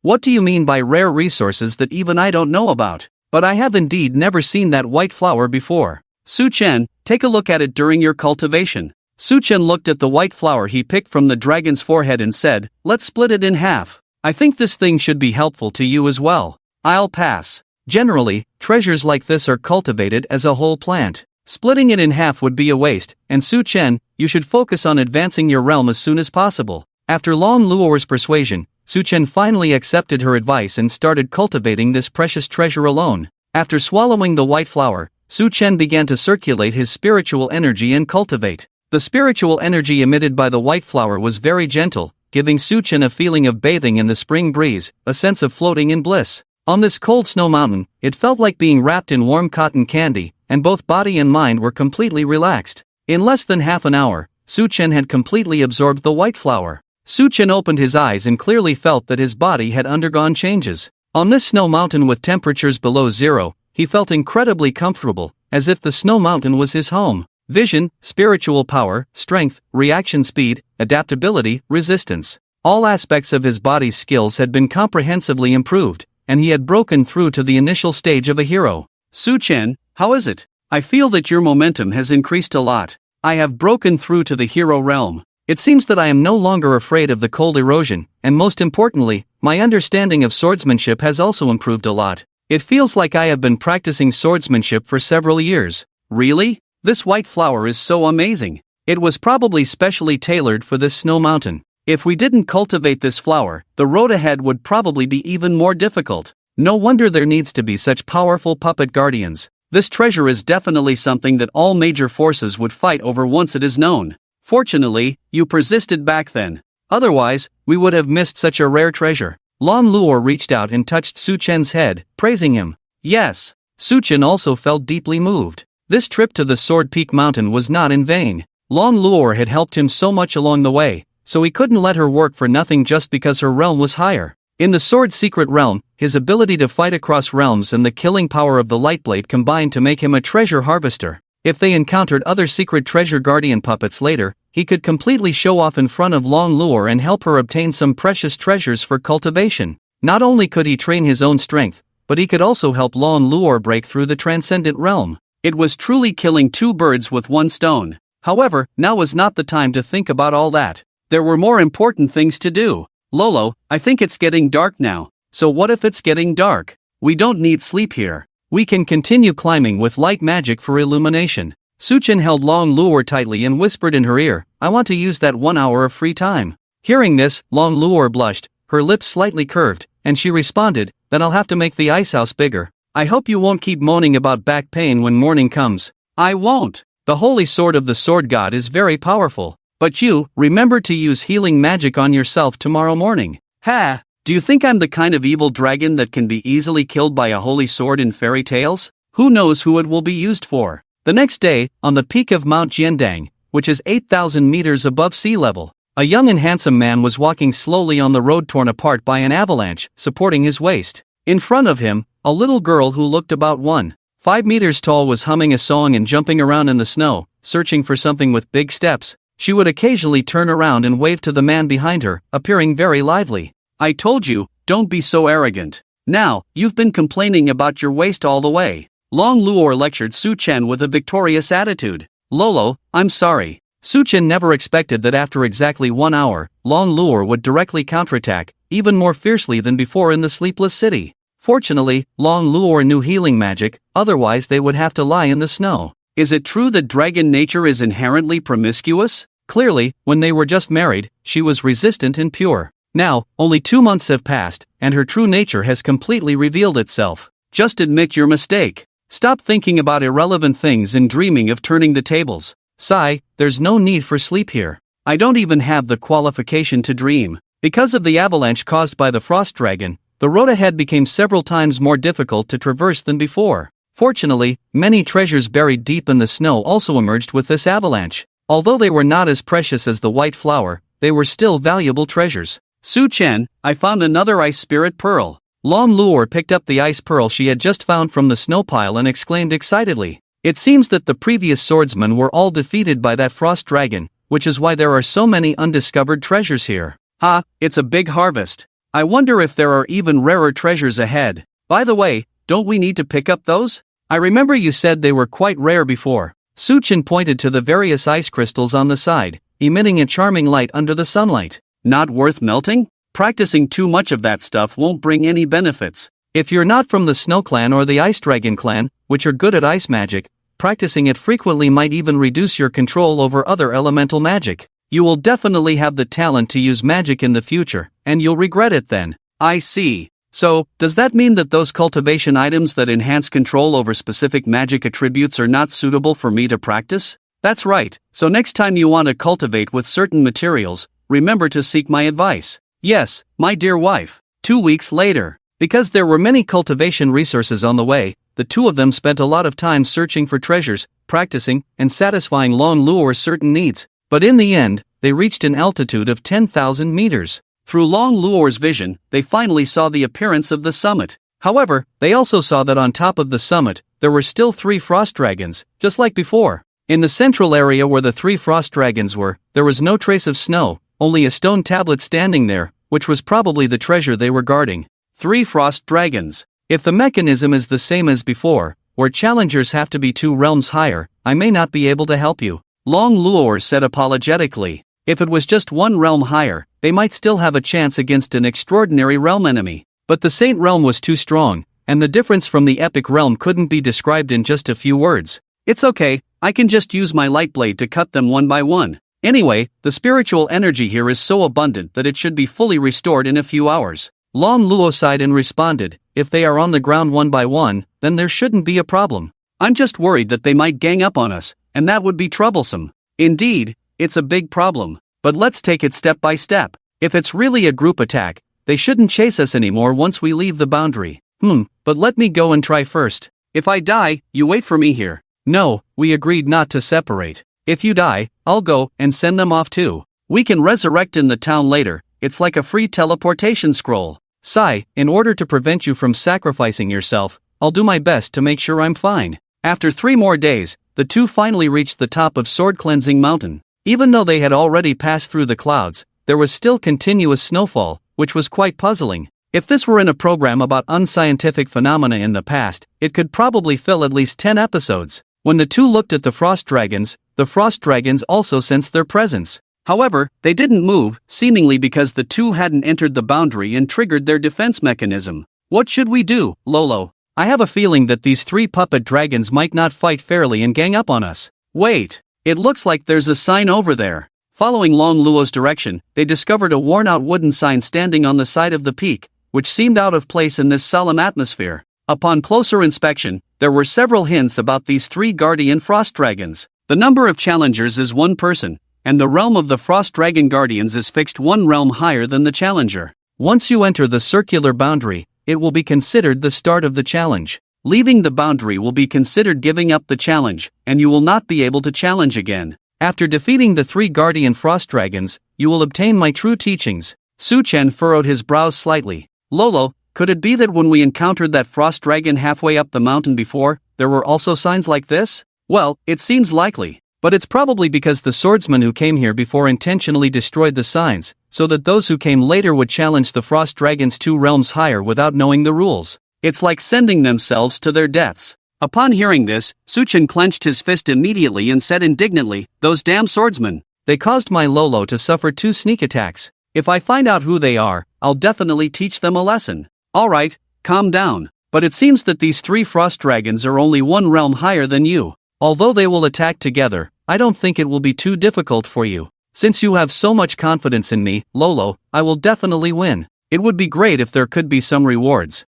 What do you mean by rare resources that even I don't know about? But I have indeed never seen that white flower before. Su Chen, take a look at it during your cultivation. Su Chen looked at the white flower he picked from the dragon's forehead and said, let's split it in half. I think this thing should be helpful to you as well. I'll pass. Generally, treasures like this are cultivated as a whole plant. Splitting it in half would be a waste, and Su Chen, you should focus on advancing your realm as soon as possible. After Long Luo's persuasion, Su Chen finally accepted her advice and started cultivating this precious treasure alone. After swallowing the white flower, Su Chen began to circulate his spiritual energy and cultivate. The spiritual energy emitted by the white flower was very gentle, giving Su Chen a feeling of bathing in the spring breeze, a sense of floating in bliss. On this cold snow mountain, it felt like being wrapped in warm cotton candy, and both body and mind were completely relaxed. In less than half an hour, Su Chen had completely absorbed the white flower. Su Chen opened his eyes and clearly felt that his body had undergone changes. On this snow mountain with temperatures below zero, he felt incredibly comfortable, as if the snow mountain was his home. Vision, spiritual power, strength, reaction speed, adaptability, resistance. All aspects of his body's skills had been comprehensively improved, and he had broken through to the initial stage of a hero. Su Chen, how is it? I feel that your momentum has increased a lot. I have broken through to the hero realm. It seems that I am no longer afraid of the cold erosion, and most importantly, my understanding of swordsmanship has also improved a lot. It feels like I have been practicing swordsmanship for several years. Really? This white flower is so amazing. It was probably specially tailored for this snow mountain. If we didn't cultivate this flower, the road ahead would probably be even more difficult. No wonder there needs to be such powerful puppet guardians. This treasure is definitely something that all major forces would fight over once it is known. Fortunately, you persisted back then. Otherwise, we would have missed such a rare treasure. Lan Luo reached out and touched Su Chen's head, praising him. Yes. Su Chen also felt deeply moved. This trip to the Sword Peak Mountain was not in vain. Lan Luo had helped him so much along the way, so he couldn't let her work for nothing just because her realm was higher. In the Sword Secret Realm, his ability to fight across realms and the killing power of the Lightblade combined to make him a treasure harvester. If they encountered other secret treasure guardian puppets later, he could completely show off in front of Lan Luo and help her obtain some precious treasures for cultivation. Not only could he train his own strength, but he could also help Lan Luo break through the transcendent realm. It was truly killing two birds with one stone. However, now was not the time to think about all that. There were more important things to do. Lolo, I think it's getting dark now. So what if it's getting dark? We don't need sleep here. We can continue climbing with light magic for illumination. Su Chen held Lan Luo tightly and whispered in her ear, I want to use that 1 hour of free time. Hearing this, Lan Luo blushed, her lips slightly curved, and she responded, then I'll have to make the ice house bigger. I hope you won't keep moaning about back pain when morning comes. I won't. The holy sword of the sword god is very powerful. But you, remember to use healing magic on yourself tomorrow morning. Ha! Do you think I'm the kind of evil dragon that can be easily killed by a holy sword in fairy tales? Who knows who it will be used for? The next day, on the peak of Mount Jiandang, which is 8,000 meters above sea level, a young and handsome man was walking slowly on the road torn apart by an avalanche, supporting his waist. In front of him, a little girl who looked about 1.5 meters tall was humming a song and jumping around in the snow, searching for something with big steps. She would occasionally turn around and wave to the man behind her, appearing very lively. I told you, don't be so arrogant. Now, you've been complaining about your waist all the way. Lan Luo lectured Su Chen with a victorious attitude. Lolo, I'm sorry. Su Chen never expected that after exactly 1 hour, Lan Luo would directly counterattack, even more fiercely than before in the Sleepless City. Fortunately, Lan Luo knew healing magic, otherwise they would have to lie in the snow. Is it true that dragon nature is inherently promiscuous? Clearly, when they were just married, she was resistant and pure. Now, only 2 months have passed, and her true nature has completely revealed itself. Just admit your mistake. Stop thinking about irrelevant things and dreaming of turning the tables. Sigh, there's no need for sleep here. I don't even have the qualification to dream. Because of the avalanche caused by the frost dragon, the road ahead became several times more difficult to traverse than before. Fortunately, many treasures buried deep in the snow also emerged with this avalanche. Although they were not as precious as the white flower, they were still valuable treasures. Su Chen, I found another ice spirit pearl. Lan Luo picked up the ice pearl she had just found from the snow pile and exclaimed excitedly. It seems that the previous swordsmen were all defeated by that frost dragon, which is why there are so many undiscovered treasures here. Ha, it's a big harvest. I wonder if there are even rarer treasures ahead. By the way, don't we need to pick up those? I remember you said they were quite rare before. Su Chen pointed to the various ice crystals on the side, emitting a charming light under the sunlight. Not worth melting? Practicing too much of that stuff won't bring any benefits. If you're not from the Snow Clan or the Ice Dragon Clan, which are good at ice magic, practicing it frequently might even reduce your control over other elemental magic. You will definitely have the talent to use magic in the future, and you'll regret it then. I see. So, does that mean that those cultivation items that enhance control over specific magic attributes are not suitable for me to practice? That's right, so next time you want to cultivate with certain materials, remember to seek my advice. Yes, my dear wife. 2 weeks later. Because there were many cultivation resources on the way, the two of them spent a lot of time searching for treasures, practicing, and satisfying Long Luo's certain needs. But in the end, they reached an altitude of 10,000 meters. Through Long Luo's vision, they finally saw the appearance of the summit. However, they also saw that on top of the summit, there were still 3 frost dragons, just like before. In the central area where the 3 frost dragons were, there was no trace of snow, only a stone tablet standing there, which was probably the treasure they were guarding. 3 frost dragons. If the mechanism is the same as before, where challengers have to be 2 realms higher, I may not be able to help you. Long Luo said apologetically. If it was just 1 realm higher, they might still have a chance against an extraordinary realm enemy. But the Saint realm was too strong, and the difference from the epic realm couldn't be described in just a few words. It's okay, I can just use my light blade to cut them one by one. Anyway, the spiritual energy here is so abundant that it should be fully restored in a few hours. Long Luo sighed and responded, if they are on the ground one by one, then there shouldn't be a problem. I'm just worried that they might gang up on us, and that would be troublesome. Indeed, it's a big problem. But let's take it step by step. If it's really a group attack, they shouldn't chase us anymore once we leave the boundary. But let me go and try first. If I die, you wait for me here. No, we agreed not to separate. If you die, I'll go and send them off too. We can resurrect in the town later, it's like a free teleportation scroll. Sai, in order to prevent you from sacrificing yourself, I'll do my best to make sure I'm fine. After 3 more days, the two finally reached the top of Sword Cleansing Mountain. Even though they had already passed through the clouds, there was still continuous snowfall, which was quite puzzling. If this were in a program about unscientific phenomena in the past, it could probably fill at least 10 episodes. When the two looked at the frost dragons also sensed their presence. However, they didn't move, seemingly because the two hadn't entered the boundary and triggered their defense mechanism. What should we do, Lolo? I have a feeling that these 3 puppet dragons might not fight fairly and gang up on us. Wait, it looks like there's a sign over there. Following Long Luo's direction, they discovered a worn-out wooden sign standing on the side of the peak, which seemed out of place in this solemn atmosphere. Upon closer inspection, there were several hints about these 3 guardian frost dragons. The number of challengers is 1 person, and the realm of the frost dragon guardians is fixed 1 realm higher than the challenger. Once you enter the circular boundary, it will be considered the start of the challenge. Leaving the boundary will be considered giving up the challenge, and you will not be able to challenge again. After defeating the 3 guardian frost dragons, you will obtain my true teachings. Su Chen furrowed his brows slightly. Lolo, could it be that when we encountered that frost dragon halfway up the mountain before, there were also signs like this? Well, it seems likely. But it's probably because the swordsman who came here before intentionally destroyed the signs, so that those who came later would challenge the frost dragons 2 realms higher without knowing the rules. It's like sending themselves to their deaths. Upon hearing this, Su Chen clenched his fist immediately and said indignantly, those damn swordsmen. They caused my Lolo to suffer 2 sneak attacks. If I find out who they are, I'll definitely teach them a lesson. Alright, calm down. But it seems that these 3 frost dragons are only 1 realm higher than you. Although they will attack together, I don't think it will be too difficult for you. Since you have so much confidence in me, Lolo, I will definitely win. It would be great if there could be some rewards.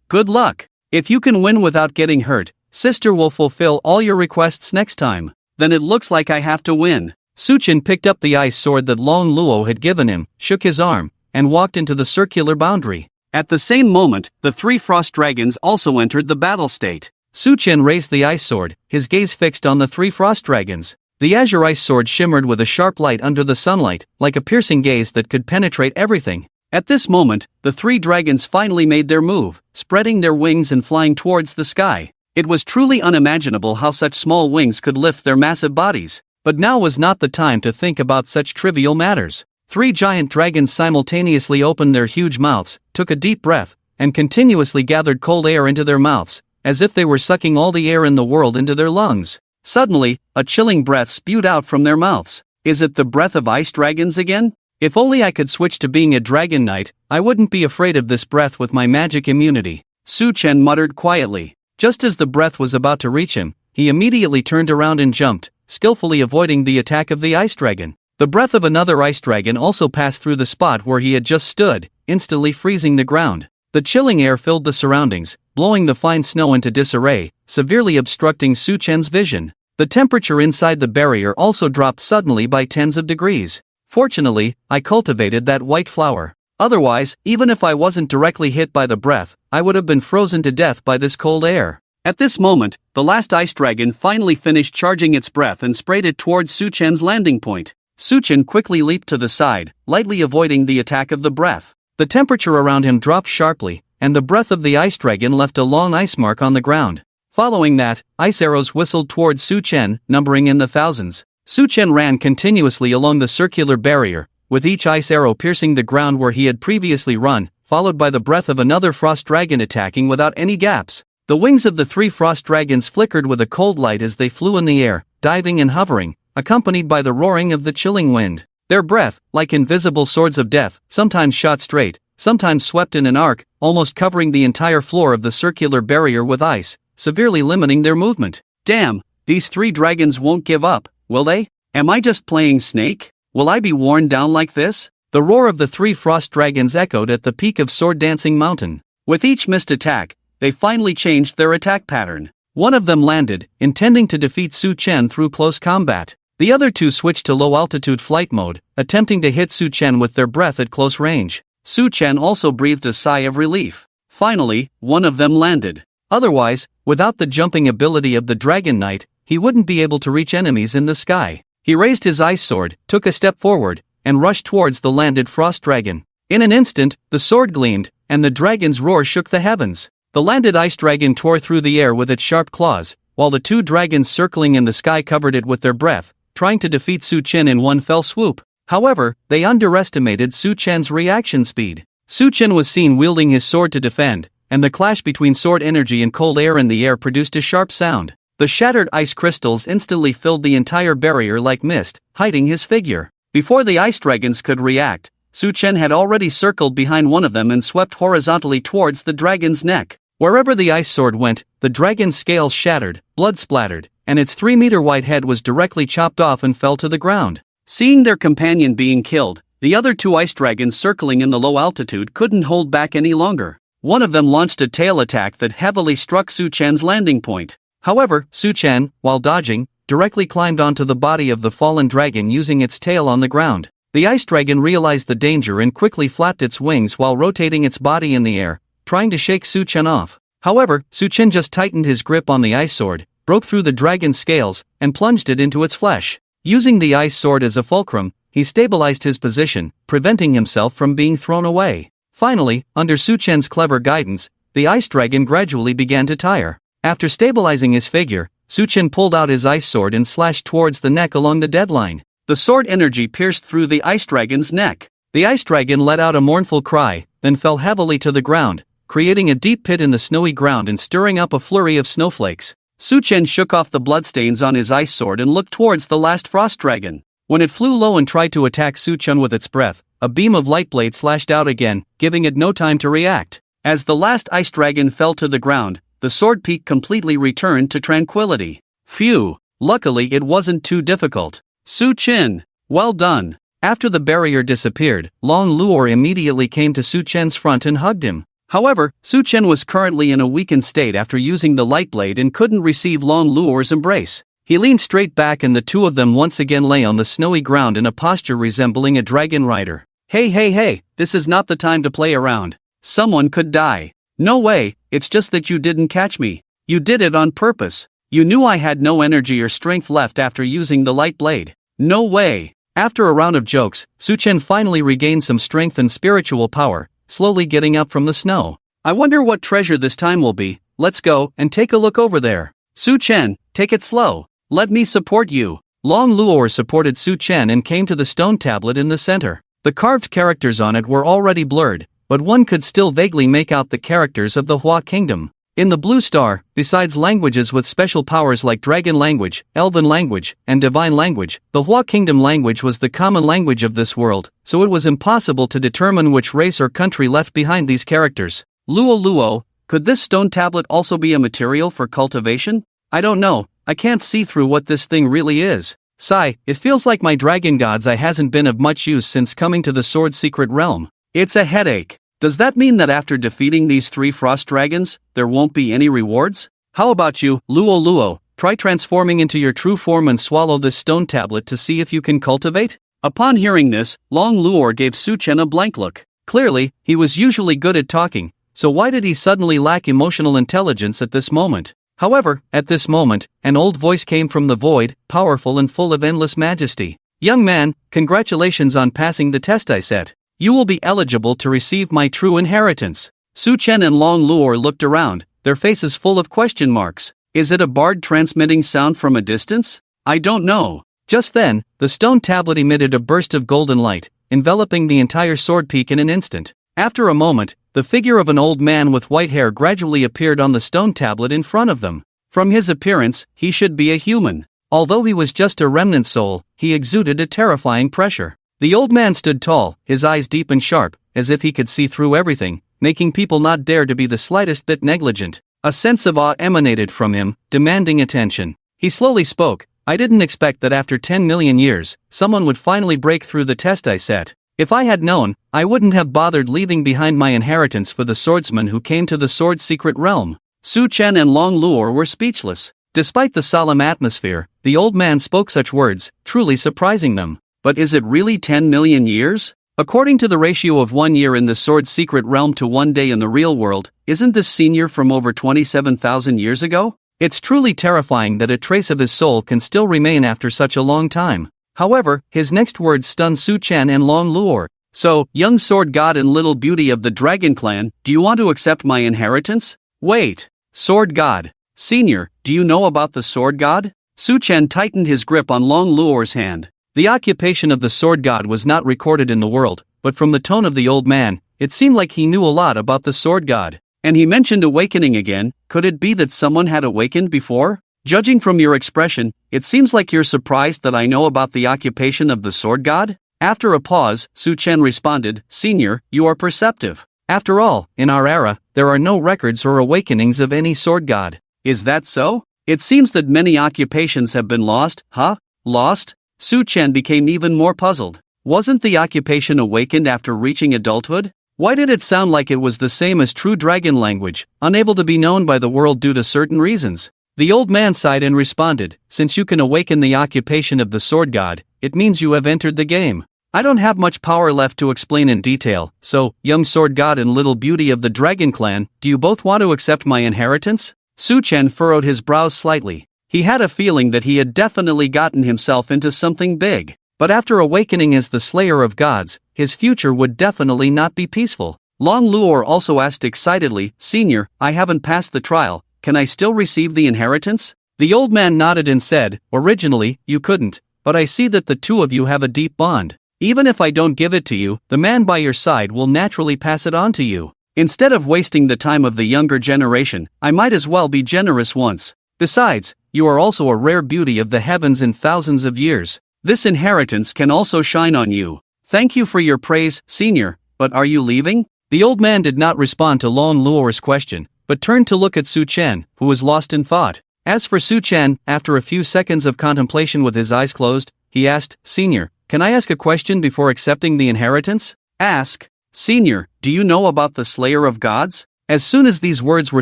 Good luck. If you can win without getting hurt, Sister will fulfill all your requests next time. Then it looks like I have to win. Su Chen picked up the ice sword that Long Luo had given him, shook his arm, and walked into the circular boundary. At the same moment, the 3 frost dragons also entered the battle state. Su Chen raised the ice sword, his gaze fixed on the 3 frost dragons. The azure ice sword shimmered with a sharp light under the sunlight, like a piercing gaze that could penetrate everything. At this moment, the 3 dragons finally made their move, spreading their wings and flying towards the sky. It was truly unimaginable how such small wings could lift their massive bodies. But now was not the time to think about such trivial matters. 3 giant dragons simultaneously opened their huge mouths, took a deep breath, and continuously gathered cold air into their mouths, as if they were sucking all the air in the world into their lungs. Suddenly, a chilling breath spewed out from their mouths. Is it the breath of ice dragons again? If only I could switch to being a dragon knight, I wouldn't be afraid of this breath with my magic immunity. Su Chen muttered quietly. Just as the breath was about to reach him, he immediately turned around and jumped, skillfully avoiding the attack of the ice dragon. The breath of another ice dragon also passed through the spot where he had just stood, instantly freezing the ground. The chilling air filled the surroundings, blowing the fine snow into disarray, severely obstructing Su Chen's vision. The temperature inside the barrier also dropped suddenly by tens of degrees. Fortunately, I cultivated that white flower. Otherwise, even if I wasn't directly hit by the breath, I would have been frozen to death by this cold air. At this moment, the last ice dragon finally finished charging its breath and sprayed it towards Su Chen's landing point. Su Chen quickly leaped to the side, lightly avoiding the attack of the breath. The temperature around him dropped sharply, and the breath of the ice dragon left a long ice mark on the ground. Following that, ice arrows whistled towards Su Chen, numbering in the thousands. Su Chen ran continuously along the circular barrier, with each ice arrow piercing the ground where he had previously run, followed by the breath of another frost dragon attacking without any gaps. The wings of the 3 frost dragons flickered with a cold light as they flew in the air, diving and hovering, accompanied by the roaring of the chilling wind. Their breath, like invisible swords of death, sometimes shot straight, sometimes swept in an arc, almost covering the entire floor of the circular barrier with ice, severely limiting their movement. Damn, these 3 dragons won't give up, will they? Am I just playing Snake? Will I be worn down like this? The roar of the 3 frost dragons echoed at the peak of Sword Dancing Mountain. With each missed attack, they finally changed their attack pattern. One of them landed, intending to defeat Su Chen through close combat. The other 2 switched to low-altitude flight mode, attempting to hit Su Chen with their breath at close range. Su Chen also breathed a sigh of relief. Finally, one of them landed. Otherwise, without the jumping ability of the Dragon Knight, he wouldn't be able to reach enemies in the sky. He raised his ice sword, took a step forward, and rushed towards the landed frost dragon. In an instant, the sword gleamed, and the dragon's roar shook the heavens. The landed ice dragon tore through the air with its sharp claws, while the 2 dragons circling in the sky covered it with their breath, trying to defeat Su Chen in one fell swoop. However, they underestimated Su Chen's reaction speed. Su Chen was seen wielding his sword to defend, and the clash between sword energy and cold air in the air produced a sharp sound. The shattered ice crystals instantly filled the entire barrier like mist, hiding his figure. Before the ice dragons could react, Su Chen had already circled behind one of them and swept horizontally towards the dragon's neck. Wherever the ice sword went, the dragon's scales shattered, blood splattered, and its 3-meter-wide head was directly chopped off and fell to the ground. Seeing their companion being killed, the other 2 ice dragons circling in the low altitude couldn't hold back any longer. One of them launched a tail attack that heavily struck Su Chen's landing point. However, Su Chen, while dodging, directly climbed onto the body of the fallen dragon using its tail on the ground. The ice dragon realized the danger and quickly flapped its wings while rotating its body in the air, trying to shake Su Chen off. However, Su Chen just tightened his grip on the ice sword, broke through the dragon's scales, and plunged it into its flesh. Using the ice sword as a fulcrum, he stabilized his position, preventing himself from being thrown away. Finally, under Su Chen's clever guidance, the ice dragon gradually began to tire. After stabilizing his figure, Su Chen pulled out his ice sword and slashed towards the neck along the deadline. The sword energy pierced through the ice dragon's neck. The ice dragon let out a mournful cry, then fell heavily to the ground, creating a deep pit in the snowy ground and stirring up a flurry of snowflakes. Su Chen shook off the bloodstains on his ice sword and looked towards the last frost dragon. When it flew low and tried to attack Su Chen with its breath, a beam of light blade slashed out again, giving it no time to react. As the last ice dragon fell to the ground, the sword peak completely returned to tranquility. Phew, luckily it wasn't too difficult. Su Chen, well done. After the barrier disappeared, Long Luor immediately came to Su Chen's front and hugged him. However, Su Chen was currently in a weakened state after using the light blade and couldn't receive Long Luor's embrace. He leaned straight back and the 2 of them once again lay on the snowy ground in a posture resembling a dragon rider. Hey, this is not the time to play around. Someone could die. No way, it's just that you didn't catch me. You did it on purpose. You knew I had no energy or strength left after using the light blade. No way. After a round of jokes, Su Chen finally regained some strength and spiritual power, slowly getting up from the snow. I wonder what treasure this time will be. Let's go and take a look over there. Su Chen, take it slow. Let me support you. Long Luor supported Su Chen and came to the stone tablet in the center. The carved characters on it were already blurred, but one could still vaguely make out the characters of the Hua Kingdom. In the Blue Star, besides languages with special powers like Dragon Language, Elven Language, and Divine Language, the Hua Kingdom language was the common language of this world, so it was impossible to determine which race or country left behind these characters. Luo, could this stone tablet also be a material for cultivation? I don't know, I can't see through what this thing really is. Sigh, it feels like my dragon god's eye hasn't been of much use since coming to the Sword Secret Realm. It's a headache. Does that mean that after defeating these 3 frost dragons, there won't be any rewards? How about you, Luo Luo? Try transforming into your true form and swallow this stone tablet to see if you can cultivate? Upon hearing this, Long Luor gave Su Chen a blank look. Clearly, he was usually good at talking, so why did he suddenly lack emotional intelligence at this moment? However, at this moment, an old voice came from the void, powerful and full of endless majesty. Young man, congratulations on passing the test I set. You will be eligible to receive my true inheritance. Su Chen and Long Luor looked around, their faces full of question marks. Is it a bard transmitting sound from a distance? I don't know. Just then, the stone tablet emitted a burst of golden light, enveloping the entire sword peak in an instant. After a moment, the figure of an old man with white hair gradually appeared on the stone tablet in front of them. From his appearance, he should be a human. Although he was just a remnant soul, he exuded a terrifying pressure. The old man stood tall, his eyes deep and sharp, as if he could see through everything, making people not dare to be the slightest bit negligent. A sense of awe emanated from him, demanding attention. He slowly spoke. I didn't expect that after 10 million years, someone would finally break through the test I set. If I had known, I wouldn't have bothered leaving behind my inheritance for the swordsman who came to the sword's secret realm. Su Chen and Long Luor were speechless. Despite the solemn atmosphere, the old man spoke such words, truly surprising them. But is it really 10 million years? According to the ratio of 1 year in the sword's secret realm to 1 day in the real world, isn't this senior from over 27,000 years ago? It's truly terrifying that a trace of his soul can still remain after such a long time. However, his next words stunned Su Chen and Long Luor. So, young sword god and little beauty of the dragon clan, do you want to accept my inheritance? Wait. Sword god. Senior, do you know about the sword god? Su Chen tightened his grip on Long Luor's hand. The occupation of the sword god was not recorded in the world, but from the tone of the old man, it seemed like he knew a lot about the sword god. And he mentioned awakening again. Could it be that someone had awakened before? Judging from your expression, it seems like you're surprised that I know about the occupation of the sword god? After a pause, Su Chen responded, Senior, you are perceptive. After all, in our era, there are no records or awakenings of any sword god. Is that so? It seems that many occupations have been lost, huh? Lost? Su Chen became even more puzzled. Wasn't the occupation awakened after reaching adulthood? Why did it sound like it was the same as true dragon language, unable to be known by the world due to certain reasons? The old man sighed and responded, Since you can awaken the occupation of the sword god, it means you have entered the game. I don't have much power left to explain in detail, so, young sword god and little beauty of the dragon clan, do you both want to accept my inheritance? Su Chen furrowed his brows slightly. He had a feeling that he had definitely gotten himself into something big. But after awakening as the slayer of gods, his future would definitely not be peaceful. Long Luor also asked excitedly, Senior, I haven't passed the trial, can I still receive the inheritance? The old man nodded and said, Originally, you couldn't, but I see that the two of you have a deep bond. Even if I don't give it to you, the man by your side will naturally pass it on to you. Instead of wasting the time of the younger generation, I might as well be generous once. Besides, you are also a rare beauty of the heavens in thousands of years. This inheritance can also shine on you. Thank you for your praise, Senior, but are you leaving? The old man did not respond to Long Luor's question, but turned to look at Su Chen, who was lost in thought. As for Su Chen, after a few seconds of contemplation with his eyes closed, he asked, Senior, can I ask a question before accepting the inheritance? Ask. Senior, do you know about the Slayer of Gods? As soon as these words were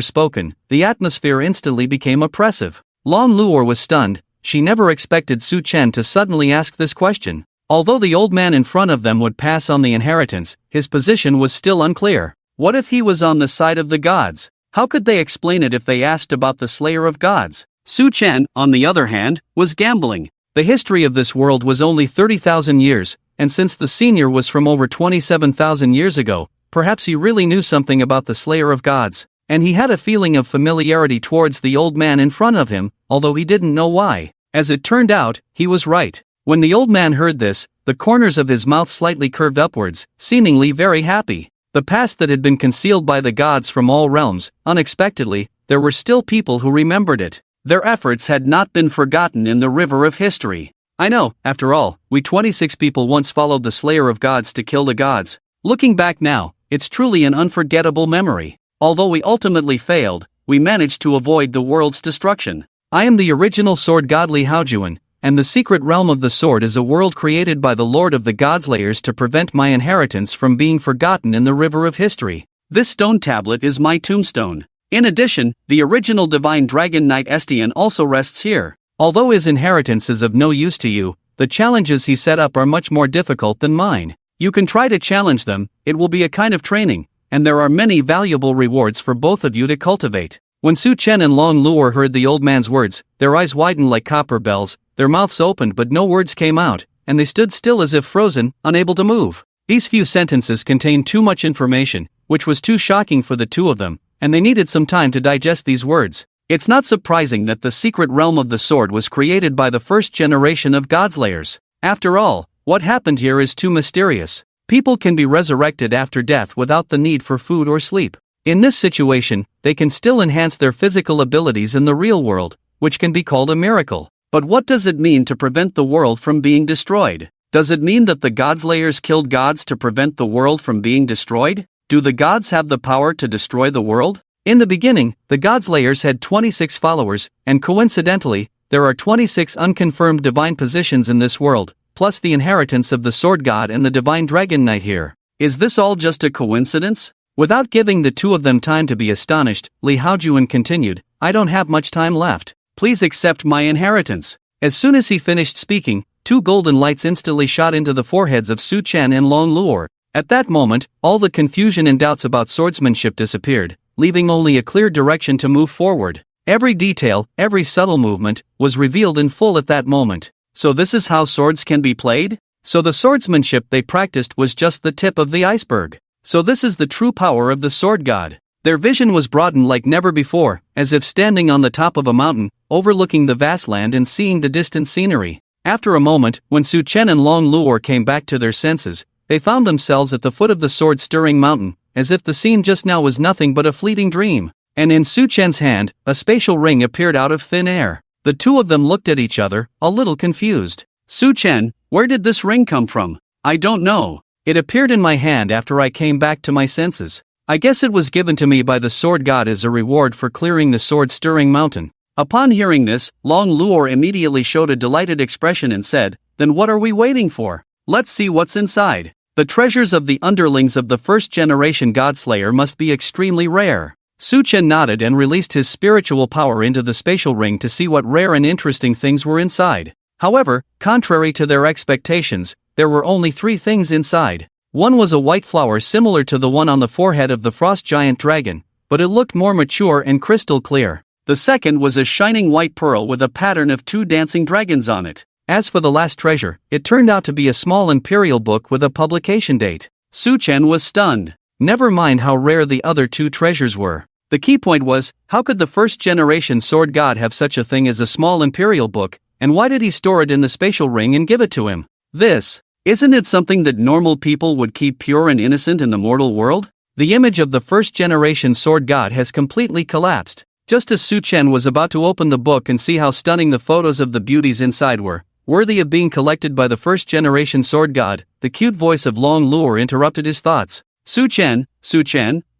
spoken, the atmosphere instantly became oppressive. Long Luor was stunned. She never expected Su Chen to suddenly ask this question. Although the old man in front of them would pass on the inheritance, his position was still unclear. What if he was on the side of the gods? How could they explain it if they asked about the Slayer of Gods? Su Chen, on the other hand, was gambling. The history of this world was only 30,000 years, and since the senior was from over 27,000 years ago, perhaps he really knew something about the Slayer of Gods. And he had a feeling of familiarity towards the old man in front of him, although he didn't know why. As it turned out, he was right. When the old man heard this, the corners of his mouth slightly curved upwards, seemingly very happy. The past that had been concealed by the gods from all realms, unexpectedly, there were still people who remembered it. Their efforts had not been forgotten in the river of history. I know, after all, we 26 people once followed the Slayer of Gods to kill the gods. Looking back now, it's truly an unforgettable memory. Although we ultimately failed, we managed to avoid the world's destruction. I am the original sword god Li Haojuan, and the secret realm of the sword is a world created by the Lord of the Godslayers to prevent my inheritance from being forgotten in the river of history. This stone tablet is my tombstone. In addition, the original divine dragon knight Estian also rests here. Although his inheritance is of no use to you, the challenges he set up are much more difficult than mine. You can try to challenge them, it will be a kind of training, and there are many valuable rewards for both of you to cultivate. When Su Chen and Long Luo heard the old man's words, their eyes widened like copper bells, their mouths opened but no words came out, and they stood still as if frozen, unable to move. These few sentences contained too much information, which was too shocking for the two of them, and they needed some time to digest these words. It's not surprising that the secret realm of the sword was created by the first generation of Godslayers. After all, what happened here is too mysterious. People can be resurrected after death without the need for food or sleep. In this situation, they can still enhance their physical abilities in the real world, which can be called a miracle. But what does it mean to prevent the world from being destroyed? Does it mean that the Godslayers killed gods to prevent the world from being destroyed? Do the gods have the power to destroy the world? In the beginning, the Godslayers had 26 followers, and coincidentally, there are 26 unconfirmed divine positions in this world, plus the inheritance of the Sword God and the Divine Dragon Knight here. Is this all just a coincidence? Without giving the two of them time to be astonished, Li Haojuan continued, I don't have much time left. Please accept my inheritance. As soon as he finished speaking, two golden lights instantly shot into the foreheads of Su Chen and Long Luo. At that moment, all the confusion and doubts about swordsmanship disappeared, leaving only a clear direction to move forward. Every detail, every subtle movement, was revealed in full at that moment. So this is how swords can be played? So the swordsmanship they practiced was just the tip of the iceberg. So this is the true power of the sword god. Their vision was broadened like never before, as if standing on the top of a mountain, overlooking the vast land and seeing the distant scenery. After a moment, when Su Chen and Long Luo came back to their senses, they found themselves at the foot of the sword-stirring mountain, as if the scene just now was nothing but a fleeting dream. And in Su Chen's hand, a spatial ring appeared out of thin air. The two of them looked at each other, a little confused. Su Chen, where did this ring come from? I don't know. It appeared in my hand after I came back to my senses. I guess it was given to me by the sword god as a reward for clearing the sword-stirring mountain. Upon hearing this, Long Luo immediately showed a delighted expression and said, Then what are we waiting for? Let's see what's inside. The treasures of the underlings of the first-generation Godslayer must be extremely rare. Su Chen nodded and released his spiritual power into the spatial ring to see what rare and interesting things were inside. However, contrary to their expectations, there were only 3 things inside. One was a white flower similar to the one on the forehead of the frost giant dragon, but it looked more mature and crystal clear. The second was a shining white pearl with a pattern of 2 dancing dragons on it. As for the last treasure, it turned out to be a small imperial book with a publication date. Su Chen was stunned. Never mind how rare the other 2 treasures were. The key point was, how could the first-generation sword god have such a thing as a small imperial book, and why did he store it in the spatial ring and give it to him? Isn't it something that normal people would keep pure and innocent in the mortal world? The image of the first-generation sword god has completely collapsed. Just as Su Chen was about to open the book and see how stunning the photos of the beauties inside were, worthy of being collected by the first-generation sword god, the cute voice of Long Luo interrupted his thoughts. Su Chen,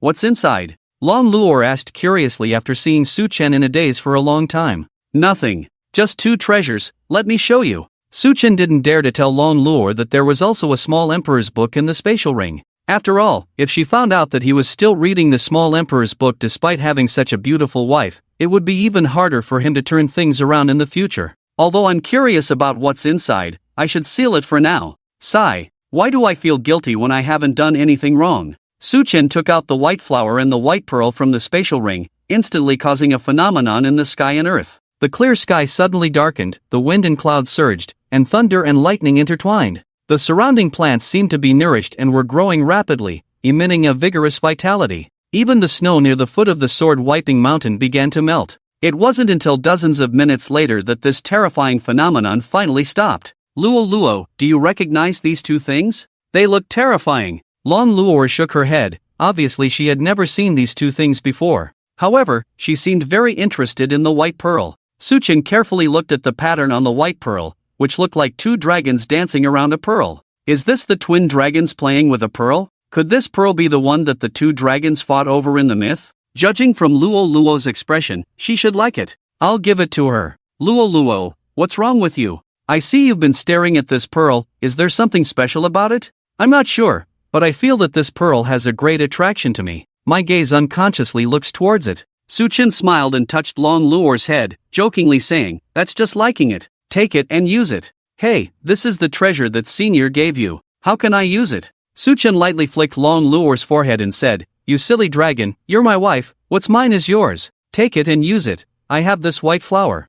what's inside? Long Luo asked curiously after seeing Su Chen in a daze for a long time. Nothing. Just 2 treasures, let me show you. Su Chen didn't dare to tell Long Luo that there was also a small emperor's book in the spatial ring. After all, if she found out that he was still reading the small emperor's book despite having such a beautiful wife, it would be even harder for him to turn things around in the future. Although I'm curious about what's inside, I should seal it for now. Sigh. Why do I feel guilty when I haven't done anything wrong? Su Chen took out the white flower and the white pearl from the spatial ring, instantly causing a phenomenon in the sky and earth. The clear sky suddenly darkened, the wind and clouds surged, and thunder and lightning intertwined. The surrounding plants seemed to be nourished and were growing rapidly, emitting a vigorous vitality. Even the snow near the foot of the sword-wiping mountain began to melt. It wasn't until dozens of minutes later that this terrifying phenomenon finally stopped. Luo, do you recognize these 2 things? They look terrifying. Long Luo shook her head. Obviously she had never seen these 2 things before. However, she seemed very interested in the white pearl. Su Chen carefully looked at the pattern on the white pearl, which looked like 2 dragons dancing around a pearl. Is this the twin dragons playing with a pearl? Could this pearl be the one that the 2 dragons fought over in the myth? Judging from Luo's expression, she should like it. I'll give it to her. Luo, what's wrong with you? I see you've been staring at this pearl, is there something special about it? I'm not sure, but I feel that this pearl has a great attraction to me. My gaze unconsciously looks towards it. Su Chen smiled and touched Long Luo's head, jokingly saying, that's just liking it. Take it and use it. Hey, this is the treasure that Senior gave you. How can I use it? Su Chen lightly flicked Long Luo's forehead and said, you silly dragon, you're my wife, what's mine is yours. Take it and use it. I have this white flower.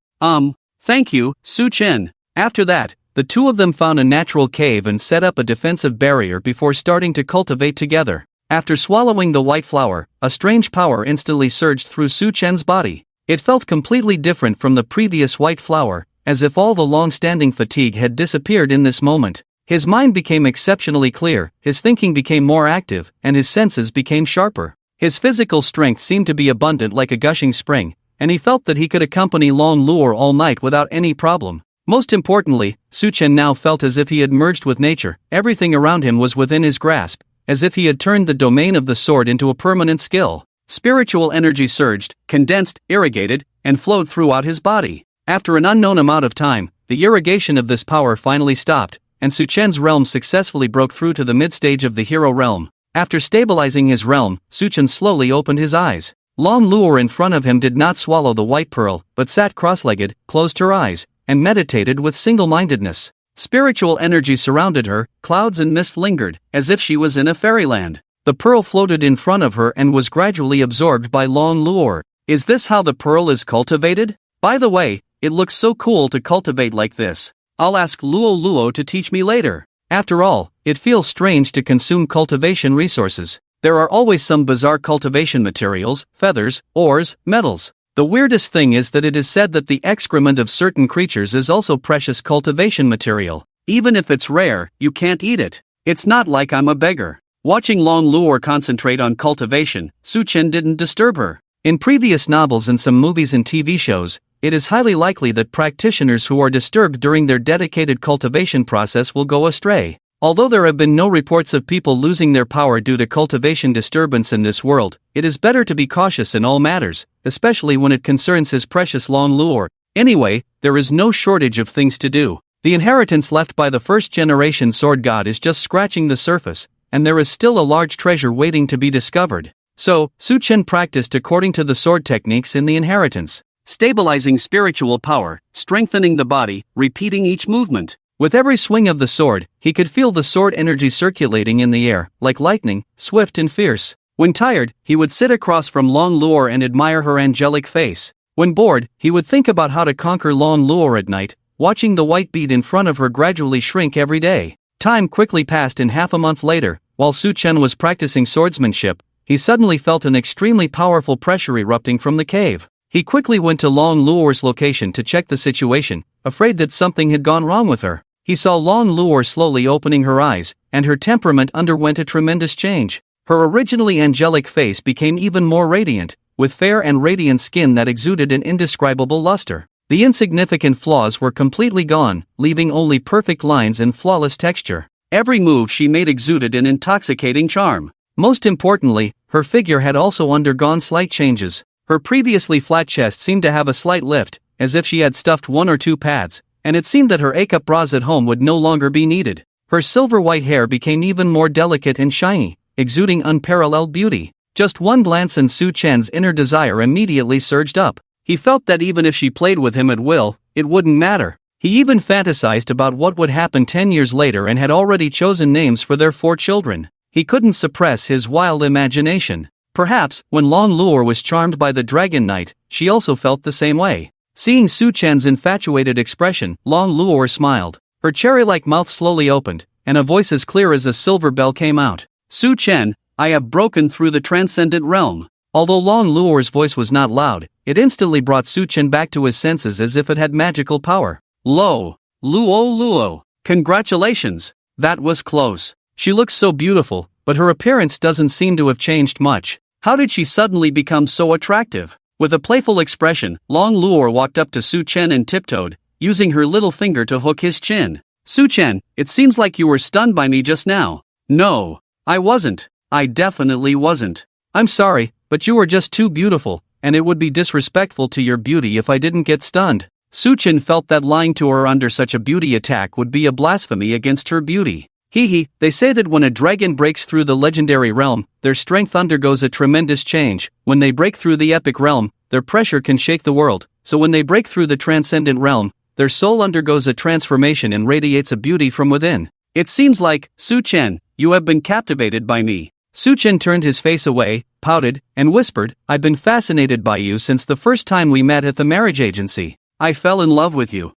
Thank you, Su Chen. After that, the two of them found a natural cave and set up a defensive barrier before starting to cultivate together. After swallowing the white flower, a strange power instantly surged through Su Chen's body. It felt completely different from the previous white flower, as if all the long-standing fatigue had disappeared in this moment. His mind became exceptionally clear, his thinking became more active, and his senses became sharper. His physical strength seemed to be abundant like a gushing spring, and he felt that he could accompany Long Luo all night without any problem. Most importantly, Su Chen now felt as if he had merged with nature. Everything around him was within his grasp, as if he had turned the domain of the sword into a permanent skill. Spiritual energy surged, condensed, irrigated, and flowed throughout his body. After an unknown amount of time, the irrigation of this power finally stopped, and Su Chen's realm successfully broke through to the mid-stage of the hero realm. After stabilizing his realm, Su Chen slowly opened his eyes. Long Luo in front of him did not swallow the white pearl, but sat cross-legged, closed her eyes, and meditated with single-mindedness. Spiritual energy surrounded her, clouds and mist lingered, as if she was in a fairyland. The pearl floated in front of her and was gradually absorbed by Long Luo. Is this how the pearl is cultivated? By the way, it looks so cool to cultivate like this. I'll ask Luo to teach me later. After all, it feels strange to consume cultivation resources. There are always some bizarre cultivation materials, feathers, ores, metals. The weirdest thing is that it is said that the excrement of certain creatures is also precious cultivation material. Even if it's rare, you can't eat it. It's not like I'm a beggar. Watching Long Luo concentrate on cultivation, Su Chen didn't disturb her. In previous novels and some movies and TV shows, it is highly likely that practitioners who are disturbed during their dedicated cultivation process will go astray. Although there have been no reports of people losing their power due to cultivation disturbance in this world, it is better to be cautious in all matters, especially when it concerns his precious Long Luo. Anyway, there is no shortage of things to do. The inheritance left by the first-generation sword god is just scratching the surface, and there is still a large treasure waiting to be discovered. So, Su Chen practiced according to the sword techniques in the inheritance, stabilizing spiritual power, strengthening the body, repeating each movement. With every swing of the sword, he could feel the sword energy circulating in the air, like lightning, swift and fierce. When tired, he would sit across from Long Luo and admire her angelic face. When bored, he would think about how to conquer Long Luo at night, watching the white bead in front of her gradually shrink every day. Time quickly passed, and half a month later, while Su Chen was practicing swordsmanship, he suddenly felt an extremely powerful pressure erupting from the cave. He quickly went to Long Luo's location to check the situation, afraid that something had gone wrong with her. He saw Long Luo slowly opening her eyes, and her temperament underwent a tremendous change. Her originally angelic face became even more radiant, with fair and radiant skin that exuded an indescribable luster. The insignificant flaws were completely gone, leaving only perfect lines and flawless texture. Every move she made exuded an intoxicating charm. Most importantly, her figure had also undergone slight changes. Her previously flat chest seemed to have a slight lift, as if she had stuffed 1 or 2 pads, and it seemed that her A-cup bras at home would no longer be needed. Her silver-white hair became even more delicate and shiny, exuding unparalleled beauty. Just one glance and Su Chen's inner desire immediately surged up. He felt that even if she played with him at will, it wouldn't matter. He even fantasized about what would happen 10 years later and had already chosen names for their 4 children. He couldn't suppress his wild imagination. Perhaps, when Long Luo was charmed by the Dragon Knight, she also felt the same way. Seeing Su Chen's infatuated expression, Long Luo smiled. Her cherry-like mouth slowly opened, and a voice as clear as a silver bell came out. Su Chen, I have broken through the transcendent realm. Although Long Luo's voice was not loud, it instantly brought Su Chen back to his senses as if it had magical power. Luo. Congratulations. That was close. She looks so beautiful, but her appearance doesn't seem to have changed much. How did she suddenly become so attractive? With a playful expression, Long Luo walked up to Su Chen and tiptoed, using her little finger to hook his chin. Su Chen, it seems like you were stunned by me just now. No, I wasn't. I definitely wasn't. I'm sorry, but you were just too beautiful, and it would be disrespectful to your beauty if I didn't get stunned. Su Chen felt that lying to her under such a beauty attack would be a blasphemy against her beauty. They say that when a dragon breaks through the legendary realm, their strength undergoes a tremendous change. When they break through the epic realm, their pressure can shake the world, so when they break through the transcendent realm, their soul undergoes a transformation and radiates a beauty from within. It seems like, Su Chen, you have been captivated by me. Su Chen turned his face away, pouted, and whispered, I've been fascinated by you since the first time we met at the marriage agency. I fell in love with you.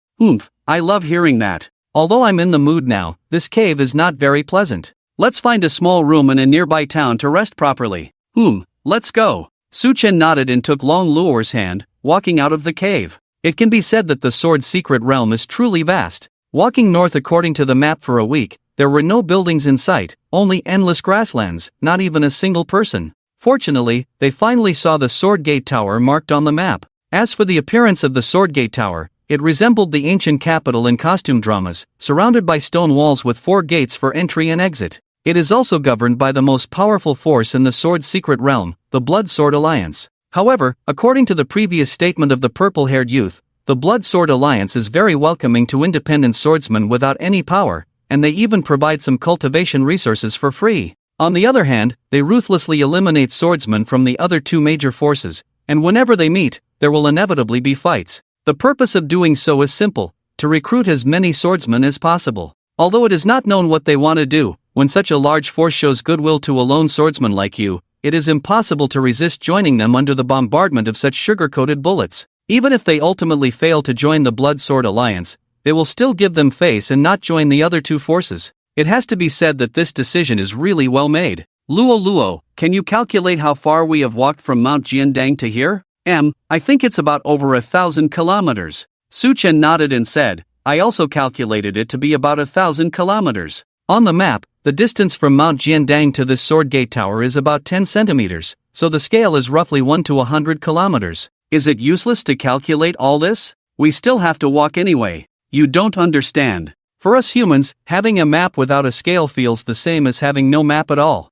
I love hearing that. Although I'm in the mood now, this cave is not very pleasant. Let's find a small room in a nearby town to rest properly. Let's go. Su Chen nodded and took Long Luo's hand, walking out of the cave. It can be said that the sword's secret realm is truly vast. Walking north according to the map for a week, there were no buildings in sight, only endless grasslands, not even a single person. Fortunately, they finally saw the Sword Gate Tower marked on the map. As for the appearance of the Sword Gate Tower, it resembled the ancient capital in costume dramas, surrounded by stone walls with 4 gates for entry and exit. It is also governed by the most powerful force in the sword's secret realm, the Blood Sword Alliance. However, according to the previous statement of the purple-haired youth, the Blood Sword Alliance is very welcoming to independent swordsmen without any power, and they even provide some cultivation resources for free. On the other hand, they ruthlessly eliminate swordsmen from the other 2 major forces, and whenever they meet, there will inevitably be fights. The purpose of doing so is simple, to recruit as many swordsmen as possible. Although it is not known what they want to do, when such a large force shows goodwill to a lone swordsman like you, it is impossible to resist joining them under the bombardment of such sugar-coated bullets. Even if they ultimately fail to join the Blood Sword Alliance, they will still give them face and not join the other 2 forces. It has to be said that this decision is really well made. Luo, can you calculate how far we have walked from Mount Jiandang to here? I think it's about over 1,000 kilometers. Su Chen nodded and said, I also calculated it to be about 1,000 kilometers. On the map, the distance from Mount Jiandang to this Sword Gate Tower is about 10 centimeters, so the scale is roughly 1 to 100 kilometers. Is it useless to calculate all this? We still have to walk anyway. You don't understand. For us humans, having a map without a scale feels the same as having no map at all.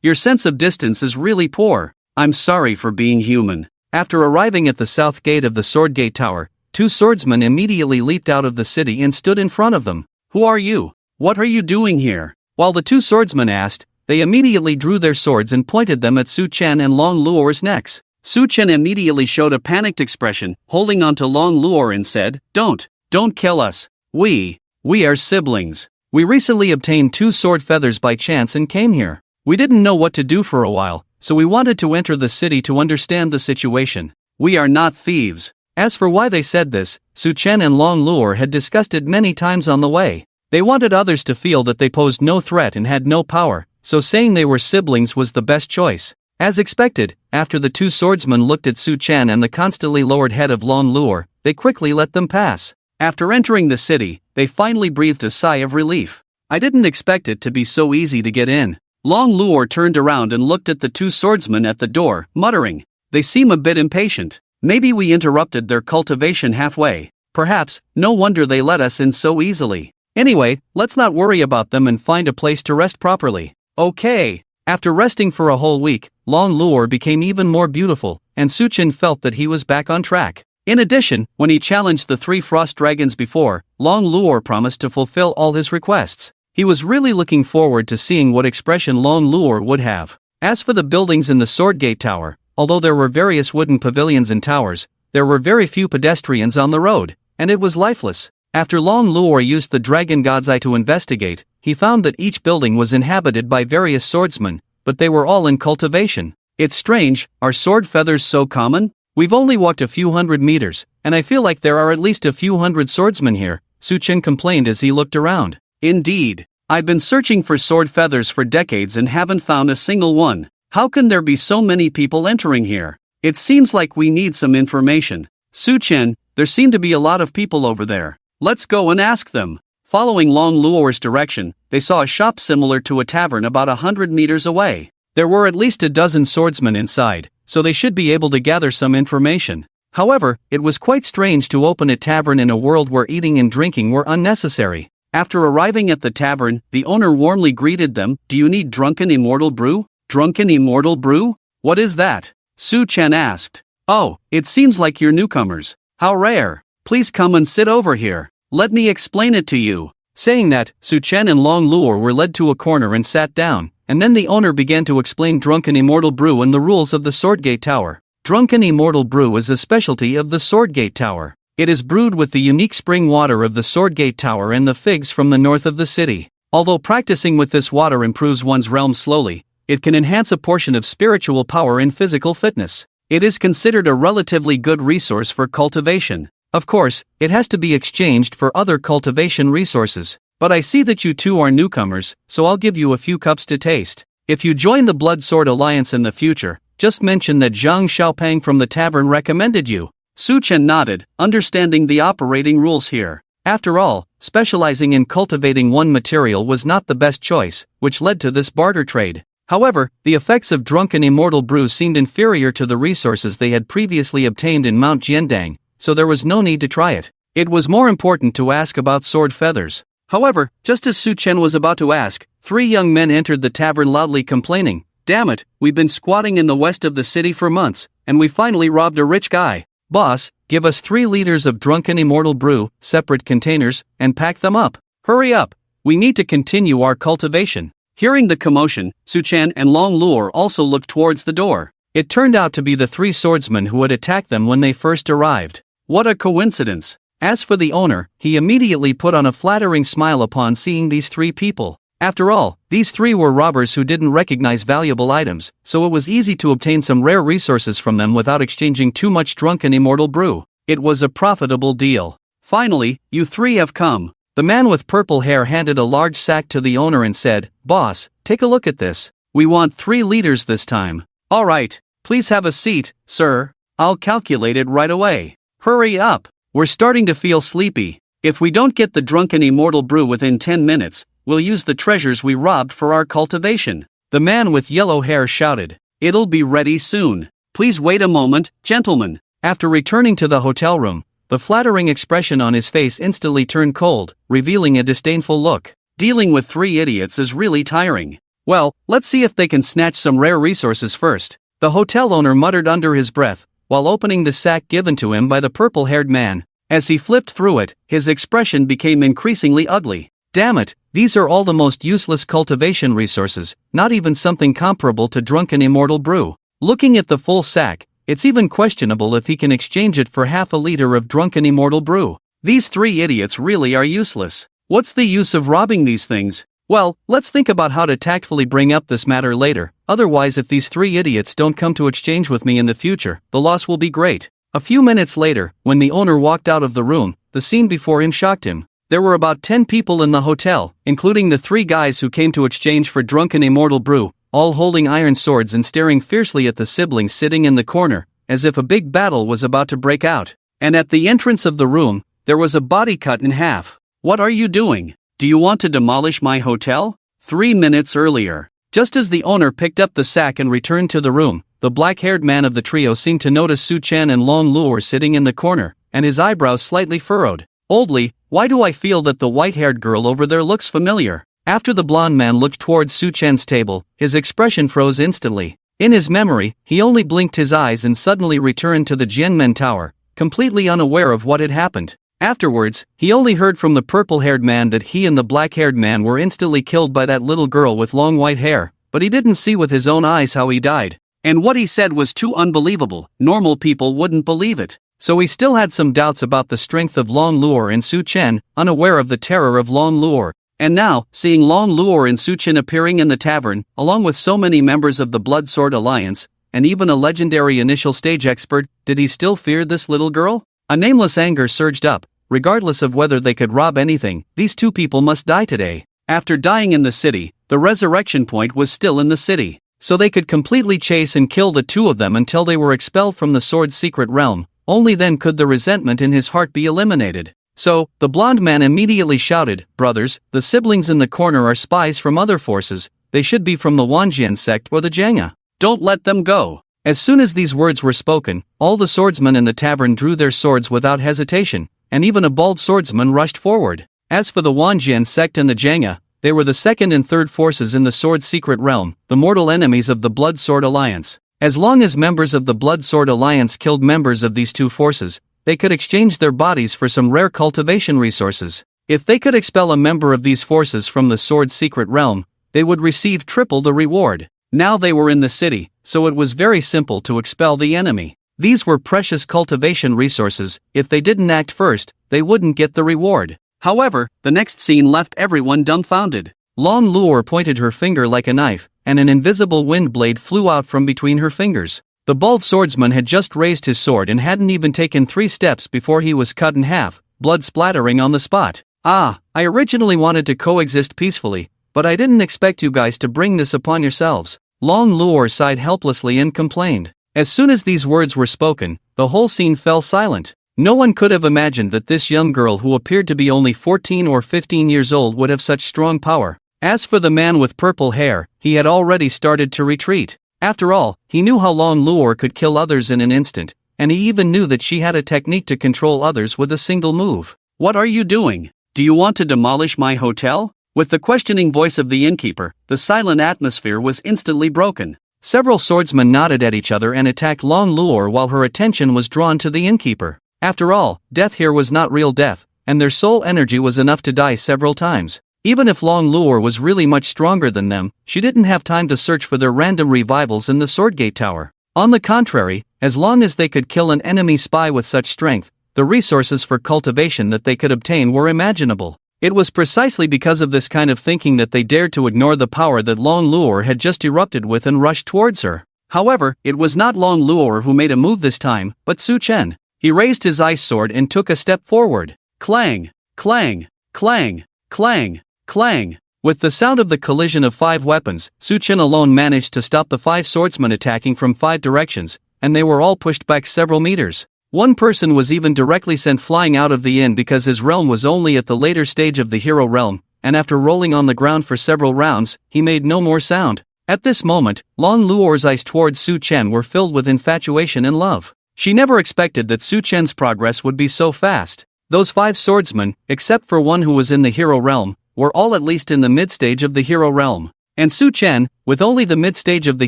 Your sense of distance is really poor. I'm sorry for being human. After arriving at the south gate of the Sword Gate Tower, 2 swordsmen immediately leaped out of the city and stood in front of them. Who are you? What are you doing here? While the 2 swordsmen asked, they immediately drew their swords and pointed them at Su Chen and Long Luo's necks. Su Chen immediately showed a panicked expression, holding on to Long Luo and said, Don't kill us. We are siblings. We recently obtained 2 sword feathers by chance and came here. We didn't know what to do for a while, so we wanted to enter the city to understand the situation. We are not thieves. As for why they said this, Su Chen and Long Luo had discussed it many times on the way. They wanted others to feel that they posed no threat and had no power, so saying they were siblings was the best choice. As expected, after the 2 swordsmen looked at Su Chen and the constantly lowered head of Long Luo, they quickly let them pass. After entering the city, they finally breathed a sigh of relief. I didn't expect it to be so easy to get in. Long Luo turned around and looked at the 2 swordsmen at the door, muttering, They seem a bit impatient. Maybe we interrupted their cultivation halfway. Perhaps, no wonder they let us in so easily. Anyway, let's not worry about them and find a place to rest properly. Okay. After resting for a whole week, Long Luo became even more beautiful, and Su Chen felt that he was back on track. In addition, when he challenged the 3 frost dragons before, Long Luo promised to fulfill all his requests. He was really looking forward to seeing what expression Long Luo would have. As for the buildings in the Sword Gate Tower, although there were various wooden pavilions and towers, there were very few pedestrians on the road, and it was lifeless. After Long Luo used the Dragon God's Eye to investigate, he found that each building was inhabited by various swordsmen, but they were all in cultivation. It's strange, are sword feathers so common? We've only walked a few hundred meters, and I feel like there are at least a few hundred swordsmen here, Su Chen complained as he looked around. Indeed. I've been searching for sword feathers for decades and haven't found a single one. How can there be so many people entering here? It seems like we need some information. Su Chen, there seem to be a lot of people over there. Let's go and ask them. Following Long Luo's direction, they saw a shop similar to a tavern about 100 meters away. There were at least a dozen swordsmen inside, so they should be able to gather some information. However, it was quite strange to open a tavern in a world where eating and drinking were unnecessary. After arriving at the tavern, the owner warmly greeted them. Do you need drunken immortal brew? Drunken immortal brew? What is that? Su Chen asked. Oh, it seems like you're newcomers. How rare. Please come and sit over here. Let me explain it to you. Saying that, Su Chen and Long Luo were led to a corner and sat down, and then the owner began to explain Drunken Immortal Brew and the rules of the Swordgate Tower. Drunken Immortal Brew is a specialty of the Swordgate Tower. It is brewed with the unique spring water of the Swordgate Tower and the figs from the north of the city. Although practicing with this water improves one's realm slowly, it can enhance a portion of spiritual power and physical fitness. It is considered a relatively good resource for cultivation. Of course, it has to be exchanged for other cultivation resources. But I see that you two are newcomers, so I'll give you a few cups to taste. If you join the Blood Sword Alliance in the future, just mention that Zhang Xiaopeng from the tavern recommended you. Su Chen nodded, understanding the operating rules here. After all, specializing in cultivating one material was not the best choice, which led to this barter trade. However, the effects of Drunken Immortal Brew seemed inferior to the resources they had previously obtained in Mount Jiandang, so there was no need to try it. It was more important to ask about sword feathers. However, just as Su Chen was about to ask, 3 young men entered the tavern loudly complaining, "Damn it, we've been squatting in the west of the city for months, and we finally robbed a rich guy. Boss, give us 3 liters of Drunken Immortal Brew, separate containers, and pack them up. Hurry up, we need to continue our cultivation." Hearing the commotion, Su Chen and Long Luo also looked towards the door. It turned out to be the 3 swordsmen who had attacked them when they first arrived. What a coincidence! As for the owner, he immediately put on a flattering smile upon seeing these 3 people. After all, these 3 were robbers who didn't recognize valuable items, so it was easy to obtain some rare resources from them without exchanging too much Drunken Immortal Brew. It was a profitable deal. Finally, you 3 have come. The man with purple hair handed a large sack to the owner and said, "Boss, take a look at this. We want 3 liters this time." "All right, please have a seat, sir. I'll calculate it right away. Hurry up, we're starting to feel sleepy. If we don't get the Drunken Immortal Brew within 10 minutes, we'll use the treasures we robbed for our cultivation." The man with yellow hair shouted, "It'll be ready soon. Please wait a moment, gentlemen." After returning to the hotel room, the flattering expression on his face instantly turned cold, revealing a disdainful look. Dealing with 3 idiots is really tiring. Well, let's see if they can snatch some rare resources first. The hotel owner muttered under his breath, while opening the sack given to him by the purple-haired man. As he flipped through it, his expression became increasingly ugly. Damn it, these are all the most useless cultivation resources, not even something comparable to Drunken Immortal Brew. Looking at the full sack, it's even questionable if he can exchange it for half a liter of Drunken Immortal Brew. These 3 idiots really are useless. What's the use of robbing these things? Well, let's think about how to tactfully bring up this matter later. Otherwise, if these 3 idiots don't come to exchange with me in the future, the loss will be great. A few minutes later, when the owner walked out of the room, the scene before him shocked him. There were about 10 people in the hotel, including the 3 guys who came to exchange for Drunken Immortal Brew, all holding iron swords and staring fiercely at the siblings sitting in the corner, as if a big battle was about to break out. And at the entrance of the room, there was a body cut in half. "What are you doing? Do you want to demolish my hotel?" 3 minutes earlier. Just as the owner picked up the sack and returned to the room, the black-haired man of the trio seemed to notice Su Chen and Long Luo sitting in the corner, and his eyebrows slightly furrowed. "Oldly, why do I feel that the white-haired girl over there looks familiar?" After the blonde man looked towards Su Chen's table, his expression froze instantly. In his memory, he only blinked his eyes and suddenly returned to the Jianmen Tower, completely unaware of what had happened. Afterwards, he only heard from the purple-haired man that he and the black-haired man were instantly killed by that little girl with long white hair, but he didn't see with his own eyes how he died. And what he said was too unbelievable, normal people wouldn't believe it. So he still had some doubts about the strength of Long Luo and Su Chen, unaware of the terror of Long Luo. And now, seeing Long Luo and Su Chen appearing in the tavern, along with so many members of the Blood Sword Alliance, and even a legendary initial stage expert, did he still fear this little girl? A nameless anger surged up. Regardless of whether they could rob anything, these 2 people must die today. After dying in the city, the resurrection point was still in the city. So they could completely chase and kill the 2 of them until they were expelled from the sword's secret realm. Only then could the resentment in his heart be eliminated. So, the blonde man immediately shouted, "Brothers, the siblings in the corner are spies from other forces. They should be from the Wanjian sect or the Jangha. Don't let them go." As soon as these words were spoken, all the swordsmen in the tavern drew their swords without hesitation, and even a bald swordsman rushed forward. As for the Wanjian sect and the Jangha, they were the 2nd and 3rd forces in the sword's secret realm, the mortal enemies of the Blood Sword Alliance. As long as members of the Blood Sword Alliance killed members of these 2 forces, they could exchange their bodies for some rare cultivation resources. If they could expel a member of these forces from the sword's secret realm, they would receive triple the reward. Now they were in the city, so it was very simple to expel the enemy. These were precious cultivation resources. If they didn't act first, they wouldn't get the reward. However, the next scene left everyone dumbfounded. Long Luo pointed her finger like a knife, and an invisible wind blade flew out from between her fingers. The bald swordsman had just raised his sword and hadn't even taken 3 steps before he was cut in half, blood splattering on the spot. I originally wanted to coexist peacefully, but I didn't expect you guys to bring this upon yourselves. Long Luo sighed helplessly and complained. As soon as these words were spoken, the whole scene fell silent. No one could have imagined that this young girl who appeared to be only 14 or 15 years old would have such strong power. As for the man with purple hair, he had already started to retreat. After all, he knew how Long Luo could kill others in an instant, and he even knew that she had a technique to control others with a single move. What are you doing? Do you want to demolish my hotel? With the questioning voice of the innkeeper, the silent atmosphere was instantly broken. Several swordsmen nodded at each other and attacked Long Luo while her attention was drawn to the innkeeper. After all, death here was not real death, and their soul energy was enough to die several times. Even if Long Luo was really much stronger than them, she didn't have time to search for their random revivals in the Swordgate Tower. On the contrary, as long as they could kill an enemy spy with such strength, the resources for cultivation that they could obtain were imaginable. It was precisely because of this kind of thinking that they dared to ignore the power that Long Luo had just erupted with and rushed towards her. However, it was not Long Luo who made a move this time, but Su Chen. He raised his ice sword and took a step forward. Clang! Clang! Clang! Clang! Clang! With the sound of the collision of 5 weapons, Su Chen alone managed to stop the 5 swordsmen attacking from 5 directions, and they were all pushed back several meters. One person was even directly sent flying out of the inn because his realm was only at the later stage of the hero realm, and after rolling on the ground for several rounds, he made no more sound. At this moment, Long Luo's eyes towards Su Chen were filled with infatuation and love. She never expected that Su Chen's progress would be so fast. Those 5 swordsmen, except for one who was in the hero realm, were all at least in the mid-stage of the hero realm. And Su Chen, with only the mid-stage of the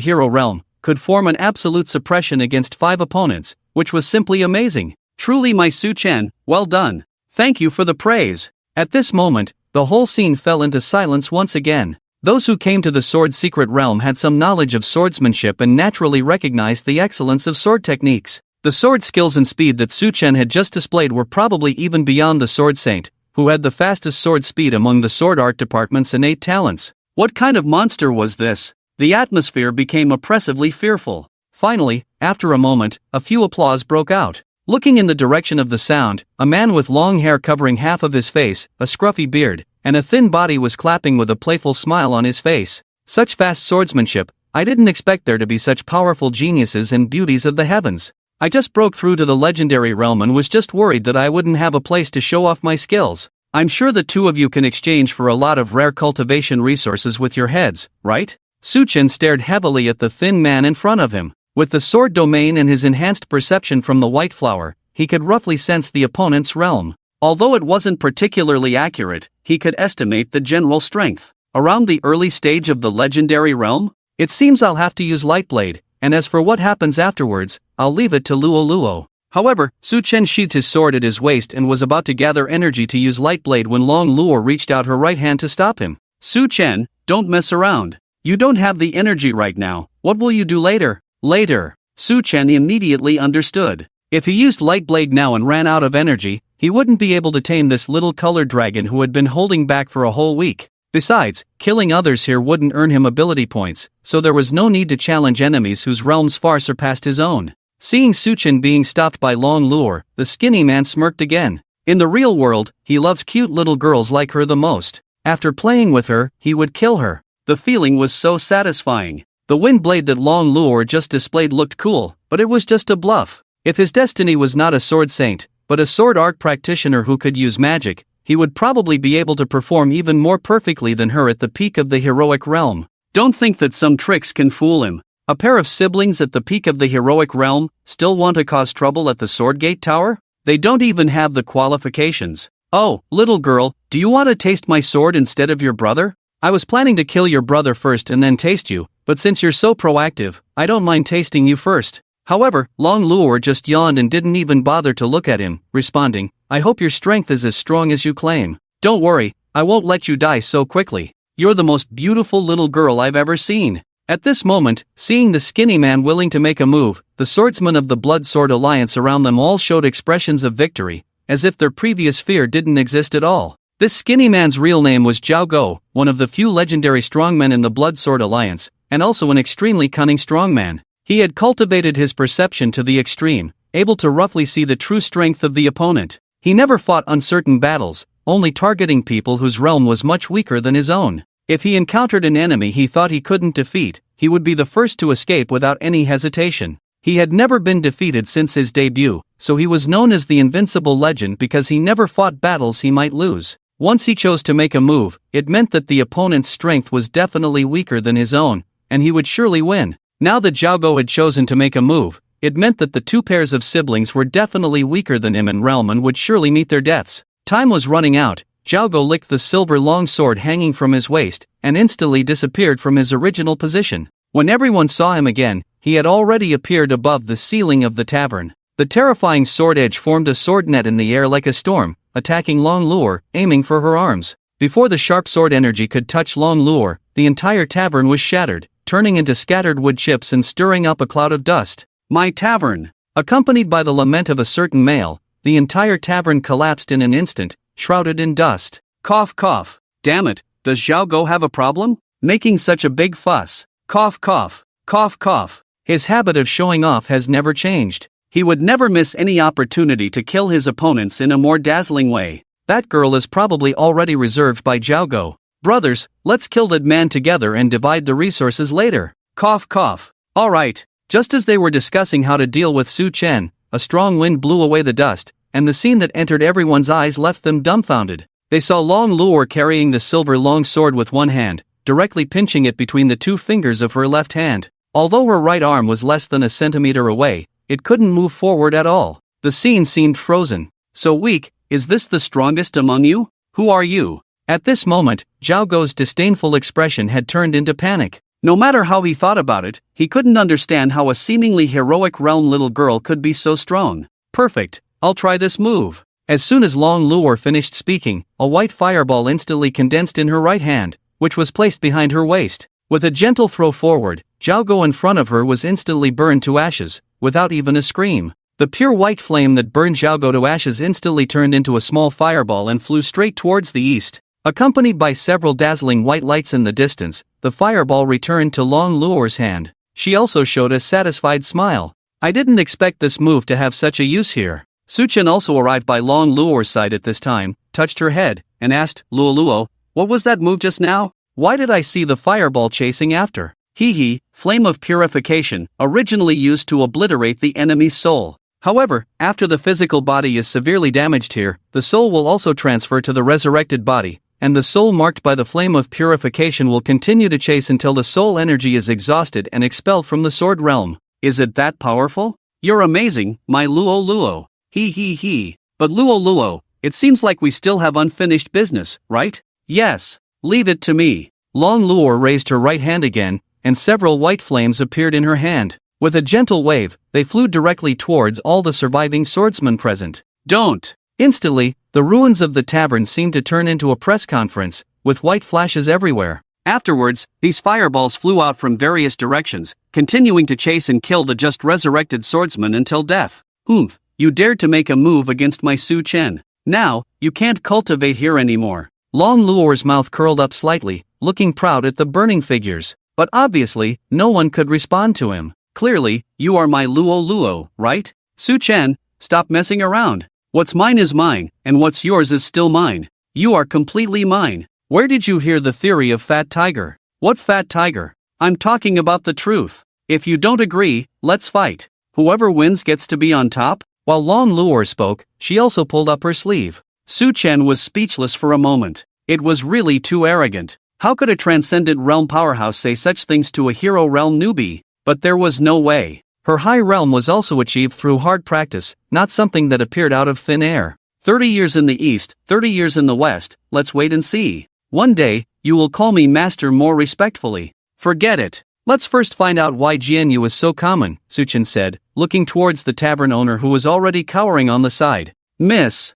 hero realm, could form an absolute suppression against 5 opponents, which was simply amazing. Truly my Su Chen, well done. Thank you for the praise. At this moment, the whole scene fell into silence once again. Those who came to the sword secret realm had some knowledge of swordsmanship and naturally recognized the excellence of sword techniques. The sword skills and speed that Su Chen had just displayed were probably even beyond the sword saint, who had the fastest sword speed among the sword art department's innate talents. What kind of monster was this? The atmosphere became oppressively fearful. Finally, after a moment, a few applause broke out. Looking in the direction of the sound, a man with long hair covering half of his face, a scruffy beard, and a thin body was clapping with a playful smile on his face. Such fast swordsmanship, I didn't expect there to be such powerful geniuses and beauties of the heavens. I just broke through to the legendary realm and was just worried that I wouldn't have a place to show off my skills. I'm sure the 2 of you can exchange for a lot of rare cultivation resources with your heads, right? Su Chen stared heavily at the thin man in front of him. With the sword domain and his enhanced perception from the white flower, he could roughly sense the opponent's realm. Although it wasn't particularly accurate, he could estimate the general strength. Around the early stage of the legendary realm? It seems I'll have to use Lightblade, and as for what happens afterwards, I'll leave it to Luo Luo. However, Su Chen sheathed his sword at his waist and was about to gather energy to use Lightblade when Long Luo reached out her right hand to stop him. Su Chen, don't mess around. You don't have the energy right now. What will you do later? Later. Su Chen immediately understood. If he used Lightblade now and ran out of energy, he wouldn't be able to tame this little colored dragon who had been holding back for a whole week. Besides, killing others here wouldn't earn him ability points, so there was no need to challenge enemies whose realms far surpassed his own. Seeing Su Chen being stopped by Long Luo, the skinny man smirked again. In the real world, he loved cute little girls like her the most. After playing with her, he would kill her. The feeling was so satisfying. The wind blade that Long Luo just displayed looked cool, but it was just a bluff. If his destiny was not a sword saint, but a sword art practitioner who could use magic, he would probably be able to perform even more perfectly than her at the peak of the heroic realm. Don't think that some tricks can fool him. A pair of siblings at the peak of the heroic realm still want to cause trouble at the Swordgate Tower? They don't even have the qualifications. Oh, little girl, do you want to taste my sword instead of your brother? I was planning to kill your brother first and then taste you, but since you're so proactive, I don't mind tasting you first. However, Long Luo just yawned and didn't even bother to look at him, responding, "I hope your strength is as strong as you claim. Don't worry, I won't let you die so quickly. You're the most beautiful little girl I've ever seen." At this moment, seeing the skinny man willing to make a move, the swordsmen of the Blood Sword Alliance around them all showed expressions of victory, as if their previous fear didn't exist at all. This skinny man's real name was Zhao Go, one of the few legendary strongmen in the Blood Sword Alliance, and also an extremely cunning strongman. He had cultivated his perception to the extreme, able to roughly see the true strength of the opponent. He never fought uncertain battles, only targeting people whose realm was much weaker than his own. If he encountered an enemy he thought he couldn't defeat, he would be the first to escape without any hesitation. He had never been defeated since his debut, so he was known as the Invincible Legend because he never fought battles he might lose. Once he chose to make a move, it meant that the opponent's strength was definitely weaker than his own, and he would surely win. Now that Zhao Go had chosen to make a move, it meant that the two pairs of siblings were definitely weaker than him in realm and would surely meet their deaths. Time was running out. Zhao Go licked the silver long sword hanging from his waist, and instantly disappeared from his original position. When everyone saw him again, he had already appeared above the ceiling of the tavern. The terrifying sword edge formed a sword net in the air like a storm, attacking Long Luo, aiming for her arms. Before the sharp sword energy could touch Long Luo, the entire tavern was shattered, turning into scattered wood chips and stirring up a cloud of dust. "My tavern!" Accompanied by the lament of a certain male, the entire tavern collapsed in an instant, shrouded in dust. Cough cough. Damn it, does Zhao Go have a problem? Making such a big fuss. Cough cough. Cough cough. His habit of showing off has never changed. He would never miss any opportunity to kill his opponents in a more dazzling way. That girl is probably already reserved by Zhao Go. Brothers, let's kill that man together and divide the resources later. Cough cough. Alright. Just as they were discussing how to deal with Su Chen, a strong wind blew away the dust, and the scene that entered everyone's eyes left them dumbfounded. They saw Long Luo carrying the silver long sword with one hand, directly pinching it between the two fingers of her left hand. Although her right arm was less than a centimeter away, it couldn't move forward at all. The scene seemed frozen. "So weak, is this the strongest among you? Who are you?" At this moment, Zhao Go's disdainful expression had turned into panic. No matter how he thought about it, he couldn't understand how a seemingly heroic realm little girl could be so strong. "Perfect, I'll try this move." As soon as Long Luo finished speaking, a white fireball instantly condensed in her right hand, which was placed behind her waist. With a gentle throw forward, Zhao Go in front of her was instantly burned to ashes, without even a scream. The pure white flame that burned Zhao Go to ashes instantly turned into a small fireball and flew straight towards the east. Accompanied by several dazzling white lights in the distance, the fireball returned to Long Luo's hand. She also showed a satisfied smile. "I didn't expect this move to have such a use here." Su Chen also arrived by Long Luo's side at this time, touched her head, and asked, "Luo, what was that move just now? Why did I see the fireball chasing after?" "Hee, flame of purification, originally used to obliterate the enemy's soul. However, after the physical body is severely damaged here, the soul will also transfer to the resurrected body, and the soul marked by the flame of purification will continue to chase until the soul energy is exhausted and expelled from the sword realm." "Is it that powerful? You're amazing, my Luo. He. But Luo, it seems like we still have unfinished business, right?" "Yes. Leave it to me." Long Luo raised her right hand again, and several white flames appeared in her hand. With a gentle wave, they flew directly towards all the surviving swordsmen present. "Don't!" Instantly, the ruins of the tavern seemed to turn into a press conference, with white flashes everywhere. Afterwards, these fireballs flew out from various directions, continuing to chase and kill the just resurrected swordsman until death. "Humph, you dared to make a move against my Su Chen. Now, you can't cultivate here anymore." Long Luo's mouth curled up slightly, looking proud at the burning figures. But obviously, no one could respond to him. "Clearly, you are my Luo, right? Su Chen, stop messing around. What's mine is mine, and what's yours is still mine. You are completely mine." Where did you hear the theory of Fat Tiger? What Fat Tiger? I'm talking about the truth. If you don't agree, let's fight. Whoever wins gets to be on top. While Long Luo spoke, she also pulled up her sleeve. Su Chen was speechless for a moment. It was really too arrogant. How could a transcendent realm powerhouse say such things to a hero realm newbie? But there was no way. Her high realm was also achieved through hard practice, not something that appeared out of thin air. 30 years in the east, 30 years in the west, let's wait and see. One day, you will call me master more respectfully. Forget it. Let's first find out why Jianyu is so common, Suchen said, looking towards the tavern owner who was already cowering on the side. Miss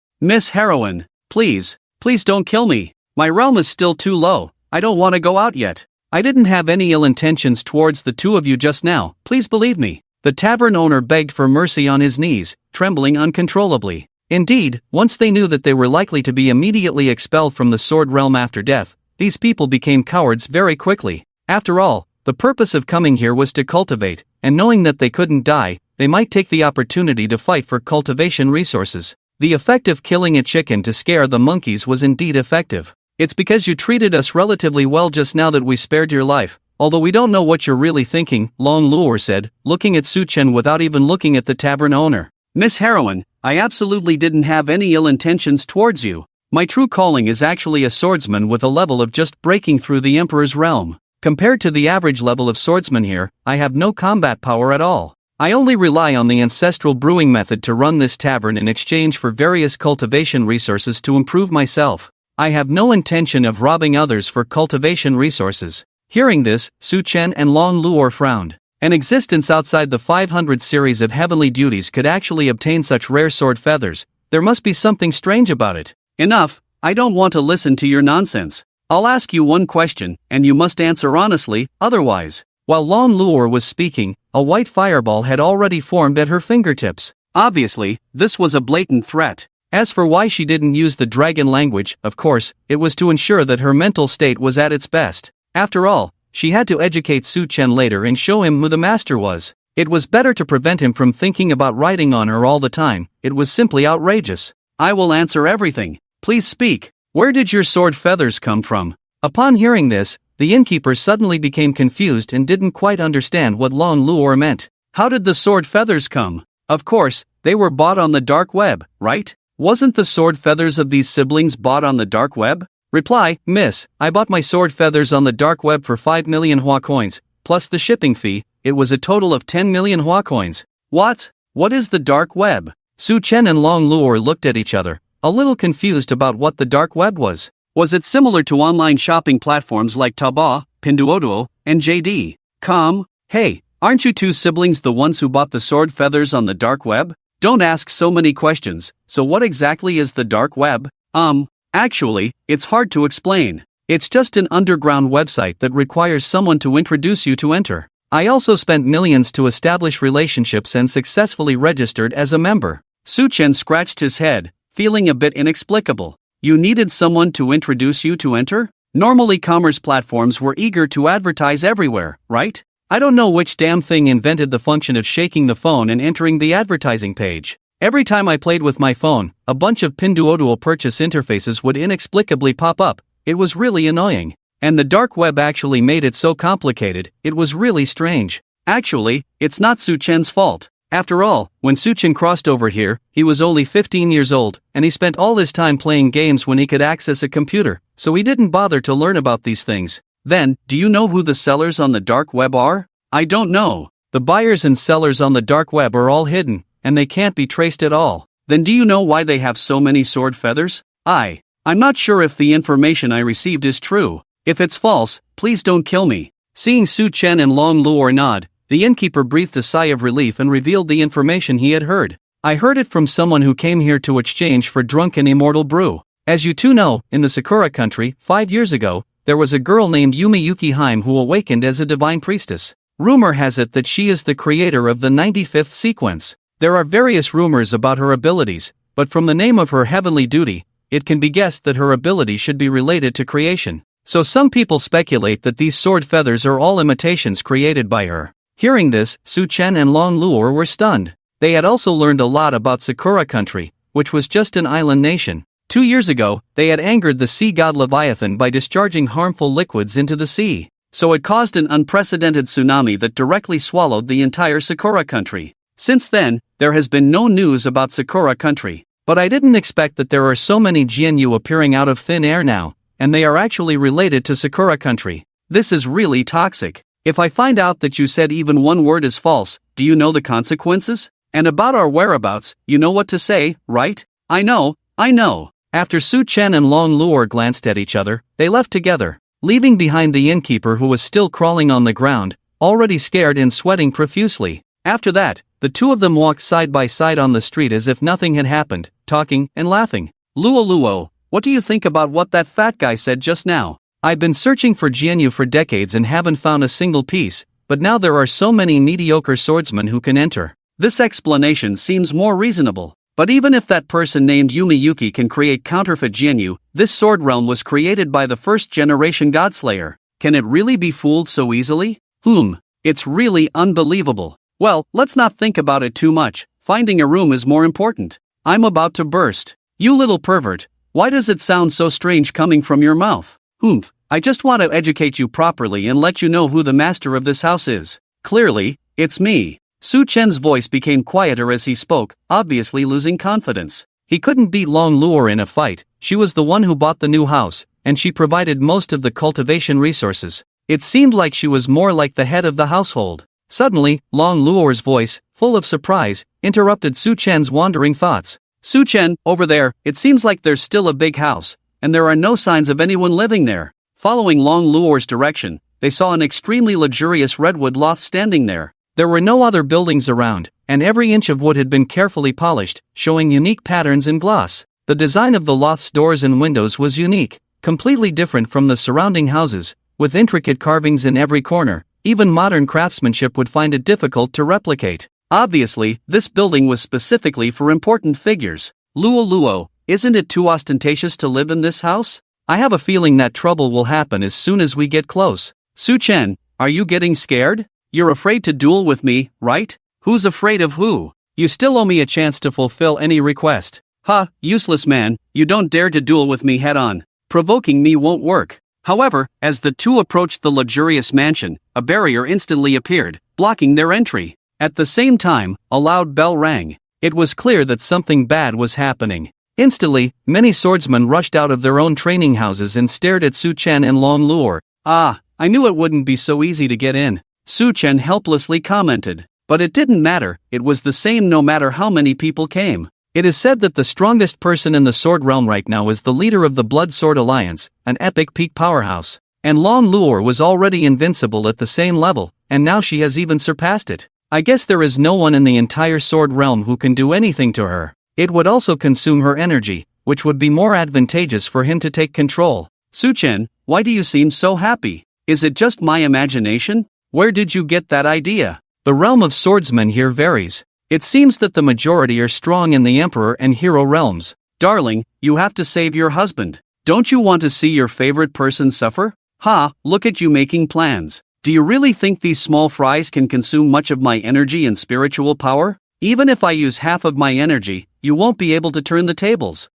Heroine, please don't kill me. My realm is still too low, I don't want to go out yet. I didn't have any ill intentions towards the two of you just now, please believe me. The tavern owner begged for mercy on his knees, trembling uncontrollably. Indeed, once they knew that they were likely to be immediately expelled from the sword realm after death, these people became cowards very quickly. After all, the purpose of coming here was to cultivate, and knowing that they couldn't die, they might take the opportunity to fight for cultivation resources. The effect of killing a chicken to scare the monkeys was indeed effective. It's because you treated us relatively well just now that we spared your life, although we don't know what you're really thinking, Long Luor said, looking at Su Chen without even looking at the tavern owner. Miss Heroine, I absolutely didn't have any ill intentions towards you. My true calling is actually a swordsman with a level of just breaking through the Emperor's realm. Compared to the average level of swordsman here, I have no combat power at all. I only rely on the ancestral brewing method to run this tavern in exchange for various cultivation resources to improve myself. I have no intention of robbing others for cultivation resources. Hearing this, Su Chen and Long Luor frowned. An existence outside the 500 series of heavenly duties could actually obtain such rare sword feathers. There must be something strange about it. Enough, I don't want to listen to your nonsense. I'll ask you one question, and you must answer honestly, otherwise. While Long Luor was speaking, a white fireball had already formed at her fingertips. Obviously, this was a blatant threat. As for why she didn't use the dragon language, of course, it was to ensure that her mental state was at its best. After all, she had to educate Su Chen later and show him who the master was. It was better to prevent him from thinking about riding on her all the time. It was simply outrageous. I will answer everything. Please speak. Where did your sword feathers come from? Upon hearing this, the innkeeper suddenly became confused and didn't quite understand what Long Luor meant. How did the sword feathers come? Of course, they were bought on the dark web, right? Wasn't the sword feathers of these siblings bought on the dark web? Reply, Miss, I bought my sword feathers on the dark web for 5 million Hua coins, plus the shipping fee. It was a total of 10 million Hua coins. What? What is the dark web? Su Chen and Long Luor looked at each other, a little confused about what the dark web was. Was it similar to online shopping platforms like Taobao, Pinduoduo, and JD.com? Hey, aren't you two siblings the ones who bought the sword feathers on the dark web? Don't ask so many questions. So what exactly is the dark web? Actually, it's hard to explain. It's just an underground website that requires someone to introduce you to enter. I also spent millions to establish relationships and successfully registered as a member. Su Chen scratched his head, feeling a bit inexplicable. You needed someone to introduce you to enter? Normally commerce platforms were eager to advertise everywhere, right? I don't know which damn thing invented the function of shaking the phone and entering the advertising page. Every time I played with my phone, a bunch of Pinduoduo purchase interfaces would inexplicably pop up. It was really annoying. And the dark web actually made it so complicated, it was really strange. Actually, it's not Su Chen's fault. After all, when Su Chen crossed over here, he was only 15 years old, and he spent all his time playing games when he could access a computer, so he didn't bother to learn about these things. Then, do you know who the sellers on the dark web are? I don't know. The buyers and sellers on the dark web are all hidden, and they can't be traced at all. Then do you know why they have so many sword feathers? I'm not sure if the information I received is true. If it's false, please don't kill me. Seeing Su Chen and Long Luor nod, the innkeeper breathed a sigh of relief and revealed the information he had heard. I heard it from someone who came here to exchange for drunk and immortal brew. As you two know, in the Sakura country, 5 years ago, there was a girl named Yumi Yuki-Heim who awakened as a divine priestess. Rumor has it that she is the creator of the 95th sequence. There are various rumors about her abilities, but from the name of her heavenly duty, it can be guessed that her ability should be related to creation. So some people speculate that these sword feathers are all imitations created by her. Hearing this, Su Chen and Long Luor were stunned. They had also learned a lot about Sakura country, which was just an island nation. 2 years ago, they had angered the sea god Leviathan by discharging harmful liquids into the sea. So it caused an unprecedented tsunami that directly swallowed the entire Sakura country. Since then, there has been no news about Sakura country. But I didn't expect that there are so many Jianyu appearing out of thin air now, and they are actually related to Sakura country. This is really toxic. If I find out that you said even one word is false, do you know the consequences? And about our whereabouts, you know what to say, right? I know. After Su Chen and Long Luor glanced at each other, they left together. Leaving behind the innkeeper who was still crawling on the ground, already scared and sweating profusely. After that, the two of them walked side by side on the street as if nothing had happened, talking and laughing. Luo, what do you think about what that fat guy said just now? I've been searching for Jianyu for decades and haven't found a single piece, but now there are so many mediocre swordsmen who can enter. This explanation seems more reasonable. But even if that person named Yumiyuki can create counterfeit Jianyu, this sword realm was created by the first-generation Godslayer. Can it really be fooled so easily? It's really unbelievable. Well, let's not think about it too much. Finding a room is more important. I'm about to burst. You little pervert. Why does it sound so strange coming from your mouth? I just want to educate you properly and let you know who the master of this house is. Clearly, it's me. Su Chen's voice became quieter as he spoke, obviously losing confidence. He couldn't beat Long Luo in a fight. She was the one who bought the new house, and she provided most of the cultivation resources. It seemed like she was more like the head of the household. Suddenly, Long Luo's voice, full of surprise, interrupted Su Chen's wandering thoughts. Su Chen, over there, it seems like there's still a big house, and there are no signs of anyone living there. Following Long Luo's direction, they saw an extremely luxurious redwood loft standing there. There were no other buildings around, and every inch of wood had been carefully polished, showing unique patterns in gloss. The design of the loft's doors and windows was unique, completely different from the surrounding houses, with intricate carvings in every corner. Even modern craftsmanship would find it difficult to replicate. Obviously, this building was specifically for important figures. Luo, isn't it too ostentatious to live in this house? I have a feeling that trouble will happen as soon as we get close. Su Chen, are you getting scared? You're afraid to duel with me, right? Who's afraid of who? You still owe me a chance to fulfill any request. Useless man, you don't dare to duel with me head on. Provoking me won't work. However, as the two approached the luxurious mansion, a barrier instantly appeared, blocking their entry. At the same time, a loud bell rang. It was clear that something bad was happening. Instantly, many swordsmen rushed out of their own training houses and stared at Su Chen and Long Luo. I knew it wouldn't be so easy to get in, Su Chen helplessly commented. But it didn't matter, it was the same no matter how many people came. It is said that the strongest person in the sword realm right now is the leader of the Blood Sword Alliance, an epic peak powerhouse. And Long Luo was already invincible at the same level, and now she has even surpassed it. I guess there is no one in the entire sword realm who can do anything to her. It would also consume her energy, which would be more advantageous for him to take control. Su Chen, why do you seem so happy? Is it just my imagination? Where did you get that idea? The realm of swordsmen here varies. It seems that the majority are strong in the Emperor and Hero realms. Darling, you have to save your husband. Don't you want to see your favorite person suffer? Look at you making plans. Do you really think these small fries can consume much of my energy and spiritual power? Even if I use half of my energy, you won't be able to turn the tables.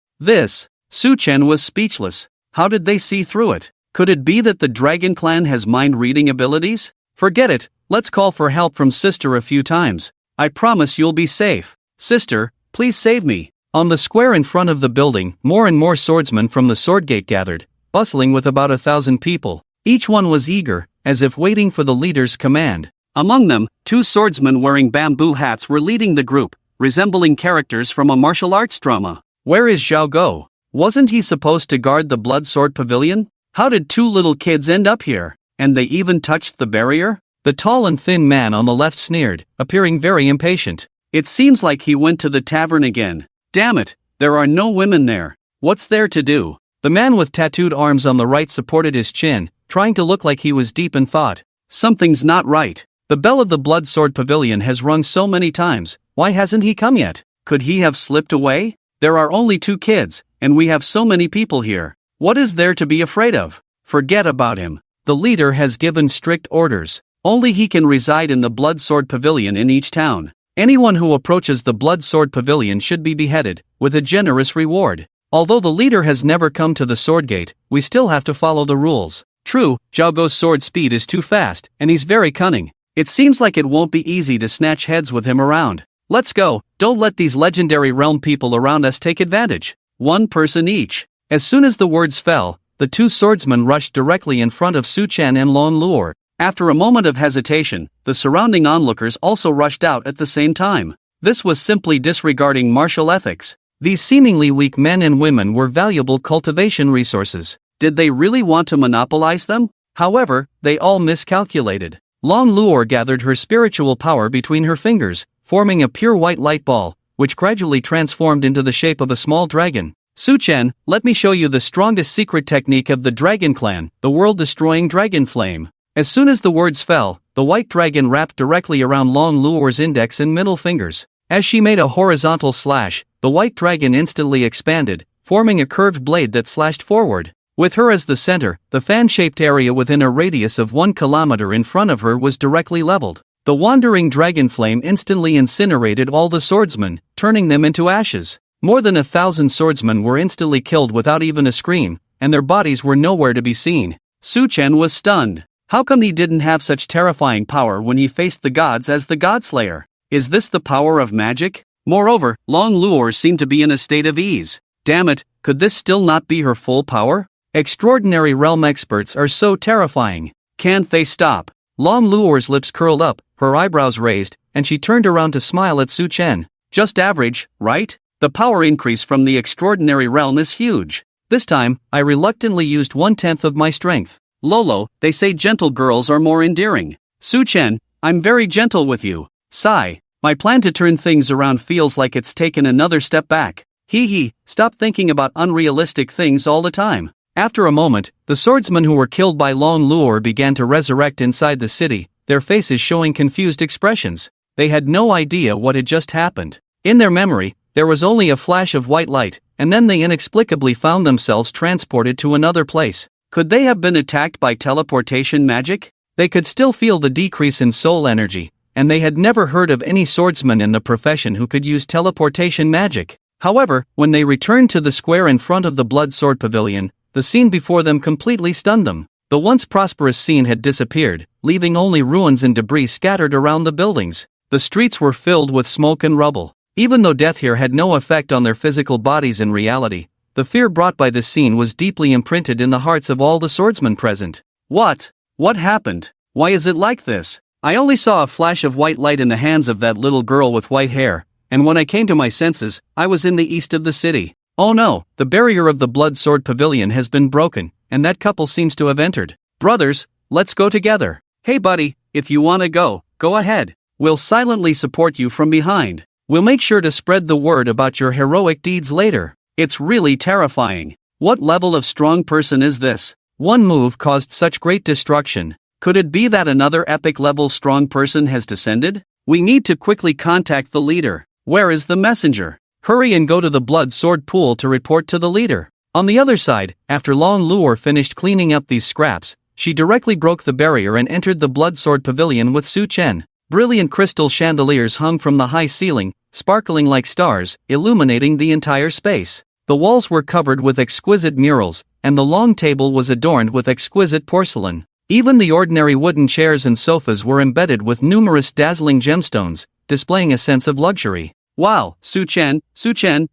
Su Chen was speechless. How did they see through it? Could it be that the Dragon Clan has mind-reading abilities? Forget it, let's call for help from Sister a few times. I promise you'll be safe. Sister, please save me. On the square in front of the building, more and more swordsmen from the sword gate gathered, bustling with about 1,000 people. Each one was eager, as if waiting for the leader's command. Among them, 2 swordsmen wearing bamboo hats were leading the group, resembling characters from a martial arts drama. Where is Zhao Go? Wasn't he supposed to guard the Blood Sword Pavilion? How did 2 little kids end up here? And they even touched the barrier? The tall and thin man on the left sneered, appearing very impatient. It seems like he went to the tavern again. Damn it, there are no women there. What's there to do? The man with tattooed arms on the right supported his chin, trying to look like he was deep in thought. Something's not right. The bell of the Blood Sword Pavilion has rung so many times, why hasn't he come yet? Could he have slipped away? There are only 2 kids, and we have so many people here. What is there to be afraid of? Forget about him. The leader has given strict orders. Only he can reside in the Blood Sword Pavilion in each town. Anyone who approaches the Blood Sword Pavilion should be beheaded, with a generous reward. Although the leader has never come to the sword gate, we still have to follow the rules. True, Zhao Go's sword speed is too fast, and he's very cunning. It seems like it won't be easy to snatch heads with him around. Let's go, don't let these legendary realm people around us take advantage. 1 person each. As soon as the words fell, the 2 swordsmen rushed directly in front of Su Chen and Long Luo. After a moment of hesitation, the surrounding onlookers also rushed out at the same time. This was simply disregarding martial ethics. These seemingly weak men and women were valuable cultivation resources. Did they really want to monopolize them? However, they all miscalculated. Long Luor gathered her spiritual power between her fingers, forming a pure white light ball, which gradually transformed into the shape of a small dragon. Su Chen, let me show you the strongest secret technique of the Dragon Clan, the world-destroying dragon flame. As soon as the words fell, the white dragon wrapped directly around Long Luor's index and middle fingers. As she made a horizontal slash, the white dragon instantly expanded, forming a curved blade that slashed forward. With her as the center, the fan-shaped area within a radius of 1 kilometer in front of her was directly leveled. The wandering dragon flame instantly incinerated all the swordsmen, turning them into ashes. More than 1,000 swordsmen were instantly killed without even a scream, and their bodies were nowhere to be seen. Su Chen was stunned. How come he didn't have such terrifying power when he faced the gods as the Godslayer? Is this the power of magic? Moreover, Long Luor seemed to be in a state of ease. Damn it, could this still not be her full power? Extraordinary realm experts are so terrifying. Can't they stop? Long Luor's lips curled up, her eyebrows raised, and she turned around to smile at Su Chen. Just average, right? The power increase from the extraordinary realm is huge. This time, I reluctantly used 1/10 of my strength. Lolo, they say gentle girls are more endearing. Su Chen, I'm very gentle with you. Sigh. My plan to turn things around feels like it's taken another step back. Hee hee, stop thinking about unrealistic things all the time. After a moment, the swordsmen who were killed by Long Luor began to resurrect inside the city, their faces showing confused expressions. They had no idea what had just happened. In their memory, there was only a flash of white light, and then they inexplicably found themselves transported to another place. Could they have been attacked by teleportation magic? They could still feel the decrease in soul energy, and they had never heard of any swordsman in the profession who could use teleportation magic. However, when they returned to the square in front of the Blood Sword Pavilion, the scene before them completely stunned them. The once prosperous scene had disappeared, leaving only ruins and debris scattered around the buildings. The streets were filled with smoke and rubble. Even though death here had no effect on their physical bodies in reality, the fear brought by this scene was deeply imprinted in the hearts of all the swordsmen present. What? What happened? Why is it like this? I only saw a flash of white light in the hands of that little girl with white hair, and when I came to my senses, I was in the east of the city. Oh no, the barrier of the Blood Sword Pavilion has been broken, and that couple seems to have entered. Brothers, let's go together. Hey buddy, if you wanna go, go ahead. We'll silently support you from behind. We'll make sure to spread the word about your heroic deeds later. It's really terrifying. What level of strong person is this? One move caused such great destruction. Could it be that another epic level strong person has descended? We need to quickly contact the leader. Where is the messenger? Hurry and go to the Blood Sword Pool to report to the leader. On the other side, after Long Luor finished cleaning up these scraps, she directly broke the barrier and entered the Blood Sword Pavilion with Su Chen. Brilliant crystal chandeliers hung from the high ceiling, sparkling like stars, illuminating the entire space. The walls were covered with exquisite murals, and the long table was adorned with exquisite porcelain. Even the ordinary wooden chairs and sofas were embedded with numerous dazzling gemstones, displaying a sense of luxury. Wow, Su Chen,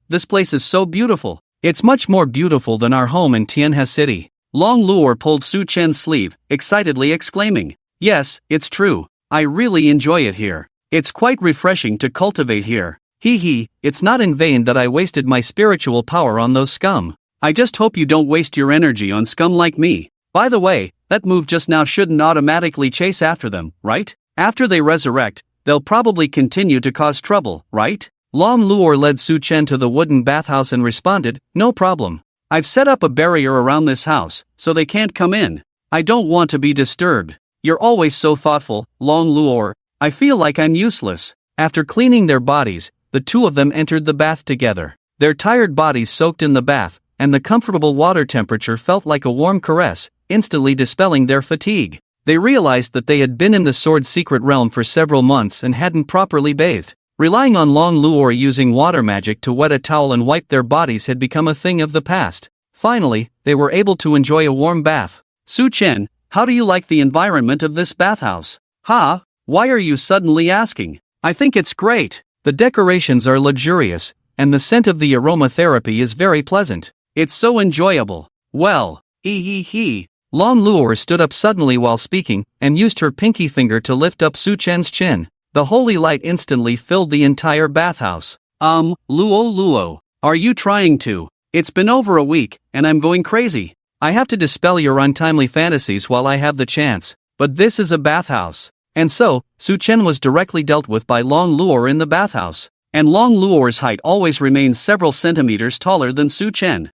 this place is so beautiful. It's much more beautiful than our home in Tianhua City. Long Luor pulled Su Chen's sleeve, excitedly exclaiming, "Yes, it's true. I really enjoy it here. It's quite refreshing to cultivate here. Hee hee, it's not in vain that I wasted my spiritual power on those scum. I just hope you don't waste your energy on scum like me. By the way, that move just now shouldn't automatically chase after them, right? After they resurrect, they'll probably continue to cause trouble, right?" Long Luor led Su Chen to the wooden bathhouse and responded, "No problem. I've set up a barrier around this house, so they can't come in. I don't want to be disturbed. You're always so thoughtful, Long Luor. I feel like I'm useless." After cleaning their bodies, the two of them entered the bath together. Their tired bodies soaked in the bath, and the comfortable water temperature felt like a warm caress, instantly dispelling their fatigue. They realized that they had been in the sword's secret realm for several months and hadn't properly bathed. Relying on Long Luor using water magic to wet a towel and wipe their bodies had become a thing of the past. Finally, they were able to enjoy a warm bath. "Su Chen, how do you like the environment of this bathhouse?" "Ha? Why are you suddenly asking? I think it's great. The decorations are luxurious, and the scent of the aromatherapy is very pleasant. It's so enjoyable." "Well, hee. Long Luor stood up suddenly while speaking, and used her pinky finger to lift up Su Chen's chin. The holy light instantly filled the entire bathhouse. Luo, are you trying to? It's been over a week, and I'm going crazy. I have to dispel your untimely fantasies while I have the chance. But this is a bathhouse. And so, Su Chen was directly dealt with by Long Luo in the bathhouse. And Long Luo's height always remains several centimeters taller than Su Chen.